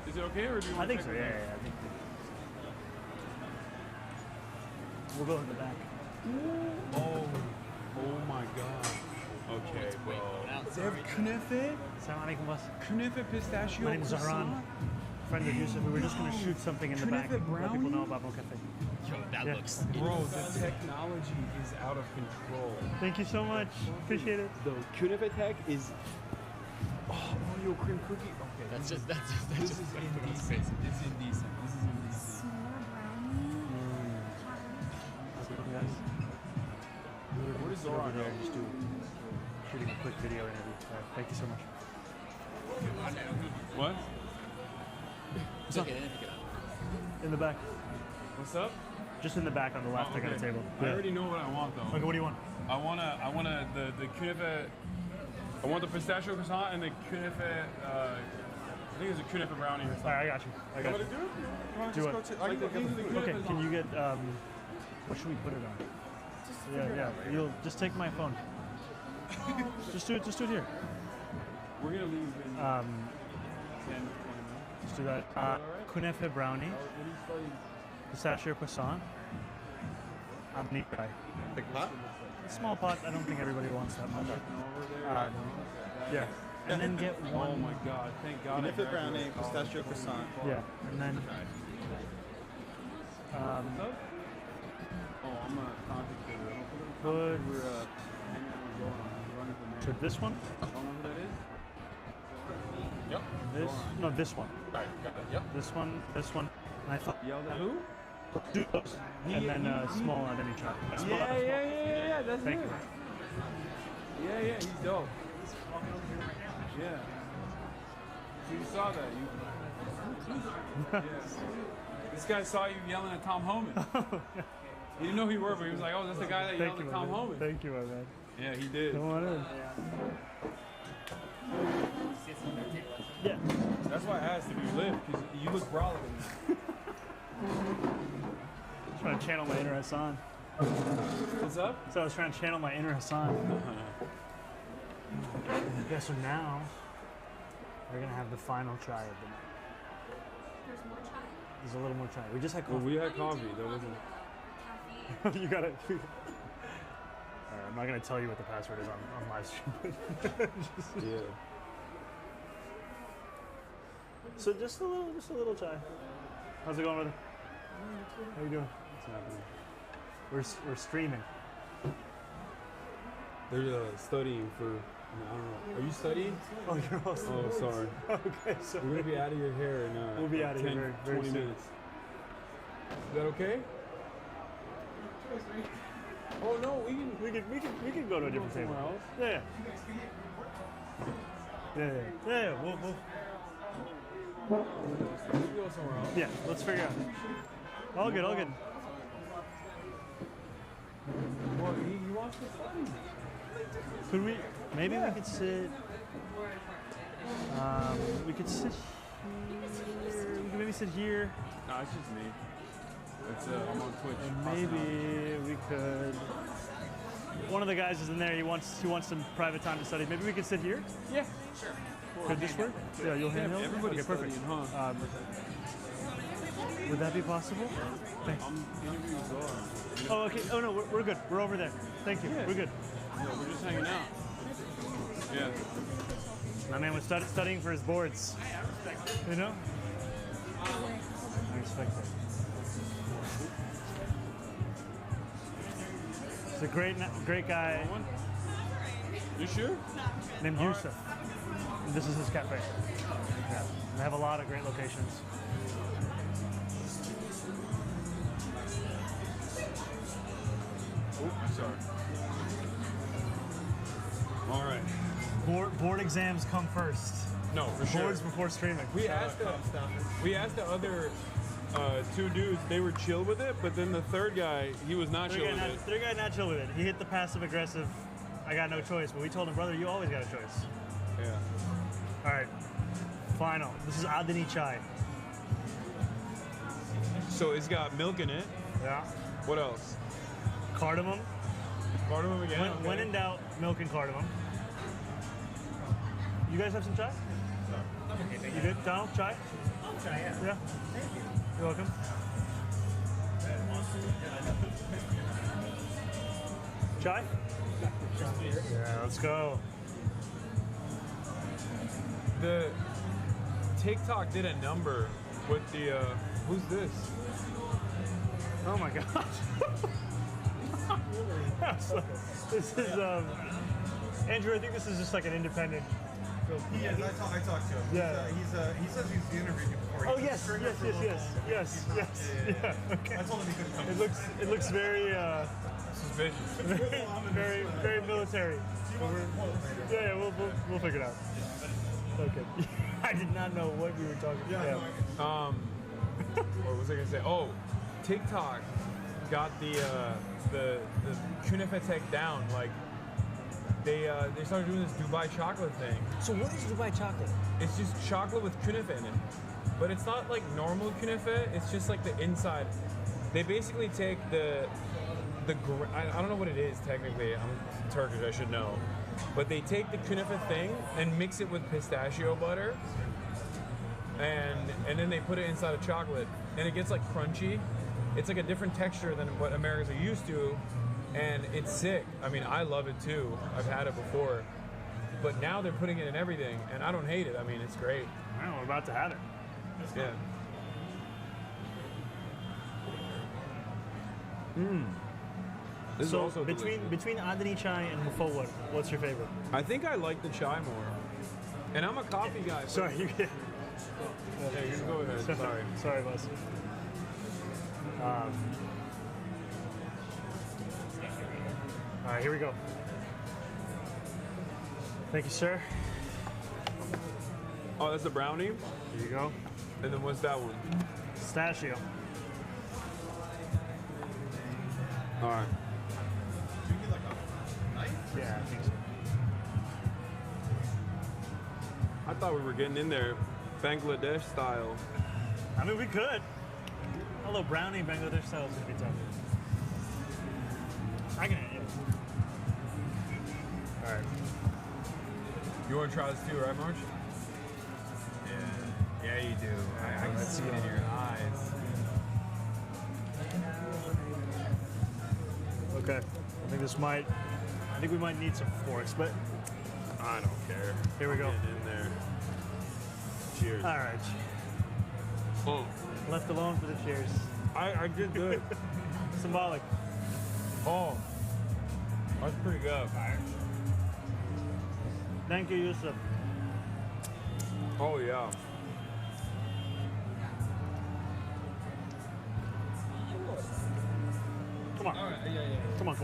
Is it okay, or do you want I think to so, check it yeah, out? I think we'll go in the back. Oh my god. Okay, bro. They have knife. Assalamu alaikum, boss. Knife pistachio. My name is Zohran. Friend of Yusuf. We were just going to shoot something in the back. Let people know about Mo Cafe. Yo, that looks. Bro, the technology is out of control. Thank you so much. Appreciate it. The Knife tech is. Oh, Oreo cream cookie. Okay. That's just this is indecent. It's indecent. This is indecent. What is Zohran there? Just shooting a quick video interview. All right, thank you so much. What? What's up? In the back. What's up? Just in the back on the left. I got a table. I already know what I want though. Okay, what do you want? I wanna the Knife I want the pistachio croissant and the kunefe. I think it's a kunefe brownie or something. Alright, I got you. I got you. Do it? You want to Do just it. go to? I can go get the food. Okay, can you get, what should we put it on? Yeah. You'll just take my phone. Just do it here. We're gonna leave in 10, 20 minutes. Let's do that. Kunefe brownie, pistachio croissant. Neat guy. Big pot? Small pot. I don't think everybody wants that much. Yeah. And then get one. Oh my God! Thank God. Kunefe brownie, pistachio croissant. Yeah, and then. Oh, I'm gonna contact you. Put. So this one. I don't know who that is. Yep. This. No, this one. Alright, got it. Yep. This one. And I thought. Yelled at who? Do those. And then small on any chart. Yeah. That's Thank him. you. Yeah, he's dope. Yeah. You saw that. Yeah. This guy saw you yelling at Tom Homan. He didn't know who you were, but he was like, "Oh, that's the guy that yelled at Tom Homan." Thank you, my man. Yeah, he did. Come on in. Yeah. That's why I asked if you live, because you look brolic in that. Trying to channel my inner Hasan. What's up? So I was trying to channel my inner Hasan. Okay, so now we're gonna have the final chai of the night. There's more chai? There's a little more chai. We just had Well, coffee. we had coffee. There wasn't. You got it. Alright, I'm not gonna tell you what the password is on live stream. Yeah. So just a little chai. How's it going, brother? How you doing? What's happening? We're streaming. They're studying for. I don't know. Are you studying? Oh, you're also. Oh, sorry. Okay, so we're gonna be out of your hair in we'll be out of 10, here very 20 soon. minutes. Is that okay? Oh no, we can go to a different table. somewhere else. Yeah. We'll We can go somewhere else. yeah. Let's figure out. All good. Well, he wants to study. Could we? Maybe we could sit. We could sit here. We could maybe sit here. No, it's just me. It's I'm on Twitch. And maybe we could. One of the guys is in there. He wants some private time to study. Maybe we could sit here. Yeah, sure. Could this work? Yeah, you'll handle it. Everybody's Okay, perfect. studying, huh? Would that be possible? Thanks. I'm interviewing Zohran. Oh, okay. Oh no, we're good. We're over there. Thank you. Yeah. We're good. Yeah, we're just hanging out. Yeah. My man was studying for his boards. You know? I respect that. He's a great guy. You sure? Named Yusuf. And this is his cafe. Yeah. They have a lot of great locations. Oh, sorry. All right. Board exams come first. No, for sure. Boards before streaming. We asked the other two dudes, they were chill with it, but then the third guy, he was not chill with it. Third guy not chill with it. He hit the passive aggressive. I got no choice, but we told him, brother, you always got a choice. Yeah. All right. Final. This is Adani chai. So it's got milk in it. Yeah. What else? Cardamom. Cardamom again. When in doubt, milk and cardamom. You guys have some chai? No. Okay, thank you good? Donald, chai? Chai, yeah. Yeah. Thank you. You're welcome. Chai? Yeah, let's go. The TikTok did a number with the who's this? Oh my gosh. This is Andrew, I think this is just like an independent film. He is. I talked to him. Yeah. He says he's interviewed you before. Oh yes. Yeah. Okay. I told him he couldn't come. It looks very suspicious. very military. Yeah, we'll figure it out. Okay. I did not know what you were talking about. What was I gonna say? Oh, TikTok got the kunefe tech down. Like they started doing this Dubai chocolate thing. So what is Dubai chocolate? It's just chocolate with kunafa in it. But it's not like normal kunafa, it's just like the inside. They basically take I don't know what it is technically, I'm Turkish, I should know. But they take the kunafa thing and mix it with pistachio butter. And then they put it inside of chocolate. And it gets like crunchy. It's like a different texture than what Americans are used to. And it's sick. I mean, I love it too. I've had it before. But now they're putting it in everything, and I don't hate it. I mean, it's great. Well, we're about to have it. Yeah. This is So also delicious. between Adani chai and Mufawwar, what's your favorite? I think I like the chai more. And I'm a coffee guy. So Sorry, you go ahead. Sorry. Sorry, boss. All right, here we go. Thank you, sir. Oh, that's a brownie? Here you go. And then what's that one? Pistachio. All right. Yeah, I think so. I thought we were getting in there Bangladesh style. I mean, we could. A little brownie Bangladesh style is gonna be tough. I can eat it. All right. You want to try this too, right, March? Yeah, you do. I can see it in your eyes. Okay. I think we might need some forks, but I don't care. Here we go. Get in there. Cheers. All right. Oh. Left alone for the cheers. I did good. Symbolic. Oh. That's pretty good. Thank you, Yusuf. Oh, yeah. Come on. All right, yeah. Come on.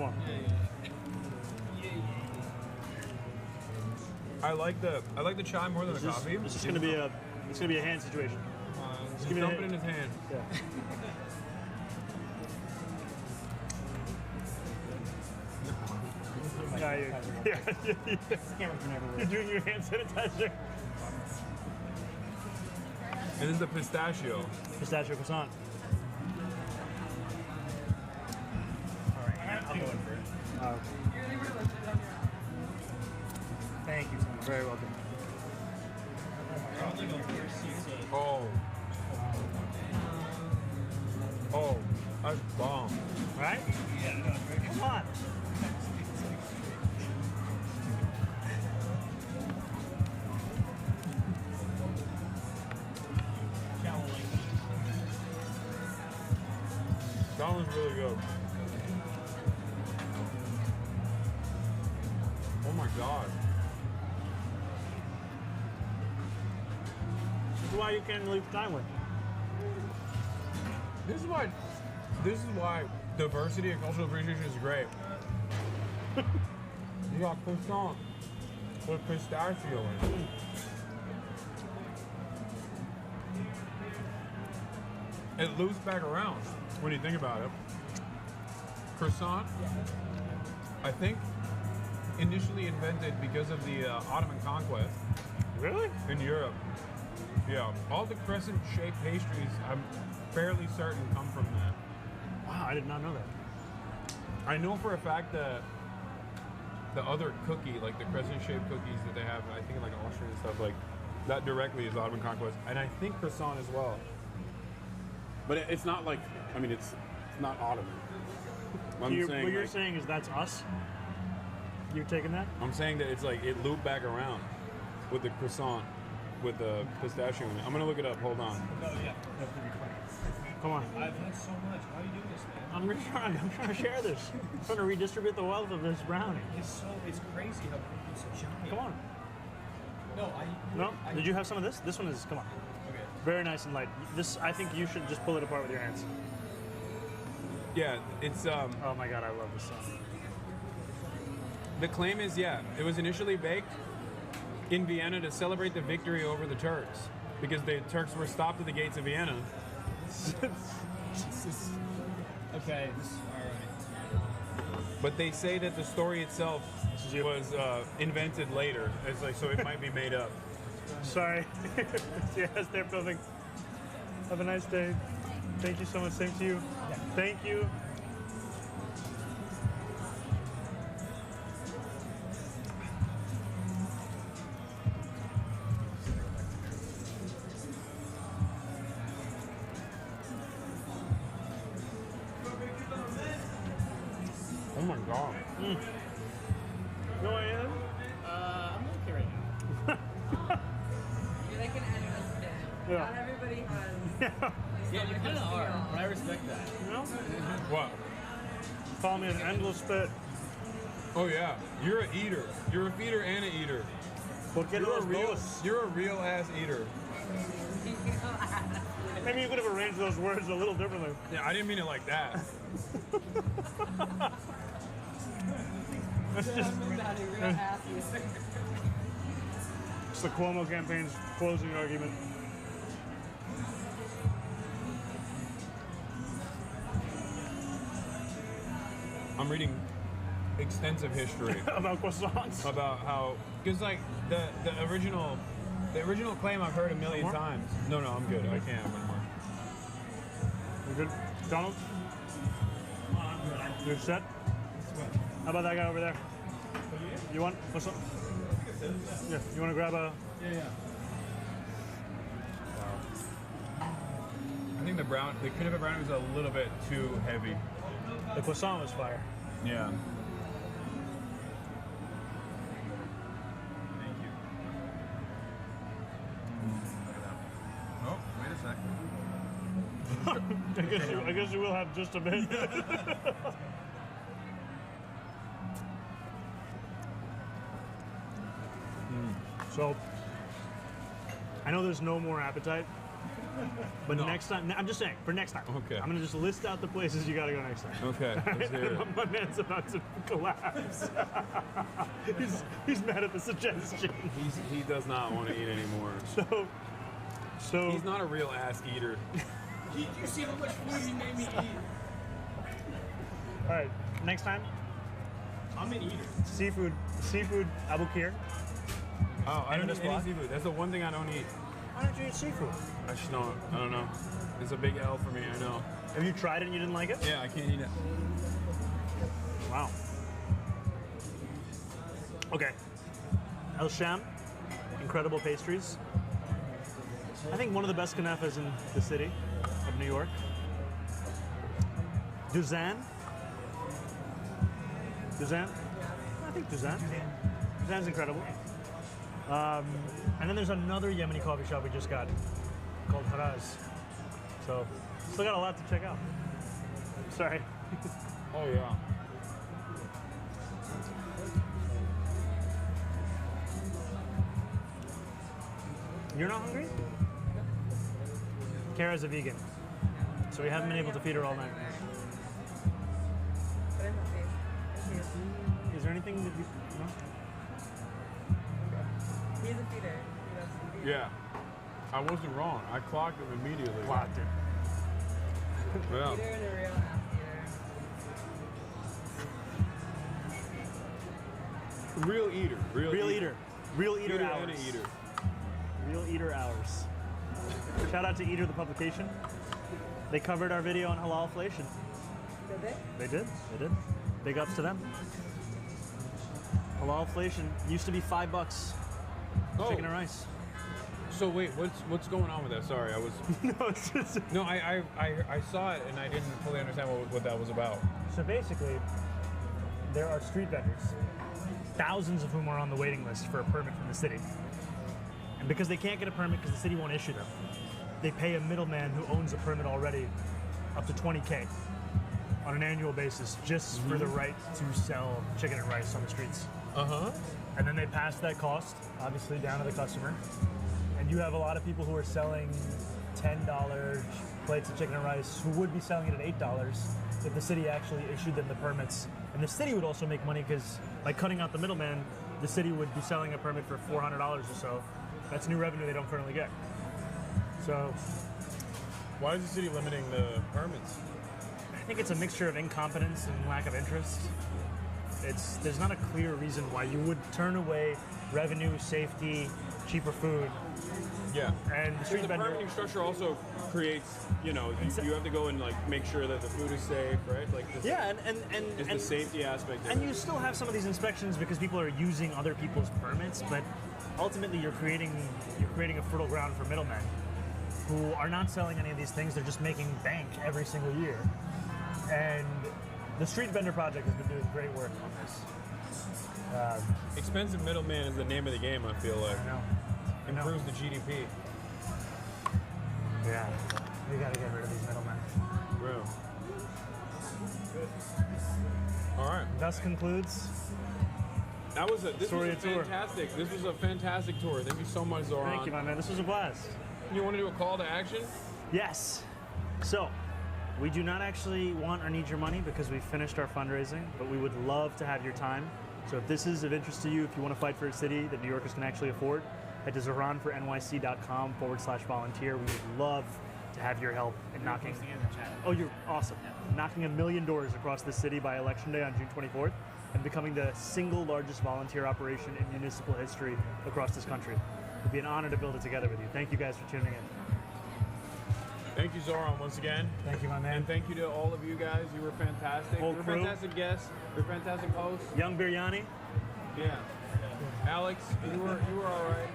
I like the chai more than the coffee. It's just gonna be a hand situation. Just give dump it in his hand. Yeah. You're doing your hand sanitizer. And this is the pistachio. Pistachio croissant. All right, I'll go in for it. Thank you, Tom. Very welcome. Oh, that's bomb. Right? Yeah, no, come on. That one's really good. Oh my god. This is why you can't leave time with. This is why diversity and cultural appreciation is great. You got croissant with pistachio in it. It loops back around when you think about it. Croissant, I think, initially invented because of the Ottoman conquest. Really? In Europe. Yeah, all the crescent-shaped pastries, I'm fairly certain, come from that. Wow, I did not know that. I know for a fact that the other cookie, like the crescent-shaped cookies that they have, I think in like Austria and stuff, like that directly is Ottoman conquest, and I think croissant as well. But it's not like, I mean, it's not Ottoman. What you're saying is that's us? You're taking that? I'm saying that it's like it looped back around with the croissant with the pistachio in it. I'm gonna look it up. Hold on. No, yeah. Come on. I've had so much. How are you doing this, man? I'm trying to share this. I'm trying to redistribute the wealth of this brownie. It's crazy how it's giant. Come on. No, No? Did you have some of this? This one is, come on. Okay. Very nice and light. This, I think you should just pull it apart with your hands. Yeah, it's Oh my god, I love this song. The claim is, yeah, it was initially baked in Vienna to celebrate the victory over the Turks because the Turks were stopped at the gates of Vienna. Okay, all right. but they say that the story itself was invented later. It's like, so it might be made up. Sorry. Yes, they're filming. Have a nice day. Thank you so much. Same to you. Thank you. Oh my god. No, I am. I'm okay right now. You're like an endless bit. Yeah. Not everybody has. Yeah, you kind of are, but I respect that. You know? What? Call me an endless spit. Oh yeah, you're an eater. You're a feeder and an eater. You're a real ass eater. Maybe you could have arranged those words a little differently. Yeah, I didn't mean it like that. That's just it's the Cuomo campaign's closing argument. I'm reading extensive history about croissants. About how, because like the original claim I've heard a million times. No, I'm good. I can't have one more. You good, Donald? You're set? How about that guy over there? You want what's up? Yeah. You want to grab a? Yeah. I think the Knippe brownie was a little bit too heavy. The croissant was fire. Yeah. Oh, wait a second. I guess you will have just a bit. So, I know there's no more appetite, but next time, I'm just saying, for next time, okay. I'm gonna just list out the places you gotta go next time. Okay, let's hear it. My man's about to collapse. he's mad at the suggestion. He does not want to eat anymore. So he's not a real ass eater. Did you see how much food he made me eat? All right, next time. I'm an eater. Seafood abukir. Oh, I don't eat any seafood. That's the one thing I don't eat. Why don't you eat seafood? I just don't. I don't know. It's a big L for me. I know. Have you tried it and you didn't like it? Yeah, I can't eat it. Wow. Okay. El Sham, incredible pastries. I think one of the best knafas in the city of New York. Duzan. I think Duzan. Duzan's incredible. And then there's another Yemeni coffee shop we just got called Haraz. So, still got a lot to check out. Sorry. Oh yeah. You're not hungry? Kara's a vegan, so we haven't been able to feed her all night. Is there anything that you? No? He's a feeder. Yeah. I wasn't wrong. I clocked him immediately. Clocked it. Yeah. Feeder and a real ass eater. Real eater. Real eater. Real eater Feeder hours. and an eater. Real eater hours. Shout out to Eater the Publication. They covered our video on halalflation. Did they? They did. Big ups to them. Halalflation used to be $5. Chicken and rice. So wait, what's going on with that? Sorry, I was. No, it's just. No, I saw it and I didn't fully understand what that was about. So basically, there are street vendors, thousands of whom are on the waiting list for a permit from the city. And because they can't get a permit because the city won't issue them, they pay a middleman who owns a permit already up to $20K on an annual basis just for the right to sell chicken and rice on the streets. And then they pass that cost, obviously, down to the customer. And you have a lot of people who are selling $10 plates of chicken and rice who would be selling it at $8 if the city actually issued them the permits. And the city would also make money because by cutting out the middleman, the city would be selling a permit for $400 or so. That's new revenue they don't currently get. So, why is the city limiting the permits? think it's a mixture of incompetence and lack of interest. There's not a clear reason why you would turn away revenue, safety, cheaper food. Yeah. And the street the vendor permitting structure also creates, you know, you have to go and like make sure that the food is safe, right? Like this, yeah, and it's the safety aspect. And you still have some of these inspections because people are using other people's permits, but ultimately you're creating a fertile ground for middlemen who are not selling any of these things. They're just making bank every single year. And the Street Vendor Project has been doing great work on this. Expensive middleman is the name of the game, I feel like. I know. Improves the GDP. Yeah. We gotta get rid of these middlemen. Real. All right. Thus concludes. This was fantastic. This was a fantastic tour. Thank you so much, Zohran. Thank you, my man. This was a blast. You want to do a call to action? Yes. So, we do not actually want or need your money because we finished our fundraising, but we would love to have your time. So if this is of interest to you, if you want to fight for a city that New Yorkers can actually afford, head to zohranfornyc.com/volunteer. We would love to have your help in knocking. Oh, you're awesome. Knocking 1 million doors across the city by Election Day on June 24th and becoming the single largest volunteer operation in municipal history across this country. It would be an honor to build it together with you. Thank you guys for tuning in. Thank you, Zohran, once again. Thank you, my man. And thank you to all of you guys. You were fantastic. Whole You were crew. fantastic guests. You're fantastic hosts. Young Biryani. Yeah. Alex, you were all right.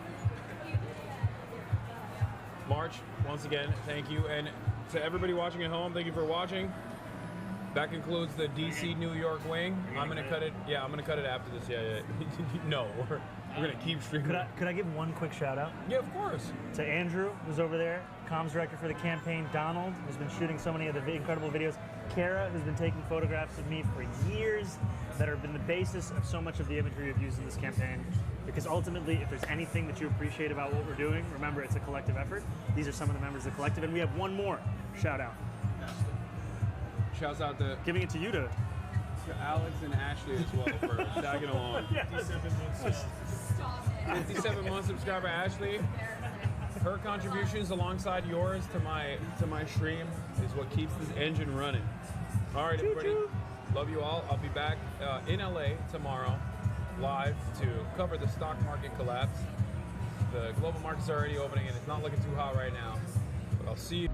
March, once again, thank you. And to everybody watching at home, thank you for watching. That concludes the DC New York wing. I'm gonna cut it. Yeah, I'm gonna cut it after this. Yeah. No, we're gonna keep streaming. Could I give one quick shout out? Yeah, of course. To Andrew, who's over there, comms director for the campaign. Donald, who's been shooting so many of the incredible videos. Kara, who's been taking photographs of me for years that have been the basis of so much of the imagery we've used in this campaign. Because ultimately, if there's anything that you appreciate about what we're doing, remember it's a collective effort. These are some of the members of the collective, and we have one more shout out. Shouts out to giving it to you to Alex and Ashley as well for tagging along. 57 month subscriber Ashley. Her contributions alongside yours to my stream is what keeps this engine running. All right, everybody. Love you all. I'll be back in LA tomorrow, live to cover the stock market collapse. The global market's already opening and it's not looking too hot right now. But I'll see you.